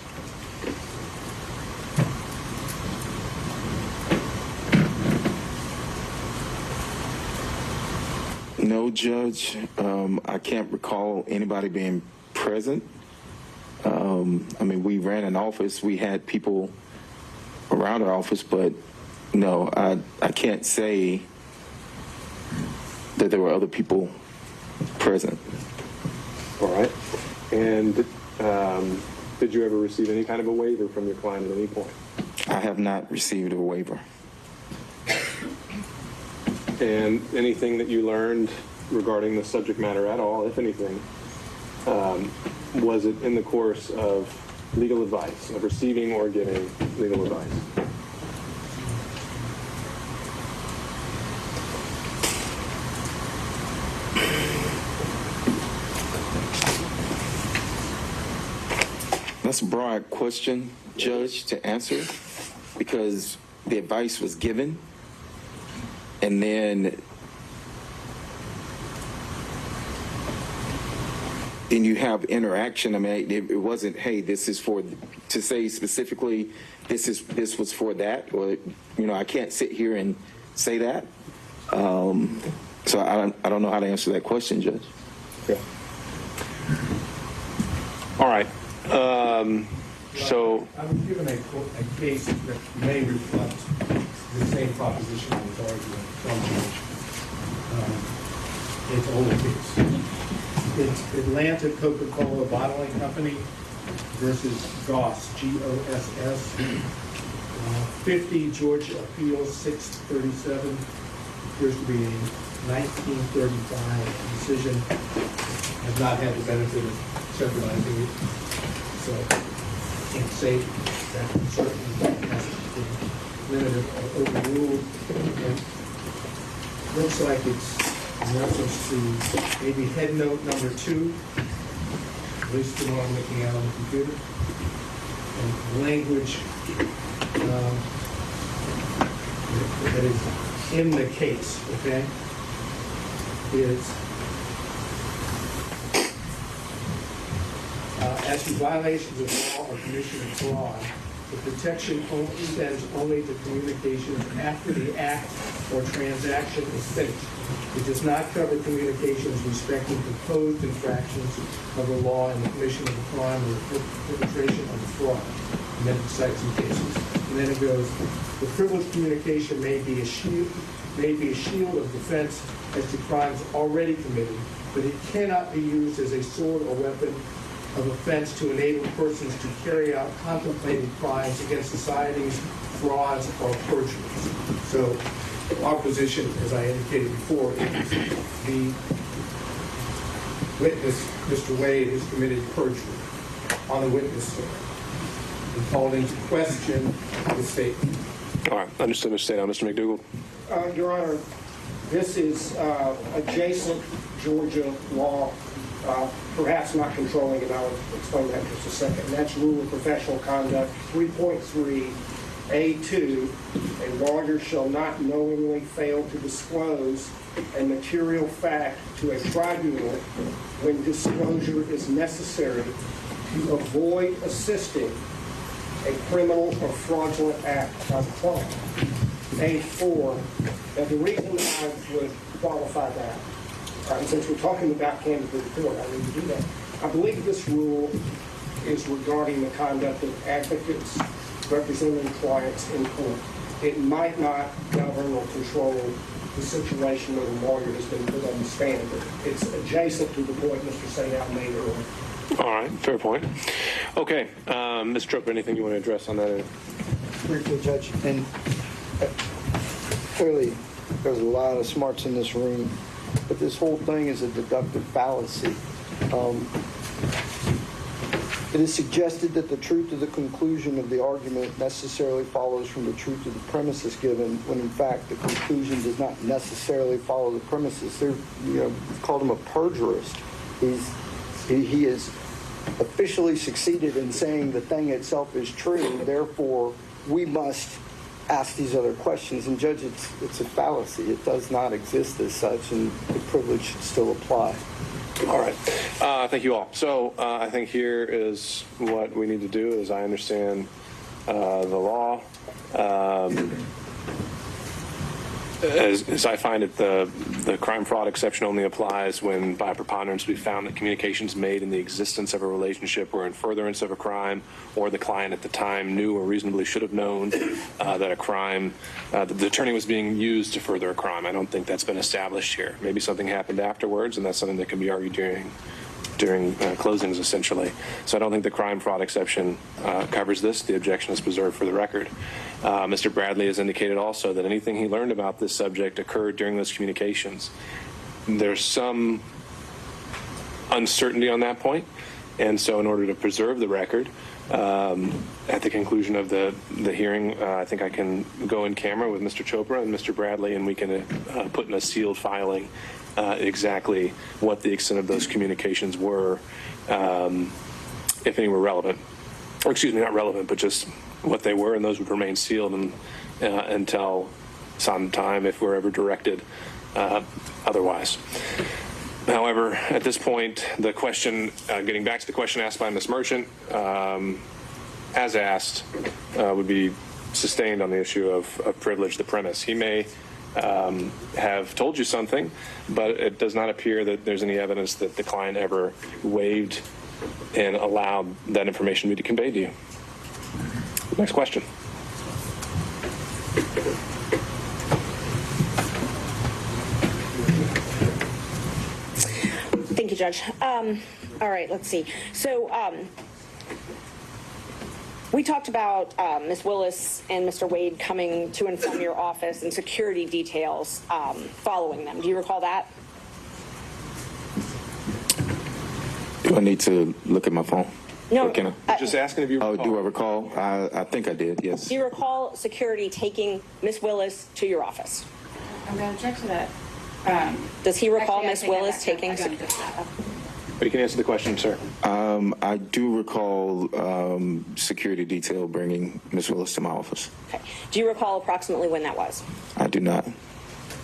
No, Judge. I can't recall anybody being present. I mean, we ran an office. We had people around our office, but no, I can't say that there were other people present. All right. And did you ever receive any kind of a waiver from your client at any point? I have not received a waiver. And anything that you learned regarding the subject matter at all, if anything, was it in the course of legal advice, of receiving or giving legal advice? That's a broad question, Judge, to answer, because the advice was given, and then you have interaction. I mean, it wasn't, hey, this is for, to say specifically, this was for that, or, I can't sit here and say that. So I don't know how to answer that question, Judge. Yeah. All right. So I was given a case that may reflect the same proposition I was arguing from George. It's an older case. It's Atlanta Coca-Cola Bottling Company versus Goss, G-O-S-S. 50 Georgia Appeals 637. Appears to be a 1935 decision. Has not had the benefit of centralizing it. So I can't say that certainly hasn't been limited or overruled. And looks like it's in reference to maybe head note number 2, at least the one I'm looking at on the computer. And language that is in the case, okay, is as to violations of law or commission of fraud, the protection extends only to communications after the act or transaction is finished. It does not cover communications respecting proposed infractions of the law in the commission of a crime or perpetration of a fraud. And then it cites some cases. And then it goes, the privileged communication may be a shield of defense as to crimes already committed, but it cannot be used as a sword or weapon of offense to enable persons to carry out contemplated crimes against society's frauds or perjuries. So our position, as I indicated before, is the witness, Mr. Wade, has committed perjury on the witness stand and called into question the statement. All right, understood, Mr. State. Mr. McDougall. Your Honor, this is adjacent Georgia law, perhaps not controlling, and I'll explain that in just a second. And that's Rule of Professional Conduct 3.3 A2. A lawyer shall not knowingly fail to disclose a material fact to a tribunal when disclosure is necessary to avoid assisting a criminal or fraudulent act of crime. A4. Now, the reason I would qualify that, and since we're talking about candidate report, I need to do that. I believe this rule is regarding the conduct of advocates representing clients in court. It might not govern or control the situation where the lawyer has been put on the stand, but it's adjacent to the point Mr. Sayout made earlier. All right, fair point. Okay, Ms. Trooper, anything you want to address on that? Briefly, Judge, and clearly there's a lot of smarts in this room, but this whole thing is a deductive fallacy. It is suggested that the truth of the conclusion of the argument necessarily follows from the truth of the premises given, when in fact the conclusion does not necessarily follow the premises. They're, called him a perjurist. He has officially succeeded in saying the thing itself is true. Therefore, we must ask these other questions. And Judge, it's a fallacy. It does not exist as such, and the privilege should still apply. All right. Thank you all. So I think here is what we need to do, as I understand the law. As I find it, the crime fraud exception only applies when, by preponderance, we found that communications made in the existence of a relationship were in furtherance of a crime, or the client at the time knew or reasonably should have known that a crime, that the attorney was being used to further a crime. I don't think that's been established here. Maybe something happened afterwards, and that's something that can be argued during closings, essentially. So I don't think the crime fraud exception covers this. The objection is preserved for the record. Mr. Bradley has indicated also that anything he learned about this subject occurred during those communications. There's some uncertainty on that point, and so in order to preserve the record, at the conclusion of the hearing, I think I can go in camera with Mr. Chopra and Mr. Bradley, and we can put in a sealed filing exactly what the extent of those communications were, if any were relevant. Or excuse me, not relevant, but just what they were, and those would remain sealed until some time, if we're ever directed otherwise. However, at this point, the question, getting back to the question asked by Ms. Merchant, as asked, would be sustained on the issue of privilege, the premise. He may have told you something, but it does not appear that there's any evidence that the client ever waived and allowed that information to be conveyed to you. Next question. Thank you, Judge. All right, let's see. So we talked about Ms. Willis and Mr. Wade coming to and from your office and security details following them. Do you recall that? Do I need to look at my phone? No. Just asking if you recall. Oh, do I recall? I think I did, yes. Do you recall security taking Ms. Willis to your office? I'm going to object to that. Does he recall Actually, Ms. Willis taking? But you can answer the question, sir. I do recall security detail bringing Ms. Willis to my office. Okay. Do you recall approximately when that was? I do not.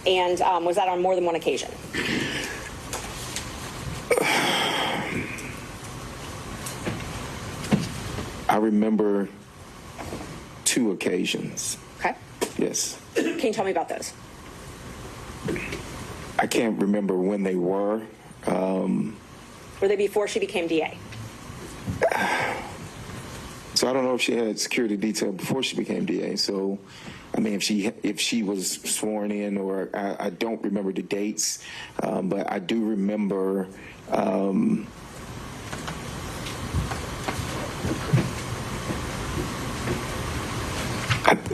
And was that on more than one occasion? I remember 2 occasions. Okay. Yes. Can you tell me about those? I can't remember when they were. Were they before she became DA? So I don't know if she had security detail before she became DA. So, I mean, if she was sworn in, or I don't remember the dates, but I do remember.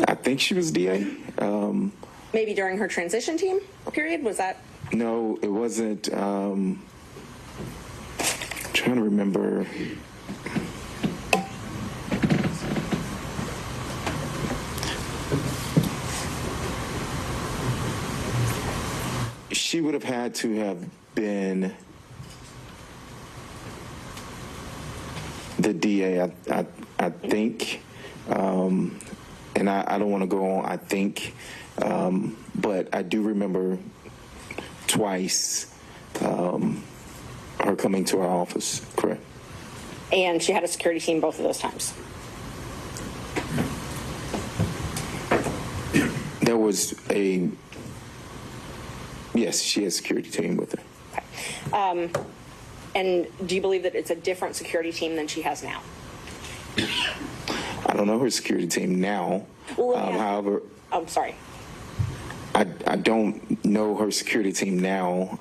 I think she was DA. Maybe during her transition team period? Was that? No, it wasn't. Trying to remember. She would have had to have been the DA, I think. And I don't want to go on, I think. But I do remember twice her coming to our office, correct? And she had a security team both of those times? There was yes, she had a security team with her. Okay. And do you believe that it's a different security team than she has now? I don't know her security team now. Well, however, I'm sorry. I don't know her security team now.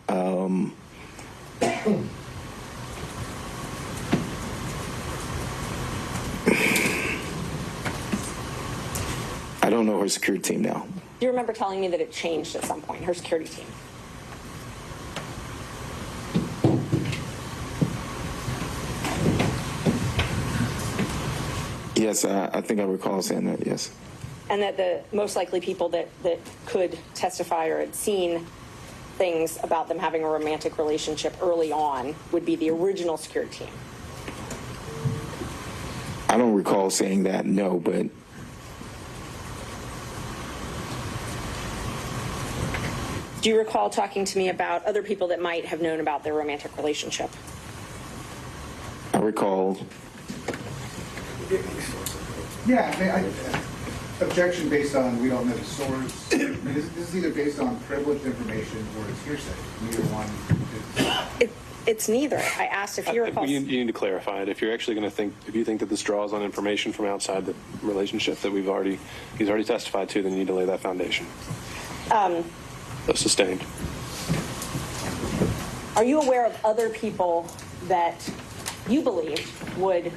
I don't know her security team now. Do you remember telling me that it changed at some point, her security team? Yes, I think I recall saying that, yes. And that the most likely people that could testify or had seen things about them having a romantic relationship early on would be the original security team? I don't recall saying that, no, but do you recall talking to me about other people that might have known about their romantic relationship? I recall. Yeah, objection based on we don't know the source. I mean, this is either based on privileged information or it's hearsay. Neither one is. It's neither. I asked if you recall. You need to clarify it. If you're actually going to if you think that this draws on information from outside the relationship that he's already testified to, then you need to lay that foundation. Sustained. Are you aware of other people that you believe would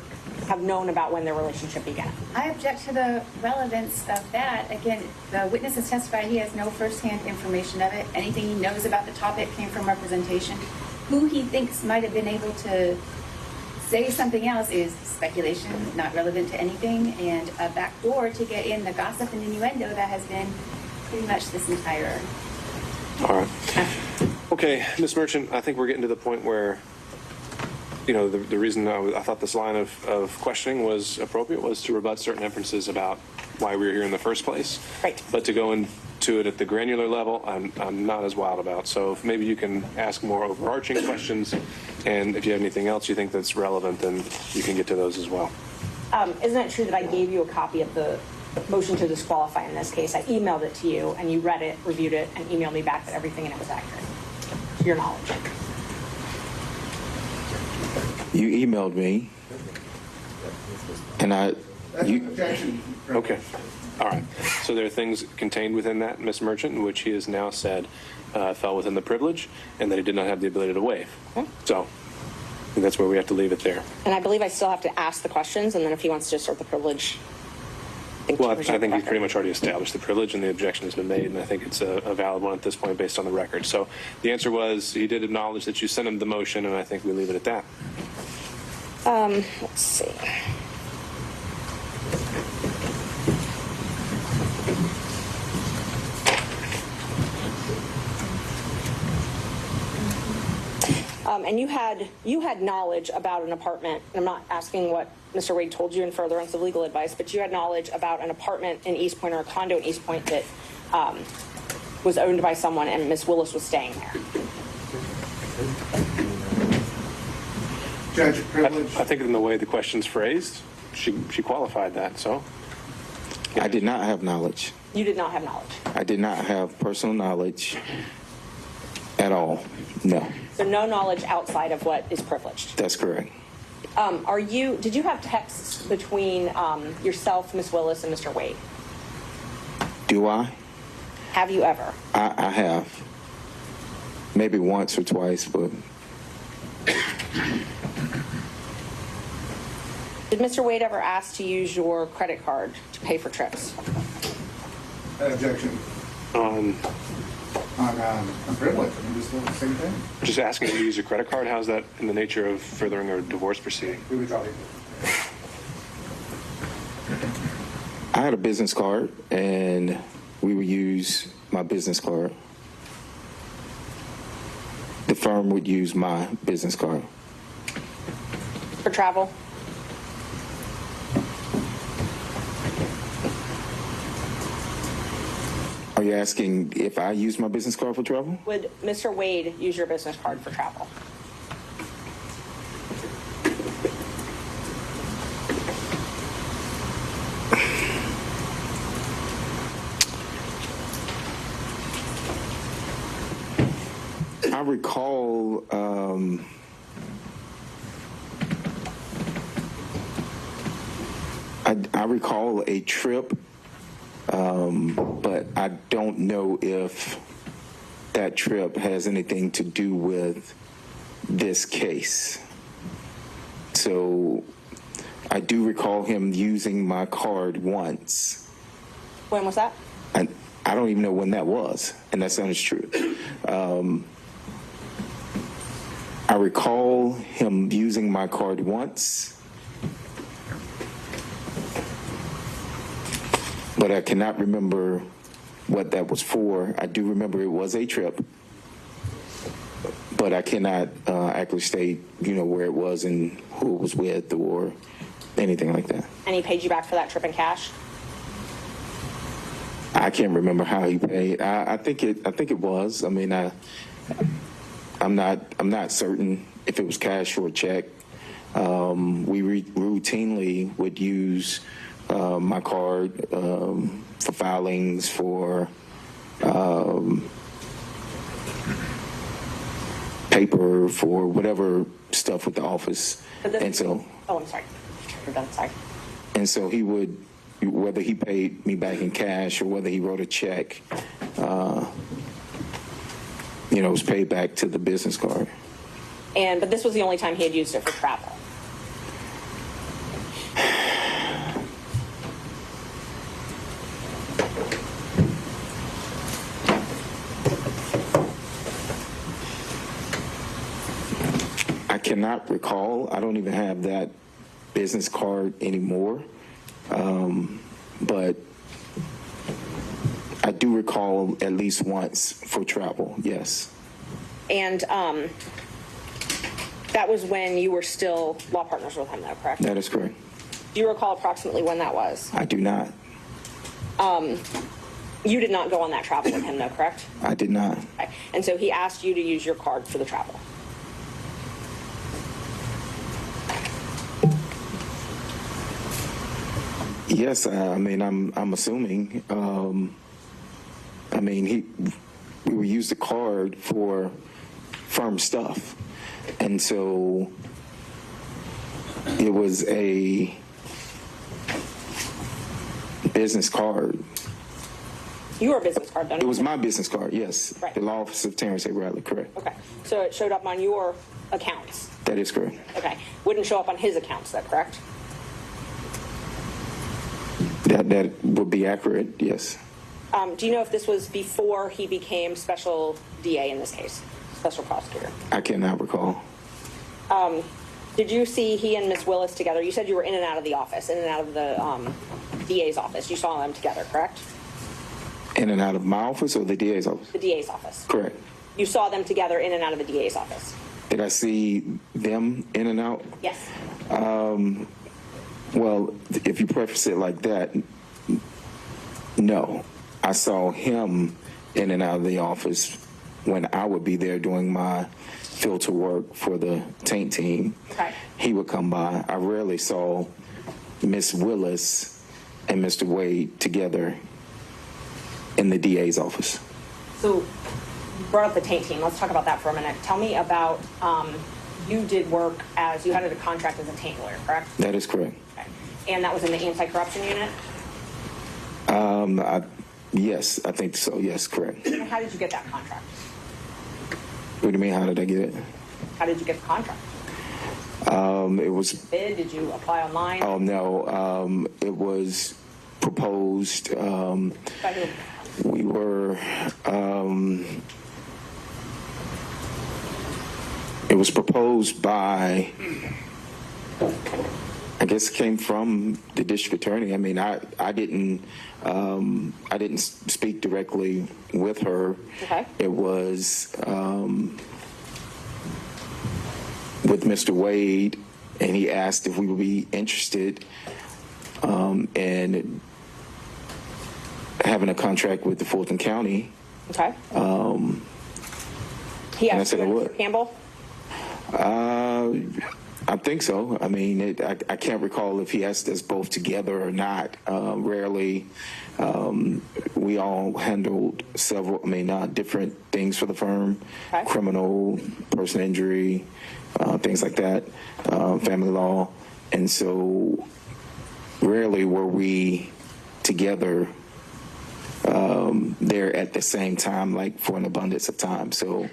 have known about when their relationship began? I object to the relevance of that. Again, the witness has testified he has no firsthand information of it. Anything he knows about the topic came from representation. Who he thinks might have been able to say something else is speculation, not relevant to anything, and a backdoor to get in the gossip and innuendo that has been pretty much this entire. All right. Okay, Ms. Merchant, I think we're getting to the point where, you know, the reason I thought this line of questioning was appropriate was to rebut certain inferences about why we were here in the first place. Right. But to go into it at the granular level, I'm not as wild about. So if maybe you can ask more overarching questions, and if you have anything else you think that's relevant, then you can get to those as well. Isn't it true that I gave you a copy of the motion to disqualify in this case? I emailed it to you, and you read it, reviewed it, and emailed me back that everything in it was accurate, to your knowledge. You emailed me, and Okay. All right. So there are things contained within that, Ms. Merchant, in which he has now said fell within the privilege and that he did not have the ability to waive. Okay. So I think that's where we have to leave it there. And I believe I still have to ask the questions, and then if he wants to assert the privilege. I think he's pretty much already established the privilege, and the objection has been made, and I think it's a valid one at this point based on the record. So the answer was he did acknowledge that you sent him the motion, and I think we leave it at that. Let's see. And you had knowledge about an apartment. I'm not asking what Mr. Wade told you in furtherance of legal advice, but you had knowledge about an apartment in East Point or a condo in East Point that was owned by someone, and Ms. Willis was staying there. Judge, privilege. I think in the way the question's phrased, she qualified that, so. I did not have knowledge. You did not have knowledge. I did not have personal knowledge at all, no. So no knowledge outside of what is privileged. That's correct. Did you have texts between yourself, Ms. Willis, and Mr. Wade? Do I? Have you ever? I have. Maybe once or twice, but. Did Mr. Wade ever ask to use your credit card to pay for trips? Objection. On privilege. I mean, just the same thing. Just asking you to use your credit card, how's that in the nature of furthering a divorce proceeding? We would drop it. I had a business card, and we would use my business card. The firm would use my business card. For travel? Are you asking if I use my business card for travel? Would Mr. Wade use your business card for travel? I recall I recall a trip, but I don't know if that trip has anything to do with this case. So I do recall him using my card once. When was that? I don't even know when that was, and that sounds true. I recall him using my card once, but I cannot remember what that was for. I do remember it was a trip, but I cannot actually state, where it was and who it was with or anything like that. And he paid you back for that trip in cash? I can't remember how he paid. I think it was. I mean, I'm not certain if it was cash or a check. We routinely would use my card for filings, for paper, for whatever stuff with the office. And so. Oh, I'm sorry. You're done. Sorry. And so he would, whether he paid me back in cash or whether he wrote a check, it was paid back to the business card. But this was the only time he had used it for travel? I cannot recall. I don't even have that business card anymore. But I do recall at least once for travel, yes. And that was when you were still law partners with him, though, correct? That is correct. Do you recall approximately when that was? I do not. You did not go on that travel with him, though, correct? I did not. Okay. And so he asked you to use your card for the travel? Yes, I'm assuming. We would use the card for firm stuff. And so it was a business card. Your business card, don't it? It was my business card, yes. Right. The law office of Terrence A. Bradley, correct. Okay. So it showed up on your accounts? That is correct. Okay. Wouldn't show up on his accounts, is that correct? That would be accurate, yes. Do you know if this was before he became special DA in this case, special prosecutor? I cannot recall. Did you see he and Ms. Willis together? You said you were in and out of the office, in and out of the DA's office. You saw them together, correct? In and out of my office or the DA's office? The DA's office. Correct. You saw them together in and out of the DA's office? Did I see them in and out? Yes. Well, if you preface it like that, no. I saw him in and out of the office when I would be there doing my filter work for the taint team. Okay. He would come by. I rarely saw Miss Willis and Mr. Wade together in the DA's office. So you brought up the taint team. Let's talk about that for a minute. Tell me about, you did work as, you had a contract as a taint lawyer, correct? That is correct. Okay. And that was in the anti-corruption unit? Yes, I think so. Yes, correct. And how did you get that contract? What do you mean, how did I get it? How did you get the contract? It was... Bid? Did you apply online? Oh, no. It was proposed. By who? We were... it was proposed by... I guess it came from the district attorney. I mean, I didn't speak directly with her. Okay. It was with Mr. Wade, and he asked if we would be interested in having a contract with the Fulton County. Okay. He asked you, Mr. Campbell? I think so. I mean, I can't recall if he asked us both together or not. Rarely. We all handled several, different things for the firm. Okay. Criminal, personal injury, things like that, family law. And so rarely were we together there at the same time, like for an abundance of time. So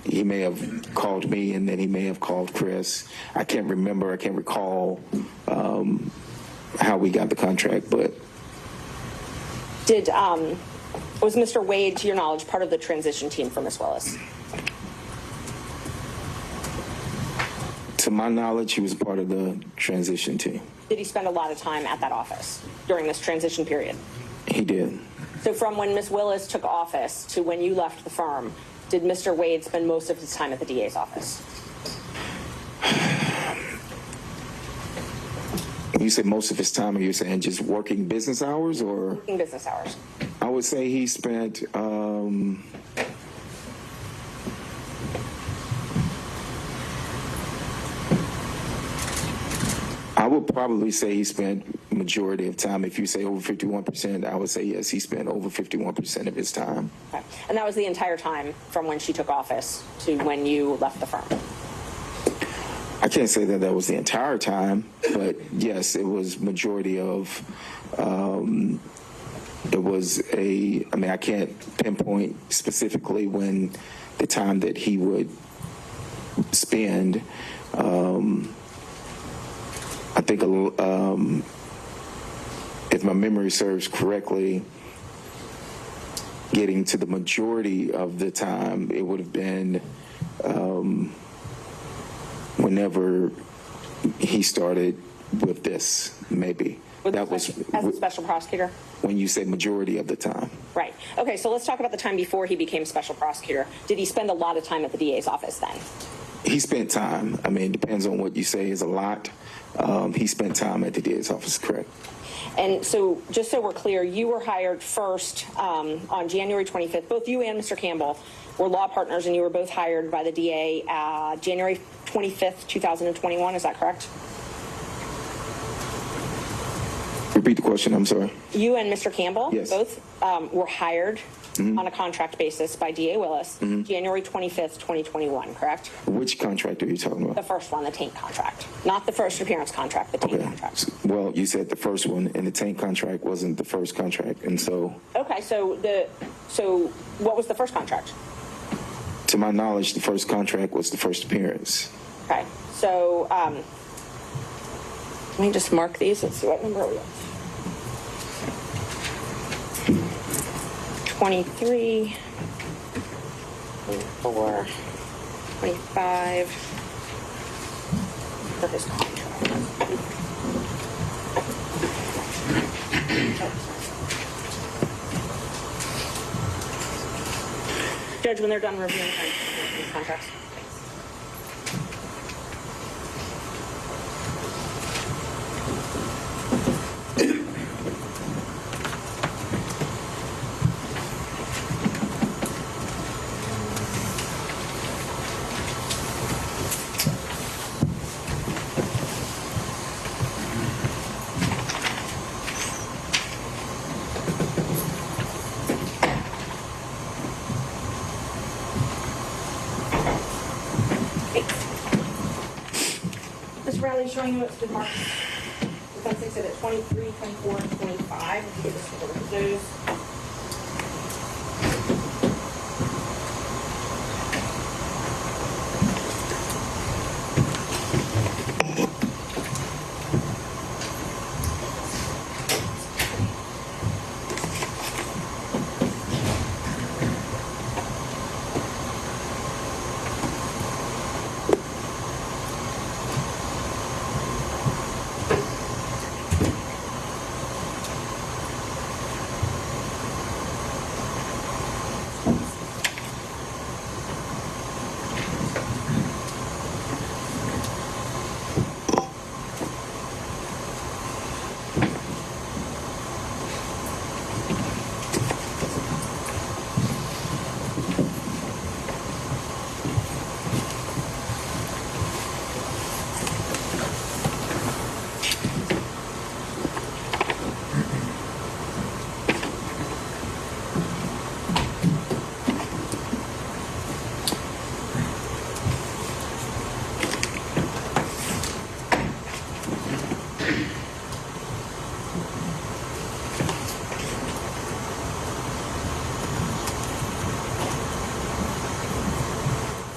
he may have called me, and then he may have called Chris. I can't remember. I can't recall how we got the contract, but. Was Mr. Wade, to your knowledge, part of the transition team for Ms. Willis? To my knowledge, he was part of the transition team. Did he spend a lot of time at that office during this transition period? He did. So from when Ms. Willis took office to when you left the firm, did Mr. Wade spend most of his time at the DA's office? When you say most of his time, are you saying just working business hours or? Working business hours. I would say he spent, I would probably say he spent majority of time. If you say over 51%, I would say yes, he spent over 51% of his time. Okay. And that was the entire time from when she took office to when you left the firm? I can't say that that was the entire time, but yes, it was majority of, it was I can't pinpoint specifically when the time that he would spend. I think if my memory serves correctly, getting to the majority of the time, it would have been whenever he started with this, maybe. That was as a special prosecutor? When you say majority of the time. Right. Okay, so let's talk about the time before he became special prosecutor. Did he spend a lot of time at the DA's office then? He spent time. I mean, it depends on what you say is a lot. He spent time at the DA's office, correct. And so, just so we're clear, you were hired first on January 25th. Both you and Mr. Campbell were law partners, and you were both hired by the DA January 25th, 2021. Is that correct? Repeat the question, I'm sorry. You and Mr. Campbell, yes, both were hired on a contract basis by DA Willis, January 25th, 2021, correct? Which contract are you talking about? The first one, the taint contract. Not the first appearance contract, the taint contract. Well, you said the first one, and the taint contract wasn't the first contract, and so... Okay, so what was the first contract? To my knowledge, the first contract was the first appearance. Okay, so let me just mark these. Let's see what number are we on. 23, 24, 25 for his contract. Judge, when they're done reviewing these contracts. currently showing you it's been marked Defense Exhibit 23, 24, and 25. If you could just take a look at those.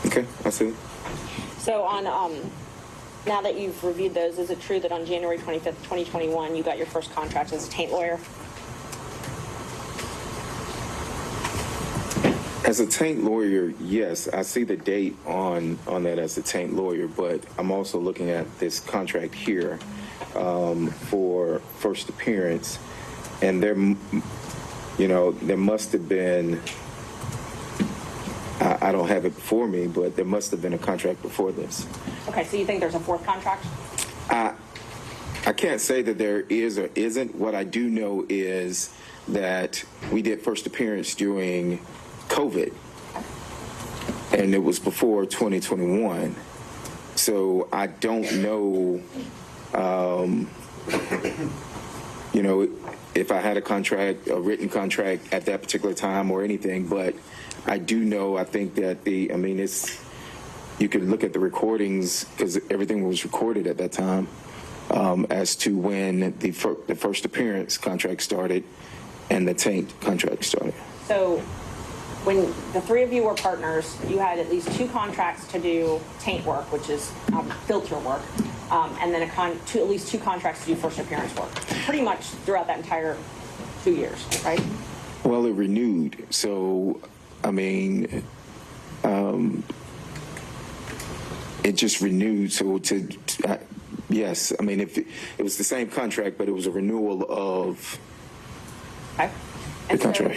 Okay, I see. So on, now that you've reviewed those, is it true that on January 25th, 2021, you got your first contract as a taint lawyer? As a taint lawyer, yes, I see the date on that as a taint lawyer, but I'm also looking at this contract here for first appearance, and there must have been, I don't have it before me, but there must have been a contract before this. Okay, so you think there's a fourth contract? I can't say that there is or isn't. What I do know is that we did first appearance during COVID, and it was before 2021. So I don't know, if I had a written contract at that particular time or anything, but I do know, I think that you can look at the recordings because everything was recorded at that time as to when the first appearance contract started and the taint contract started. So when the three of you were partners, you had at least 2 contracts to do taint work, which is filter work, and then at least 2 contracts to do first appearance work, pretty much throughout that entire 2 years, right? Well, it renewed. So, it just renewed. So yes, if it was the same contract, but it was a renewal of the contract.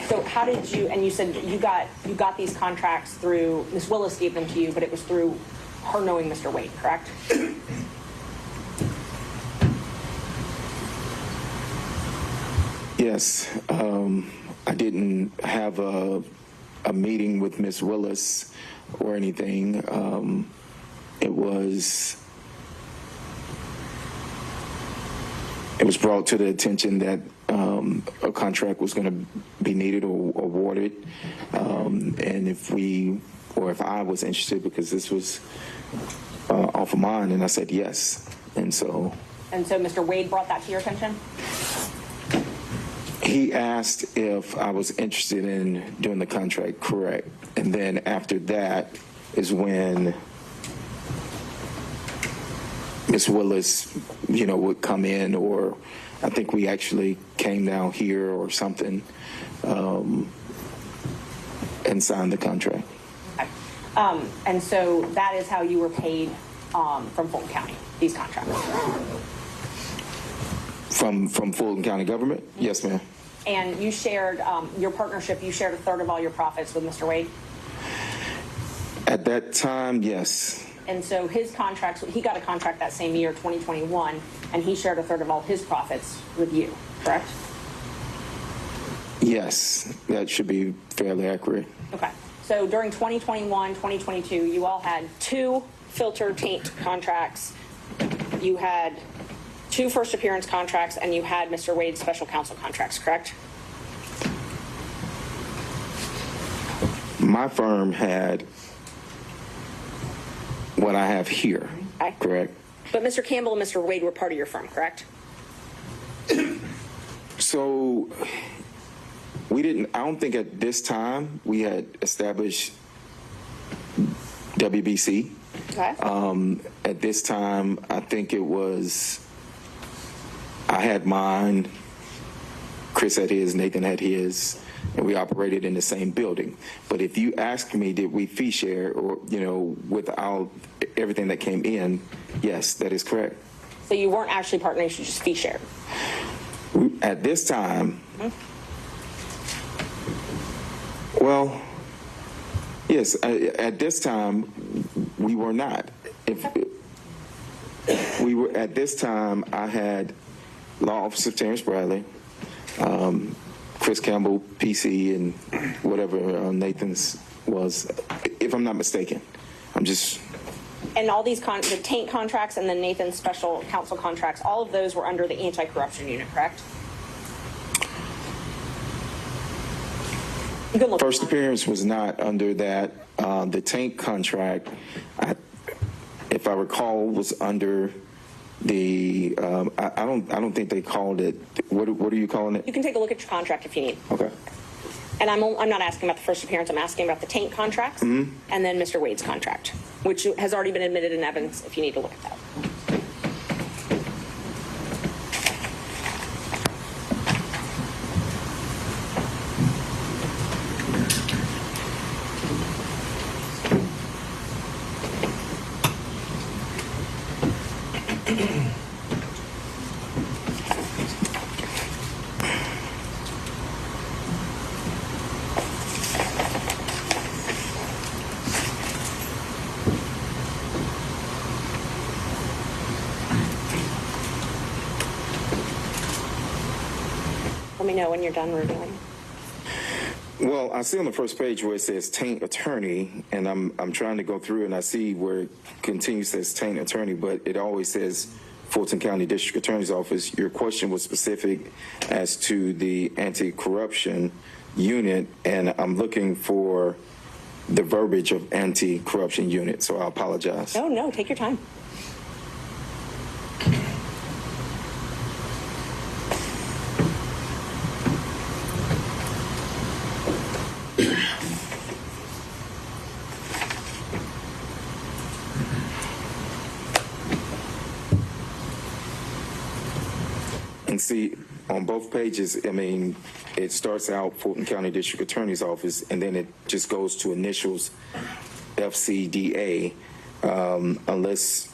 So how did you, and you said you got these contracts through, Ms. Willis gave them to you, but it was through her knowing Mr. Wade, correct? Yes. I didn't have a meeting with Ms. Willis or anything. It was brought to the attention that a contract was going to be needed or awarded, and if I was interested, because this was off of mine, and I said yes, and so Mr. Wade brought that to your attention? He asked if I was interested in doing the contract, correct, and then after that is when Ms. Willis, would come in, or I think we actually came down here or something and signed the contract. Okay. And so that is how you were paid from Fulton County, these contracts? From Fulton County government? Yes, ma'am. And you shared, your partnership, you shared 1/3 of all your profits with Mr. Wade? At that time, yes. And so his contracts, he got a contract that same year, 2021, and he shared 1/3 of all his profits with you, correct? Yes, that should be fairly accurate. Okay. So during 2021, 2022, you all had 2 filter taint contracts. You had 2 first appearance contracts, and you had Mr. Wade's special counsel contracts, correct? My firm had what I have here, correct? But Mr. Campbell and Mr. Wade were part of your firm, correct? So we didn't, I don't think at this time we had established WBC. Okay. At this time, I think it was, I had mine, Chris had his, Nathan had his, and we operated in the same building. But if you ask me, did we fee share or, without everything that came in, yes, that is correct. So you weren't actually partners, you just fee shared? At this time, well, yes, at this time, we were not. If we were, at this time, I had Law Officer Terrence Bradley, Chris Campbell, PC, and whatever Nathan's was, if I'm not mistaken. I'm just... And all these, the taint contracts and the Nathan's special counsel contracts, all of those were under the anti-corruption unit, correct? You can look. First appearance was not under that. The taint contract, if I recall, was under the. I don't think they called it. What are you calling it? You can take a look at your contract if you need. Okay. And I'm not asking about the first appearance. I'm asking about the taint contracts and then Mr. Wade's contract, which has already been admitted in evidence. If you need to look at that. Let me know when you're done reviewing. Well, I see on the first page where it says taint attorney, and I'm trying to go through and I see where it continues says taint attorney, but it always says Fulton County District Attorney's Office. Your question was specific as to the anti-corruption unit, and I'm looking for the verbiage of anti-corruption unit, so I apologize. No, take your time. And see, on both pages, I mean, it starts out Fulton County District Attorney's Office, and then it just goes to initials FCDA, unless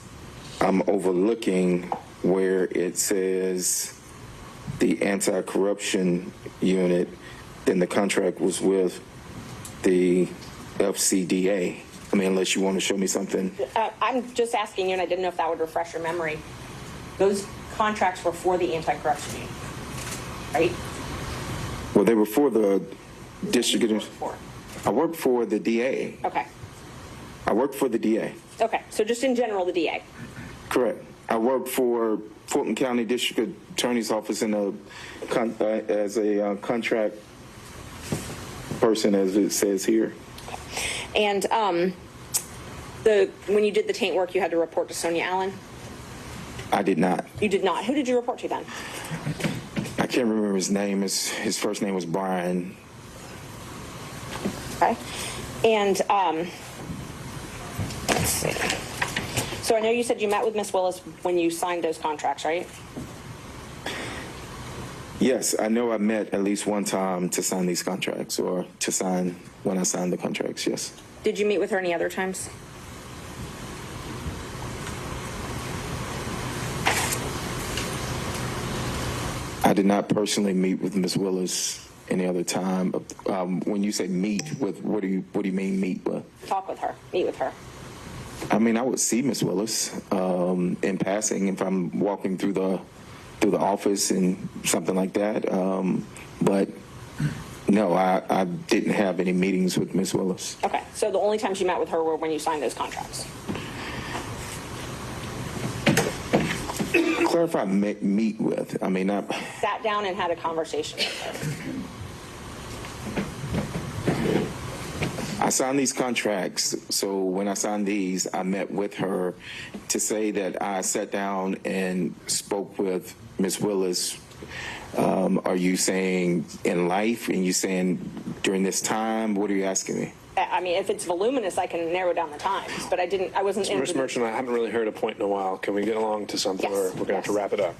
I'm overlooking where it says the anti-corruption unit, then the contract was with the FCDA. I mean, unless you want to show me something. I'm just asking you, and I didn't know if that would refresh your memory. Those contracts were for the anti-corruption unit, right? Well, they were for the district. I worked for the DA. Okay. I worked for the DA. Okay, so just in general, the DA. Correct. I worked for Fulton County District Attorney's Office in as a contract person, as it says here. And when you did the taint work, you had to report to Sonia Allen? I did not. You did not. Who did you report to then? I can't remember his name. His first name was Brian. Okay. And let's see. So I know you said you met with Ms. Willis when you signed those contracts, right? Yes, I know I met at least one time to sign these contracts, or to sign when I signed the contracts, yes. Did you meet with her any other times? I did not personally meet with Ms. Willis any other time. When you say meet with, what do you mean meet with? Talk with her, meet with her. I mean, I would see Ms. Willis in passing if I'm walking through the office and something like that. But no, I didn't have any meetings with Ms. Willis. Okay, so the only times you met with her were when you signed those contracts. Clarify meet with. I mean, sat down and had a conversation with her. signed these contracts. So when I signed these, I met with her to say that I sat down and spoke with Ms. Willis. Are you saying in life, and you saying during this time? What are you asking me? I mean, if it's voluminous, I can narrow down the times, but I wasn't in. Ms. Merchant, I haven't really heard a point in a while. Can we get along to something, or we're going to have to wrap it up?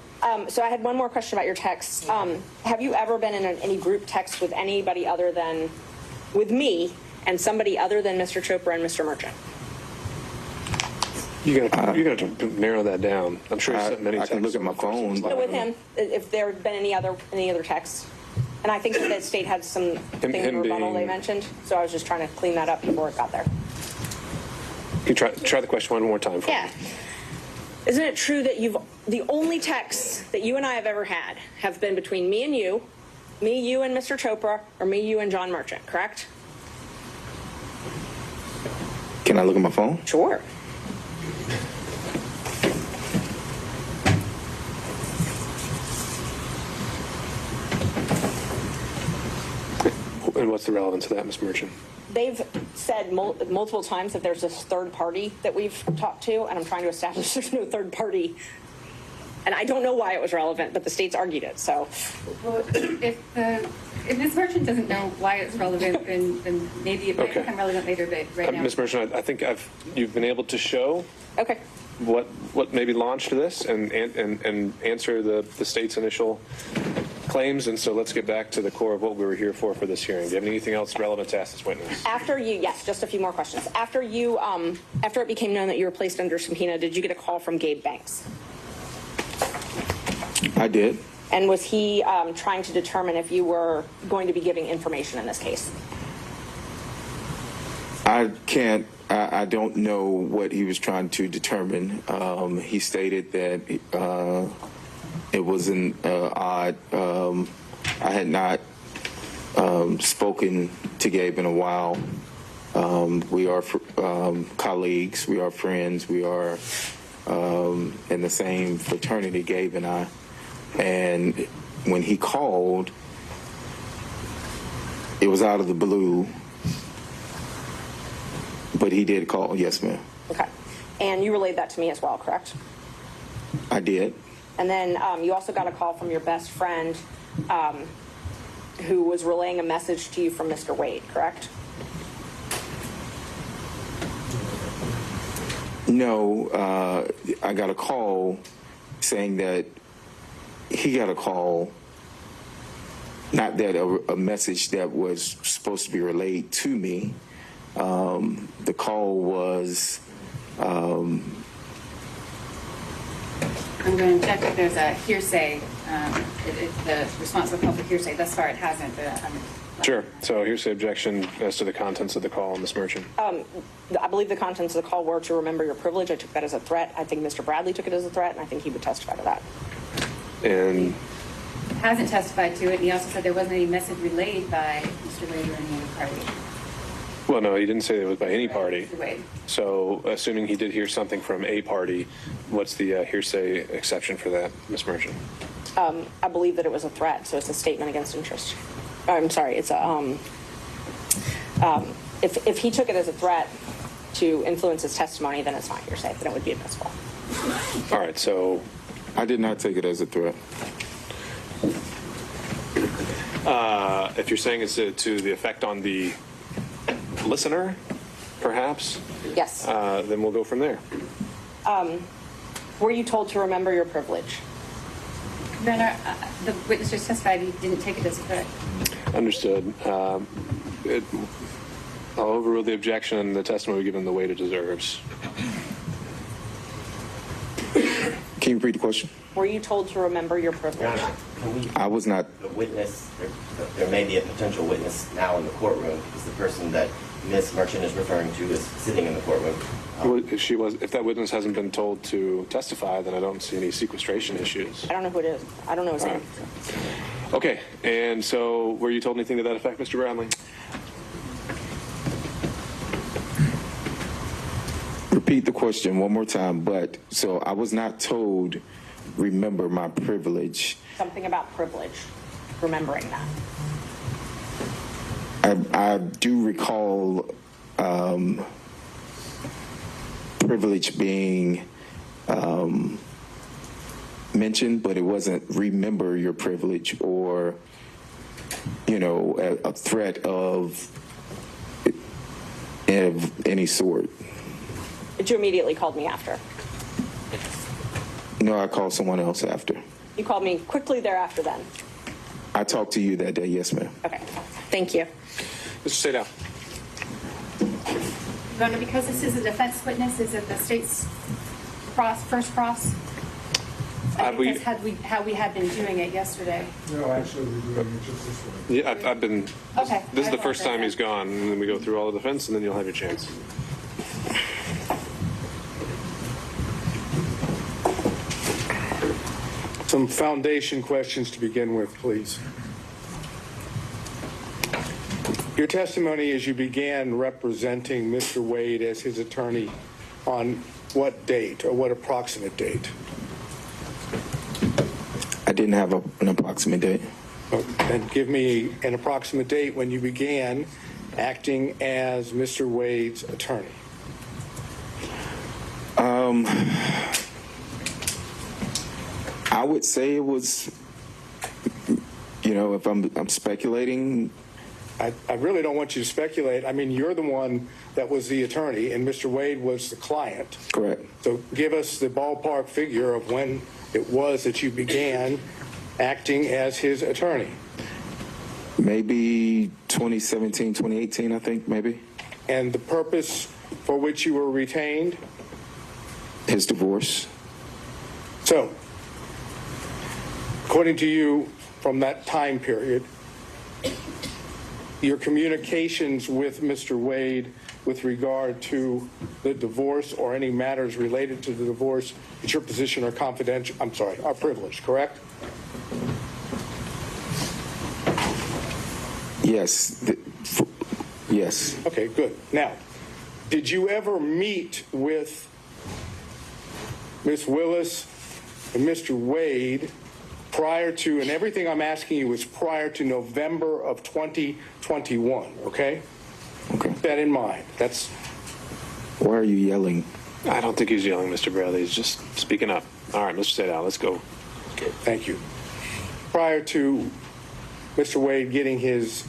So I had one more question about your text. Have you ever been in any group text with anybody other than, with me, and somebody other than Mr. Chopra and Mr. Merchant? You got to narrow that down. I'm sure you sent many texts. I can look at my phone. With him, if there have been any other texts. And I think that the state had some thing in rebuttal they mentioned, so I was just trying to clean that up before it got there. Can you try the question one more time for me? Isn't it true that the only texts that you and I have ever had have been between me, you and Mr. Chopra, or me, you and John Merchant, correct? Can I look at my phone? Sure. And what's the relevance of that, Ms. Merchant? They've said multiple times that there's this third party that we've talked to, and I'm trying to establish there's no third party. And I don't know why it was relevant, but the state's argued it, so. Well, if Ms. Merchant doesn't know why it's relevant, then maybe it might become relevant later, but right now. Ms. Merchant, I think you've been able to show what maybe launched this and answer the state's initial claims, and so let's get back to the core of what we were here for this hearing. Do you have anything else relevant to ask this witness? Yes, just a few more questions. After it became known that you were placed under subpoena, did you get a call from Gabe Banks? I did. And was he trying to determine if you were going to be giving information in this case? I don't know what he was trying to determine. He stated that it was an odd. I had not spoken to Gabe in a while. We are colleagues. We are friends. We are in the same fraternity, Gabe and I. And when he called, it was out of the blue. But he did call. Yes, ma'am. Okay. And you relayed that to me as well, correct? I did. And then you also got a call from your best friend who was relaying a message to you from Mr. Wade, correct? No, I got a call saying that he got a call, not that a message that was supposed to be relayed to me. The call was... I'm going to check if there's a hearsay, if the response of public hearsay. Thus far, it hasn't. But Sure. So hearsay objection as to the contents of the call, Ms. Merchant. I believe the contents of the call were to remember your privilege. I took that as a threat. I think Mr. Bradley took it as a threat, and I think he would testify to that. And hasn't testified to it. And he also said there wasn't any message relayed by Mr. Wade or any other party. well, no, he didn't say it was by any party. Mr. Wade. So assuming he did hear something from a party, what's the hearsay exception for that, Ms. Merchant? I believe that it was a threat, so it's a statement against interest. I'm sorry, it's a, if he took it as a threat to influence his testimony, then it's not hearsay, then it would be admissible. All right, so. I did not take it as a threat. If you're saying it's to the effect on the listener, perhaps? Yes. Then we'll go from there. Were you told to remember your privilege? Your Honor, the witness just testified he didn't take it as a threat. Understood. I'll overrule the objection and the testimony given the weight it deserves. Can you repeat the question? Were you told to remember your privilege? I was not. The witness, there may be a potential witness now in the courtroom because the person that Ms. Merchant is referring to is sitting in the courtroom. Well, if that witness hasn't been told to testify, then I don't see any sequestration issues. I don't know who it is. I don't know his name. Okay, and so were you told anything to that effect, Mr. Bradley? Repeat the question one more time, but so I was not told, remember my privilege. Something about privilege, remembering that. I do recall privilege being mentioned, but it wasn't remember your privilege or, you know, a threat of any sort. But you immediately called me after. No, I called someone else after. You called me quickly thereafter then. I talked to you that day, yes, ma'am. Okay, thank you. Mr. Sadell. Governor, because this is a defense witness, is it the state's first cross? I think that's how we had been doing it yesterday. No, actually, we're doing it just this way. Yeah, I've been. Okay. This is the first time he's gone, and then we go through all the defense, and then you'll have your chance. Some foundation questions to begin with, please. Your testimony as you began representing Mr. Wade as his attorney on what date or what approximate date? I didn't have an approximate date. And give me an approximate date when you began acting as Mr. Wade's attorney. I would say it was, you know, if I'm speculating. I really don't want you to speculate. I mean, you're the one that was the attorney, and Mr. Wade was the client. Correct. So give us the ballpark figure of when it was that you began acting as his attorney. Maybe 2017, 2018, I think, maybe. And the purpose for which you were retained? His divorce. So, according to you, from that time period, your communications with Mr. Wade with regard to the divorce or any matters related to the divorce, it's your position are confidential, are privileged, correct? Yes. Yes. Okay, good. Now, did you ever meet with Ms. Willis and Mr. Wade prior to, and everything I'm asking you is prior to November of 2021, okay? Okay. Keep that in mind. That's. Why are you yelling? I don't think he's yelling, Mr. Bradley. He's just speaking up. All right, Mr. Sadell, let's go. Okay, thank you. Prior to Mr. Wade getting his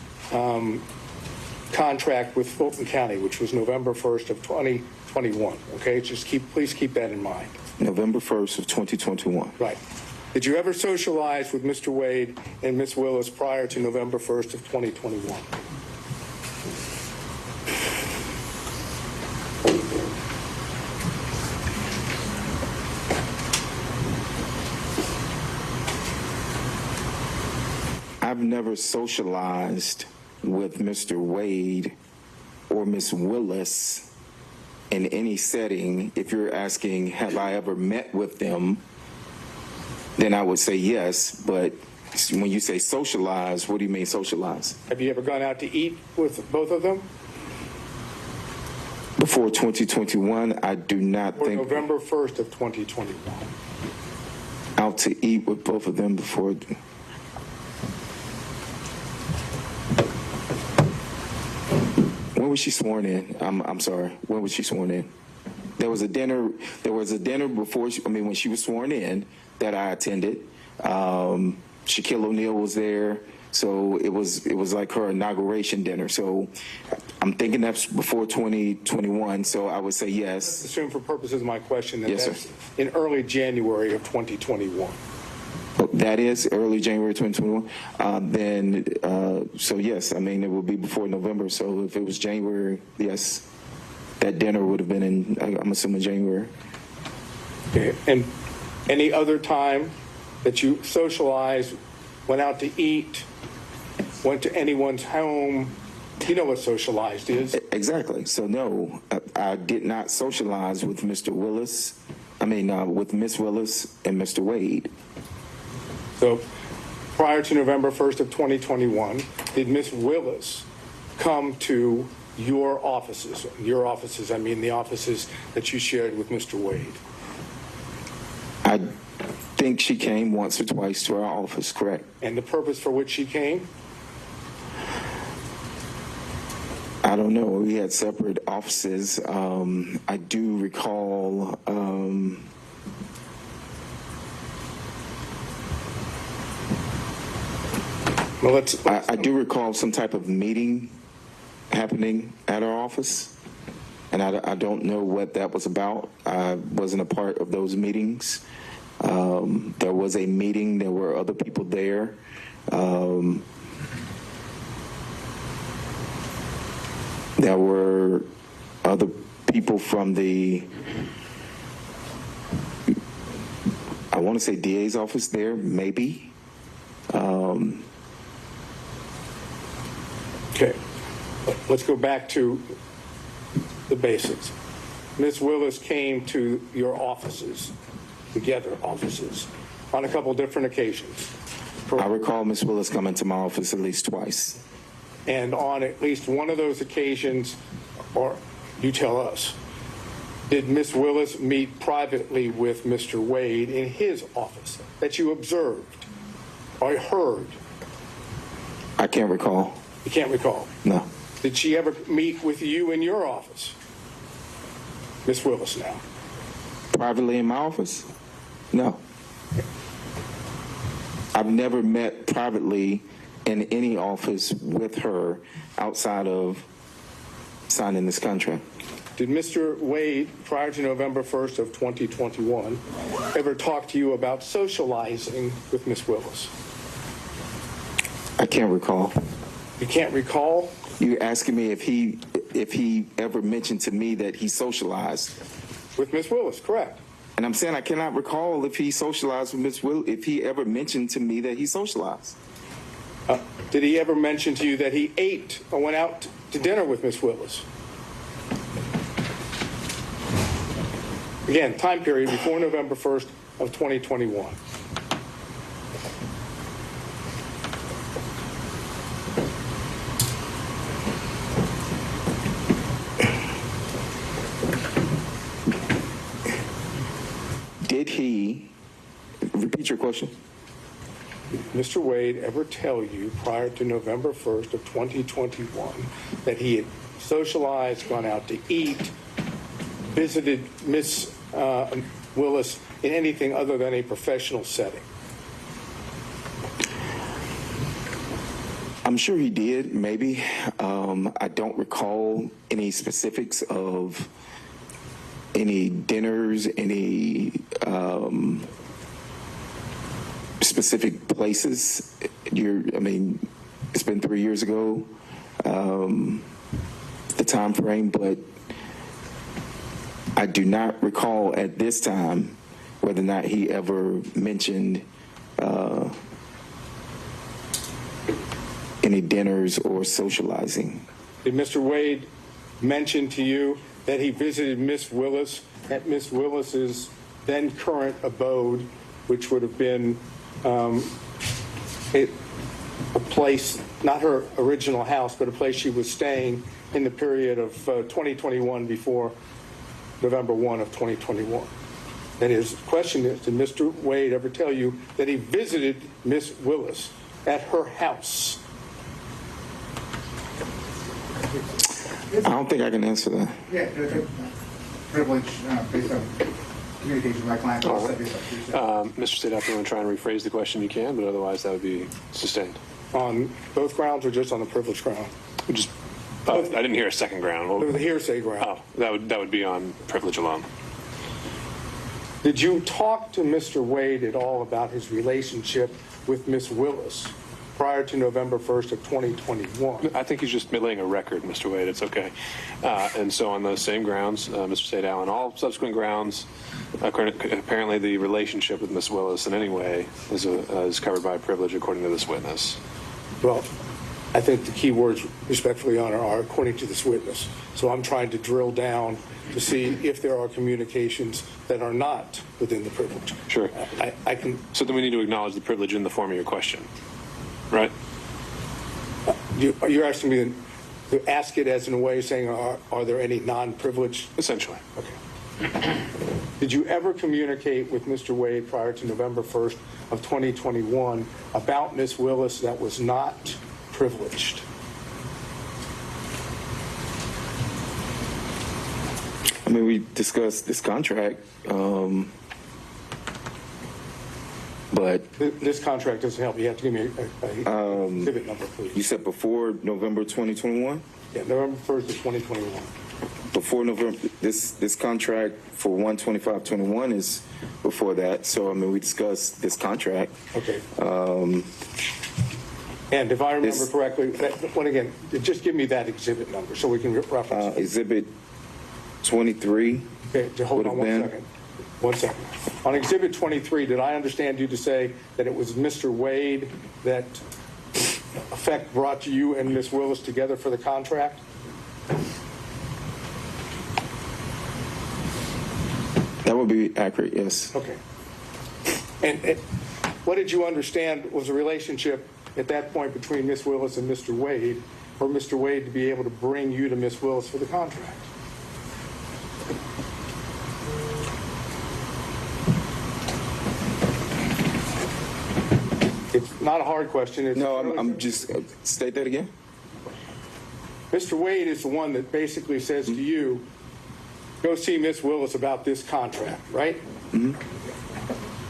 contract with Fulton County, which was November 1st of 2021, okay? Just please keep that in mind. November 1st of 2021. Right. Did you ever socialize with Mr. Wade and Ms. Willis prior to November 1st of 2021? I've never socialized with Mr. Wade or Ms. Willis in any setting. If you're asking, have I ever met with them, then I would say yes. But when you say socialize, what do you mean socialize? Have you ever gone out to eat with both of them? Before 2021, I do not think. November 1st of 2021. Out to eat with both of them before. When was she sworn in? I'm sorry. When was she sworn in? There was a dinner before. When she was sworn in that I attended. Shaquille O'Neal was there, so it was like her inauguration dinner. So I'm thinking that's before 2021. So I would say yes. Let's assume for purposes of my question that yes, that's sir. In early January of 2021. That is early January 2021. So yes, it will be before November. So if it was January, yes, that dinner would have been in, I'm assuming, January. Okay. And any other time that you socialized, went out to eat, went to anyone's home, you know what socialized is? Exactly. So no, I did not socialize with Mr. Willis. With Miss Willis and Mr. Wade. So prior to November 1st of 2021, did Miss Willis come to your offices? Your offices, the offices that you shared with Mr. Wade. I think she came once or twice to our office, correct. And the purpose for which she came? I don't know. We had separate offices. I do recall. Well, I do recall some type of meeting happening at our office, and I don't know what that was about. I wasn't a part of those meetings. There was a meeting. There were other people there. There were other people from the, I want to say DA's office there, maybe. Okay, let's go back to the basics. Ms. Willis came to your offices, together offices, on a couple different occasions. I recall Ms. Willis coming to my office at least twice. And on at least one of those occasions, or you tell us, did Ms. Willis meet privately with Mr. Wade in his office that you observed or heard? I can't recall. You can't recall? No. Did she ever meet with you in your office? Ms. Willis now. Privately in my office? No. I've never met privately in any office with her outside of signing this contract. Did Mr. Wade, prior to November 1st of 2021, ever talk to you about socializing with Ms. Willis? I can't recall. You can't recall? You're asking me if he ever mentioned to me that he socialized with Ms. Willis, correct? And I'm saying I cannot recall if he socialized with Ms. Willis, if he ever mentioned to me that he socialized. Did he ever mention to you that he ate or went out to dinner with Ms. Willis? Again, time period before November 1st of 2021. Did he, repeat your question? Did Mr. Wade ever tell you prior to November 1st of 2021 that he had socialized, gone out to eat, visited Ms. Willis in anything other than a professional setting? I'm sure he did, maybe. I don't recall any specifics of any dinners, any specific places. I mean, it's been 3 years ago, the time frame, but I do not recall at this time whether or not he ever mentioned any dinners or socializing. Did Mr. Wade mention to you that he visited Ms. Willis at Ms. Willis's then current abode, which would have been a place, not her original house, but a place she was staying in the period of 2021 before November 1 of 2021? That is, the question is, did Mr. Wade ever tell you that he visited Ms. Willis at her house? I don't think I can answer that. Yeah, privilege based on communication with my client. All right. Mr. State, if you want to try and rephrase the question, you can, but otherwise that would be sustained. On both grounds or just on the privilege ground? Just, I didn't hear a second ground. The hearsay ground. Oh, that would be on privilege alone. Did you talk to Mr. Wade at all about his relationship with Ms. Willis prior to November 1st of 2021? I think he's just laying a record, Mr. Wade. It's okay. And so on those same grounds, Mr. State Allen, all subsequent grounds, apparently the relationship with Ms. Willis in any way is covered by privilege according to this witness. Well, I think the key words, respectfully, Your Honor, are according to this witness. So I'm trying to drill down to see if there are communications that are not within the privilege. Sure. I can. So then we need to acknowledge the privilege in the form of your question, right? You're asking me to ask it as in a way saying, are there any non-privileged? Essentially. Okay. Did you ever communicate with Mr. Wade prior to November 1st of 2021 about Ms. Willis that was not privileged? I mean, we discussed this contract, but This contract doesn't help. You have to give me a exhibit number, please. you said before November 2021? Yeah, November 1st of 2021. Before November, this contract for 1/25/21 is before that. So I mean, we discussed this contract. Okay. And if I remember correctly, again, just give me that exhibit number so we can reference it. Exhibit 23. Okay, hold on 1 second. 1 second. On Exhibit 23, did I understand you to say that it was Mr. Wade that effect brought you and Ms. Willis together for the contract? That would be accurate, yes. Okay. And what did you understand was the relationship at that point between Ms. Willis and Mr. Wade, for Mr. Wade to be able to bring you to Ms. Willis for the contract? It's not a hard question. No, I'm just, state that again. Mr. Wade is the one that basically says to you, go see Ms. Willis about this contract, right? Mm-hmm.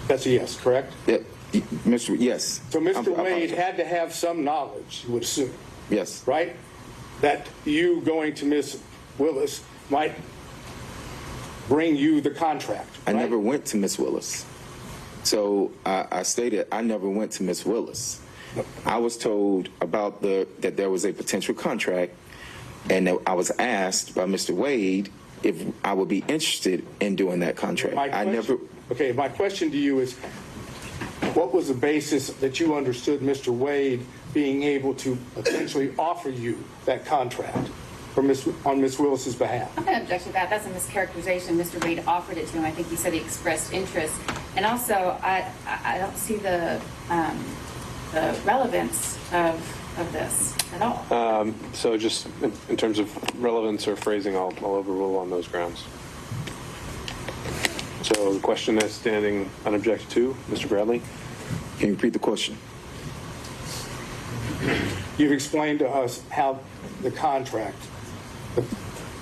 That's a yes, correct? Yeah, yes. So Mr. Wade had to have some knowledge, you would assume. Yes. Right? That you going to Ms. Willis might bring you the contract. I never went to Ms. Willis. So I stated I never went to Ms. Willis. I was told about that there was a potential contract, and that I was asked by Mr. Wade if I would be interested in doing that contract. Okay, my question to you is, what was the basis that you understood Mr. Wade being able to potentially offer you that contract on Ms. Willis's behalf? I'm going to object to that. That's a mischaracterization. Mr. Wade offered it to him. I think he said he expressed interest. And also, I don't see the relevance of this at all. So just in terms of relevance or phrasing, I'll overrule on those grounds. So the question is standing unobjected to. Mr. Bradley? Can you repeat the question? You've explained to us how the contract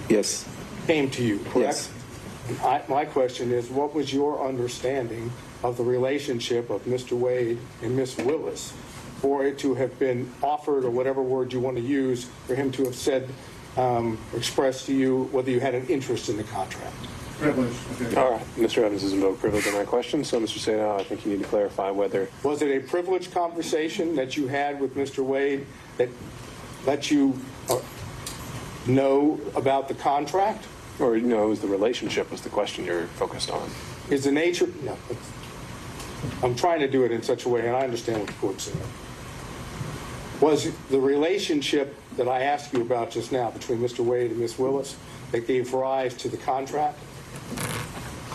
yes. came to you, correct? Yes. My question is, what was your understanding of the relationship of Mr. Wade and Ms. Willis for it to have been offered, or whatever word you want to use, for him to have said, expressed to you whether you had an interest in the contract? Privilege. Okay. All right. Mr. Evans has invoked privilege on that question. So, Mr. Sadow, I think you need to clarify whether... Was it a privileged conversation that you had with Mr. Wade that let you know about the contract? Or, no, it was the relationship was the question you're focused on. Is the nature... No, I'm trying to do it in such a way, and I understand what the court said. Was the relationship that I asked you about just now between Mr. Wade and Ms. Willis that gave rise to the contract?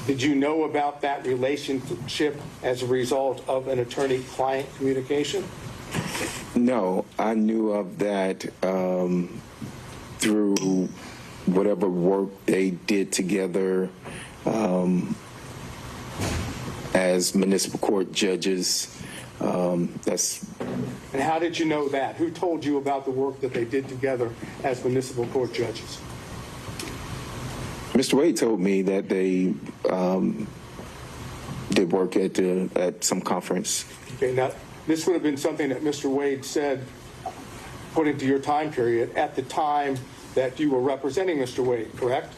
Did you know about that relationship as a result of an attorney-client communication? No, I knew of that through whatever work they did together as municipal court judges. And how did you know that? Who told you about the work that they did together as municipal court judges? Mr. Wade told me that they did work at some conference. Okay, now this would have been something that Mr. Wade said, according to your time period, at the time that you were representing Mr. Wade, correct?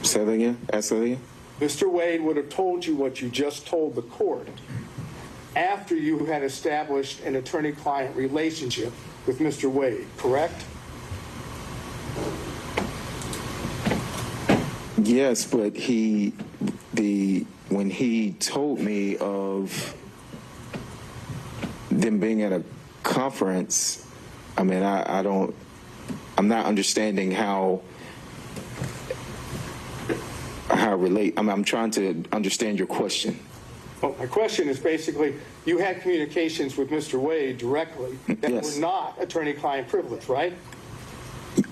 Say that again? Ask that again? Mr. Wade would have told you what you just told the court after you had established an attorney-client relationship with Mr. Wade, correct? Yes, but when he told me of them being at a conference, I mean, I'm not understanding how relate. I'm trying to understand your question. Well, my question is basically, you had communications with Mr. Wade directly that Yes. were not attorney-client privilege, right?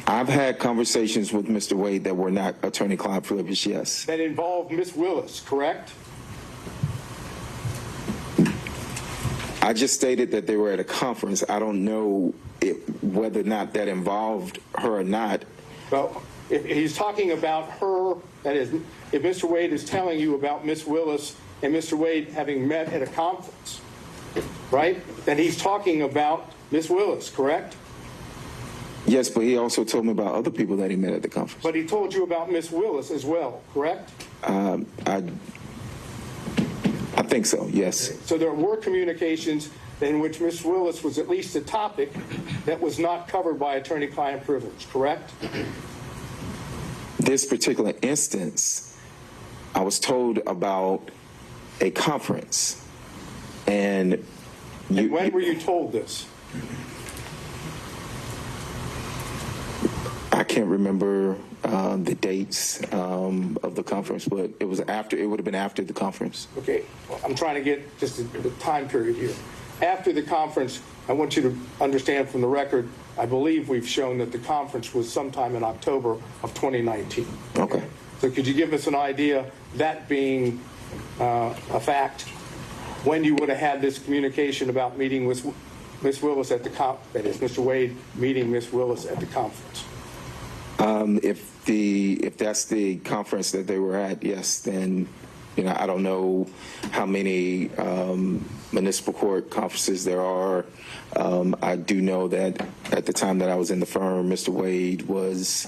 I've had conversations with Mr. Wade that were not attorney-client privilege, yes. That involved Ms. Willis, correct? I just stated that they were at a conference. I don't know whether or not that involved her or not. Well, if he's talking about her, that is, if Mr. Wade is telling you about Miss Willis and Mr. Wade having met at a conference, right, then he's talking about Miss Willis, correct? Yes, but he also told me about other people that he met at the conference. But he told you about Miss Willis as well, correct? I think so, yes. So there were communications in which Miss Willis was at least a topic that was not covered by attorney-client privilege, correct? This particular instance, I was told about a conference, and when were you told this? I can't remember the dates of the conference, but it was after. It would have been after the conference. Okay, well, I'm trying to get just the time period here. After the conference, I want you to understand from the record, I believe we've shown that the conference was sometime in October of 2019. Okay. So could you give us an idea, that being a fact, when you would have had this communication about meeting with Miss Willis at the that is, Mr. Wade meeting Miss Willis at the conference? If that's the conference that they were at, yes, then I don't know how many municipal court conferences there are. I do know that at the time that I was in the firm, Mr. Wade was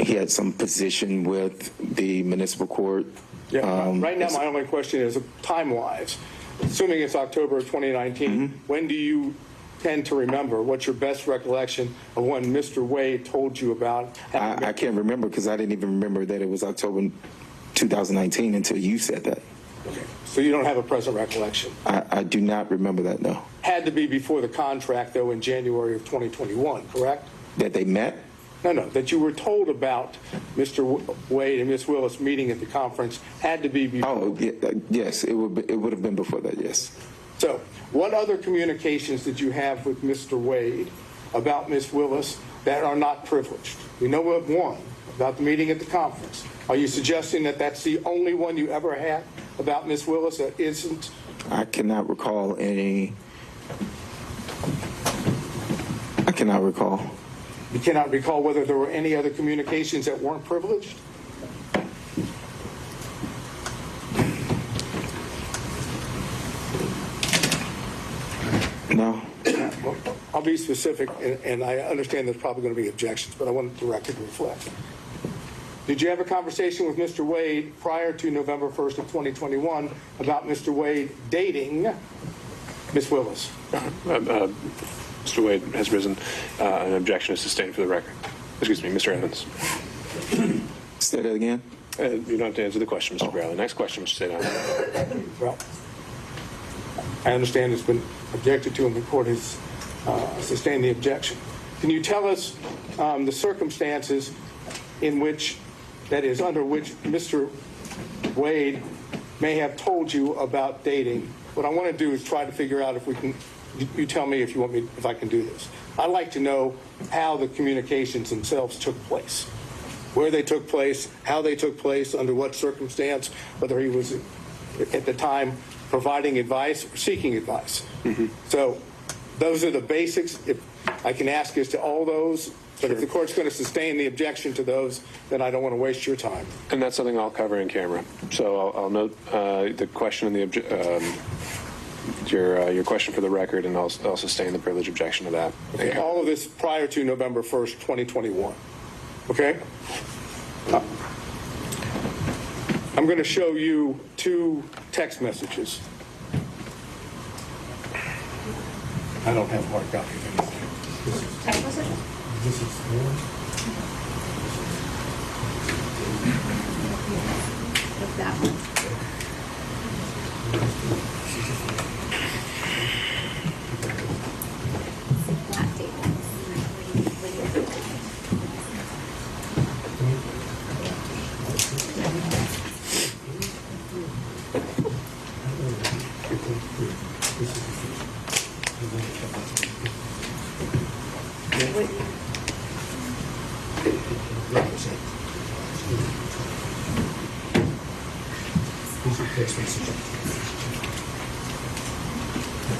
he had some position with the municipal court. Yeah. Right now, my only question is time-wise. Assuming it's October of 2019, when do you tend to remember? What's your best recollection of when Mr. Wade told you about? I can't remember because I didn't even remember that it was October 2019 until you said that. Okay. So you don't have a present recollection? I do not remember that, no. Had to be before the contract, though, in January of 2021, correct? That they met? No, that you were told about Mr. Wade and Miss Willis meeting at the conference had to be before. Oh, yes, it would have been before that, yes. So what other communications did you have with Mr. Wade about Miss Willis that are not privileged? We know of one, about the meeting at the conference. Are you suggesting that that's the only one you ever had about Miss Willis that isn't? I cannot recall any. I cannot recall. You cannot recall whether there were any other communications that weren't privileged? No. Well, I'll be specific, and I understand there's probably going to be objections, but I want the record to reflect. Did you have a conversation with Mr. Wade prior to November 1st of 2021 about Mr. Wade dating Miss Willis? Mr. Wade has risen. An objection is sustained for the record. Excuse me, Mr. Evans. Say that again. You don't have to answer the question, Mr. Bradley. Next question, Mr. St. Well, I understand it's been objected to and the court has sustained the objection. Can you tell us the circumstances in which, that is, under which Mr. Wade may have told you about dating? What I want to do is try to figure out if we can. You tell me if you want me, if I can do this. I'd like to know how the communications themselves took place, where they took place, how they took place, under what circumstance, whether he was at the time providing advice or seeking advice. So those are the basics. If I can ask as to all those, but if the court's going to sustain the objection to those, then I don't want to waste your time. And that's something I'll cover in camera. So I'll note the question and the your question for the record, and I'll sustain the privilege objection to that. Okay. All of this prior to November 1st, 2021. Okay? I'm going to show you two text messages. I don't have hard copy of anything. Text message? This is one. What's that one?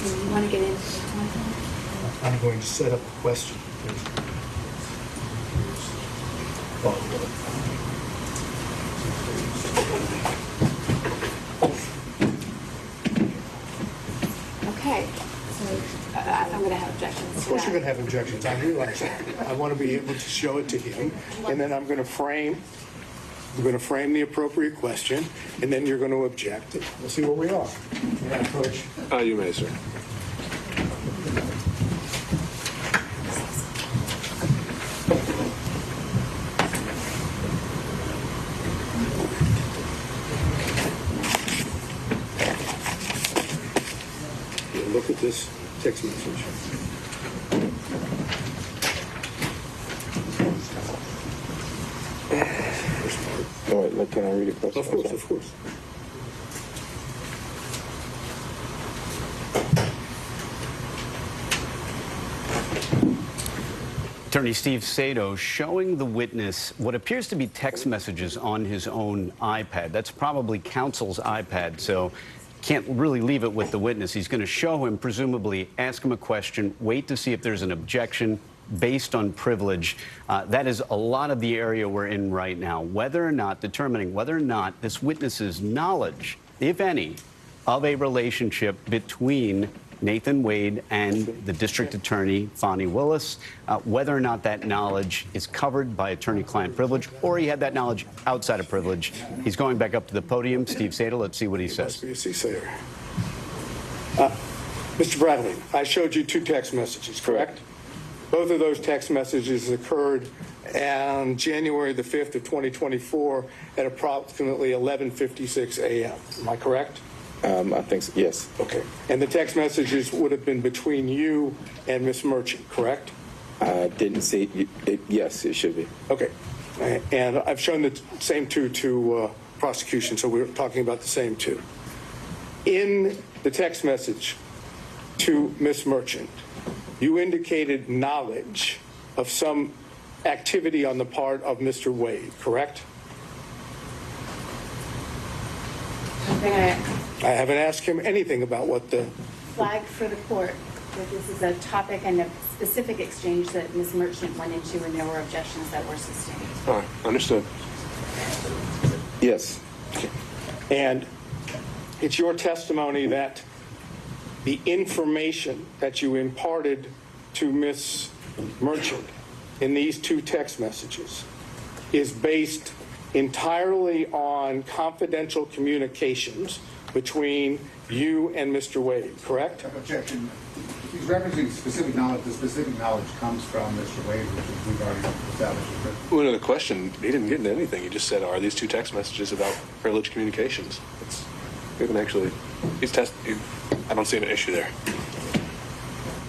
You want to get into this one? I'm going to set up a question. Okay, so I'm going to have objections. Of course you're going to have objections. I realize that. I want to be able to show it to him, and then I'm going to frame the appropriate question, and then you're going to object. We'll see where we are. May I approach? You may, sir. Look at this text message. All right, can I read it first? Of course, of course. Attorney Steve Sato showing the witness what appears to be text messages on his own iPad. That's probably counsel's iPad, so can't really leave it with the witness. He's going to show him, presumably, ask him a question, wait to see if there's an objection based on privilege. That is a lot of the area we're in right now, determining whether or not this witness's knowledge, if any, of a relationship between Nathan Wade and the district attorney, Fonnie Willis, whether or not that knowledge is covered by attorney-client privilege, or he had that knowledge outside of privilege. He's going back up to the podium. Steve Sato, let's see what he says. Mr. Bradley, I showed you two text messages, correct? Both of those text messages occurred on January the 5th of 2024 at approximately 11:56 a.m. Am I correct? I think so, yes. Okay. And the text messages would have been between you and Miss Merchant, correct? I didn't see it. Yes, it should be. Okay. And I've shown the same two to prosecution, so we're talking about the same two. In the text message to Miss Merchant, you indicated knowledge of some activity on the part of Mr. Wade, correct? I haven't asked him anything about what the... Flag for the court that this is a topic and a specific exchange that Ms. Merchant went into, and there were objections that were sustained. All right, understood. Yes. And it's your testimony that the information that you imparted to Ms. Merchant in these two text messages is based entirely on confidential communications between you and Mr. Wade, correct? Objection. He's referencing specific knowledge. The specific knowledge comes from Mr. Wade, which we've already established. Well, no, the question, he didn't get into anything. He just said, are these two text messages about privileged communications? We haven't actually, I don't see an issue there.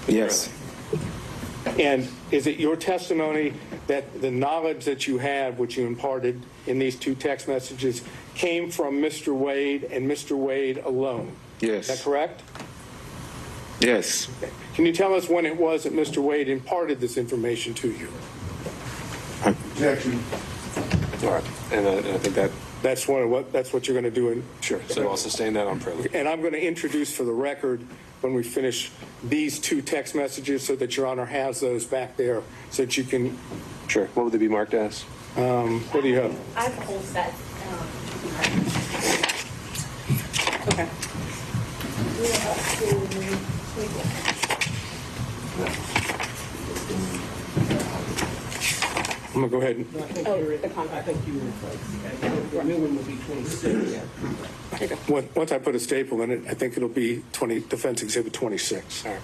Yes. And is it your testimony that the knowledge that you have, which you imparted in these two text messages, came from Mr. Wade and Mr. Wade alone? Yes. Is that correct? Yes. Okay. Can you tell us when it was that Mr. Wade imparted this information to you? Objection. All right, and I think that's what you're going to do. Sure. So I'll sustain that on privilege. And I'm going to introduce for the record when we finish these two text messages, so that Your Honor has those back there, so that you can. Sure. What would they be marked as? What do you have? I have a whole set. Okay. I'm going to go ahead and... The contract. I think you were the new one will be 26. Once I put a staple in it, I think it'll be Defense Exhibit 26. All right.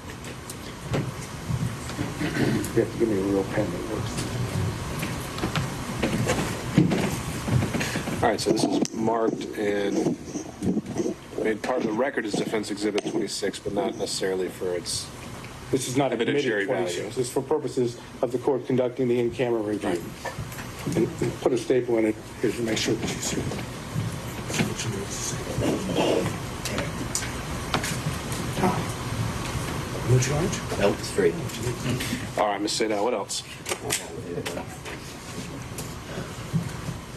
You have to give me a real pen that works. All right, so this is marked and made part of the record as Defense Exhibit 26, but not necessarily for its This is not a committed evidentiary 26. value. This is for purposes of the court conducting the in-camera review. Right. And put a staple in it here to make sure that you see it. No charge? Nope, it's free. All right, Ms. Sato, what else?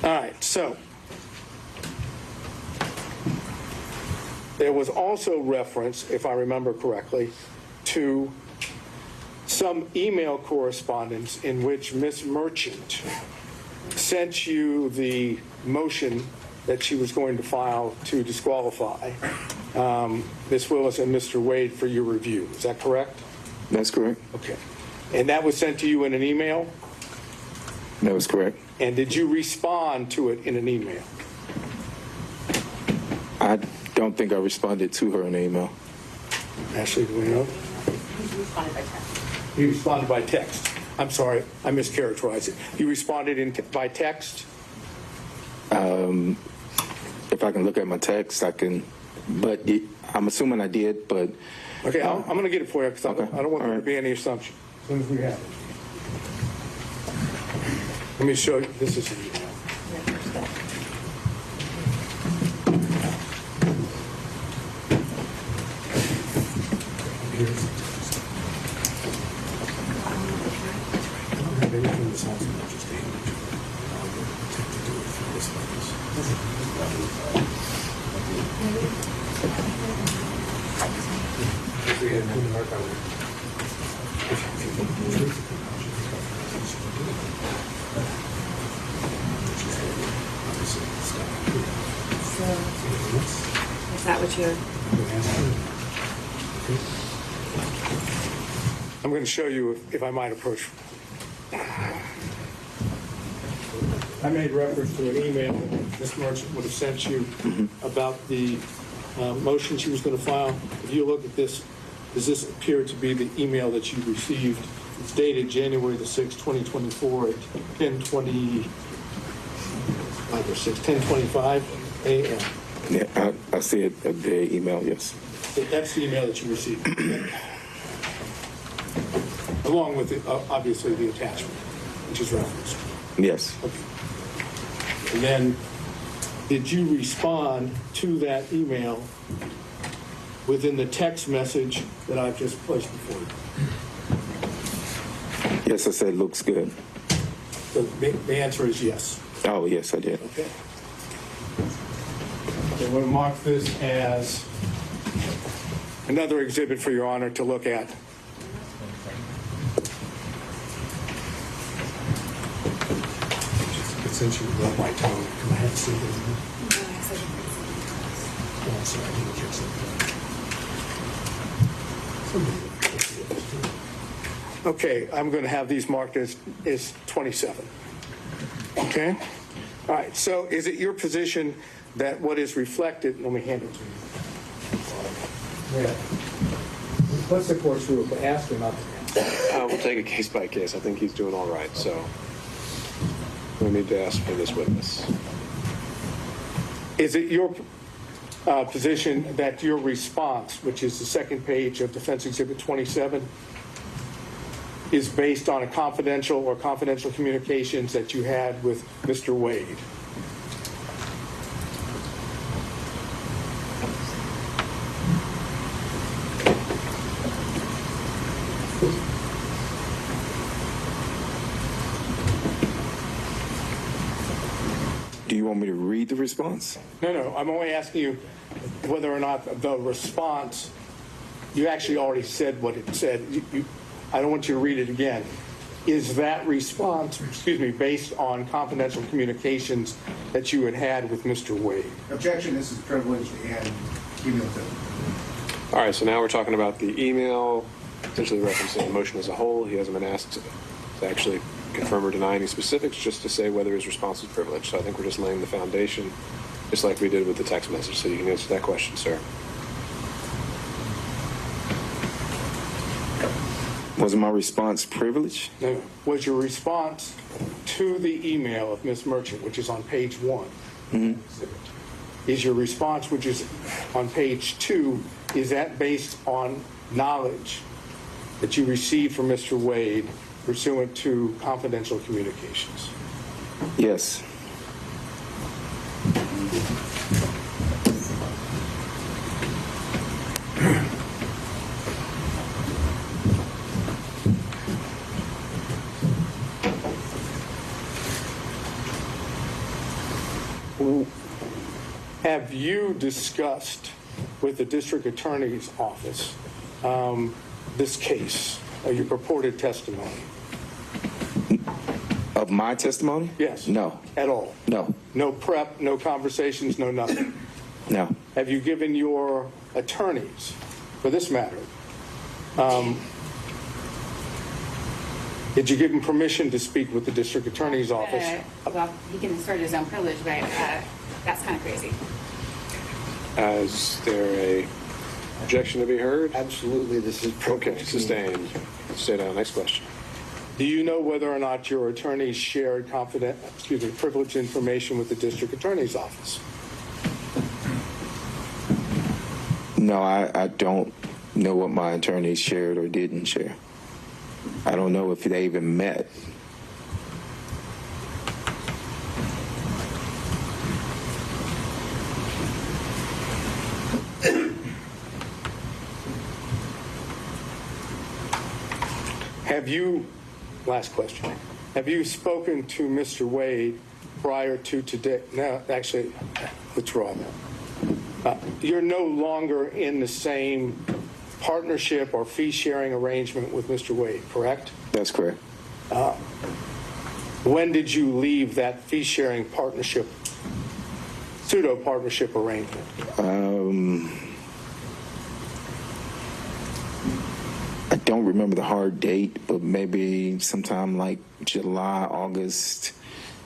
All right, so there was also reference, if I remember correctly, to some email correspondence in which Ms. Merchant sent you the motion that she was going to file to disqualify Ms. Willis and Mr. Wade for your review. Is that correct? That's correct. Okay. And that was sent to you in an email? That was correct. And did you respond to it in an email? I don't think I responded to her in an email. Ashley, do we know? He responded by text. You responded by text. I'm sorry, I mischaracterized it. You responded by text? If I can look at my text, I can, but I'm assuming I did, but... Okay, I'm going to get it for you because I don't want there to be any assumption. As soon as we have it. Let me show you. This is an email. Is that what you're... I'm going to show you if I might approach. I made reference to an email that Ms. Merchant would have sent you about the motion she was going to file. If you look at this, does this appear to be the email that you received? It's dated January the 6th, 2024 at 10:25 a.m. Yeah, I see it, the email, yes. That's the email that you received. Along with, obviously, the attachment, which is referenced. Yes. Okay. And then, did you respond to that email within the text message that I've just placed before you? Yes, I said looks good. So the answer is yes. Oh, yes, I did. Okay. Okay, we'll mark this as another exhibit for Your Honor to look at. Since you love my tone, can I have a seat? Oh, sorry, I didn't catch that. Okay, I'm going to have these marked as 27. Okay? All right, so is it your position that what is reflected, let me hand it to you. Yeah. What's the court's rule? Ask or not to ask? We'll take it case by case. I think he's doing all right, so we need to ask for this witness. Is it your position that your response, which is the second page of Defense Exhibit 27, is based on a confidential or confidential communications that you had with Mr. Wade? Do you want me to read the response? No, I'm only asking you whether or not the response, you actually already said what it said. I don't want you to read it again. Is that response, based on confidential communications that you had with Mr. Wade? Objection, this is privileged and cumulative. All right, so now we're talking about the email, essentially referencing the motion as a whole. He hasn't been asked to actually confirm or deny any specifics, just to say whether his response is privileged. So I think we're just laying the foundation, just like we did with the text message. So you can answer that question, sir. Was my response privileged? No. Was your response to the email of Ms. Merchant, which is on page 1, is your response, which is on page 2, is that based on knowledge that you received from Mr. Wade pursuant to confidential communications? Yes. Have you discussed with the district attorney's office this case your purported testimony? Of my testimony? Yes. No. At all? No. No prep, no conversations, no nothing? No. Have you given your attorneys, for this matter, did you give them permission to speak with the district attorney's office? Well, he can assert his own privilege, but that's kind of crazy. Is there a objection to be heard? Absolutely, this is Okay, sustained. Stay down. Next question. Do you know whether or not your attorneys shared privileged information with the district attorney's office? No, I don't know what my attorneys shared or didn't share. I don't know if they even met. Last question. Have you spoken to Mr. Wade prior to today? No, actually, withdraw that. You're no longer in the same partnership or fee-sharing arrangement with Mr. Wade, correct? That's correct. When did you leave that fee-sharing partnership, pseudo-partnership arrangement? I don't remember the hard date, but maybe sometime like July, August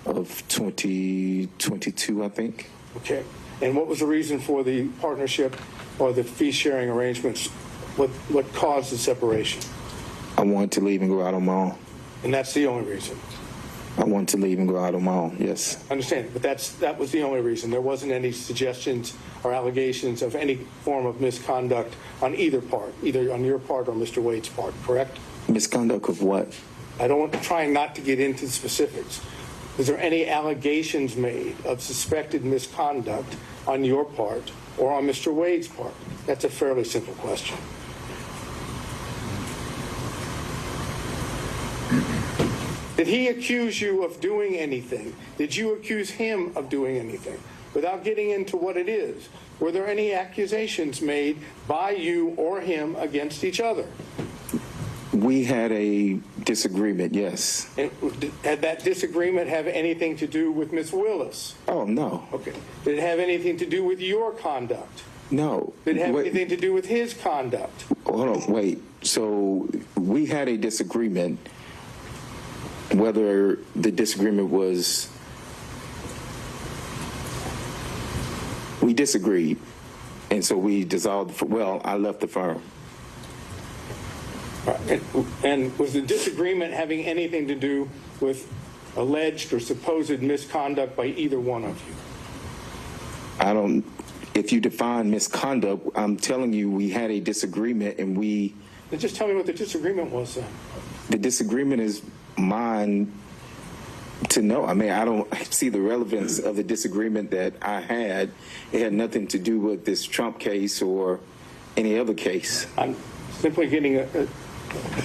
of 2022, I think. Okay. And what was the reason for the partnership or the fee-sharing arrangements? What caused the separation? I wanted to leave and go out on my own. And that's the only reason? I wanted to leave and go out on my own, yes. I understand, but that was the only reason. There wasn't any suggestions or allegations of any form of misconduct on either part, either on your part or Mr. Wade's part, correct? Misconduct of what? Trying not to get into specifics. Is there any allegations made of suspected misconduct on your part or on Mr. Wade's part? That's a fairly simple question. Did he accuse you of doing anything? Did you accuse him of doing anything? Without getting into what it is, were there any accusations made by you or him against each other? We had a disagreement, yes. And did that disagreement have anything to do with Ms. Willis? Oh, no. Okay. Did it have anything to do with your conduct? No. Did it have anything to do with his conduct? Hold on, wait. So we had a disagreement. Whether the disagreement was, we disagreed, and so we dissolved. I left the firm. And was the disagreement having anything to do with alleged or supposed misconduct by either one of you? If you define misconduct, I'm telling you we had a disagreement and we... Then just tell me what the disagreement was then. The disagreement is mine to know. I mean, I don't see the relevance of the disagreement that I had. It had nothing to do with this Trump case or any other case. I'm simply getting a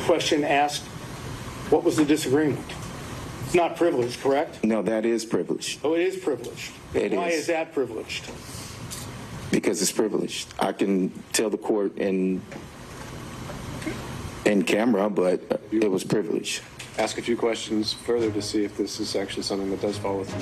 question asked, what was the disagreement? It's not privileged, correct? No, that is privileged. Oh, it is privileged. Why is that privileged? Because it's privileged. I can tell the court in camera, but it was privileged. Ask a few questions further to see if this is actually something that does fall within.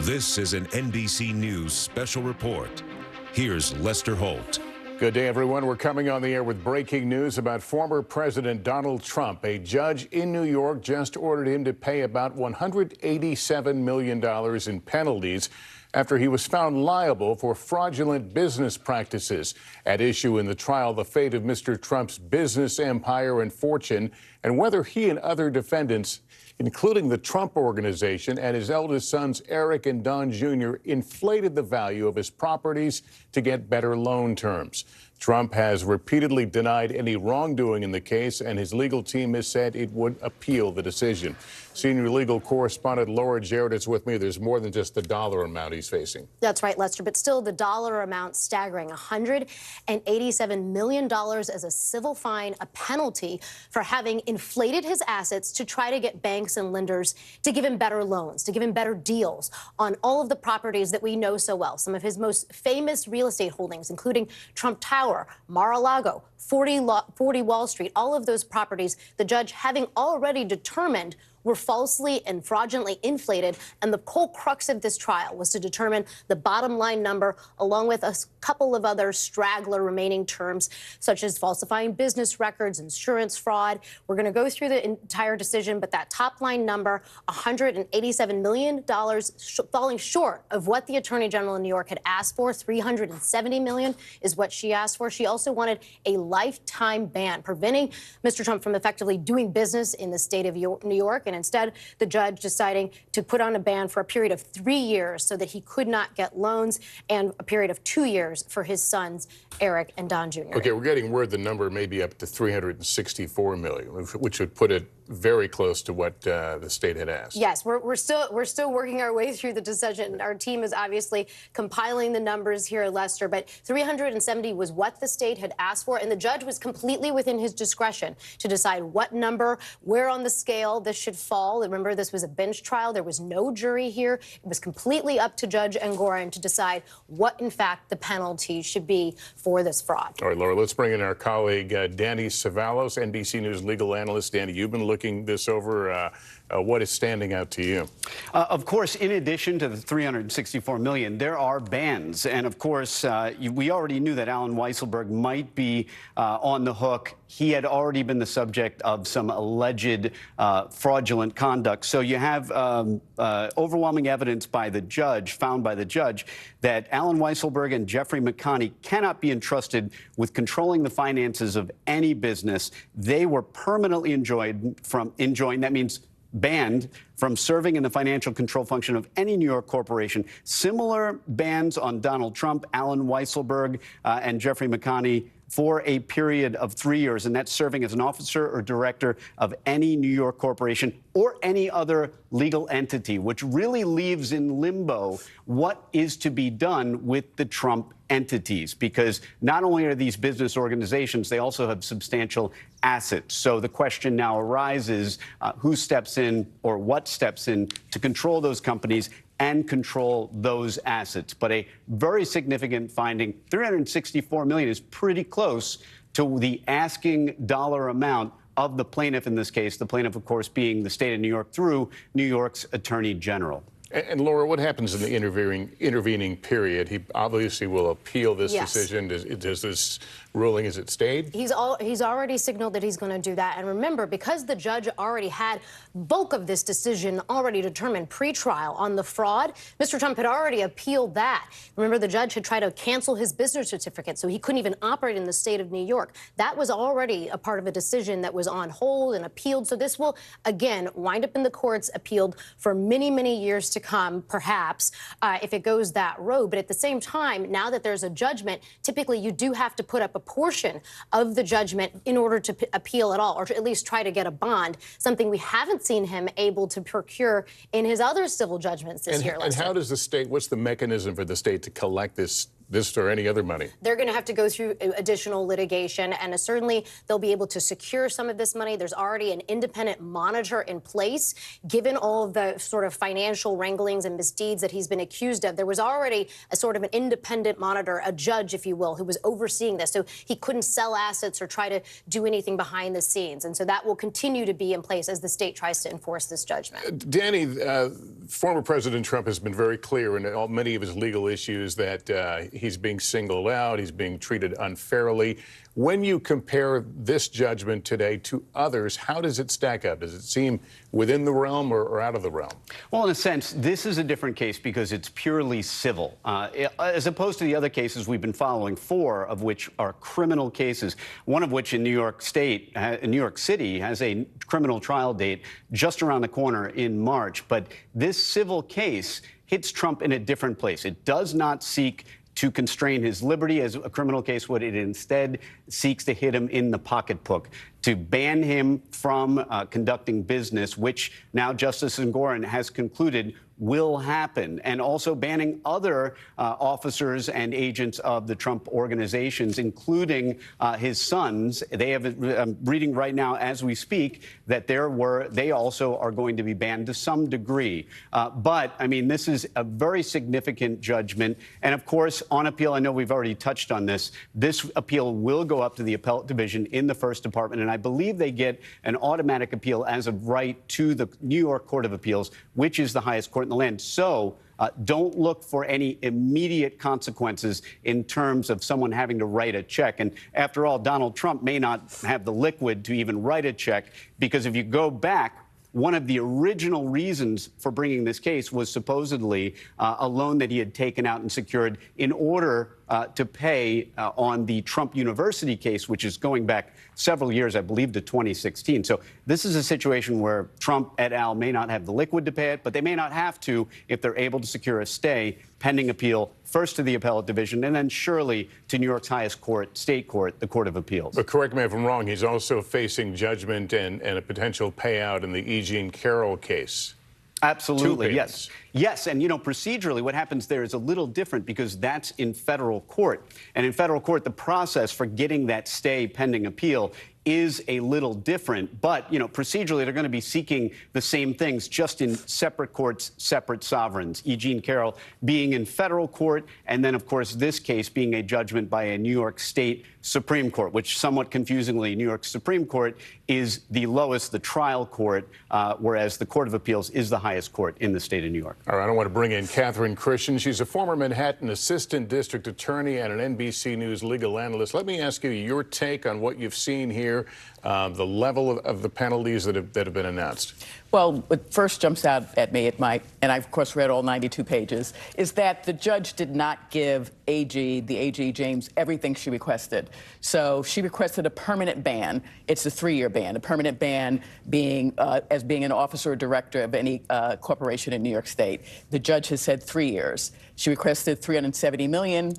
This is an NBC News special report. Here's Lester Holt. Good day, everyone. We're coming on the air with breaking news about former President Donald Trump. A judge in New York just ordered him to pay about $187 million in penalties after he was found liable for fraudulent business practices. At issue in the trial, the fate of Mr. Trump's business empire and fortune, and whether he and other defendants, including the Trump Organization and his eldest sons, Eric and Don Jr., inflated the value of his properties to get better loan terms. Trump has repeatedly denied any wrongdoing in the case, and his legal team has said it would appeal the decision. Senior legal correspondent Laura Jarrett is with me. There's more than just the dollar amount he's facing. That's right, Lester, but still the dollar amount staggering. $187 million as a civil fine, a penalty for having inflated his assets to try to get banks and lenders to give him better loans, to give him better deals on all of the properties that we know so well. Some of his most famous real estate holdings, including Trump Tower, Mar-a-Lago, 40 Wall Street, all of those properties, the judge having already determined were falsely and fraudulently inflated. And the whole crux of this trial was to determine the bottom line number, along with a couple of other straggler remaining terms, such as falsifying business records, insurance fraud. We're going to go through the entire decision, but that top line number, $187 million, falling short of what the Attorney General in New York had asked for. $370 million is what she asked for. She also wanted a lifetime ban, preventing Mr. Trump from effectively doing business in the state of New York. And instead, the judge deciding to put on a ban for a period of 3 years so that he could not get loans, and a period of 2 years for his sons, Eric and Don Jr. Okay, we're getting word the number may be up to $364 million, which would put it very close to what the state had asked. Yes, we're still working our way through the decision. Our team is obviously compiling the numbers here, Lester, but 370 was what the state had asked for, and the judge was completely within his discretion to decide what number, where on the scale this should fall. Remember, this was a bench trial. There was no jury here. It was completely up to Judge Engoron to decide what, in fact, the penalty should be for this fraud. All right, Laura, let's bring in our colleague, Danny Savalos, NBC News legal analyst. Danny, you've been looking this over. What is standing out to you? Of course, in addition to the $364 million, there are bans. And of course, we already knew that Alan Weisselberg might be on the hook. He had already been the subject of some alleged fraudulent conduct. So you have overwhelming evidence by the judge, found by the judge, that Alan Weisselberg and Jeffrey McConney cannot be entrusted with controlling the finances of any business. They were permanently enjoined, that means banned from serving in the financial control function of any New York corporation. Similar bans on Donald Trump, Alan Weisselberg, and Jeffrey McConney for a period of 3 years, and that's serving as an officer or director of any New York corporation or any other legal entity, which really leaves in limbo what is to be done with the Trump entities, because not only are these business organizations, they also have substantial assets. So the question now arises, who steps in or what steps in to control those companies and control those assets. But a very significant finding, $364 million is pretty close to the asking dollar amount of the plaintiff in this case, the plaintiff, of course, being the state of New York through New York's Attorney General. And Laura, what happens in the intervening period? He obviously will appeal this decision. Does this ruling, is it stayed? He's already signaled that he's going to do that. And remember, because the judge already had bulk of this decision already determined pre-trial on the fraud, Mr. Trump had already appealed that. Remember, the judge had tried to cancel his business certificate, so he couldn't even operate in the state of New York. That was already a part of a decision that was on hold and appealed. So this will, again, wind up in the courts, appealed for many, many years to come, perhaps, if it goes that road. But at the same time, now that there's a judgment, typically you do have to put up a portion of the judgment in order to appeal at all, or to at least try to get a bond, something we haven't seen him able to procure in his other civil judgments this year. And how does the state, what's the mechanism for the state to collect this or any other money? They're going to have to go through additional litigation, and certainly they'll be able to secure some of this money. There's already an independent monitor in place. Given all of the sort of financial wranglings and misdeeds that he's been accused of, there was already a sort of an independent monitor, a judge, if you will, who was overseeing this. So he couldn't sell assets or try to do anything behind the scenes. And so that will continue to be in place as the state tries to enforce this judgment. Danny, former President Trump has been very clear in many of his legal issues that he's being singled out, he's being treated unfairly. When you compare this judgment today to others, how does it stack up? Does it seem within the realm or out of the realm? Well, in a sense, this is a different case because it's purely civil, as opposed to the other cases we've been following, 4 of which are criminal cases, one of which in New York State, in New York City, has a criminal trial date just around the corner in March. But this civil case hits Trump in a different place. It does not seek to constrain his liberty as a criminal case would. It instead seeks to hit him in the pocketbook, to ban him from conducting business, which now Justice Engoron has concluded will happen, and also banning other officers and agents of the Trump organizations, including his sons. They have, I'm reading right now as we speak, that they also are going to be banned to some degree. But, I mean, this is a very significant judgment. And, of course, on appeal, I know we've already touched on this, this appeal will go up to the appellate division in the First Department, and I believe they get an automatic appeal as of right to the New York Court of Appeals, which is the highest court in the land. So don't look for any immediate consequences in terms of someone having to write a check. And after all, Donald Trump may not have the liquid to even write a check, because if you go back, one of the original reasons for bringing this case was supposedly a loan that he had taken out and secured in order to pay on the Trump University case, which is going back several years, I believe, to 2016. So this is a situation where Trump et al. May not have the liquid to pay it, but they may not have to if they're able to secure a stay pending appeal, first to the appellate division and then surely to New York's highest court, state court, the Court of Appeals. But correct me if I'm wrong, he's also facing judgment and a potential payout in the E. Jean Carroll case. Absolutely, yes. Yes, and, you know, procedurally, what happens there is a little different because that's in federal court. And in federal court, the process for getting that stay pending appeal is a little different. But, you know, procedurally, they're going to be seeking the same things, just in separate courts, separate sovereigns. E. Jean Carroll being in federal court, and then, of course, this case being a judgment by a New York State Supreme Court, which somewhat confusingly, New York Supreme Court is the lowest, the trial court, whereas the Court of Appeals is the highest court in the state of New York. All right, I want to bring in Catherine Christian. She's a former Manhattan assistant district attorney and an NBC News legal analyst. Let me ask you your take on what you've seen here, the level of the penalties that have been announced. Well, what first jumps out at me, and I've, of course, read all 92 pages, is that the judge did not give the AG James, everything she requested. So she requested a permanent ban. It's a 3-year ban. A permanent ban being as being an officer or director of any corporation in New York State. The judge has said 3 years. She requested $370 million.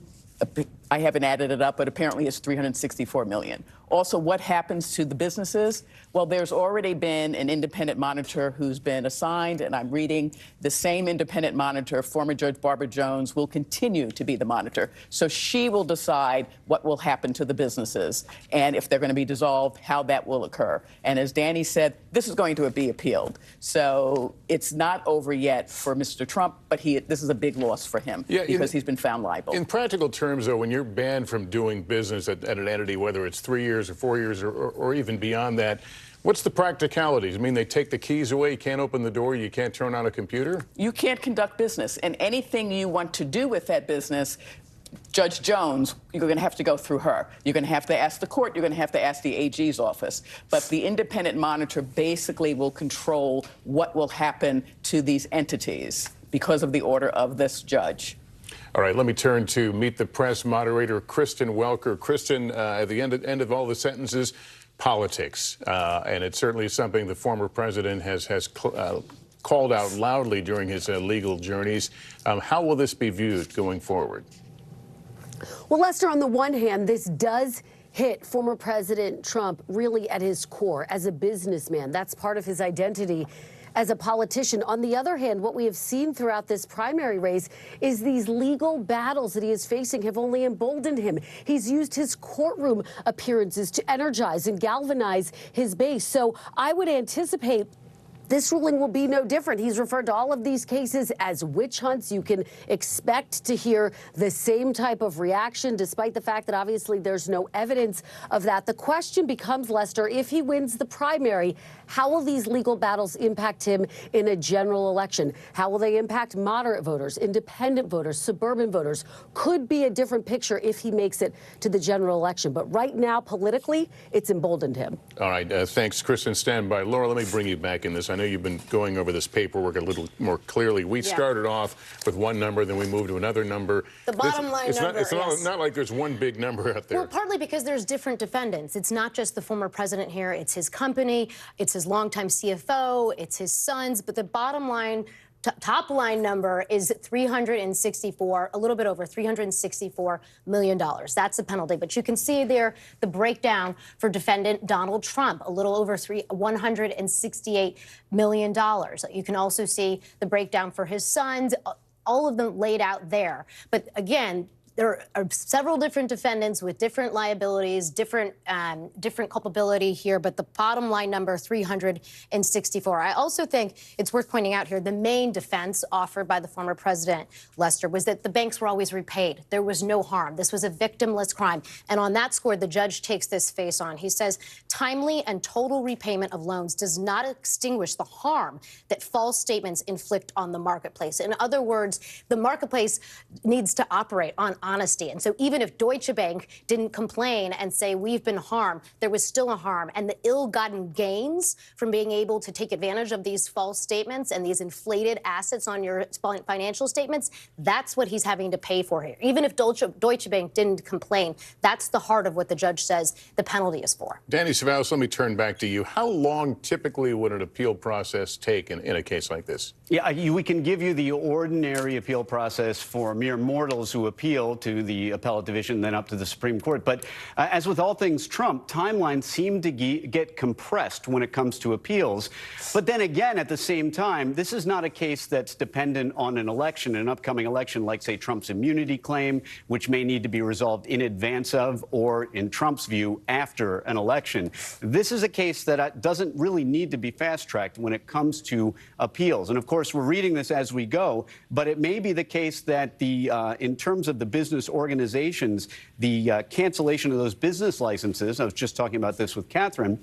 I haven't added it up, but apparently it's $364 million. Also, what happens to the businesses? Well, there's already been an independent monitor who's been assigned, and I'm reading the same independent monitor, former Judge Barbara Jones, will continue to be the monitor. So she will decide what will happen to the businesses and if they're going to be dissolved, how that will occur. And as Danny said, this is going to be appealed. So it's not over yet for Mr. Trump, but this is a big loss for him because he's been found liable. In practical terms, though, when you're banned from doing business at an entity, whether it's 3 years or 4 years or even beyond that, what's the practicalities? I mean, they take the keys away, you can't open the door, you can't turn on a computer? You can't conduct business, and anything you want to do with that business, Judge Jones, you're going to have to go through her. You're going to have to ask the court. You're going to have to ask the AG's office. But the independent monitor basically will control what will happen to these entities because of the order of this judge. All right, let me turn to Meet the Press moderator Kristen Welker. Kristen, at the end of all the sentences, politics. And it's certainly something the former president has called out loudly during his legal journeys. How will this be viewed going forward? Well, Lester, on the one hand, this does hit former President Trump really at his core as a businessman. That's part of his identity as a politician. On the other hand, what we have seen throughout this primary race is these legal battles that he is facing have only emboldened him. He's used his courtroom appearances to energize and galvanize his base. So I would anticipate this ruling will be no different. He's referred to all of these cases as witch hunts. You can expect to hear the same type of reaction, despite the fact that obviously there's no evidence of that. The question becomes, Lester, if he wins the primary, how will these legal battles impact him in a general election? How will they impact moderate voters, independent voters, suburban voters? Could be a different picture if he makes it to the general election. But right now, politically, it's emboldened him. All right. Thanks, Kristen. Stand by. Laura, let me bring you back in this. I know you've been going over this paperwork a little more clearly. We started off with one number, then we moved to another number. The bottom line number, it's not like there's one big number out there. Well, partly because there's different defendants. It's not just the former president here. It's his company. It's his longtime CFO. It's his sons. But the bottom line top line number is a little bit over $364 million. That's the penalty. But you can see there the breakdown for defendant Donald Trump, a little over $168 million. You can also see the breakdown for his sons, all of them laid out there. But again, there are several different defendants with different liabilities, different culpability here, but the bottom line number, 364. I also think it's worth pointing out here, the main defense offered by the former president, Lester, was that the banks were always repaid. There was no harm. This was a victimless crime. And on that score, the judge takes this face on. He says, timely and total repayment of loans does not extinguish the harm that false statements inflict on the marketplace. In other words, the marketplace needs to operate on honesty. And so even if Deutsche Bank didn't complain and say we've been harmed, there was still a harm. And the ill-gotten gains from being able to take advantage of these false statements and these inflated assets on your financial statements, that's what he's having to pay for here. Even if Deutsche Bank didn't complain, that's the heart of what the judge says the penalty is for. Danny Savalas, let me turn back to you. How long typically would an appeal process take in a case like this? Yeah, we can give you the ordinary appeal process for mere mortals who appeal to the appellate division, then up to the Supreme Court. But as with all things Trump, timelines seem to get compressed when it comes to appeals. But then again, at the same time, this is not a case that's dependent on an election, an upcoming election, like, say, Trump's immunity claim, which may need to be resolved in advance of, or in Trump's view, after an election. This is a case that doesn't really need to be fast-tracked when it comes to appeals. And of course, we're reading this as we go, but it may be the case that in terms of the business organizations, the cancellation of those business licenses, I was just talking about this with Catherine,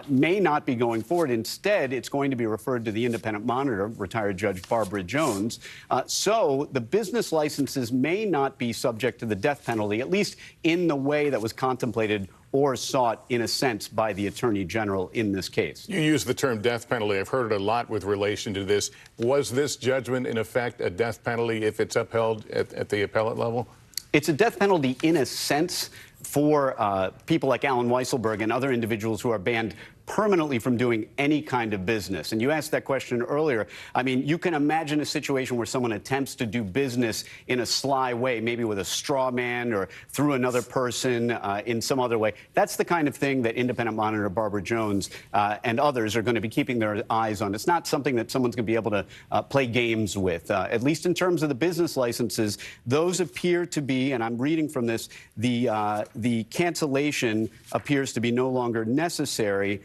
may not be going forward. Instead, it's going to be referred to the independent monitor, retired Judge Barbara Jones. So the business licenses may not be subject to the death penalty, at least in the way that was contemplated or sought, in a sense, by the Attorney General in this case. You use the term death penalty. I've heard it a lot with relation to this. Was this judgment, in effect, a death penalty if it's upheld at the appellate level? It's a death penalty in a sense for people like Alan Weisselberg and other individuals who are banned permanently from doing any kind of business. And you asked that question earlier. I mean, you can imagine a situation where someone attempts to do business in a sly way, maybe with a straw man or through another person in some other way. That's the kind of thing that independent monitor Barbara Jones and others are going to be keeping their eyes on. It's not something that someone's going to be able to play games with. At least in terms of the business licenses, those appear to be, and I'm reading from this, the cancellation appears to be no longer necessary.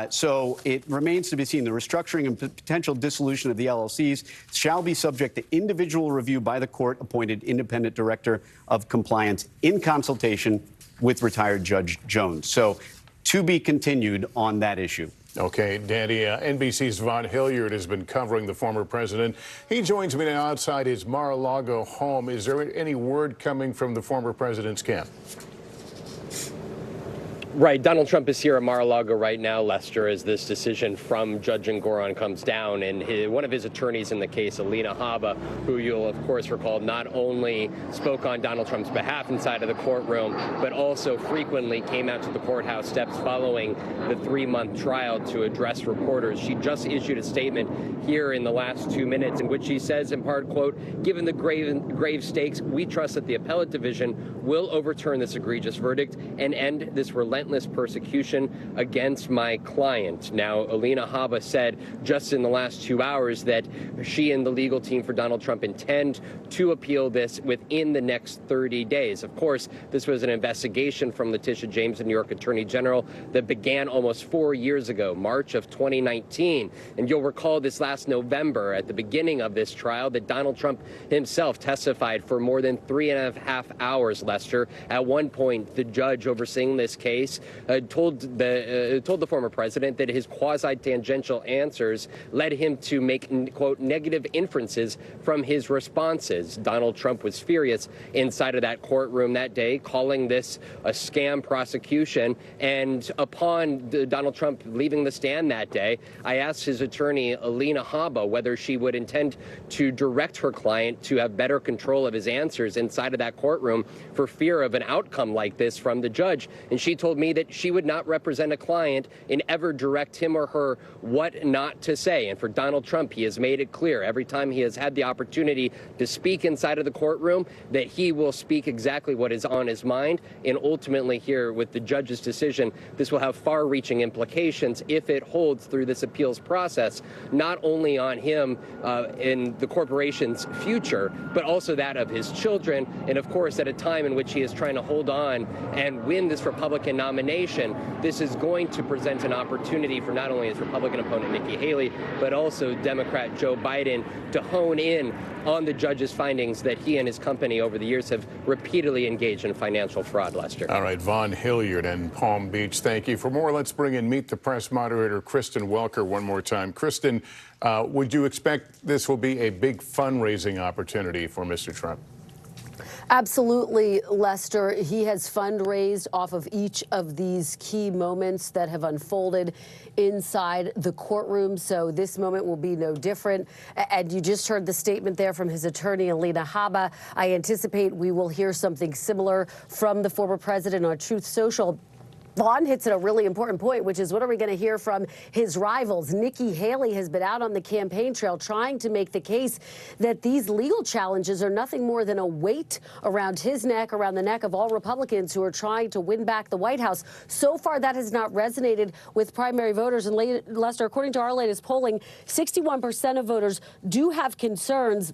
So it remains to be seen. The restructuring and potential dissolution of the LLCs shall be subject to individual review by the court-appointed independent director of compliance in consultation with retired Judge Jones. So to be continued on that issue. Okay, Danny, NBC's Von Hilliard has been covering the former president. He joins me now outside his Mar-a-Lago home. Is there any word coming from the former president's camp? Right. Donald Trump is here at Mar-a-Lago right now, Lester, as this decision from Judge Engoron comes down. And one of his attorneys in the case, Alina Habba, who you'll, of course, recall, not only spoke on Donald Trump's behalf inside of the courtroom, but also frequently came out to the courthouse steps following the 3-month trial to address reporters. She just issued a statement here in the last 2 minutes in which she says, in part, quote, given the grave stakes, we trust that the appellate division will overturn this egregious verdict and end this relentless persecution against my client. Now, Alina Habba said just in the last 2 hours that she and the legal team for Donald Trump intend to appeal this within the next 30 days. Of course, this was an investigation from Letitia James, the New York Attorney General, that began almost 4 years ago, March of 2019. And you'll recall this last November, at the beginning of this trial, that Donald Trump himself testified for more than 3.5 hours, Lester. At one point, the judge overseeing this case told the former president that his quasi-tangential answers led him to make, quote, negative inferences from his responses. Donald Trump was furious inside of that courtroom that day, calling this a scam prosecution. And upon Donald Trump leaving the stand that day, I asked his attorney, Alina Habba, whether she would intend to direct her client to have better control of his answers inside of that courtroom for fear of an outcome like this from the judge. And she told me that she would not represent a client and ever direct him or her what not to say. And for Donald Trump, he has made it clear every time he has had the opportunity to speak inside of the courtroom that he will speak exactly what is on his mind. And ultimately here with the judge's decision, this will have far-reaching implications if it holds through this appeals process, not only on him in the corporation's future, but also that of his children. And of course, at a time in which he is trying to hold on and win this Republican nomination, this is going to present an opportunity for not only his Republican opponent, Nikki Haley, but also Democrat Joe Biden to hone in on the judge's findings that he and his company over the years have repeatedly engaged in financial fraud, Lester. All right, Vaughn Hilliard in Palm Beach, thank you. For more, let's bring in Meet the Press moderator Kristen Welker one more time. Kristen, would you expect this will be a big fundraising opportunity for Mr. Trump? Absolutely, Lester. He has fundraised off of each of these key moments that have unfolded inside the courtroom. So this moment will be no different. And you just heard the statement there from his attorney, Alina Habba. I anticipate we will hear something similar from the former president on Truth Social. Vaughn hits at a really important point, which is what are we going to hear from his rivals? Nikki Haley has been out on the campaign trail trying to make the case that these legal challenges are nothing more than a weight around his neck, around the neck of all Republicans who are trying to win back the White House. So far, that has not resonated with primary voters. And Lester, according to our latest polling, 61% of voters do have concerns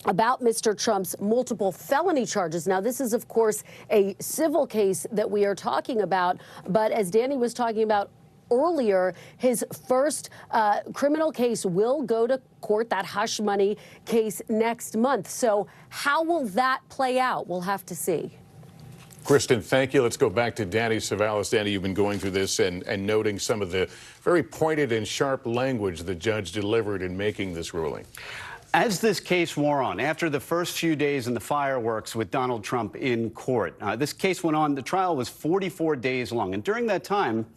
about Mr. Trump's multiple felony charges. Now, this is, of course, a civil case that we are talking about. But as Danny was talking about earlier, his first criminal case will go to court, that hush money case, next month. So how will that play out? We'll have to see. Kristen, thank you. Let's go back to Danny Savalas. Danny, you've been going through this and noting some of the very pointed and sharp language the judge delivered in making this ruling. As this case wore on, after the first few days in the fireworks with Donald Trump in court, this case went on. The trial was 44 days long. And during that time,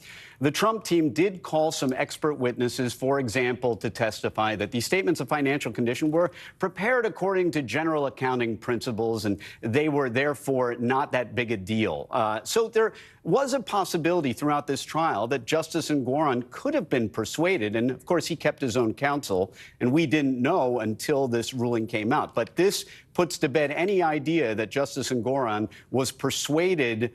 the Trump team did call some expert witnesses, for example, to testify that these statements of financial condition were prepared according to general accounting principles, and they were therefore not that big a deal. So there was a possibility throughout this trial that Justice Engoron could have been persuaded. And of course, he kept his own counsel, and we didn't know until this ruling came out. But this puts to bed any idea that Justice Engoron was persuaded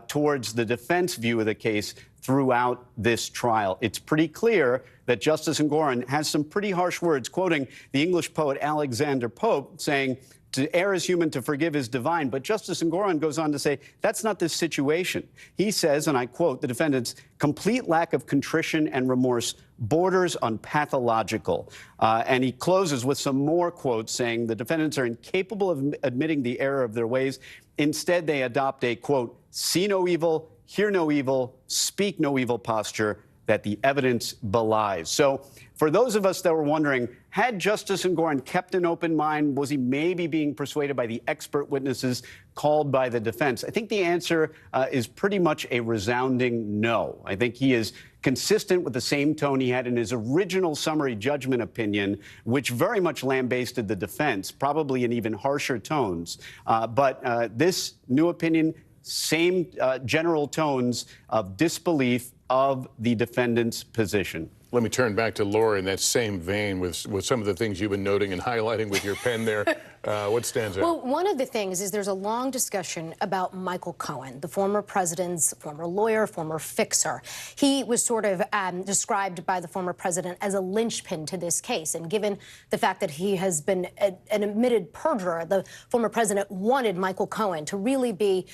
towards the defense view of the case throughout this trial. It's pretty clear that Justice Engoron has some pretty harsh words, quoting the English poet Alexander Pope, saying, "To err is human, to forgive is divine." But Justice Engoron goes on to say, that's not the situation. He says, and I quote, the defendant's complete lack of contrition and remorse borders on pathological. And he closes with some more quotes saying the defendants are incapable of admitting the error of their ways. Instead, they adopt a, quote, see no evil, hear no evil, speak no evil posture that the evidence belies. So for those of us that were wondering, had Justice Engoron kept an open mind, was he maybe being persuaded by the expert witnesses called by the defense? I think the answer is pretty much a resounding no. I think he is consistent with the same tone he had in his original summary judgment opinion, which very much lambasted the defense, probably in even harsher tones. But this new opinion, same general tones of disbelief of the defendant's position. Let me turn back to Laura in that same vein with some of the things you've been noting and highlighting with your pen there. What stands out? Well, one of the things is there's a long discussion about Michael Cohen, the former president's former lawyer, former fixer. He was sort of described by the former president as a linchpin to this case. And given the fact that he has been an admitted perjurer, the former president wanted Michael Cohen to really be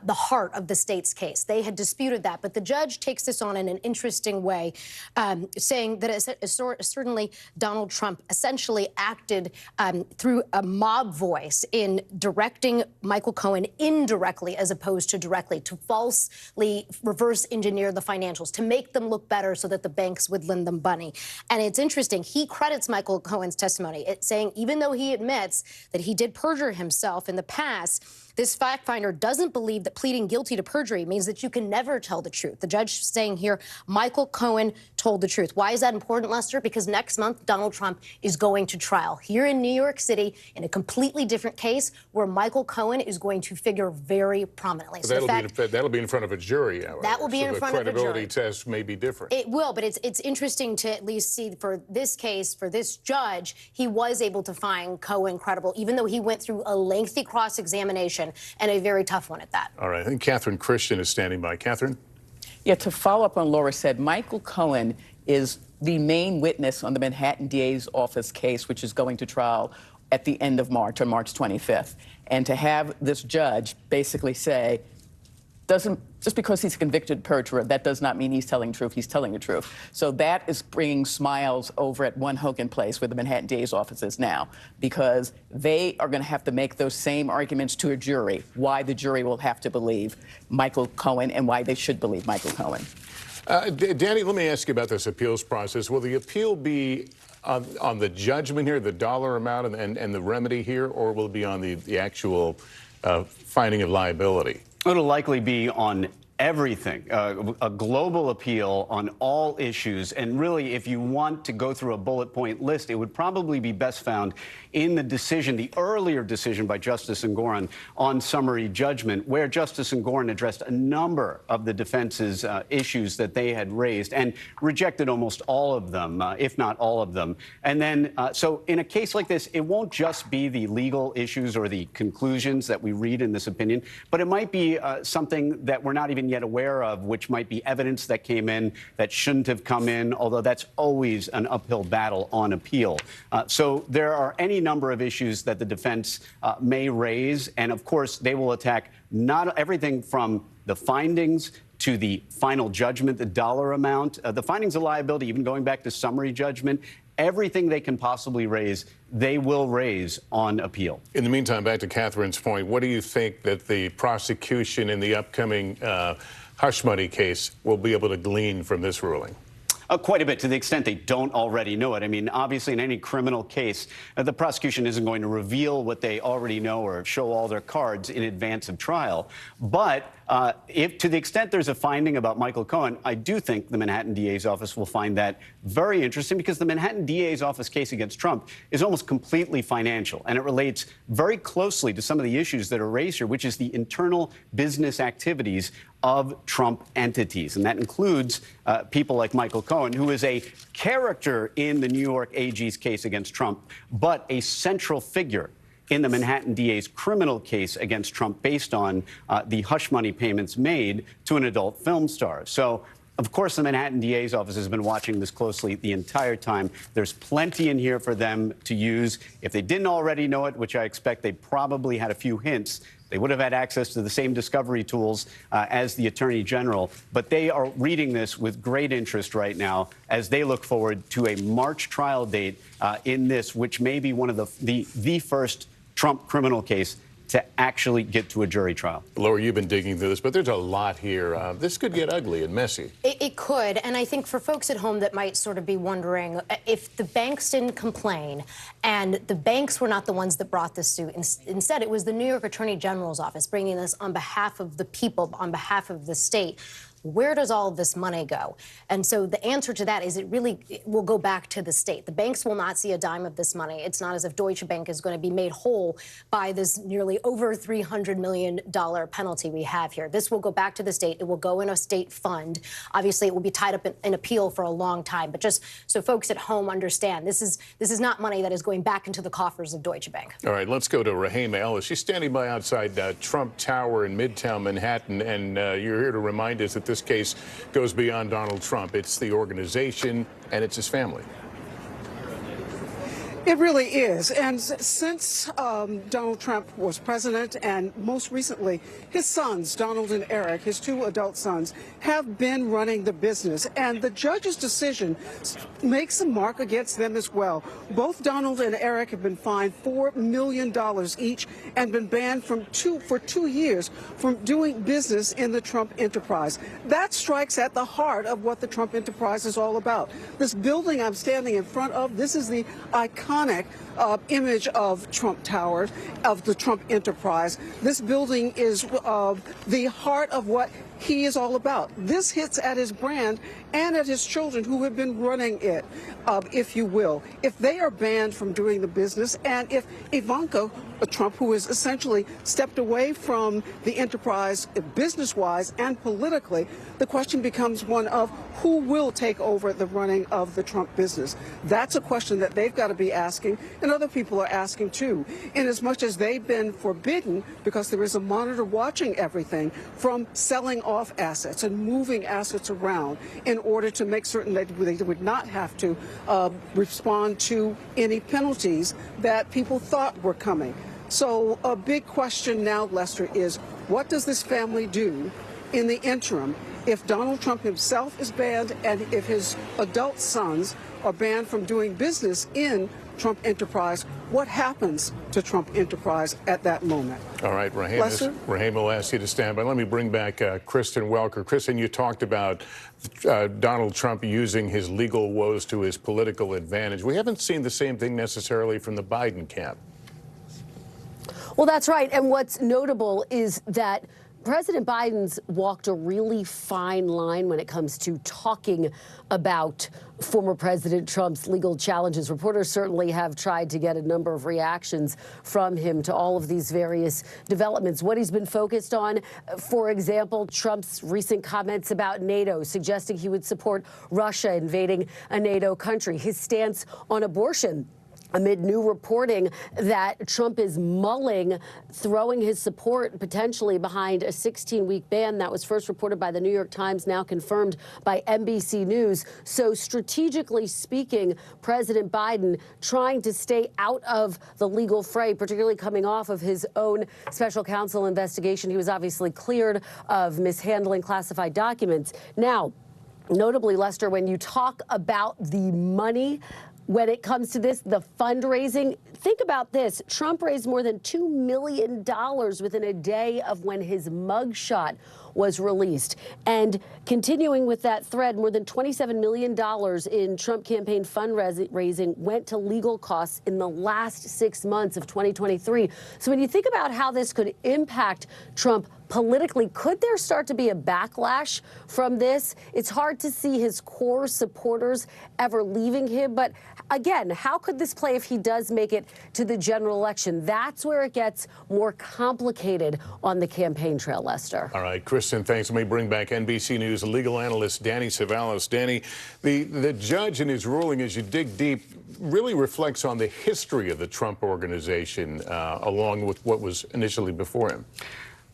the heart of the state's case. They had disputed that, but the judge takes this on in an interesting way, saying that certainly Donald Trump essentially acted through a mob voice in directing Michael Cohen indirectly as opposed to directly, to falsely reverse engineer the financials, to make them look better so that the banks would lend them money. And it's interesting, he credits Michael Cohen's testimony, saying even though he admits that he did perjure himself in the past, This fact finder doesn't believe that pleading guilty to perjury means that you can never tell the truth. The judge saying here, Michael Cohen told the truth. Why is that important, Lester? Because next month, Donald Trump is going to trial here in New York City in a completely different case where Michael Cohen is going to figure very prominently. So that'll be in front of a jury, however. That will be in front of a jury. The credibility test may be different. It will, but it's interesting to at least see for this case, for this judge, he was able to find Cohen credible, even though he went through a lengthy cross-examination and a very tough one at that. All right, I think Catherine Christian is standing by. Catherine? Yeah, to follow up on Laura said, Michael Cohen is the main witness on the Manhattan DA's office case, which is going to trial at the end of March, on March 25th. And to have this judge basically say, just because he's a convicted perjurer, that does not mean he's telling the truth. He's telling the truth. So that is bringing smiles over at One Hogan Place, where the Manhattan DA's office is now, because they are going to have to make those same arguments to a jury, why the jury will have to believe Michael Cohen and why they should believe Michael Cohen. Danny, let me ask you about this appeals process. Will the appeal be on the judgment here, the dollar amount and the remedy here, or will it be on the actual finding of liability? It'll likely be on everything, a global appeal on all issues. And really, if you want to go through a bullet point list, it would probably be best found in the decision, the earlier decision by Justice Engoron on summary judgment, where Justice Engoron addressed a number of the defense's issues that they had raised and rejected almost all of them, if not all of them. And then, so in a case like this, it won't just be the legal issues or the conclusions that we read in this opinion, but it might be something that we're not even yet aware of, which might be evidence that came in that shouldn't have come in, although that's always an uphill battle on appeal. So there are any number of issues that the defense may raise, and of course they will attack not everything from the findings to the final judgment, the dollar amount, the findings of liability, even going back to summary judgment. Everything they can possibly raise, they will raise on appeal. In the meantime, back to Catherine's point, what do you think that the prosecution in the upcoming hush money case will be able to glean from this ruling? Quite a bit, to the extent they don't already know it. I mean, obviously, in any criminal case, the prosecution isn't going to reveal what they already know or show all their cards in advance of trial. But if, to the extent there's a finding about Michael Cohen, I do think the Manhattan DA's office will find that very interesting, because the Manhattan DA's office case against Trump is almost completely financial, and it relates very closely to some of the issues that are raised here, which is the internal business activities of Trump entities. And that includes people like Michael Cohen, who is a character in the New York AG's case against Trump, but a central figure in the Manhattan DA's criminal case against Trump based on the hush money payments made to an adult film star. So, of course, the Manhattan DA's office has been watching this closely the entire time. There's plenty in here for them to use. If they didn't already know it, which I expect they probably had a few hints, they would have had access to the same discovery tools as the Attorney General. But they are reading this with great interest right now as they look forward to a March trial date in this, which may be one of the first Trump criminal case to actually get to a jury trial. Laura, you've been digging through this, but there's a lot here. This could get ugly and messy. It could, and I think for folks at home that might sort of be wondering, if the banks didn't complain and the banks were not the ones that brought this suit, instead it was the New York Attorney General's office bringing this on behalf of the people, on behalf of the state, where does all of this money go? And so the answer to that is it will go back to the state. The banks will not see a dime of this money. It's not as if Deutsche Bank is going to be made whole by this nearly over $300 million penalty we have here. This will go back to the state. It will go in a state fund. Obviously, it will be tied up in appeal for a long time. But just so folks at home understand, this is not money that is going back into the coffers of Deutsche Bank. All right, let's go to Rahima Ellis. She's standing by outside Trump Tower in Midtown Manhattan, and you're here to remind us that this case goes beyond Donald Trump. It's the organization and it's his family. It really is. And since Donald Trump was president, and most recently his sons, Donald and Eric, his two adult sons, have been running the business. And the judge's decision makes a mark against them as well. Both Donald and Eric have been fined $4 million each and been banned for 2 years from doing business in the Trump enterprise. That strikes at the heart of what the Trump enterprise is all about. This building I'm standing in front of, this is the iconic image of Trump Towers, of the Trump enterprise. This building is the heart of what he is all about. This hits at his brand and at his children who have been running it, if you will. If they are banned from doing the business, and if Ivanka Trump, who has essentially stepped away from the enterprise business-wise and politically, the question becomes one of who will take over the running of the Trump business. That's a question that they've got to be asking, and other people are asking too, in as much as they've been forbidden, because there is a monitor watching everything, from selling off assets and moving assets around in order to make certain that they would not have to respond to any penalties that people thought were coming. So a big question now, Lester, is what does this family do in the interim if Donald Trump himself is banned and if his adult sons are banned from doing business in Trump Enterprise? What happens to Trump Enterprise at that moment? All right, Raheem will ask you to stand by. Let me bring back Kristen Welker. Kristen, you talked about Donald Trump using his legal woes to his political advantage. We haven't seen the same thing necessarily from the Biden camp. Well, that's right. And what's notable is that President Biden's walked a really fine line when it comes to talking about former President Trump's legal challenges. Reporters certainly have tried to get a number of reactions from him to all of these various developments. What he's been focused on, for example, Trump's recent comments about NATO, suggesting he would support Russia invading a NATO country, his stance on abortion, amid new reporting that Trump is mulling throwing his support potentially behind a 16-week ban that was first reported by the New York Times, now confirmed by NBC News. So strategically speaking, President Biden trying to stay out of the legal fray, particularly coming off of his own special counsel investigation. He was obviously cleared of mishandling classified documents. Now, notably, Lester, when you talk about the money, when it comes to this, the fundraising, think about this. Trump raised more than $2 million within a day of when his mugshot was released. And continuing with that thread, more than $27 million in Trump campaign fundraising went to legal costs in the last 6 months of 2023. So when you think about how this could impact Trump politically, could there start to be a backlash from this? It's hard to see his core supporters ever leaving him. But again, how could this play if he does make it to the general election? That's where it gets more complicated on the campaign trail, Lester. All right, Kristen, thanks. Let me bring back NBC News legal analyst Danny Cevallos. Danny, the judge in his ruling, as you dig deep, really reflects on the history of the Trump organization, along with what was initially before him.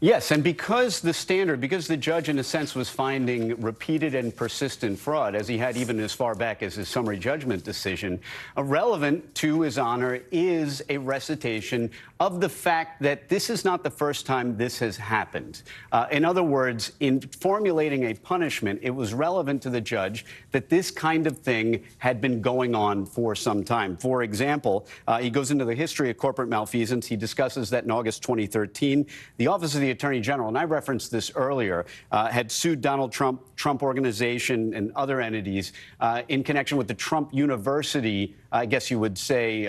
Yes, and because the judge, in a sense, was finding repeated and persistent fraud, as he had even as far back as his summary judgment decision, relevant to his honor is a recitation of the fact that this is not the first time this has happened. In other words, in formulating a punishment, it was relevant to the judge that this kind of thing had been going on for some time. For example, he goes into the history of corporate malfeasance. He discusses that in August 2013, the Office of the Attorney General, and I referenced this earlier, had sued Donald Trump, Trump Organization, and other entities in connection with the Trump University, I guess you would say,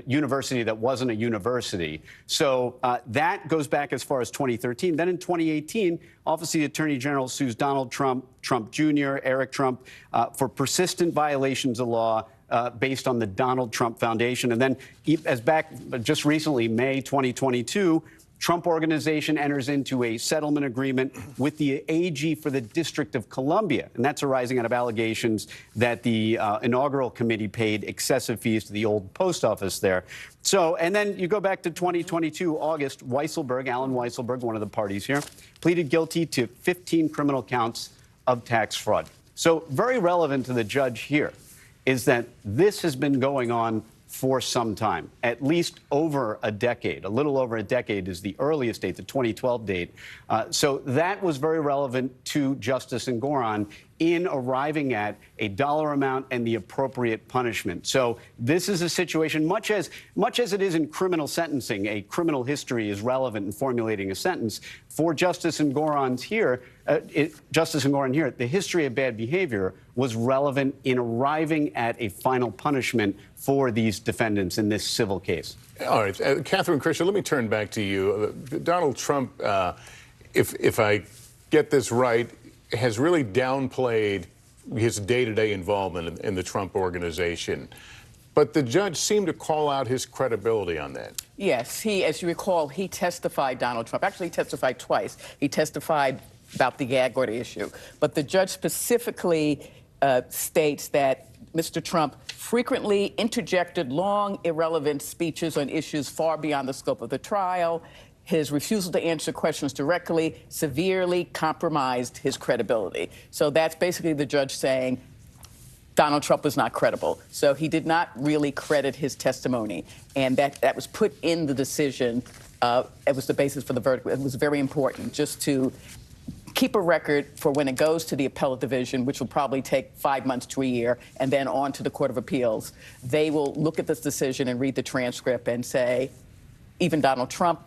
university that wasn't a university. So that goes back as far as 2013. Then in 2018, Office of the Attorney General sues Donald Trump, Trump Jr., Eric Trump, for persistent violations of law based on the Donald Trump Foundation. And then as back just recently, May 2022, Trump Organization enters into a settlement agreement with the AG for the District of Columbia, and that's arising out of allegations that the inaugural committee paid excessive fees to the old post office there. So, and then you go back to 2022, August, Alan Weisselberg, one of the parties here, pleaded guilty to 15 criminal counts of tax fraud. So very relevant to the judge here is that this has been going on for some time, at least over a decade. A little over a decade is the earliest date, the 2012 date. So that was very relevant to Justice Engoron in arriving at a dollar amount and the appropriate punishment. So this is a situation, much as it is in criminal sentencing, a criminal history is relevant in formulating a sentence. For Justice Engoron here, the history of bad behavior was relevant in arriving at a final punishment for these defendants in this civil case. All right, Catherine Christian, let me turn back to you. Donald Trump, if I get this right, has really downplayed his day-to-day involvement in the Trump organization. But the judge seemed to call out his credibility on that. Yes, as you recall, he testified, Donald Trump. Actually, he testified twice. He testified about the gag order issue. But the judge specifically states that Mr. Trump frequently interjected long, irrelevant speeches on issues far beyond the scope of the trial. His refusal to answer questions directly severely compromised his credibility. So that's basically the judge saying Donald Trump was not credible. So he did not really credit his testimony. And that was put in the decision. It was the basis for the verdict. It was very important just to keep a record for when it goes to the appellate division, which will probably take 5 months to a year, and then on to the Court of Appeals. They will look at this decision and read the transcript and say, even Donald Trump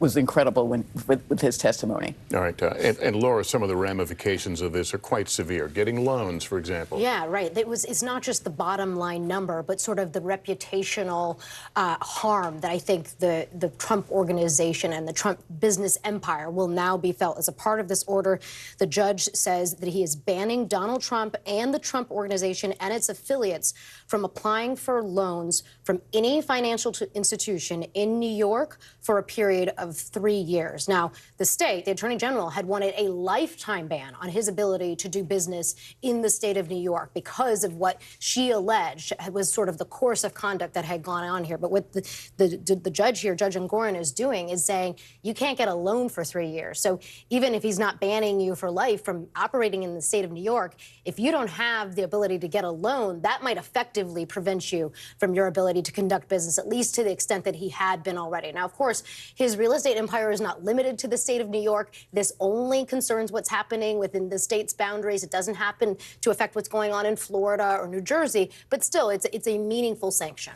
was incredible with his testimony. All right. And Laura, some of the ramifications of this are quite severe. Getting loans, for example. Yeah, right. It's not just the bottom line number, but sort of the reputational harm that I think the Trump organization and the Trump business empire will now be felt as a part of this order. The judge says that he is banning Donald Trump and the Trump organization and its affiliates from applying for loans from any financial institution in New York for a period of 3 years. Now, the state, the Attorney General, had wanted a lifetime ban on his ability to do business in the state of New York because of what she alleged was sort of the course of conduct that had gone on here. But what the judge here, Judge Engoron, is doing is saying you can't get a loan for 3 years. So even if he's not banning you for life from operating in the state of New York, if you don't have the ability to get a loan, that might effectively prevent you from your ability to conduct business, at least to the extent that he had been already. Now, of course, his real estate empire is not limited to the state of New York. This only concerns what's happening within the state's boundaries. It doesn't happen to affect what's going on in Florida or New Jersey, but still, it's a meaningful sanction.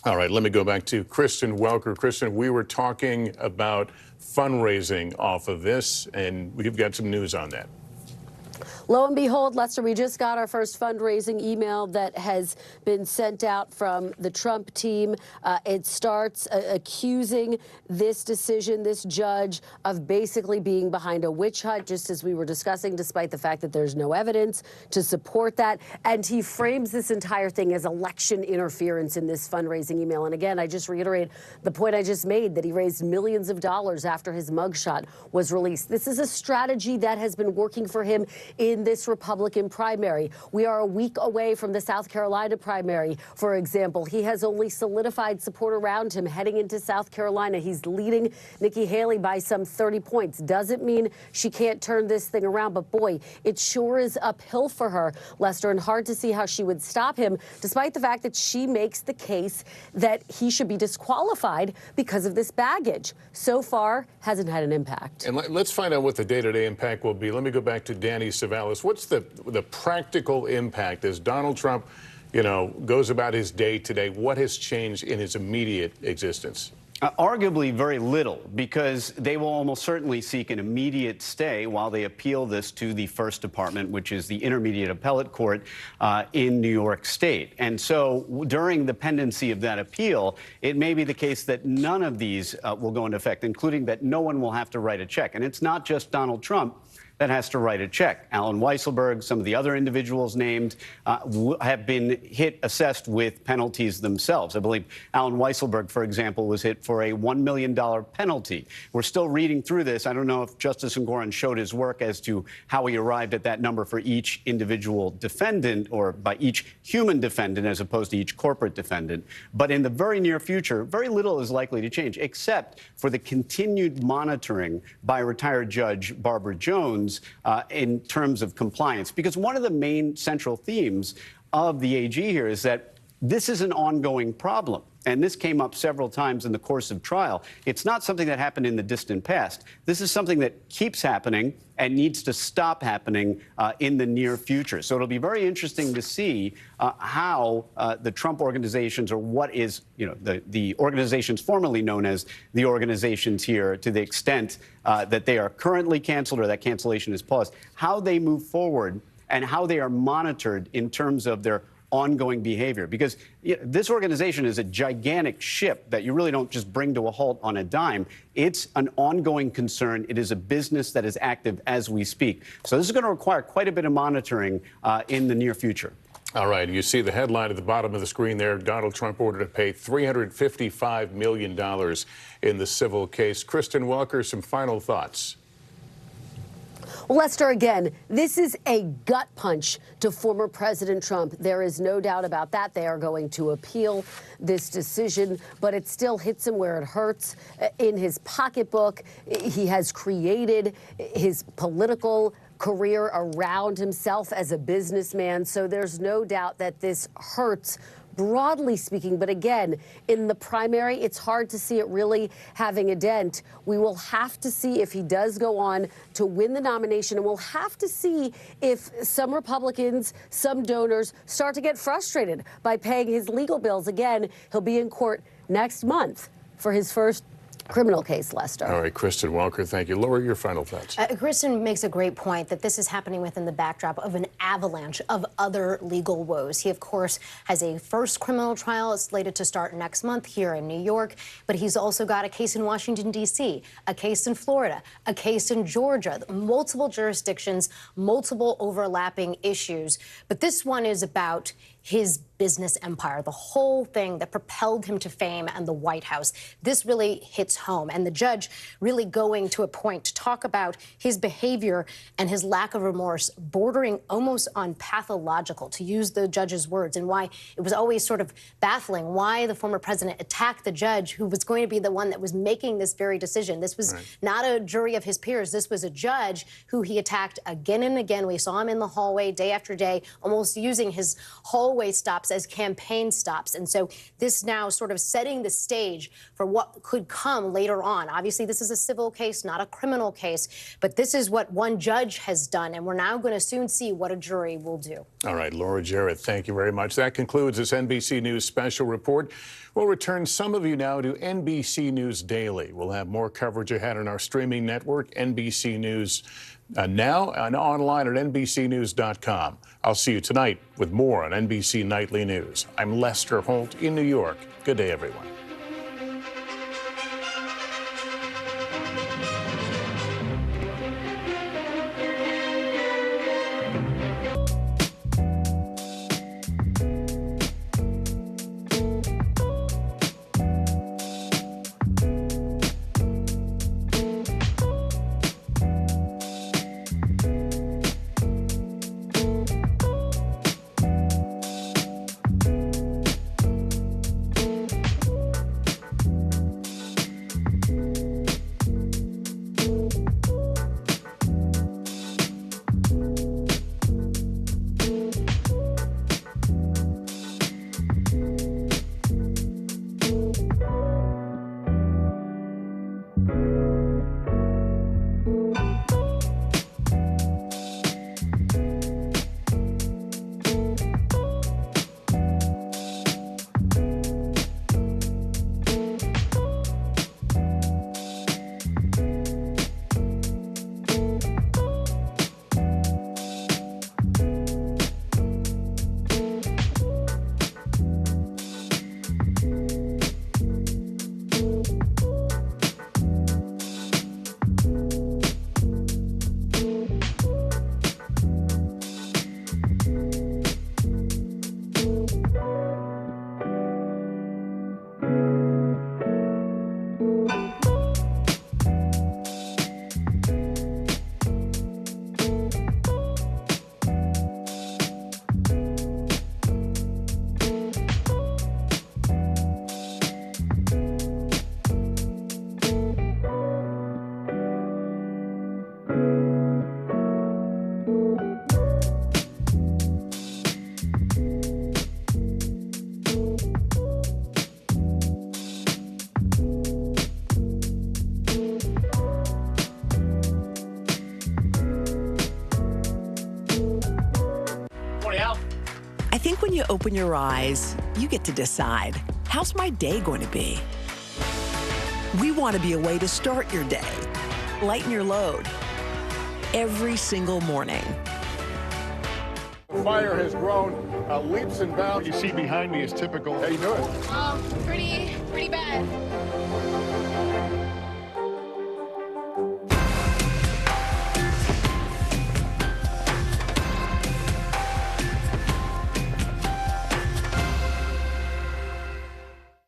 All right, let me go back to Kristen Welker. Kristen, we were talking about fundraising off of this, and we've got some news on that. Lo and behold, Lester, we just got our first fundraising email that has been sent out from the Trump team. It starts accusing this decision, this judge, of basically being behind a witch hunt, just as we were discussing, despite the fact that there's no evidence to support that. And he frames this entire thing as election interference in this fundraising email. And again, I just reiterate the point I just made, that he raised millions of dollars after his mugshot was released. This is a strategy that has been working for him in this Republican primary. We are a week away from the South Carolina primary, for example. He has only solidified support around him heading into South Carolina. He's leading Nikki Haley by some 30 points. Doesn't mean she can't turn this thing around, but boy, it sure is uphill for her, Lester, and hard to see how she would stop him, despite the fact that she makes the case that he should be disqualified because of this baggage. So far, hasn't had an impact. And let's find out what the day-to-day impact will be. Let me go back to Danny Savalas. What's the practical impact as Donald Trump, goes about his day today? What has changed in his immediate existence? Arguably very little, because they will almost certainly seek an immediate stay while they appeal this to the First Department, which is the Intermediate Appellate Court in New York State. And so during the pendency of that appeal, it may be the case that none of these will go into effect, including that no one will have to write a check. And it's not just Donald Trump that has to write a check. Alan Weisselberg, some of the other individuals named have been assessed with penalties themselves. I believe Alan Weisselberg, for example, was hit for a $1 million penalty. We're still reading through this. I don't know if Justice Engoron showed his work as to how he arrived at that number for each individual defendant, or by each human defendant as opposed to each corporate defendant. But in the very near future, very little is likely to change, except for the continued monitoring by retired Judge Barbara Jones in terms of compliance. Because one of the main central themes of the AG here is that this is an ongoing problem. and this came up several times in the course of trial, it's not something that happened in the distant past. This is something that keeps happening and needs to stop happening in the near future. So it'll be very interesting to see how the Trump organizations, or what is, the organizations formerly known as the organizations here, to the extent that they are currently canceled or that cancellation is paused, how they move forward and how they are monitored in terms of their ongoing behavior. Because this organization is a gigantic ship that you really don't just bring to a halt on a dime. It's an ongoing concern. It is a business that is active as we speak. So this is going to require quite a bit of monitoring in the near future. All right, you see the headline at the bottom of the screen there. Donald Trump ordered to pay $355 million in the civil case. Kristen Welker, some final thoughts. Well, Lester, again, this is a gut punch to former President Trump. There is no doubt about that. They are going to appeal this decision, but it still hits him where it hurts. In his pocketbook, he has created his political career around himself as a businessman, so there's no doubt that this hurts, broadly speaking. But again, in the primary, it's hard to see it really having a dent. We will have to see if he does go on to win the nomination, and we'll have to see if some Republicans, some donors start to get frustrated by paying his legal bills. Again, he'll be in court next month for his first criminal case, Lester. All right, Kristen Welker, thank you. Laura, your final thoughts. Kristen makes a great point that this is happening within the backdrop of an avalanche of other legal woes. He, of course, has a first criminal trial slated to start next month here in New York, but he's also got a case in Washington, D.C., a case in Florida, a case in Georgia, multiple jurisdictions, multiple overlapping issues. But this one is about his business empire, the whole thing that propelled him to fame and the White House. This really hits home, and the judge really going to a point to talk about his behavior and his lack of remorse, bordering almost on pathological, to use the judge's words, and why it was always sort of baffling why the former president attacked the judge who was going to be the one that was making this very decision. This was not a jury of his peers. This was a judge who he attacked again and again. We saw him in the hallway day after day, almost using his hallway stops as campaign stops. And so this now sort of setting the stage for what could come later on. Obviously, this is a civil case, not a criminal case, but this is what one judge has done, and we're now going to soon see what a jury will do. All right, Laura Jarrett, thank you very much. That concludes this NBC News special report. We'll return some of you now to NBC News Daily. We'll have more coverage ahead on our streaming network, NBC News Now, and online at NBCNews.com. I'll see you tonight with more on NBC Nightly News. I'm Lester Holt in New York. Good day, everyone. think when you open your eyes, you get to decide, how's my day going to be? We want to be a way to start your day, lighten your load, every single morning. Fire has grown leaps and bounds. What you see behind me is typical. How you doing? Pretty bad.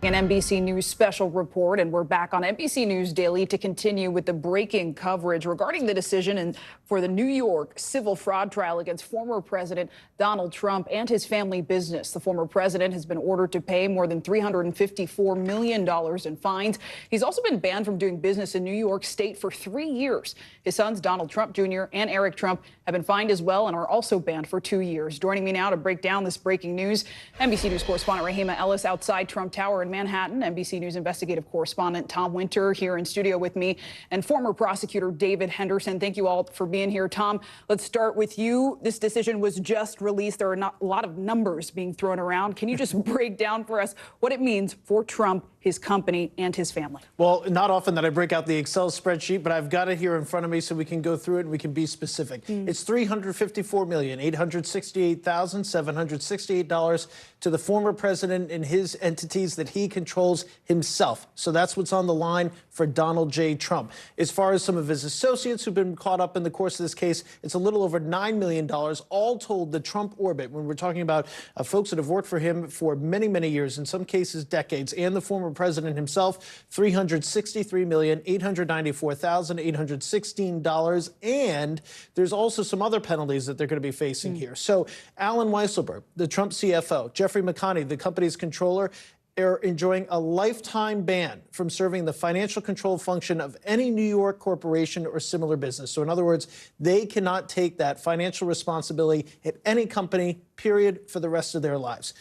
An NBC News special report, and we're back on NBC News Daily to continue with the breaking coverage regarding the decision for the New York civil fraud trial against former President Donald Trump and his family business. The former president has been ordered to pay more than $354 million in fines. He's also been banned from doing business in New York State for 3 years. His sons, Donald Trump Jr. and Eric Trump, have been fined as well and are also banned for 2 years. Joining me now to break down this breaking news, NBC News correspondent Rahima Ellis outside Trump Tower in Manhattan, NBC News investigative correspondent Tom Winter here in studio with me, and former prosecutor David Henderson. Thank you all for being here. Tom, let's start with you. This decision was just released. There are not a lot of numbers being thrown around. Can you just break down for us what it means for Trump, his company, and his family? Well, not often that I break out the Excel spreadsheet, but I've got it here in front of me so we can go through it and we can be specific. It's $354,868,768 to the former president and his entities that he controls himself. So that's what's on the line for Donald J. Trump. As far as some of his associates who've been caught up in the course of this case, it's a little over $9 million, all told the Trump orbit, when we're talking about folks that have worked for him for many, many years, in some cases decades, and the former president himself, $363,894,816. And there's also some other penalties that they're going to be facing here. So Alan Weisselberg, the Trump CFO, Jeffrey McConney, the company's controller, are enjoying a lifetime ban from serving the financial control function of any New York corporation or similar business. So in other words, they cannot take that financial responsibility at any company, period, for the rest of their lives.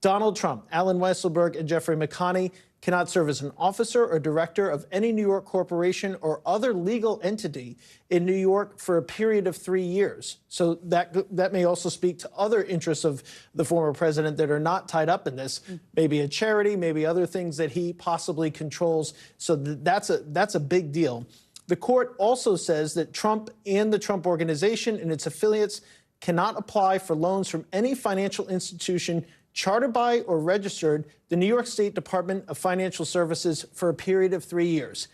Donald Trump, Alan Weisselberg, and Jeffrey McConney cannot serve as an officer or director of any New York corporation or other legal entity in New York for a period of 3 years. So that may also speak to other interests of the former president that are not tied up in this, maybe a charity, maybe other things that he possibly controls. So that's a big deal. The court also says that Trump and the Trump Organization and its affiliates cannot apply for loans from any financial institution chartered by or registered the New York State Department of Financial Services for a period of 3 years.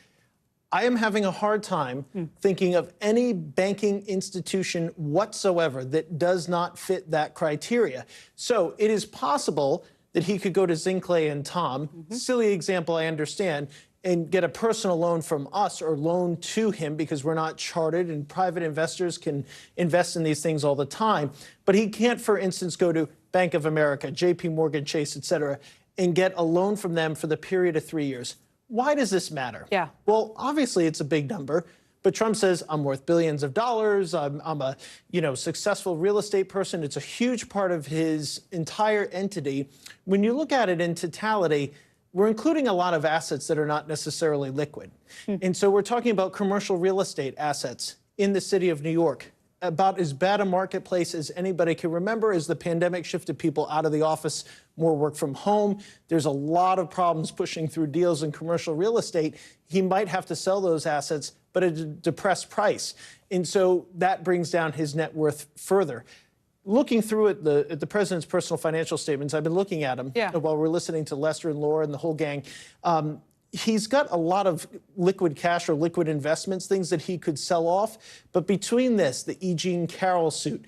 I am having a hard time thinking of any banking institution whatsoever that does not fit that criteria. So it is possible that he could go to Zinkley and Tom, silly example, I understand, and get a personal loan from us or loan to him because we're not chartered and private investors can invest in these things all the time. But he can't, for instance, go to Bank of America, JP Morgan Chase, et cetera, and get a loan from them for the period of 3 years. Why does this matter? Yeah. Well, obviously it's a big number, but Trump says I'm worth billions of dollars. I'm a successful real estate person. It's a huge part of his entire entity. When you look at it in totality, we're including a lot of assets that are not necessarily liquid. And so we're talking about commercial real estate assets in the city of New York. About as bad a marketplace as anybody can remember as the pandemic shifted people out of the office, more work from home. There's a lot of problems pushing through deals in commercial real estate. He might have to sell those assets, but at a depressed price. And so that brings down his net worth further. Looking through at the president's personal financial statements, I've been looking at them while we're listening to Lester and Laura and the whole gang. He's got a lot of liquid cash or liquid investments, things that he could sell off. But between this, the E. Jean Carroll suit,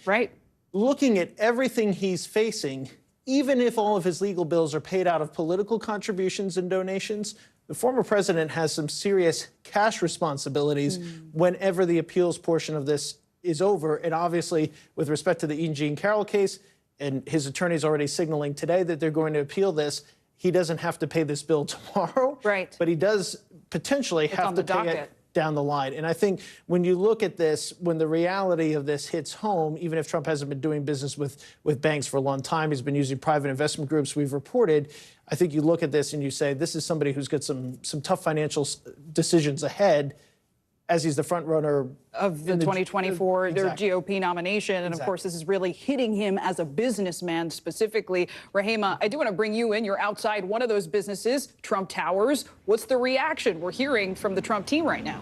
looking at everything he's facing, even if all of his legal bills are paid out of political contributions and donations, the former president has some serious cash responsibilities whenever the appeals portion of this is over. And obviously, with respect to the E. Jean Carroll case, and his attorney's already signaling today that they're going to appeal this, he doesn't have to pay this bill tomorrow, but he does potentially have to pay it down the line. And I think when you look at this, when the reality of this hits home, even if Trump hasn't been doing business with banks for a long time, he's been using private investment groups, we've reported, I think you look at this and you say, this is somebody who's got some tough financial decisions ahead. as he's the front runner of the 2024 exactly. GOP nomination. And of course, this is really hitting him as a businessman specifically. Rahima, I do want to bring you in. You're outside one of those businesses, Trump Towers. What's the reaction we're hearing from the Trump team right now?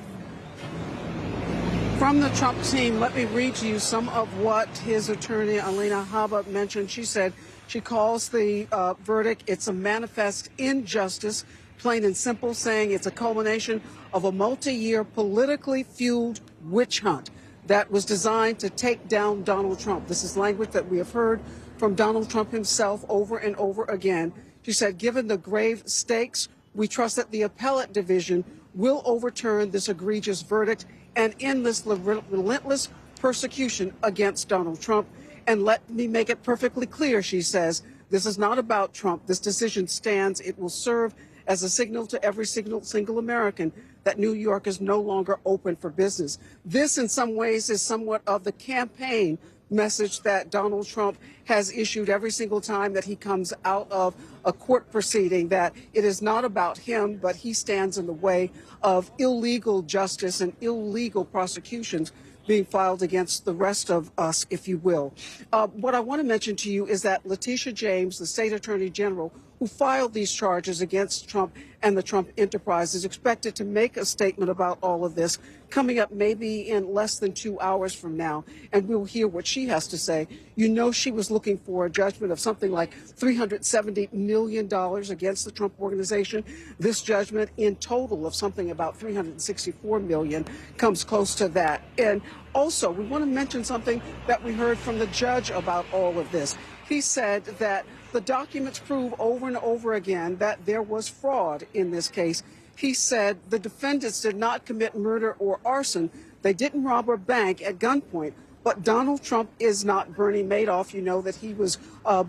From the Trump team, let me read to you some of what his attorney, Alina Habba, mentioned. She said she calls the verdict, it's a manifest injustice, plain and simple, saying it's a culmination of a multi-year politically fueled witch hunt that was designed to take down Donald Trump. This is language that we have heard from Donald Trump himself over and over again. She said, given the grave stakes, we trust that the appellate division will overturn this egregious verdict and end this relentless persecution against Donald Trump. And let me make it perfectly clear, she says, this is not about Trump. This decision stands. It will serve as a signal to every single American that New York is no longer open for business. This, in some ways, is somewhat of the campaign message that Donald Trump has issued every single time that he comes out of a court proceeding, that it is not about him, but he stands in the way of illegal justice and illegal prosecutions being filed against the rest of us, if you will. What I want to mention to you is that Letitia James, the state attorney general, who filed these charges against Trump and the Trump enterprise, is expected to make a statement about all of this coming up maybe in less than 2 hours from now, and we'll hear what she has to say. You know, she was looking for a judgment of something like $370 million against the Trump organization. This judgment in total of something about $364 million comes close to that. And also, we want to mention something that we heard from the judge about all of this. He said that the documents prove over and over again that there was fraud in this case. He said the defendants did not commit murder or arson. They didn't rob a bank at gunpoint. But Donald Trump is not Bernie Madoff. You know that he was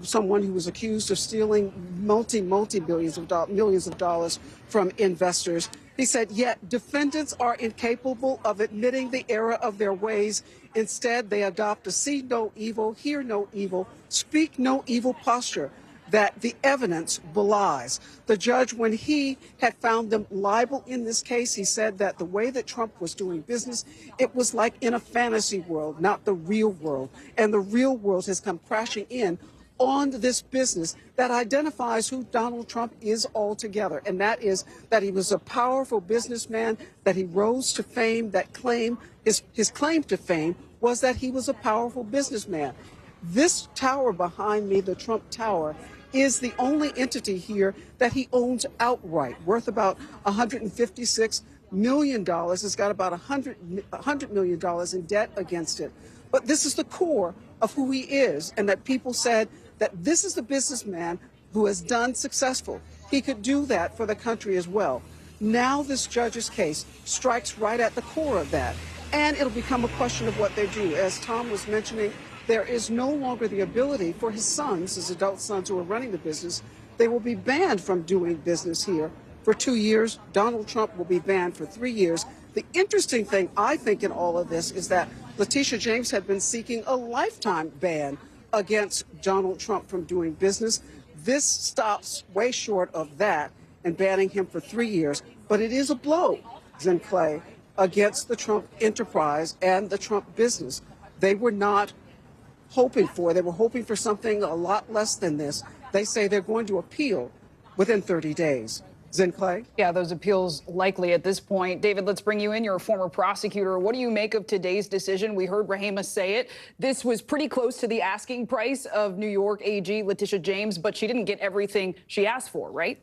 someone who was accused of stealing millions of dollars from investors. He said, yet defendants are incapable of admitting the error of their ways. Instead, they adopt a see no evil, hear no evil, speak no evil posture that the evidence belies. The judge, when he had found them liable in this case, he said that the way that Trump was doing business, it was like in a fantasy world, not the real world. And the real world has come crashing in on this business that identifies who Donald Trump is altogether. And that is that he was a powerful businessman, that he rose to fame, that his claim to fame was that he was a powerful businessman. This tower behind me, the Trump Tower, is the only entity here that he owns outright, worth about $156 million. It's got about $100 million in debt against it. But this is the core of who he is, and that people said that this is the businessman who has done successful. He could do that for the country as well. Now this judge's case strikes right at the core of that, and it'll become a question of what they do. As Tom was mentioning, there is no longer the ability for his sons, his adult sons who are running the business, they will be banned from doing business here for 2 years. Donald Trump will be banned for 3 years. The interesting thing, I think, in all of this is that Letitia James had been seeking a lifetime ban against Donald Trump from doing business. This stops way short of that and banning him for 3 years. But it is a blow, Zen Clay, against the Trump enterprise and the Trump business. They were not hoping for. They were hoping for something a lot less than this. They say they're going to appeal within 30 days. Zen Clay? Yeah, those appeals likely at this point. David, let's bring you in. You're a former prosecutor. What do you make of today's decision? We heard Rahima say it. This was pretty close to the asking price of New York AG Letitia James, but she didn't get everything she asked for, right?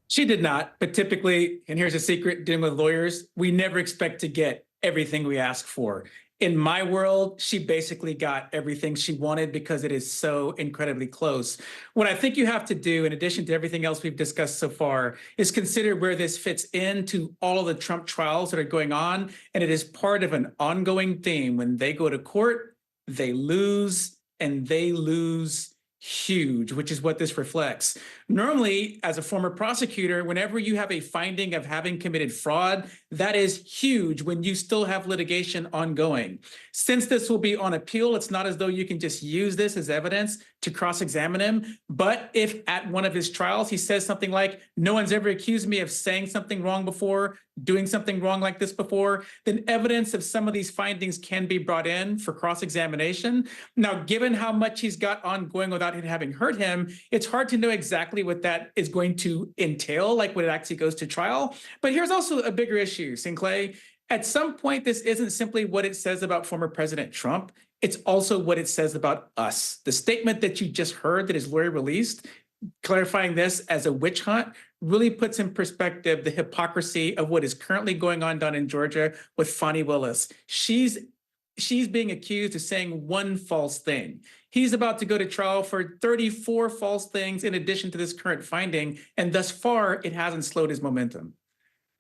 She did not. But typically, and here's a secret, dealing with lawyers, we never expect to get everything we ask for. In my world, she basically got everything she wanted because it is so incredibly close. What I think you have to do, in addition to everything else we've discussed so far, is consider where this fits into all of the Trump trials that are going on. And it is part of an ongoing theme. When they go to court, they lose, and they lose huge, which is what this reflects. Normally, as a former prosecutor, whenever you have a finding of having committed fraud, that is huge when you still have litigation ongoing. Since this will be on appeal, it's not as though you can just use this as evidence to cross-examine him. But if at one of his trials, he says something like, no one's ever accused me of saying something wrong before, doing something wrong like this before, then evidence of some of these findings can be brought in for cross-examination. Now, given how much he's got ongoing without it having hurt him, it's hard to know exactly what that is going to entail, like when it actually goes to trial. But here's also a bigger issue, Sinclair. At some point, this isn't simply what it says about former President Trump. It's also what it says about us. The statement that you just heard that his lawyer released, clarifying this as a witch hunt, really puts in perspective the hypocrisy of what is currently going on down in Georgia with Fani Willis. She's being accused of saying one false thing. He's about to go to trial for 34 false things in addition to this current finding, and thus far, it hasn't slowed his momentum.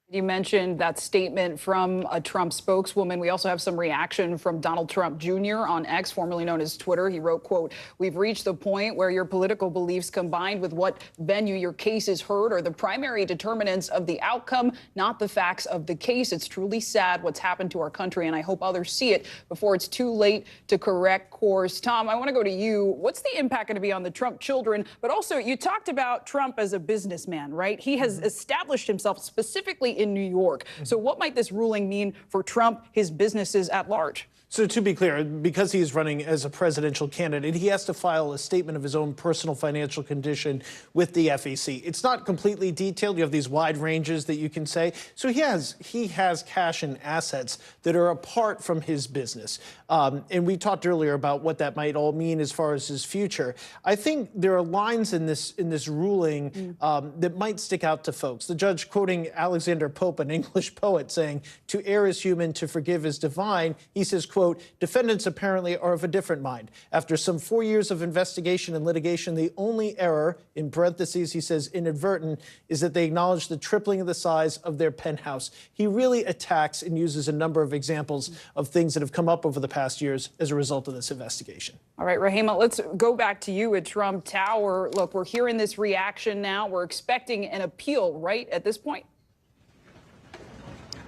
You mentioned that statement from a Trump spokeswoman. We also have some reaction from Donald Trump Jr. on X, formerly known as Twitter. He wrote, quote, "We've reached the point where your political beliefs combined with what venue your case is heard are the primary determinants of the outcome, not the facts of the case. It's truly sad what's happened to our country, and I hope others see it before it's too late to correct course." Tom, I want to go to you. What's the impact going to be on the Trump children? But also, you talked about Trump as a businessman, right? He has established himself specifically in New York. So what might this ruling mean for Trump, his businesses at large? So to be clear, because he is running as a presidential candidate, he has to file a statement of his own personal financial condition with the FEC. It's not completely detailed. You have these wide ranges that you can say. So he has cash and assets that are apart from his business. And we talked earlier about what that might all mean as far as his future. I think there are lines in this ruling that might stick out to folks. The judge quoting Alexander Pope, an English poet, saying, "To err is human, to forgive is divine." He says, quote, "Defendants apparently are of a different mind. After some 4 years of investigation and litigation, the only error," in parentheses, he says inadvertent, "is that they acknowledge the tripling of the size of their penthouse." He really attacks and uses a number of examples of things that have come up over the past years as a result of this investigation. All right, Rahima, let's go back to you at Trump Tower. Look, we're hearing this reaction now. We're expecting an appeal, right, at this point?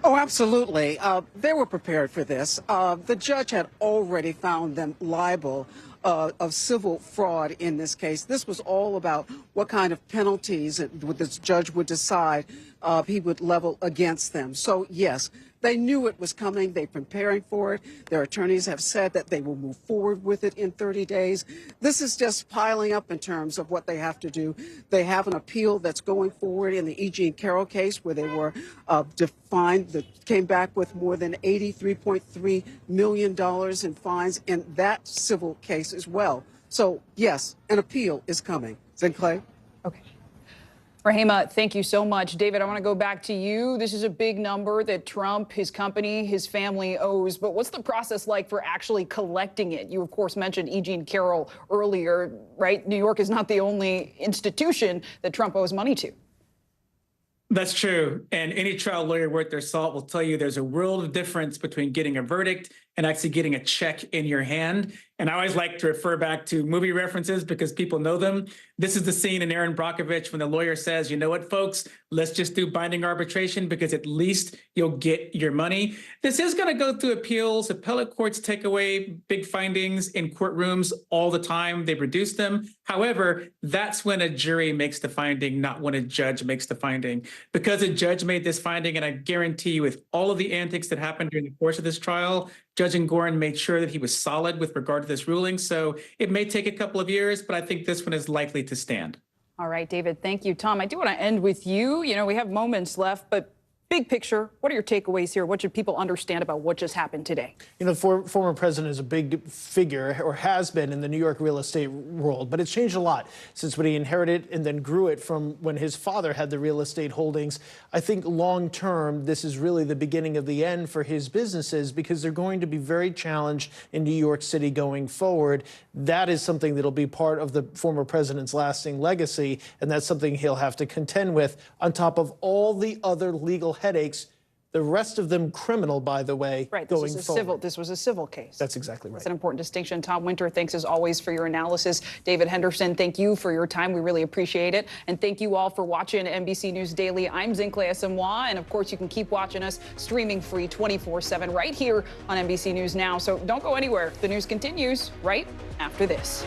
Oh, absolutely. They were prepared for this. The judge had already found them liable of civil fraud in this case. This was all about what kind of penalties this judge would decide he would level against them. So, yes, they knew it was coming. They're preparing for it. Their attorneys have said that they will move forward with it in 30 days. This is just piling up in terms of what they have to do. They have an appeal that's going forward in the E. Jean Carroll case where they were defined, that came back with more than $83.3 million in fines in that civil case as well. So, yes, an appeal is coming. Sinclair? Okay. Rahima, thank you so much. David, I want to go back to you. This is a big number that Trump, his company, his family owes. But what's the process like for actually collecting it? You, of course, mentioned E. Jean Carroll earlier, right? New York is not the only institution that Trump owes money to. That's true. And any trial lawyer worth their salt will tell you there's a world of difference between getting a verdict and actually getting a check in your hand. And I always like to refer back to movie references because people know them. This is the scene in Erin Brockovich when the lawyer says, "You know what, folks, let's just do binding arbitration because at least you'll get your money." This is going to go through appeals. Appellate courts take away big findings in courtrooms all the time. They reduce them. However, that's when a jury makes the finding, not when a judge makes the finding. Because a judge made this finding, and I guarantee you with all of the antics that happened during the course of this trial, Judge Gorin made sure that he was solid with regard to this ruling. So it may take a couple of years, but I think this one is likely to stand. All right, David, thank you. Tom, I do want to end with you. You know, we have moments left, but big picture, what are your takeaways here? What should people understand about what just happened today? You know, the former president is a big figure, or has been, in the New York real estate world, but it's changed a lot since when he inherited and then grew it from when his father had the real estate holdings. I think long term, this is really the beginning of the end for his businesses because they're going to be very challenged in New York City going forward. That is something that'll be part of the former president's lasting legacy, and that's something he'll have to contend with on top of all the other legal headaches, the rest of them criminal, by the way, right, going forward. This was a civil case. That's exactly right. That's an important distinction. Tom Winter, thanks as always for your analysis. David Henderson, thank you for your time. We really appreciate it. And thank you all for watching NBC News Daily. I'm Zincle Asamoah, and of course you can keep watching us streaming free 24/7 right here on NBC News Now. So don't go anywhere. The news continues right after this.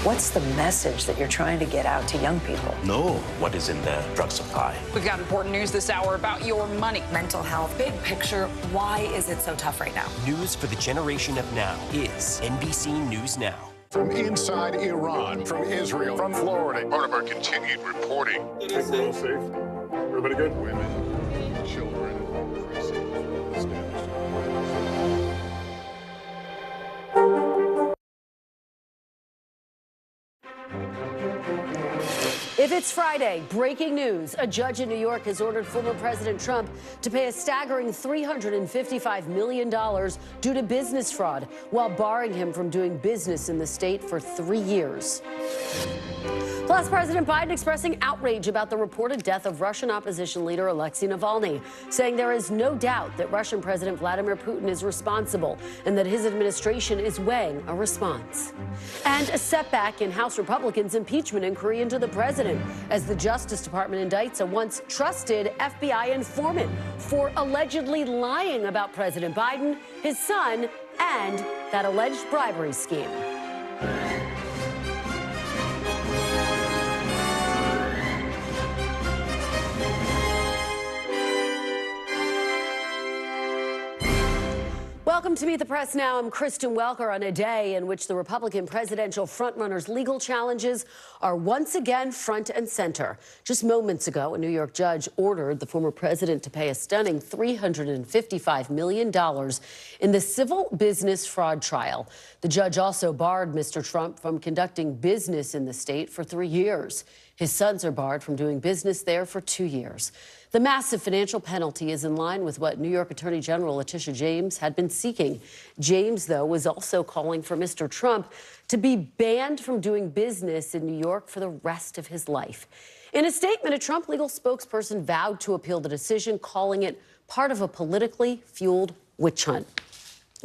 What's the message that you're trying to get out to young people? Know what is in the drug supply. We've got important news this hour about your money. Mental health, big picture, why is it so tough right now? News for the generation of now is NBC News Now. From inside Iran, from Israel, from Florida. Part of our continued reporting. Take it all safe. Everybody good? Women, children, If it's Friday, breaking news. A judge in New York has ordered former President Trump to pay a staggering $355 million due to business fraud, while barring him from doing business in the state for 3 years. Plus, President Biden expressing outrage about the reported death of Russian opposition leader Alexei Navalny, saying there is no doubt that Russian President Vladimir Putin is responsible and that his administration is weighing a response. And a setback in House Republicans' impeachment inquiry into the president, as the Justice Department indicts a once trusted FBI informant for allegedly lying about President Biden, his son, and that alleged bribery scheme. Welcome to Meet the Press Now. I'm Kristen Welker on a day in which the Republican presidential frontrunners' legal challenges are once again front and center. Just moments ago, a New York judge ordered the former president to pay a stunning $355 million in the civil business fraud trial. The judge also barred Mr. Trump from conducting business in the state for 3 years. His sons are barred from doing business there for 2 years. The massive financial penalty is in line with what New York Attorney General Letitia James had been seeking. James, though, was also calling for Mr. Trump to be banned from doing business in New York for the rest of his life. In a statement, a Trump legal spokesperson vowed to appeal the decision, calling it part of a politically fueled witch hunt.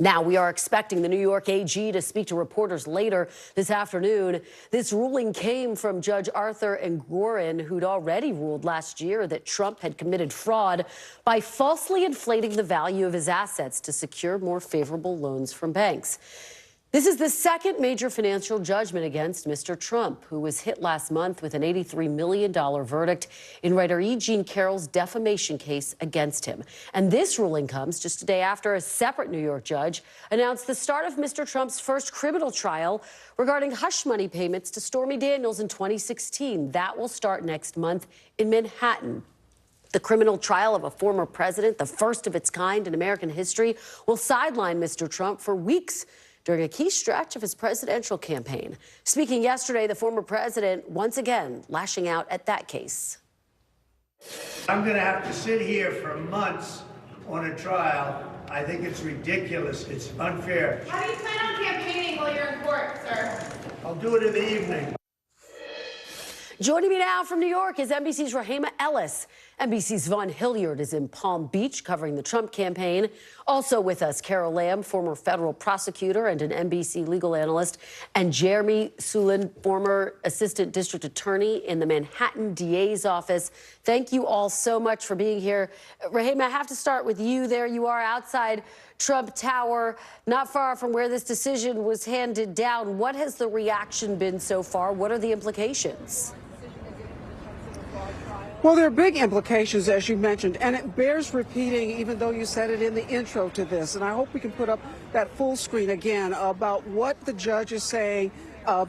Now, we are expecting the New York AG to speak to reporters later this afternoon. This ruling came from Judge Arthur Engoron, who'd already ruled last year that Trump had committed fraud by falsely inflating the value of his assets to secure more favorable loans from banks. This is the second major financial judgment against Mr. Trump, who was hit last month with an $83 million verdict in writer E. Jean Carroll's defamation case against him. And this ruling comes just a day after a separate New York judge announced the start of Mr. Trump's first criminal trial regarding hush money payments to Stormy Daniels in 2016. That will start next month in Manhattan. The criminal trial of a former president, the first of its kind in American history, will sideline Mr. Trump for weeks during a key stretch of his presidential campaign. Speaking yesterday, the former president once again lashing out at that case. I'm going to have to sit here for months on a trial. I think it's ridiculous. It's unfair. How do you plan on campaigning while you're in court, sir? I'll do it in the evening. Joining me now from New York is NBC's Rahema Ellis. NBC's Vaughn Hilliard is in Palm Beach covering the Trump campaign. Also with us, Carol Lamb, former federal prosecutor and an NBC legal analyst, and Jeremy Sulin, former assistant district attorney in the Manhattan DA's office. Thank you all so much for being here. Rahema, I have to start with you. There you are outside Trump Tower, not far from where this decision was handed down. What has the reaction been so far? What are the implications? Well, there are big implications, as you mentioned, and it bears repeating, even though you said it in the intro to this. And I hope we can put up that full screen again about what the judge is saying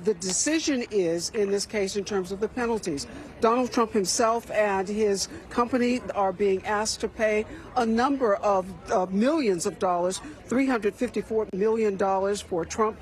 the decision is in this case in terms of the penalties. Donald Trump himself and his company are being asked to pay a number of millions of dollars, $354 million for Trump.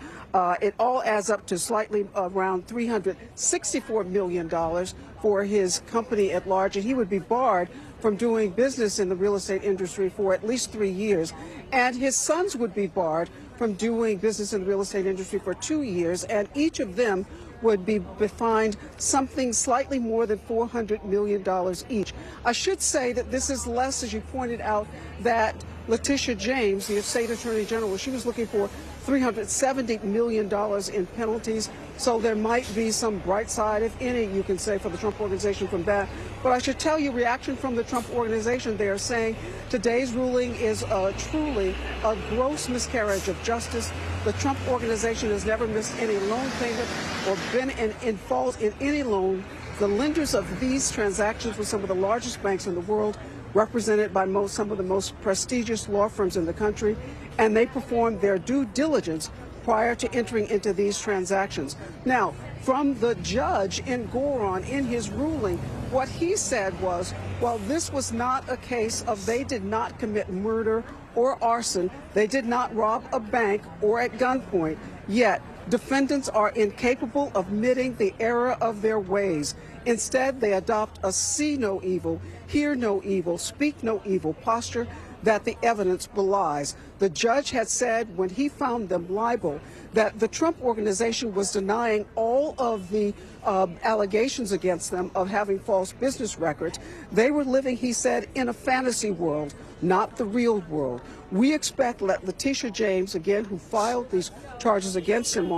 It all adds up to slightly around $364 million for his company at large, and he would be barred from doing business in the real estate industry for at least 3 years. And his sons would be barred from doing business in the real estate industry for 2 years, and each of them would be fined something slightly more than $400 million each. I should say that this is less, as you pointed out, that Letitia James, the state attorney general, she was looking for $370 million in penalties. So there might be some bright side, if any, you can say, for the Trump organization from that. But I should tell you, reaction from the Trump organization, they are saying today's ruling is truly a gross miscarriage of justice. The Trump organization has never missed any loan payment or been in fault in any loan. The lenders of these transactions were some of the largest banks in the world, represented by some of the most prestigious law firms in the country, and they performed their due diligence prior to entering into these transactions. Now, from the judge in Goron, in his ruling, what he said was, well, this was not a case of they did not commit murder or arson, they did not rob a bank or at gunpoint, yet defendants are incapable of admitting the error of their ways. Instead, they adopt a see no evil, hear no evil, speak no evil posture that the evidence belies. The judge had said when he found them liable that the Trump organization was denying all of the allegations against them of having false business records. They were living, he said, in a fantasy world, not the real world. We expect that Letitia James, again, who filed these charges against him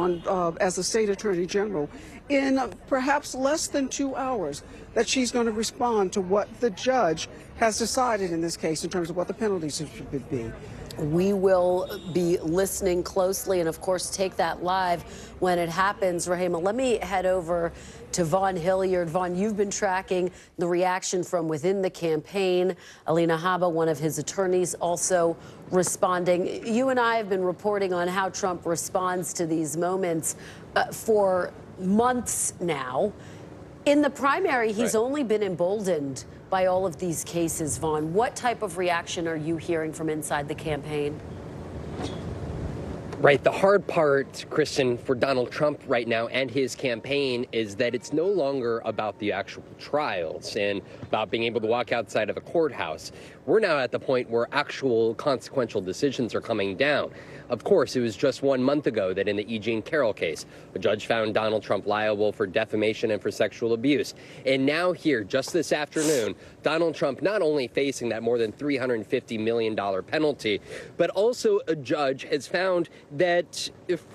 as the state attorney general, in perhaps less than 2 hours, that she's going to respond to what the judge has decided in this case in terms of what the penalties should be. We will be listening closely and, of course, take that live when it happens. Rahima, let me head over to Vaughn Hilliard. Vaughn, you've been tracking the reaction from within the campaign. Alina Habba, one of his attorneys, also responding. You and I have been reporting on how Trump responds to these moments for months now. In the primary, he's only been emboldened by all of these cases, Vaughn. What type of reaction are you hearing from inside the campaign? Right. The hard part, Kristen, for Donald Trump right now and his campaign is that it's no longer about the actual trials and about being able to walk outside of a courthouse. We're now at the point where actual consequential decisions are coming down. Of course, it was just 1 month ago that in the E. Jean Carroll case, a judge found Donald Trump liable for defamation and for sexual abuse. And now here, just this afternoon, Donald Trump not only facing that more than $350 million penalty, but also a judge has found that if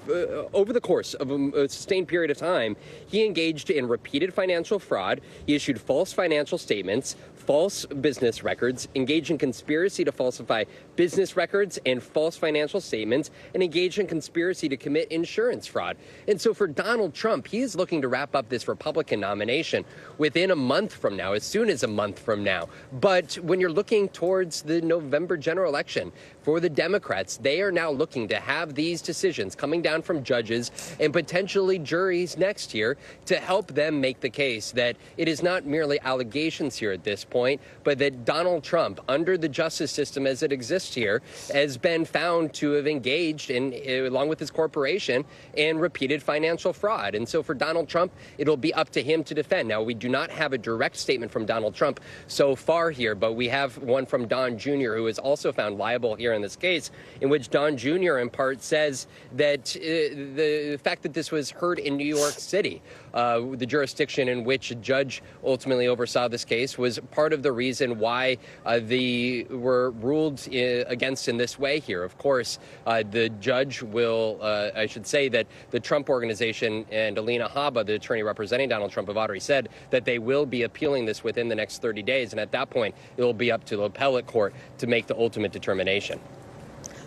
over the course of a sustained period of time, he engaged in repeated financial fraud, he issued false financial statements, false business records, engaged in conspiracy to falsify business records and false financial statements, and engaged in conspiracy to commit insurance fraud. And so for Donald Trump, he is looking to wrap up this Republican nomination within a month from now, as soon as a month from now. But when you're looking towards the November general election, for the Democrats, they are now looking to have these decisions coming down from judges and potentially juries next year to help them make the case that it is not merely allegations here at this point, but that Donald Trump, under the justice system as it exists here, has been found to have engaged in, along with his corporation, in repeated financial fraud. And so for Donald Trump, it'll be up to him to defend. Now, we do not have a direct statement from Donald Trump so far here, but we have one from Don Jr., who is also found liable here in this case, in which Don Jr. in part says that the fact that this was heard in New York City, the jurisdiction in which a judge ultimately oversaw this case, was part of the reason why they were ruled against in this way here. Of course, the judge will, I should say that the Trump organization and Alina Habba, the attorney representing Donald Trump, have already said that they will be appealing this within the next 30 days. And at that point, it will be up to the appellate court to make the ultimate determination.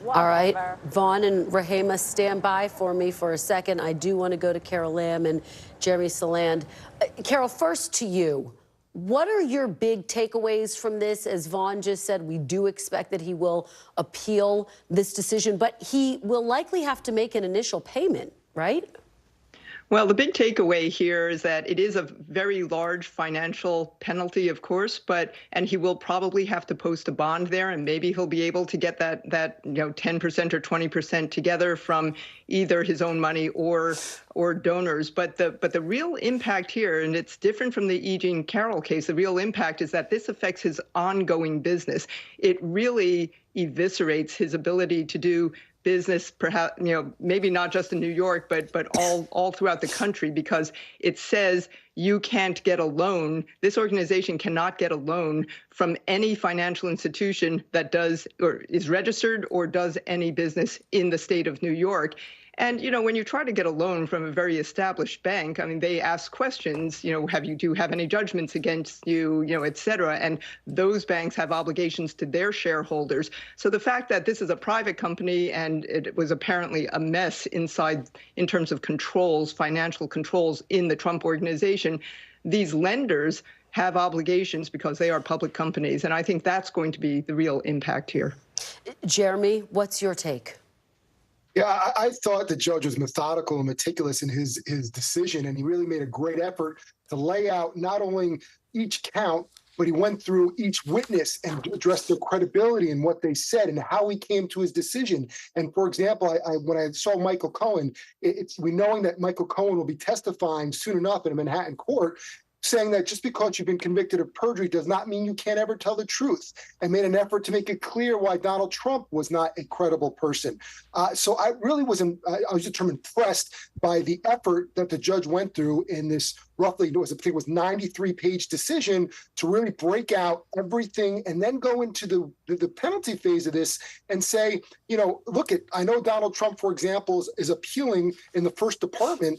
All right, Vaughn and Rahima, stand by for me for a second. I do want to go to Carol Lamb and Jeremy Saland. Carol, first to you. What are your big takeaways from this? As Vaughn just said, we do expect that he will appeal this decision, but he will likely have to make an initial payment, right? Well, the big takeaway here is that it is a very large financial penalty, of course, and he will probably have to post a bond there, and maybe he'll be able to get that 10% or 20% together from either his own money or donors. But the real impact here, and it's different from the E. Jean Carroll case, the real impact is that this affects his ongoing business. It really eviscerates his ability to do business, perhaps, maybe not just in New York, but all throughout the country, because it says you can't get a loan. This organization cannot get a loan from any financial institution that does or is registered or does any business in the state of New York. And, when you try to get a loan from a very established bank, I mean, they ask questions, do you have any judgments against you, et cetera. And those banks have obligations to their shareholders. So the fact that this is a private company and it was apparently a mess inside in terms of controls, financial controls in the Trump organization, these lenders have obligations because they are public companies. And I think that's going to be the real impact here. Jeremy, what's your take? Yeah, I thought the judge was methodical and meticulous in his decision, and he really made a great effort to lay out not only each count, but he went through each witness and addressed their credibility and what they said and how he came to his decision. And for example, when I saw Michael Cohen, we knowing that Michael Cohen will be testifying soon enough in a Manhattan court, saying that just because you've been convicted of perjury does not mean you can't ever tell the truth, and made an effort to make it clear why Donald Trump was not a credible person. So I really I was impressed by the effort that the judge went through in this roughly, I think it was 93-page decision to really break out everything and then go into the penalty phase of this and say, look, I know Donald Trump, for example, is appealing in the First Department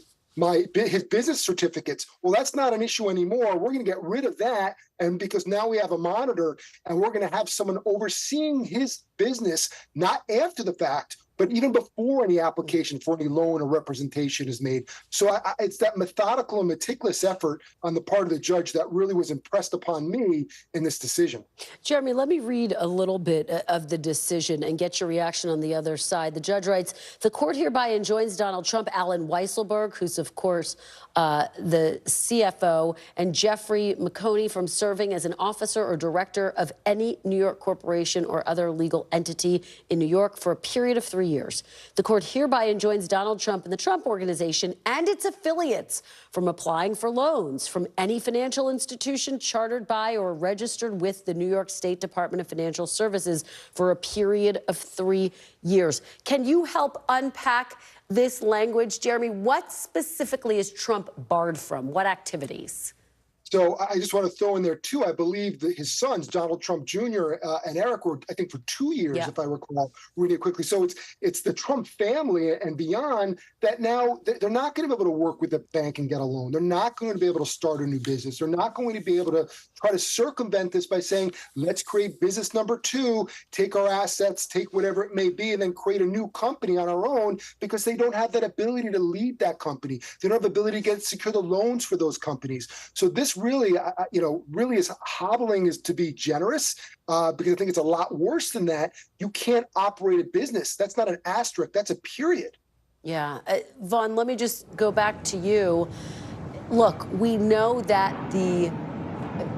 his business certificates. Well, that's not an issue anymore. We're going to get rid of that. And because now we have a monitor and we're going to have someone overseeing his business, not after the fact, but even before any application for any loan or representation is made. So it's that methodical and meticulous effort on the part of the judge that really was impressed upon me in this decision. Jeremy, let me read a little bit of the decision and get your reaction on the other side. The judge writes, the court hereby enjoins Donald Trump, Alan Weisselberg, who's of course the CFO, and Jeffrey McConey from serving as an officer or director of any New York corporation or other legal entity in New York for a period of 3 years. The court hereby enjoins Donald Trump and the Trump Organization and its affiliates from applying for loans from any financial institution chartered by or registered with the New York State Department of Financial Services for a period of 3 years. Can you help unpack this language, Jeremy? What specifically is Trump barred from? What activities? So I just want to throw in there, too, I believe that his sons, Donald Trump Jr. And Eric, were, I think, for 2 years, if I recall, reading it quickly. So it's the Trump family and beyond that now they're not going to be able to work with the bank and get a loan. They're not going to be able to start a new business. They're not going to be able to try to circumvent this by saying, let's create business number 2, take our assets, take whatever it may be, and then create a new company on our own, because they don't have that ability to lead that company. They don't have the ability to secure the loans for those companies. So this really, really is hobbling is to be generous, because I think it's a lot worse than that. You can't operate a business. That's not an asterisk. That's a period. Yeah. Vaughn, let me just go back to you. Look, we know that the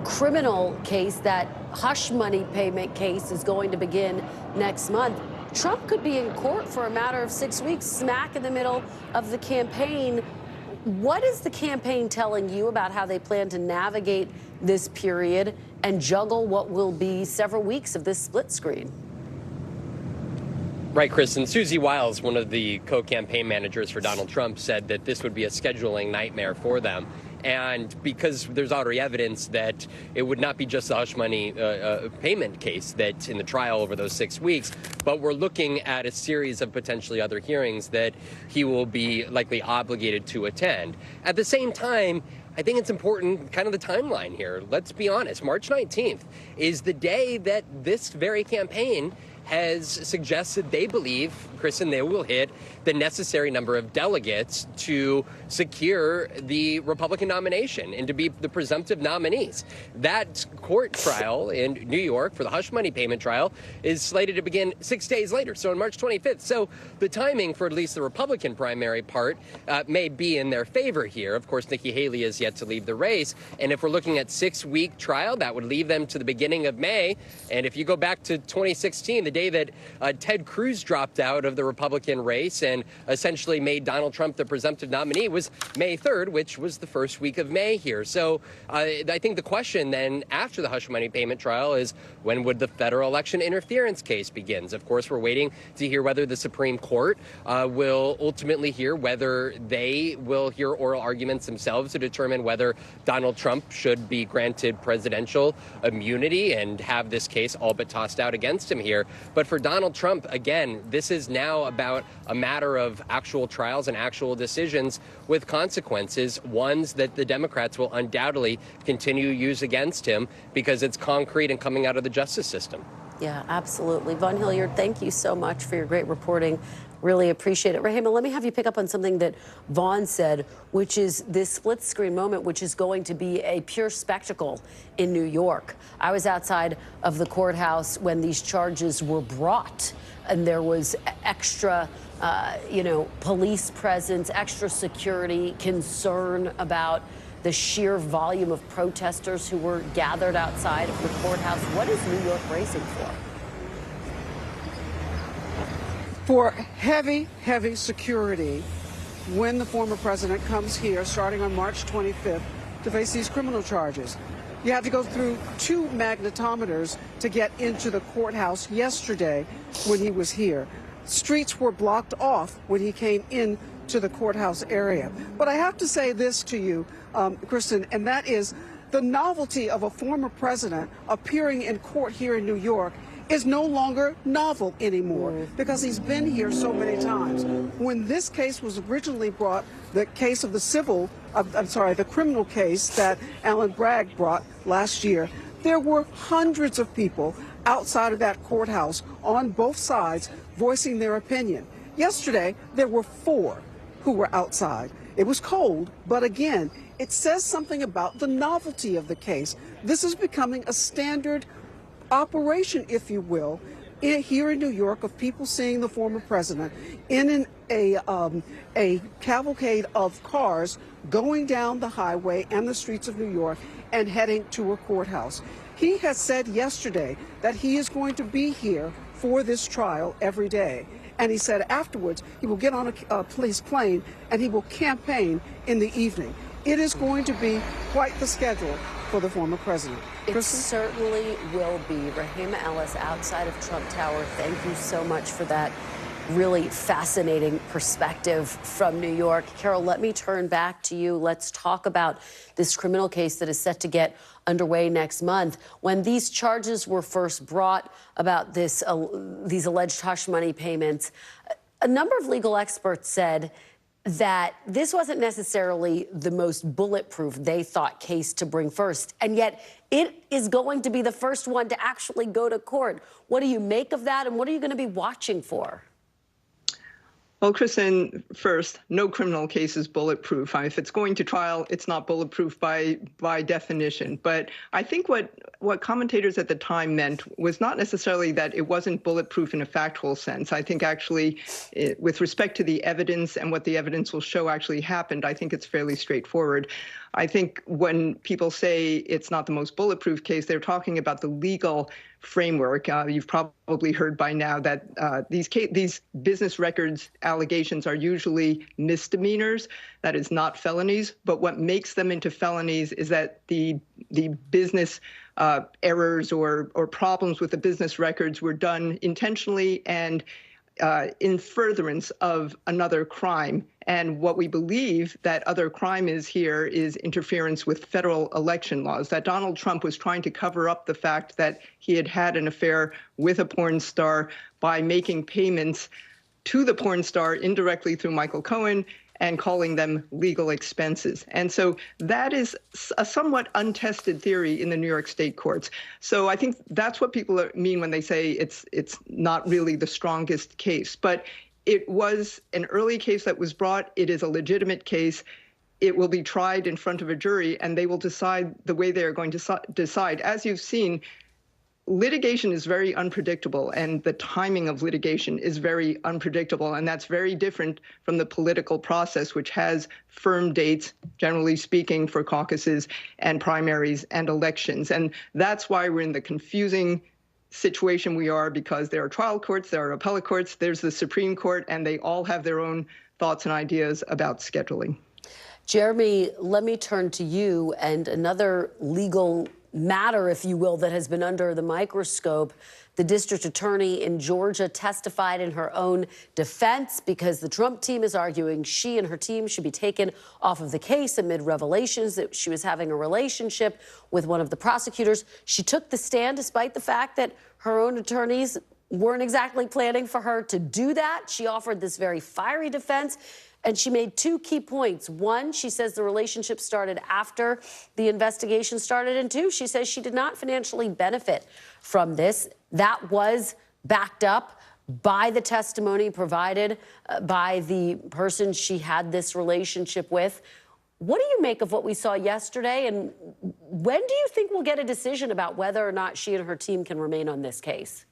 criminal case, that hush money payment case, is going to begin next month. Trump could be in court for a matter of 6 weeks, smack in the middle of the campaign. What is the campaign telling you about how they plan to navigate this period and juggle what will be several weeks of this split screen? Right, Kristen. Susie Wiles, one of the co-campaign managers for Donald Trump, said that this would be a scheduling nightmare for them. And because there's already evidence that it would not be just the hush money payment case that's in the trial over those 6 weeks, but we're looking at a series of potentially other hearings that he will be likely obligated to attend. At the same time, I think it's important, kind of the timeline here. Let's be honest. March 19th is the day that this very campaign has suggested they believe, Kristen, they will hit the necessary number of delegates to secure the Republican nomination and to be the presumptive nominees. That court trial in New York for the hush money payment trial is slated to begin 6 days later, so on March 25th. So the timing for at least the Republican primary part may be in their favor here. Of course, Nikki Haley is yet to leave the race. And if we're looking at 6-week trial, that would leave them to the beginning of May. And if you go back to 2016, the day that Ted Cruz dropped out of the Republican race and essentially made Donald Trump the presumptive nominee, was May 3rd, which was the first week of May here. So I think the question then after the hush money payment trial is, when would the federal election interference case begins? Of course, we're waiting to hear whether the Supreme Court will ultimately hear whether they will hear oral arguments themselves to determine whether Donald Trump should be granted presidential immunity and have this case all but tossed out against him here. But for Donald Trump, again, this is now about a matter of actual trials and actual decisions with consequences, ones that the Democrats will undoubtedly continue to use against him because it's concrete and coming out of the justice system. Yeah, absolutely. Von Hilliard, thank you so much for your great reporting. Really appreciate it. Rahima, let me have you pick up on something that Vaughn said, which is this split screen moment, which is going to be a pure spectacle in New York. I was outside of the courthouse when these charges were brought, and there was extra, police presence, extra security, concern about the sheer volume of protesters who were gathered outside of the courthouse. What is New York bracing for? For heavy, heavy security when the former president comes here starting on March 25th to face these criminal charges. You had to go through 2 magnetometers to get into the courthouse yesterday when he was here. Streets were blocked off when he came in to the courthouse area. But I have to say this to you, Kristen, and that is the novelty of a former president appearing in court here in New York is no longer novel anymore because he's been here so many times. When this case was originally brought, the case of the criminal case that Alan Bragg brought last year, there were hundreds of people outside of that courthouse on both sides voicing their opinion. Yesterday, there were 4 who were outside. It was cold, but again, it says something about the novelty of the case. This is becoming a standard operation, if you will, here in New York, of people seeing the former president in a cavalcade of cars going down the highway and the streets of New York and heading to a courthouse. He has said yesterday that he is going to be here for this trial every day. And he said afterwards he will get on his plane and he will campaign in the evening. It is going to be quite the schedule for the former president. It certainly will be. Rahima Ellis, outside of Trump Tower, thank you so much for that really fascinating perspective from New York. Carol, let me turn back to you. Let's talk about this criminal case that is set to get underway next month. When these charges were first brought about these alleged hush money payments, a number of legal experts said that this wasn't necessarily the most bulletproof, they thought, case to bring first. And yet it is going to be the first one to actually go to court. What do you make of that, and what are you going to be watching for? Well, Kristen, first, no criminal case is bulletproof. If it's going to trial, it's not bulletproof by definition. But I think what commentators at the time meant was not necessarily that it wasn't bulletproof in a factual sense. I think actually, with respect to the evidence and what the evidence will show actually happened, I think it's fairly straightforward. I think when people say it's not the most bulletproof case, they're talking about the legal framework. You've probably heard by now that these business records allegations are usually misdemeanors. That is not felonies. But what makes them into felonies is that the business errors or problems with the business records were done intentionally and in furtherance of another crime. And what we believe that other crime is here is interference with federal election laws, that Donald Trump was trying to cover up the fact that he had had an affair with a porn star by making payments to the porn star indirectly through Michael Cohen and calling them legal expenses. And so that is a somewhat untested theory in the New York State courts. So I think that's what people mean when they say it's not really the strongest case. But it was an early case that was brought. It is a legitimate case. It will be tried in front of a jury, and they will decide the way they are going to decide. As you've seen, litigation is very unpredictable, and the timing of litigation is very unpredictable, and that's very different from the political process, which has firm dates, generally speaking, for caucuses and primaries and elections. And that's why we're in the confusing situation we are, because there are trial courts, there are appellate courts, there's the Supreme Court, and they all have their own thoughts and ideas about scheduling. Jeremy, let me turn to you and another legal matter, if you will, that has been under the microscope. The district attorney in Georgia testified in her own defense because the Trump team is arguing she and her team should be taken off of the case amid revelations that she was having a relationship with one of the prosecutors. She took the stand despite the fact that her own attorneys weren't exactly planning for her to do that. She offered this very fiery defense, and she made two key points. One, she says the relationship started after the investigation started, and two, she says she did not financially benefit from this. That was backed up by the testimony provided by the person she had this relationship with. What do you make of what we saw yesterday, and when do you think we'll get a decision about whether or not she and her team can remain on this case?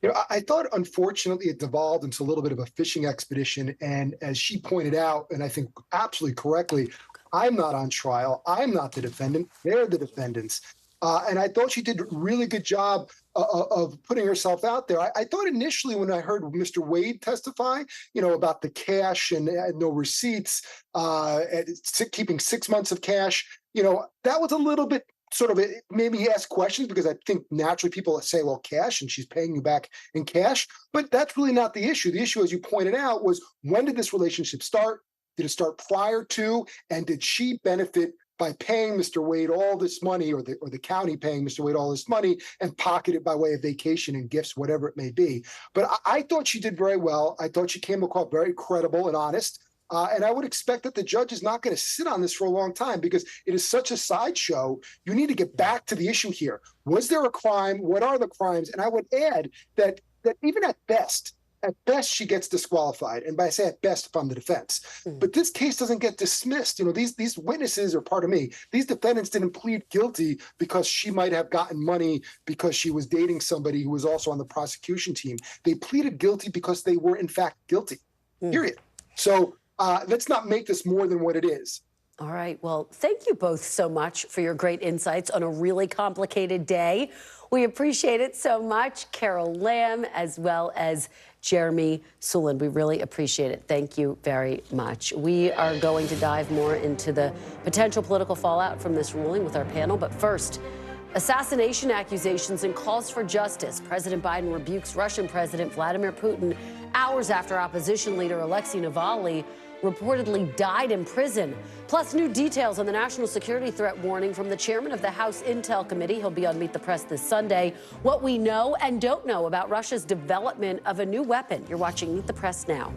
You know, I thought, unfortunately, it devolved into a little bit of a fishing expedition. And as she pointed out, and I think absolutely correctly, I'm not on trial. I'm not the defendant. They're the defendants. And I thought she did a really good job of putting herself out there. I thought initially when I heard Mr. Wade testify, you know, about the cash and no receipts, keeping 6 months of cash, you know, that was a little bit sort of, it made me ask questions, because I think naturally people say, well, cash, and she's paying you back in cash. But that's really not the issue. The issue, as you pointed out, was when did this relationship start? Did it start prior to? And did she benefit by paying Mr. Wade all this money, or the county paying Mr. Wade all this money, and pocket it by way of vacation and gifts, whatever it may be? But I thought she did very well. I thought she came across very credible and honest. And I would expect that the judge is not going to sit on this for a long time, because it is such a sideshow. You need to get back to the issue here. Was there a crime? What are the crimes? And I would add that even at best, she gets disqualified. And by say at best, if I'm the defense. But this case doesn't get dismissed. You know, these witnesses, or pardon me, these defendants didn't plead guilty because she might have gotten money because she was dating somebody who was also on the prosecution team. They pleaded guilty because they were in fact guilty, period. So let's not make this more than what it is. All right. Well, thank you both so much for your great insights on a really complicated day. We appreciate it so much. Carol Lamb, as well as Jeremy Sulin. We really appreciate it. Thank you very much. We are going to dive more into the potential political fallout from this ruling with our panel. But first, assassination accusations and calls for justice. President Biden rebukes Russian President Vladimir Putin hours after opposition leader Alexei Navalny reportedly died in prison. Plus, new details on the national security threat warning from the chairman of the House Intel Committee. He'll be on Meet the Press this Sunday. What we know and don't know about Russia's development of a new weapon. You're watching Meet the Press now.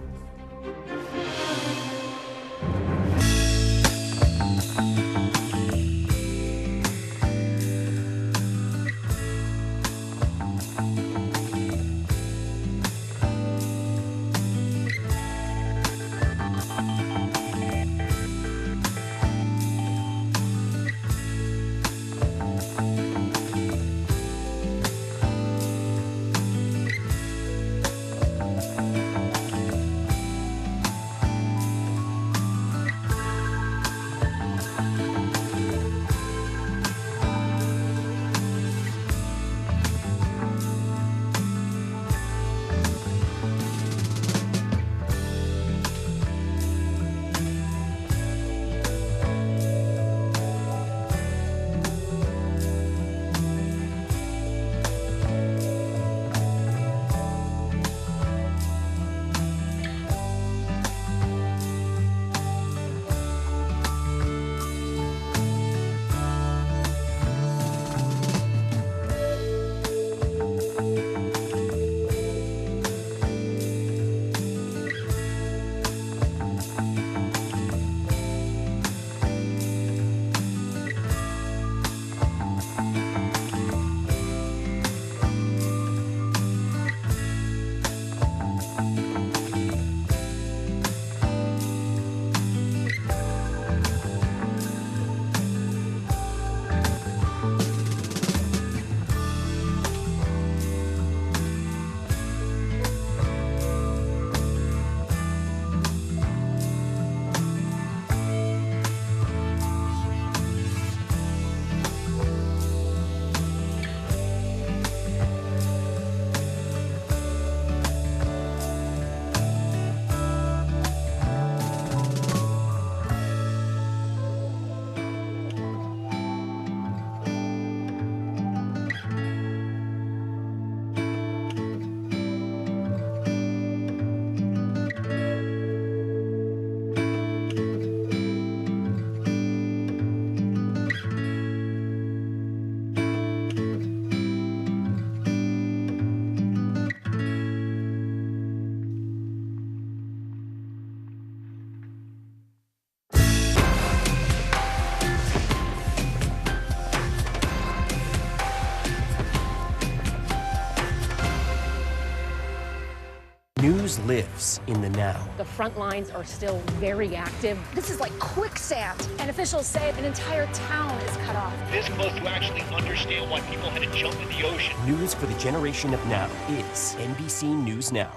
News lives in the now. The front lines are still very active. This is like quicksand, and officials say an entire town is cut off. This close to actually understand why people had to jump in the ocean. News for the generation of now is NBC News Now.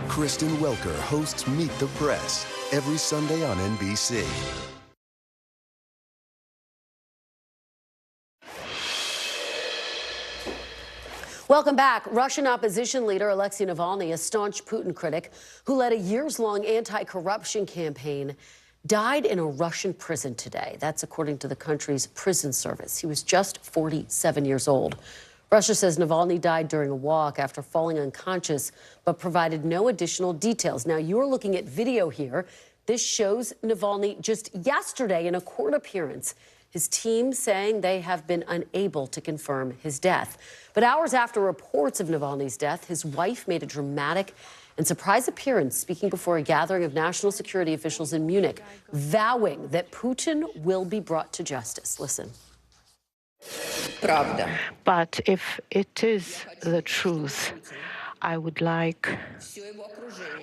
Kristen Welker hosts Meet the Press every Sunday on NBC. Welcome back. Russian opposition leader Alexei Navalny, a staunch Putin critic who led a years-long anti-corruption campaign, died in a Russian prison today. That's according to the country's prison service. He was just 47 years old. Russia says Navalny died during a walk after falling unconscious, but provided no additional details. Now, you're looking at video here. This shows Navalny just yesterday in a court appearance. His team saying they have been unable to confirm his death. But hours after reports of Navalny's death, his wife made a dramatic and surprise appearance speaking before a gathering of national security officials in Munich, vowing that Putin will be brought to justice. Listen. But if it is the truth, I would like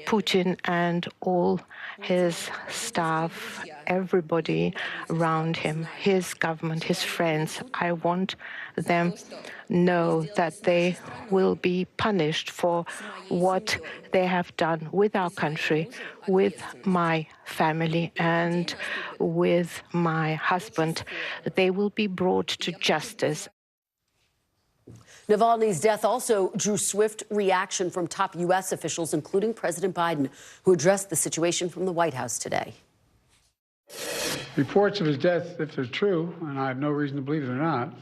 Putin and all his staff, everybody around him, his government, his friends, I want them know that they will be punished for what they have done with our country, with my family, and with my husband. They will be brought to justice. Navalny's death also drew swift reaction from top U.S. officials, including President Biden, who addressed the situation from the White House today. Reports of his death, if they're true, and I have no reason to believe they're not,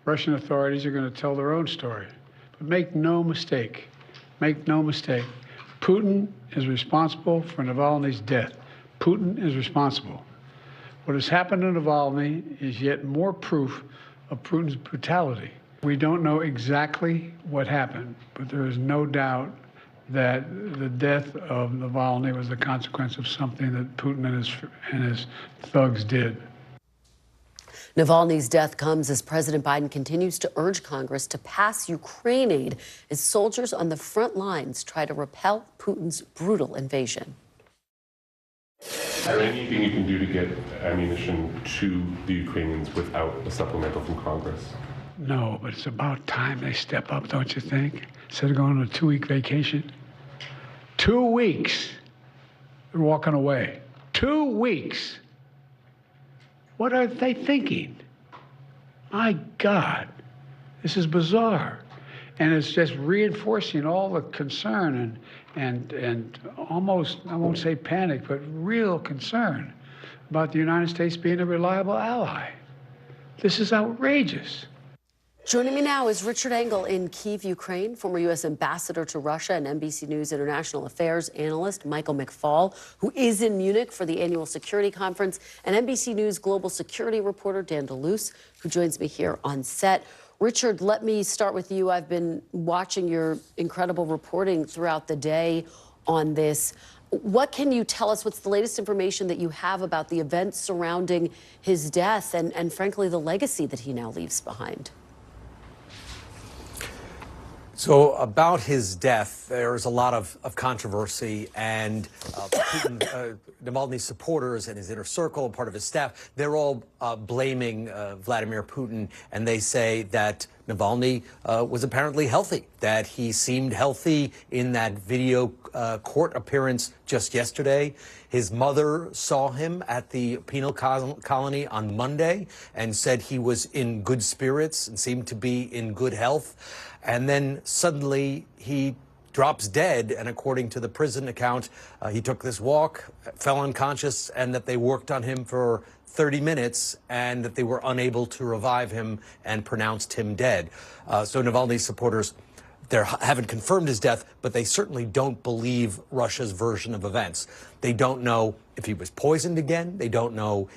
Russian authorities are going to tell their own story. But make no mistake, Putin is responsible for Navalny's death. Putin is responsible. What has happened to Navalny is yet more proof of Putin's brutality. We don't know exactly what happened, but there is no doubt that the death of Navalny was the consequence of something that Putin and his thugs did. Navalny's death comes as President Biden continues to urge Congress to pass Ukraine aid as soldiers on the front lines try to repel Putin's brutal invasion. Is there anything you can do to get ammunition to the Ukrainians without a supplemental from Congress? No, but it's about time they step up, don't you think? Instead of going on a 2-week vacation. 2 weeks, they're walking away. 2 weeks. What are they thinking? My God, this is bizarre. And it's just reinforcing all the concern and almost, I won't say panic, but real concern about the United States being a reliable ally. This is outrageous. Joining me now is Richard Engel in Kyiv, Ukraine, former U.S. ambassador to Russia and NBC News International Affairs analyst Michael McFaul, who is in Munich for the annual security conference, and NBC News global security reporter Dan DeLuce, who joins me here on set. Richard, let me start with you. I've been watching your incredible reporting throughout the day on this. What can you tell us? What's the latest information that you have about the events surrounding his death and frankly, the legacy that he now leaves behind? So about his death, there's a lot of controversy, and Navalny's supporters and his inner circle, part of his staff, they're all blaming Vladimir Putin, and they say that Navalny was apparently healthy, that he seemed healthy in that video court appearance just yesterday. His mother saw him at the penal colony on Monday and said he was in good spirits and seemed to be in good health. And then suddenly he drops dead. And according to the prison account, he took this walk, fell unconscious, and that they worked on him for 30 minutes and that they were unable to revive him and pronounced him dead. So Navalny's supporters haven't confirmed his death, but they certainly don't believe Russia's version of events. They don't know if he was poisoned again. They don't know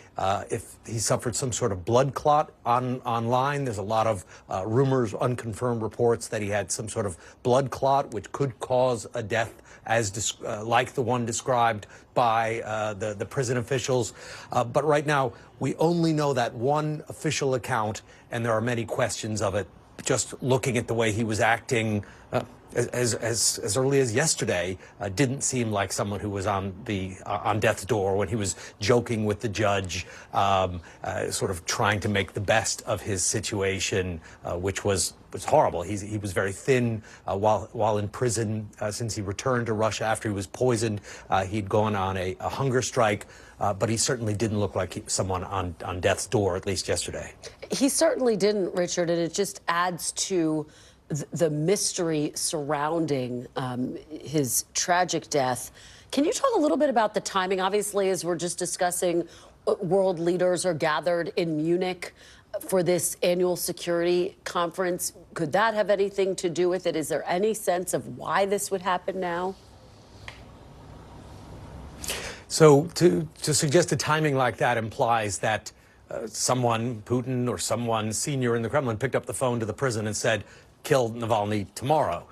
if he suffered some sort of blood clot online. There's a lot of rumors, unconfirmed reports that he had some sort of blood clot, which could cause a death as like the one described by the prison officials. But right now, we only know that one official account, and there are many questions of it. Just looking at the way he was acting as early as yesterday, didn't seem like someone who was on death's door when he was joking with the judge, sort of trying to make the best of his situation, which was horrible. He was very thin while in prison since he returned to Russia after he was poisoned. He'd gone on a hunger strike, but he certainly didn't look like someone on death's door, at least yesterday. He certainly didn't, Richard, and it just adds to the mystery surrounding his tragic death. Can you talk a little bit about the timing? Obviously, as we're just discussing, world leaders are gathered in Munich for this annual security conference. Could that have anything to do with it? Is there any sense of why this would happen now? So to suggest a timing like that implies that someone, Putin or someone senior in the Kremlin, picked up the phone to the prison and said, kill Navalny tomorrow.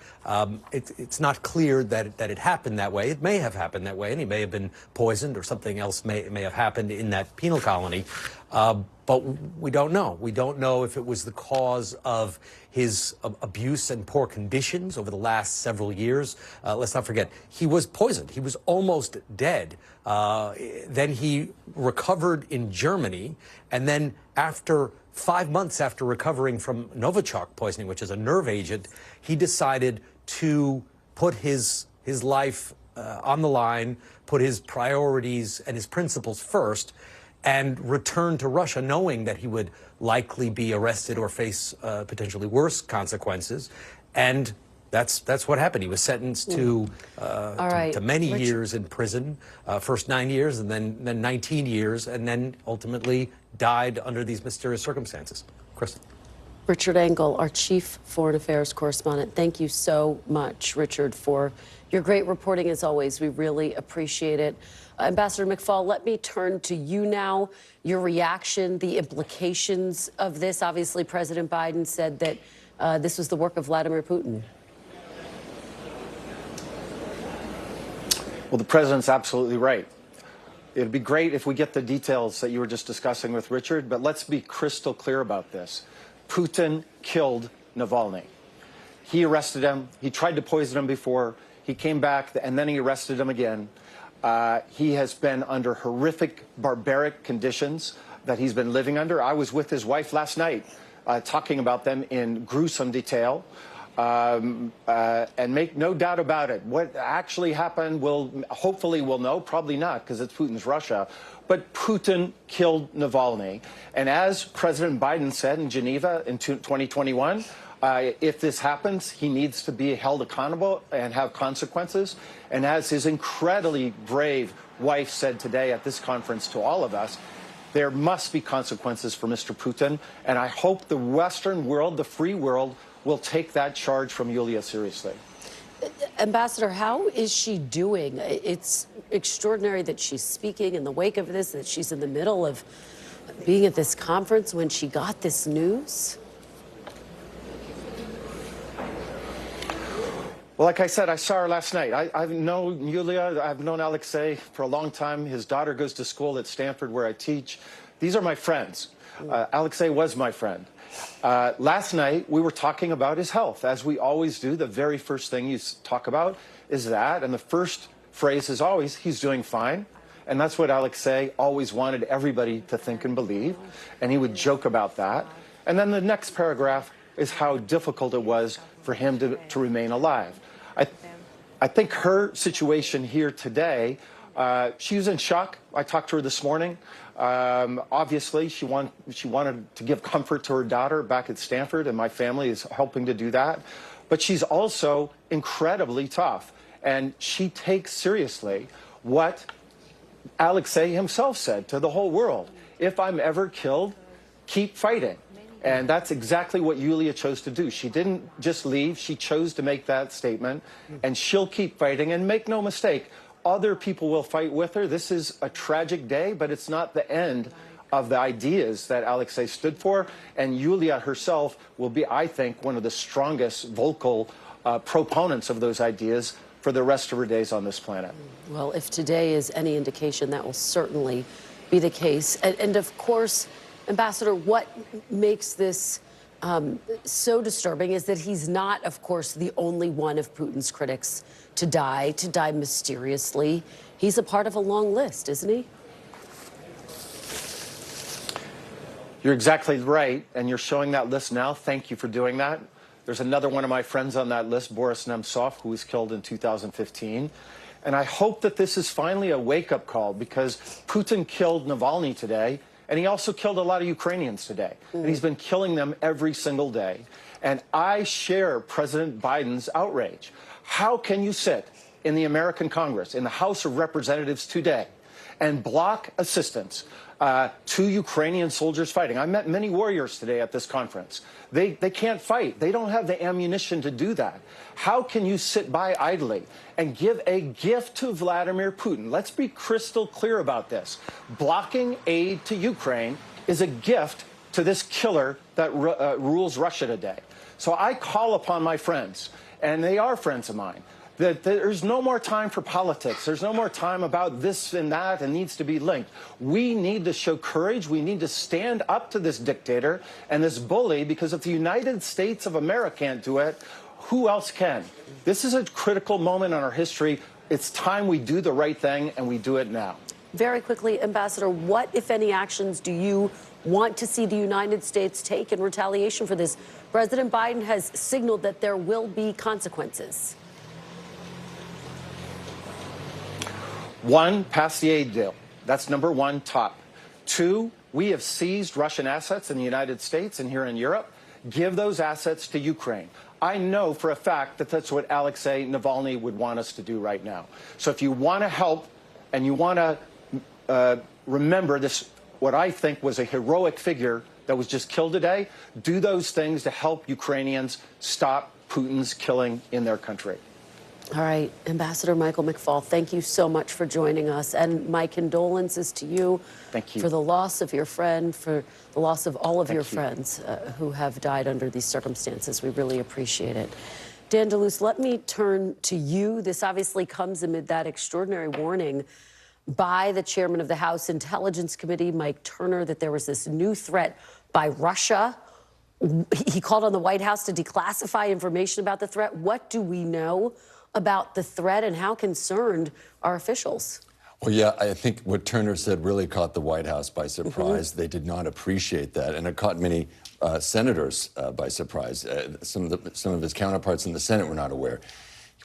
It's not clear that it happened that way. It may have happened that way, and he may have been poisoned or something else may have happened in that penal colony. But we don't know. We don't know if it was the cause of his abuse and poor conditions over the last several years. Let's not forget, he was poisoned. He was almost dead. Then he recovered in Germany, and then after 5 months after recovering from Novichok poisoning, which is a nerve agent, he decided to put his life on the line, put his priorities and his principles first, and return to Russia knowing that he would likely be arrested or face potentially worse consequences. And that's what happened. He was sentenced to many years in prison, first 9 years and then 19 years, and then ultimately died under these mysterious circumstances. Chris. Richard Engel, our chief foreign affairs correspondent. Thank you so much, Richard, for your great reporting as always. We really appreciate it. Ambassador McFaul, let me turn to you now. Your reaction, the implications of this. Obviously, President Biden said that this was the work of Vladimir Putin. Well, the president's absolutely right. It'd be great if we get the details that you were just discussing with Richard, but let's be crystal clear about this. Putin killed Navalny. He arrested him. He tried to poison him before. He came back, and then he arrested him again. He has been under horrific, barbaric conditions that he's been living under. I was with his wife last night talking about them in gruesome detail. And make no doubt about it, what actually happened, hopefully we'll know, probably not, because it's Putin's Russia. But Putin killed Navalny. And as President Biden said in Geneva in 2021, if this happens, he needs to be held accountable and have consequences. And as his incredibly brave wife said today at this conference to all of us, there must be consequences for Mr. Putin. And I hope the Western world, the free world, will take that charge from Yulia seriously. Ambassador, how is she doing? It's extraordinary that she's speaking in the wake of this, that she's in the middle of being at this conference when she got this news. Well, like I said, I saw her last night. I've known Yulia, I've known Alexei for a long time. His daughter goes to school at Stanford where I teach. These are my friends. Alexei was my friend. Last night, we were talking about his health. As we always do, the very first thing you talk about is that. And the first phrase is always, he's doing fine. And that's what Alexei always wanted everybody to think and believe. And he would joke about that. And then the next paragraph is how difficult it was for him to remain alive. I think her situation here today, she was in shock. I talked to her this morning. Obviously, she wanted to give comfort to her daughter back at Stanford, and my family is helping to do that. But she's also incredibly tough, and she takes seriously what Alexei himself said to the whole world. If I'm ever killed, keep fighting. And that's exactly what Yulia chose to do. She didn't just leave. She chose to make that statement, and she'll keep fighting. And make no mistake, other people will fight with her. This is a tragic day, but it's not the end of the ideas that Alexei stood for. And Yulia herself will be, I think, one of the strongest vocal proponents of those ideas for the rest of her days on this planet. Well, if today is any indication, that will certainly be the case. And of course, Ambassador, what makes this so disturbing is that he's not, of course, the only one of Putin's critics to die mysteriously. He's a part of a long list, isn't he? You're exactly right, and you're showing that list now. Thank you for doing that. There's another one of my friends on that list, Boris Nemtsov, who was killed in 2015. And I hope that this is finally a wake-up call, because Putin killed Navalny today, and he also killed a lot of Ukrainians today. And he's been killing them every single day. And I share President Biden's outrage. How can you sit in the American Congress, in the House of Representatives today, and block assistance to Ukrainian soldiers fighting? I met many warriors today at this conference. They can't fight. They don't have the ammunition to do that. How can you sit by idly and give a gift to Vladimir Putin? Let's be crystal clear about this. Blocking aid to Ukraine is a gift to this killer that rules Russia today. So I call upon my friends, and they are friends of mine, that there's no more time for politics. There's no more time about this and that and needs to be linked. We need to show courage. We need to stand up to this dictator and this bully, because if the United States of America can't do it, who else can? This is a critical moment in our history. It's time we do the right thing, and we do it now. Very quickly, Ambassador, what, if any, actions do you want to see the United States take in retaliation for this? President Biden has signaled that there will be consequences. One, pass the aid deal. That's number one, top. Two, we have seized Russian assets in the United States and here in Europe. Give those assets to Ukraine. I know for a fact that that's what Alexei Navalny would want us to do right now. So if you want to help and you want to remember this, what I think was a heroic figure that was just killed today, do those things to help Ukrainians stop Putin's killing in their country. All right, Ambassador Michael McFaul, thank you so much for joining us. And my condolences to you, for the loss of your friend, for the loss of all of your friends who have died under these circumstances. We really appreciate it. Dan DeLuce, let me turn to you. This obviously comes amid that extraordinary warning by the chairman of the House Intelligence Committee, Mike Turner, that there was this new threat by Russia. He called on the White House to declassify information about the threat. What do we know about the threat, and how concerned are officials? Well, yeah, I think what Turner said really caught the White House by surprise. They did not appreciate that, and it caught many senators by surprise. Some of his counterparts in the Senate were not aware.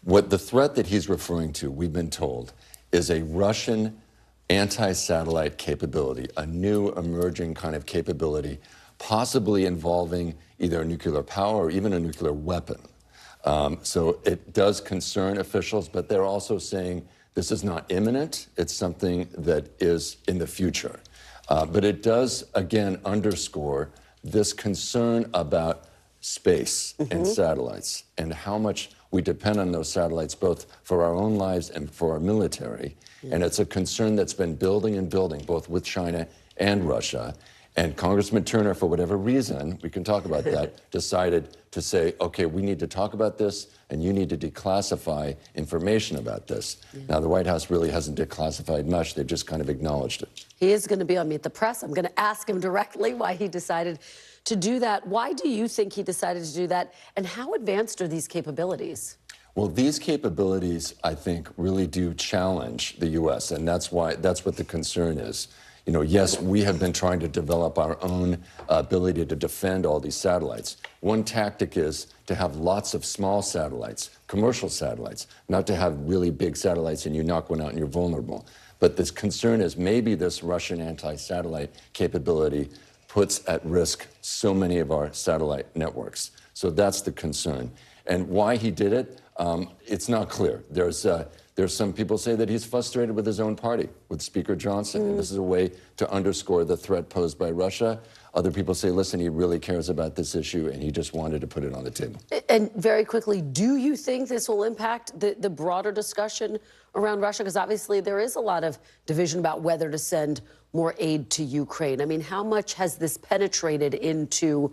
What the threat that he's referring to, we've been told, is a Russian anti-satellite capability, a new emerging kind of capability, possibly involving either a nuclear power or even a nuclear weapon. So it does concern officials, but they're also saying this is not imminent. It's something that is in the future. But it does, again, underscore this concern about space and satellites and how much we depend on those satellites, both for our own lives and for our military. And it's a concern that's been building and building, both with China and Russia. And Congressman Turner, for whatever reason, we can talk about that, decided to say, okay, we need to talk about this, and you need to declassify information about this. Now, the White House really hasn't declassified much. They've just kind of acknowledged it. He is going to be on Meet the Press. I'm going to ask him directly why he decided to do that. Why do you think he decided to do that, and how advanced are these capabilities? Well, these capabilities, I think, really do challenge the U.S., and that's what the concern is. You know, yes, we have been trying to develop our own ability to defend all these satellites. One tactic is to have lots of small satellites, commercial satellites, not to have really big satellites and you knock one out and you're vulnerable. But this concern is maybe this Russian anti-satellite capability puts at risk so many of our satellite networks. So that's the concern. And why he did it, it's not clear. There's some people say that he's frustrated with his own party, with Speaker Johnson. And this is a way to underscore the threat posed by Russia. Other people say, listen, he really cares about this issue, and he just wanted to put it on the table. And very quickly, do you think this will impact the broader discussion around Russia? Because obviously there is a lot of division about whether to send more aid to Ukraine. I mean, how much has this penetrated into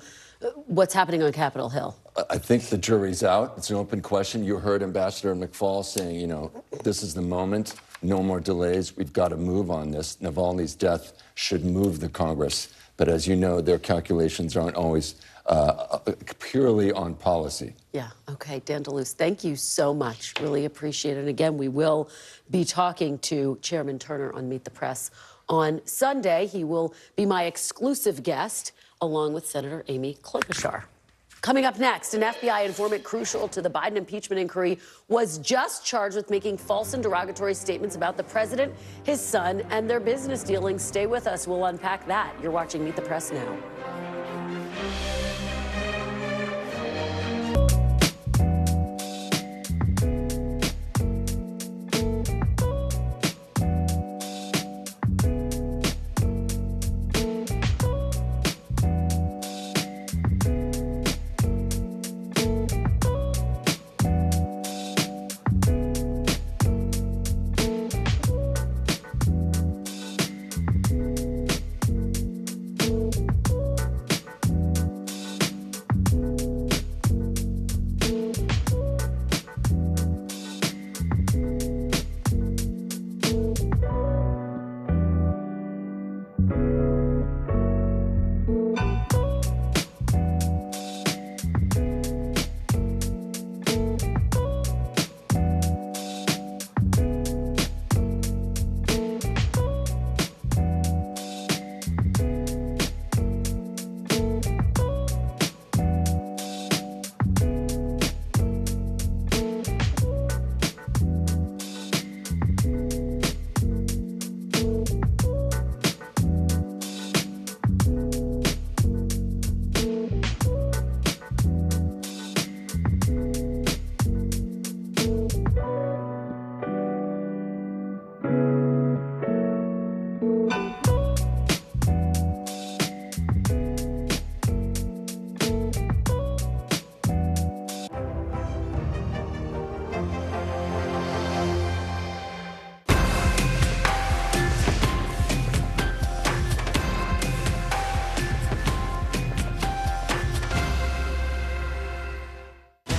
what's happening on Capitol Hill? I think the jury's out. It's an open question. You heard Ambassador McFaul saying, you know, this is the moment. No more delays. We've got to move on this. Navalny's death should move the Congress. But as you know, their calculations aren't always purely on policy. Yeah, okay, Dan DeLuce, thank you so much. Really appreciate it. And again, we will be talking to Chairman Turner on Meet the Press on Sunday. He will be my exclusive guest, along with Senator Amy Klobuchar. Coming up next, an FBI informant crucial to the Biden impeachment inquiry was just charged with making false and derogatory statements about the president, his son, and their business dealings. Stay with us. We'll unpack that. You're watching Meet the Press now.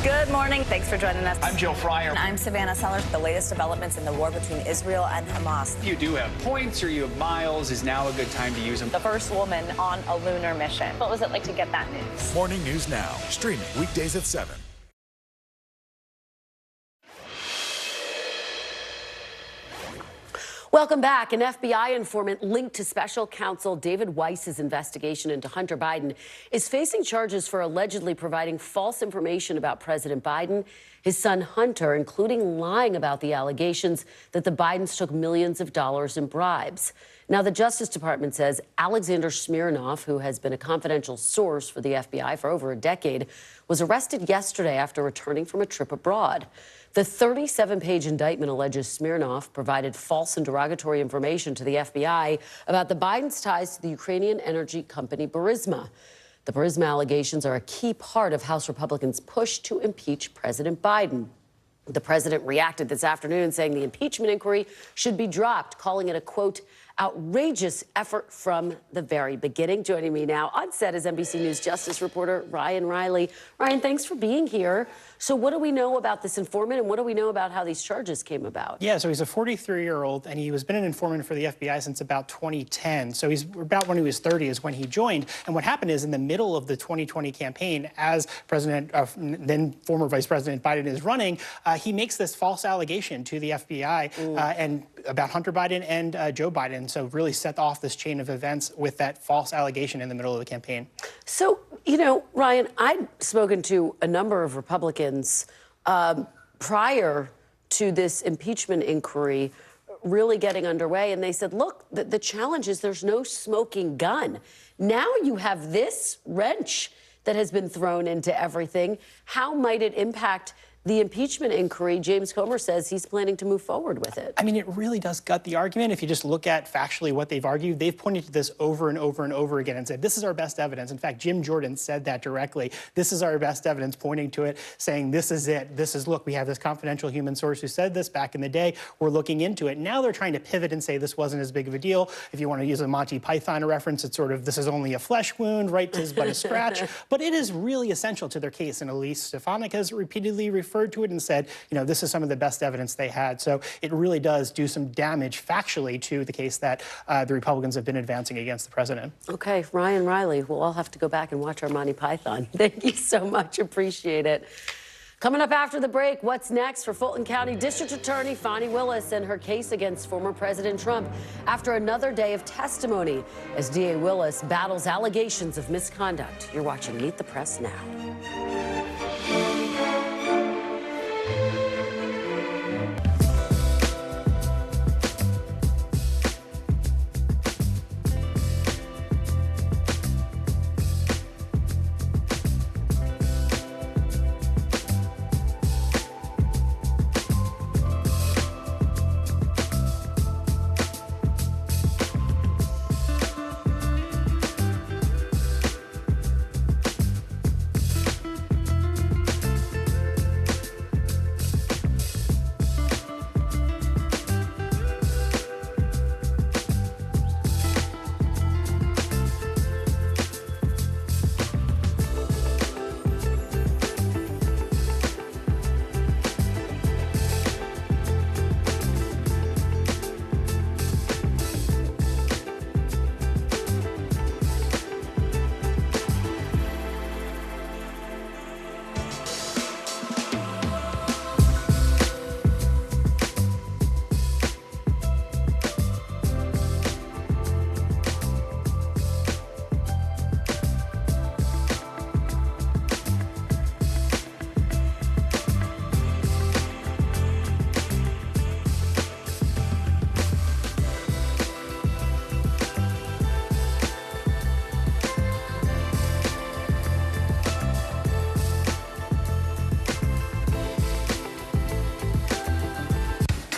Good morning. Thanks for joining us. I'm Joe Fryer. And I'm Savannah Sellers. The latest developments in the war between Israel and Hamas. If you do have points or you have miles, is now a good time to use them. The first woman on a lunar mission. What was it like to get that news? Morning News Now, streaming weekdays at 7. Welcome back. An FBI informant linked to special counsel David Weiss's investigation into Hunter Biden is facing charges for allegedly providing false information about President Biden, his son Hunter, including lying about the allegations that the Bidens took millions of dollars in bribes. Now, the Justice Department says Alexander Smirnov, who has been a confidential source for the FBI for over a decade, was arrested yesterday after returning from a trip abroad. The 37-page indictment alleges Smirnov provided false and derogatory information to the FBI about the Bidens' ties to the Ukrainian energy company Burisma. The Burisma allegations are a key part of House Republicans' push to impeach President Biden. The president reacted this afternoon saying the impeachment inquiry should be dropped, calling it a, quote, outrageous effort from the very beginning. Joining me now on set is NBC News Justice reporter Ryan Riley. Ryan, thanks for being here. So what do we know about this informant, and what do we know about how these charges came about? Yeah, so he's a 43-year-old, and he has been an informant for the FBI since about 2010. So he's about when he was 30 is when he joined. And what happened is in the middle of the 2020 campaign, as then former Vice President Biden is running, he makes this false allegation to the FBI and about Hunter Biden and Joe Biden. So really set off this chain of events with that false allegation in the middle of the campaign. So, you know, Ryan, I'd spoken to a number of Republicans prior to this impeachment inquiry really getting underway, and they said, look, the challenge is there's no smoking gun. Now you have this wrench that has been thrown into everything. How might it impact the impeachment inquiry? James Comer says he's planning to move forward with it. I mean, it really does gut the argument. If you just look at factually what they've argued, they've pointed to this over and over and over again and said, this is our best evidence. In fact, Jim Jordan said that directly. This is our best evidence, pointing to it, saying this is it. This is, look, we have this confidential human source who said this back in the day. We're looking into it. Now they're trying to pivot and say this wasn't as big of a deal. If you want to use a Monty Python reference, it's sort of, this is only a flesh wound, right? 'Tis but a scratch. But it is really essential to their case. And Elise Stefanik has repeatedly referred referred to it and said, you know, this is some of the best evidence they had. So it really does do some damage factually to the case that the Republicans have been advancing against the president. Okay, Ryan Riley, we'll all have to go back and watch our Monty Python. Thank you so much. Appreciate it. Coming up after the break, what's next for Fulton County District Attorney Fani Willis and her case against former President Trump after another day of testimony as DA Willis battles allegations of misconduct. You're watching Meet the Press now.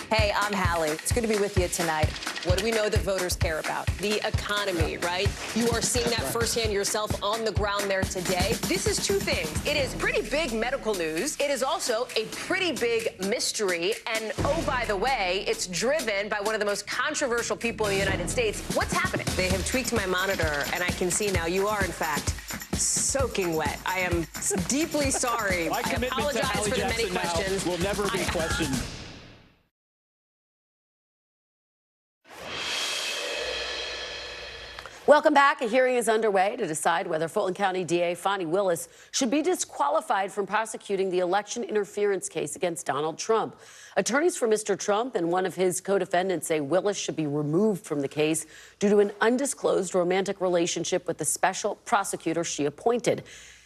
Hey, I'm Hallie. It's good to be with you tonight. What do we know that voters care about? The economy, right? You are seeing that firsthand yourself on the ground there today. This is two things. It is pretty big medical news. It is also a pretty big mystery. And oh, by the way, it's driven by one of the most controversial people in the United States. What's happening? They have tweaked my monitor, and I can see now you are, in fact, soaking wet. I am deeply sorry. My I commitment to apologize Hallie for the many Jackson now questions. will never be questioned. Welcome back. A hearing is underway to decide whether Fulton County DA Fani Willis should be disqualified from prosecuting the election interference case against Donald Trump. Attorneys for Mr. Trump and one of his co-defendants say Willis should be removed from the case due to an undisclosed romantic relationship with the special prosecutor she appointed.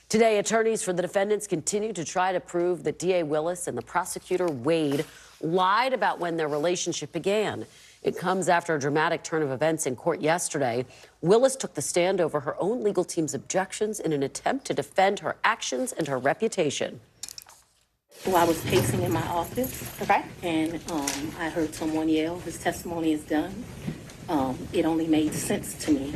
Today, attorneys for the defendants continue to try to prove that DA Willis and the prosecutor Wade lied about when their relationship began. It comes after a dramatic turn of events in court yesterday. Willis took the stand over her own legal team's objections in an attempt to defend her actions and her reputation. Well, I was pacing in my office, and I heard someone yell, "His testimony is done." It only made sense to me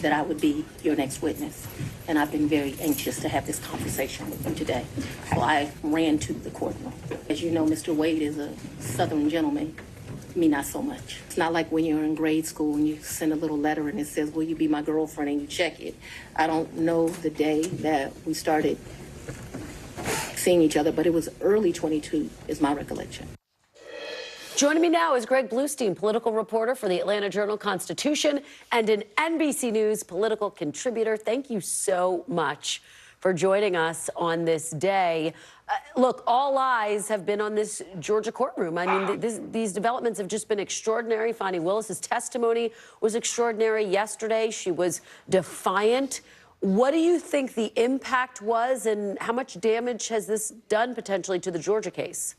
that I would be your next witness, and I've been very anxious to have this conversation with you today. So I ran to the courtroom. As you know, Mr. Wade is a Southern gentleman. Me, not so much. It's not like when you're in grade school and you send a little letter and it says, "Will you be my girlfriend?" and you check it. I don't know the day that we started seeing each other, but it was early 22 is my recollection. Joining me now is Greg Bluestein, political reporter for the Atlanta Journal-Constitution and an NBC News political contributor. Thank you so much for joining us on this day. Look, all eyes have been on this Georgia courtroom. I mean, these developments have just been extraordinary. Fani Willis's testimony was extraordinary yesterday. She was defiant. What do you think the impact was, and how much damage has this done potentially to the Georgia case?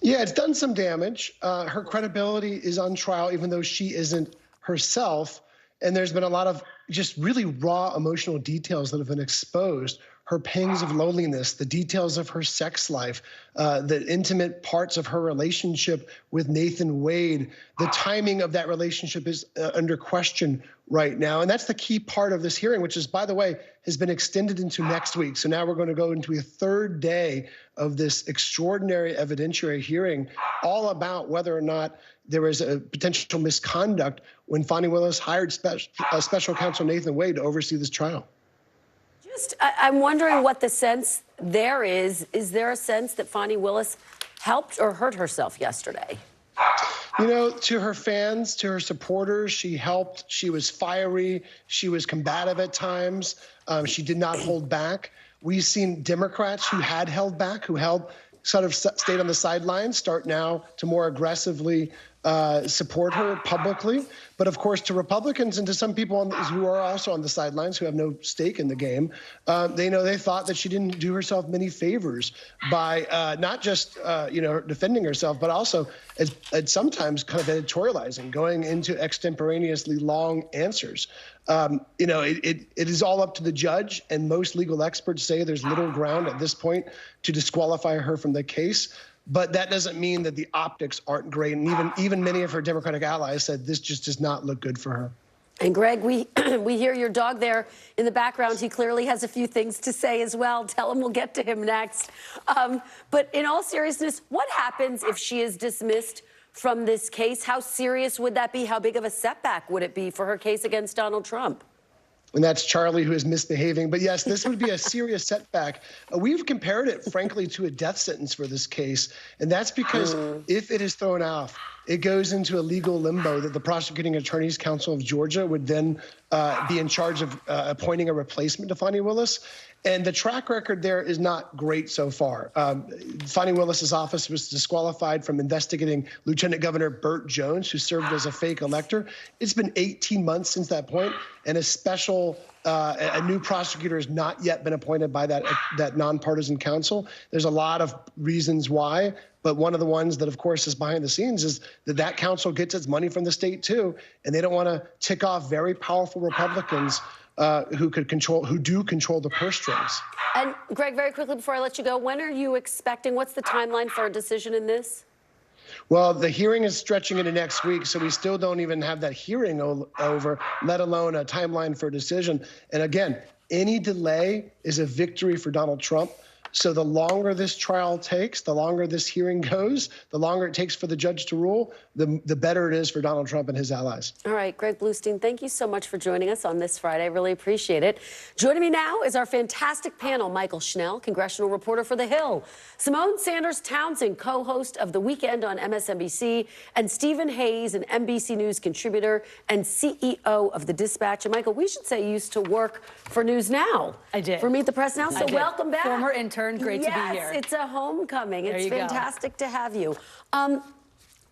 Yeah, it's done some damage. Her credibility is on trial, even though she isn't herself. And there's been a lot of just really raw emotional details that have been exposed. Her pangs of loneliness, the details of her sex life, the intimate parts of her relationship with Nathan Wade. The timing of that relationship is under question right now. And that's the key part of this hearing, which is, by the way, has been extended into next week. So now we're going to go into a third day of this extraordinary evidentiary hearing, all about whether or not there was a potential misconduct when Fani Willis hired special counsel Nathan Wade to oversee this trial. I'm wondering what the sense there is. Is there a sense that Fani Willis helped or hurt herself yesterday? You know, to her fans, to her supporters, she helped. She was fiery. She was combative at times. She did not hold back. We've seen Democrats who had held back, who sort of stayed on the sidelines, start now to more aggressively support her publicly. But of course, to Republicans and to some people who are also on the sidelines, who have no stake in the game, they thought that she didn't do herself many favors by not just defending herself, but also at sometimes kind of editorializing, going into extemporaneously long answers. It is all up to the judge, and most legal experts say there's little ground at this point to disqualify her from the case. But that doesn't mean that the optics aren't great. And even many of her Democratic allies said this just does not look good for her. And Greg, we hear your dog there in the background. He clearly has a few things to say as well. Tell him we'll get to him next. But in all seriousness, what happens if she is dismissed from this case? How serious would that be? How big of a setback would it be for her case against Donald Trump? And that's Charlie, who is misbehaving. But yes, this would be a serious setback. We've compared it, frankly, to a death sentence for this case. And that's because if it is thrown off, it goes into a legal limbo that the Prosecuting Attorney's Council of Georgia would then be in charge of appointing a replacement to Fani Willis. And the track record there is not great so far. Fani Willis's office was disqualified from investigating Lieutenant Governor Burt Jones, who served as a fake elector. It's been 18 months since that point, and a new prosecutor has not yet been appointed by that nonpartisan council. There's a lot of reasons why, but one of the ones that, of course, is behind the scenes is that council gets its money from the state too, and they don't want to tick off very powerful Republicans who do control the purse strings. And Greg, very quickly before I let you go, when are you expecting? What's the timeline for a decision in this? Well, the hearing is stretching into next week, so we still don't even have that hearing over, let alone a timeline for a decision. And again, any delay is a victory for Donald Trump. So the longer this trial takes, the longer this hearing goes, the longer it takes for the judge to rule, the better it is for Donald Trump and his allies. All right, Greg Bluestein, thank you so much for joining us on this Friday. I really appreciate it. Joining me now is our fantastic panel, Michael Schnell, congressional reporter for The Hill, Simone Sanders-Townsend, co-host of The Weekend on MSNBC, and Stephen Hayes, an NBC News contributor and CEO of The Dispatch. And Michael, we should say you used to work for News Now. I did. For Meet the Press Now, so welcome back. Former intern. Great to be here. Yes, it's a homecoming. It's fantastic to have you.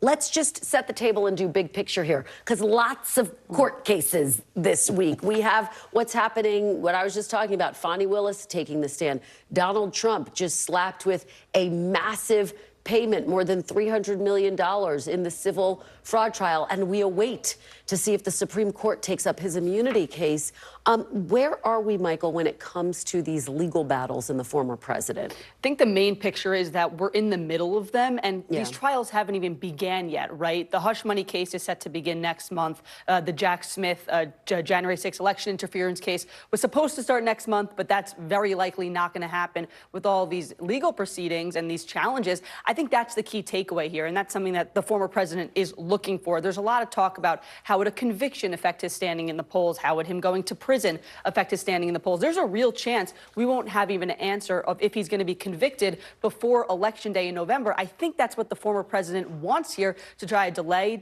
Let's just set the table and do big picture here, because lots of court cases this week. We have what's happening, what I was just talking about, Fani Willis taking the stand. Donald Trump just slapped with a massive payment, more than $300 million in the civil fraud trial, and we await to see if the Supreme Court takes up his immunity case. Where are we, Michael, when it comes to these legal battles in the former president? I think the main picture is that we're in the middle of them, and these trials haven't even began yet, right? The hush money case is set to begin next month. The Jack Smith January 6th election interference case was supposed to start next month, but that's very likely not going to happen with all these legal proceedings and these challenges. I think that's the key takeaway here, and that's something that the former president is looking for. There's a lot of talk about how would a conviction affect his standing in the polls? How would him going to prison affect his standing in the polls? There's a real chance we won't have even an answer of if he's going to be convicted before Election Day in November. I think that's what the former president wants here, to try to delay,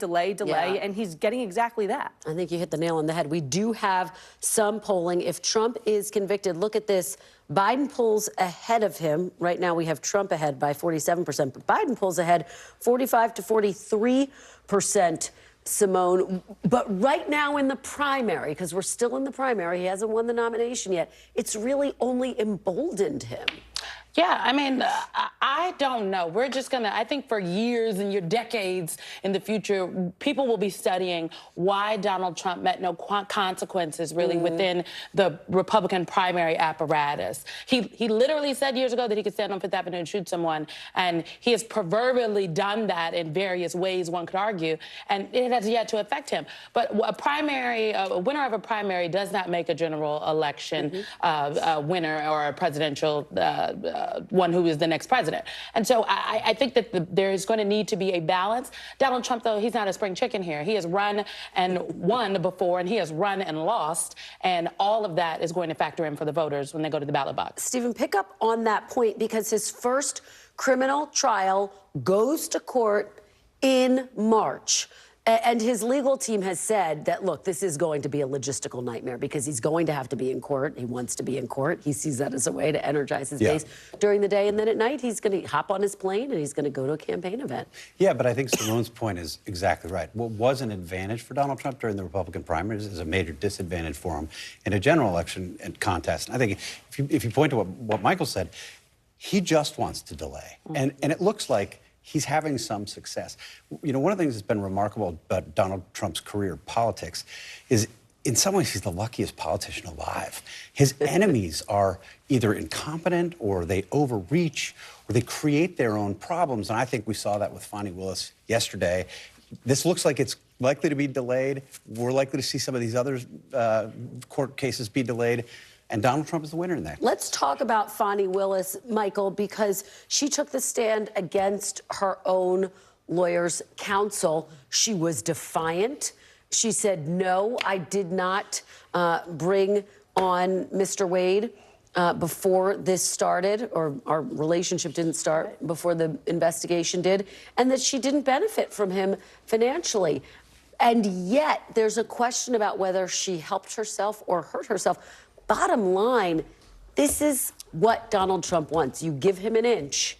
and he's getting exactly that. I think you hit the nail on the head. We do have some polling. If Trump is convicted, look at this. Biden pulls ahead of him. Right now we have Trump ahead by 47%, but Biden pulls ahead 45 to 43%, Simone. But right now in the primary, because we're still in the primary, he hasn't won the nomination yet, it's really only emboldened him. Yeah, I mean, I don't know. We're just going to, I think for years and decades in the future, people will be studying why Donald Trump met no consequences really within the Republican primary apparatus. He literally said years ago that he could stand on Fifth Avenue and shoot someone, and he has proverbially done that in various ways, one could argue, and it has yet to affect him. But a winner of a primary does not make a general election winner or a presidential one who is the next president. And so I think that there is going to need to be a balance. Donald Trump, though, he's not a spring chicken here. He has run and won before, and he has run and lost, and all of that is going to factor in for the voters when they go to the ballot box. Stephen, pick up on that point, because his first criminal trial goes to court in March. And his legal team has said that, look, this is going to be a logistical nightmare because he's going to have to be in court. He wants to be in court. He sees that as a way to energize his base during the day. And then at night, he's going to hop on his plane and he's going to go to a campaign event. Yeah, but I think Simone's point is exactly right. What was an advantage for Donald Trump during the Republican primaries is a major disadvantage for him in a general election and contest. And I think if you point to what Michael said, he just wants to delay. And it looks like he's having some success. You know, one of the things that's been remarkable about Donald Trump's career in politics is, in some ways, he's the luckiest politician alive. His enemies are either incompetent, or they overreach, or they create their own problems. And I think we saw that with Fani Willis yesterday. This looks like it's likely to be delayed. We're likely to see some of these other court cases be delayed. And Donald Trump is the winner in that. Let's talk about Fani Willis, Michael, because she took the stand against her own lawyer's counsel. She was defiant. She said, no, I did not bring on Mr. Wade before this started, or our relationship didn't start before the investigation did, and that she didn't benefit from him financially. And yet there's a question about whether she helped herself or hurt herself. Bottom line, this is what Donald Trump wants. You give him an inch,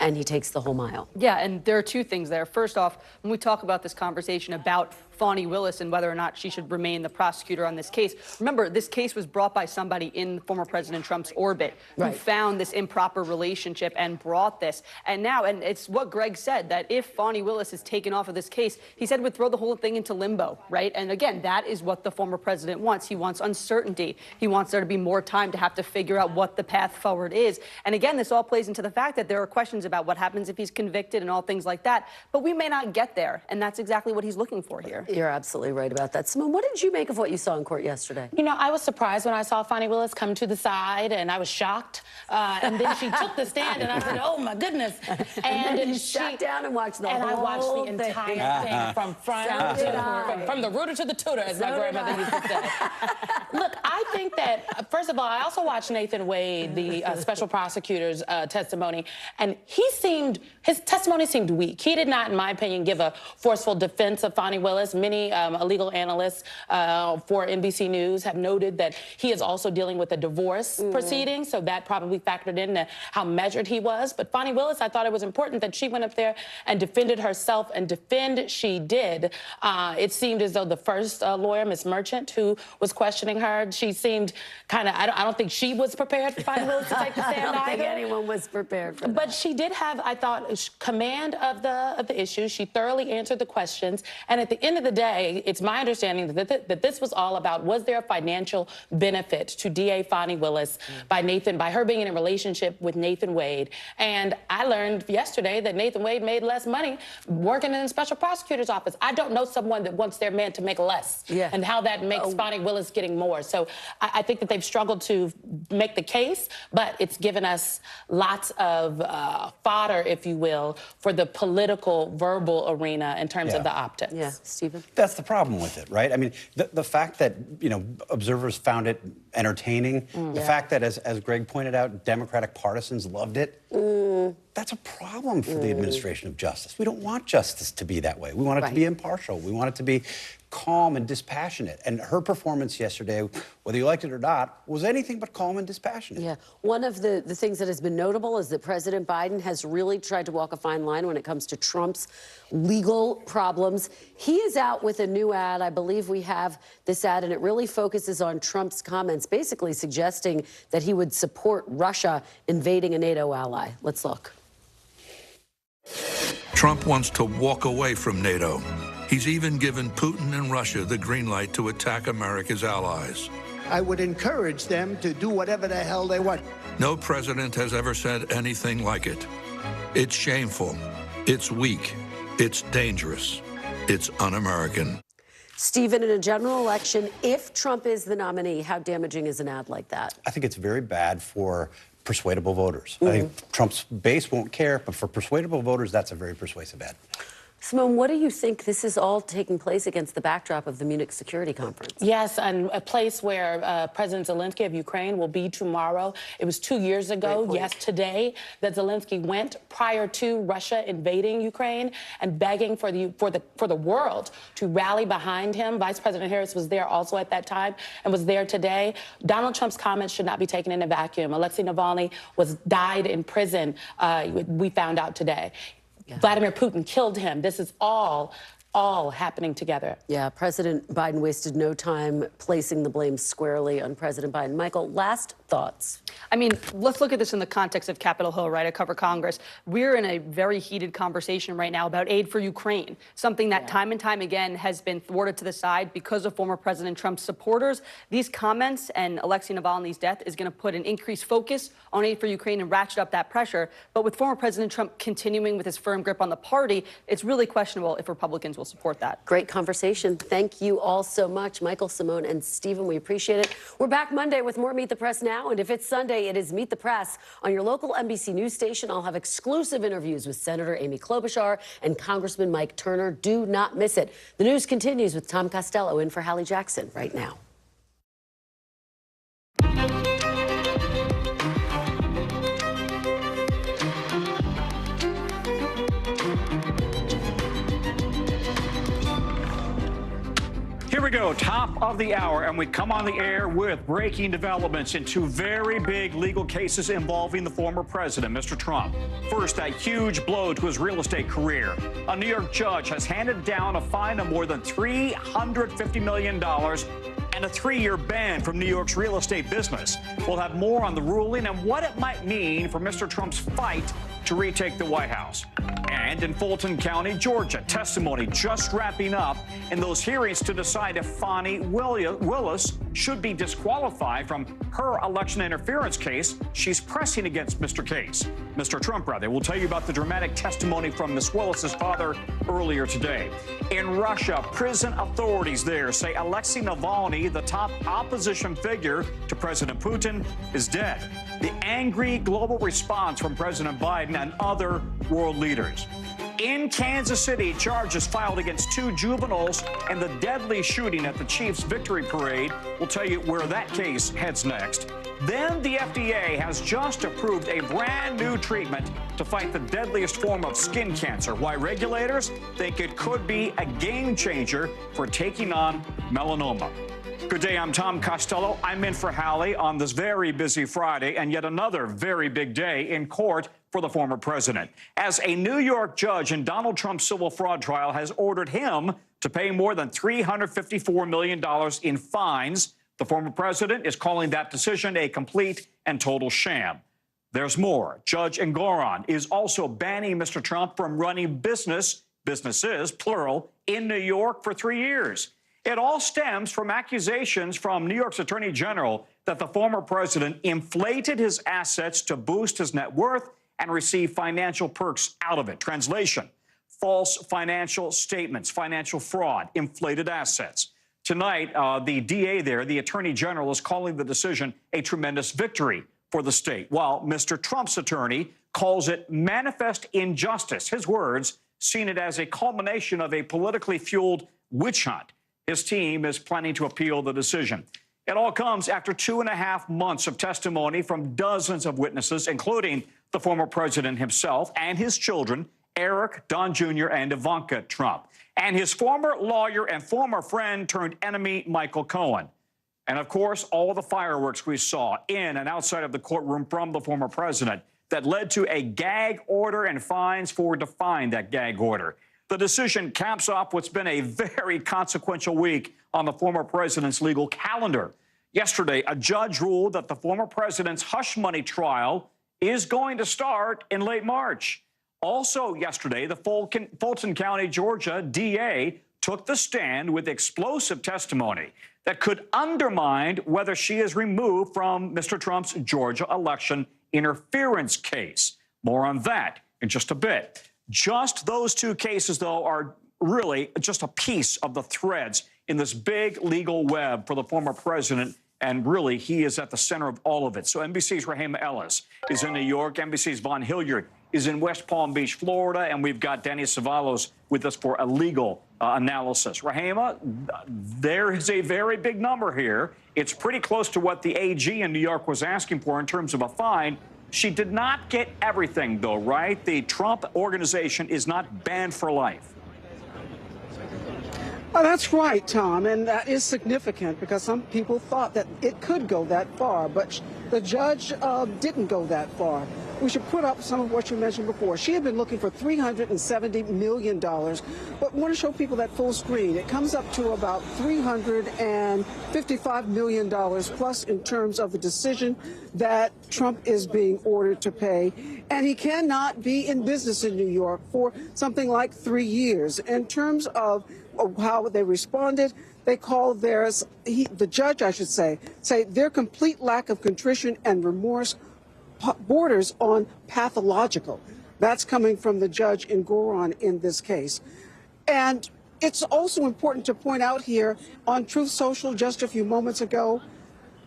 and he takes the whole mile. Yeah, and there are two things there. First off, when we talk about this conversation about Fani Willis and whether or not she should remain the prosecutor on this case, remember, this case was brought by somebody in former President Trump's orbit who found this improper relationship and brought this. And now, and it's what Greg said, that if Fani Willis is taken off of this case, he said would throw the whole thing into limbo, right? And again, that is what the former president wants. He wants uncertainty. He wants there to be more time to have to figure out what the path forward is. And again, this all plays into the fact that there are questions about what happens if he's convicted and all things like that. But we may not get there. And that's exactly what he's looking for here. You're absolutely right about that. Simone, what did you make of what you saw in court yesterday? You know, I was surprised when I saw Fani Willis come to the side, and I was shocked. And then she took the stand, and I said, oh, my goodness. And then you sat down and watched the whole thing. And I watched the entire thing from front to from the rooter to the tutor, as my grandmother used to say. Look, I think that, first of all, I also watched Nathan Wade, the special prosecutor's testimony, and his testimony seemed weak. He did not, in my opinion, give a forceful defense of Fani Willis. Many legal analysts for NBC News have noted that he is also dealing with a divorce proceeding, so that probably factored into how measured he was. But Fani Willis, I thought it was important that she went up there and defended herself, and defend she did. It seemed as though the first lawyer, Ms. Merchant, who was questioning her, she seemed kind of, I don't think she was prepared for Fani Willis to take the stand either. I don't think anyone was prepared for that. But she did have, I thought, command of the issue. She thoroughly answered the questions, and at the end of the day, it's my understanding that this was all about, was there a financial benefit to DA Fani Willis by her being in a relationship with Nathan Wade? And I learned yesterday that Nathan Wade made less money working in the special prosecutor's office. I don't know someone that wants their man to make less, and how that makes Fani Willis getting more. So I think that they've struggled to make the case, but it's given us lots of fodder, if you will, for the political, verbal arena in terms of the optics. Yeah, Stephen? That's the problem with it, right? I mean, the fact that, you know, observers found it entertaining, the fact that, as Greg pointed out, Democratic partisans loved it, that's a problem for the administration of justice. We don't want justice to be that way. We want it to be impartial. We want it to be calm and dispassionate. And her performance yesterday, whether you liked it or not, was anything but calm and dispassionate. Yeah. One of the things that has been notable is that President Biden has really tried to walk a fine line when it comes to Trump's legal problems. He is out with a new ad. I believe we have this ad, and it really focuses on Trump's comments, basically suggesting that he would support Russia invading a NATO ally. Let's look. Trump wants to walk away from NATO. He's even given Putin and Russia the green light to attack America's allies. I would encourage them to do whatever the hell they want. No president has ever said anything like it. It's shameful. It's weak. It's dangerous. It's un-American. Stephen, in a general election, if Trump is the nominee, how damaging is an ad like that? I think it's very bad for persuadable voters. I think Trump's base won't care, but for persuadable voters, that's a very persuasive ad. Simone, what do you think? This is all taking place against the backdrop of the Munich Security Conference. Yes, and a place where President Zelensky of Ukraine will be tomorrow. It was 2 years ago, yes, today, that Zelensky went prior to Russia invading Ukraine and begging for the world to rally behind him. Vice President Harris was there also at that time and was there today. Donald Trump's comments should not be taken in a vacuum. Alexei Navalny died in prison, we found out today. Yeah. Vladimir Putin killed him. This is all happening together. Yeah, President Biden wasted no time placing the blame squarely on President Biden. Michael, last thoughts? I mean, let's look at this in the context of Capitol Hill, right? I cover Congress. We're in a very heated conversation right now about aid for Ukraine, something that time and time again has been thwarted to the side because of former President Trump's supporters. These comments and Alexei Navalny's death is going to put an increased focus on aid for Ukraine and ratchet up that pressure. But with former President Trump continuing with his firm grip on the party, it's really questionable if Republicans will support that. Great conversation. Thank you all so much, Michael, Simone, and Stephen. We appreciate it. We're back Monday with more Meet the Press Now, and if it's Sunday, it is Meet the Press on your local NBC News station. I'll have exclusive interviews with Senator Amy Klobuchar and Congressman Mike Turner. Do not miss it. The news continues with Tom Costello in for Hallie Jackson right now. Here we go, top of the hour, and we come on the air with breaking developments in two very big legal cases involving the former president, Mr. Trump. First, that huge blow to his real estate career. A New York judge has handed down a fine of more than $350 million and a 3-year ban from New York's real estate business. We'll have more on the ruling and what it might mean for Mr. Trump's fight to retake the White House. And in Fulton County, Georgia, testimony just wrapping up in those hearings to decide if Fani Willis should be disqualified from her election interference case she's pressing against Mr. Trump. We'll tell you about the dramatic testimony from Ms. Willis's father earlier today. In Russia, prison authorities there say Alexei Navalny, the top opposition figure to President Putin, is dead. The angry global response from President Biden and other world leaders. In Kansas City, charges filed against 2 juveniles in the deadly shooting at the Chiefs Victory Parade. We'll tell you where that case heads next. Then the FDA has just approved a brand new treatment to fight the deadliest form of skin cancer. Why regulators think it could be a game changer for taking on melanoma. Good day, I'm Tom Costello. I'm in for Hallie on this very busy Friday and yet another very big day in court for the former president, as a New York judge in Donald Trump's civil fraud trial has ordered him to pay more than $354 million in fines. The former president is calling that decision a complete and total sham. There's more. Judge Engoron is also banning Mr. Trump from running businesses, plural, in New York for 3 years. It all stems from accusations from New York's Attorney General that the former president inflated his assets to boost his net worth and receive financial perks out of it. Translation: false financial statements, financial fraud, inflated assets. Tonight, the DA there, the Attorney General, is calling the decision a tremendous victory for the state, while Mr. Trump's attorney calls it manifest injustice. His words, seen it as a culmination of a politically fueled witch hunt. His team is planning to appeal the decision. It all comes after 2.5 months of testimony from dozens of witnesses, including the former president himself and his children, Eric, Don Jr., and Ivanka Trump, and his former lawyer and former friend turned enemy, Michael Cohen. And, of course, all the fireworks we saw in and outside of the courtroom from the former president that led to a gag order and fines for defying that gag order. The decision caps off what's been a very consequential week on the former president's legal calendar. Yesterday, a judge ruled that the former president's hush money trial is going to start in late March. Also yesterday, the Fulton County, Georgia DA took the stand with explosive testimony that could undermine whether she is removed from Mr. Trump's Georgia election interference case. More on that in just a bit. Just those 2 cases, though, are really just a piece of the threads in this big legal web for the former president And really, he is at the center of all of it. So NBC's Rahema Ellis is in New York. NBC's Von Hilliard is in West Palm Beach, Florida. And we've got Danny Savalos with us for a legal analysis. Rahema, there is a very big number here. It's pretty close to what the AG in New York was asking for in terms of a fine. She did not get everything, though, right? The Trump organization is not banned for life. Oh, that's right, Tom, and that is significant because some people thought that it could go that far, but the judge didn't go that far. We should put up some of what you mentioned before. She had been looking for $370 million, but want to show people that full screen. It comes up to about $355 million plus in terms of the decision that Trump is being ordered to pay, and he cannot be in business in New York for something like 3 years. In terms of how they responded, they called theirs, the judge, I should say their complete lack of contrition and remorse borders on pathological. That's coming from the judge in Goron in this case. And it's also important to point out here on Truth Social just a few moments ago,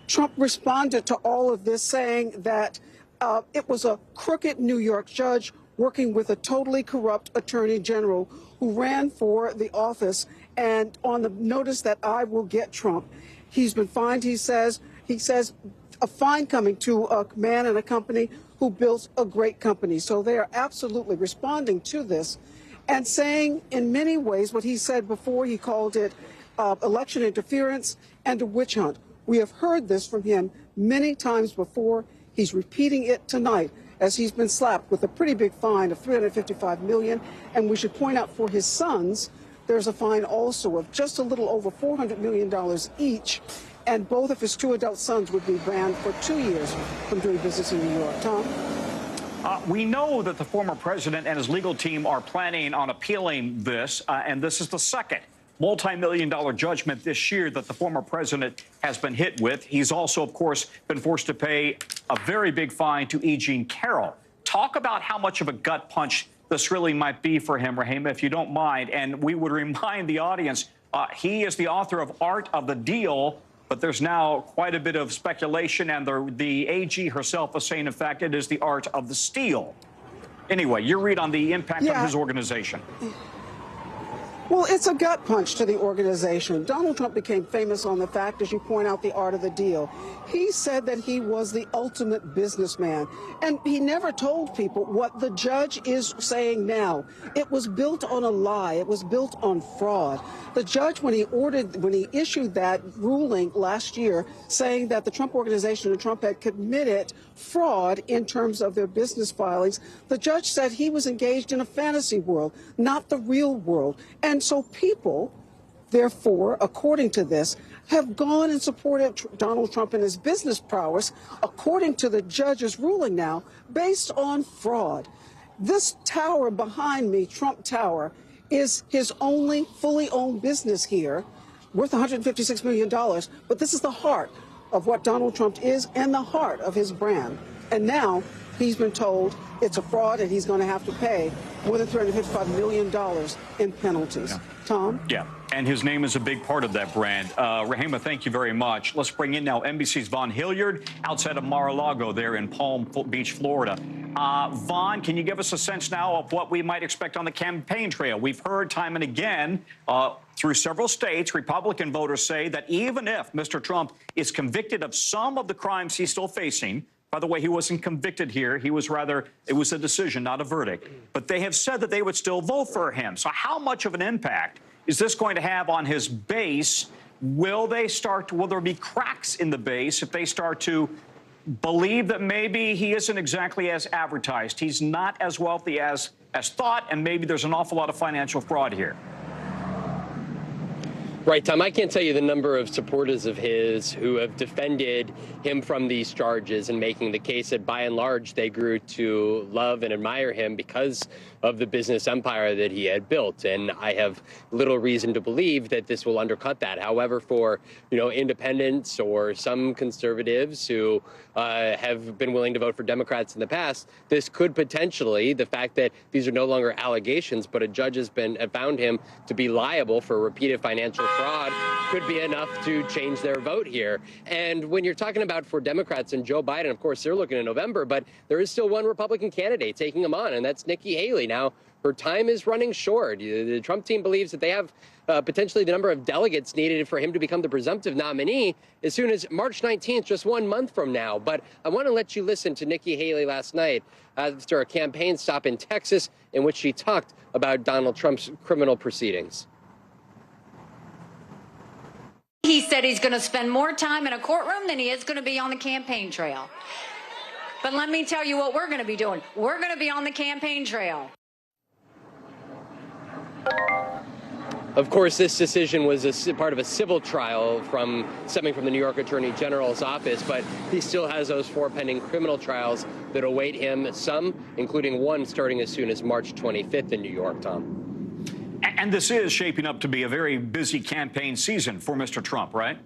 Trump responded to all of this saying that it was a crooked New York judge working with a totally corrupt attorney general who ran for the office, and on the notice that I will get Trump. He's been fined, he says a fine coming to a man and a company who built a great company. So they are absolutely responding to this and saying in many ways what he said before. He called it election interference and a witch hunt. We have heard this from him many times before. He's repeating it tonight as he's been slapped with a pretty big fine of $355 million. And we should point out for his sons, there's a fine also of just a little over $400 million each. And both of his two adult sons would be banned for 2 years from doing business in New York. Tom? We know that the former president and his legal team are planning on appealing this, and this is the second multi-million-dollar judgment this year that the former president has been hit with. He's also, of course, been forced to pay a very big fine to E. Jean Carroll. Talk about how much of a gut punch this really might be for him, Rahema, if you don't mind. And we would remind the audience, he is the author of Art of the Deal, but there's now quite a bit of speculation, and the AG herself is saying, in fact, it is the art of the steal. Anyway, your read on the impact on his organization. Well, it's a gut punch to the organization. Donald Trump became famous on the fact, as you point out, the art of the deal. He said that he was the ultimate businessman, and he never told people what the judge is saying now. It was built on a lie. It was built on fraud. The judge, when he issued that ruling last year, saying that the Trump organization and Trump had committed fraud in terms of their business filings, the judge said he was engaged in a fantasy world, not the real world. And so people, therefore, according to this, have gone and supported Donald Trump and his business prowess, according to the judge's ruling now, based on fraud. This tower behind me, Trump Tower, is his only fully owned business here, worth $156 million. But this is the heart of what Donald Trump is and the heart of his brand. And now he's been told it's a fraud and he's going to have to pay more than $355 million in penalties. Yeah. Tom? Yeah, and his name is a big part of that brand. Rahema, thank you very much. Let's bring in now NBC's Von Hilliard outside of Mar-a-Lago there in Palm Beach, Florida. Von, can you give us a sense now of what we might expect on the campaign trail? We've heard time and again through several states, Republican voters say that even if Mr. Trump is convicted of some of the crimes he's still facing, by the way, he wasn't convicted here. He was it was a decision, not a verdict. But they have said that they would still vote for him. So how much of an impact is this going to have on his base? Will there be cracks in the base if they start to believe that maybe he isn't exactly as advertised? He's not as wealthy as thought, and maybe there's an awful lot of financial fraud here. Right, Tom. I can't tell you the number of supporters of his who have defended him from these charges and making the case that, by and large, they grew to love and admire him because of the business empire that he had built. And I have little reason to believe that this will undercut that. However, for independents or some conservatives who have been willing to vote for Democrats in the past, this could potentially, the fact that these are no longer allegations, but a judge has found him to be liable for repeated financial fraud could be enough to change their vote here. And when you're talking about for Democrats and Joe Biden, of course, they're looking in November, but there is still one Republican candidate taking them on, and that's Nikki Haley. Now, her time is running short. The Trump team believes that they have potentially the number of delegates needed for him to become the presumptive nominee as soon as March 19th, just 1 month from now. But I want to let you listen to Nikki Haley last night after a campaign stop in Texas in which she talked about Donald Trump's criminal proceedings. He said he's going to spend more time in a courtroom than he is going to be on the campaign trail. But let me tell you what we're going to be doing. We're going to be on the campaign trail. Of course, this decision was part of a civil trial stemming from the New York Attorney General's office, but he still has those 4 pending criminal trials that await him, some, including one starting as soon as March 25th in New York, Tom. And this is shaping up to be a very busy campaign season for Mr. Trump, right?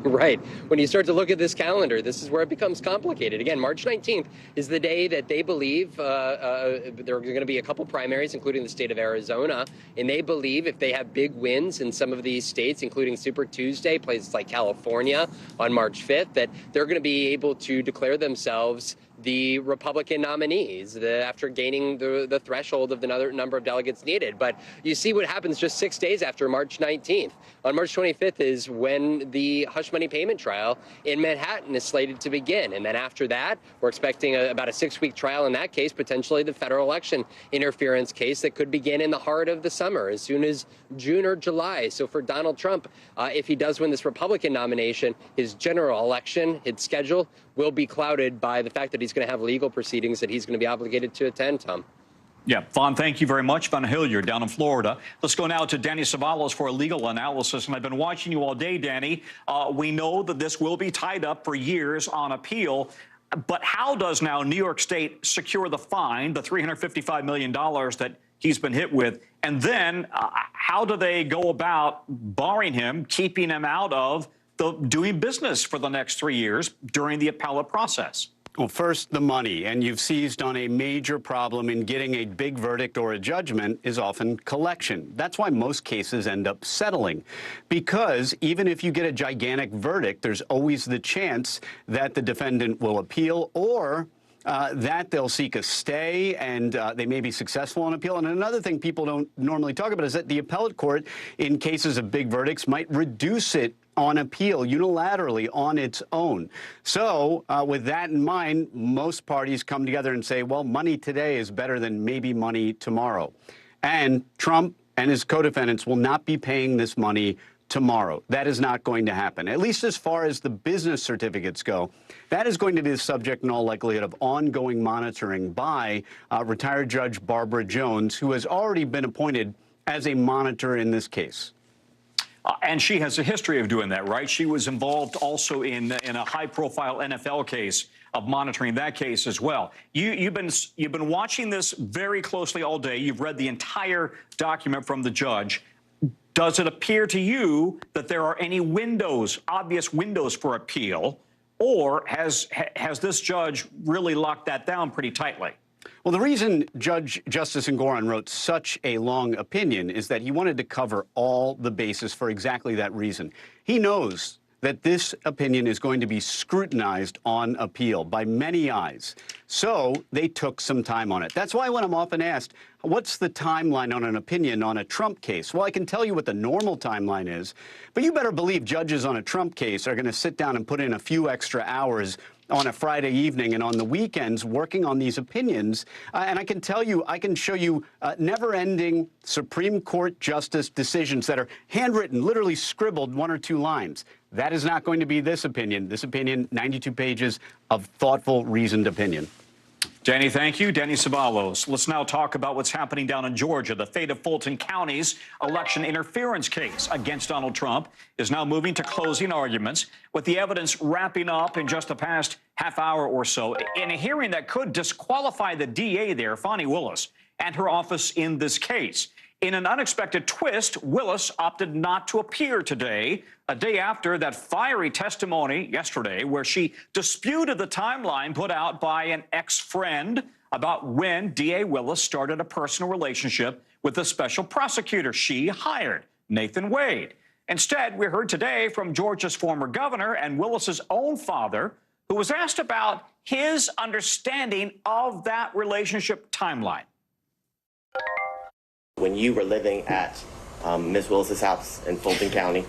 Right. When you start to look at this calendar, this is where it becomes complicated. Again, March 19th is the day that they believe there are going to be a couple primaries, including the state of Arizona. And they believe if they have big wins in some of these states, including Super Tuesday, places like California on March 5th, that they're going to be able to declare themselves the Republican nominees after gaining the threshold of the number of delegates needed. But you see what happens just 6 days after March 19th. On March 25th is when the hush money payment trial in Manhattan is slated to begin. And then after that, we're expecting about a 6-week trial in that case, potentially the federal election interference case that could begin in the heart of the summer as soon as June or July. So for Donald Trump, if he does win this Republican nomination, his general election, his schedule, will be clouded by the fact that he's going to have legal proceedings that he's going to be obligated to attend, Tom. Yeah, Vaughn, thank you very much. Vaughn Hilliard down in Florida. Let's go now to Danny Ceballos for a legal analysis. And I've been watching you all day, Danny. We know that this will be tied up for years on appeal. But how does now New York State secure the fine, the $355 million that he's been hit with? And then how do they go about barring him, keeping him out of doing business for the next 3 years during the appellate process? Well, first, the money. And you've seized on a major problem in getting a big verdict or a judgment is often collection. That's why most cases end up settling. Because even if you get a gigantic verdict, there's always the chance that the defendant will appeal or that they'll seek a stay, and they may be successful on appeal. And another thing people don't normally talk about is that the appellate court, in cases of big verdicts, might reduce it on appeal unilaterally on its own. So with that in mind, most parties come together and say, well, money today is better than maybe money tomorrow. And Trump and his co-defendants will not be paying this money tomorrow. That is not going to happen, at least as far as the business certificates go. That is going to be the subject in all likelihood of ongoing monitoring by retired Judge Barbara Jones, who has already been appointed as a monitor in this case. And she has a history of doing that, right? She was involved also in a high-profile NFL case of monitoring that case as well. You've been watching this very closely all day. You've read the entire document from the judge. Does it appear to you that there are any windows, obvious windows for appeal, or has this judge really locked that down pretty tightly? Well, the reason Justice Engoron wrote such a long opinion is that he wanted to cover all the bases for exactly that reason. He knows that this opinion is going to be scrutinized on appeal by many eyes. So they took some time on it. That's why when I'm often asked, what's the timeline on an opinion on a Trump case? Well, I can tell you what the normal timeline is, but you better believe judges on a Trump case are going to sit down and put in a few extra hours on a Friday evening and on the weekends working on these opinions. And I can tell you, I can show you never-ending Supreme Court justice decisions that are handwritten, literally scribbled 1 or 2 lines. That is not going to be this opinion. This opinion, 92 pages of thoughtful, reasoned opinion. Danny, thank you. Danny Ceballos. Let's now talk about what's happening down in Georgia. The fate of Fulton County's election interference case against Donald Trump is now moving to closing arguments, with the evidence wrapping up in just the past half hour or so in a hearing that could disqualify the DA there, Fani Willis, and her office in this case. In an unexpected twist, Willis opted not to appear today, a day after that fiery testimony yesterday where she disputed the timeline put out by an ex-friend about when DA Willis started a personal relationship with the special prosecutor she hired. Nathan Wade. Instead, we heard today from Georgia's former governor and Willis's own father, who was asked about his understanding of that relationship timeline. When you were living at Ms. Willis's house in Fulton County,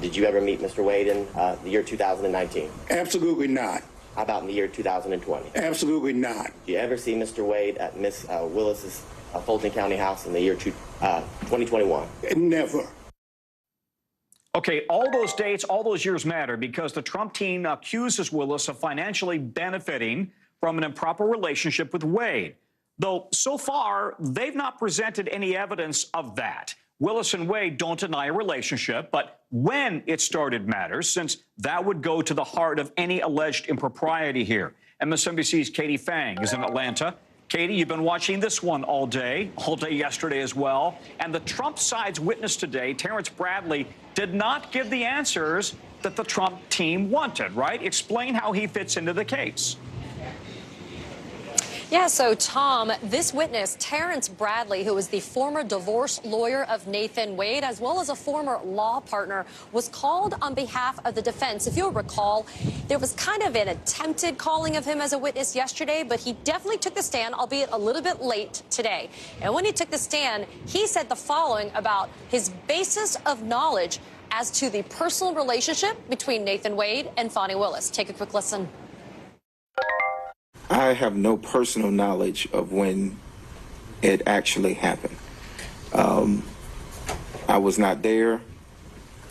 did you ever meet Mr. Wade in the year 2019? Absolutely not. How about in the year 2020? Absolutely not. Did you ever see Mr. Wade at Ms. Willis's Fulton County house in the year 2021? Never. Okay, all those dates, all those years matter because the Trump team accuses Willis of financially benefiting from an improper relationship with Wade. Though so far, they've not presented any evidence of that. Willis and Wade don't deny a relationship, but when it started matters, since that would go to the heart of any alleged impropriety here. MSNBC's Katie Fang is in Atlanta. Katie, you've been watching this one all day yesterday as well. And the Trump side's witness today, Terrence Bradley, did not give the answers that the Trump team wanted, right? Explain how he fits into the case. Yeah, so Tom, this witness, Terrence Bradley, who was the former divorce lawyer of Nathan Wade, as well as a former law partner, was called on behalf of the defense. If you'll recall, there was kind of an attempted calling of him as a witness yesterday, but he definitely took the stand, albeit a little bit late today. And when he took the stand, he said the following about his basis of knowledge as to the personal relationship between Nathan Wade and Fani Willis. Take a quick listen. I have no personal knowledge of when it actually happened. I was not there.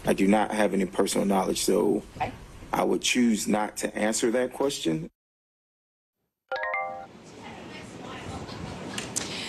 I do not have any personal knowledge, so I would choose not to answer that question.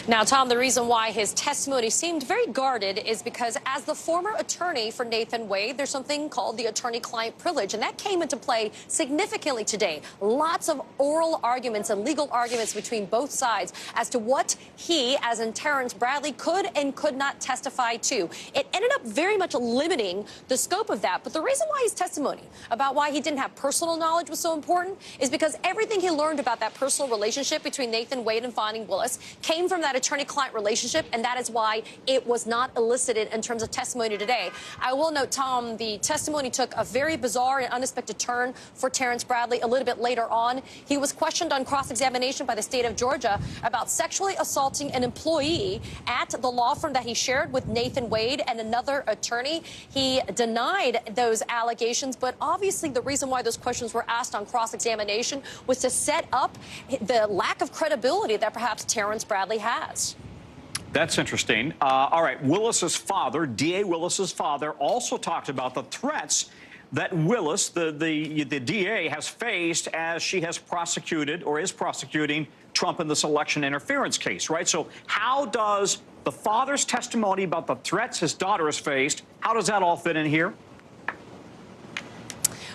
Now, Tom, the reason why his testimony seemed very guarded is because as the former attorney for Nathan Wade, there's something called the attorney-client privilege, and that came into play significantly today. Lots of oral arguments and legal arguments between both sides as to what he, as in Terrence Bradley, could and could not testify to. It ended up very much limiting the scope of that. But the reason why his testimony about why he didn't have personal knowledge was so important is because everything he learned about that personal relationship between Nathan Wade and Fani Willis came from that attorney-client relationship, and that is why it was not elicited in terms of testimony today. I will note, Tom, the testimony took a very bizarre and unexpected turn for Terrence Bradley a little bit later on. He was questioned on cross-examination by the state of Georgia about sexually assaulting an employee at the law firm that he shared with Nathan Wade and another attorney. He denied those allegations, but obviously the reason why those questions were asked on cross-examination was to set up the lack of credibility that perhaps Terrence Bradley has. That's interesting. All right, Willis's father, D.A. Willis's father, also talked about the threats that Willis, the DA, has faced as she has prosecuted or is prosecuting Trump in this election interference case, right? So how does the father's testimony about the threats his daughter has faced, how does that all fit in here?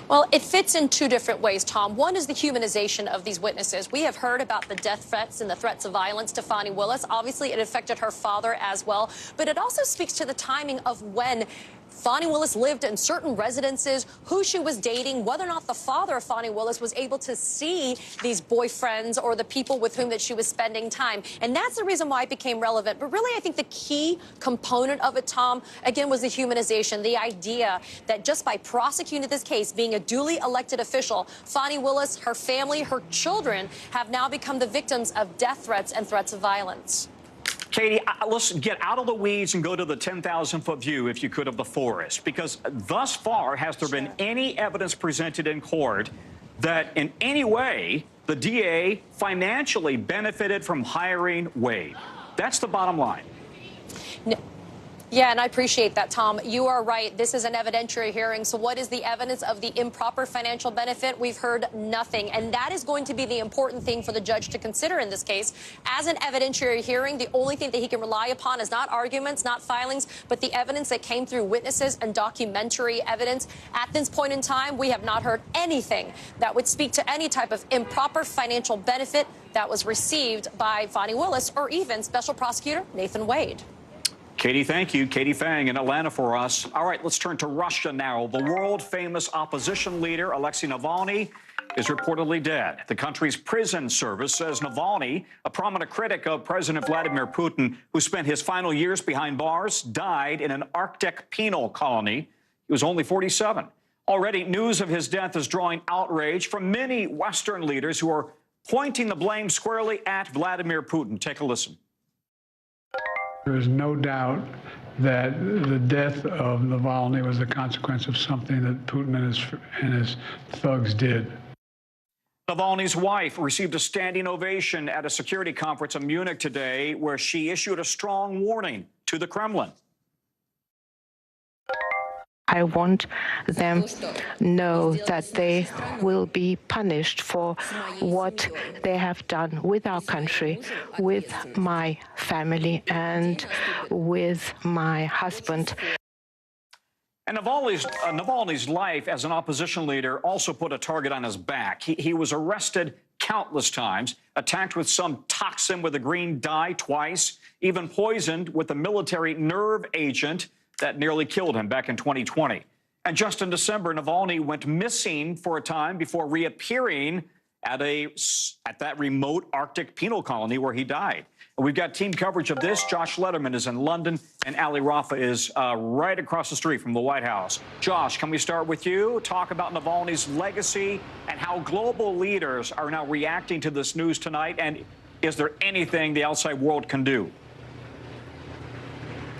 Well, it fits in two different ways, Tom. One is the humanization of these witnesses. We have heard about the death threats and the threats of violence to Fani Willis. Obviously, it affected her father as well. But it also speaks to the timing of when Fani Willis lived in certain residences, who she was dating, whether or not the father of Fani Willis was able to see these boyfriends or the people with whom that she was spending time. And that's the reason why it became relevant. But really, I think the key component of it, Tom, again, was the humanization, the idea that just by prosecuting this case, being a duly elected official, Fani Willis, her family, her children have now become the victims of death threats and threats of violence. Katie, let's get out of the weeds and go to the 10,000-foot view, if you could, of the forest. Because thus far, has there been any evidence presented in court that in any way the DA financially benefited from hiring Wade? That's the bottom line. No. Yeah, and I appreciate that, Tom. You are right. This is an evidentiary hearing. So what is the evidence of the improper financial benefit? We've heard nothing. And that is going to be the important thing for the judge to consider in this case. As an evidentiary hearing, the only thing that he can rely upon is not arguments, not filings, but the evidence that came through witnesses and documentary evidence. At this point in time, we have not heard anything that would speak to any type of improper financial benefit that was received by Fani Willis or even Special Prosecutor Nathan Wade. Katie, thank you. Katie Fang in Atlanta for us. All right, let's turn to Russia now. The world-famous opposition leader, Alexei Navalny, is reportedly dead. The country's prison service says Navalny, a prominent critic of President Vladimir Putin, who spent his final years behind bars, died in an Arctic penal colony. He was only 47. Already, news of his death is drawing outrage from many Western leaders who are pointing the blame squarely at Vladimir Putin. Take a listen. There is no doubt that the death of Navalny was a consequence of something that Putin and his thugs did. Navalny's wife received a standing ovation at a security conference in Munich today, where she issued a strong warning to the Kremlin. I want them to know that they will be punished for what they have done with our country, with my family, and with my husband. And Navalny's life as an opposition leader also put a target on his back. He was arrested countless times, attacked with some toxin with a green dye twice, even poisoned with a military nerve agent that nearly killed him back in 2020. And just in December, Navalny went missing for a time before reappearing at that remote Arctic penal colony where he died. And we've got team coverage of this. Josh Letterman is in London, and Ali Rafa is right across the street from the White House. Josh, can we start with you? Talk about Navalny's legacy and how global leaders are now reacting to this news tonight. And is there anything the outside world can do?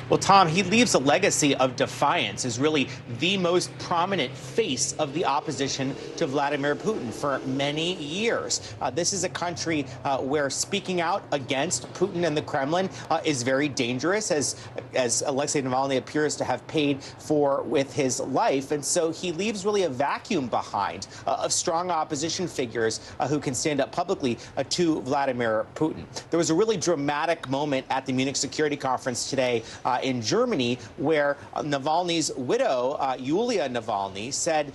Well, Tom, he leaves a legacy of defiance as really the most prominent face of the opposition to Vladimir Putin for many years. This is a country where speaking out against Putin and the Kremlin is very dangerous, as Alexei Navalny appears to have paid for with his life. And so he leaves really a vacuum behind of strong opposition figures who can stand up publicly to Vladimir Putin. There was a really dramatic moment at the Munich Security Conference today in Germany, where Navalny's widow, Yulia Navalny, said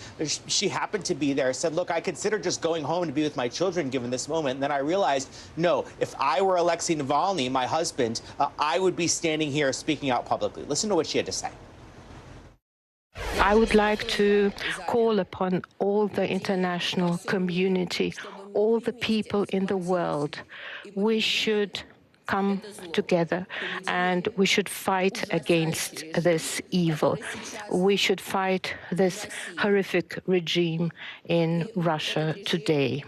she happened to be there, said, look, I considered just going home to be with my children given this moment. And then I realized, no, if I were Alexei Navalny, my husband, I would be standing here speaking out publicly. Listen to what she had to say. I would like to call upon all the international community, all the people in the world. We should come together and we should fight against this evil. We should fight this horrific regime in Russia today.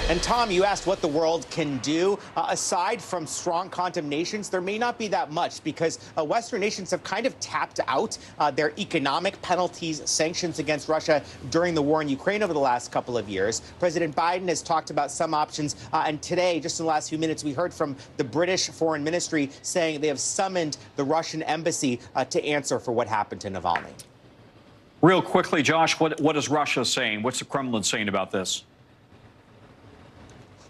And Tom, you asked what the world can do. Aside from strong condemnations, there may not be that much because Western nations have kind of tapped out their economic penalties, sanctions against Russia during the war in Ukraine over the last couple of years. President Biden has talked about some options. And today, just in the last few minutes, we heard from the British Foreign Ministry saying they have summoned the Russian embassy to answer for what happened to Navalny. Real quickly, Josh, what is Russia saying? What's the Kremlin saying about this?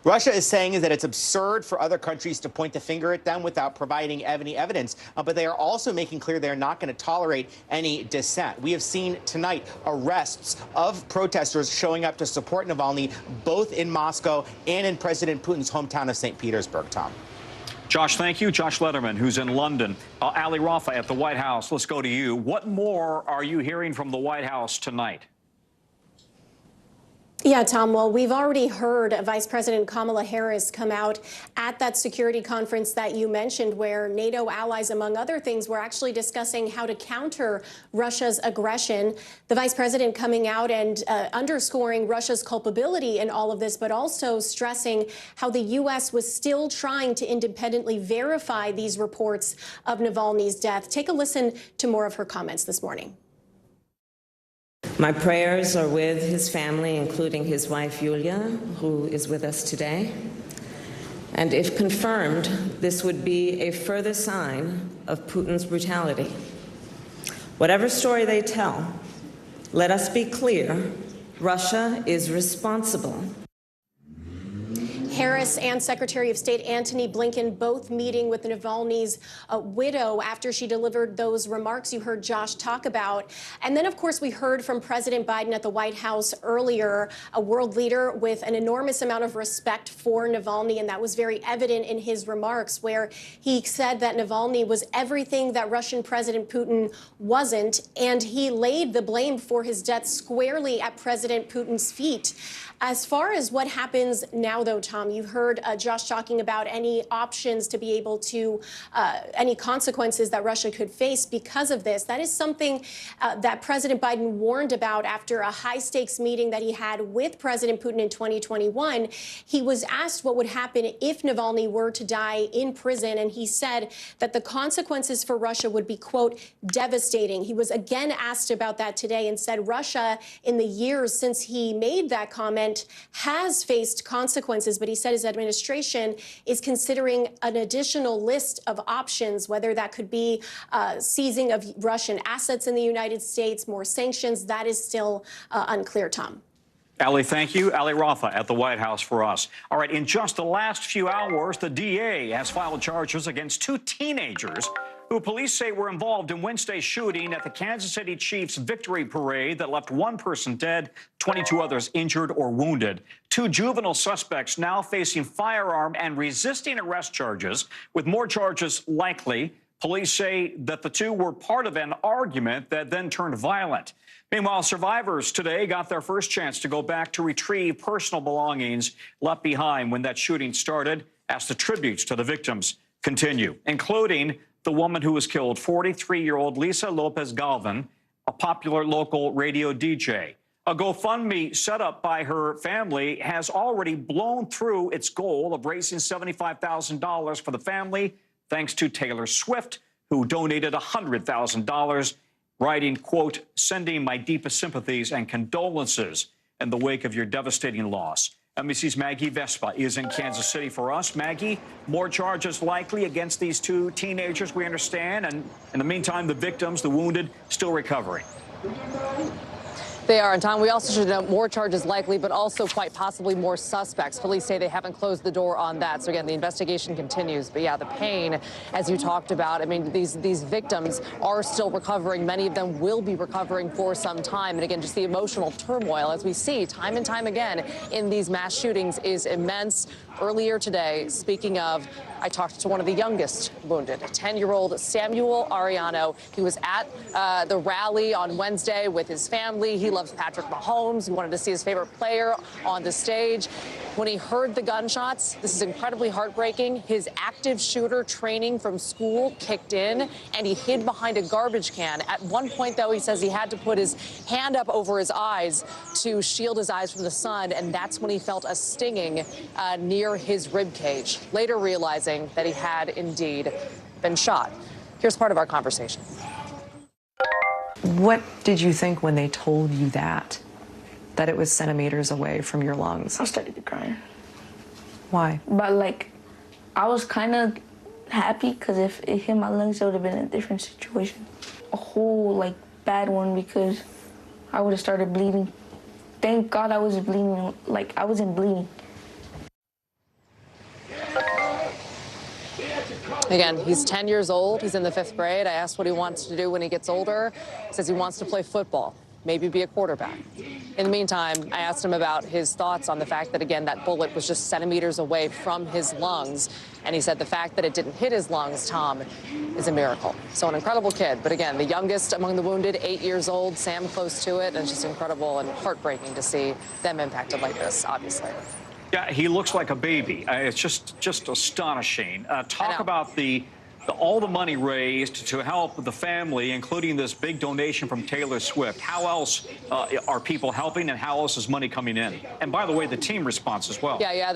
Russia is saying that it's absurd for other countries to point the finger at them without providing any evidence. But they are also making clear they're not going to tolerate any dissent. We have seen tonight arrests of protesters showing up to support Navalny, both in Moscow and in President Putin's hometown of St. Petersburg, Tom. Josh, thank you. Josh Letterman, who's in London. Ali Rafa at the White House. Let's go to you. What more are you hearing from the White House tonight? Yeah, Tom, well, we've already heard Vice President Kamala Harris come out at that security conference that you mentioned, where NATO allies, among other things, were actually discussing how to counter Russia's aggression. The vice president coming out and underscoring Russia's culpability in all of this, but also stressing how the U.S. was still trying to independently verify these reports of Navalny's death. Take a listen to more of her comments this morning. My prayers are with his family, including his wife, Yulia, who is with us today. And if confirmed, this would be a further sign of Putin's brutality. Whatever story they tell, let us be clear, Russia is responsible. Harris and Secretary of State Antony Blinken both meeting with Navalny's widow after she delivered those remarks you heard Josh talk about. And then, of course, we heard from President Biden at the White House earlier, a world leader with an enormous amount of respect for Navalny, and that was very evident in his remarks, where he said that Navalny was everything that Russian President Putin wasn't, and he laid the blame for his death squarely at President Putin's feet. As far as what happens now, though, Tom, you heard Josh talking about any options to be able to, any consequences that Russia could face because of this. That is something that President Biden warned about after a high-stakes meeting that he had with President Putin in 2021. He was asked what would happen if Navalny were to die in prison, and he said that the consequences for Russia would be, quote, devastating. He was again asked about that today and said Russia, in the years since he made that comment, has faced consequences, but he said his administration is considering an additional list of options, whether that could be seizing of Russian assets in the United States, more sanctions. That is still unclear, Tom. Ali, thank you. Ali Rafa at the White House for us. All right, in just the last few hours, the DA has filed charges against 2 teenagers who police say were involved in Wednesday's shooting at the Kansas City Chiefs victory parade that left 1 person dead, 22 others injured or wounded. 2 juvenile suspects now facing firearm and resisting arrest charges, with more charges likely. Police say that the 2 were part of an argument that then turned violent. Meanwhile, survivors today got their first chance to go back to retrieve personal belongings left behind when that shooting started, as the tributes to the victims continue, including the woman who was killed, 43-year-old Lisa Lopez Galvan, a popular local radio DJ. A GoFundMe set up by her family has already blown through its goal of raising $75,000 for the family, thanks to Taylor Swift, who donated $100,000, writing, quote, sending my deepest sympathies and condolences in the wake of your devastating loss. NBC's Maggie Vespa is in Kansas City for us. Maggie, more charges likely against these 2 teenagers, we understand. And in the meantime, the victims, the wounded, still recovering. They are. And Tom, we also should know more charges likely, but also quite possibly more suspects. Police say they haven't closed the door on that. So again, the investigation continues. But yeah, the pain, as you talked about, I mean, these victims are still recovering. Many of them will be recovering for some time. And again, just the emotional turmoil, as we see time and time again in these mass shootings, is immense. Earlier today, speaking of, I talked to one of the youngest wounded, 10-year-old Samuel Ariano. He was at the rally on Wednesday with his family. He loves Patrick Mahomes. He wanted to see his favorite player on the stage. When he heard the gunshots, this is incredibly heartbreaking. His active shooter training from school kicked in, and he hid behind a garbage can. At one point, though, he says he had to put his hand up over his eyes to shield his eyes from the sun, and that's when he felt a stinging near his rib cage, later realizing that he had indeed been shot. Here's part of our conversation. What did you think when they told you that it was centimeters away from your lungs? I started crying. Why? But like, I was kind of happy because if it hit my lungs, it would have been a different situation. A whole like bad one, because I would have started bleeding. Thank God I wasn't bleeding, like I wasn't bleeding. Again, he's 10 years old. He's in the 5th grade. I asked what he wants to do when he gets older. He says he wants to play football, maybe be a quarterback. In the meantime, I asked him about his thoughts on the fact that, again, that bullet was just centimeters away from his lungs. And he said the fact that it didn't hit his lungs, Tom, is a miracle. So an incredible kid. But again, the youngest among the wounded, 8 years old, Sam close to it. And it's just incredible and heartbreaking to see them impacted like this, obviously. Yeah, he looks like a baby. It's just astonishing. Talk about all the money raised to help the family, including this big donation from Taylor Swift. How else are people helping, and how else is money coming in? And by the way, the team response as well. Yeah,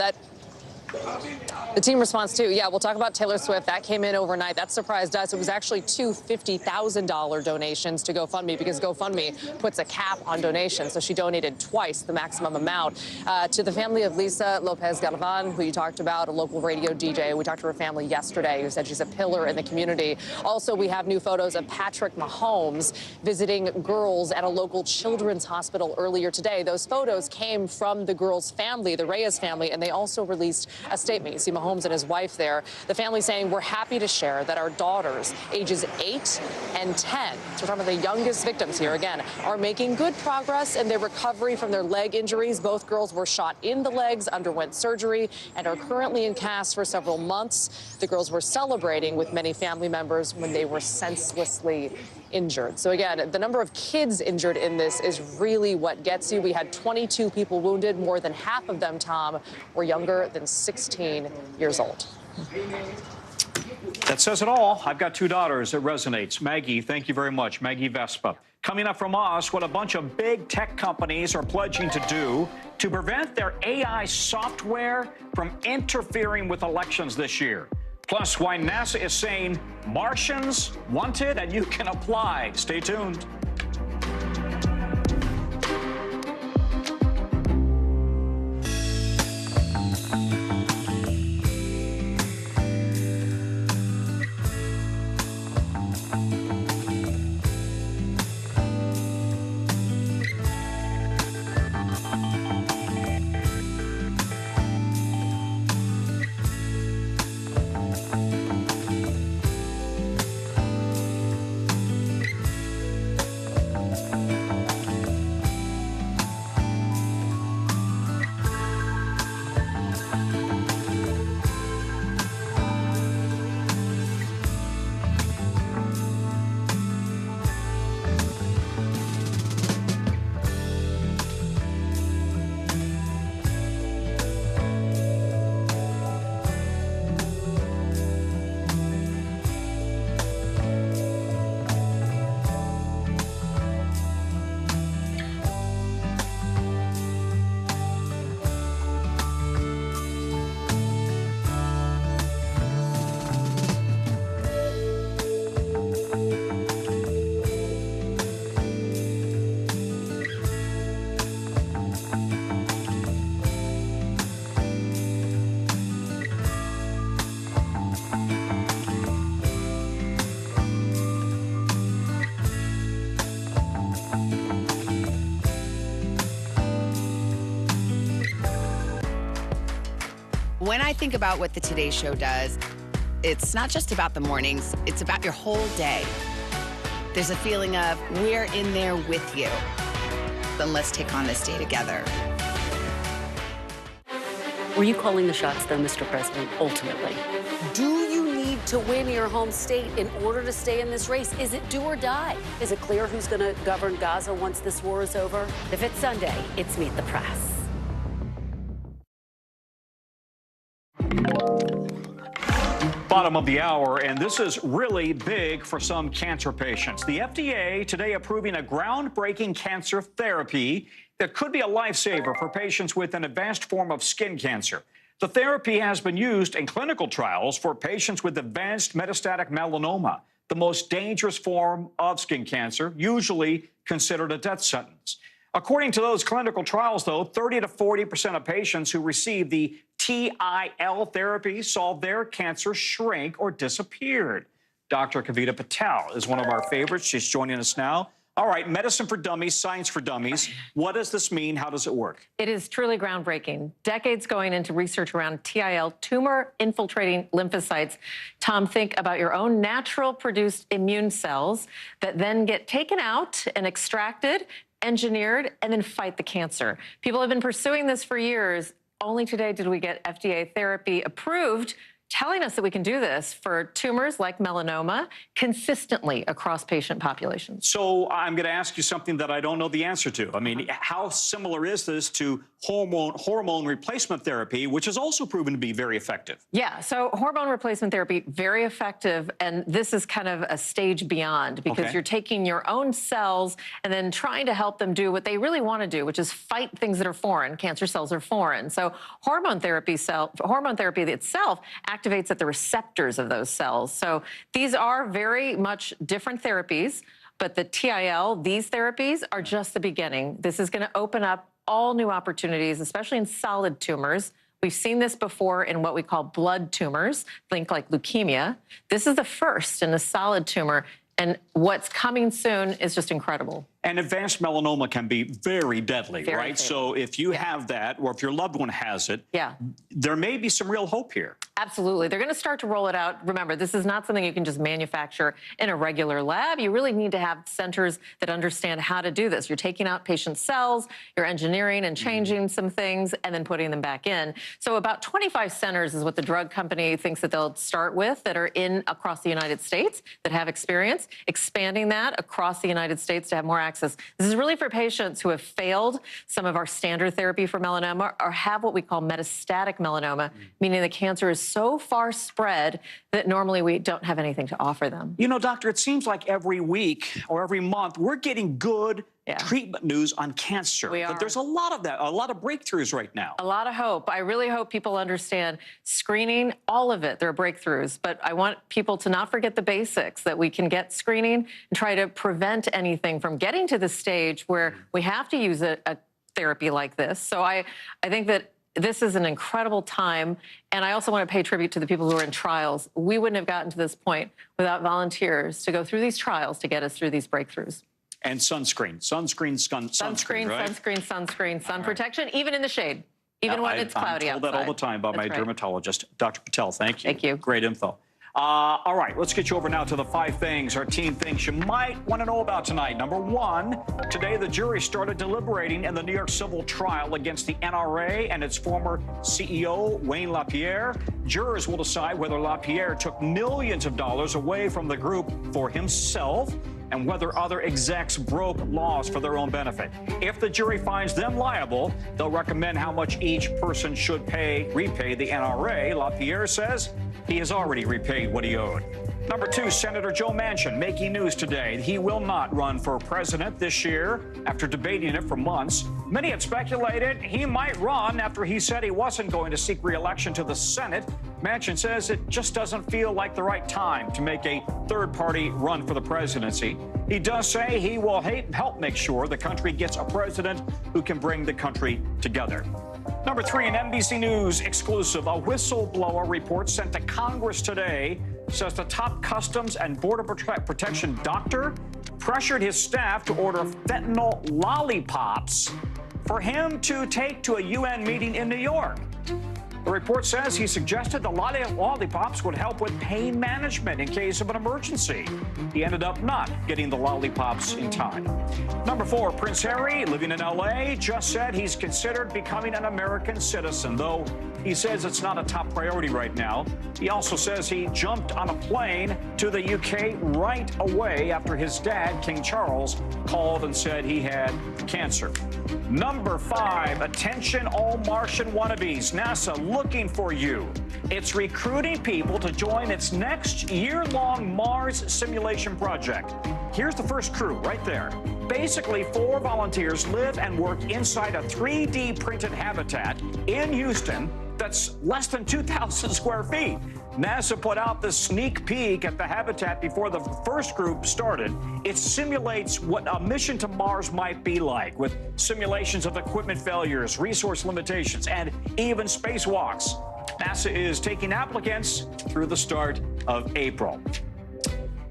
The team responds too. Yeah, we'll talk about Taylor Swift. That came in overnight. That surprised us. It was actually two $50,000 donations to GoFundMe because GoFundMe puts a cap on donations. So she donated twice the maximum amount to the family of Lisa Lopez Galvan, who you talked about, a local radio DJ. We talked to her family yesterday, who said she's a pillar in the community. Also, we have new photos of Patrick Mahomes visiting girls at a local children's hospital earlier today. Those photos came from the girls' family, the Reyes family, and they also released a statement. You see Mahomes and his wife there. The family saying, we're happy to share that our daughters, ages 8 and 10, so some of the youngest victims here, again, are making good progress in their recovery from their leg injuries. Both girls were shot in the legs, underwent surgery, and are currently in cast for several months. The girls were celebrating with many family members when they were senselessly injured. So again, the number of kids injured in this is really what gets you. We had 22 people wounded. More than half of them, Tom, were younger than 16 years old. That says it all. I've got two daughters. It resonates. Maggie, thank you very much. Maggie Vespa. Coming up from us, what a bunch of big tech companies are pledging to do to prevent their AI software from interfering with elections this year. Plus, why NASA is saying Martians wanted and you can apply. Stay tuned. When I think about what the Today Show does, it's not just about the mornings, it's about your whole day. There's a feeling of we're in there with you. Then let's take on this day together. Were you calling the shots, though, Mr. President, ultimately? Do you need to win your home state in order to stay in this race? Is it do or die? Is it clear who's going to govern Gaza once this war is over? If it's Sunday, it's Meet the Press. Bottom of the hour, and this is really big for some cancer patients. The FDA today approving a groundbreaking cancer therapy that could be a lifesaver for patients with an advanced form of skin cancer. The therapy has been used in clinical trials for patients with advanced metastatic melanoma, the most dangerous form of skin cancer, usually considered a death sentence. According to those clinical trials, though, 30 to 40% of patients who receive the TIL therapy saw their cancer shrink or disappeared. Dr. Kavita Patel is one of our favorites. She's joining us now. All right, medicine for dummies, science for dummies. What does this mean? How does it work? It is truly groundbreaking. Decades going into research around TIL, tumor-infiltrating lymphocytes. Tom, think about your own natural produced immune cells that then get taken out and extracted, engineered, and then fight the cancer. People have been pursuing this for years. Only today did we get FDA therapy approved, telling us that we can do this for tumors like melanoma consistently across patient populations. So I'm going to ask you something that I don't know the answer to. I mean, how similar is this to hormone replacement therapy, which has also proven to be very effective. Yeah, so hormone replacement therapy, very effective, and this is kind of a stage beyond because you're taking your own cells and then trying to help them do what they really want to do, which is fight things that are foreign. Cancer cells are foreign. So hormone therapy itself activates at the receptors of those cells. So these are very much different therapies, but the TIL, these therapies are just the beginning. This is going to open up all new opportunities, especially in solid tumors. We've seen this before in what we call blood tumors, think like leukemia. This is the first in a solid tumor, and what's coming soon is just incredible. And advanced melanoma can be very deadly, Very right? deadly. So if you have that, or if your loved one has it, there may be some real hope here. Absolutely. They're going to start to roll it out. Remember, this is not something you can just manufacture in a regular lab. You really need to have centers that understand how to do this. You're taking out patient cells, you're engineering and changing some things, and then putting them back in. So about 25 centers is what the drug company thinks that they'll start with that are across the United States that have experience, expanding that across the United States to have more access. This is really for patients who have failed some of our standard therapy for melanoma or have what we call metastatic melanoma, meaning the cancer is so far spread that normally we don't have anything to offer them. You know, doctor, it seems like every week or every month we're getting good treatment news on cancer. But there's a lot of that, a lot of breakthroughs right now. A lot of hope. I really hope people understand screening, all of it, there are breakthroughs. But I want people to not forget the basics, that we can get screening and try to prevent anything from getting to the stage where we have to use a therapy like this. So I think that this is an incredible time, and I also want to pay tribute to the people who are in trials. We wouldn't have gotten to this point without volunteers to go through these trials to get us through these breakthroughs. And sunscreen, sunscreen, sun protection, even in the shade, even when it's cloudy outside. I'm told that all the time by my dermatologist. Dr. Patel, thank you. Thank you. Great info. All right, let's get you over now to the 5 things our team thinks you might want to know about tonight. Number 1, today the jury started deliberating in the New York civil trial against the NRA and its former CEO, Wayne LaPierre. Jurors will decide whether LaPierre took millions of dollars away from the group for himself and whether other execs broke laws for their own benefit. If the jury finds them liable, they'll recommend how much each person should repay the NRA. LaPierre says he has already repaid what he owed. Number 2, Senator Joe Manchin making news today. He will not run for president this year after debating it for months. Many had speculated he might run after he said he wasn't going to seek re-election to the Senate. Manchin says it just doesn't feel like the right time to make a third-party run for the presidency. He does say he will help make sure the country gets a president who can bring the country together. Number 3, an NBC News exclusive. A whistleblower report sent to Congress today says the top Customs and Border Protection doctor pressured his staff to order fentanyl lollipops for him to take to a UN meeting in New York. The report says he suggested the lollipops would help with pain management in case of an emergency. He ended up not getting the lollipops in time. Number 4, Prince Harry, living in LA, just said he's considered becoming an American citizen, though he says it's not a top priority right now. He also says he jumped on a plane to the UK right away after his dad, King Charles, called and said he had cancer. Number 5, attention all Martian wannabes. NASA looking for you. It's recruiting people to join its next year-long Mars simulation project. Here's the first crew right there. Basically, 4 volunteers live and work inside a 3D printed habitat in Houston that's less than 2,000 square feet. NASA put out the sneak peek at the habitat before the first group started. It simulates what a mission to Mars might be like, with simulations of equipment failures, resource limitations, and even spacewalks. NASA is taking applicants through the start of April.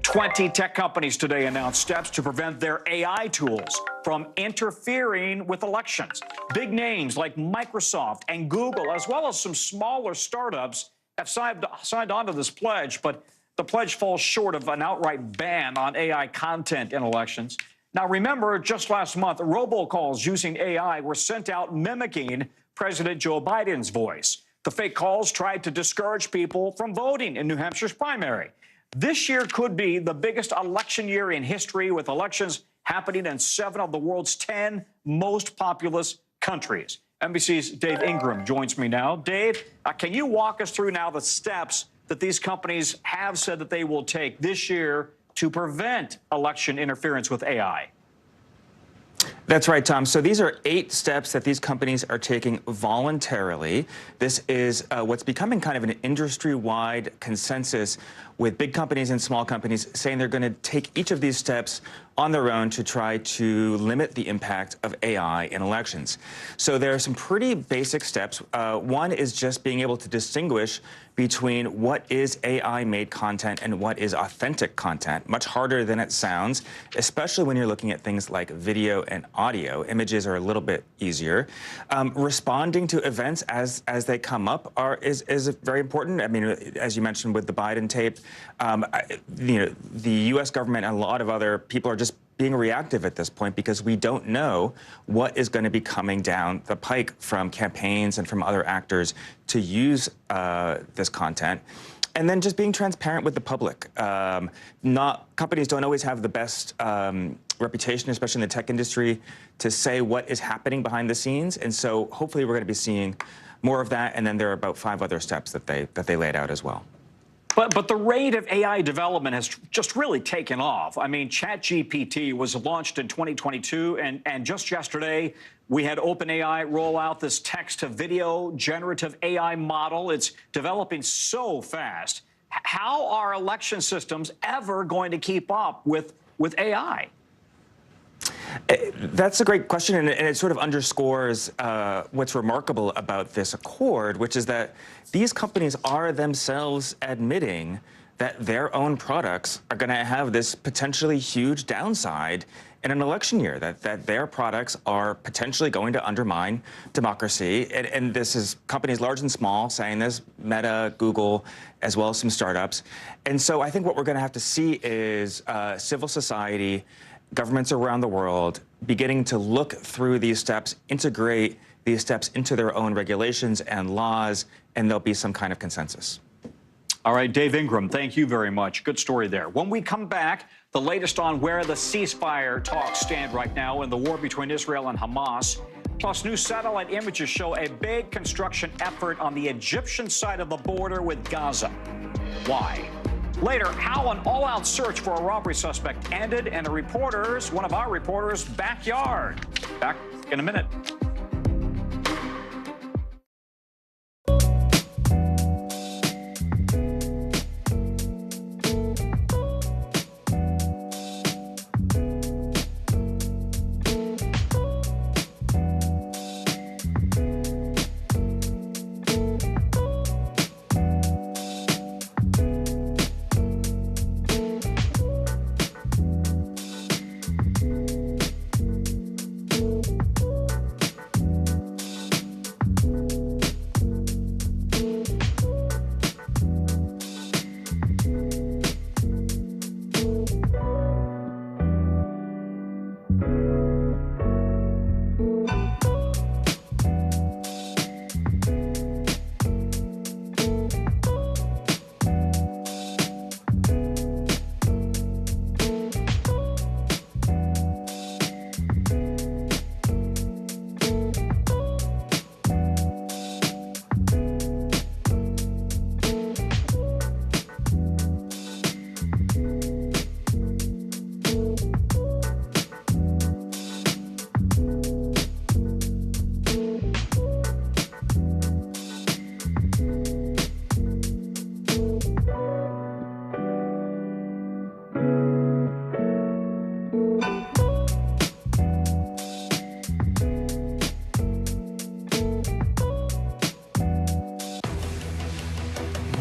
20 tech companies today announced steps to prevent their AI tools from interfering with elections. Big names like Microsoft and Google, as well as some smaller startups, have signed on to this pledge, but the pledge falls short of an outright ban on AI content in elections. Now, remember, just last month, robocalls using AI were sent out mimicking President Joe Biden's voice. The fake calls tried to discourage people from voting in New Hampshire's primary. This year could be the biggest election year in history, with elections happening in 7 of the world's 10 most populous countries. NBC's Dave Ingram joins me now. Dave, can you walk us through now the steps that these companies have said that they will take this year to prevent election interference with AI? That's right, Tom. So these are 8 steps that these companies are taking voluntarily. This is what's becoming kind of an industry-wide consensus with big companies and small companies saying they're going to take each of these steps on their own to try to limit the impact of AI in elections. So there are some pretty basic steps. One is just being able to distinguish between what is AI-made content and what is authentic content. Much harder than it sounds, especially when you're looking at things like video and audio. Images are a little bit easier. Responding to events as they come up is very important. I mean, as you mentioned with the Biden tape, the U.S. government and a lot of other people are just being reactive at this point because we don't know what is going to be coming down the pike from campaigns and from other actors to use this content. And then just being transparent with the public. Companies don't always have the best reputation, especially in the tech industry, to say what is happening behind the scenes. And so hopefully we're going to be seeing more of that. And then there are about 5 other steps that they laid out as well. But the rate of AI development has just really taken off. I mean, ChatGPT was launched in 2022, and just yesterday, we had OpenAI roll out this text-to-video generative AI model. It's developing so fast. How are election systems ever going to keep up with AI? That's a great question, and it sort of underscores what's remarkable about this accord, which is that these companies are themselves admitting that their own products are going to have this potentially huge downside in an election year, that their products are potentially going to undermine democracy. And this is companies large and small saying this, Meta, Google, as well as some startups. And so I think what we're going to have to see is civil society, governments around the world beginning to look through these steps, integrate these steps into their own regulations and laws, and there'll be some kind of consensus. All right, Dave Ingram, thank you very much. Good story there. When we come back, the latest on where the ceasefire talks stand right now in the war between Israel and Hamas. Plus, new satellite images show a big construction effort on the Egyptian side of the border with Gaza. Why? Later, how an all-out search for a robbery suspect ended in one of our reporters' backyard. Back in a minute.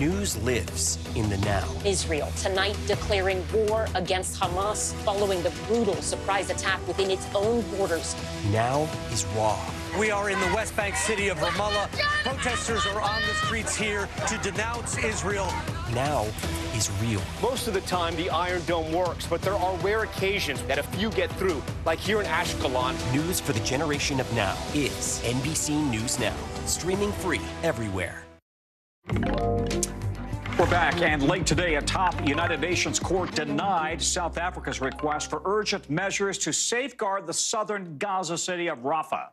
News lives in the now. Israel tonight declaring war against Hamas following the brutal surprise attack within its own borders. Now is raw. We are in the West Bank city of Ramallah. Protesters are on the streets here to denounce Israel. Now is real. Most of the time, the Iron Dome works, but there are rare occasions that a few get through, like here in Ashkelon. News for the generation of now is NBC News Now, streaming free everywhere. We're back, and late today, a top United Nations court denied South Africa's request for urgent measures to safeguard the southern Gaza city of Rafah.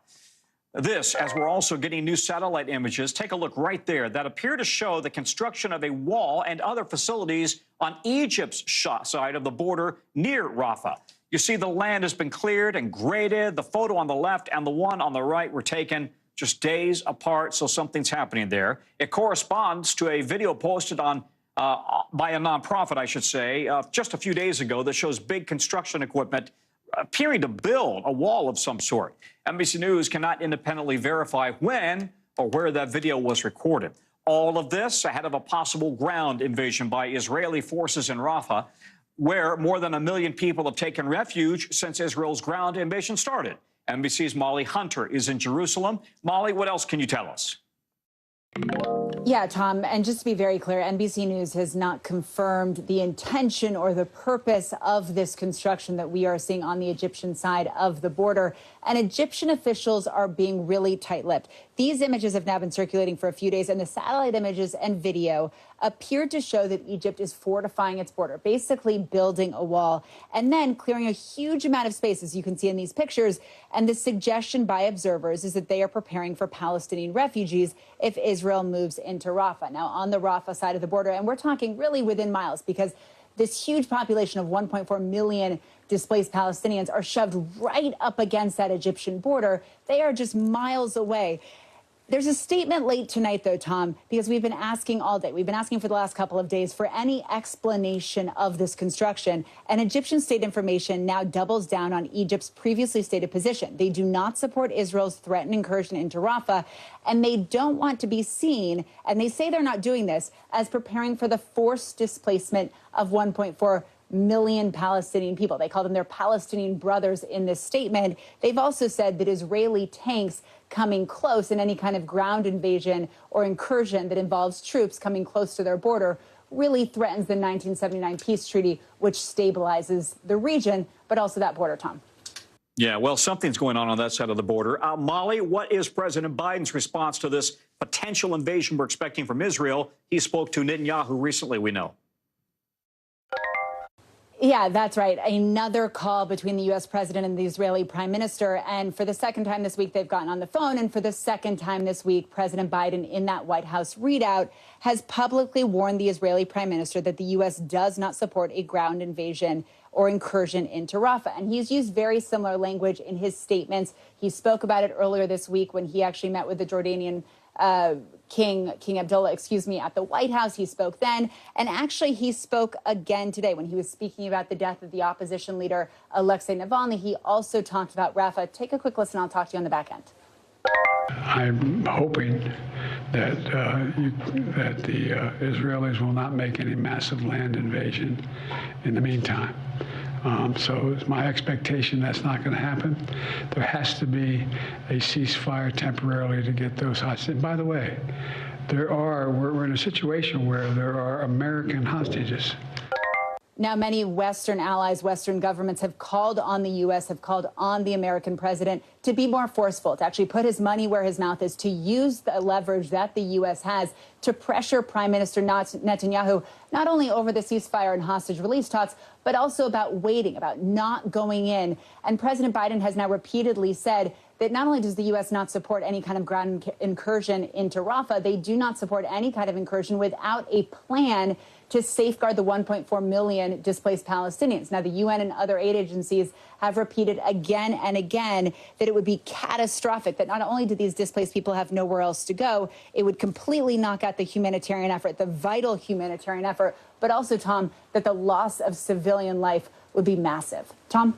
This, as we're also getting new satellite images, take a look right there, that appear to show the construction of a wall and other facilities on Egypt's side of the border near Rafah. You see the land has been cleared and graded. The photo on the left and the one on the right were taken just days apart, so something's happening there. It corresponds to a video posted on by a nonprofit, I should say, just a few days ago that shows big construction equipment appearing to build a wall of some sort. NBC News cannot independently verify when or where that video was recorded. All of this ahead of a possible ground invasion by Israeli forces in Rafah, where more than 1 million people have taken refuge since Israel's ground invasion started. NBC's Molly Hunter is in Jerusalem. Molly, what else can you tell us? Yeah, Tom, and just to be very clear, NBC News has not confirmed the intention or the purpose of this construction that we are seeing on the Egyptian side of the border. And Egyptian officials are being really tight-lipped. These images have now been circulating for a few days, and the satellite images and video appeared to show that Egypt is fortifying its border, basically building a wall, and then clearing a huge amount of space, as you can see in these pictures. And the suggestion by observers is that they are preparing for Palestinian refugees if Israel moves into Rafah. Now, on the Rafah side of the border, and we're talking really within miles, because this huge population of 1.4 million displaced Palestinians are shoved right up against that Egyptian border. They are just miles away. There's a statement late tonight, though, Tom, because we've been asking all day. We've been asking for the last couple of days for any explanation of this construction. And Egyptian state information now doubles down on Egypt's previously stated position. They do not support Israel's threatened incursion into Rafah, and they don't want to be seen, and they say they're not doing this, as preparing for the forced displacement of 1.4 million Palestinian people. They call them their Palestinian brothers in this statement. They've also said that Israeli tanks coming close in any kind of ground invasion or incursion that involves troops coming close to their border really threatens the 1979 peace treaty, which stabilizes the region, but also that border, Tom. Yeah, well, something's going on that side of the border. Molly, what is President Biden's response to this potential invasion we're expecting from Israel? He spoke to Netanyahu recently, we know. Yeah, that's right. Another call between the U.S. president and the Israeli prime minister. And for the second time this week, they've gotten on the phone. And for the second time this week, President Biden, in that White House readout, has publicly warned the Israeli prime minister that the U.S. does not support a ground invasion or incursion into Rafah. And he's used very similar language in his statements. He spoke about it earlier this week when he actually met with the Jordanian King Abdullah, at the White House. He spoke then. And actually, he spoke again today when he was speaking about the death of the opposition leader, Alexei Navalny. He also talked about Rafah. Take a quick listen. I'll talk to you on the back end. I'm hoping that the Israelis will not make any massive land invasion in the meantime. So it's my expectation that's not going to happen. There has to be a ceasefire temporarily to get those hostages. And by the way, we're in a situation where there are American hostages. Now, many Western allies, Western governments have called on the U.S., have called on the American president to be more forceful, to actually put his money where his mouth is, to use the leverage that the U.S. has to pressure Prime Minister Netanyahu, not only over the ceasefire and hostage release talks, but also about waiting, about not going in. And President Biden has now repeatedly said that not only does the U.S. not support any kind of ground incursion into Rafah, they do not support any kind of incursion without a plan to safeguard the 1.4 million displaced Palestinians. Now, the UN and other aid agencies have repeated again and again that it would be catastrophic, that not only do these displaced people have nowhere else to go, it would completely knock out the humanitarian effort, the vital humanitarian effort, but also, Tom, that the loss of civilian life would be massive. Tom?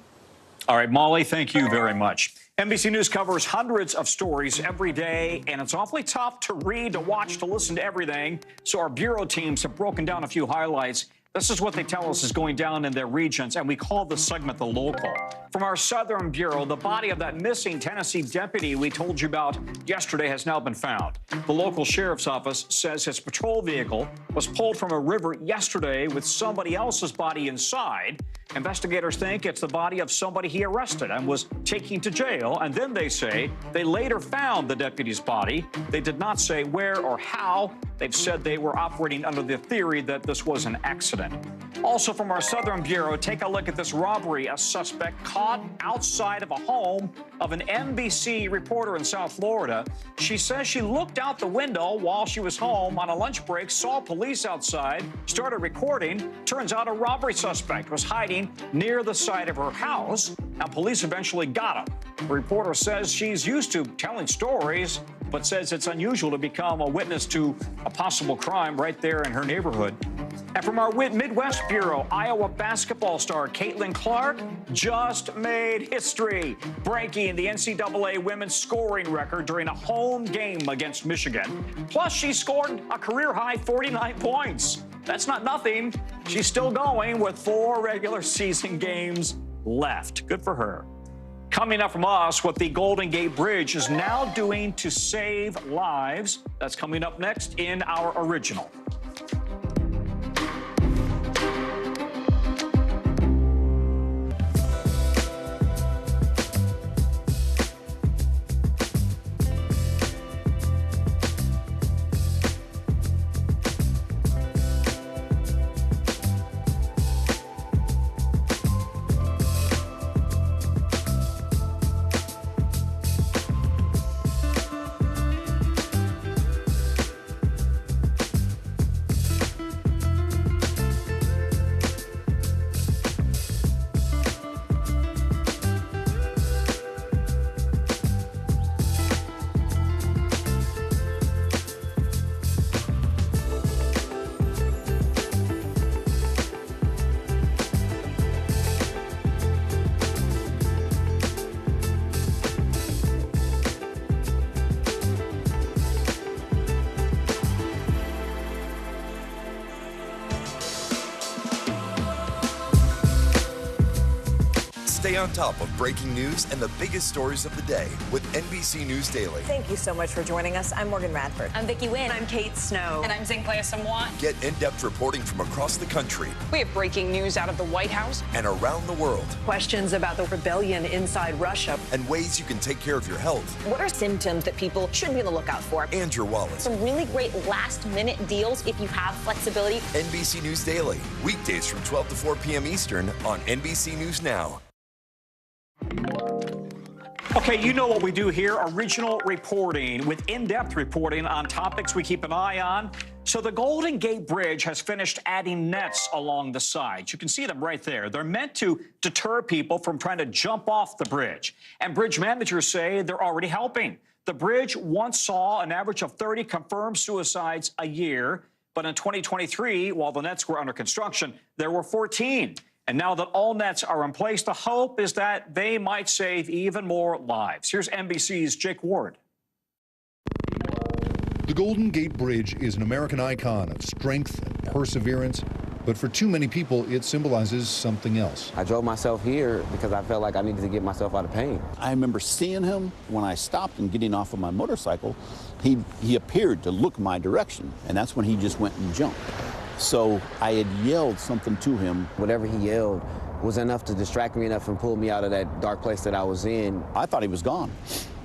All right, Molly, thank you very much. NBC News covers hundreds of stories every day, and it's awfully tough to read, to watch, to listen to everything. So our bureau teams have broken down a few highlights. This is what they tell us is going down in their regions, and we call this segment The Local. From our Southern Bureau, the body of that missing Tennessee deputy we told you about yesterday has now been found. The local sheriff's office says his patrol vehicle was pulled from a river yesterday with somebody else's body inside. Investigators think it's the body of somebody he arrested and was taking to jail, and then they say they later found the deputy's body. They did not say where or how. They've said they were operating under the theory that this was an accident. Also from our Southern Bureau, take a look at this robbery. A suspect caught outside of a home of an NBC reporter in South Florida. She says she looked out the window while she was home on a lunch break, saw police outside, started recording. Turns out a robbery suspect was hiding near the side of her house. Now, police eventually got him. The reporter says she's used to telling stories, but says it's unusual to become a witness to a possible crime right there in her neighborhood. And from our Midwest Bureau, Iowa basketball star Caitlin Clark just made history, breaking the NCAA women's scoring record during a home game against Michigan. Plus, she scored a career-high 49 points. That's not nothing. She's still going with 4 regular season games left. Good for her. Coming up from us, what the Golden Gate Bridge is now doing to save lives. That's coming up next in our original. Stay on top of breaking news and the biggest stories of the day with NBC News Daily. Thank you so much for joining us. I'm Morgan Radford. I'm Vicki Wynn. I'm Kate Snow. And I'm Zinklea Samwat. Get in-depth reporting from across the country. We have breaking news out of the White House and around the world. Questions about the rebellion inside Russia. And ways you can take care of your health. What are symptoms that people should be on the lookout for? And your wallet. Some really great last-minute deals if you have flexibility. NBC News Daily, weekdays from 12 to 4 p.m. Eastern on NBC News Now. Okay, you know what we do here, original reporting with in-depth reporting on topics we keep an eye on. So the Golden Gate Bridge has finished adding nets along the sides. You can see them right there. They're meant to deter people from trying to jump off the bridge. And bridge managers say they're already helping. The bridge once saw an average of 30 confirmed suicides a year, but in 2023, while the nets were under construction, there were 14. And now that all nets are in place, the hope is that they might save even more lives. Here's NBC's Jake Ward. The Golden Gate Bridge is an American icon of strength and perseverance, but for too many people, it symbolizes something else. I drove myself here because I felt like I needed to get myself out of pain. I remember seeing him when I stopped and getting off of my motorcycle. He appeared to look my direction, and that's when he just went and jumped. So I had yelled something to him. Whatever he yelled was enough to distract me enough and pull me out of that dark place that I was in. I thought he was gone.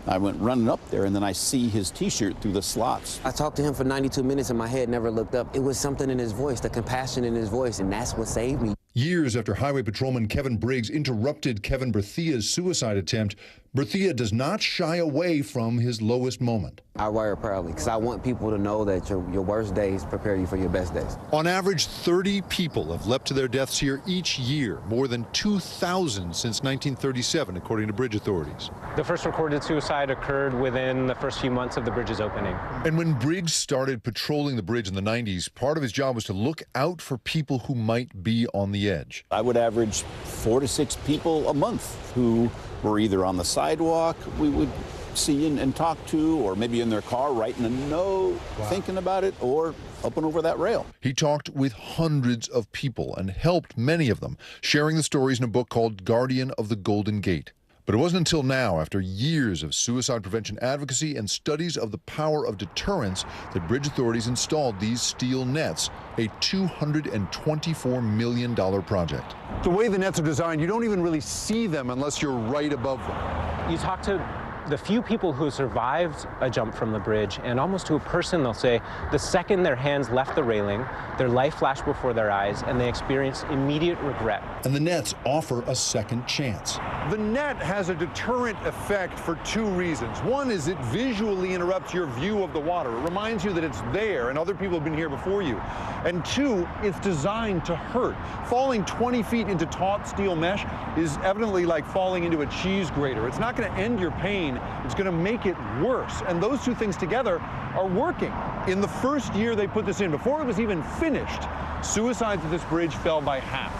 I went running up there, and then I see his T-shirt through the slots. I talked to him for 92 minutes, and my head never looked up. It was something in his voice, the compassion in his voice, and that's what saved me. Years after Highway Patrolman Kevin Briggs interrupted Kevin Berthia's suicide attempt, Berthia does not shy away from his lowest moment. I wear it proudly because I want people to know that your worst days prepare you for your best days. On average, 30 people have leapt to their deaths here each year, more than 2,000 since 1937, according to bridge authorities. The first recorded suicide occurred within the first few months of the bridge's opening. And when Briggs started patrolling the bridge in the 90s, part of his job was to look out for people who might be on the edge. I would average 4 to 6 people a month who were either on the sidewalk we would see and talk to, or maybe in their car writing a note, thinking about it, or up and over that rail. He talked with hundreds of people and helped many of them, sharing the stories in a book called Guardian of the Golden Gate. But it wasn't until now, after years of suicide prevention advocacy and studies of the power of deterrence, that bridge authorities installed these steel nets, a $224 million project. The way the nets are designed, you don't even really see them unless you're right above them. You talk to the few people who survived a jump from the bridge, and almost to a person, they'll say the second their hands left the railing, their life flashed before their eyes, and they experienced immediate regret. And the nets offer a second chance. The net has a deterrent effect for two reasons. One is it visually interrupts your view of the water. It reminds you that it's there and other people have been here before you. And two, it's designed to hurt. Falling 20 feet into taut steel mesh is evidently like falling into a cheese grater. It's not going to end your pain, it's going to make it worse. And those two things together are working. In the first year they put this in, before it was even finished, suicides at this bridge fell by half.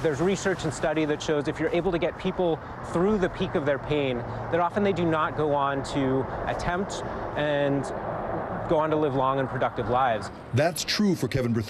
There's research and study that shows if you're able to get people through the peak of their pain, that often they do not go on to attempt and go on to live long and productive lives. That's true for Kevin Berthel.